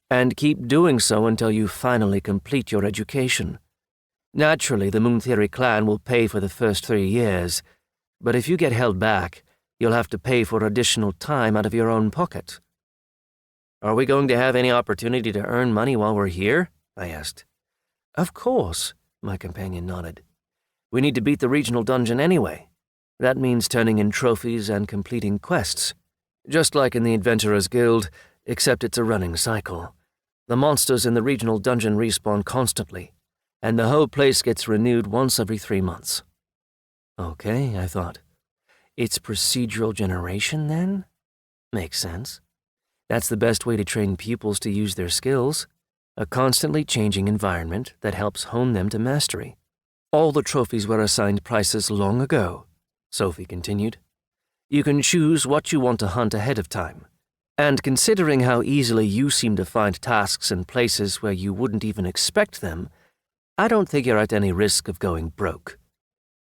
and keep doing so until you finally complete your education. Naturally, the Moon Theory clan will pay for the first 3 years, but if you get held back, you'll have to pay for additional time out of your own pocket." "Are we going to have any opportunity to earn money while we're here?" I asked. "Of course," my companion nodded. "We need to beat the regional dungeon anyway. That means turning in trophies and completing quests. Just like in the Adventurers Guild, except it's a running cycle. The monsters in the regional dungeon respawn constantly, and the whole place gets renewed once every 3 months. Okay, I thought. It's procedural generation, then? Makes sense. That's the best way to train pupils to use their skills. A constantly changing environment that helps hone them to mastery. All the trophies were assigned prices long ago, Sophie continued. You can choose what you want to hunt ahead of time. And considering how easily you seem to find tasks in places where you wouldn't even expect them, I don't think you're at any risk of going broke.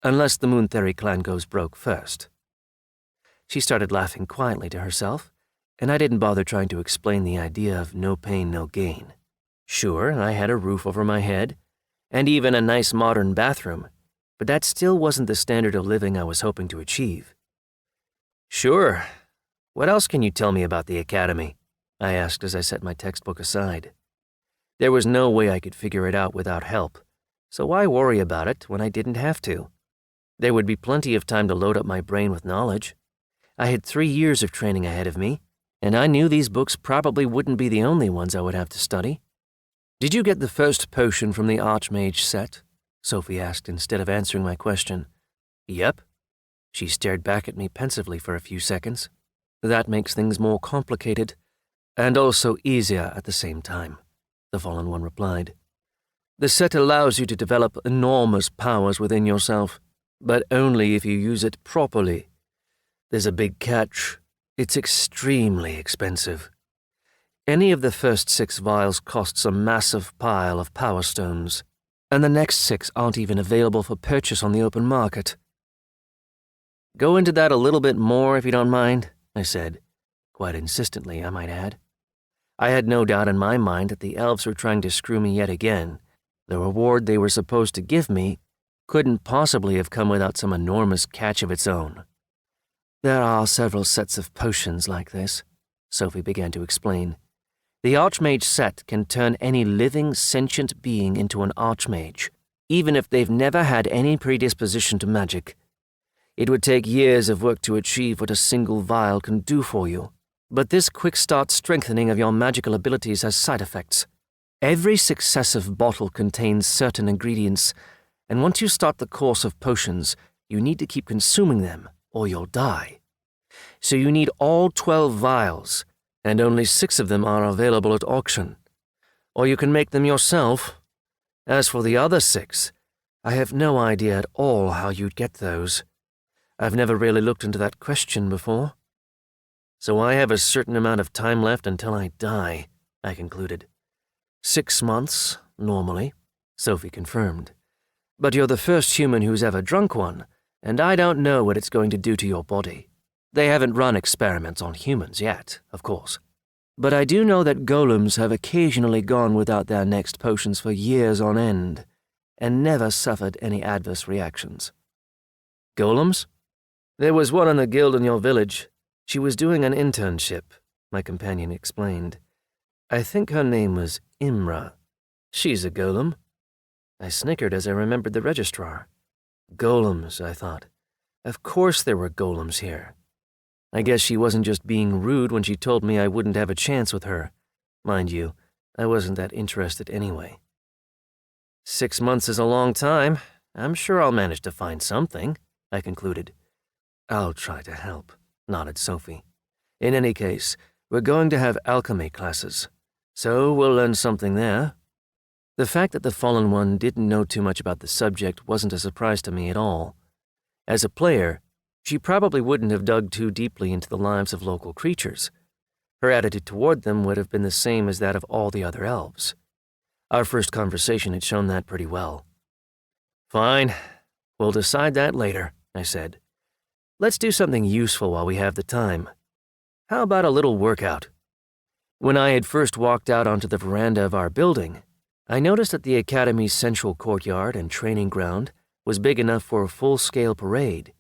Unless the Moon Theory clan goes broke first. She started laughing quietly to herself, and I didn't bother trying to explain the idea of no pain, no gain. Sure, I had a roof over my head, and even a nice modern bathroom, but that still wasn't the standard of living I was hoping to achieve. Sure. What else can you tell me about the academy? I asked as I set my textbook aside. There was no way I could figure it out without help, so why worry about it when I didn't have to? There would be plenty of time to load up my brain with knowledge. I had 3 years of training ahead of me, and I knew these books probably wouldn't be the only ones I would have to study. Did you get the first potion from the Archmage set? Sophie asked instead of answering my question. Yep. She stared back at me pensively for a few seconds. That makes things more complicated, and also easier at the same time, the Fallen One replied. The set allows you to develop enormous powers within yourself, but only if you use it properly. There's a big catch. It's extremely expensive. Any of the first 6 vials costs a massive pile of power stones, and the next 6 aren't even available for purchase on the open market. Go into that a little bit more if you don't mind, I said, quite insistently, I might add. I had no doubt in my mind that the elves were trying to screw me yet again. The reward they were supposed to give me couldn't possibly have come without some enormous catch of its own. There are several sets of potions like this, Sophie began to explain. The Archmage set can turn any living, sentient being into an Archmage, even if they've never had any predisposition to magic. It would take years of work to achieve what a single vial can do for you, but this quick-start strengthening of your magical abilities has side effects. Every successive bottle contains certain ingredients, and once you start the course of potions, you need to keep consuming them, or you'll die. So you need all 12 vials, and only 6 of them are available at auction. Or you can make them yourself. As for the other 6, I have no idea at all how you'd get those. I've never really looked into that question before. So I have a certain amount of time left until I die, I concluded. 6 months, normally, Sophie confirmed. But you're the first human who's ever drunk one, and I don't know what it's going to do to your body. They haven't run experiments on humans yet, of course. But I do know that golems have occasionally gone without their next potions for years on end, and never suffered any adverse reactions. Golems? There was one in the guild in your village. She was doing an internship, my companion explained. I think her name was Imra. She's a golem. I snickered as I remembered the registrar. Golems, I thought. Of course there were golems here. I guess she wasn't just being rude when she told me I wouldn't have a chance with her. Mind you, I wasn't that interested anyway. 6 months is a long time. I'm sure I'll manage to find something, I concluded. I'll try to help, nodded Sophie. In any case, we're going to have alchemy classes, so we'll learn something there. The fact that the Fallen One didn't know too much about the subject wasn't a surprise to me at all. As a player, she probably wouldn't have dug too deeply into the lives of local creatures. Her attitude toward them would have been the same as that of all the other elves. Our first conversation had shown that pretty well. Fine, we'll decide that later, I said. Let's do something useful while we have the time. How about a little workout? When I had first walked out onto the veranda of our building, I noticed that the Academy's central courtyard and training ground was big enough for a full-scale parade.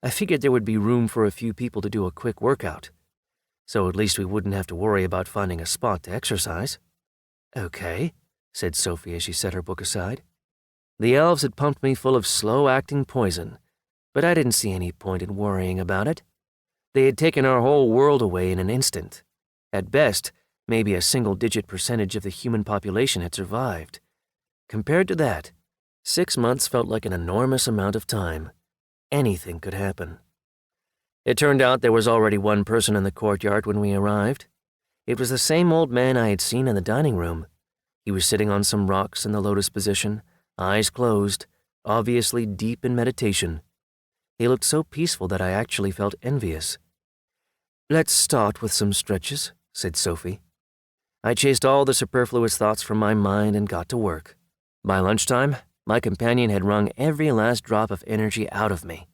I figured there would be room for a few people to do a quick workout, so at least we wouldn't have to worry about finding a spot to exercise. Okay, said Sophie as she set her book aside. The elves had pumped me full of slow-acting poison, but I didn't see any point in worrying about it. They had taken our whole world away in an instant. At best, maybe a single-digit percentage of the human population had survived. Compared to that, 6 months felt like an enormous amount of time. Anything could happen. It turned out there was already one person in the courtyard when we arrived. It was the same old man I had seen in the dining room. He was sitting on some rocks in the lotus position, eyes closed, obviously deep in meditation. He looked so peaceful that I actually felt envious. Let's start with some stretches, said Sophie. I chased all the superfluous thoughts from my mind and got to work. By lunchtime, my companion had wrung every last drop of energy out of me.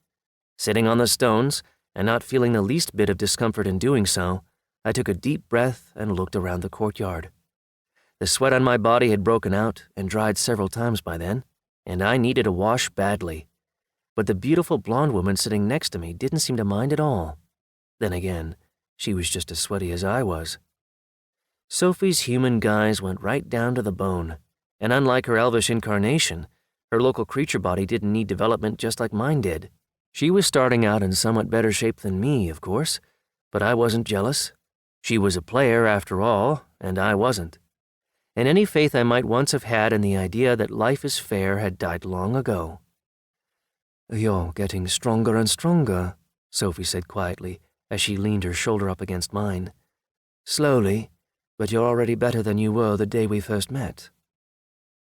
Sitting on the stones, and not feeling the least bit of discomfort in doing so, I took a deep breath and looked around the courtyard. The sweat on my body had broken out and dried several times by then, and I needed a wash badly. But the beautiful blonde woman sitting next to me didn't seem to mind at all. Then again, she was just as sweaty as I was. Sophie's human guise went right down to the bone, and unlike her elvish incarnation, her local creature body didn't need development just like mine did. She was starting out in somewhat better shape than me, of course, but I wasn't jealous. She was a player, after all, and I wasn't. And any faith I might once have had in the idea that life is fair had died long ago. You're getting stronger and stronger, Sophie said quietly, as she leaned her shoulder up against mine. Slowly, but you're already better than you were the day we first met.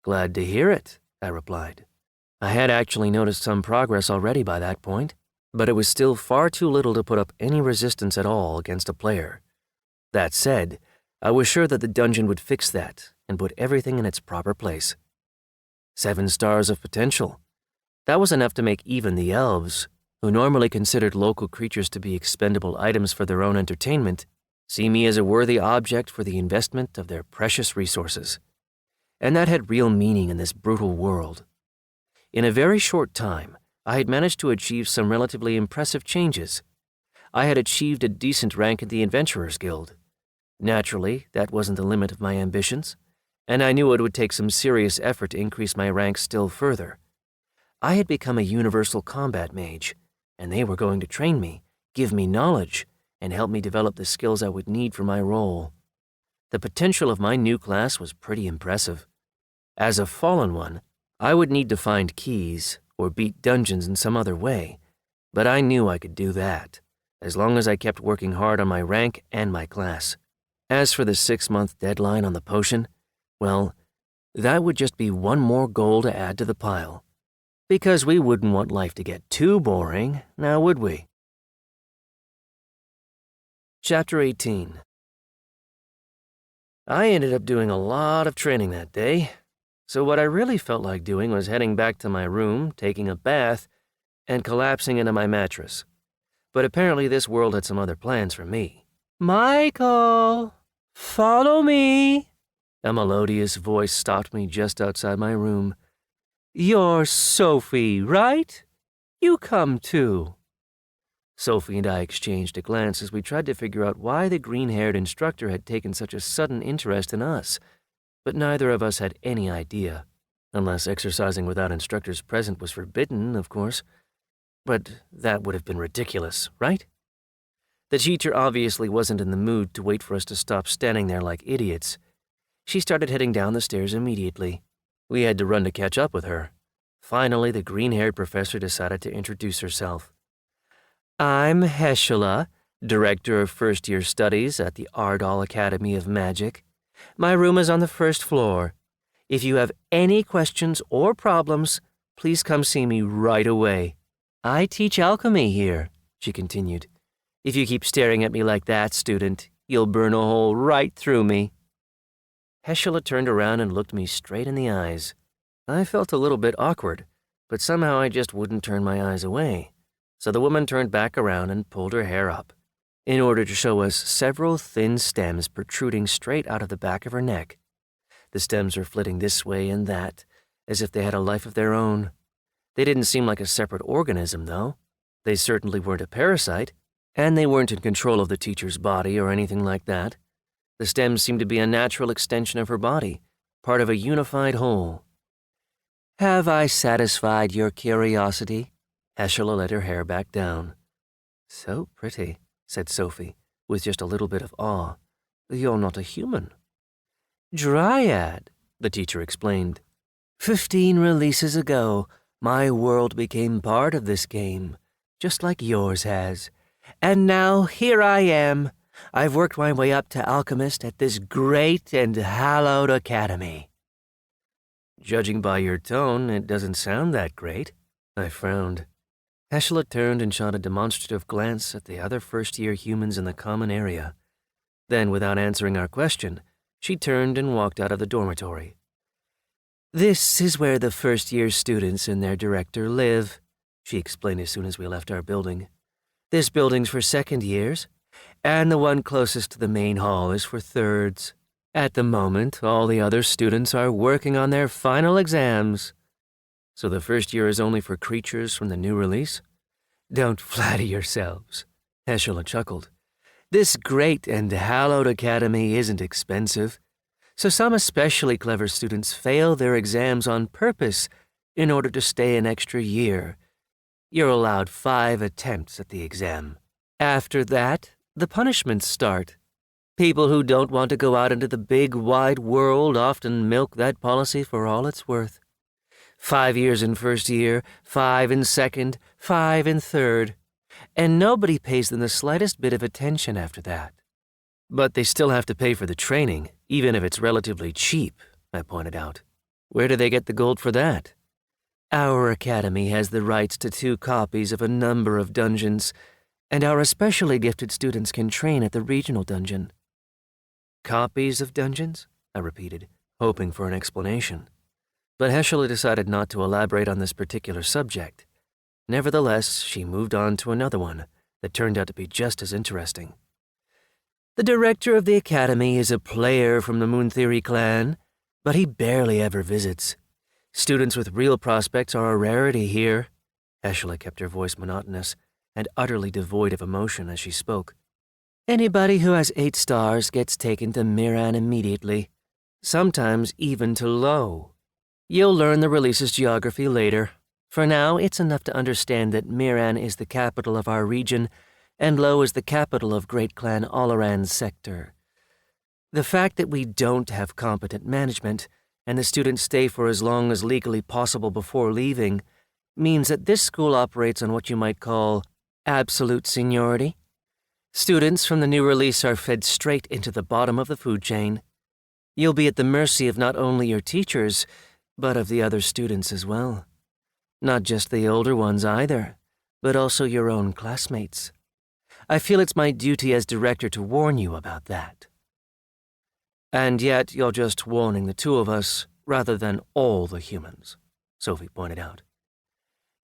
Glad to hear it, I replied. I had actually noticed some progress already by that point, but it was still far too little to put up any resistance at all against a player. That said, I was sure that the dungeon would fix that and put everything in its proper place. 7 stars of potential. That was enough to make even the elves, who normally considered local creatures to be expendable items for their own entertainment, see me as a worthy object for the investment of their precious resources. And that had real meaning in this brutal world. In a very short time, I had managed to achieve some relatively impressive changes. I had achieved a decent rank in the Adventurers Guild. Naturally, that wasn't the limit of my ambitions, and I knew it would take some serious effort to increase my rank still further. I had become a universal combat mage, and they were going to train me, give me knowledge, and help me develop the skills I would need for my role. The potential of my new class was pretty impressive. As a fallen one, I would need to find keys or beat dungeons in some other way, but I knew I could do that, as long as I kept working hard on my rank and my class. As for the 6-month deadline on the potion, well, that would just be one more goal to add to the pile. Because we wouldn't want life to get too boring, now would we? Chapter 18. I ended up doing a lot of training that day. So what I really felt like doing was heading back to my room, taking a bath, and collapsing into my mattress. But apparently this world had some other plans for me. "Michael, follow me." A melodious voice stopped me just outside my room. "You're Sophie, right? You come too." Sophie and I exchanged a glance as we tried to figure out why the green-haired instructor had taken such a sudden interest in us, but neither of us had any idea, unless exercising without instructors present was forbidden, of course. But that would have been ridiculous, right? The teacher obviously wasn't in the mood to wait for us to stop standing there like idiots. She started heading down the stairs immediately. We had to run to catch up with her. Finally, the green-haired professor decided to introduce herself. "I'm Heshela, Director of First-Year Studies at the Ardal Academy of Magic. My room is on the first floor. If you have any questions or problems, please come see me right away. I teach alchemy here," she continued. "If you keep staring at me like that, student, you'll burn a hole right through me." Heshela turned around and looked me straight in the eyes. I felt a little bit awkward, but somehow I just wouldn't turn my eyes away. So the woman turned back around and pulled her hair up, in order to show us several thin stems protruding straight out of the back of her neck. The stems were flitting this way and that, as if they had a life of their own. They didn't seem like a separate organism, though. They certainly weren't a parasite, and they weren't in control of the teacher's body or anything like that. The stems seemed to be a natural extension of her body, part of a unified whole. "Have I satisfied your curiosity?" Heshela let her hair back down. "So pretty," said Sophie, with just a little bit of awe. "You're not a human." "Dryad," the teacher explained. 15 releases ago, my world became part of this game, just like yours has. And now here I am. I've worked my way up to alchemist at this great and hallowed academy." "Judging by your tone, it doesn't sound that great," I frowned. Heshela turned and shot a demonstrative glance at the other first-year humans in the common area. Then, without answering our question, she turned and walked out of the dormitory. "This is where the first-year students and their director live," she explained as soon as we left our building. "This building's for second years, and the one closest to the main hall is for thirds. At the moment, all the other students are working on their final exams." "So the first year is only for creatures from the new release?" "Don't flatter yourselves," Heshela chuckled. "This great and hallowed academy isn't expensive, so some especially clever students fail their exams on purpose in order to stay an extra year. You're allowed 5 attempts at the exam. After that, the punishments start. People who don't want to go out into the big, wide world often milk that policy for all it's worth. 5 years in first year, 5 in second, 5 in third, and nobody pays them the slightest bit of attention after that." "But they still have to pay for the training, even if it's relatively cheap," I pointed out. "Where do they get the gold for that?" "Our academy has the rights to 2 copies of a number of dungeons, and our especially gifted students can train at the regional dungeon." "Copies of dungeons?" I repeated, hoping for an explanation. But Heshela decided not to elaborate on this particular subject. Nevertheless, she moved on to another one that turned out to be just as interesting. "The director of the academy is a player from the Moon Theory clan, but he barely ever visits. Students with real prospects are a rarity here." Heshela kept her voice monotonous and utterly devoid of emotion as she spoke. "Anybody who has 8 stars gets taken to Miran immediately, sometimes even to Lo. You'll learn the release's geography later. For now, it's enough to understand that Miran is the capital of our region, and Lo is the capital of Great Clan Olaran's sector. The fact that we don't have competent management, and the students stay for as long as legally possible before leaving, means that this school operates on what you might call absolute seniority. Students from the new release are fed straight into the bottom of the food chain. You'll be at the mercy of not only your teachers, but of the other students as well. Not just the older ones either, but also your own classmates. I feel it's my duty as director to warn you about that." "And yet you're just warning the 2 of us, rather than all the humans, Sophie pointed out.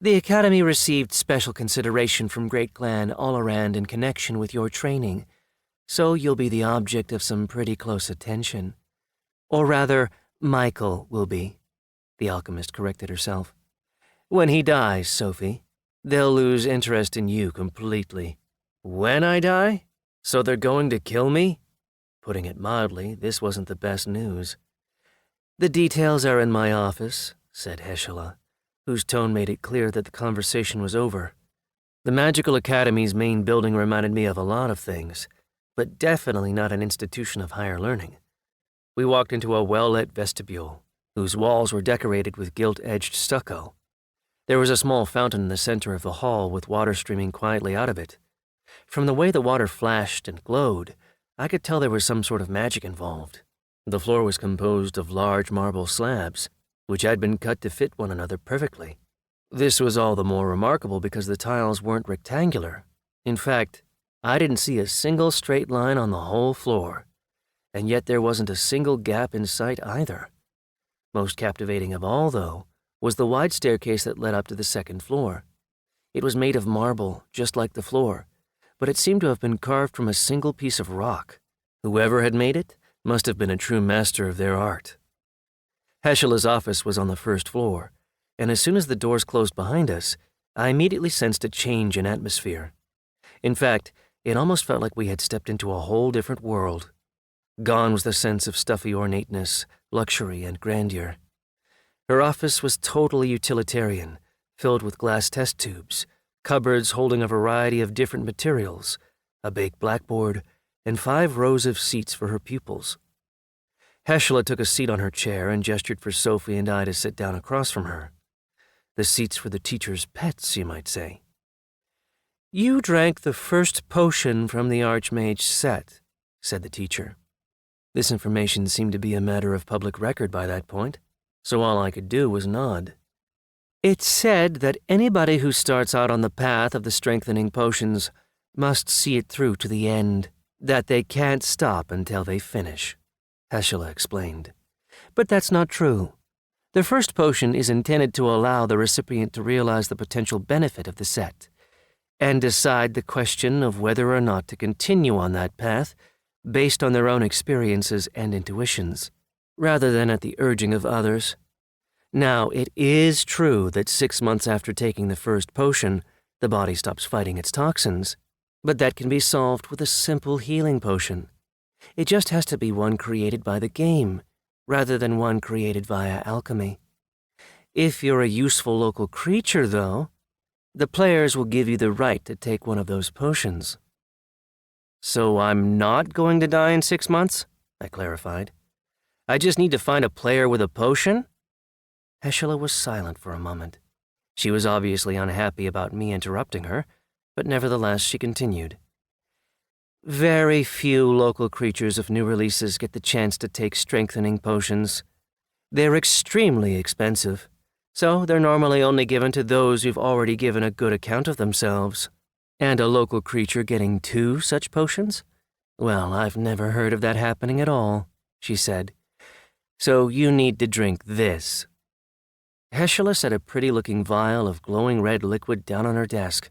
The Academy received special consideration from Great Clan Allaran in connection with your training, so you'll be the object of some pretty close attention. Or rather, Michael will be, the alchemist corrected herself. When he dies, Sophie, they'll lose interest in you completely. When I die? So they're going to kill me? Putting it mildly, this wasn't the best news. The details are in my office, said Heschela, whose tone made it clear that the conversation was over. The Magical Academy's main building reminded me of a lot of things, but definitely not an institution of higher learning. We walked into a well-lit vestibule, whose walls were decorated with gilt-edged stucco. There was a small fountain in the center of the hall with water streaming quietly out of it. From the way the water flashed and glowed, I could tell there was some sort of magic involved. The floor was composed of large marble slabs, which had been cut to fit one another perfectly. This was all the more remarkable because the tiles weren't rectangular. In fact, I didn't see a single straight line on the whole floor, and yet there wasn't a single gap in sight either. Most captivating of all, though, was the wide staircase that led up to the second floor. It was made of marble, just like the floor, but it seemed to have been carved from a single piece of rock. Whoever had made it must have been a true master of their art. Heschela's office was on the first floor, and as soon as the doors closed behind us, I immediately sensed a change in atmosphere. In fact, it almost felt like we had stepped into a whole different world. Gone was the sense of stuffy ornateness, luxury, and grandeur. Her office was totally utilitarian, filled with glass test tubes, cupboards holding a variety of different materials, a big blackboard, and 5 rows of seats for her pupils. Heschela took a seat on her chair and gestured for Sophie and I to sit down across from her. The seats were the teacher's pets, you might say. You drank the first potion from the Archmage's set, said the teacher. This information seemed to be a matter of public record by that point, so all I could do was nod. It's said that anybody who starts out on the path of the strengthening potions must see it through to the end, that they can't stop until they finish, Heschela explained. But that's not true. The first potion is intended to allow the recipient to realize the potential benefit of the set, and decide the question of whether or not to continue on that path based on their own experiences and intuitions, rather than at the urging of others. Now, it is true that 6 months after taking the first potion, the body stops fighting its toxins, but that can be solved with a simple healing potion. It just has to be one created by the game, rather than one created via alchemy. If you're a useful local creature, though, the players will give you the right to take one of those potions. So I'm not going to die in 6 months? I clarified. I just need to find a player with a potion? Heschela was silent for a moment. She was obviously unhappy about me interrupting her, but nevertheless she continued. Very few local creatures of new releases get the chance to take strengthening potions. They're extremely expensive, so they're normally only given to those who've already given a good account of themselves. And a local creature getting 2 such potions? Well, I've never heard of that happening at all, she said. So you need to drink this. Heschela set a pretty-looking vial of glowing red liquid down on her desk.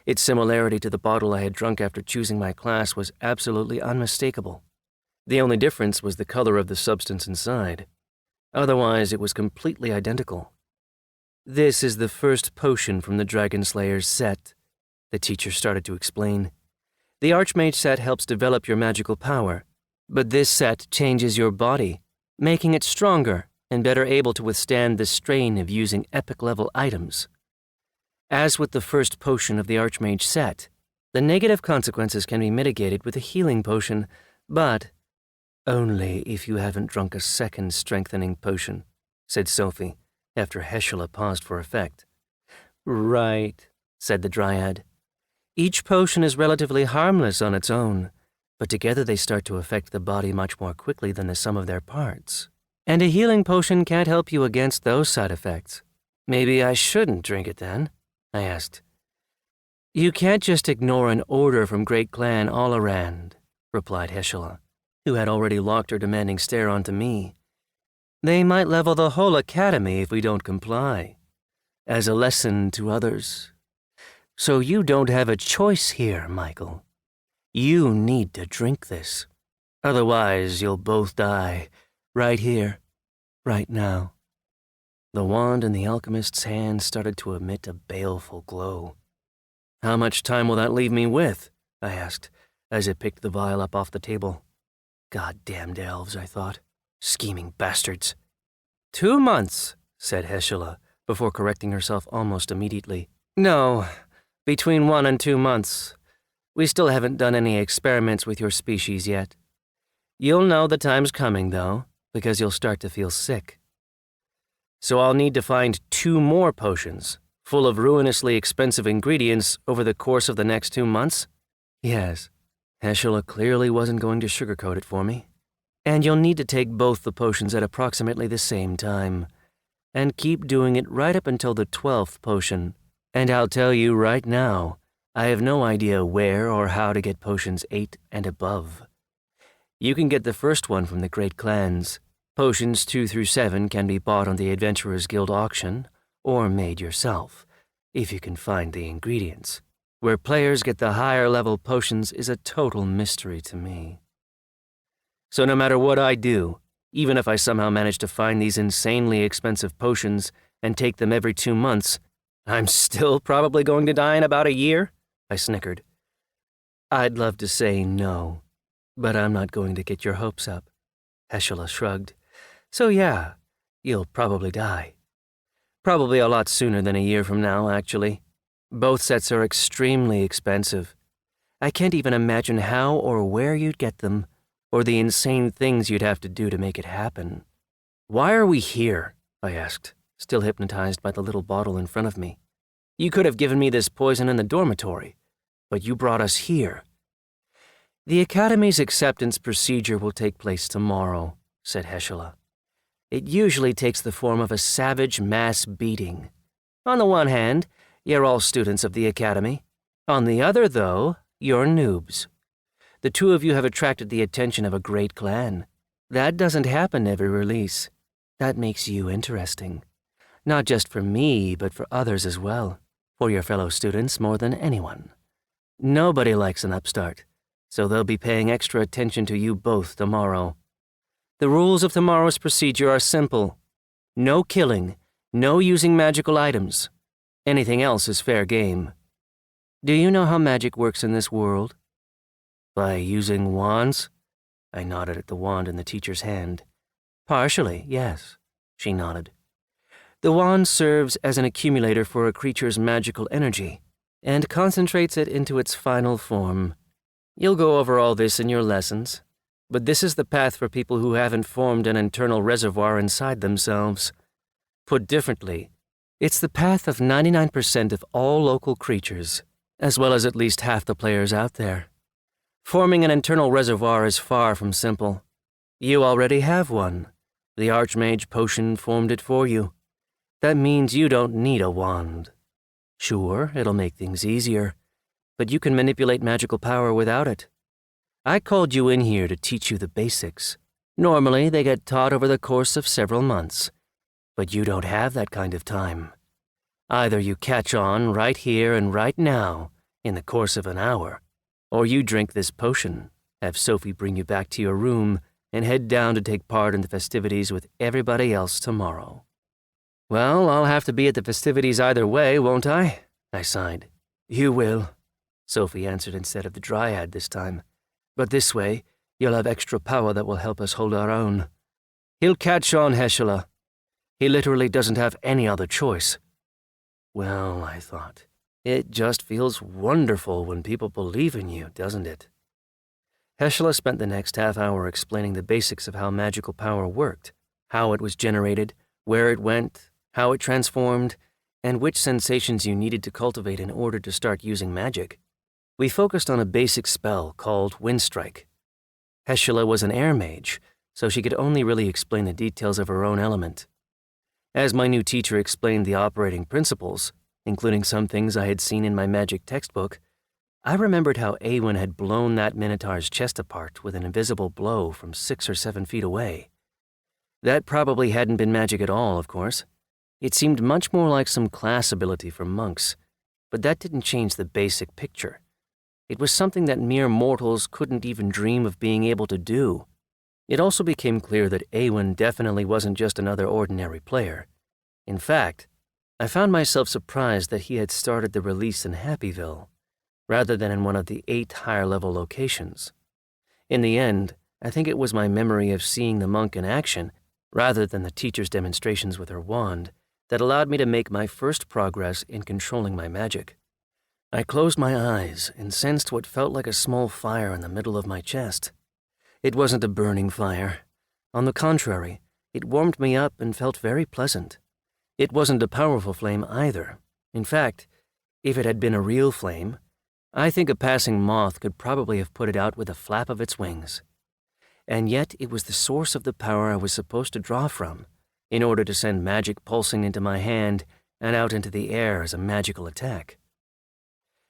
Its similarity to the bottle I had drunk after choosing my class was absolutely unmistakable. The only difference was the color of the substance inside. Otherwise, it was completely identical. This is the first potion from the Dragon Slayer's set, the teacher started to explain. The Archmage set helps develop your magical power, but this set changes your body, making it stronger and better able to withstand the strain of using epic-level items. As with the first potion of the Archmage set, the negative consequences can be mitigated with a healing potion, but only if you haven't drunk a second strengthening potion, said Sophie, after Heschela paused for effect. Right, said the Dryad. Each potion is relatively harmless on its own, but together they start to affect the body much more quickly than the sum of their parts. And a healing potion can't help you against those side effects. Maybe I shouldn't drink it then? I asked. You can't just ignore an order from Great Clan Allaran, replied Heschela, who had already locked her demanding stare onto me. They might level the whole academy if we don't comply, as a lesson to others. So you don't have a choice here, Michael. You need to drink this. Otherwise, you'll both die, right here, right now." The wand in the alchemist's hand started to emit a baleful glow. "How much time will that leave me with?" I asked, as it picked the vial up off the table. "Goddamned elves," I thought. "Scheming bastards." "2 months," said Heshela, before correcting herself almost immediately. "No, between 1 and 2 months. We still haven't done any experiments with your species yet. You'll know the time's coming, though, because you'll start to feel sick. So I'll need to find 2 more potions, full of ruinously expensive ingredients over the course of the next 2 months?" "Yes." Heshela clearly wasn't going to sugarcoat it for me. "And you'll need to take both the potions at approximately the same time, and keep doing it right up until the 12th potion. And I'll tell you right now, I have no idea where or how to get potions 8 and above. You can get the first one from the Great Clans. Potions 2 through 7 can be bought on the Adventurers Guild auction, or made yourself, if you can find the ingredients. Where players get the higher level potions is a total mystery to me. So no matter what I do, even if I somehow manage to find these insanely expensive potions and take them every 2 months, I'm still probably going to die in about a year?" I snickered. "I'd love to say no, but I'm not going to get your hopes up." Heshela shrugged. "So yeah, you'll probably die. Probably a lot sooner than a year from now, actually. Both sets are extremely expensive. I can't even imagine how or where you'd get them, or the insane things you'd have to do to make it happen." "Why are we here?" I asked, still hypnotized by the little bottle in front of me. "You could have given me this poison in the dormitory, but you brought us here." "The Academy's acceptance procedure will take place tomorrow," said Heshela. "It usually takes the form of a savage mass beating. On the one hand, you're all students of the Academy. On the other, though, you're noobs. The 2 of you have attracted the attention of a great clan. That doesn't happen every release. That makes you interesting. Not just for me, but for others as well. For your fellow students more than anyone. Nobody likes an upstart, so they'll be paying extra attention to you both tomorrow. The rules of tomorrow's procedure are simple. No killing, no using magical items. Anything else is fair game. Do you know how magic works in this world?" "By using wands?" I nodded at the wand in the teacher's hand. "Partially, yes," she nodded. "The wand serves as an accumulator for a creature's magical energy and concentrates it into its final form. You'll go over all this in your lessons, but this is the path for people who haven't formed an internal reservoir inside themselves. Put differently, it's the path of 99% of all local creatures, as well as at least half the players out there. Forming an internal reservoir is far from simple. You already have one. The Archmage potion formed it for you. That means you don't need a wand. Sure, it'll make things easier, but you can manipulate magical power without it. I called you in here to teach you the basics. Normally, they get taught over the course of several months, but you don't have that kind of time. Either you catch on right here and right now, in the course of an hour, or you drink this potion, have Sophie bring you back to your room, and head down to take part in the festivities with everybody else tomorrow." "Well, I'll have to be at the festivities either way, won't I?" I sighed. "You will," Sophie answered instead of the dryad this time. "But this way, you'll have extra power that will help us hold our own. He'll catch on, Heshela. He literally doesn't have any other choice." Well, I thought, it just feels wonderful when people believe in you, doesn't it? Heshela spent the next half hour explaining the basics of how magical power worked, how it was generated, where it went, how it transformed, and which sensations you needed to cultivate in order to start using magic. We focused on a basic spell called Windstrike. Heshela was an air mage, so she could only really explain the details of her own element. As my new teacher explained the operating principles, including some things I had seen in my magic textbook, I remembered how Awen had blown that Minotaur's chest apart with an invisible blow from 6 or 7 feet away. That probably hadn't been magic at all, of course. It seemed much more like some class ability for monks, but that didn't change the basic picture. It was something that mere mortals couldn't even dream of being able to do. It also became clear that Awen definitely wasn't just another ordinary player. In fact, I found myself surprised that he had started the release in Happyville, rather than in one of the 8 higher-level locations. In the end, I think it was my memory of seeing the monk in action, rather than the teacher's demonstrations with her wand, that allowed me to make my first progress in controlling my magic. I closed my eyes and sensed what felt like a small fire in the middle of my chest. It wasn't a burning fire. On the contrary, it warmed me up and felt very pleasant. It wasn't a powerful flame either. In fact, if it had been a real flame, I think a passing moth could probably have put it out with a flap of its wings. And yet it was the source of the power I was supposed to draw from, in order to send magic pulsing into my hand and out into the air as a magical attack.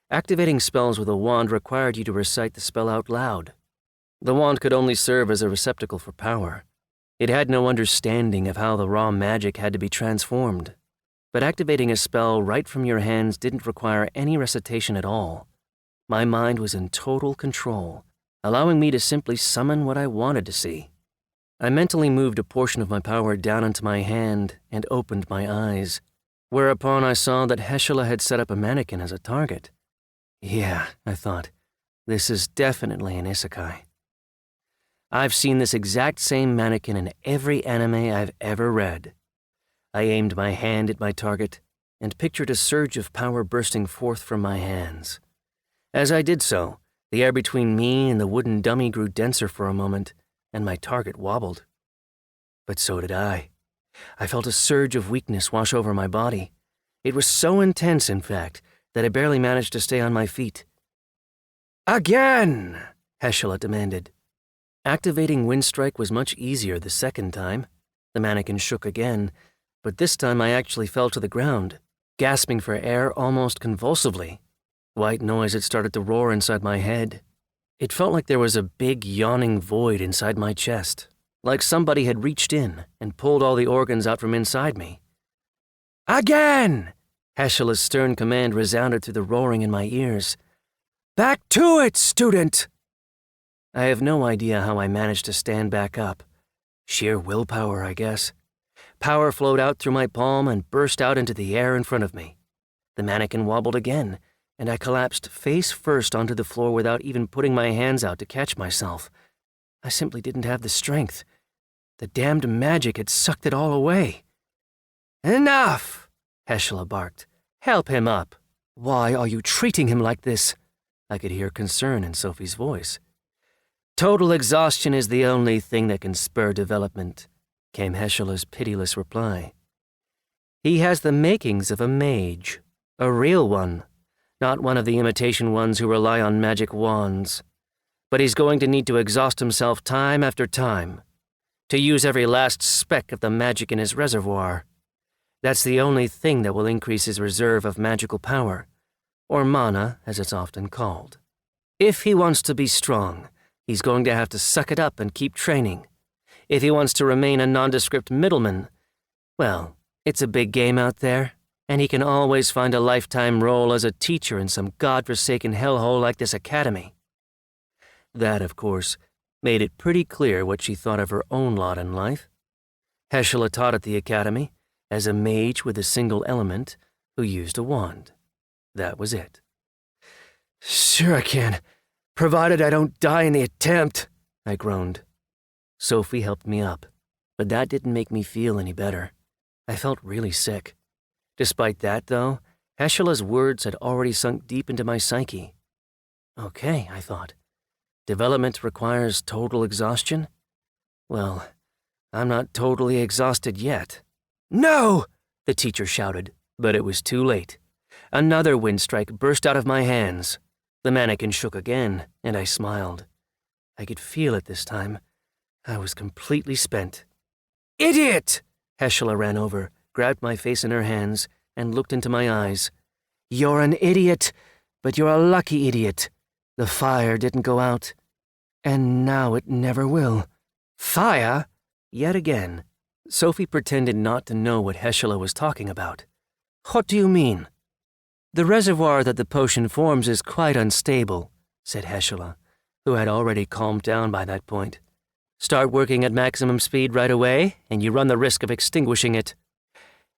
Activating spells with a wand required you to recite the spell out loud. The wand could only serve as a receptacle for power. It had no understanding of how the raw magic had to be transformed. But activating a spell right from your hands didn't require any recitation at all. My mind was in total control, allowing me to simply summon what I wanted to see. I mentally moved a portion of my power down into my hand and opened my eyes, whereupon I saw that Heshela had set up a mannequin as a target. Yeah, I thought, this is definitely an Isekai. I've seen this exact same mannequin in every anime I've ever read. I aimed my hand at my target and pictured a surge of power bursting forth from my hands. As I did so, the air between me and the wooden dummy grew denser for a moment, and my target wobbled. But so did I. I felt a surge of weakness wash over my body. It was so intense, in fact, that I barely managed to stay on my feet. "Again!" Heshela demanded. Activating Windstrike was much easier the second time. The mannequin shook again, but this time I actually fell to the ground, gasping for air almost convulsively. White noise had started to roar inside my head. It felt like there was a big yawning void inside my chest, like somebody had reached in and pulled all the organs out from inside me. "Again!" Heshela's stern command resounded through the roaring in my ears. "Back to it, student!" I have no idea how I managed to stand back up. Sheer willpower, I guess. Power flowed out through my palm and burst out into the air in front of me. The mannequin wobbled again, and I collapsed face first onto the floor without even putting my hands out to catch myself. I simply didn't have the strength. The damned magic had sucked it all away. "Enough!" Heshela barked. "Help him up." "Why are you treating him like this?" I could hear concern in Sophie's voice. "Total exhaustion is the only thing that can spur development," came Heshela's pitiless reply. "He has the makings of a mage, a real one, not one of the imitation ones who rely on magic wands. But he's going to need to exhaust himself time after time, to use every last speck of the magic in his reservoir. That's the only thing that will increase his reserve of magical power, or mana, as it's often called. If he wants to be strong, he's going to have to suck it up and keep training. If he wants to remain a nondescript middleman, well, it's a big game out there, and he can always find a lifetime role as a teacher in some godforsaken hellhole like this academy." That, of course, made it pretty clear what she thought of her own lot in life. Heshela taught at the academy as a mage with a single element who used a wand. That was it. "Sure I can, provided I don't die in the attempt," I groaned. Sophie helped me up, but that didn't make me feel any better. I felt really sick. Despite that, though, Heshela's words had already sunk deep into my psyche. Okay, I thought. Development requires total exhaustion? Well, I'm not totally exhausted yet. "No!" the teacher shouted, but it was too late. Another windstrike burst out of my hands. The mannequin shook again, and I smiled. I could feel it this time. I was completely spent. "Idiot!" Heshela ran over, grabbed my face in her hands, and looked into my eyes. "You're an idiot, but you're a lucky idiot. The fire didn't go out, and now it never will." "Fire?" Yet again, Sophie pretended not to know what Heschela was talking about. What do you mean? The reservoir that the potion forms is quite unstable, said Heschela, who had already calmed down by that point. Start working at maximum speed right away, and you run the risk of extinguishing it.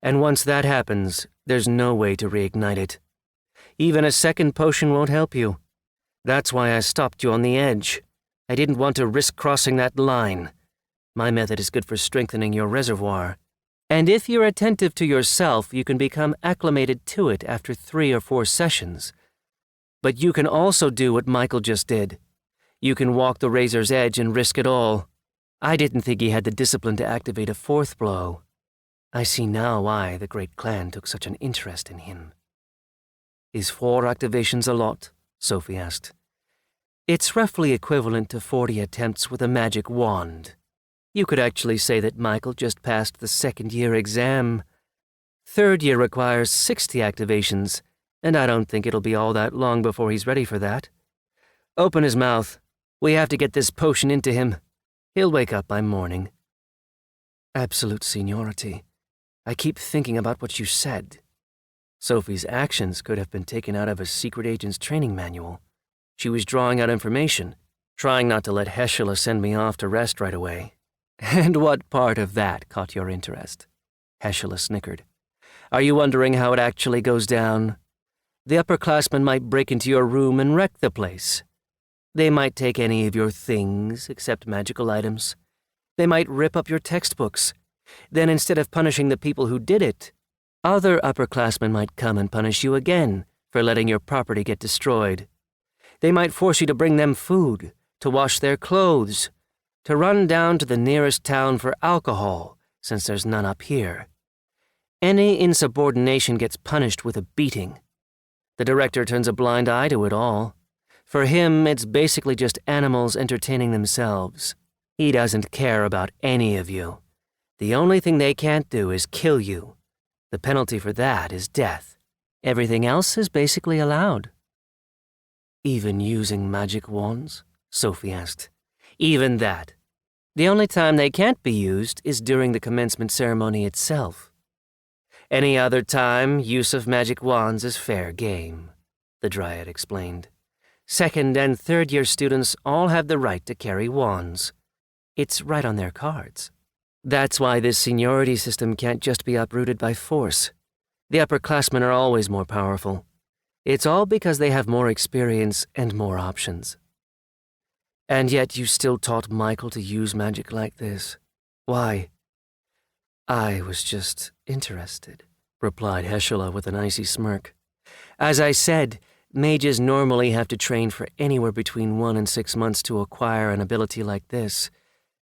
And once that happens, there's no way to reignite it. Even a second potion won't help you. That's why I stopped you on the edge. I didn't want to risk crossing that line. My method is good for strengthening your reservoir. And if you're attentive to yourself, you can become acclimated to it after 3 or 4 sessions. But you can also do what Michael just did. You can walk the razor's edge and risk it all. I didn't think he had the discipline to activate a 4th blow. I see now why the great clan took such an interest in him. Is 4 activations a lot? Sophie asked. It's roughly equivalent to 40 attempts with a magic wand. You could actually say that Michael just passed the 2nd-year exam. 3rd year requires 60 activations, and I don't think it'll be all that long before he's ready for that. Open his mouth. We have to get this potion into him. He'll wake up by morning. Absolute seniority. I keep thinking about what you said. Sophie's actions could have been taken out of a secret agent's training manual. She was drawing out information, trying not to let Heschela send me off to rest right away. And what part of that caught your interest? Heschela snickered. Are you wondering how it actually goes down? The upperclassmen might break into your room and wreck the place. They might take any of your things, except magical items. They might rip up your textbooks. Then instead of punishing the people who did it, other upperclassmen might come and punish you again for letting your property get destroyed. They might force you to bring them food, to wash their clothes, to run down to the nearest town for alcohol, since there's none up here. Any insubordination gets punished with a beating. The director turns a blind eye to it all. For him, it's basically just animals entertaining themselves. He doesn't care about any of you. The only thing they can't do is kill you. The penalty for that is death. Everything else is basically allowed. Even using magic wands? Sophie asked. Even that. The only time they can't be used is during the commencement ceremony itself. Any other time, use of magic wands is fair game, the Dryad explained. 2nd and 3rd year students all have the right to carry wands. It's right on their cards. That's why this seniority system can't just be uprooted by force. The upperclassmen are always more powerful. It's all because they have more experience and more options. And yet you still taught Michael to use magic like this. Why? I was just interested, replied Heschela with an icy smirk. As I said, mages normally have to train for anywhere between 1 and 6 months to acquire an ability like this,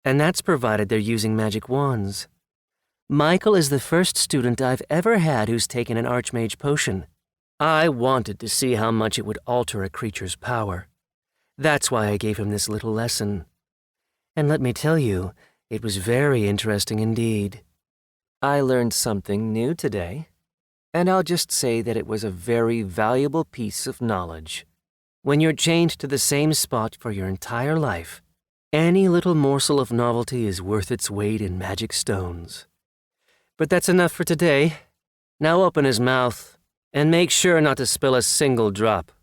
and that's provided they're using magic wands. Michael is the first student I've ever had who's taken an Archmage potion. I wanted to see how much it would alter a creature's power. That's why I gave him this little lesson. And let me tell you, it was very interesting indeed. I learned something new today, and I'll just say that it was a very valuable piece of knowledge. When you're chained to the same spot for your entire life, any little morsel of novelty is worth its weight in magic stones. But that's enough for today. Now open his mouth, and make sure not to spill a single drop.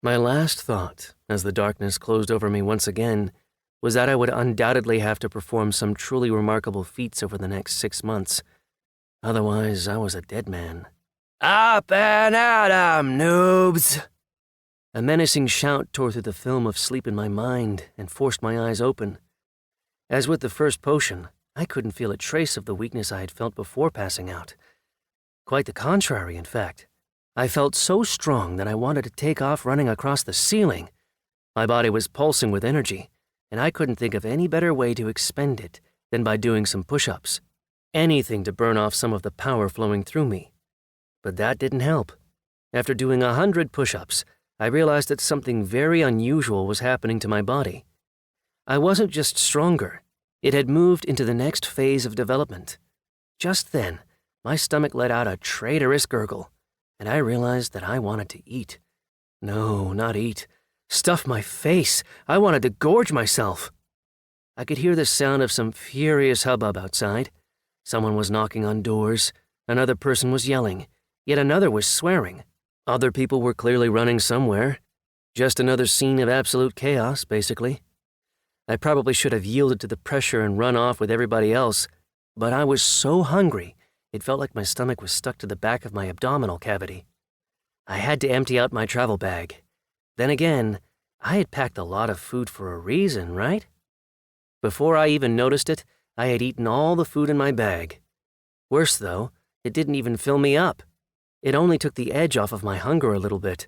My last thought, as the darkness closed over me once again, was that I would undoubtedly have to perform some truly remarkable feats over the next 6 months. Otherwise, I was a dead man. Up and at 'em, noobs! A menacing shout tore through the film of sleep in my mind and forced my eyes open. As with the first potion, I couldn't feel a trace of the weakness I had felt before passing out. Quite the contrary, in fact. I felt so strong that I wanted to take off running across the ceiling. My body was pulsing with energy, and I couldn't think of any better way to expend it than by doing some push-ups. Anything to burn off some of the power flowing through me. But that didn't help. After doing 100 push-ups, I realized that something very unusual was happening to my body. I wasn't just stronger. It had moved into the next phase of development. Just then, my stomach let out a traitorous gurgle, and I realized that I wanted to eat. No, not eat. Stuff my face. I wanted to gorge myself. I could hear the sound of some furious hubbub outside. Someone was knocking on doors, another person was yelling, yet another was swearing. Other people were clearly running somewhere. Just another scene of absolute chaos, basically. I probably should have yielded to the pressure and run off with everybody else, but I was so hungry, it felt like my stomach was stuck to the back of my abdominal cavity. I had to empty out my travel bag. Then again, I had packed a lot of food for a reason, right? Before I even noticed it, I had eaten all the food in my bag. Worse though, it didn't even fill me up. It only took the edge off of my hunger a little bit.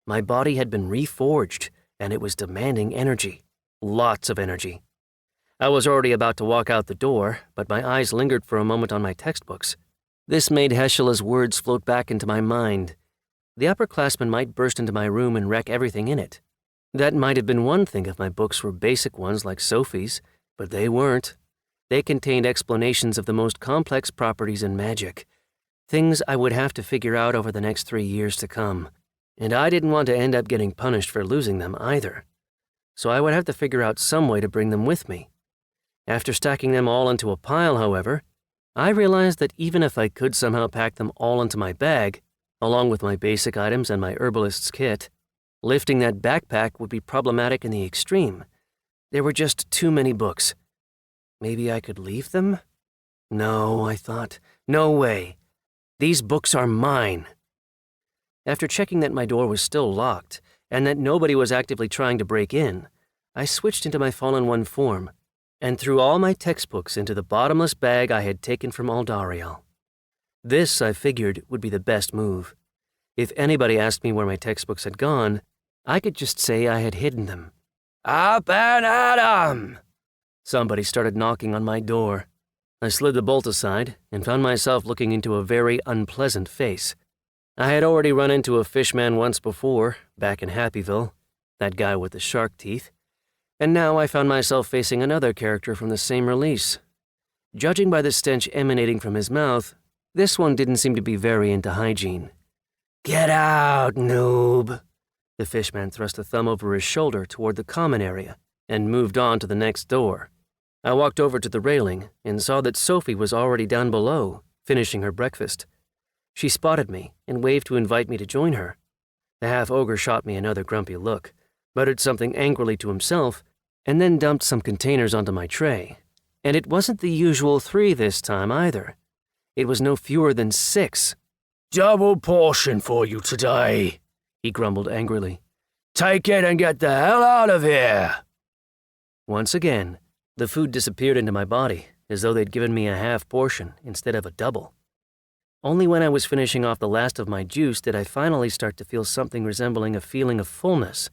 My body had been reforged, and it was demanding energy. Lots of energy. I was already about to walk out the door, but my eyes lingered for a moment on my textbooks. This made Heschela's words float back into my mind. The upperclassmen might burst into my room and wreck everything in it. That might have been one thing if my books were basic ones like Sophie's, but they weren't. They contained explanations of the most complex properties in magic, things I would have to figure out over the next 3 years to come, and I didn't want to end up getting punished for losing them either. So I would have to figure out some way to bring them with me. After stacking them all into a pile, however, I realized that even if I could somehow pack them all into my bag, along with my basic items and my herbalist's kit, lifting that backpack would be problematic in the extreme. There were just too many books. Maybe I could leave them? No, I thought. No way. These books are mine. After checking that my door was still locked and that nobody was actively trying to break in, I switched into my Fallen One form and threw all my textbooks into the bottomless bag I had taken from Aldariel. This, I figured, would be the best move. If anybody asked me where my textbooks had gone, I could just say I had hidden them. Up and at 'em! Somebody started knocking on my door. I slid the bolt aside and found myself looking into a very unpleasant face. I had already run into a fishman once before, back in Happyville, that guy with the shark teeth, and now I found myself facing another character from the same release. Judging by the stench emanating from his mouth, this one didn't seem to be very into hygiene. Get out, noob! The fishman thrust a thumb over his shoulder toward the common area and moved on to the next door. I walked over to the railing and saw that Sophie was already down below, finishing her breakfast. She spotted me and waved to invite me to join her. The half-ogre shot me another grumpy look, muttered something angrily to himself, and then dumped some containers onto my tray. And it wasn't the usual 3 this time either. It was no fewer than 6. Double portion for you today, he grumbled angrily. Take it and get the hell out of here. Once again, the food disappeared into my body, as though they'd given me a half portion instead of a double. Only when I was finishing off the last of my juice did I finally start to feel something resembling a feeling of fullness,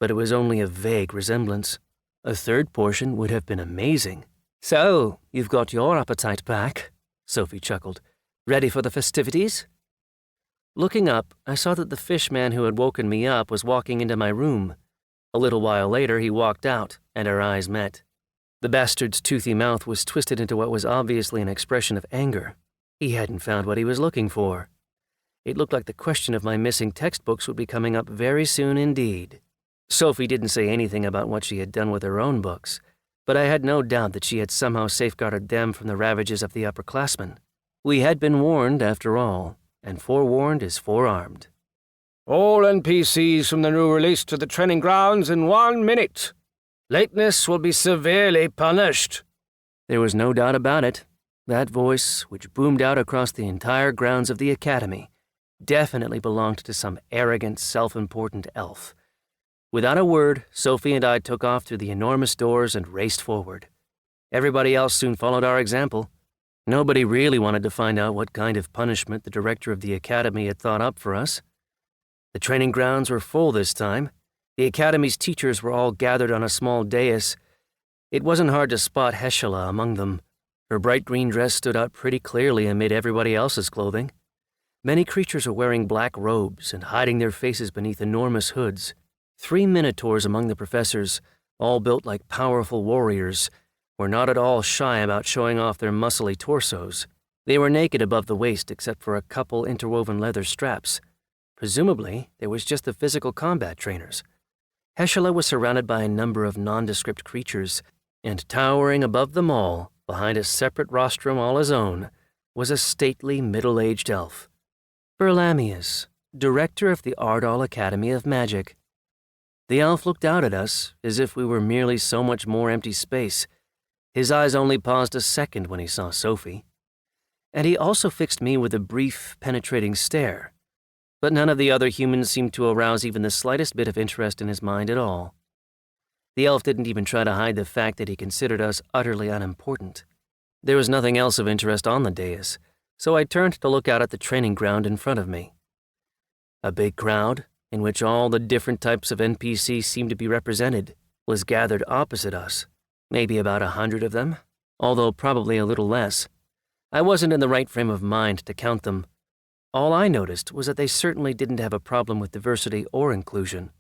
but it was only a vague resemblance. A 3rd portion would have been amazing. So, you've got your appetite back, Sophie chuckled. Ready for the festivities? Looking up, I saw that the fishman who had woken me up was walking into my room. A little while later, he walked out, and our eyes met. The bastard's toothy mouth was twisted into what was obviously an expression of anger. He hadn't found what he was looking for. It looked like the question of my missing textbooks would be coming up very soon indeed. Sophie didn't say anything about what she had done with her own books, but I had no doubt that she had somehow safeguarded them from the ravages of the upperclassmen. We had been warned, after all, and forewarned is forearmed. All NPCs from the new release to the training grounds in 1 minute. Lateness will be severely punished. There was no doubt about it. That voice, which boomed out across the entire grounds of the academy, definitely belonged to some arrogant, self-important elf. Without a word, Sophie and I took off through the enormous doors and raced forward. Everybody else soon followed our example. Nobody really wanted to find out what kind of punishment the director of the academy had thought up for us. The training grounds were full this time. The academy's teachers were all gathered on a small dais. It wasn't hard to spot Heschela among them. Her bright green dress stood out pretty clearly amid everybody else's clothing. Many creatures were wearing black robes and hiding their faces beneath enormous hoods. 3 minotaurs among the professors, all built like powerful warriors, were not at all shy about showing off their muscly torsos. They were naked above the waist except for a couple interwoven leather straps. Presumably, they was just the physical combat trainers. Heschela was surrounded by a number of nondescript creatures, And towering above them all, behind a separate rostrum all his own, was a stately middle-aged elf. Berlamius, director of the Ardal Academy of Magic. The elf looked out at us as if we were merely so much more empty space. His eyes only paused a second when he saw Sophie. And he also fixed me with a brief, penetrating stare. But none of the other humans seemed to arouse even the slightest bit of interest in his mind at all. The elf didn't even try to hide the fact that he considered us utterly unimportant. There was nothing else of interest on the dais, so I turned to look out at the training ground in front of me. A big crowd, in which all the different types of NPCs seemed to be represented, was gathered opposite us, maybe about 100 of them, although probably a little less. I wasn't in the right frame of mind to count them. All I noticed was that they certainly didn't have a problem with diversity or inclusion.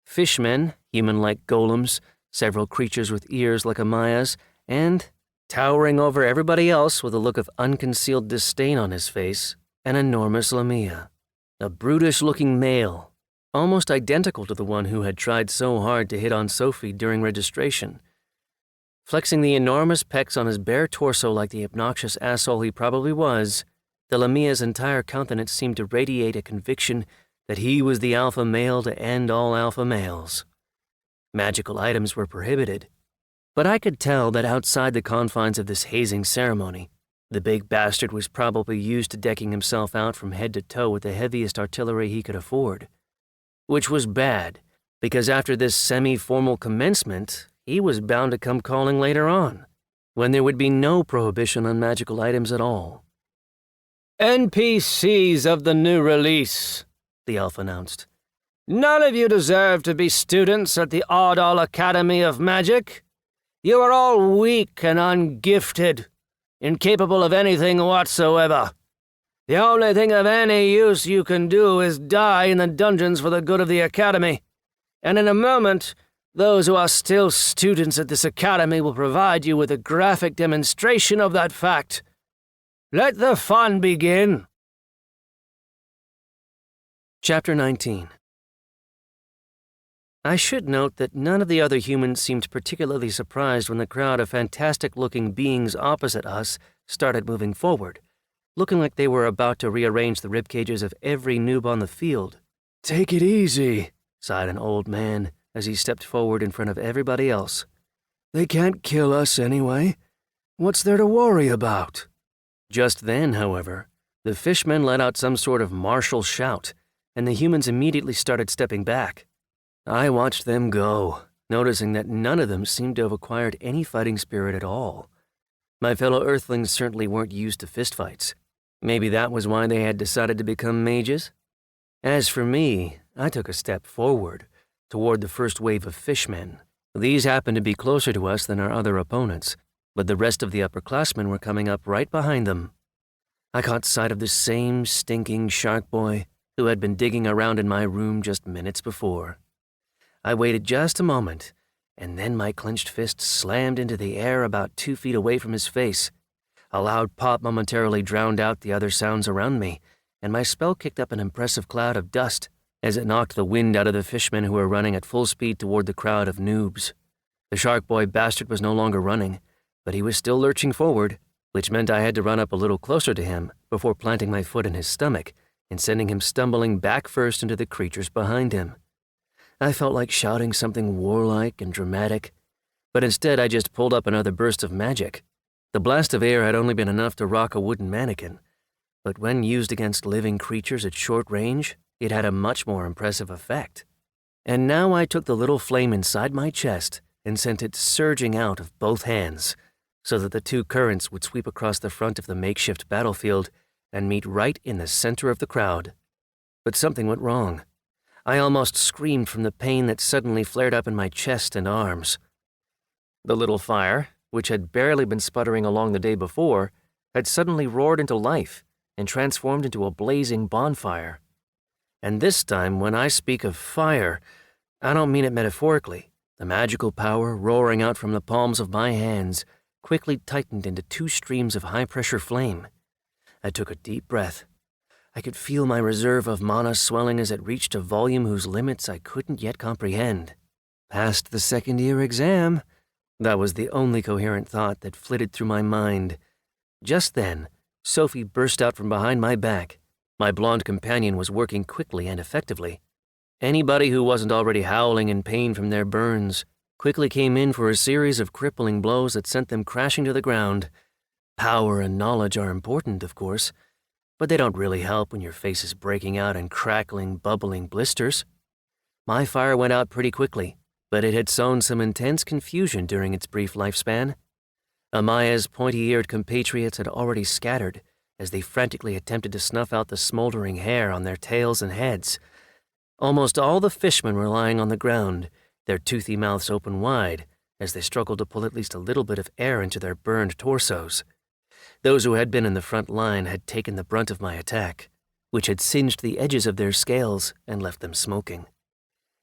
Fishmen, human-like golems, several creatures with ears like Amaya's, and, towering over everybody else with a look of unconcealed disdain on his face, an enormous Lamia. A brutish-looking male, almost identical to the one who had tried so hard to hit on Sophie during registration. Flexing the enormous pecs on his bare torso like the obnoxious asshole he probably was, the Lamia's entire countenance seemed to radiate a conviction that he was the alpha male to end all alpha males. Magical items were prohibited, but I could tell that outside the confines of this hazing ceremony, the big bastard was probably used to decking himself out from head to toe with the heaviest artillery he could afford. Which was bad, because after this semi-formal commencement, he was bound to come calling later on, when there would be no prohibition on magical items at all. NPCs of the new release, the elf announced. None of you deserve to be students at the Ardal Academy of Magic. You are all weak and ungifted, incapable of anything whatsoever. The only thing of any use you can do is die in the dungeons for the good of the Academy, and in a moment, those who are still students at this Academy will provide you with a graphic demonstration of that fact. Let the fun begin. Chapter 19. I should note that none of the other humans seemed particularly surprised when the crowd of fantastic-looking beings opposite us started moving forward, looking like they were about to rearrange the ribcages of every noob on the field. "Take it easy," sighed an old man as he stepped forward in front of everybody else. "They can't kill us anyway. What's there to worry about?" Just then, however, the fishmen let out some sort of martial shout, and the humans immediately started stepping back. I watched them go, noticing that none of them seemed to have acquired any fighting spirit at all. My fellow Earthlings certainly weren't used to fistfights. Maybe that was why they had decided to become mages? As for me, I took a step forward, toward the first wave of fishmen. These happened to be closer to us than our other opponents, but the rest of the upperclassmen were coming up right behind them. I caught sight of the same stinking shark boy who had been digging around in my room just minutes before. I waited just a moment, and then my clenched fist slammed into the air about 2 feet away from his face. A loud pop momentarily drowned out the other sounds around me, and my spell kicked up an impressive cloud of dust as it knocked the wind out of the fishmen who were running at full speed toward the crowd of noobs. The shark boy bastard was no longer running, but he was still lurching forward, which meant I had to run up a little closer to him before planting my foot in his stomach and sending him stumbling back first into the creatures behind him. I felt like shouting something warlike and dramatic, but instead I just pulled up another burst of magic. The blast of air had only been enough to rock a wooden mannequin, but when used against living creatures at short range, it had a much more impressive effect. And now I took the little flame inside my chest and sent it surging out of both hands, so that the two currents would sweep across the front of the makeshift battlefield and meet right in the center of the crowd. But something went wrong. I almost screamed from the pain that suddenly flared up in my chest and arms. The little fire, which had barely been sputtering along the day before, had suddenly roared into life and transformed into a blazing bonfire. And this time, when I speak of fire, I don't mean it metaphorically. The magical power roaring out from the palms of my hands quickly tightened into 2 streams of high-pressure flame. I took a deep breath. I could feel my reserve of mana swelling as it reached a volume whose limits I couldn't yet comprehend. Passed the second-year exam. That was the only coherent thought that flitted through my mind. Just then, Sophie burst out from behind my back. My blonde companion was working quickly and effectively. Anybody who wasn't already howling in pain from their burns quickly came in for a series of crippling blows that sent them crashing to the ground. Power and knowledge are important, of course, but they don't really help when your face is breaking out in crackling, bubbling blisters. My fire went out pretty quickly, but it had sown some intense confusion during its brief lifespan. Amaya's pointy-eared compatriots had already scattered as they frantically attempted to snuff out the smoldering hair on their tails and heads. Almost all the fishmen were lying on the ground, their toothy mouths open wide, as they struggled to pull at least a little bit of air into their burned torsos. Those who had been in the front line had taken the brunt of my attack, which had singed the edges of their scales and left them smoking.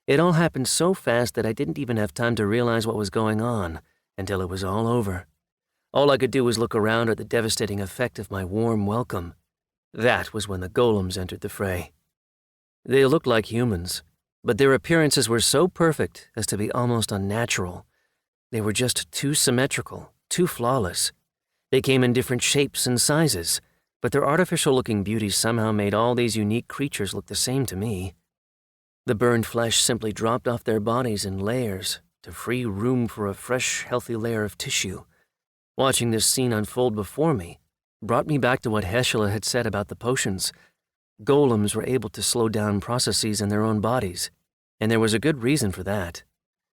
It all happened so fast that I didn't even have time to realize what was going on until it was all over. All I could do was look around at the devastating effect of my warm welcome. That was when the golems entered the fray. They looked like humans, but their appearances were so perfect as to be almost unnatural. They were just too symmetrical, too flawless. They came in different shapes and sizes, but their artificial-looking beauties somehow made all these unique creatures look the same to me. The burned flesh simply dropped off their bodies in layers to free room for a fresh, healthy layer of tissue. Watching this scene unfold before me brought me back to what Heschel had said about the potions. Golems were able to slow down processes in their own bodies, and there was a good reason for that.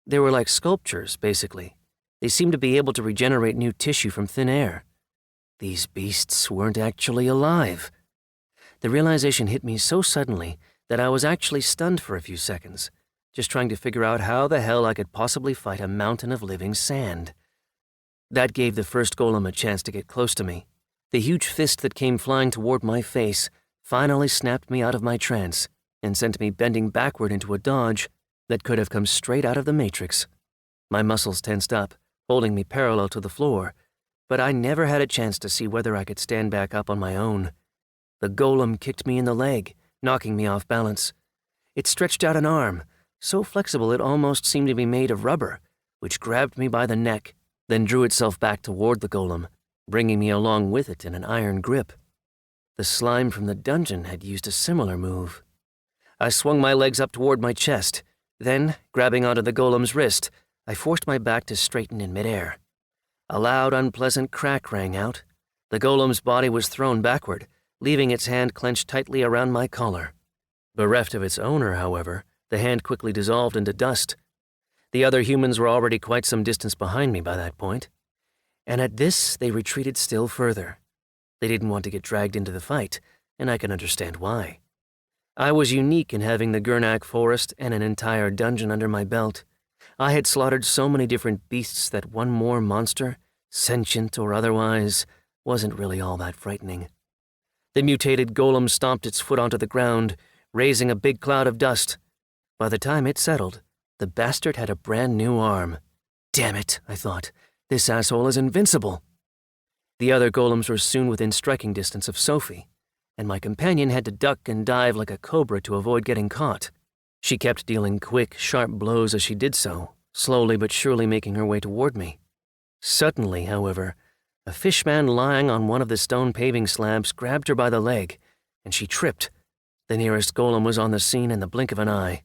They were like sculptures, basically. They seemed to be able to regenerate new tissue from thin air. These beasts weren't actually alive. The realization hit me so suddenly that I was actually stunned for a few seconds, just trying to figure out how the hell I could possibly fight a mountain of living sand. That gave the first golem a chance to get close to me. The huge fist that came flying toward my face finally snapped me out of my trance and sent me bending backward into a dodge that could have come straight out of the Matrix. My muscles tensed up, holding me parallel to the floor, but I never had a chance to see whether I could stand back up on my own. The golem kicked me in the leg, knocking me off balance. It stretched out an arm, so flexible it almost seemed to be made of rubber, which grabbed me by the neck, then drew itself back toward the golem, bringing me along with it in an iron grip. The slime from the dungeon had used a similar move. I swung my legs up toward my chest. Then, grabbing onto the golem's wrist, I forced my back to straighten in midair. A loud, unpleasant crack rang out. The golem's body was thrown backward, leaving its hand clenched tightly around my collar. Bereft of its owner, however, the hand quickly dissolved into dust. The other humans were already quite some distance behind me by that point, and at this they retreated still further. They didn't want to get dragged into the fight, and I can understand why. I was unique in having the Gurnak forest and an entire dungeon under my belt. I had slaughtered so many different beasts that one more monster, sentient or otherwise, wasn't really all that frightening. The mutated golem stomped its foot onto the ground, raising a big cloud of dust. By the time it settled, the bastard had a brand new arm. Damn it, I thought. This asshole is invincible. The other golems were soon within striking distance of Sophie, and my companion had to duck and dive like a cobra to avoid getting caught. She kept dealing quick, sharp blows as she did so, slowly but surely making her way toward me. Suddenly, however, a fishman lying on one of the stone paving slabs grabbed her by the leg, and she tripped. The nearest golem was on the scene in the blink of an eye.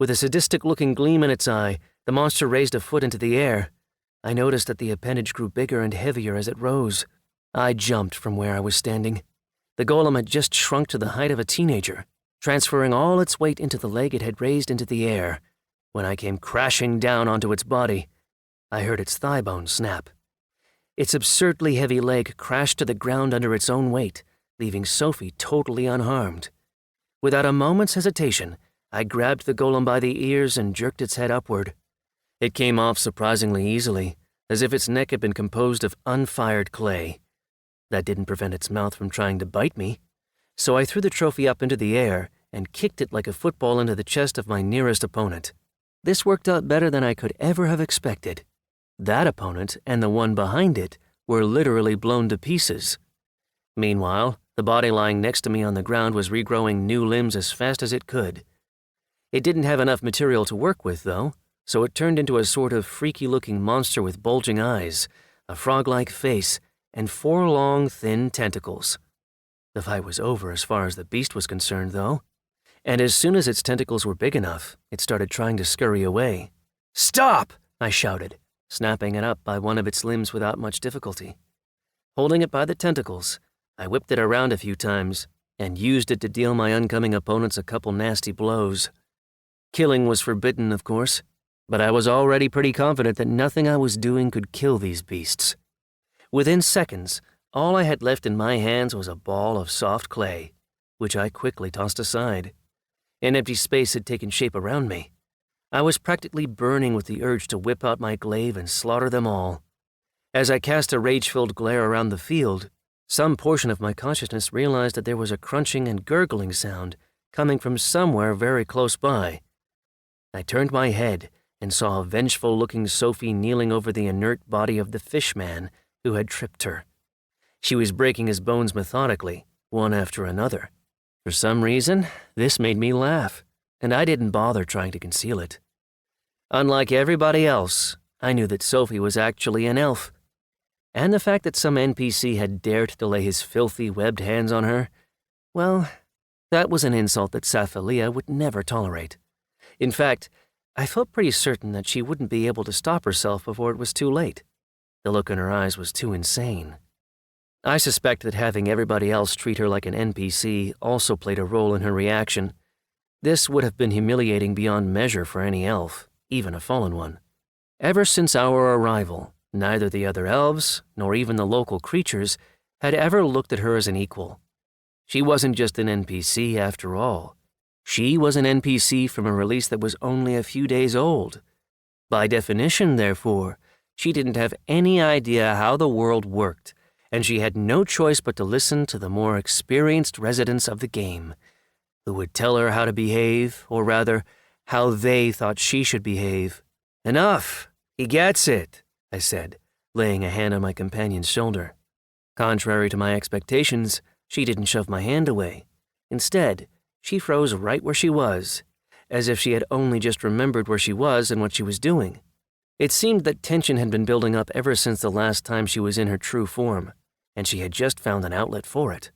With a sadistic-looking gleam in its eye, the monster raised a foot into the air. I noticed that the appendage grew bigger and heavier as it rose. I jumped from where I was standing. The golem had just shrunk to the height of a teenager, transferring all its weight into the leg it had raised into the air. When I came crashing down onto its body, I heard its thigh bone snap. Its absurdly heavy leg crashed to the ground under its own weight, leaving Sophie totally unharmed. Without a moment's hesitation, I grabbed the golem by the ears and jerked its head upward. It came off surprisingly easily, as if its neck had been composed of unfired clay. That didn't prevent its mouth from trying to bite me, so I threw the trophy up into the air and kicked it like a football into the chest of my nearest opponent. This worked out better than I could ever have expected. That opponent and the one behind it were literally blown to pieces. Meanwhile, the body lying next to me on the ground was regrowing new limbs as fast as it could. It didn't have enough material to work with, though, so it turned into a sort of freaky-looking monster with bulging eyes, a frog-like face, and 4 long, thin tentacles. The fight was over as far as the beast was concerned, though, and as soon as its tentacles were big enough, it started trying to scurry away. "Stop!" I shouted, snapping it up by one of its limbs without much difficulty. Holding it by the tentacles, I whipped it around a few times and used it to deal my oncoming opponents a couple nasty blows. Killing was forbidden, of course, but I was already pretty confident that nothing I was doing could kill these beasts. Within seconds, all I had left in my hands was a ball of soft clay, which I quickly tossed aside. An empty space had taken shape around me. I was practically burning with the urge to whip out my glaive and slaughter them all. As I cast a rage-filled glare around the field, some portion of my consciousness realized that there was a crunching and gurgling sound coming from somewhere very close by. I turned my head and saw a vengeful-looking Sophie kneeling over the inert body of the fishman who had tripped her. She was breaking his bones methodically, one after another. For some reason, this made me laugh, and I didn't bother trying to conceal it. Unlike everybody else, I knew that Sophie was actually an elf, and the fact that some NPC had dared to lay his filthy, webbed hands on her, well, that was an insult that Saphilia would never tolerate. In fact, I felt pretty certain that she wouldn't be able to stop herself before it was too late. The look in her eyes was too insane. I suspect that having everybody else treat her like an NPC also played a role in her reaction. This would have been humiliating beyond measure for any elf, even a fallen one. Ever since our arrival, neither the other elves, nor even the local creatures, had ever looked at her as an equal. She wasn't just an NPC after all. She was an NPC from a release that was only a few days old. By definition, therefore, she didn't have any idea how the world worked, and she had no choice but to listen to the more experienced residents of the game, who would tell her how to behave, or rather, how they thought she should behave. "Enough! He gets it," I said, laying a hand on my companion's shoulder. Contrary to my expectations, she didn't shove my hand away. Instead, she froze right where she was, as if she had only just remembered where she was and what she was doing. It seemed that tension had been building up ever since the last time she was in her true form, and she had just found an outlet for it.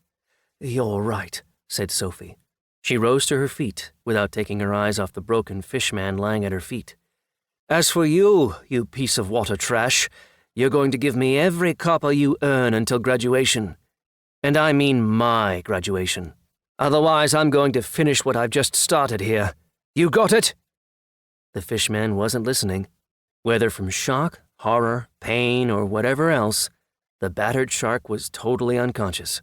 "You're right," said Sophie. She rose to her feet, without taking her eyes off the broken fishman lying at her feet. "As for you, you piece of water trash, you're going to give me every copper you earn until graduation. And I mean my graduation. Otherwise, I'm going to finish what I've just started here. You got it?" The fishman wasn't listening. Whether from shock, horror, pain, or whatever else, the battered shark was totally unconscious.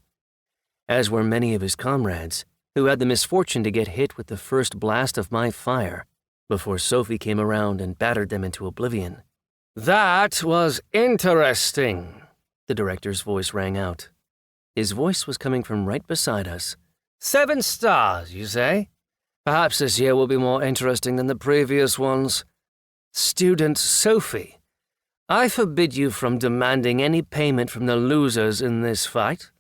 As were many of his comrades, who had the misfortune to get hit with the first blast of my fire, before Sophie came around and battered them into oblivion. "That was interesting," the director's voice rang out. His voice was coming from right beside us. "7 stars, you say? Perhaps this year will be more interesting than the previous ones. Student Sophie, I forbid you from demanding any payment from the losers in this fight.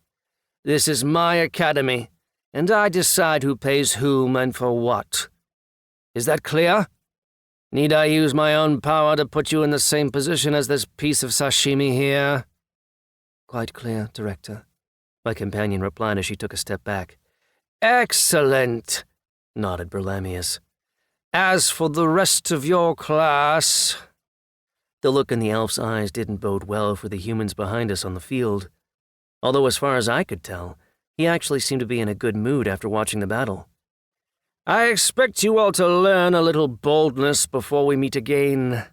This is my academy, and I decide who pays whom and for what. Is that clear? Need I use my own power to put you in the same position as this piece of sashimi here?" "Quite clear, Director," my companion replied as she took a step back. "Excellent," nodded Berlamius. "As for the rest of your class—" The look in the elf's eyes didn't bode well for the humans behind us on the field. Although as far as I could tell, he actually seemed to be in a good mood after watching the battle. "I expect you all to learn a little boldness before we meet again,"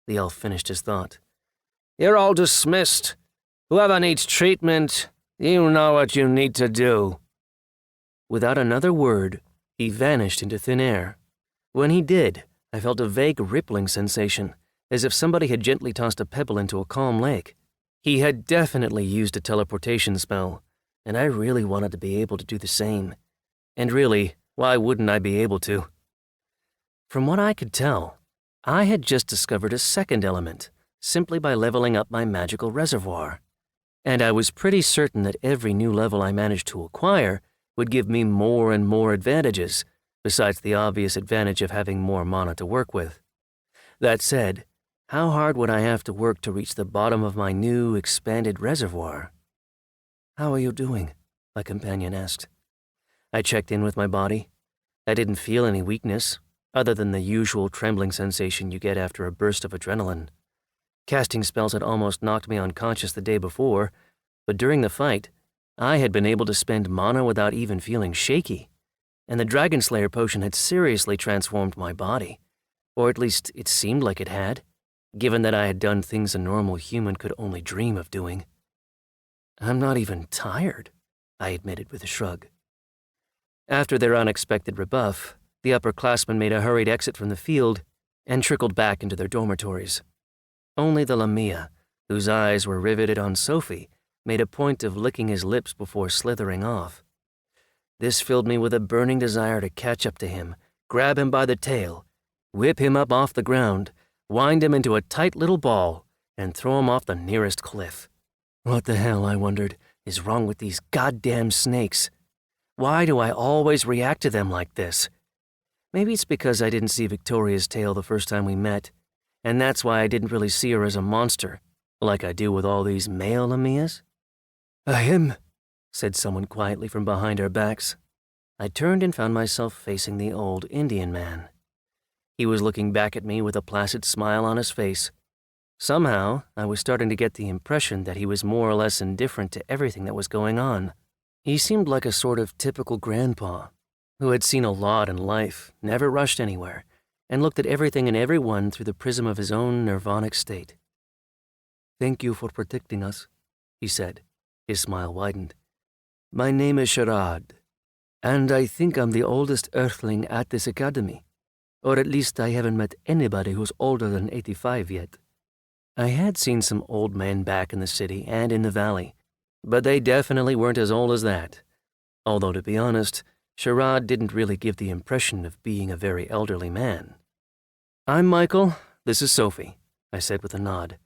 the elf finished his thought. "You're all dismissed. Whoever needs treatment, you know what you need to do." Without another word, he vanished into thin air. When he did, I felt a vague rippling sensation, as if somebody had gently tossed a pebble into a calm lake. He had definitely used a teleportation spell, and I really wanted to be able to do the same. And really, why wouldn't I be able to? From what I could tell, I had just discovered a second element, simply by leveling up my magical reservoir. And I was pretty certain that every new level I managed to acquire would give me more and more advantages, besides the obvious advantage of having more mana to work with. That said, how hard would I have to work to reach the bottom of my new, expanded reservoir? "How are you doing?" my companion asked. I checked in with my body. I didn't feel any weakness, other than the usual trembling sensation you get after a burst of adrenaline. Casting spells had almost knocked me unconscious the day before, but during the fight, I had been able to spend mana without even feeling shaky, and the Dragon Slayer potion had seriously transformed my body, or at least it seemed like it had, given that I had done things a normal human could only dream of doing. "I'm not even tired," I admitted with a shrug. After their unexpected rebuff, the upperclassmen made a hurried exit from the field and trickled back into their dormitories. Only the Lamia, whose eyes were riveted on Sophie, made a point of licking his lips before slithering off. This filled me with a burning desire to catch up to him, grab him by the tail, whip him up off the ground, wind him into a tight little ball, and throw him off the nearest cliff. What the hell, I wondered, is wrong with these goddamn snakes? Why do I always react to them like this? Maybe it's because I didn't see Victoria's tail the first time we met, and that's why I didn't really see her as a monster, like I do with all these male Lamias. "Ahem," said someone quietly from behind our backs. I turned and found myself facing the old Indian man. He was looking back at me with a placid smile on his face. Somehow, I was starting to get the impression that he was more or less indifferent to everything that was going on. He seemed like a sort of typical grandpa, who had seen a lot in life, never rushed anywhere, and looked at everything and everyone through the prism of his own nirvanic state. "Thank you for protecting us," he said. His smile widened. "My name is Sharad, and I think I'm the oldest Earthling at this academy. Or at least I haven't met anybody who's older than 85 yet." I had seen some old men back in the city and in the valley, but they definitely weren't as old as that. Although, to be honest, Sharad didn't really give the impression of being a very elderly man. "I'm Michael. This is Sophie," I said with a nod.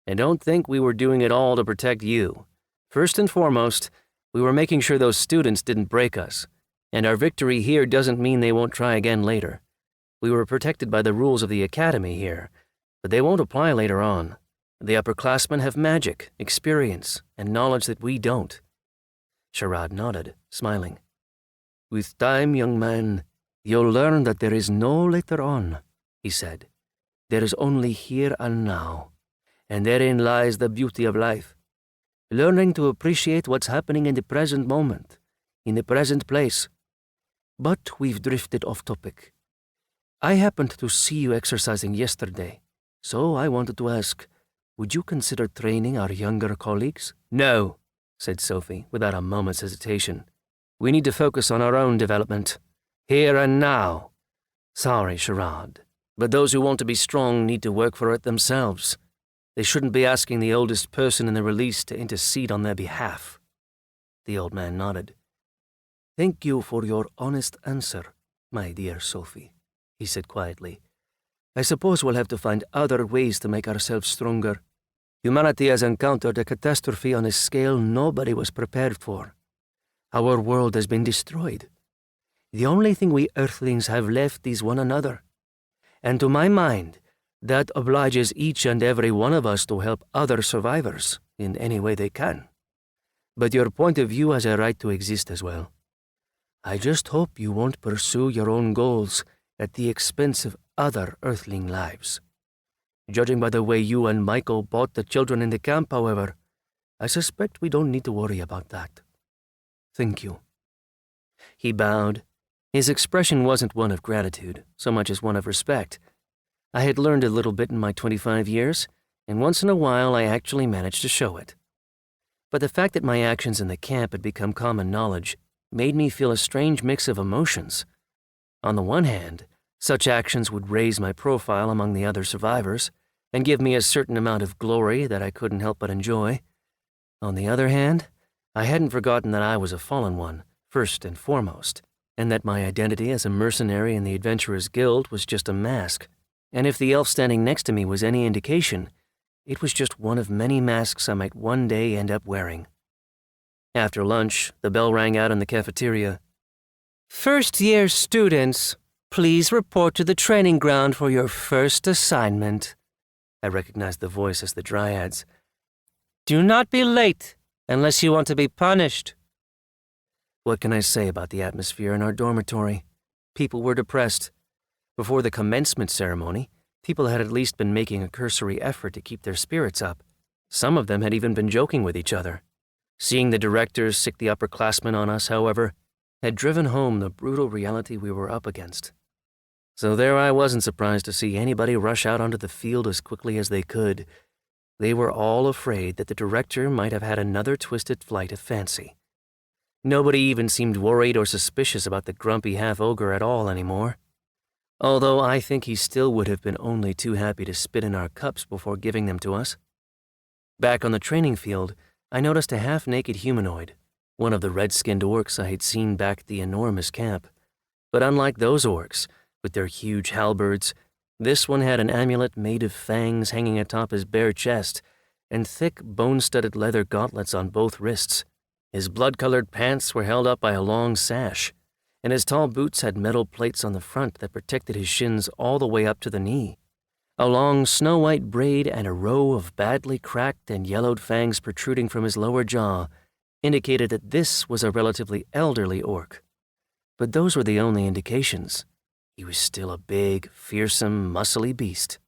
"And don't think we were doing it all to protect you. First and foremost, we were making sure those students didn't break us, and our victory here doesn't mean they won't try again later. We were protected by the rules of the academy here, but they won't apply later on. The upperclassmen have magic, experience, and knowledge that we don't." Sharad nodded, smiling. "With time, young man, you'll learn that there is no later on," he said. "There is only here and now, and therein lies the beauty of life. Learning to appreciate what's happening in the present moment, in the present place. But we've drifted off topic. I happened to see you exercising yesterday, so I wanted to ask, would you consider training our younger colleagues?" "No," said Sophie, without a moment's hesitation. "We need to focus on our own development, here and now. Sorry, Sharad, but those who want to be strong need to work for it themselves. They shouldn't be asking the oldest person in the release to intercede on their behalf." The old man nodded. "Thank you for your honest answer, my dear Sophie," he said quietly. "I suppose we'll have to find other ways to make ourselves stronger. Humanity has encountered a catastrophe on a scale nobody was prepared for. Our world has been destroyed. The only thing we Earthlings have left is one another. And to my mind, that obliges each and every one of us to help other survivors in any way they can. But your point of view has a right to exist as well. I just hope you won't pursue your own goals at the expense of other Earthling lives. Judging by the way you and Michael bought the children in the camp, however, I suspect we don't need to worry about that. Thank you." He bowed. His expression wasn't one of gratitude, so much as one of respect. I had learned a little bit in my 25 years, and once in a while I actually managed to show it. But the fact that my actions in the camp had become common knowledge made me feel a strange mix of emotions. On the one hand, such actions would raise my profile among the other survivors and give me a certain amount of glory that I couldn't help but enjoy. On the other hand, I hadn't forgotten that I was a fallen one, first and foremost, and that my identity as a mercenary in the Adventurers Guild was just a mask. And if the elf standing next to me was any indication, it was just one of many masks I might one day end up wearing. After lunch, the bell rang out in the cafeteria. "First-year students, Please report to the training ground for your first assignment. I recognized the voice as the Dryad's. Do not be late, unless you want to be punished. What can I say about the atmosphere in our dormitory? People were depressed. Before the commencement ceremony, people had at least been making a cursory effort to keep their spirits up. Some of them had even been joking with each other. Seeing the directors sick the upperclassmen on us, however, had driven home the brutal reality we were up against. So there I wasn't surprised to see anybody rush out onto the field as quickly as they could. They were all afraid that the director might have had another twisted flight of fancy. Nobody even seemed worried or suspicious about the grumpy half-ogre at all anymore. Although I think he still would have been only too happy to spit in our cups before giving them to us. Back on the training field, I noticed a half-naked humanoid, one of the red-skinned orcs I had seen back at the enormous camp. But unlike those orcs, with their huge halberds, this one had an amulet made of fangs hanging atop his bare chest and thick, bone-studded leather gauntlets on both wrists. His blood-colored pants were held up by a long sash, and his tall boots had metal plates on the front that protected his shins all the way up to the knee. A long snow-white braid and a row of badly cracked and yellowed fangs protruding from his lower jaw indicated that this was a relatively elderly orc. But those were the only indications. He was still a big, fearsome, muscly beast.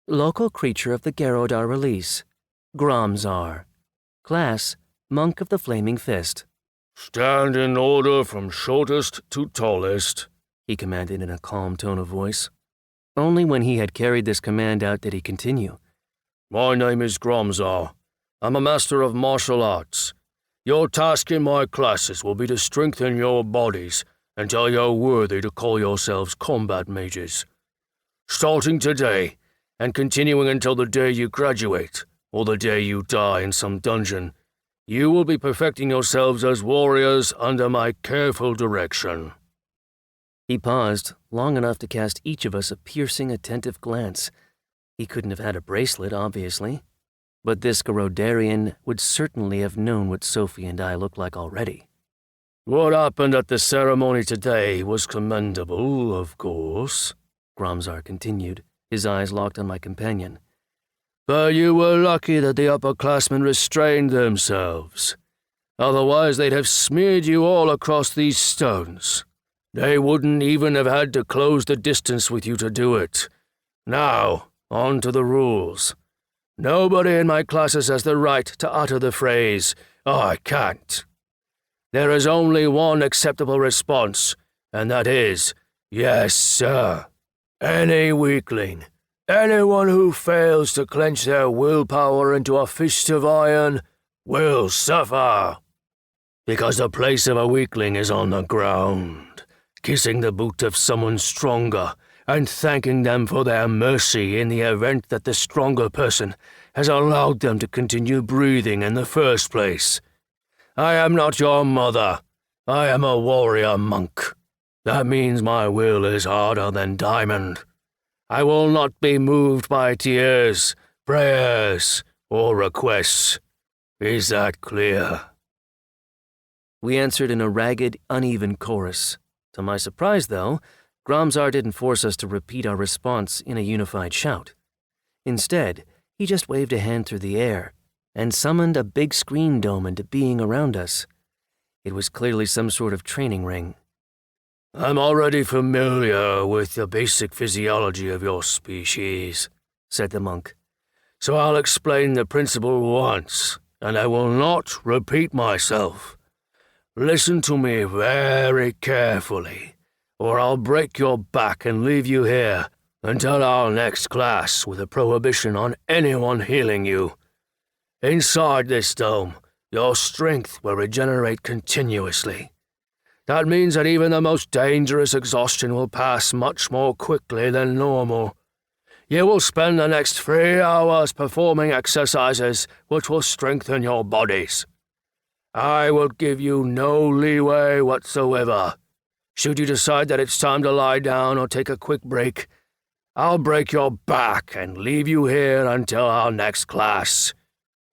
Local creature of the Garodar release. Gromzar. Class, Monk of the Flaming Fist. Stand in order from shortest to tallest, he commanded in a calm tone of voice. Only when he had carried this command out did he continue. My name is Gromzar. I'm a master of martial arts. Your task in my classes will be to strengthen your bodies until you're worthy to call yourselves combat mages. Starting today, and continuing until the day you graduate, or the day you die in some dungeon, you will be perfecting yourselves as warriors under my careful direction. He paused, long enough to cast each of us a piercing, attentive glance. He couldn't have had a bracelet, obviously, but this Garodarian would certainly have known what Sophie and I looked like already. What happened at the ceremony today was commendable, of course, Gromzar continued, his eyes locked on my companion. But you were lucky that the upperclassmen restrained themselves. Otherwise they'd have smeared you all across these stones. They wouldn't even have had to close the distance with you to do it. Now, on to the rules. Nobody in my classes has the right to utter the phrase, "I can't." There is only one acceptable response, and that is, "Yes, sir." Any weakling, anyone who fails to clench their willpower into a fist of iron, will suffer. Because the place of a weakling is on the ground, kissing the boot of someone stronger and thanking them for their mercy in the event that the stronger person has allowed them to continue breathing in the first place. I am not your mother. I am a warrior monk. That means my will is harder than diamond. I will not be moved by tears, prayers, or requests. Is that clear? We answered in a ragged, uneven chorus. To my surprise, though, Gromzar didn't force us to repeat our response in a unified shout. Instead, he just waved a hand through the air and summoned a big screen dome into being around us. It was clearly some sort of training ring. I'm already familiar with the basic physiology of your species, said the monk. So I'll explain the principle once, and I will not repeat myself. Listen to me very carefully, or I'll break your back and leave you here until our next class with a prohibition on anyone healing you. Inside this dome, your strength will regenerate continuously. That means that even the most dangerous exhaustion will pass much more quickly than normal. You will spend the next 3 hours performing exercises which will strengthen your bodies. I will give you no leeway whatsoever. Should you decide that it's time to lie down or take a quick break, I'll break your back and leave you here until our next class.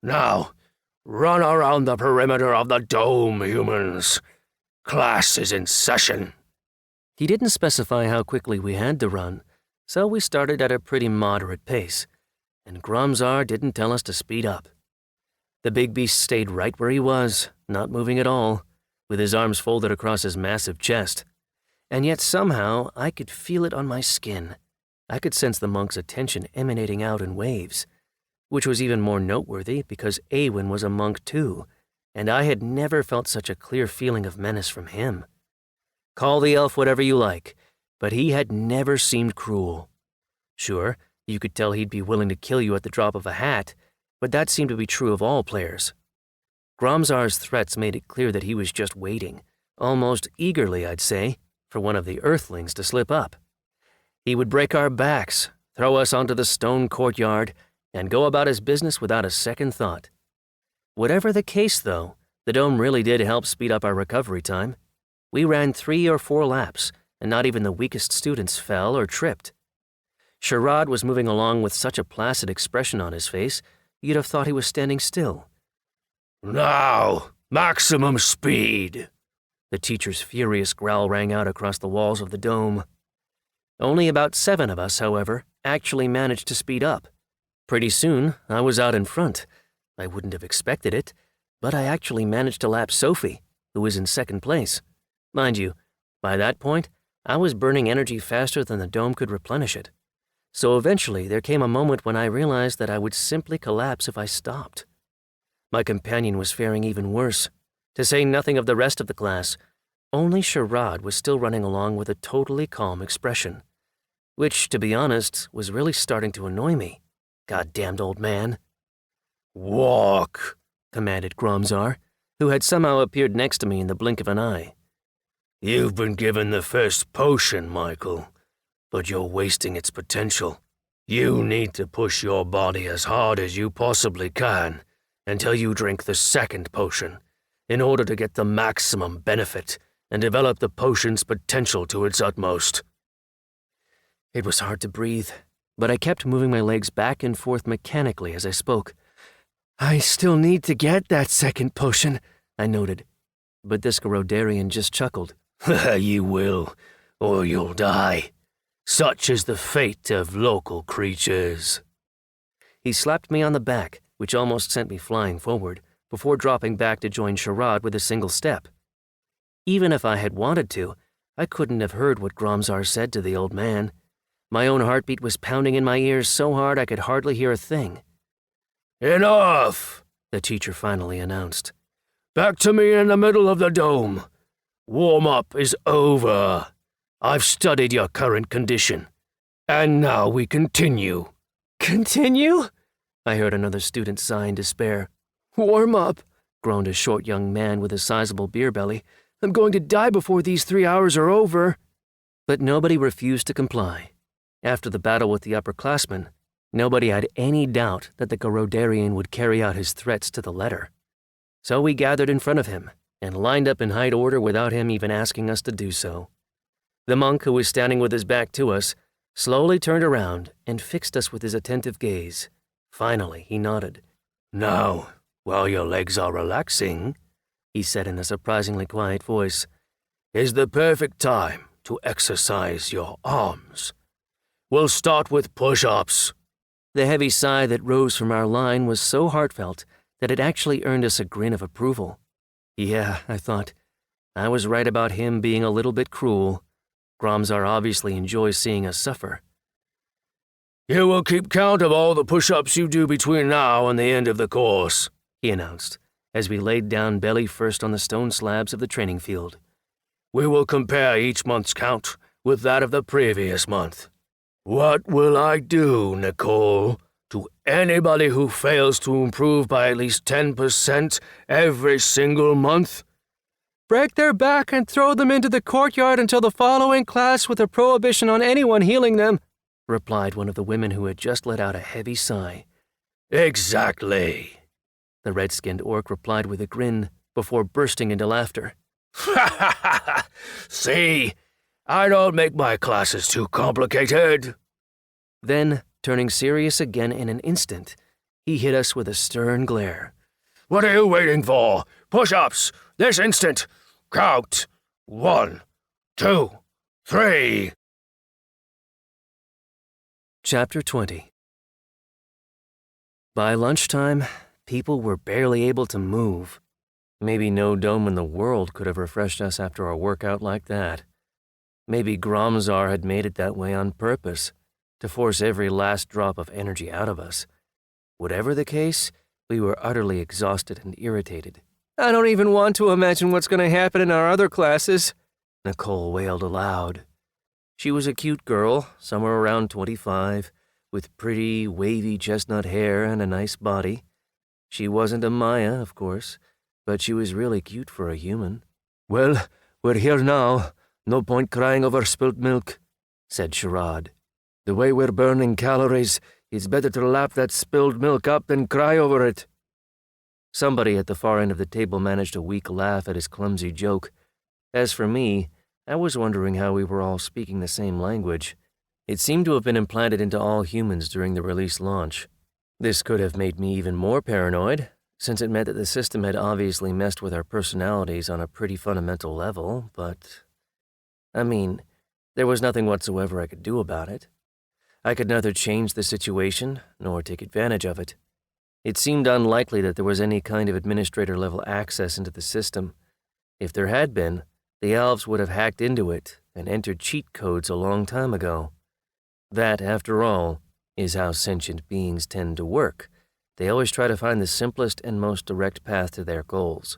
Now, run around the perimeter of the dome, humans. Class is in session. He didn't specify how quickly we had to run, so we started at a pretty moderate pace, and Gromzar didn't tell us to speed up. The big beast stayed right where he was, not moving at all, with his arms folded across his massive chest. And yet somehow I could feel it on my skin. I could sense the monk's attention emanating out in waves, which was even more noteworthy because Awen was a monk too, and I had never felt such a clear feeling of menace from him. Call the elf whatever you like, but he had never seemed cruel. Sure, you could tell he'd be willing to kill you at the drop of a hat, but that seemed to be true of all players. Gromzar's threats made it clear that he was just waiting, almost eagerly I'd say, for one of the earthlings to slip up. He would break our backs, throw us onto the stone courtyard, and go about his business without a second thought. Whatever the case, though, the dome really did help speed up our recovery time. We ran 3 or 4 laps, and not even the weakest students fell or tripped. Sherrod was moving along with such a placid expression on his face, you'd have thought he was standing still. Now, maximum speed! The teacher's furious growl rang out across the walls of the dome. Only about 7 of us, however, actually managed to speed up. Pretty soon, I was out in front. I wouldn't have expected it, but I actually managed to lap Sophie, who was in second place. Mind you, by that point, I was burning energy faster than the dome could replenish it. So eventually, there came a moment when I realized that I would simply collapse if I stopped. My companion was faring even worse. To say nothing of the rest of the class, only Sherrod was still running along with a totally calm expression, which, to be honest, was really starting to annoy me. Goddamned old man. Walk, commanded Gromzar, who had somehow appeared next to me in the blink of an eye. You've been given the first potion, Michael, but you're wasting its potential. You need to push your body as hard as you possibly can until you drink the second potion, in order to get the maximum benefit and develop the potion's potential to its utmost. It was hard to breathe, but I kept moving my legs back and forth mechanically as I spoke. I still need to get that second potion, I noted, but this Garodarian just chuckled. You will, or you'll die. Such is the fate of local creatures. He slapped me on the back, which almost sent me flying forward, before dropping back to join Sherrod with a single step. Even if I had wanted to, I couldn't have heard what Gromzar said to the old man. My own heartbeat was pounding in my ears so hard I could hardly hear a thing. Enough, the teacher finally announced. Back to me in the middle of the dome. Warm-up is over. I've studied your current condition, and now we continue. Continue? I heard another student sigh in despair. Warm up, groaned a short young man with a sizable beer belly. I'm going to die before these 3 hours are over. But nobody refused to comply. After the battle with the upperclassmen, nobody had any doubt that the Garodarian would carry out his threats to the letter. So we gathered in front of him and lined up in height order without him even asking us to do so. The monk, who was standing with his back to us, slowly turned around and fixed us with his attentive gaze. Finally, he nodded. Now, while your legs are relaxing, he said in a surprisingly quiet voice, is the perfect time to exercise your arms. We'll start with push-ups. The heavy sigh that rose from our line was so heartfelt that it actually earned us a grin of approval. Yeah, I thought, I was right about him being a little bit cruel. Gromzar obviously enjoys seeing us suffer. You will keep count of all the push-ups you do between now and the end of the course, he announced, as we laid down belly first on the stone slabs of the training field. We will compare each month's count with that of the previous month. What will I do, Nicole, to anybody who fails to improve by at least 10% every single month? Break their back and throw them into the courtyard until the following class with a prohibition on anyone healing them, replied one of the women who had just let out a heavy sigh. Exactly, the red-skinned orc replied with a grin before bursting into laughter. See, I don't make my classes too complicated. Then, turning serious again in an instant, he hit us with a stern glare. What are you waiting for? Push-ups, this instant. Count. 1, 2, 3. Chapter 20. By lunchtime, people were barely able to move. Maybe no dome in the world could have refreshed us after a workout like that. Maybe Gromzar had made it that way on purpose, to force every last drop of energy out of us. Whatever the case, we were utterly exhausted and irritated. I don't even want to imagine what's going to happen in our other classes, Nicole wailed aloud. She was a cute girl, somewhere around 25, with pretty, wavy chestnut hair and a nice body. She wasn't a Maya, of course, but she was really cute for a human. Well, we're here now. No point crying over spilt milk, said Sherrod. The way we're burning calories, it's better to lap that spilled milk up than cry over it. Somebody at the far end of the table managed a weak laugh at his clumsy joke. As for me, I was wondering how we were all speaking the same language. It seemed to have been implanted into all humans during the release launch. This could have made me even more paranoid, since it meant that the system had obviously messed with our personalities on a pretty fundamental level, but... I mean, there was nothing whatsoever I could do about it. I could neither change the situation nor take advantage of it. It seemed unlikely that there was any kind of administrator-level access into the system. If there had been, the elves would have hacked into it and entered cheat codes a long time ago. That, after all, is how sentient beings tend to work. They always try to find the simplest and most direct path to their goals.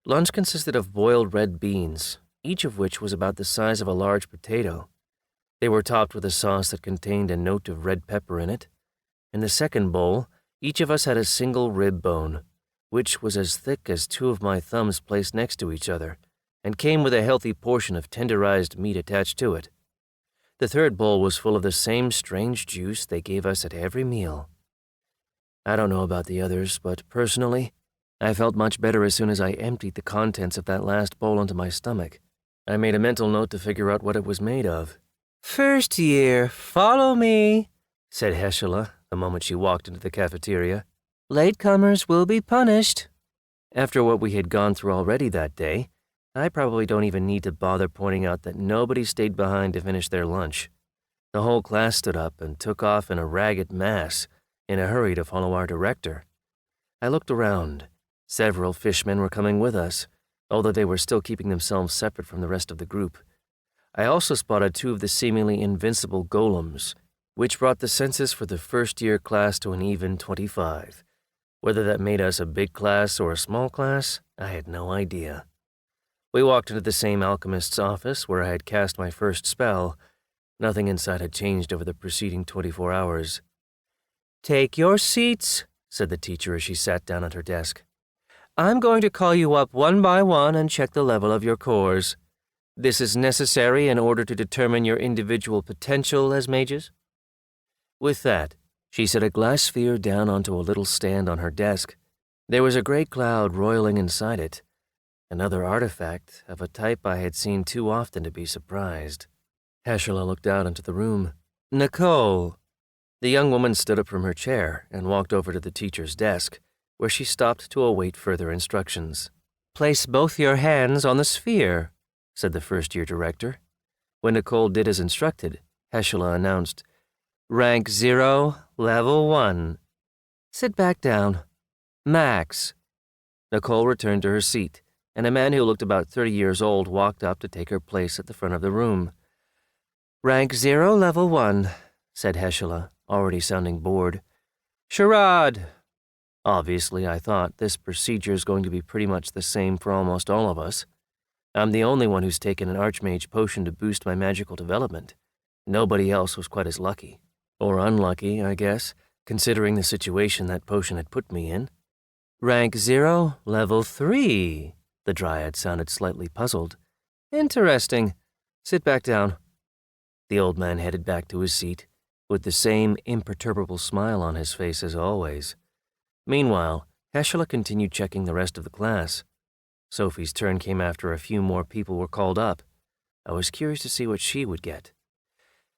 Lunch consisted of boiled red beans, each of which was about the size of a large potato. They were topped with a sauce that contained a note of red pepper in it. In the second bowl, each of us had a single rib bone, which was as thick as two of my thumbs placed next to each other, and came with a healthy portion of tenderized meat attached to it. The third bowl was full of the same strange juice they gave us at every meal. I don't know about the others, but personally, I felt much better as soon as I emptied the contents of that last bowl into my stomach. I made a mental note to figure out what it was made of. First year, follow me, said Heshela the moment she walked into the cafeteria. Latecomers will be punished. After what we had gone through already that day, I probably don't even need to bother pointing out that nobody stayed behind to finish their lunch. The whole class stood up and took off in a ragged mass, in a hurry to follow our director. I looked around. Several fishmen were coming with us, although they were still keeping themselves separate from the rest of the group. I also spotted two of the seemingly invincible golems, which brought the census for the first-year class to an even 25. Whether that made us a big class or a small class, I had no idea. We walked into the same alchemist's office where I had cast my first spell. Nothing inside had changed over the preceding 24 hours. Take your seats, said the teacher as she sat down at her desk. I'm going to call you up one by one and check the level of your cores. This is necessary in order to determine your individual potential as mages. With that, she set a glass sphere down onto a little stand on her desk. There was a great cloud roiling inside it, another artifact of a type I had seen too often to be surprised. Heshela looked out into the room. Nicole. The young woman stood up from her chair and walked over to the teacher's desk, where she stopped to await further instructions. Place both your hands on the sphere, said the first-year director. When Nicole did as instructed, Heshela announced, Rank 0, level 1. Sit back down. Max. Nicole returned to her seat, and a man who looked about 30 years old walked up to take her place at the front of the room. Rank 0, level 1, said Heshela, already sounding bored. Sherrod. Obviously, I thought, this procedure is going to be pretty much the same for almost all of us. I'm the only one who's taken an Archmage potion to boost my magical development. Nobody else was quite as lucky. Or unlucky, I guess, considering the situation that potion had put me in. Rank 0, level 3. The Dryad sounded slightly puzzled. Interesting. Sit back down. The old man headed back to his seat, with the same imperturbable smile on his face as always. Meanwhile, Heshela continued checking the rest of the class. Sophie's turn came after a few more people were called up. I was curious to see what she would get.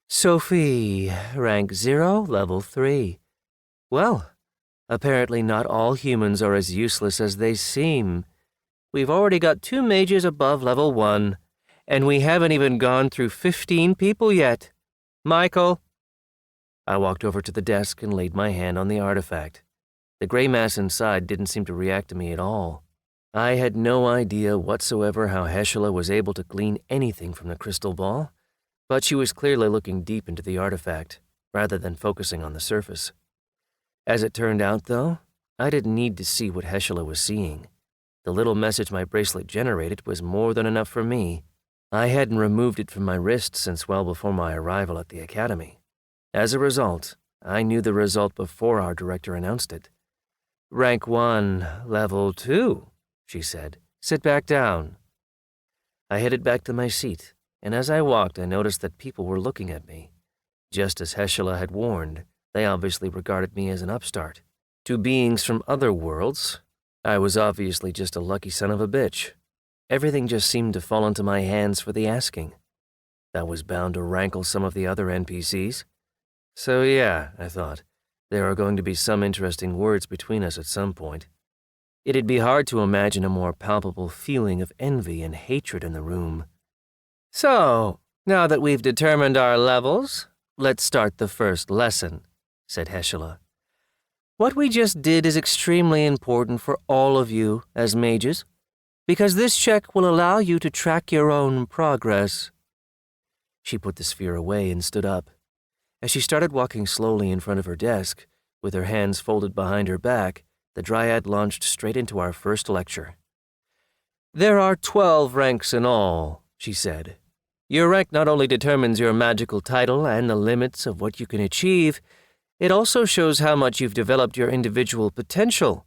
Sophie, rank 0, level 3. Well, apparently not all humans are as useless as they seem. We've already got 2 mages above level 1, And we haven't even gone through 15 people yet. Michael. I walked over to the desk and laid my hand on the artifact. The gray mass inside didn't seem to react to me at all. I had no idea whatsoever how Heshela was able to glean anything from the crystal ball, but she was clearly looking deep into the artifact, rather than focusing on the surface. As it turned out, though, I didn't need to see what Heshela was seeing. The little message my bracelet generated was more than enough for me. I hadn't removed it from my wrist since well before my arrival at the academy. As a result, I knew the result before our director announced it. "Rank 1, level 2, she said. "Sit back down." I headed back to my seat, and as I walked, I noticed that people were looking at me. Just as Heshela had warned, they obviously regarded me as an upstart. To beings from other worlds, I was obviously just a lucky son of a bitch. Everything just seemed to fall into my hands for the asking. That was bound to rankle some of the other NPCs. So yeah, I thought, there are going to be some interesting words between us at some point. It'd be hard to imagine a more palpable feeling of envy and hatred in the room. "So, now that we've determined our levels, let's start the first lesson," said Heshela. "What we just did is extremely important for all of you as mages, because this check will allow you to track your own progress." She put the sphere away and stood up. As she started walking slowly in front of her desk, with her hands folded behind her back, the Dryad launched straight into our first lecture. "There are 12 ranks in all," she said. "Your rank not only determines your magical title and the limits of what you can achieve, it also shows how much you've developed your individual potential.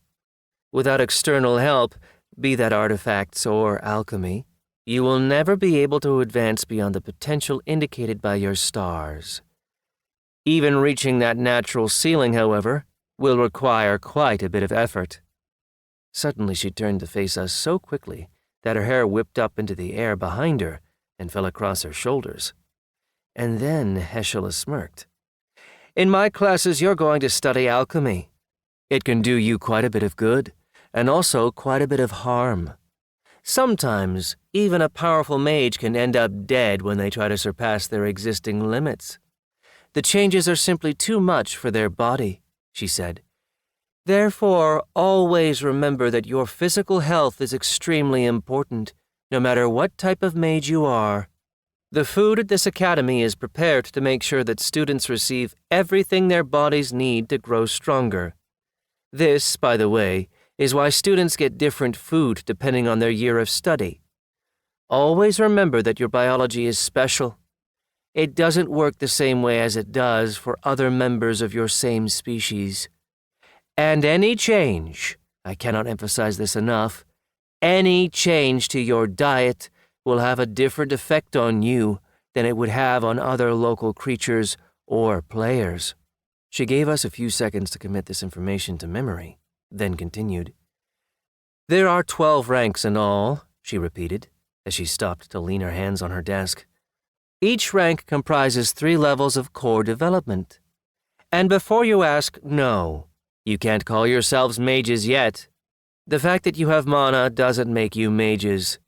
Without external help, be that artifacts or alchemy, you will never be able to advance beyond the potential indicated by your stars. Even reaching that natural ceiling, however, will require quite a bit of effort." Suddenly she turned to face us so quickly that her hair whipped up into the air behind her and fell across her shoulders. And then Heshela smirked. "In my classes, you're going to study alchemy. It can do you quite a bit of good, and also quite a bit of harm. Sometimes, even a powerful mage can end up dead when they try to surpass their existing limits. The changes are simply too much for their body," she said. "Therefore, always remember that your physical health is extremely important, no matter what type of mage you are. The food at this academy is prepared to make sure that students receive everything their bodies need to grow stronger. This, by the way, is why students get different food depending on their year of study. Always remember that your biology is special. It doesn't work the same way as it does for other members of your same species. And any change, I cannot emphasize this enough, any change to your diet will have a different effect on you than it would have on other local creatures or players." She gave us a few seconds to commit this information to memory, then continued. "There are 12 ranks in all," she repeated, as she stopped to lean her hands on her desk. "Each rank comprises 3 levels of core development. And before you ask, no, you can't call yourselves mages yet. The fact that you have mana doesn't make you mages.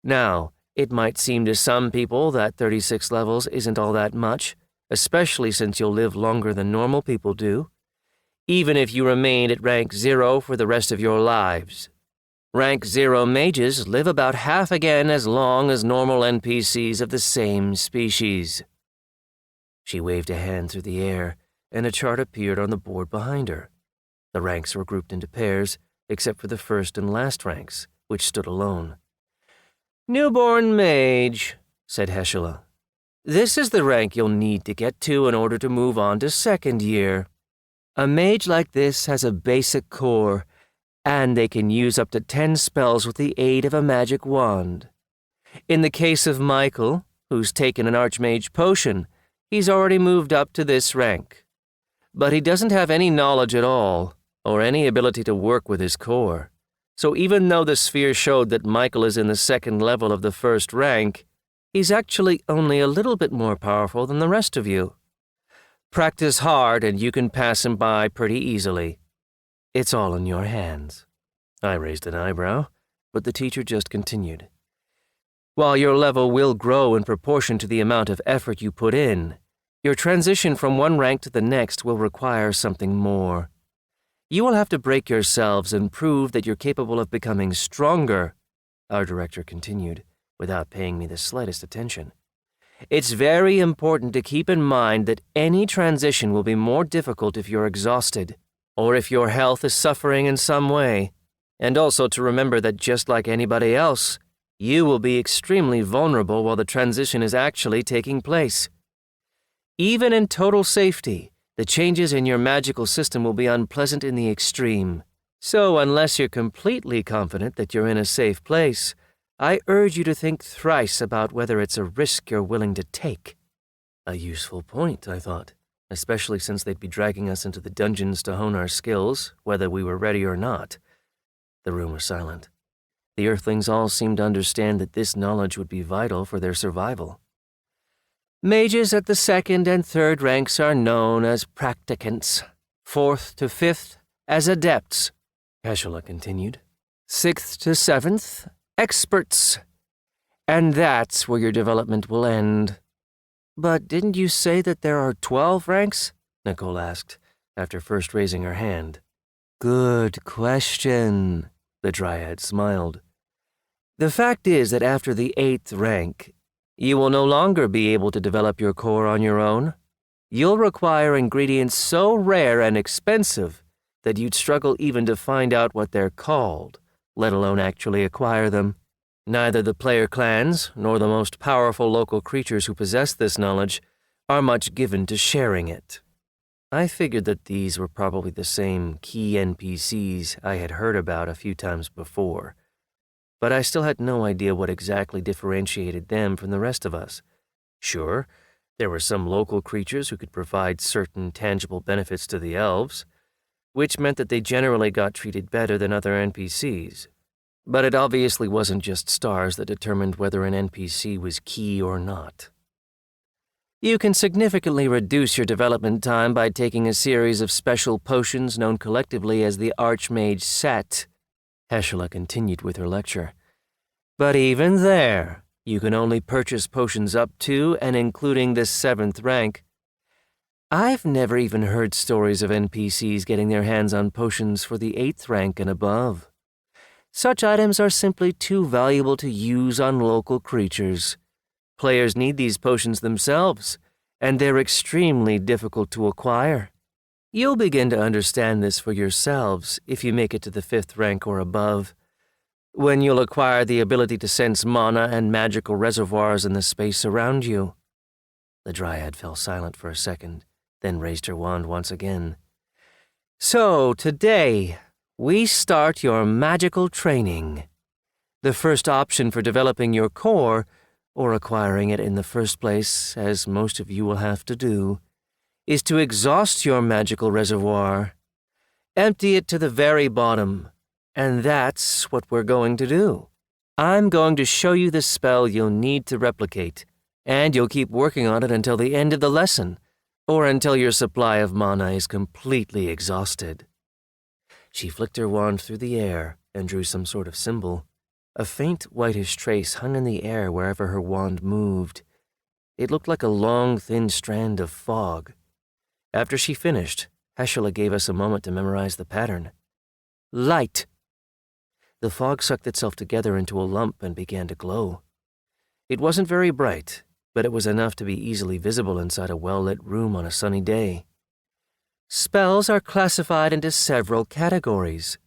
Now, it might seem to some people that 36 levels isn't all that much, especially since you'll live longer than normal people do, even if you remain at rank 0 for the rest of your lives. Rank 0 mages live about half again as long as normal NPCs of the same species." She waved a hand through the air, and a chart appeared on the board behind her. The ranks were grouped into pairs, except for the first and last ranks, which stood alone. "Newborn mage," said Heshela. "This is the rank you'll need to get to in order to move on to second year. A mage like this has a basic core, and they can use up to 10 spells with the aid of a magic wand. In the case of Michael, who's taken an Archmage potion, he's already moved up to this rank. But he doesn't have any knowledge at all, or any ability to work with his core. So even though the sphere showed that Michael is in the second level of the first rank, he's actually only a little bit more powerful than the rest of you. Practice hard and you can pass him by pretty easily. It's all in your hands." I raised an eyebrow, but the teacher just continued. While your level will grow in proportion to the amount of effort you put in, your transition from one rank to the next will require something more. You will have to break yourselves and prove that you're capable of becoming stronger, our director continued, without paying me the slightest attention. It's very important to keep in mind that any transition will be more difficult if you're exhausted, or if your health is suffering in some way, and also to remember that just like anybody else, you will be extremely vulnerable while the transition is actually taking place. Even in total safety, the changes in your magical system will be unpleasant in the extreme. So unless you're completely confident that you're in a safe place, I urge you to think thrice about whether it's a risk you're willing to take. A useful point, I thought, especially since they'd be dragging us into the dungeons to hone our skills, whether we were ready or not. The room was silent. The Earthlings all seemed to understand that this knowledge would be vital for their survival. Mages at the 2nd and 3rd ranks are known as practicants, 4th to 5th as adepts, Heschela continued, 6th to 7th, experts. And that's where your development will end. But didn't you say that there are 12 ranks? Nicole asked, after first raising her hand. Good question, the Dryad smiled. The fact is that after the 8th rank, you will no longer be able to develop your core on your own. You'll require ingredients so rare and expensive that you'd struggle even to find out what they're called, let alone actually acquire them. Neither the player clans nor the most powerful local creatures who possess this knowledge are much given to sharing it. I figured that these were probably the same key NPCs I had heard about a few times before, but I still had no idea what exactly differentiated them from the rest of us. Sure, there were some local creatures who could provide certain tangible benefits to the elves, which meant that they generally got treated better than other NPCs. But it obviously wasn't just stars that determined whether an NPC was key or not. You can significantly reduce your development time by taking a series of special potions known collectively as the Archmage Set, Heschela continued with her lecture. But even there, you can only purchase potions up to and including the 7th rank. I've never even heard stories of NPCs getting their hands on potions for the 8th rank and above. Such items are simply too valuable to use on local creatures. Players need these potions themselves, and they're extremely difficult to acquire. You'll begin to understand this for yourselves if you make it to the 5th rank or above, when you'll acquire the ability to sense mana and magical reservoirs in the space around you. The Dryad fell silent for a second, then raised her wand once again. So, today, we start your magical training. The first option for developing your core, or acquiring it in the first place, as most of you will have to do, is to exhaust your magical reservoir. Empty it to the very bottom, and that's what we're going to do. I'm going to show you the spell you'll need to replicate, and you'll keep working on it until the end of the lesson, or until your supply of mana is completely exhausted. She flicked her wand through the air and drew some sort of symbol. A faint whitish trace hung in the air wherever her wand moved. It looked like a long, thin strand of fog. After she finished, Heschela gave us a moment to memorize the pattern. Light. The fog sucked itself together into a lump and began to glow. It wasn't very bright, but it was enough to be easily visible inside a well-lit room on a sunny day. Spells are classified into several categories.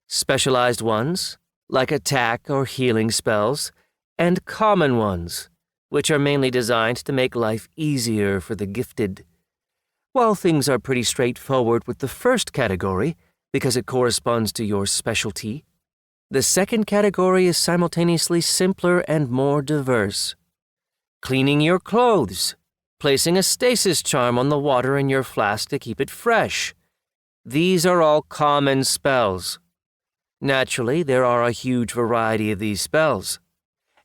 Specialized ones, like attack or healing spells, and common ones, which are mainly designed to make life easier for the gifted. While things are pretty straightforward with the first category, because it corresponds to your specialty, the second category is simultaneously simpler and more diverse. Cleaning your clothes, placing a stasis charm on the water in your flask to keep it fresh. These are all common spells. Naturally, there are a huge variety of these spells,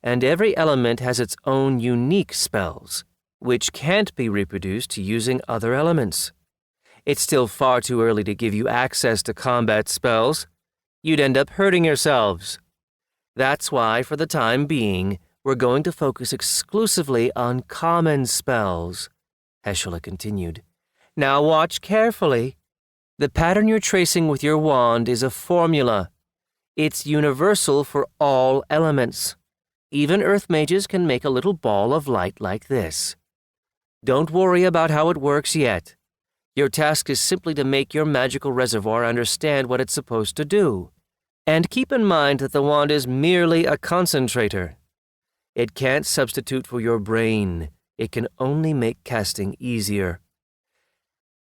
and every element has its own unique spells, which can't be reproduced using other elements. It's still far too early to give you access to combat spells. You'd end up hurting yourselves. That's why, for the time being, we're going to focus exclusively on common spells, Heschela continued. Now watch carefully. The pattern you're tracing with your wand is a formula. It's universal for all elements. Even earth mages can make a little ball of light like this. Don't worry about how it works yet. Your task is simply to make your magical reservoir understand what it's supposed to do. And keep in mind that the wand is merely a concentrator. It can't substitute for your brain. It can only make casting easier.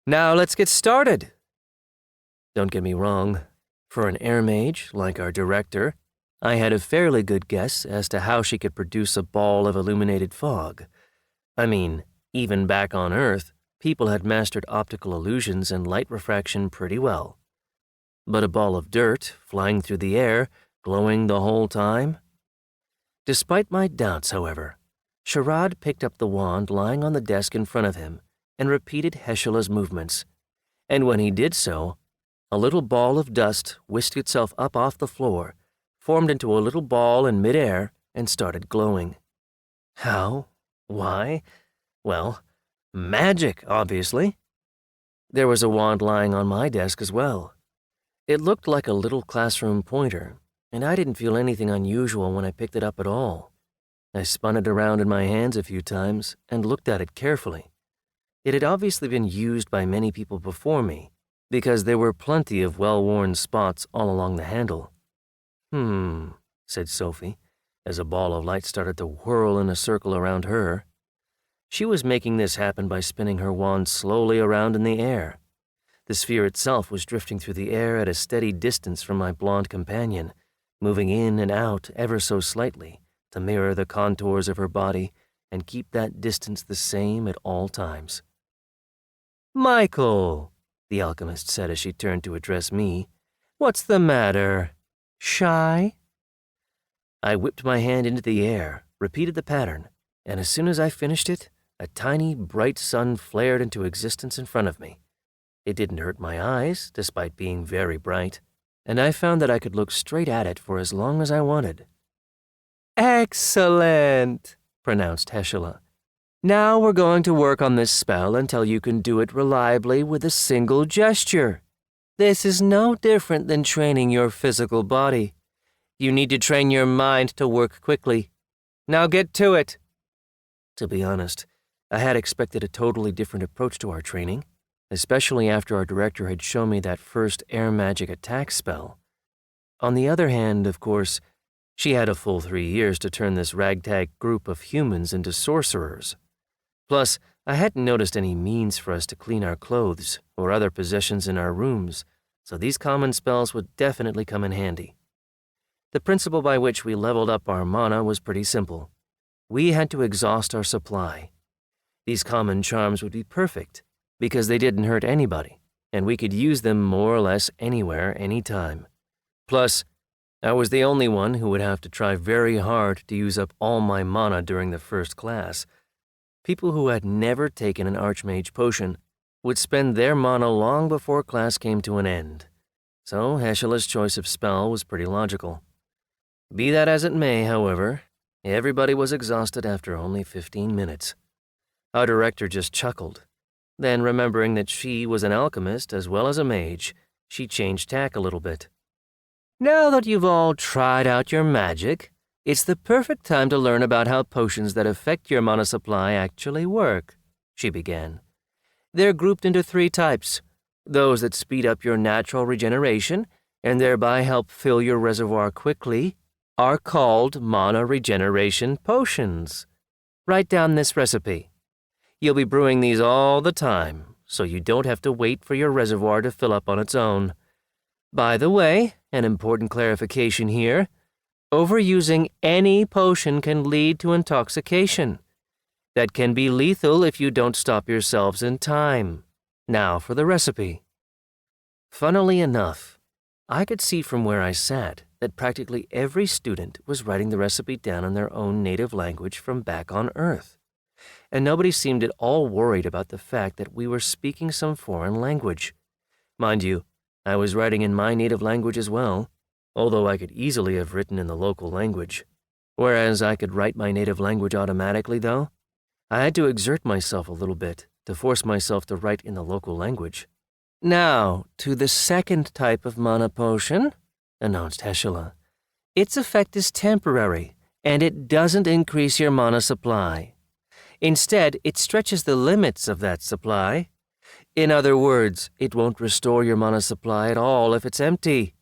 Now let's get started. Don't get me wrong. For an air mage, like our director, I had a fairly good guess as to how she could produce a ball of illuminated fog. I mean, even back on Earth, people had mastered optical illusions and light refraction pretty well. But a ball of dirt, flying through the air, glowing the whole time? Despite my doubts, however, Sherrod picked up the wand lying on the desk in front of him and repeated Heschela's movements. And when he did so, a little ball of dust whisked itself up off the floor, formed into a little ball in midair, and started glowing. How? Why? Well, magic, obviously. There was a wand lying on my desk as well. It looked like a little classroom pointer, and I didn't feel anything unusual when I picked it up at all. I spun it around in my hands a few times and looked at it carefully. It had obviously been used by many people before me, because there were plenty of well-worn spots all along the handle. Said Sophie, as a ball of light started to whirl in a circle around her. She was making this happen by spinning her wand slowly around in the air. The sphere itself was drifting through the air at a steady distance from my blonde companion, moving in and out ever so slightly to mirror the contours of her body and keep that distance the same at all times. "Michael," the alchemist said as she turned to address me, "what's the matter? Shy?" I whipped my hand into the air, repeated the pattern, and as soon as I finished it, a tiny, bright sun flared into existence in front of me. It didn't hurt my eyes, despite being very bright, and I found that I could look straight at it for as long as I wanted. "Excellent," pronounced Heschela. "Now we're going to work on this spell until you can do it reliably with a single gesture. This is no different than training your physical body. You need to train your mind to work quickly. Now get to it." To be honest, I had expected a totally different approach to our training, especially after our director had shown me that first air magic attack spell. On the other hand, of course, she had a full 3 years to turn this ragtag group of humans into sorcerers. Plus, I hadn't noticed any means for us to clean our clothes or other possessions in our rooms, so these common spells would definitely come in handy. The principle by which we leveled up our mana was pretty simple. We had to exhaust our supply. These common charms would be perfect, because they didn't hurt anybody, and we could use them more or less anywhere, anytime. Plus, I was the only one who would have to try very hard to use up all my mana during the first class. People who had never taken an Archmage potion would spend their mana long before class came to an end. So Heschela's choice of spell was pretty logical. Be that as it may, however, everybody was exhausted after only 15 minutes. Our director just chuckled. Then, remembering that she was an alchemist as well as a mage, she changed tack a little bit. "Now that you've all tried out your magic, it's the perfect time to learn about how potions that affect your mana supply actually work," she began. "They're grouped into 3 types. Those that speed up your natural regeneration and thereby help fill your reservoir quickly are called mana regeneration potions. Write down this recipe. You'll be brewing these all the time, so you don't have to wait for your reservoir to fill up on its own. By the way, an important clarification here. Overusing any potion can lead to intoxication. That can be lethal if you don't stop yourselves in time. Now for the recipe." Funnily enough, I could see from where I sat that practically every student was writing the recipe down in their own native language from back on Earth. And nobody seemed at all worried about the fact that we were speaking some foreign language. Mind you, I was writing in my native language as well, although I could easily have written in the local language. Whereas I could write my native language automatically, though, I had to exert myself a little bit to force myself to write in the local language. Now, to the second type of mana potion, announced Heshela. Its effect is temporary, and it doesn't increase your mana supply. Instead, it stretches the limits of that supply. In other words, it won't restore your mana supply at all if it's empty.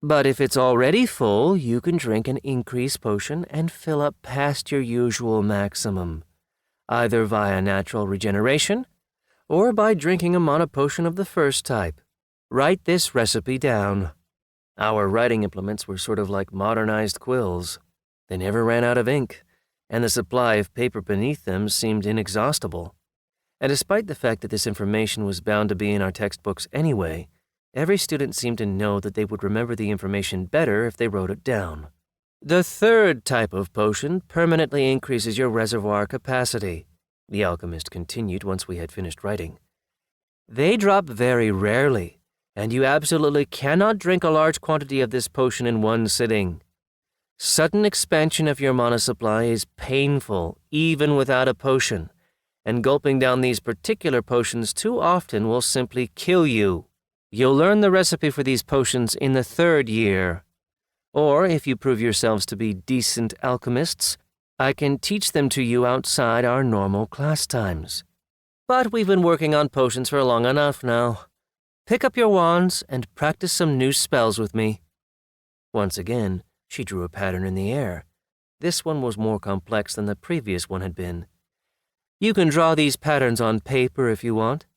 But if it's already full, you can drink an increased potion and fill up past your usual maximum, either via natural regeneration or by drinking a mana potion of the first type. Write this recipe down. Our writing implements were sort of like modernized quills. They never ran out of ink, and the supply of paper beneath them seemed inexhaustible. And despite the fact that this information was bound to be in our textbooks anyway, every student seemed to know that they would remember the information better if they wrote it down. The third type of potion permanently increases your reservoir capacity, the alchemist continued once we had finished writing. They drop very rarely, and you absolutely cannot drink a large quantity of this potion in one sitting. Sudden expansion of your mana supply is painful, even without a potion, and gulping down these particular potions too often will simply kill you. You'll learn the recipe for these potions in the 3rd year. Or, if you prove yourselves to be decent alchemists, I can teach them to you outside our normal class times. But we've been working on potions for long enough now. Pick up your wands and practice some new spells with me. Once again, she drew a pattern in the air. This one was more complex than the previous one had been. You can draw these patterns on paper if you want,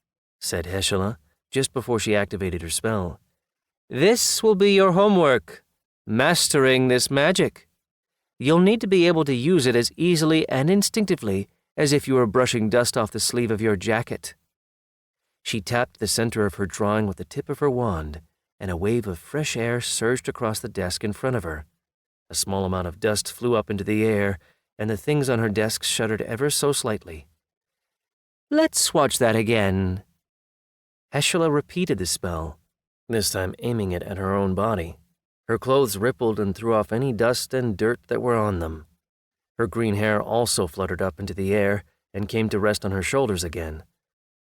said Heshela, just before she activated her spell. This will be your homework, mastering this magic. You'll need to be able to use it as easily and instinctively as if you were brushing dust off the sleeve of your jacket. She tapped the center of her drawing with the tip of her wand, and a wave of fresh air surged across the desk in front of her. A small amount of dust flew up into the air, and the things on her desk shuddered ever so slightly. Let's watch that again. Heshela repeated the spell, this time aiming it at her own body. Her clothes rippled and threw off any dust and dirt that were on them. Her green hair also fluttered up into the air and came to rest on her shoulders again.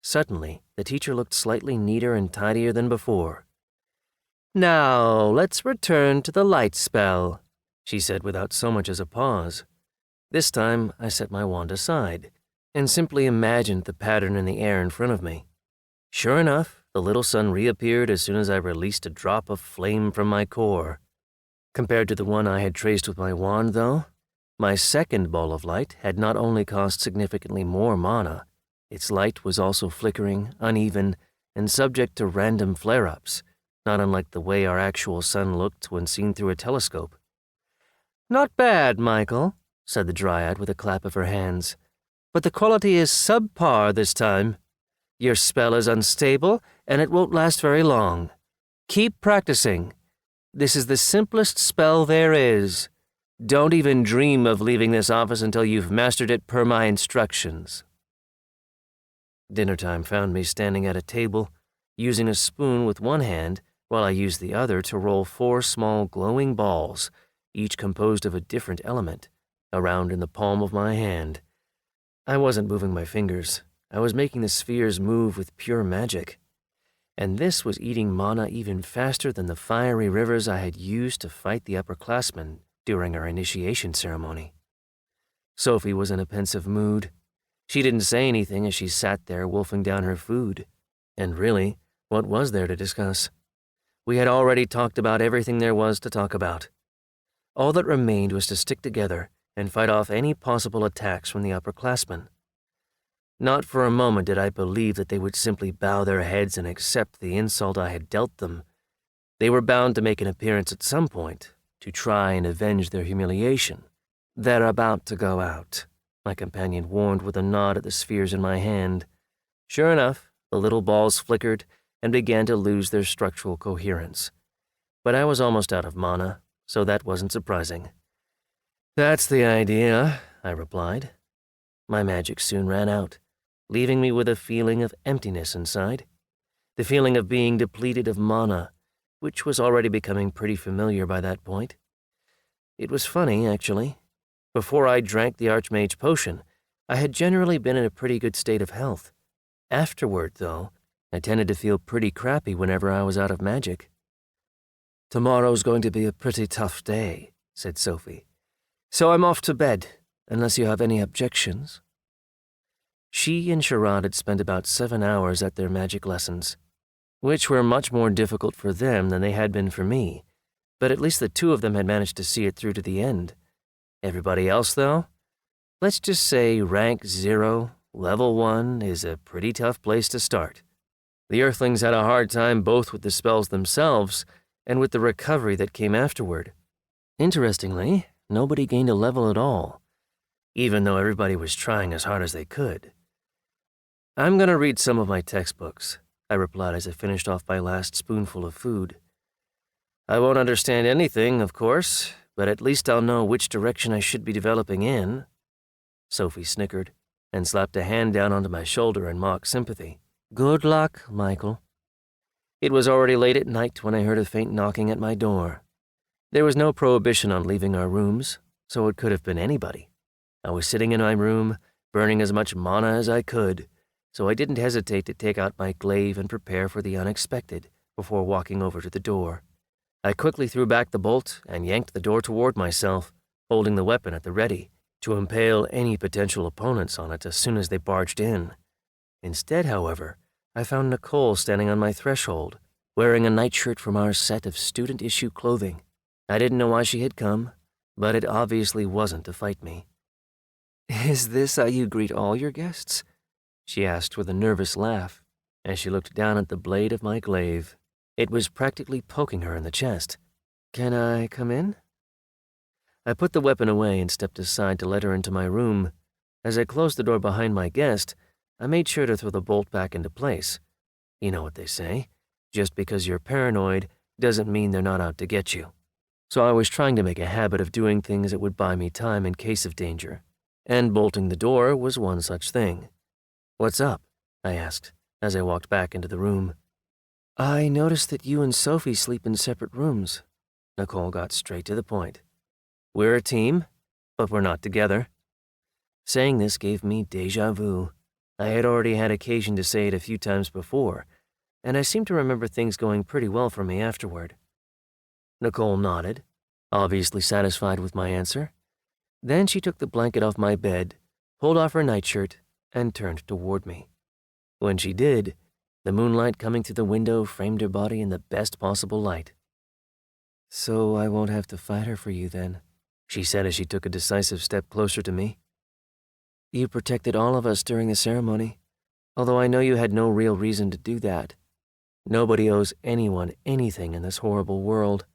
Suddenly, the teacher looked slightly neater and tidier than before. Now, let's return to the light spell, she said without so much as a pause. This time, I set my wand aside and simply imagined the pattern in the air in front of me. Sure enough, the little sun reappeared as soon as I released a drop of flame from my core. Compared to the one I had traced with my wand, though, my second ball of light had not only cost significantly more mana, its light was also flickering, uneven, and subject to random flare-ups, not unlike the way our actual sun looked when seen through a telescope. Not bad, Michael, said the Dryad with a clap of her hands, but the quality is subpar this time. Your spell is unstable, and it won't last very long. Keep practicing. This is the simplest spell there is. Don't even dream of leaving this office until you've mastered it per my instructions. Dinner time found me standing at a table, using a spoon with one hand while I used the other to roll 4 small glowing balls, each composed of a different element, around in the palm of my hand. I wasn't moving my fingers. I was making the spheres move with pure magic. And this was eating mana even faster than the fiery rivers I had used to fight the upperclassmen during our initiation ceremony. Sophie was in a pensive mood. She didn't say anything as she sat there wolfing down her food. And really, what was there to discuss? We had already talked about everything there was to talk about. All that remained was to stick together and fight off any possible attacks from the upperclassmen. Not for a moment did I believe that they would simply bow their heads and accept the insult I had dealt them. They were bound to make an appearance at some point, to try and avenge their humiliation. They're about to go out, my companion warned with a nod at the spheres in my hand. Sure enough, the little balls flickered and began to lose their structural coherence. But I was almost out of mana, so that wasn't surprising. That's the idea, I replied. My magic soon ran out, leaving me with a feeling of emptiness inside, the feeling of being depleted of mana, which was already becoming pretty familiar by that point. It was funny, actually. Before I drank the Archmage potion, I had generally been in a pretty good state of health. Afterward, though, I tended to feel pretty crappy whenever I was out of magic. "Tomorrow's going to be a pretty tough day," said Sophie. "So I'm off to bed, unless you have any objections." She and Sherrod had spent about 7 hours at their magic lessons, which were much more difficult for them than they had been for me, but at least the two of them had managed to see it through to the end. Everybody else, though? Let's just say rank 0, level 1 is a pretty tough place to start. The Earthlings had a hard time both with the spells themselves and with the recovery that came afterward. Interestingly, nobody gained a level at all, even though everybody was trying as hard as they could. "I'm going to read some of my textbooks," I replied as I finished off my last spoonful of food. "I won't understand anything, of course, but at least I'll know which direction I should be developing in." Sophie snickered and slapped a hand down onto my shoulder in mock sympathy. "Good luck, Michael." It was already late at night when I heard a faint knocking at my door. There was no prohibition on leaving our rooms, so it could have been anybody. I was sitting in my room, burning as much mana as I could, so I didn't hesitate to take out my glaive and prepare for the unexpected before walking over to the door. I quickly threw back the bolt and yanked the door toward myself, holding the weapon at the ready, to impale any potential opponents on it as soon as they barged in. Instead, however, I found Nicole standing on my threshold, wearing a nightshirt from our set of student-issue clothing. I didn't know why she had come, but it obviously wasn't to fight me. "Is this how you greet all your guests?" she asked with a nervous laugh, as she looked down at the blade of my glaive. It was practically poking her in the chest. "Can I come in?" I put the weapon away and stepped aside to let her into my room. As I closed the door behind my guest, I made sure to throw the bolt back into place. You know what they say, just because you're paranoid doesn't mean they're not out to get you. So I was trying to make a habit of doing things that would buy me time in case of danger, and bolting the door was one such thing. "What's up?" I asked, as I walked back into the room. "I noticed that you and Sophie sleep in separate rooms." Nicole got straight to the point. "We're a team, but we're not together." Saying this gave me déjà vu. I had already had occasion to say it a few times before, and I seem to remember things going pretty well for me afterward. Nicole nodded, obviously satisfied with my answer. Then she took the blanket off my bed, pulled off her nightshirt, and turned toward me. When she did, the moonlight coming through the window framed her body in the best possible light. "So I won't have to fight her for you then," she said as she took a decisive step closer to me. "You protected all of us during the ceremony, although I know you had no real reason to do that. Nobody owes anyone anything in this horrible world,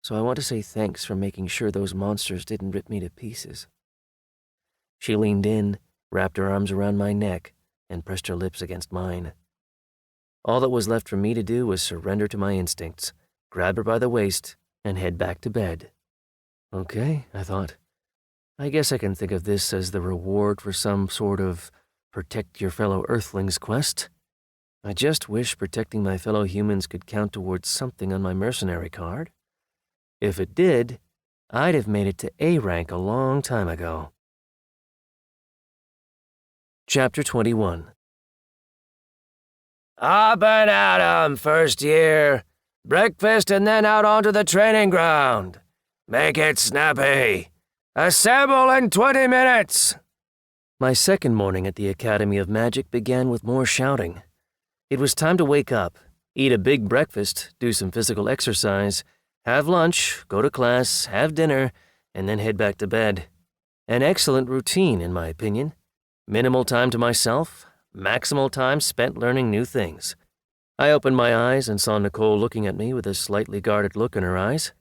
so I want to say thanks for making sure those monsters didn't rip me to pieces." She leaned in, wrapped her arms around my neck, and pressed her lips against mine. All that was left for me to do was surrender to my instincts, grab her by the waist, and head back to bed. Okay, I thought. I guess I can think of this as the reward for some sort of protect your fellow Earthlings quest. I just wish protecting my fellow humans could count towards something on my mercenary card. If it did, I'd have made it to A rank a long time ago. Chapter 21. Up and at 'em, first year. Breakfast and then out onto the training ground. Make it snappy. Assemble in 20 minutes. My second morning at the Academy of Magic began with more shouting. It was time to wake up, eat a big breakfast, do some physical exercise, have lunch, go to class, have dinner, and then head back to bed. An excellent routine, in my opinion. Minimal time to myself, maximal time spent learning new things. I opened my eyes and saw Nicole looking at me with a slightly guarded look in her eyes.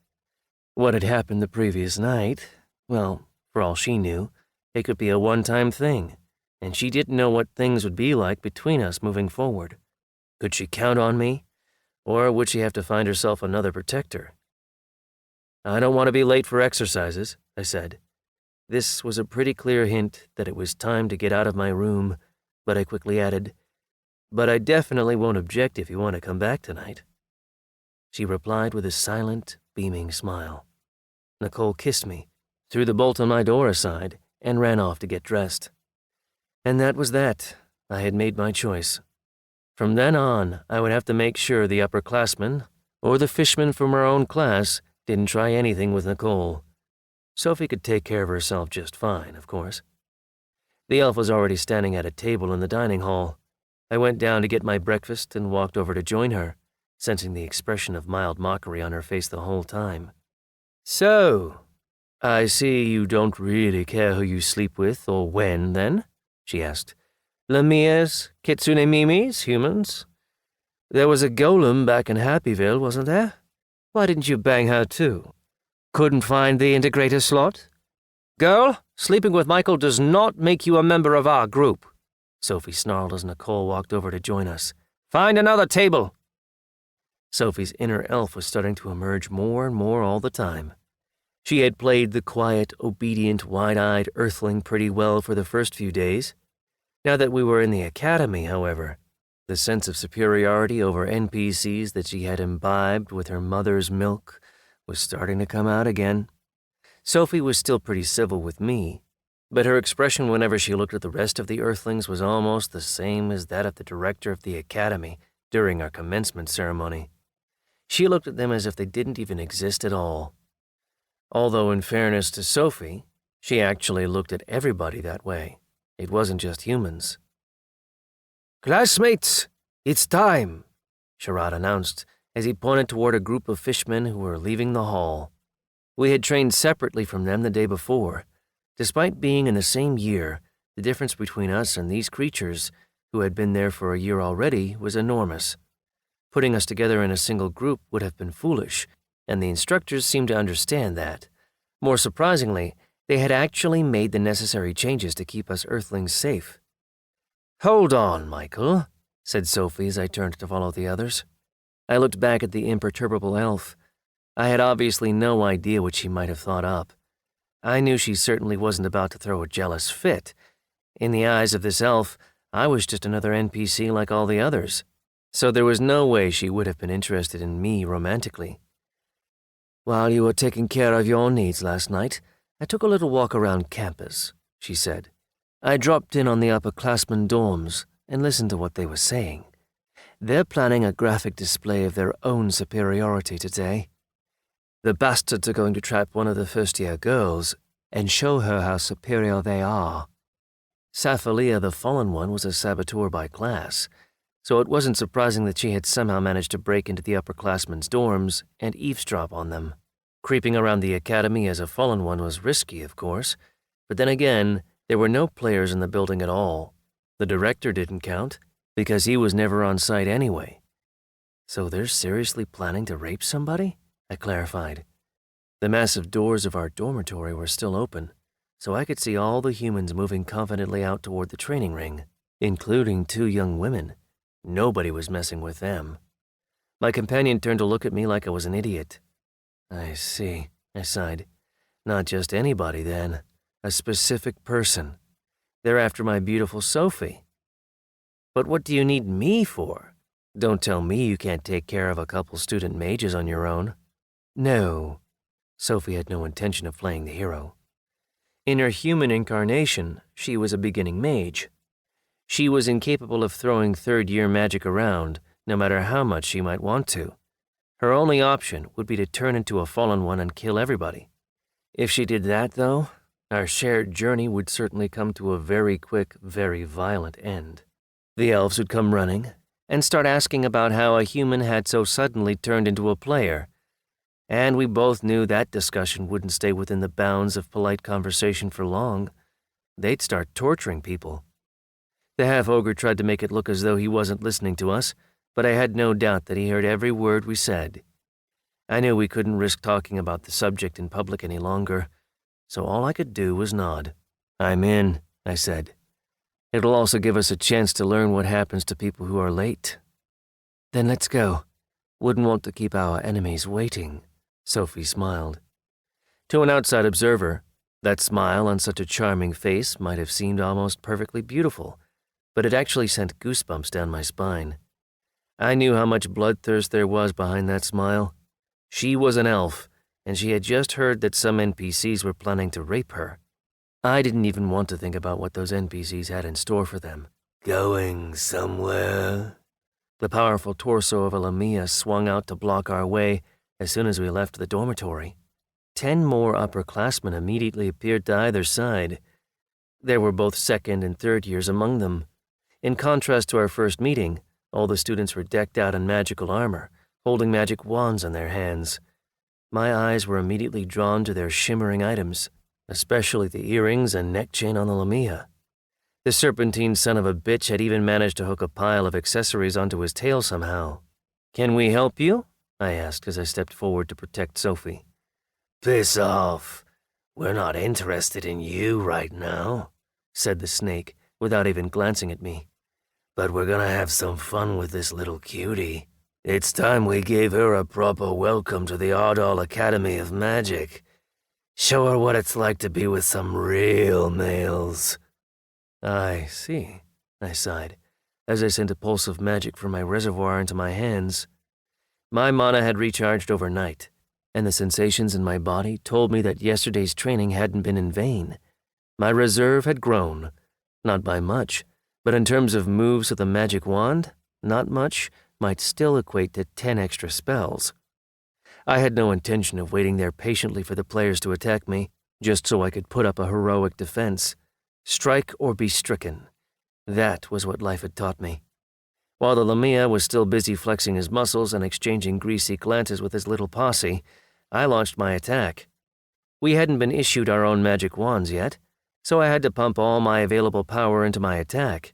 What had happened the previous night, well, for all she knew, it could be a one-time thing, and she didn't know what things would be like between us moving forward. Could she count on me, or would she have to find herself another protector? "I don't want to be late for exercises," I said. This was a pretty clear hint that it was time to get out of my room, but I quickly added, "But I definitely won't object if you want to come back tonight." She replied with a silent, beaming smile. Nicole kissed me, threw the bolt on my door aside, and ran off to get dressed. And that was that. I had made my choice. From then on, I would have to make sure the upperclassmen, or the fishmen from our own class, didn't try anything with Nicole. Sophie could take care of herself just fine, of course. The elf was already standing at a table in the dining hall. I went down to get my breakfast and walked over to join her, sensing the expression of mild mockery on her face the whole time. "So, I see you don't really care who you sleep with or when, then?" she asked. "Lamias, Kitsune Mimis, humans? There was a golem back in Happyville, wasn't there? Why didn't you bang her too? Couldn't find the integrator slot? Girl, sleeping with Michael does not make you a member of our group," Sophie snarled as Nicole walked over to join us. "Find another table." Sophie's inner elf was starting to emerge more and more all the time. She had played the quiet, obedient, wide-eyed earthling pretty well for the first few days. Now that we were in the academy, however, the sense of superiority over NPCs that she had imbibed with her mother's milk was starting to come out again. Sophie was still pretty civil with me, but her expression whenever she looked at the rest of the Earthlings was almost the same as that of the director of the academy during our commencement ceremony. She looked at them as if they didn't even exist at all. Although, in fairness to Sophie, she actually looked at everybody that way. It wasn't just humans. "Classmates, it's time," Sherrod announced as he pointed toward a group of fishmen who were leaving the hall. We had trained separately from them the day before. Despite being in the same year, the difference between us and these creatures, who had been there for a year already, was enormous. Putting us together in a single group would have been foolish, and the instructors seemed to understand that. More surprisingly, they had actually made the necessary changes to keep us Earthlings safe. "Hold on, Michael," said Sophie as I turned to follow the others. I looked back at the imperturbable elf. I had obviously no idea what she might have thought up. I knew she certainly wasn't about to throw a jealous fit. In the eyes of this elf, I was just another NPC like all the others, so there was no way she would have been interested in me romantically. "While you were taking care of your needs last night, I took a little walk around campus," she said. "I dropped in on the upperclassmen dorms and listened to what they were saying. They're planning a graphic display of their own superiority today. The bastards are going to trap one of the first-year girls and show her how superior they are. Saphalia, the Fallen One, was a saboteur by class, so it wasn't surprising that she had somehow managed to break into the upperclassmen's dorms and eavesdrop on them. Creeping around the academy as a Fallen One was risky, of course, but then again, there were no players in the building at all. The director didn't count, because he was never on site anyway. "So they're seriously planning to rape somebody?" I clarified. The massive doors of our dormitory were still open, so I could see all the humans moving confidently out toward the training ring, including 2 young women. Nobody was messing with them. My companion turned to look at me like I was an idiot. "I see," I sighed. "Not just anybody, then. A specific person. They're after my beautiful Sophie." "But what do you need me for? Don't tell me you can't take care of a couple student mages on your own." "No." Sophie had no intention of playing the hero. In her human incarnation, she was a beginning mage. She was incapable of throwing third-year magic around, no matter how much she might want to. Her only option would be to turn into a Fallen One and kill everybody. If she did that, though, our shared journey would certainly come to a very quick, very violent end. The elves would come running and start asking about how a human had so suddenly turned into a player, and we both knew that discussion wouldn't stay within the bounds of polite conversation for long. They'd start torturing people. The half-ogre tried to make it look as though he wasn't listening to us, but I had no doubt that he heard every word we said. I knew we couldn't risk talking about the subject in public any longer, so all I could do was nod. "I'm in," I said. "It'll also give us a chance to learn what happens to people who are late." "Then let's go. Wouldn't want to keep our enemies waiting," Sophie smiled. To an outside observer, that smile on such a charming face might have seemed almost perfectly beautiful, but it actually sent goosebumps down my spine. I knew how much bloodthirst there was behind that smile. She was an elf, and she had just heard that some NPCs were planning to rape her. I didn't even want to think about what those NPCs had in store for them. Going somewhere? The powerful torso of a Lamia swung out to block our way as soon as we left the dormitory. 10 more upperclassmen immediately appeared to either side. There were both second and third years among them. In contrast to our first meeting, all the students were decked out in magical armor, holding magic wands in their hands. My eyes were immediately drawn to their shimmering items, especially the earrings and neck chain on the Lamia. The serpentine son of a bitch had even managed to hook a pile of accessories onto his tail somehow. "Can we help you?" I asked as I stepped forward to protect Sophie. "Piss off. We're not interested in you right now," said the snake, without even glancing at me. "But we're gonna have some fun with this little cutie. It's time we gave her a proper welcome to the Ardal Academy of Magic. Show her what it's like to be with some real males." "I see," I sighed, as I sent a pulse of magic from my reservoir into my hands. My mana had recharged overnight, and the sensations in my body told me that yesterday's training hadn't been in vain. My reserve had grown, not by much, but in terms of moves with a magic wand, not much might still equate to 10 extra spells. I had no intention of waiting there patiently for the players to attack me, just so I could put up a heroic defense. Strike or be stricken. That was what life had taught me. While the Lamia was still busy flexing his muscles and exchanging greasy glances with his little posse, I launched my attack. We hadn't been issued our own magic wands yet, so I had to pump all my available power into my attack.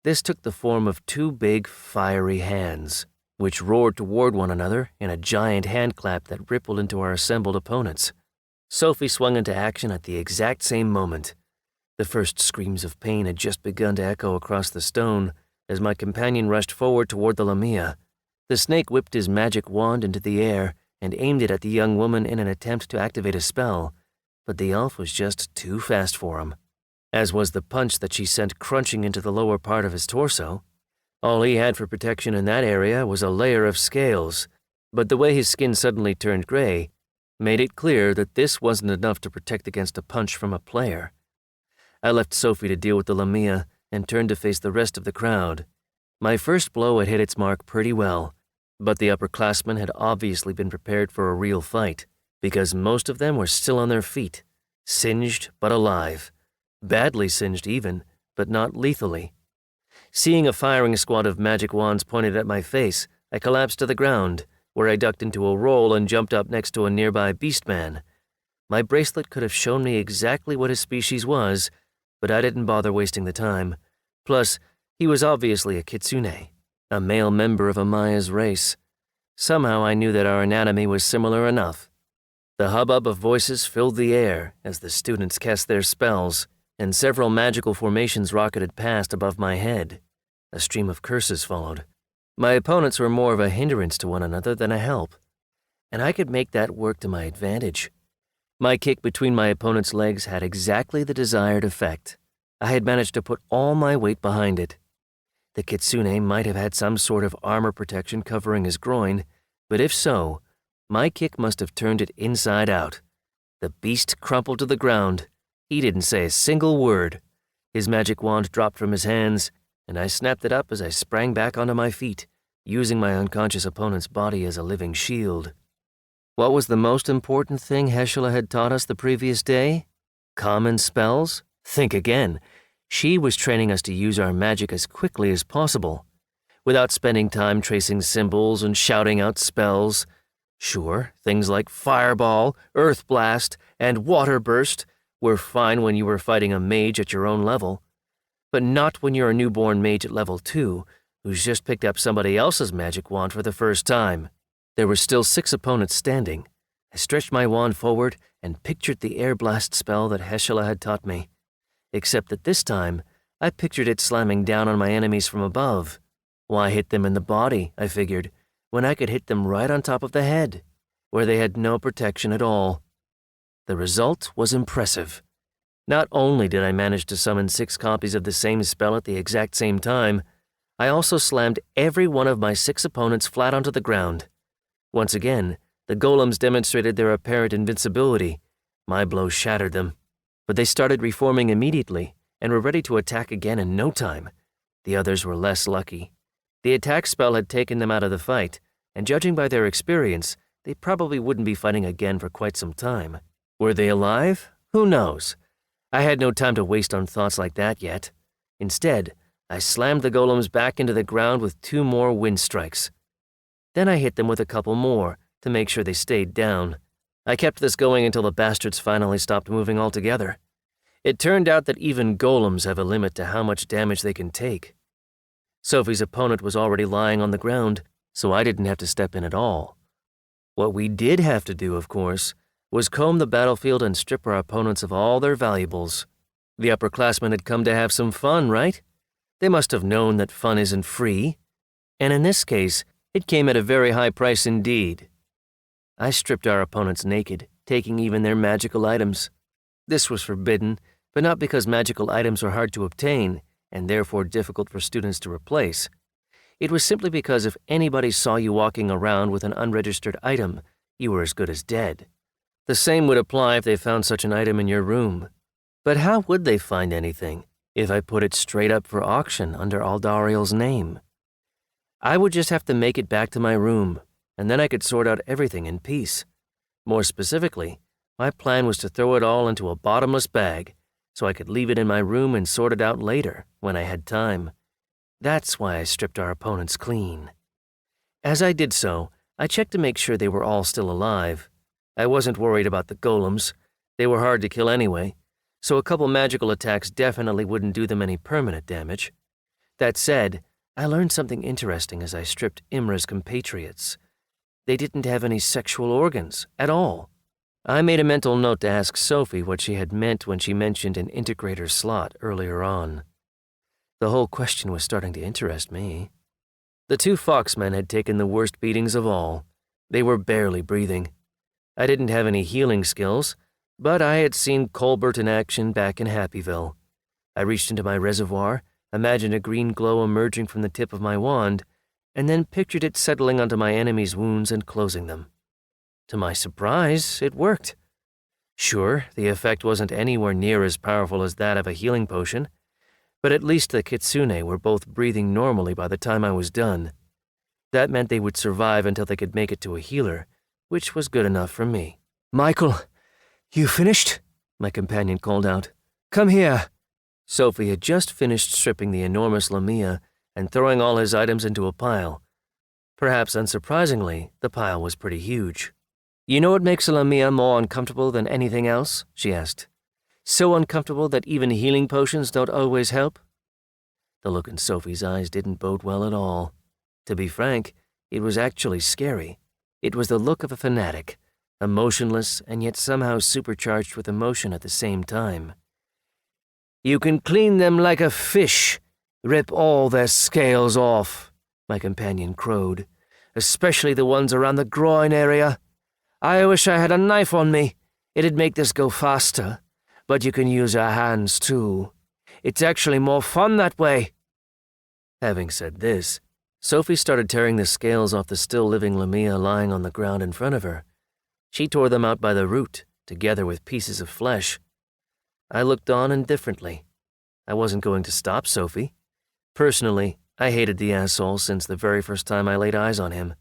This took the form of 2 big, fiery hands, which roared toward one another in a giant handclap that rippled into our assembled opponents. Sophie swung into action at the exact same moment. The first screams of pain had just begun to echo across the stone as my companion rushed forward toward the Lamia. The snake whipped his magic wand into the air and aimed it at the young woman in an attempt to activate a spell, but the elf was just too fast for him, as was the punch that she sent crunching into the lower part of his torso. All he had for protection in that area was a layer of scales, but the way his skin suddenly turned gray made it clear that this wasn't enough to protect against a punch from a player. I left Sophie to deal with the Lamia and turned to face the rest of the crowd. My first blow had hit its mark pretty well, but the upperclassmen had obviously been prepared for a real fight, because most of them were still on their feet, singed but alive. Badly singed even, but not lethally. Seeing a firing squad of magic wands pointed at my face, I collapsed to the ground, where I ducked into a roll and jumped up next to a nearby beastman. My bracelet could have shown me exactly what his species was, but I didn't bother wasting the time. Plus, he was obviously a kitsune, a male member of Amaya's race. Somehow I knew that our anatomy was similar enough. The hubbub of voices filled the air as the students cast their spells, and several magical formations rocketed past above my head. A stream of curses followed. My opponents were more of a hindrance to one another than a help, and I could make that work to my advantage. My kick between my opponent's legs had exactly the desired effect. I had managed to put all my weight behind it. The kitsune might have had some sort of armor protection covering his groin, but if so, my kick must have turned it inside out. The beast crumpled to the ground. He didn't say a single word. His magic wand dropped from his hands, and I snapped it up as I sprang back onto my feet, using my unconscious opponent's body as a living shield. What was the most important thing Heshela had taught us the previous day? Common spells? Think again. She was training us to use our magic as quickly as possible, without spending time tracing symbols and shouting out spells. Sure, things like Fireball, Earth Blast, and Water Burst were fine when you were fighting a mage at your own level, but not when you're a newborn mage at level 2 who's just picked up somebody else's magic wand for the first time. There were still 6 opponents standing. I stretched my wand forward and pictured the air blast spell that Heshela had taught me, except that this time I pictured it slamming down on my enemies from above. Why hit them in the body, I figured, when I could hit them right on top of the head, where they had no protection at all. The result was impressive. Not only did I manage to summon 6 copies of the same spell at the exact same time, I also slammed every one of my 6 opponents flat onto the ground. Once again, The golems demonstrated their apparent invincibility. My blow shattered them. But they started reforming immediately and were ready to attack again in no time. The others were less lucky. The attack spell had taken them out of the fight, and judging by their experience, they probably wouldn't be fighting again for quite some time. Were they alive? Who knows? I had no time to waste on thoughts like that yet. Instead, I slammed the golems back into the ground with 2 more wind strikes. Then I hit them with a couple more to make sure they stayed down. I kept this going until the bastards finally stopped moving altogether. It turned out that even golems have a limit to how much damage they can take. Sophie's opponent was already lying on the ground, so I didn't have to step in at all. What we did have to do, of course, was comb the battlefield and strip our opponents of all their valuables. The upperclassmen had come to have some fun, right? They must have known that fun isn't free. And in this case, it came at a very high price indeed. I stripped our opponents naked, taking even their magical items. This was forbidden, but not because magical items are hard to obtain, and therefore difficult for students to replace. It was simply because if anybody saw you walking around with an unregistered item, you were as good as dead. The same would apply if they found such an item in your room. But how would they find anything if I put it straight up for auction under Aldariel's name? I would just have to make it back to my room, and then I could sort out everything in peace. More specifically, my plan was to throw it all into a bottomless bag, so I could leave it in my room and sort it out later, when I had time. That's why I stripped our opponents clean. As I did so, I checked to make sure they were all still alive. I wasn't worried about the golems. They were hard to kill anyway, so a couple magical attacks definitely wouldn't do them any permanent damage. That said, I learned something interesting as I stripped Imra's compatriots. They didn't have any sexual organs at all. I made a mental note to ask Sophie what she had meant when she mentioned an integrator slot earlier on. The whole question was starting to interest me. The 2 foxmen had taken the worst beatings of all. They were barely breathing. I didn't have any healing skills, but I had seen Colbert in action back in Happyville. I reached into my reservoir, imagined a green glow emerging from the tip of my wand, and then pictured it settling onto my enemy's wounds and closing them. To my surprise, it worked. Sure, the effect wasn't anywhere near as powerful as that of a healing potion, but at least the kitsune were both breathing normally by the time I was done. That meant they would survive until they could make it to a healer, which was good enough for me. "Michael, you finished?" my companion called out. "Come here." Sophie had just finished stripping the enormous Lamia and throwing all his items into a pile. Perhaps unsurprisingly, the pile was pretty huge. "You know what makes a Lamia more uncomfortable than anything else?" she asked. "So uncomfortable that even healing potions don't always help?" The look in Sophie's eyes didn't bode well at all. To be frank, it was actually scary. It was the look of a fanatic, emotionless and yet somehow supercharged with emotion at the same time. "You can clean them like a fish, rip all their scales off," my companion crowed, "especially the ones around the groin area. I wish I had a knife on me. It'd make this go faster. But you can use your hands, too. It's actually more fun that way." Having said this, Sophie started tearing the scales off the still-living Lamia lying on the ground in front of her. She tore them out by the root, together with pieces of flesh. I looked on indifferently. I wasn't going to stop Sophie. Personally, I hated the asshole since the very first time I laid eyes on him.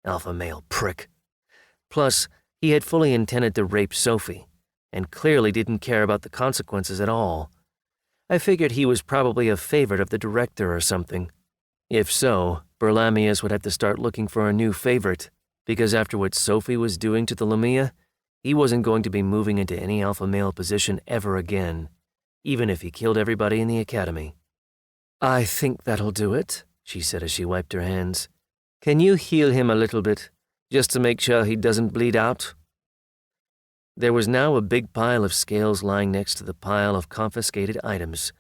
Alpha male prick. Plus, he had fully intended to rape Sophie, and clearly didn't care about the consequences at all. I figured he was probably a favorite of the director or something. If so, Burlamius would have to start looking for a new favorite, because after what Sophie was doing to the Lamia, he wasn't going to be moving into any alpha male position ever again, even if he killed everybody in the academy. "I think that'll do it," she said as she wiped her hands. "Can you heal him a little bit, just to make sure he doesn't bleed out?" There was now a big pile of scales lying next to the pile of confiscated items.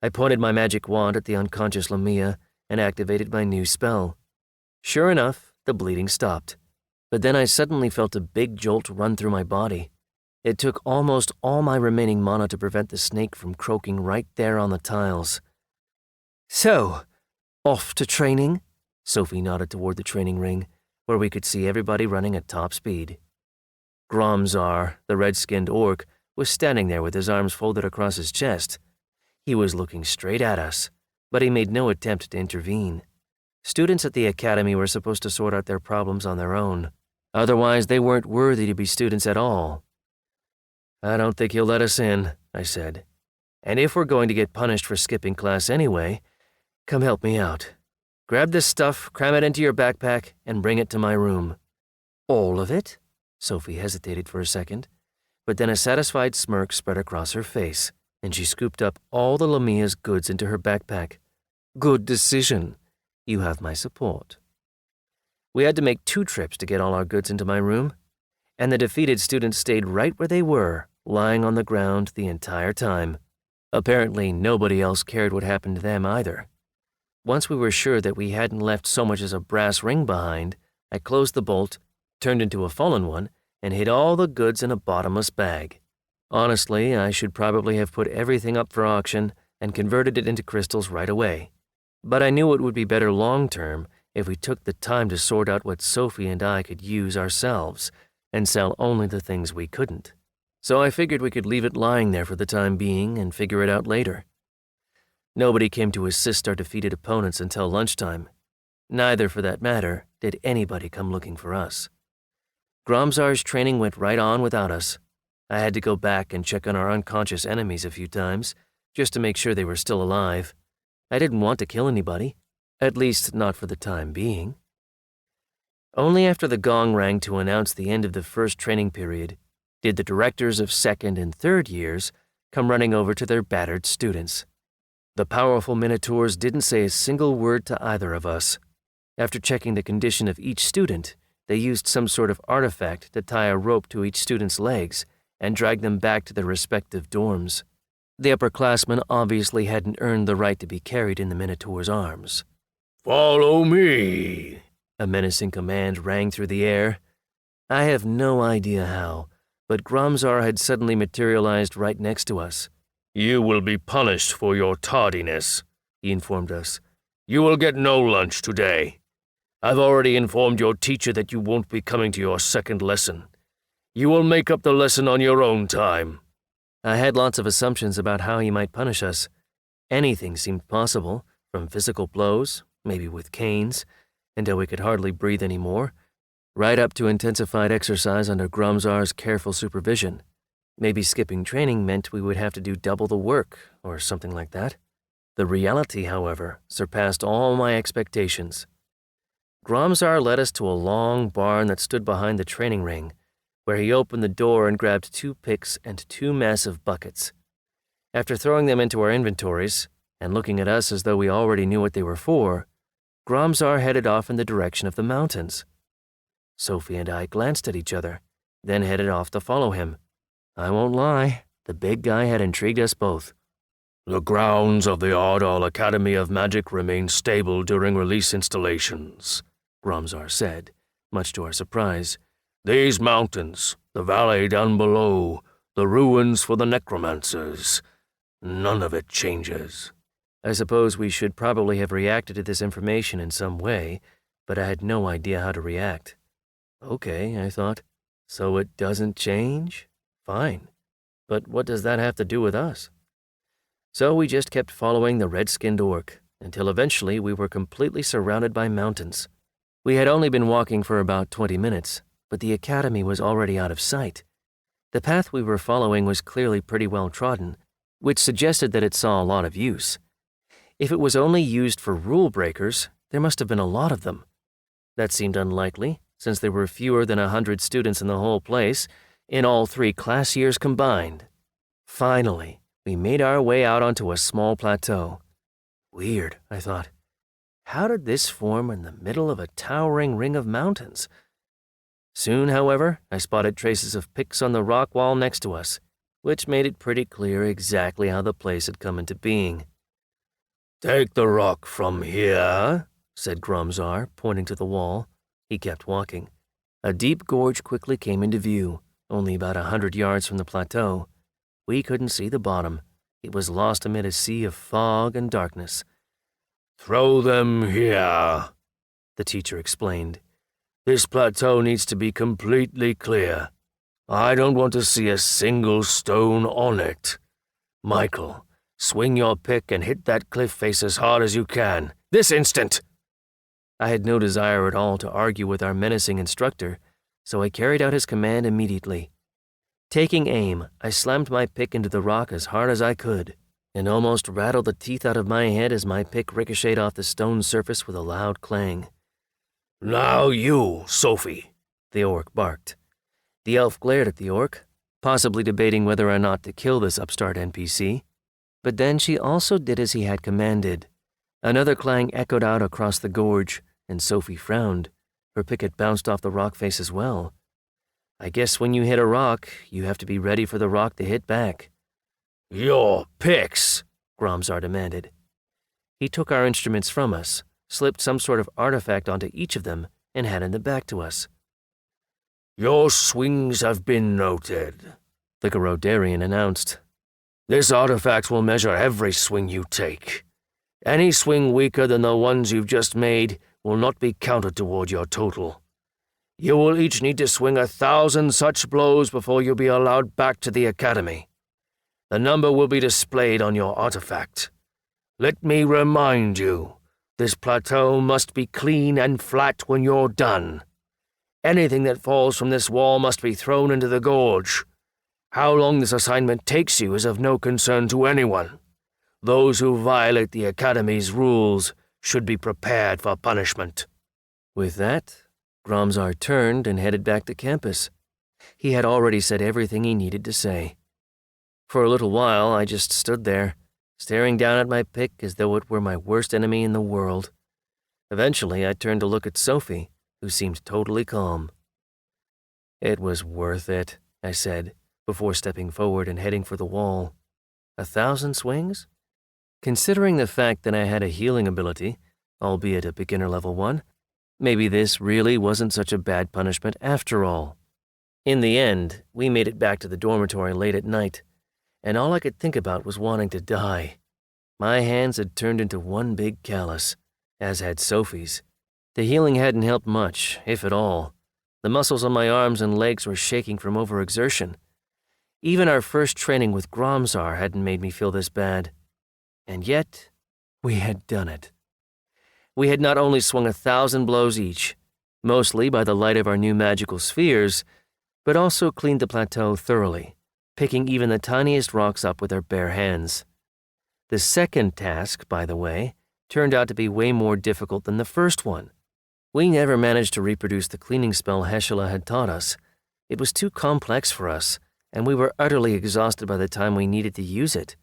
I pointed my magic wand at the unconscious Lamia and activated my new spell. Sure enough, the bleeding stopped. But then I suddenly felt a big jolt run through my body. It took almost all my remaining mana to prevent the snake from croaking right there on the tiles. "So, off to training?" Sophie nodded toward the training ring, where we could see everybody running at top speed. Gromzar, the red-skinned orc, was standing there with his arms folded across his chest. He was looking straight at us, but he made no attempt to intervene. Students at the academy were supposed to sort out their problems on their own. Otherwise, they weren't worthy to be students at all. "I don't think he'll let us in," I said. "And if we're going to get punished for skipping class anyway, come help me out. Grab this stuff, cram it into your backpack, and bring it to my room." "All of it?" Sophie hesitated for a second, but then a satisfied smirk spread across her face, and she scooped up all the Lamia's goods into her backpack. "Good decision. You have my support." We had to make 2 trips to get all our goods into my room, and the defeated students stayed right where they were, lying on the ground the entire time. Apparently, nobody else cared what happened to them either. Once we were sure that we hadn't left so much as a brass ring behind, I closed the bolt, turned into a fallen one, and hid all the goods in a bottomless bag. Honestly, I should probably have put everything up for auction and converted it into crystals right away. But I knew it would be better long-term if we took the time to sort out what Sophie and I could use ourselves and sell only the things we couldn't. So I figured we could leave it lying there for the time being and figure it out later. Nobody came to assist our defeated opponents until lunchtime. Neither, for that matter, did anybody come looking for us. Gromzar's training went right on without us. I had to go back and check on our unconscious enemies a few times, just to make sure they were still alive. I didn't want to kill anybody, at least not for the time being. Only after the gong rang to announce the end of the first training period did the directors of 2nd and 3rd years come running over to their battered students. The powerful Minotaurs didn't say a single word to either of us. After checking the condition of each student, they used some sort of artifact to tie a rope to each student's legs and drag them back to their respective dorms. The upperclassmen obviously hadn't earned the right to be carried in the Minotaur's arms. "Follow me," a menacing command rang through the air. I have no idea how, but Gromzar had suddenly materialized right next to us. "You will be punished for your tardiness," he informed us. "You will get no lunch today. I've already informed your teacher that you won't be coming to your second lesson. You will make up the lesson on your own time." I had lots of assumptions about how he might punish us. Anything seemed possible, from physical blows, maybe with canes, until we could hardly breathe anymore, right up to intensified exercise under Gromzar's careful supervision. Maybe skipping training meant we would have to do double the work, or something like that. The reality, however, surpassed all my expectations. Gromzar led us to a long barn that stood behind the training ring, where he opened the door and grabbed 2 picks and 2 massive buckets. After throwing them into our inventories, and looking at us as though we already knew what they were for, Gromzar headed off in the direction of the mountains. Sophie and I glanced at each other, then headed off to follow him. I won't lie, the big guy had intrigued us both. "The grounds of the Ardal Academy of Magic remain stable during release installations," Gromzar said, much to our surprise. "These mountains, the valley down below, the ruins for the necromancers, none of it changes." I suppose we should probably have reacted to this information in some way, but I had no idea how to react. Okay, I thought, so it doesn't change? Fine. But what does that have to do with us? So we just kept following the red-skinned orc, until eventually we were completely surrounded by mountains. We had only been walking for about 20 minutes, but the academy was already out of sight. The path we were following was clearly pretty well trodden, which suggested that it saw a lot of use. If it was only used for rule breakers, there must have been a lot of them. That seemed unlikely, since there were fewer than 100 students in the whole place, in all 3 class years combined. Finally, we made our way out onto a small plateau. Weird, I thought. How did this form in the middle of a towering ring of mountains? Soon, however, I spotted traces of picks on the rock wall next to us, which made it pretty clear exactly how the place had come into being. "Take the rock from here," said Gromzar, pointing to the wall. He kept walking. A deep gorge quickly came into view, only about 100 yards from the plateau. We couldn't see the bottom. It was lost amid a sea of fog and darkness. "Throw them here," the teacher explained. This plateau needs to be completely clear. I don't want to see a single stone on it. Michael, swing your pick and hit that cliff face as hard as you can. This instant!" I had no desire at all to argue with our menacing instructor, so I carried out his command immediately. Taking aim, I slammed my pick into the rock as hard as I could, and almost rattled the teeth out of my head as my pick ricocheted off the stone surface with a loud clang. "Now you, Sophie," the orc barked. The elf glared at the orc, possibly debating whether or not to kill this upstart NPC. But then she also did as he had commanded. Another clang echoed out across the gorge, and Sophie frowned. Her pick had bounced off the rock face as well. I guess when you hit a rock, you have to be ready for the rock to hit back. "Your picks," Gromzar demanded. He took our instruments from us, slipped some sort of artifact onto each of them, and handed them back to us. "Your swings have been noted," the Garodarian announced. "This artifact will measure every swing you take. Any swing weaker than the ones you've just made will not be counted toward your total. You will each need to swing 1,000 such blows before you'll be allowed back to the academy. The number will be displayed on your artifact. Let me remind you, this plateau must be clean and flat when you're done. Anything that falls from this wall must be thrown into the gorge. How long this assignment takes you is of no concern to anyone. Those who violate the Academy's rules should be prepared for punishment." With that, Gromzar turned and headed back to campus. He had already said everything he needed to say. For a little while, I just stood there, staring down at my pick as though it were my worst enemy in the world. Eventually, I turned to look at Sophie, who seemed totally calm. "It was worth it," I said, before stepping forward and heading for the wall. 1,000 swings? Considering the fact that I had a healing ability, albeit a beginner-level one, maybe this really wasn't such a bad punishment after all. In the end, we made it back to the dormitory late at night, and all I could think about was wanting to die. My hands had turned into one big callus, as had Sophie's. The healing hadn't helped much, if at all. The muscles on my arms and legs were shaking from overexertion. Even our first training with Gromzar hadn't made me feel this bad. And yet, we had done it. We had not only swung 1,000 blows each, mostly by the light of our new magical spheres, but also cleaned the plateau thoroughly, picking even the tiniest rocks up with our bare hands. The second task, by the way, turned out to be way more difficult than the first one. We never managed to reproduce the cleaning spell Heshela had taught us. It was too complex for us, and we were utterly exhausted by the time we needed to use it.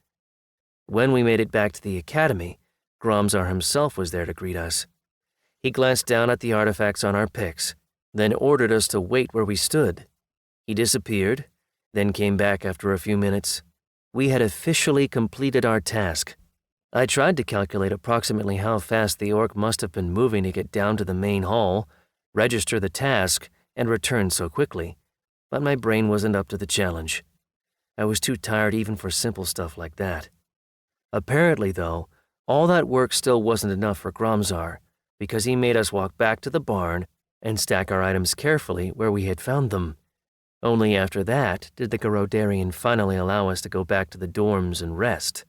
When we made it back to the academy, Gromzar himself was there to greet us. He glanced down at the artifacts on our picks, then ordered us to wait where we stood. He disappeared, then came back after a few minutes. We had officially completed our task. I tried to calculate approximately how fast the orc must have been moving to get down to the main hall, register the task, and return so quickly, but my brain wasn't up to the challenge. I was too tired even for simple stuff like that. Apparently, though, all that work still wasn't enough for Gromzar, because he made us walk back to the barn and stack our items carefully where we had found them. Only after that did the Garodarian finally allow us to go back to the dorms and rest.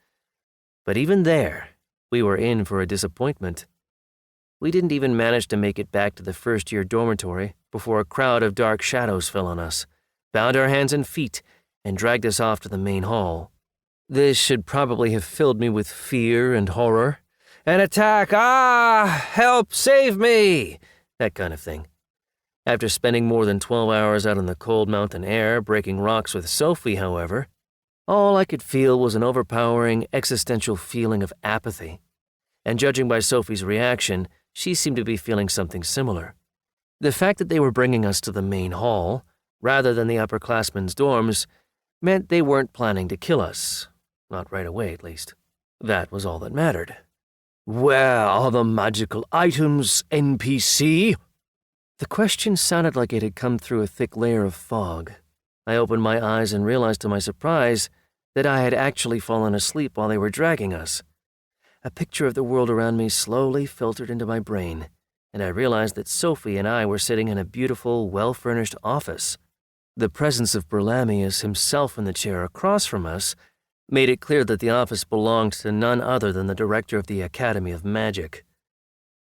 But even there, we were in for a disappointment. We didn't even manage to make it back to the first-year dormitory before a crowd of dark shadows fell on us, bound our hands and feet, and dragged us off to the main hall. This should probably have filled me with fear and horror. An attack! Ah! Help! Save me! That kind of thing. After spending more than 12 hours out in the cold mountain air breaking rocks with Sophie, however, all I could feel was an overpowering existential feeling of apathy. And judging by Sophie's reaction, she seemed to be feeling something similar. The fact that they were bringing us to the main hall, rather than the upperclassmen's dorms, meant they weren't planning to kill us. Not right away, at least. That was all that mattered. "Where are the magical items, NPC?" The question sounded like it had come through a thick layer of fog. I opened my eyes and realized to my surprise that I had actually fallen asleep while they were dragging us. A picture of the world around me slowly filtered into my brain. and I realized that Sophie and I were sitting in a beautiful, well-furnished office. The presence of Berlamius himself in the chair across from us made it clear that the office belonged to none other than the director of the Academy of Magic.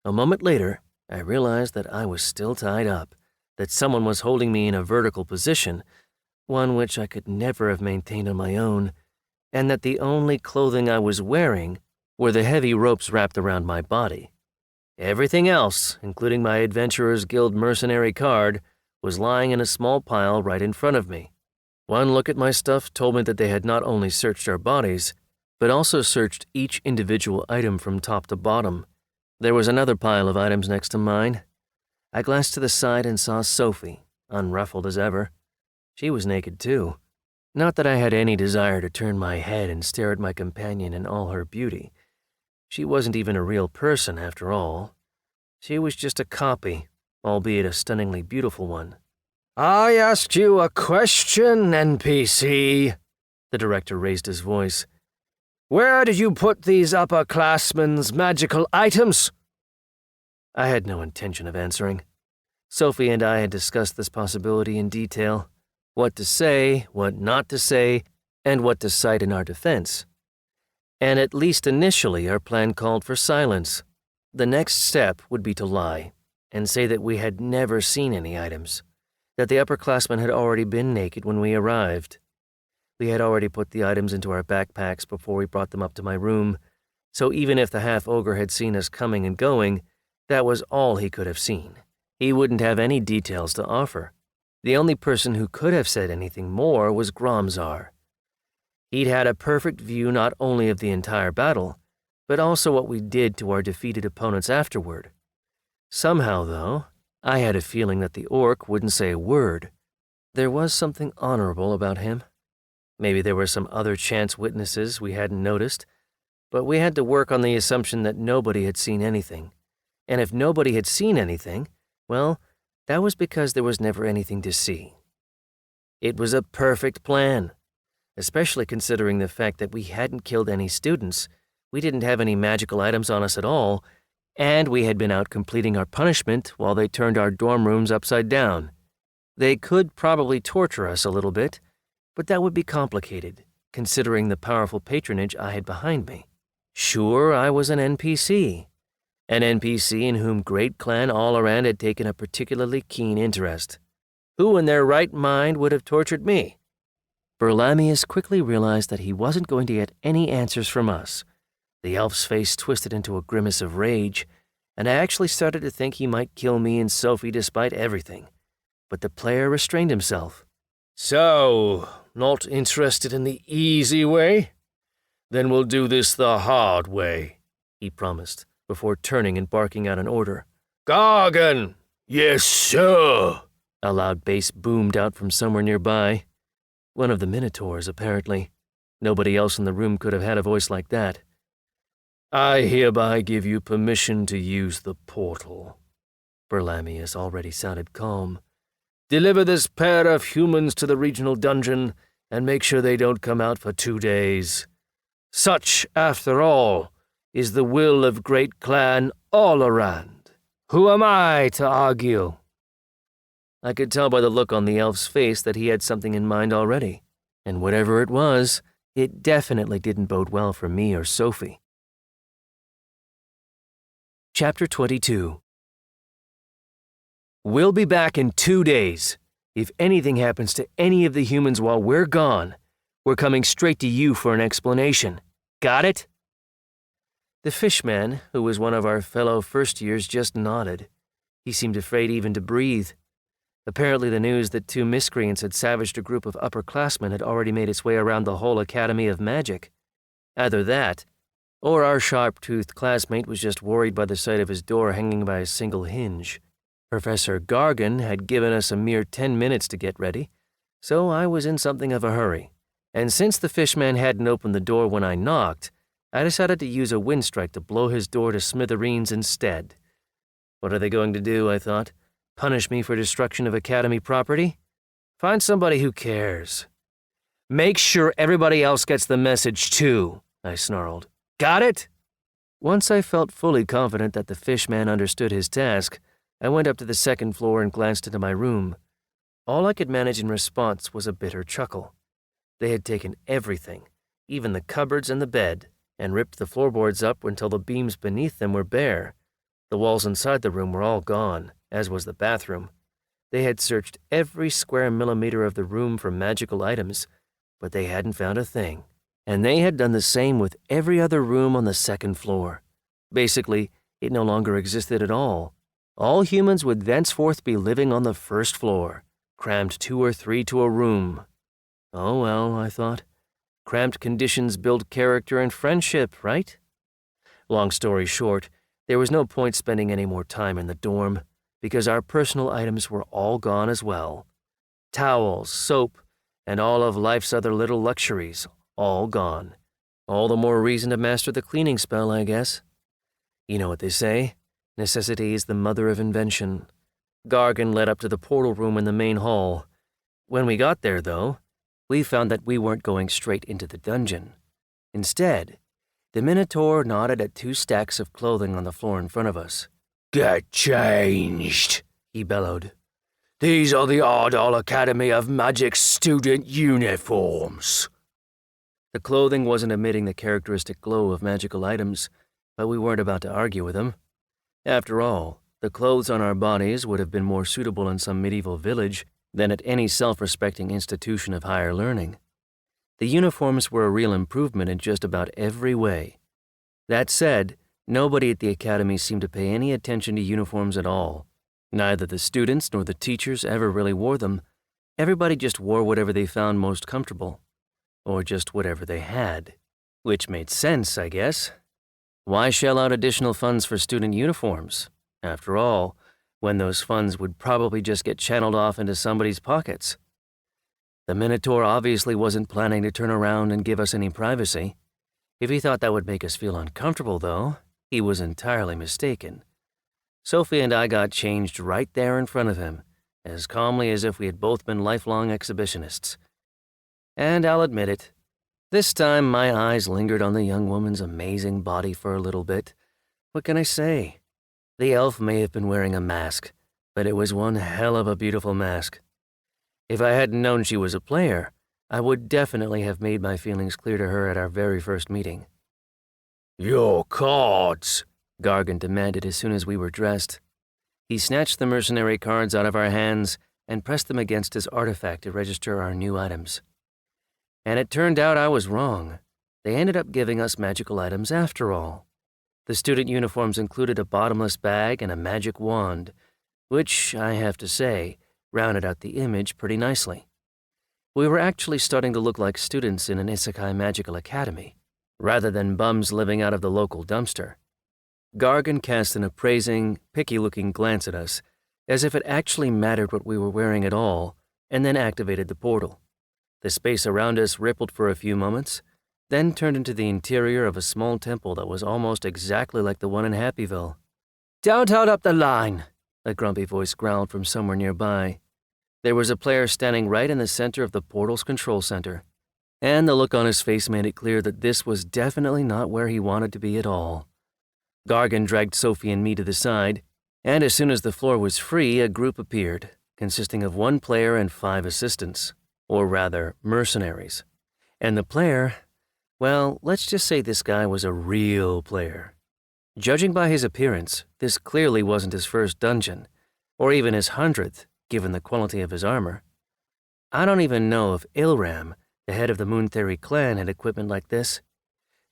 A moment later, I realized that I was still tied up, that someone was holding me in a vertical position, one which I could never have maintained on my own, and that the only clothing I was wearing were the heavy ropes wrapped around my body. Everything else, including my Adventurers Guild mercenary card, was lying in a small pile right in front of me. One look at my stuff told me that they had not only searched our bodies, but also searched each individual item from top to bottom. There was another pile of items next to mine. I glanced to the side and saw Sophie, unruffled as ever. She was naked too. Not that I had any desire to turn my head and stare at my companion in all her beauty. She wasn't even a real person, after all. She was just a copy, albeit a stunningly beautiful one. I asked you a question, NPC. The director raised his voice. Where did you put these upperclassmen's magical items? I had no intention of answering. Sophie and I had discussed this possibility in detail. What to say, what not to say, and what to cite in our defense. And at least initially, our plan called for silence. The next step would be to lie, and say that we had never seen any items, that the upperclassmen had already been naked when we arrived. We had already put the items into our backpacks before we brought them up to my room, so even if the half-ogre had seen us coming and going, that was all he could have seen. He wouldn't have any details to offer. The only person who could have said anything more was Gromzar. He'd had a perfect view not only of the entire battle, but also what we did to our defeated opponents afterward. Somehow, though, I had a feeling that the orc wouldn't say a word. There was something honorable about him. Maybe there were some other chance witnesses we hadn't noticed, but we had to work on the assumption that nobody had seen anything. And if nobody had seen anything, well, that was because there was never anything to see. It was a perfect plan, especially considering the fact that we hadn't killed any students, we didn't have any magical items on us at all, and we had been out completing our punishment while they turned our dorm rooms upside down. They could probably torture us a little bit, but that would be complicated, considering the powerful patronage I had behind me. Sure, I was an NPC in whom Great Clan all around had taken a particularly keen interest. Who in their right mind would have tortured me? Berlamius quickly realized that he wasn't going to get any answers from us. The elf's face twisted into a grimace of rage, and I actually started to think he might kill me and Sophie despite everything. But the player restrained himself. So, not interested in the easy way? Then we'll do this the hard way, he promised, before turning and barking out an order. Gargan! Yes, sir. A loud bass boomed out from somewhere nearby. One of the Minotaurs, apparently. Nobody else in the room could have had a voice like that. I hereby give you permission to use the portal. Berlamius already sounded calm. Deliver this pair of humans to the regional dungeon and make sure they don't come out for 2 days. Such, after all, is the will of Great Clan all around. Who am I to argue? I could tell by the look on the elf's face that he had something in mind already, and whatever it was, it definitely didn't bode well for me or Sophie. Chapter 22. We'll be back in 2 days. If anything happens to any of the humans while we're gone, we're coming straight to you for an explanation. Got it? The fishman, who was one of our fellow first-years, just nodded. He seemed afraid even to breathe. Apparently the news that 2 miscreants had savaged a group of upperclassmen had already made its way around the whole Academy of Magic. Either that, or our sharp-toothed classmate was just worried by the sight of his door hanging by a single hinge. Professor Gargan had given us a mere 10 minutes to get ready, so I was in something of a hurry. And since the fishman hadn't opened the door when I knocked, I decided to use a wind strike to blow his door to smithereens instead. What are they going to do, I thought? Punish me for destruction of Academy property? Find somebody who cares. Make sure everybody else gets the message too, I snarled. Got it? Once I felt fully confident that the fish man understood his task, I went up to the second floor and glanced into my room. All I could manage in response was a bitter chuckle. They had taken everything, even the cupboards and the bed, and ripped the floorboards up until the beams beneath them were bare. The walls inside the room were all gone, as was the bathroom. They had searched every square millimeter of the room for magical items, but they hadn't found a thing. And they had done the same with every other room on the second floor. Basically, it no longer existed at all. All humans would thenceforth be living on the first floor, crammed 2 or 3 to a room. Oh well, I thought. Cramped conditions build character and friendship, right? Long story short, there was no point spending any more time in the dorm, because our personal items were all gone as well. Towels, soap, and all of life's other little luxuries, all gone. All the more reason to master the cleaning spell, I guess. You know what they say, necessity is the mother of invention. Gargan led up to the portal room in the main hall. When we got there, though, we found that we weren't going straight into the dungeon. Instead, the Minotaur nodded at 2 stacks of clothing on the floor in front of us. Get changed, he bellowed. These are the Ardal Academy of Magic student uniforms. The clothing wasn't emitting the characteristic glow of magical items, but we weren't about to argue with them. After all, the clothes on our bodies would have been more suitable in some medieval village than at any self-respecting institution of higher learning. The uniforms were a real improvement in just about every way. That said, nobody at the academy seemed to pay any attention to uniforms at all. Neither the students nor the teachers ever really wore them. Everybody just wore whatever they found most comfortable. Or just whatever they had. Which made sense, I guess. Why shell out additional funds for student uniforms? After all, when those funds would probably just get channeled off into somebody's pockets. The Minotaur obviously wasn't planning to turn around and give us any privacy. If he thought that would make us feel uncomfortable, though, he was entirely mistaken. Sophie and I got changed right there in front of him, as calmly as if we had both been lifelong exhibitionists. And I'll admit it, this time my eyes lingered on the young woman's amazing body for a little bit. What can I say? The elf may have been wearing a mask, but it was one hell of a beautiful mask. If I hadn't known she was a player, I would definitely have made my feelings clear to her at our very first meeting. Your cards, Gargan demanded as soon as we were dressed. He snatched the mercenary cards out of our hands and pressed them against his artifact to register our new items. And it turned out I was wrong. They ended up giving us magical items after all. The student uniforms included a bottomless bag and a magic wand, which, I have to say, rounded out the image pretty nicely. We were actually starting to look like students in an Isekai magical academy, rather than bums living out of the local dumpster. Gargan cast an appraising, picky-looking glance at us, as if it actually mattered what we were wearing at all, and then activated the portal. The space around us rippled for a few moments, then turned into the interior of a small temple that was almost exactly like the one in Happyville. "Don't hold up the line," a grumpy voice growled from somewhere nearby. There was a player standing right in the center of the portal's control center, and the look on his face made it clear that this was definitely not where he wanted to be at all. Gargan dragged Sophie and me to the side, and as soon as the floor was free, a group appeared, consisting of 1 player and 5 assistants, or rather, mercenaries. And the player, well, let's just say this guy was a real player. Judging by his appearance, this clearly wasn't his first dungeon, or even his 100th, given the quality of his armor. I don't even know if Ilram, the head of the Moonthery clan, had equipment like this.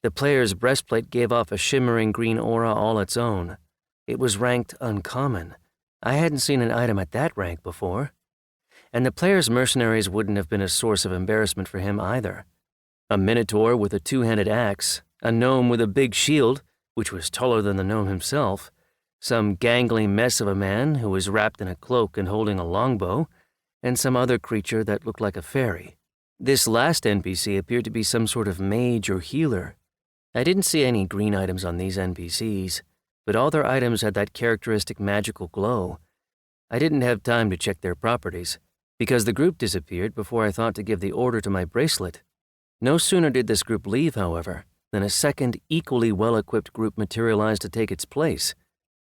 The player's breastplate gave off a shimmering green aura all its own. It was ranked uncommon. I hadn't seen an item at that rank before. And the player's mercenaries wouldn't have been a source of embarrassment for him either. A minotaur with a 2-handed axe, a gnome with a big shield, which was taller than the gnome himself, some gangly mess of a man who was wrapped in a cloak and holding a longbow, and some other creature that looked like a fairy. This last NPC appeared to be some sort of mage or healer. I didn't see any green items on these NPCs, but all their items had that characteristic magical glow. I didn't have time to check their properties, because the group disappeared before I thought to give the order to my bracelet. No sooner did this group leave, however, Then a second, equally well-equipped group materialized to take its place.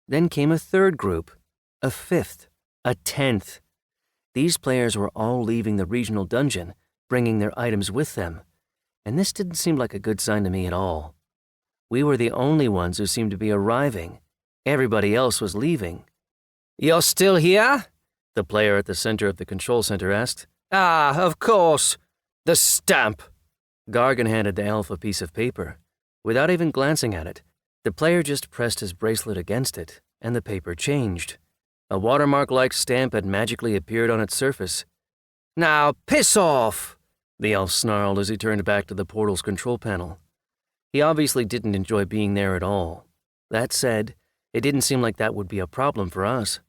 Then came a third group, a fifth, a 10th. These players were all leaving the regional dungeon, bringing their items with them, and this didn't seem like a good sign to me at all. We were the only ones who seemed to be arriving. Everybody else was leaving. You're still here? The player at the center of the control center asked. Ah, of course. The stamp. Gargan handed the elf a piece of paper. Without even glancing at it, the player just pressed his bracelet against it, and the paper changed. A watermark-like stamp had magically appeared on its surface. Now, piss off! The elf snarled as he turned back to the portal's control panel. He obviously didn't enjoy being there at all. That said, it didn't seem like that would be a problem for us.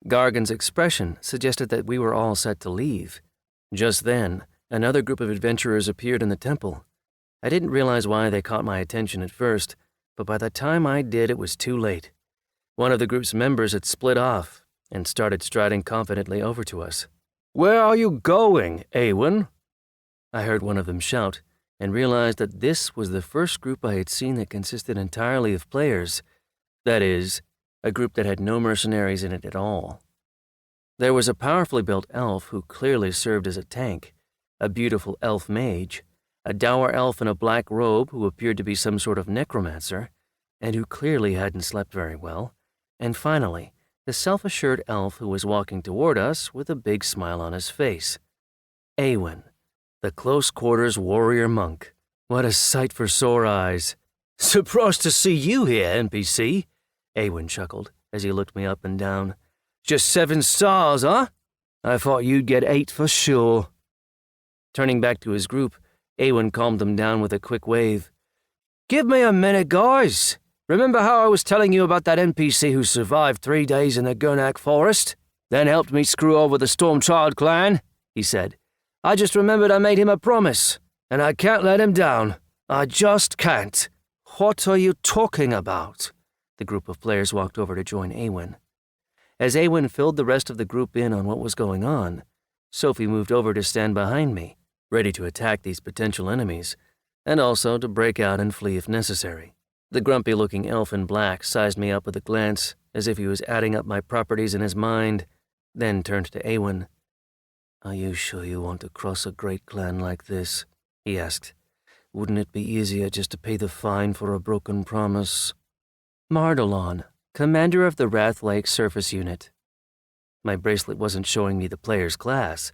Gargan's expression suggested that we were all set to leave. Just then, another group of adventurers appeared in the temple. I didn't realize why they caught my attention at first, but by the time I did, it was too late. One of the group's members had split off and started striding confidently over to us. "Where are you going, Awen?" I heard one of them shout, and realized that this was the first group I had seen that consisted entirely of players. That is, a group that had no mercenaries in it at all. There was a powerfully built elf who clearly served as a tank, a beautiful elf mage, a dour elf in a black robe who appeared to be some sort of necromancer, and who clearly hadn't slept very well, and finally, the self-assured elf who was walking toward us with a big smile on his face. Awen, the close-quarters warrior monk. What a sight for sore eyes. "Surprised to see you here, NPC," Awen chuckled as he looked me up and down. "Just 7 stars, huh? I thought you'd get 8 for sure." Turning back to his group, Awen calmed them down with a quick wave. "Give me a minute, guys. Remember how I was telling you about that NPC who survived 3 days in the Gurnak forest, then helped me screw over the Stormchild clan?" he said. "I just remembered I made him a promise, and I can't let him down. I just can't." "What are you talking about?" The group of players walked over to join Awen. As Awen filled the rest of the group in on what was going on, Sophie moved over to stand behind me, ready to attack these potential enemies, and also to break out and flee if necessary. The grumpy-looking elf in black sized me up with a glance, as if he was adding up my properties in his mind, then turned to Awen. "Are you sure you want to cross a great clan like this?" he asked. "Wouldn't it be easier just to pay the fine for a broken promise?" Mardalon, commander of the Wrath Lake Surface Unit. My bracelet wasn't showing me the player's class.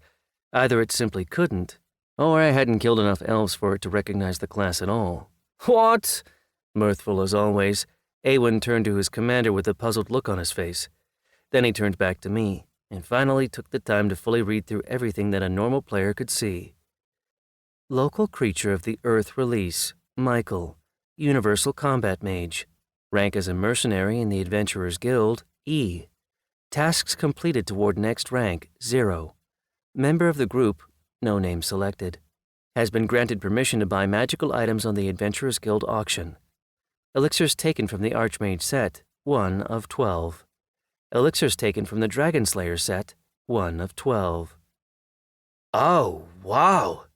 Either it simply couldn't, or I hadn't killed enough elves for it to recognize the class at all. "What?" Mirthful as always, Awen turned to his commander with a puzzled look on his face. Then he turned back to me, and finally took the time to fully read through everything that a normal player could see. Local creature of the Earth Release, Michael, Universal Combat Mage. Rank as a mercenary in the Adventurers Guild, E. Tasks completed toward next rank, 0. Member of the group, no name selected. Has been granted permission to buy magical items on the Adventurers Guild auction. Elixirs taken from the Archmage set, 1 of 12. Elixirs taken from the Dragonslayer set, 1 of 12. "Oh, wow."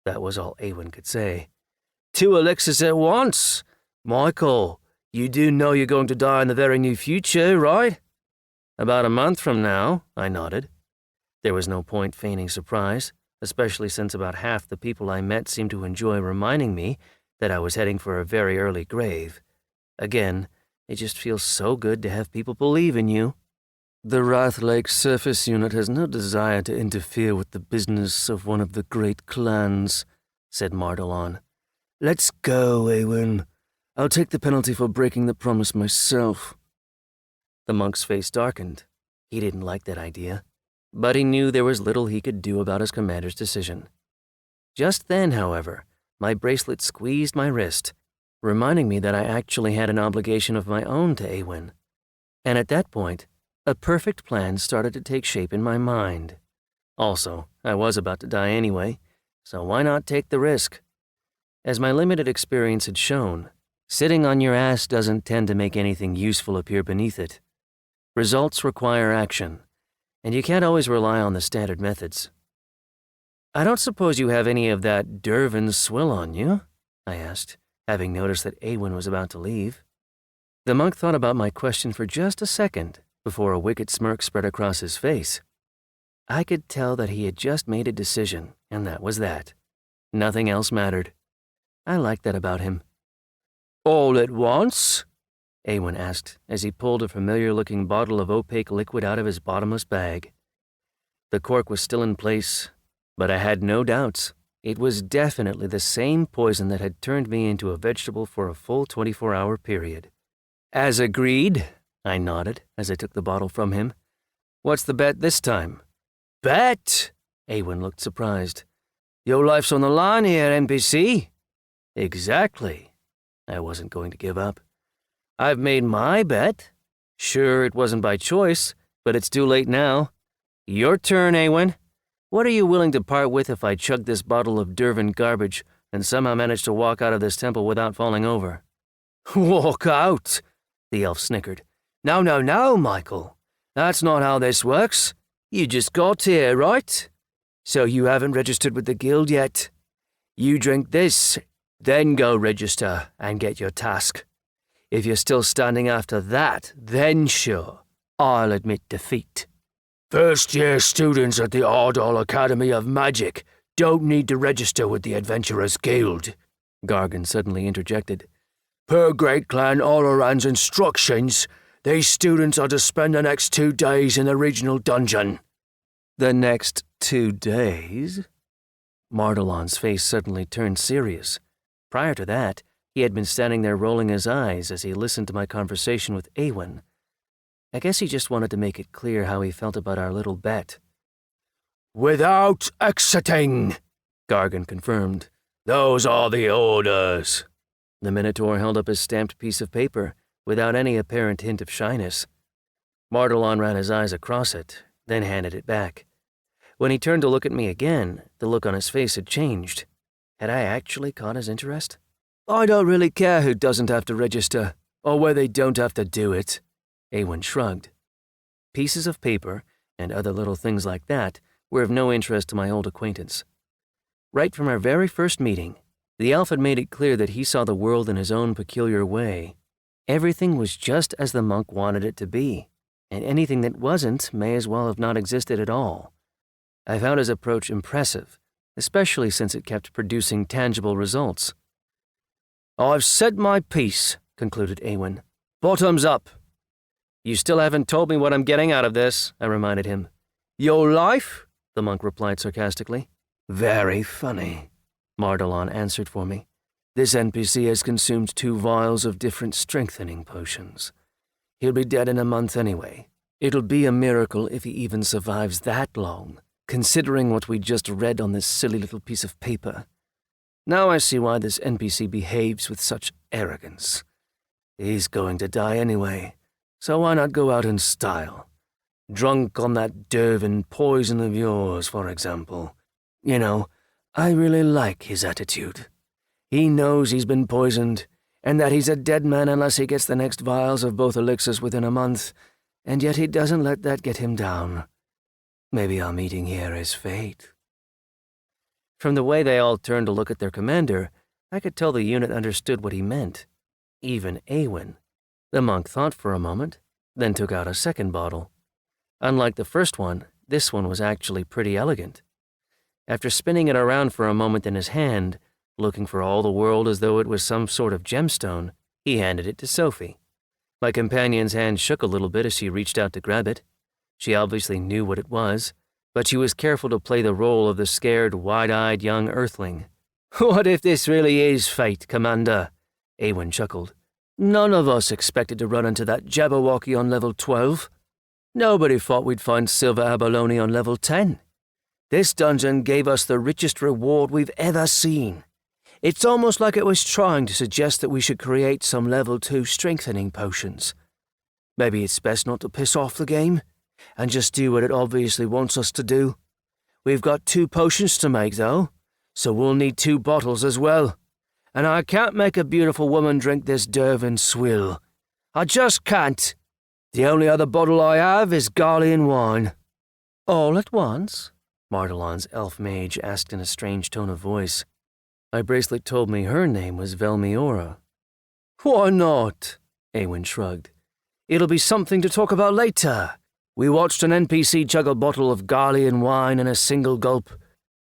That was all Awen could say. 2 elixirs at once. Michael, you do know you're going to die in the very near future, right? About a month from now, I nodded. There was no point feigning surprise, especially since about half the people I met seemed to enjoy reminding me that I was heading for a very early grave. Again, it just feels so good to have people believe in you. "The Wrath Lake Surface Unit has no desire to interfere with the business of one of the great clans," said Mardalon. "Let's go, Awen. I'll take the penalty for breaking the promise myself." The monk's face darkened. He didn't like that idea, but he knew there was little he could do about his commander's decision. Just then, however, my bracelet squeezed my wrist, reminding me that I actually had an obligation of my own to Awen. And at that point, a perfect plan started to take shape in my mind. Also, I was about to die anyway, so why not take the risk? As my limited experience had shown, sitting on your ass doesn't tend to make anything useful appear beneath it. Results require action, and you can't always rely on the standard methods. "I don't suppose you have any of that Dervin swill on you?" I asked, having noticed that Awen was about to leave. The monk thought about my question for just a second before a wicked smirk spread across his face. I could tell that he had just made a decision, and that was that. Nothing else mattered. I liked that about him. All at once? Awen asked as he pulled a familiar-looking bottle of opaque liquid out of his bottomless bag. The cork was still in place, but I had no doubts. It was definitely the same poison that had turned me into a vegetable for a full 24-hour period. As agreed, I nodded as I took the bottle from him. What's the bet this time? Bet? Awen looked surprised. Your life's on the line here, NPC. Exactly. I wasn't going to give up. I've made my bet. Sure, it wasn't by choice, but it's too late now. Your turn, Awen. What are you willing to part with if I chug this bottle of Dervan garbage and somehow manage to walk out of this temple without falling over? Walk out? The elf snickered. No, Michael. That's not how this works. You just got here, right? So you haven't registered with the guild yet. You drink this, then go register and get your task. If you're still standing after that, then sure, I'll admit defeat. First-year students at the Ardal Academy of Magic don't need to register with the Adventurers Guild, Gargan suddenly interjected. Per Great Clan Olaran's instructions, these students are to spend the next 2 days in the regional dungeon. The next 2 days? Mardalon's face suddenly turned serious. Prior to that, he had been standing there rolling his eyes as he listened to my conversation with Awen. I guess he just wanted to make it clear how he felt about our little bet. Without exiting, Gargan confirmed. Those are the orders. The Minotaur held up his stamped piece of paper, without any apparent hint of shyness. Mardalon ran his eyes across it, then handed it back. When he turned to look at me again, the look on his face had changed. Had I actually caught his interest? I don't really care who doesn't have to register, or where they don't have to do it. Awen shrugged. Pieces of paper, and other little things like that, were of no interest to my old acquaintance. Right from our very first meeting, the elf had made it clear that he saw the world in his own peculiar way. Everything was just as the monk wanted it to be, and anything that wasn't may as well have not existed at all. I found his approach impressive, especially since it kept producing tangible results. I've said my piece, concluded Awen. Bottoms up. You still haven't told me what I'm getting out of this, I reminded him. Your life? The monk replied sarcastically. Very funny, Mardalon answered for me. This NPC has consumed 2 vials of different strengthening potions. He'll be dead in a month anyway. It'll be a miracle if he even survives that long, considering what we just read on this silly little piece of paper. Now I see why this NPC behaves with such arrogance. He's going to die anyway, so why not go out in style? Drunk on that Dervan poison of yours, for example. You know, I really like his attitude. He knows he's been poisoned, and that he's a dead man unless he gets the next vials of both elixirs within a month, and yet he doesn't let that get him down. Maybe our meeting here is fate. From the way they all turned to look at their commander, I could tell the unit understood what he meant. Even Awen. The monk thought for a moment, then took out a second bottle. Unlike the first one, this one was actually pretty elegant. After spinning it around for a moment in his hand, looking for all the world as though it was some sort of gemstone, he handed it to Sophie. My companion's hand shook a little bit as she reached out to grab it. She obviously knew what it was, but she was careful to play the role of the scared, wide-eyed young earthling. What if this really is fate, Commander? Awen chuckled. None of us expected to run into that Jabberwocky on level 12. Nobody thought we'd find silver abalone on level 10. This dungeon gave us the richest reward we've ever seen. It's almost like it was trying to suggest that we should create some level 2 strengthening potions. Maybe it's best not to piss off the game, and just do what it obviously wants us to do. We've got 2 potions to make, though, so we'll need 2 bottles as well. And I can't make a beautiful woman drink this Dervan swill. I just can't. The only other bottle I have is Garlean wine. All at once? Mardalon's elf mage asked in a strange tone of voice. My bracelet told me her name was Velmiora. Why not? Awen shrugged. It'll be something to talk about later. We watched an NPC chug a bottle of Garlean wine in a single gulp,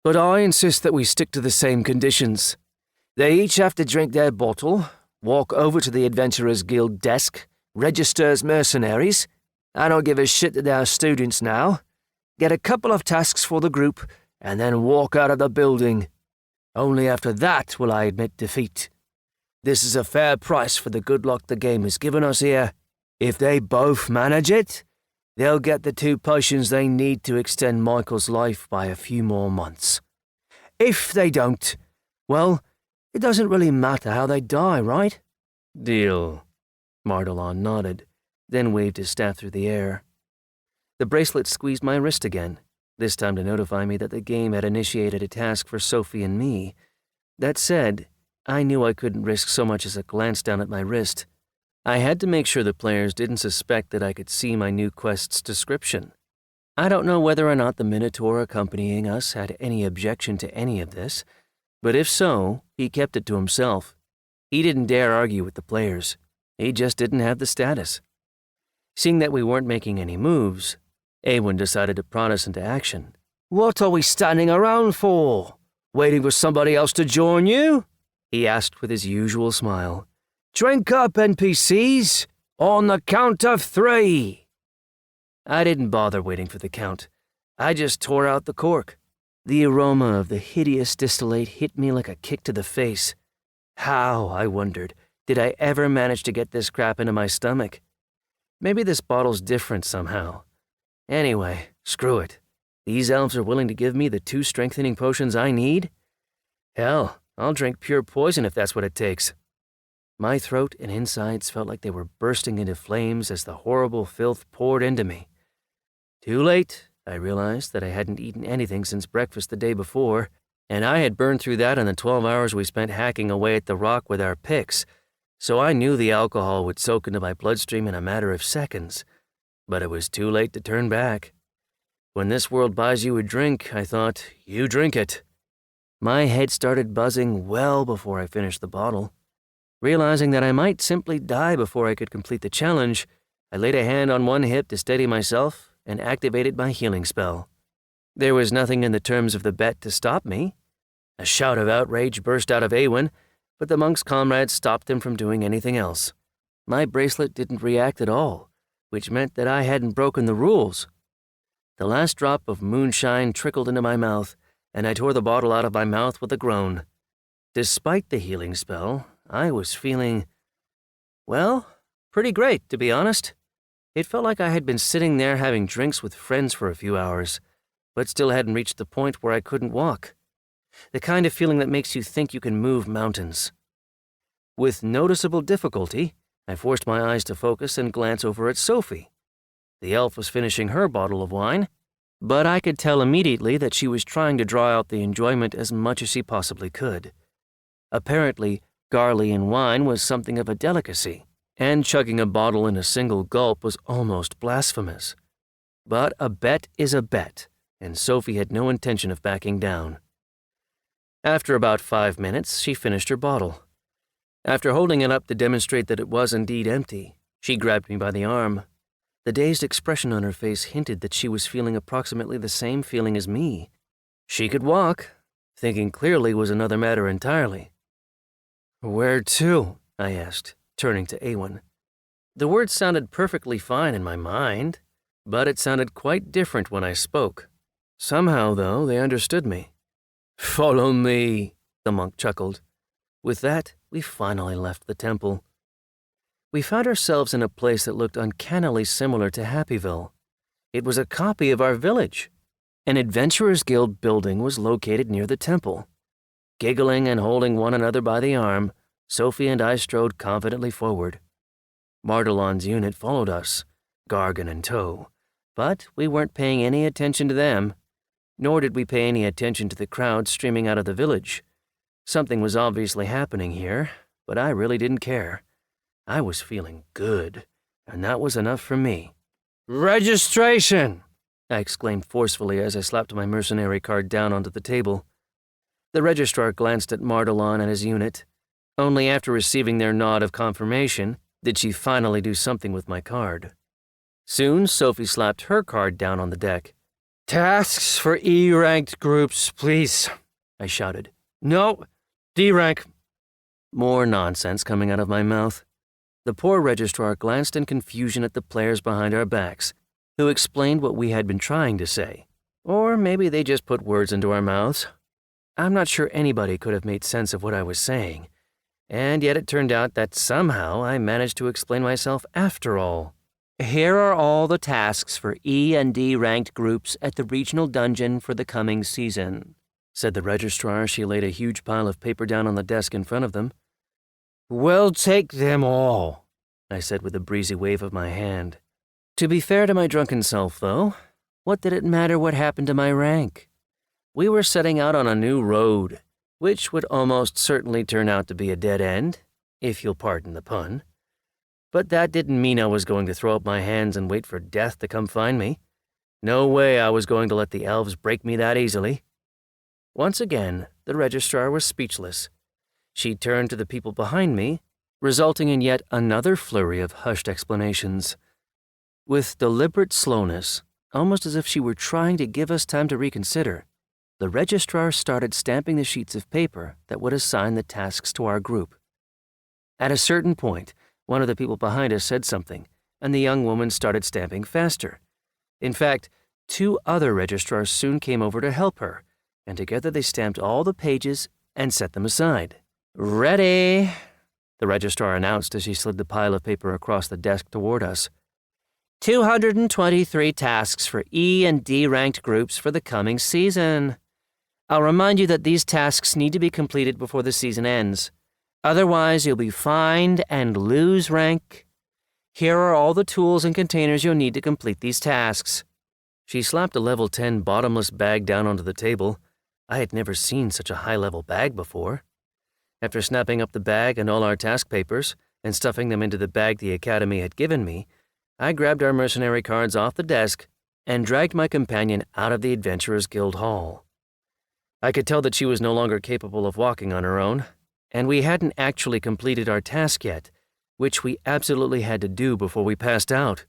but I insist that we stick to the same conditions. They each have to drink their bottle, walk over to the Adventurers Guild desk, register as mercenaries. I don't give a shit that they're students now. Get a couple of tasks for the group, and then walk out of the building. Only after that will I admit defeat. This is a fair price for the good luck the game has given us here. If they both manage it, they'll get the 2 potions they need to extend Michael's life by a few more months. If they don't, well, it doesn't really matter how they die, right? Deal. Mardalon nodded, then waved his staff through the air. The bracelet squeezed my wrist again, this time to notify me that the game had initiated a task for Sophie and me. That said, I knew I couldn't risk so much as a glance down at my wrist. I had to make sure the players didn't suspect that I could see my new quest's description. I don't know whether or not the Minotaur accompanying us had any objection to any of this, but if so, he kept it to himself. He didn't dare argue with the players. He just didn't have the status. Seeing that we weren't making any moves, Awen decided to prod us into action. What are we standing around for? Waiting for somebody else to join you? He asked with his usual smile. Drink up, NPCs! On the count of 3! I didn't bother waiting for the count. I just tore out the cork. The aroma of the hideous distillate hit me like a kick to the face. How, I wondered, did I ever manage to get this crap into my stomach? Maybe this bottle's different somehow. Anyway, screw it. These elves are willing to give me the 2 strengthening potions I need? Hell, I'll drink pure poison if that's what it takes. My throat and insides felt like they were bursting into flames as the horrible filth poured into me. Too late, I realized that I hadn't eaten anything since breakfast the day before, and I had burned through that in the 12 hours we spent hacking away at the rock with our picks, so I knew the alcohol would soak into my bloodstream in a matter of seconds. But it was too late to turn back. When this world buys you a drink, I thought, you drink it. My head started buzzing well before I finished the bottle. Realizing that I might simply die before I could complete the challenge, I laid a hand on one hip to steady myself and activated my healing spell. There was nothing in the terms of the bet to stop me. A shout of outrage burst out of Awen, but the monk's comrades stopped him from doing anything else. My bracelet didn't react at all, which meant that I hadn't broken the rules. The last drop of moonshine trickled into my mouth, and I tore the bottle out of my mouth with a groan. Despite the healing spell, I was feeling, well, pretty great, to be honest. It felt like I had been sitting there having drinks with friends for a few hours, but still hadn't reached the point where I couldn't walk. The kind of feeling that makes you think you can move mountains. With noticeable difficulty, I forced my eyes to focus and glance over at Sophie. The elf was finishing her bottle of wine, but I could tell immediately that she was trying to draw out the enjoyment as much as she possibly could. Apparently, Garlean wine was something of a delicacy, and chugging a bottle in a single gulp was almost blasphemous. But a bet is a bet, and Sophie had no intention of backing down. After about 5 minutes, she finished her bottle. After holding it up to demonstrate that it was indeed empty, she grabbed me by the arm. The dazed expression on her face hinted that she was feeling approximately the same feeling as me. She could walk. Thinking clearly was another matter entirely. Where to? I asked, turning to Awen. The words sounded perfectly fine in my mind, but it sounded quite different when I spoke. Somehow, though, they understood me. Follow me, the monk chuckled. With that, we finally left the temple. We found ourselves in a place that looked uncannily similar to Happyville. It was a copy of our village. An Adventurers Guild building was located near the temple. Giggling and holding one another by the arm, Sophie and I strode confidently forward. Mardalon's unit followed us, Gargan in tow, but we weren't paying any attention to them, nor did we pay any attention to the crowd streaming out of the village. Something was obviously happening here, but I really didn't care. I was feeling good, and that was enough for me. Registration! I exclaimed forcefully as I slapped my mercenary card down onto the table. The registrar glanced at Mardalon and his unit. Only after receiving their nod of confirmation did she finally do something with my card. Soon, Sophie slapped her card down on the deck. Tasks for E-ranked groups, please, I shouted. No, D-rank. More nonsense coming out of my mouth. The poor registrar glanced in confusion at the players behind our backs, who explained what we had been trying to say. Or maybe they just put words into our mouths. I'm not sure anybody could have made sense of what I was saying, and yet it turned out that somehow I managed to explain myself after all. Here are all the tasks for E and D ranked groups at the regional dungeon for the coming season, said the registrar as she laid a huge pile of paper down on the desk in front of them. We'll take them all, I said with a breezy wave of my hand. To be fair to my drunken self, though, what did it matter what happened to my rank? We were setting out on a new road, which would almost certainly turn out to be a dead end, if you'll pardon the pun. But that didn't mean I was going to throw up my hands and wait for death to come find me. No way I was going to let the elves break me that easily. Once again, the registrar was speechless. She turned to the people behind me, resulting in yet another flurry of hushed explanations. With deliberate slowness, almost as if she were trying to give us time to reconsider, the registrar started stamping the sheets of paper that would assign the tasks to our group. At a certain point, one of the people behind us said something, and the young woman started stamping faster. In fact, 2 other registrars soon came over to help her, and together they stamped all the pages and set them aside. "Ready," the registrar announced as she slid the pile of paper across the desk toward us. 223 tasks for E and D ranked groups for the coming season. I'll remind you that these tasks need to be completed before the season ends. Otherwise, you'll be fined and lose rank. Here are all the tools and containers you'll need to complete these tasks. She slapped a level 10 bottomless bag down onto the table. I had never seen such a high-level bag before. After snapping up the bag and all our task papers and stuffing them into the bag the Academy had given me, I grabbed our mercenary cards off the desk and dragged my companion out of the Adventurers Guild Hall. I could tell that she was no longer capable of walking on her own, and we hadn't actually completed our task yet, which we absolutely had to do before we passed out.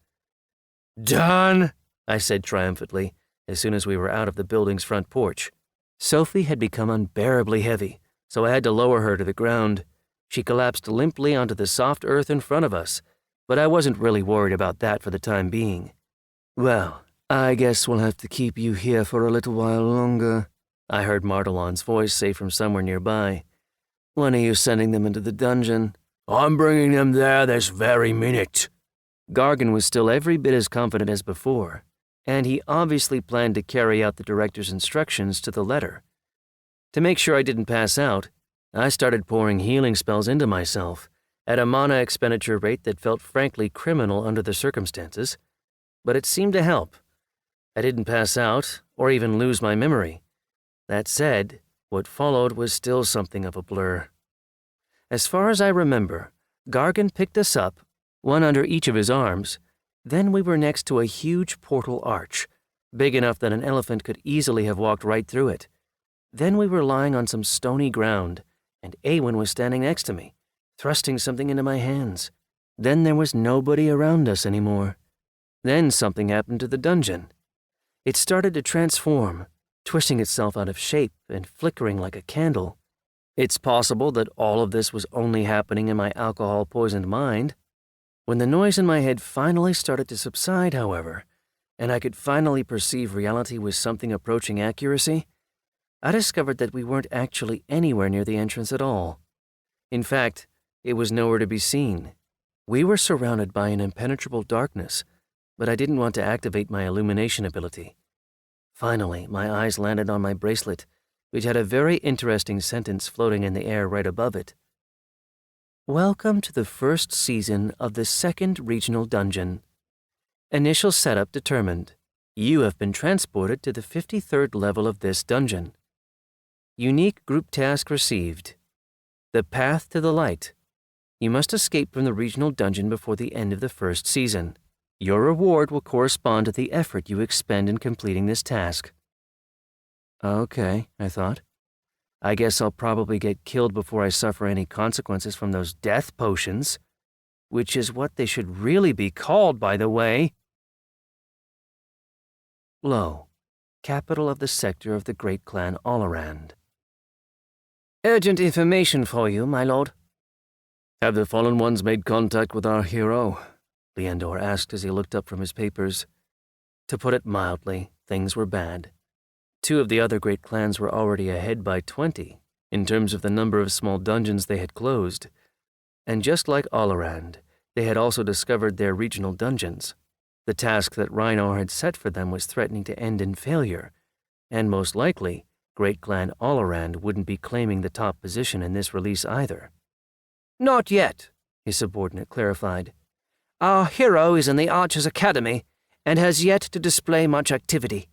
Done, I said triumphantly, as soon as we were out of the building's front porch. Sophie had become unbearably heavy, so I had to lower her to the ground. She collapsed limply onto the soft earth in front of us, but I wasn't really worried about that for the time being. "Well, I guess we'll have to keep you here for a little while longer," I heard Mardalon's voice say from somewhere nearby. "When are you sending them into the dungeon?" "I'm bringing them there this very minute." Gargan was still every bit as confident as before, and he obviously planned to carry out the director's instructions to the letter. To make sure I didn't pass out, I started pouring healing spells into myself at a mana expenditure rate that felt frankly criminal under the circumstances, but it seemed to help. I didn't pass out or even lose my memory. That said, what followed was still something of a blur. As far as I remember, Gargan picked us up, one under each of his arms. Then we were next to a huge portal arch, big enough that an elephant could easily have walked right through it. Then we were lying on some stony ground, and Awen was standing next to me, thrusting something into my hands. Then there was nobody around us anymore. Then something happened to the dungeon. It started to transform, twisting itself out of shape and flickering like a candle. It's possible that all of this was only happening in my alcohol-poisoned mind. When the noise in my head finally started to subside, however, and I could finally perceive reality with something approaching accuracy, I discovered that we weren't actually anywhere near the entrance at all. In fact, it was nowhere to be seen. We were surrounded by an impenetrable darkness, but I didn't want to activate my illumination ability. Finally, my eyes landed on my bracelet, which had a very interesting sentence floating in the air right above it. "Welcome to the first season of the second regional dungeon. Initial setup determined. You have been transported to the 53rd level of this dungeon. Unique group task received. The path to the light. You must escape from the regional dungeon before the end of the first season. Your reward will correspond to the effort you expend in completing this task." Okay, I thought. I guess I'll probably get killed before I suffer any consequences from those death potions, which is what they should really be called, by the way. Lo, capital of the sector of the great clan Allrand. Urgent information for you, my lord. Have the Fallen Ones made contact with our hero? Leandor asked as he looked up from his papers. To put it mildly, things were bad. 2 of the other great clans were already ahead by 20 in terms of the number of small dungeons they had closed. And just like Allrand, they had also discovered their regional dungeons. The task that Reinar had set for them was threatening to end in failure, and most likely, Great Clan Allrand wouldn't be claiming the top position in this release either. Not yet, his subordinate clarified. Our hero is in the Archer's Academy and has yet to display much activity.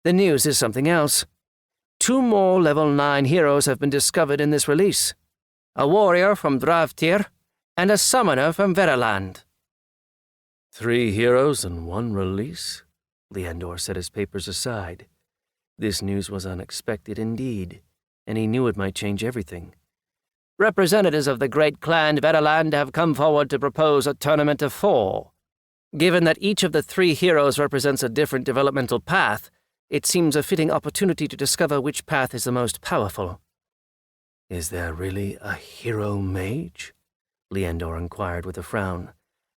The news is something else. 2 more level 9 heroes have been discovered in this release. A warrior from Dravtir and a summoner from Veraland. 3 heroes in 1 release? Leandor set his papers aside. This news was unexpected indeed, and he knew it might change everything. Representatives of the great clan Veraland have come forward to propose a tournament of 4. Given that each of the 3 heroes represents a different developmental path, it seems a fitting opportunity to discover which path is the most powerful. Is there really a hero mage? Leandor inquired with a frown.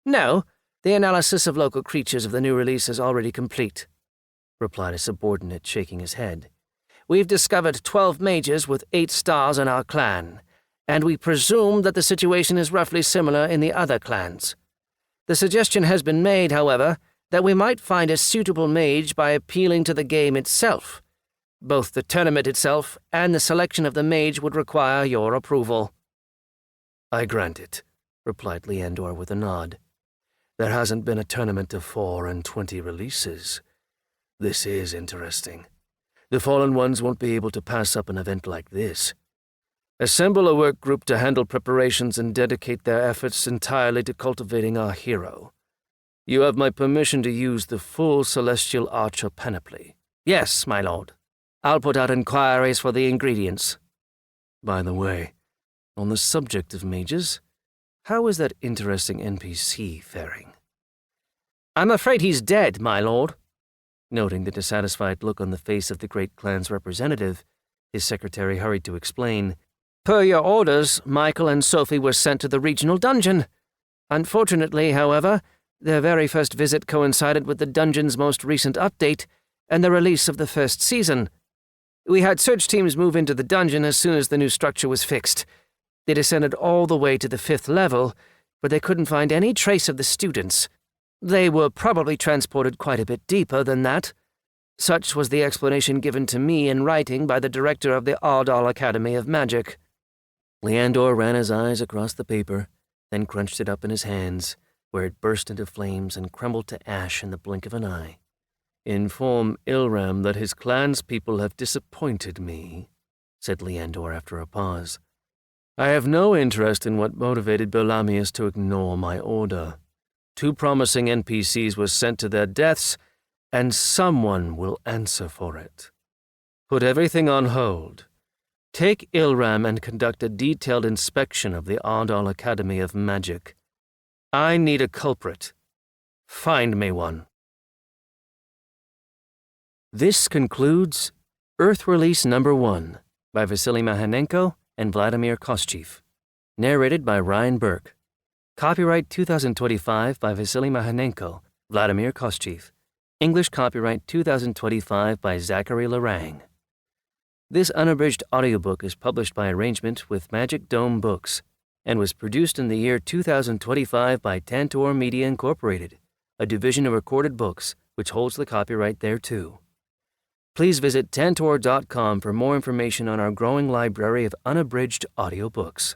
No, the analysis of local creatures of the new release is already complete, replied a subordinate, shaking his head. We've discovered 12 mages with 8 stars in our clan, and we presume that the situation is roughly similar in the other clans. The suggestion has been made, however, that we might find a suitable mage by appealing to the game itself. Both the tournament itself and the selection of the mage would require your approval. I grant it, replied Leandor with a nod. There hasn't been a tournament of 4 in 20 releases. This is interesting. The Fallen Ones won't be able to pass up an event like this. Assemble a work group to handle preparations and dedicate their efforts entirely to cultivating our hero. You have my permission to use the full Celestial Archer panoply. Yes, my lord. I'll put out inquiries for the ingredients. By the way, on the subject of mages, how is that interesting NPC faring? I'm afraid he's dead, my lord. Noting the dissatisfied look on the face of the great clan's representative, his secretary hurried to explain. Per your orders, Michael and Sophie were sent to the regional dungeon. Unfortunately, however, their very first visit coincided with the dungeon's most recent update and the release of the first season. We had search teams move into the dungeon as soon as the new structure was fixed. They descended all the way to the 5th level, but they couldn't find any trace of the students. They were probably transported quite a bit deeper than that. Such was the explanation given to me in writing by the director of the Ardal Academy of Magic. Leandor ran his eyes across the paper, then crunched it up in his hands, where it burst into flames and crumbled to ash in the blink of an eye. Inform Ilram that his clan's people have disappointed me, said Leandor after a pause. I have no interest in what motivated Belamius to ignore my order. 2 promising NPCs were sent to their deaths, and someone will answer for it. Put everything on hold. Take Ilram and conduct a detailed inspection of the Ardal Academy of Magic. I need a culprit. Find me one. This concludes Earth Release Number 1 by Vasily Mahanenko and Vladimir Koschev. Narrated by Ryan Burke. Copyright 2025 by Vasily Mahanenko, Vladimir Koschev. English copyright 2025 by Zachary Larang. This unabridged audiobook is published by arrangement with Magic Dome Books and was produced in the year 2025 by Tantor Media Incorporated, a division of Recorded Books, which holds the copyright thereto. Please visit tantor.com for more information on our growing library of unabridged audiobooks.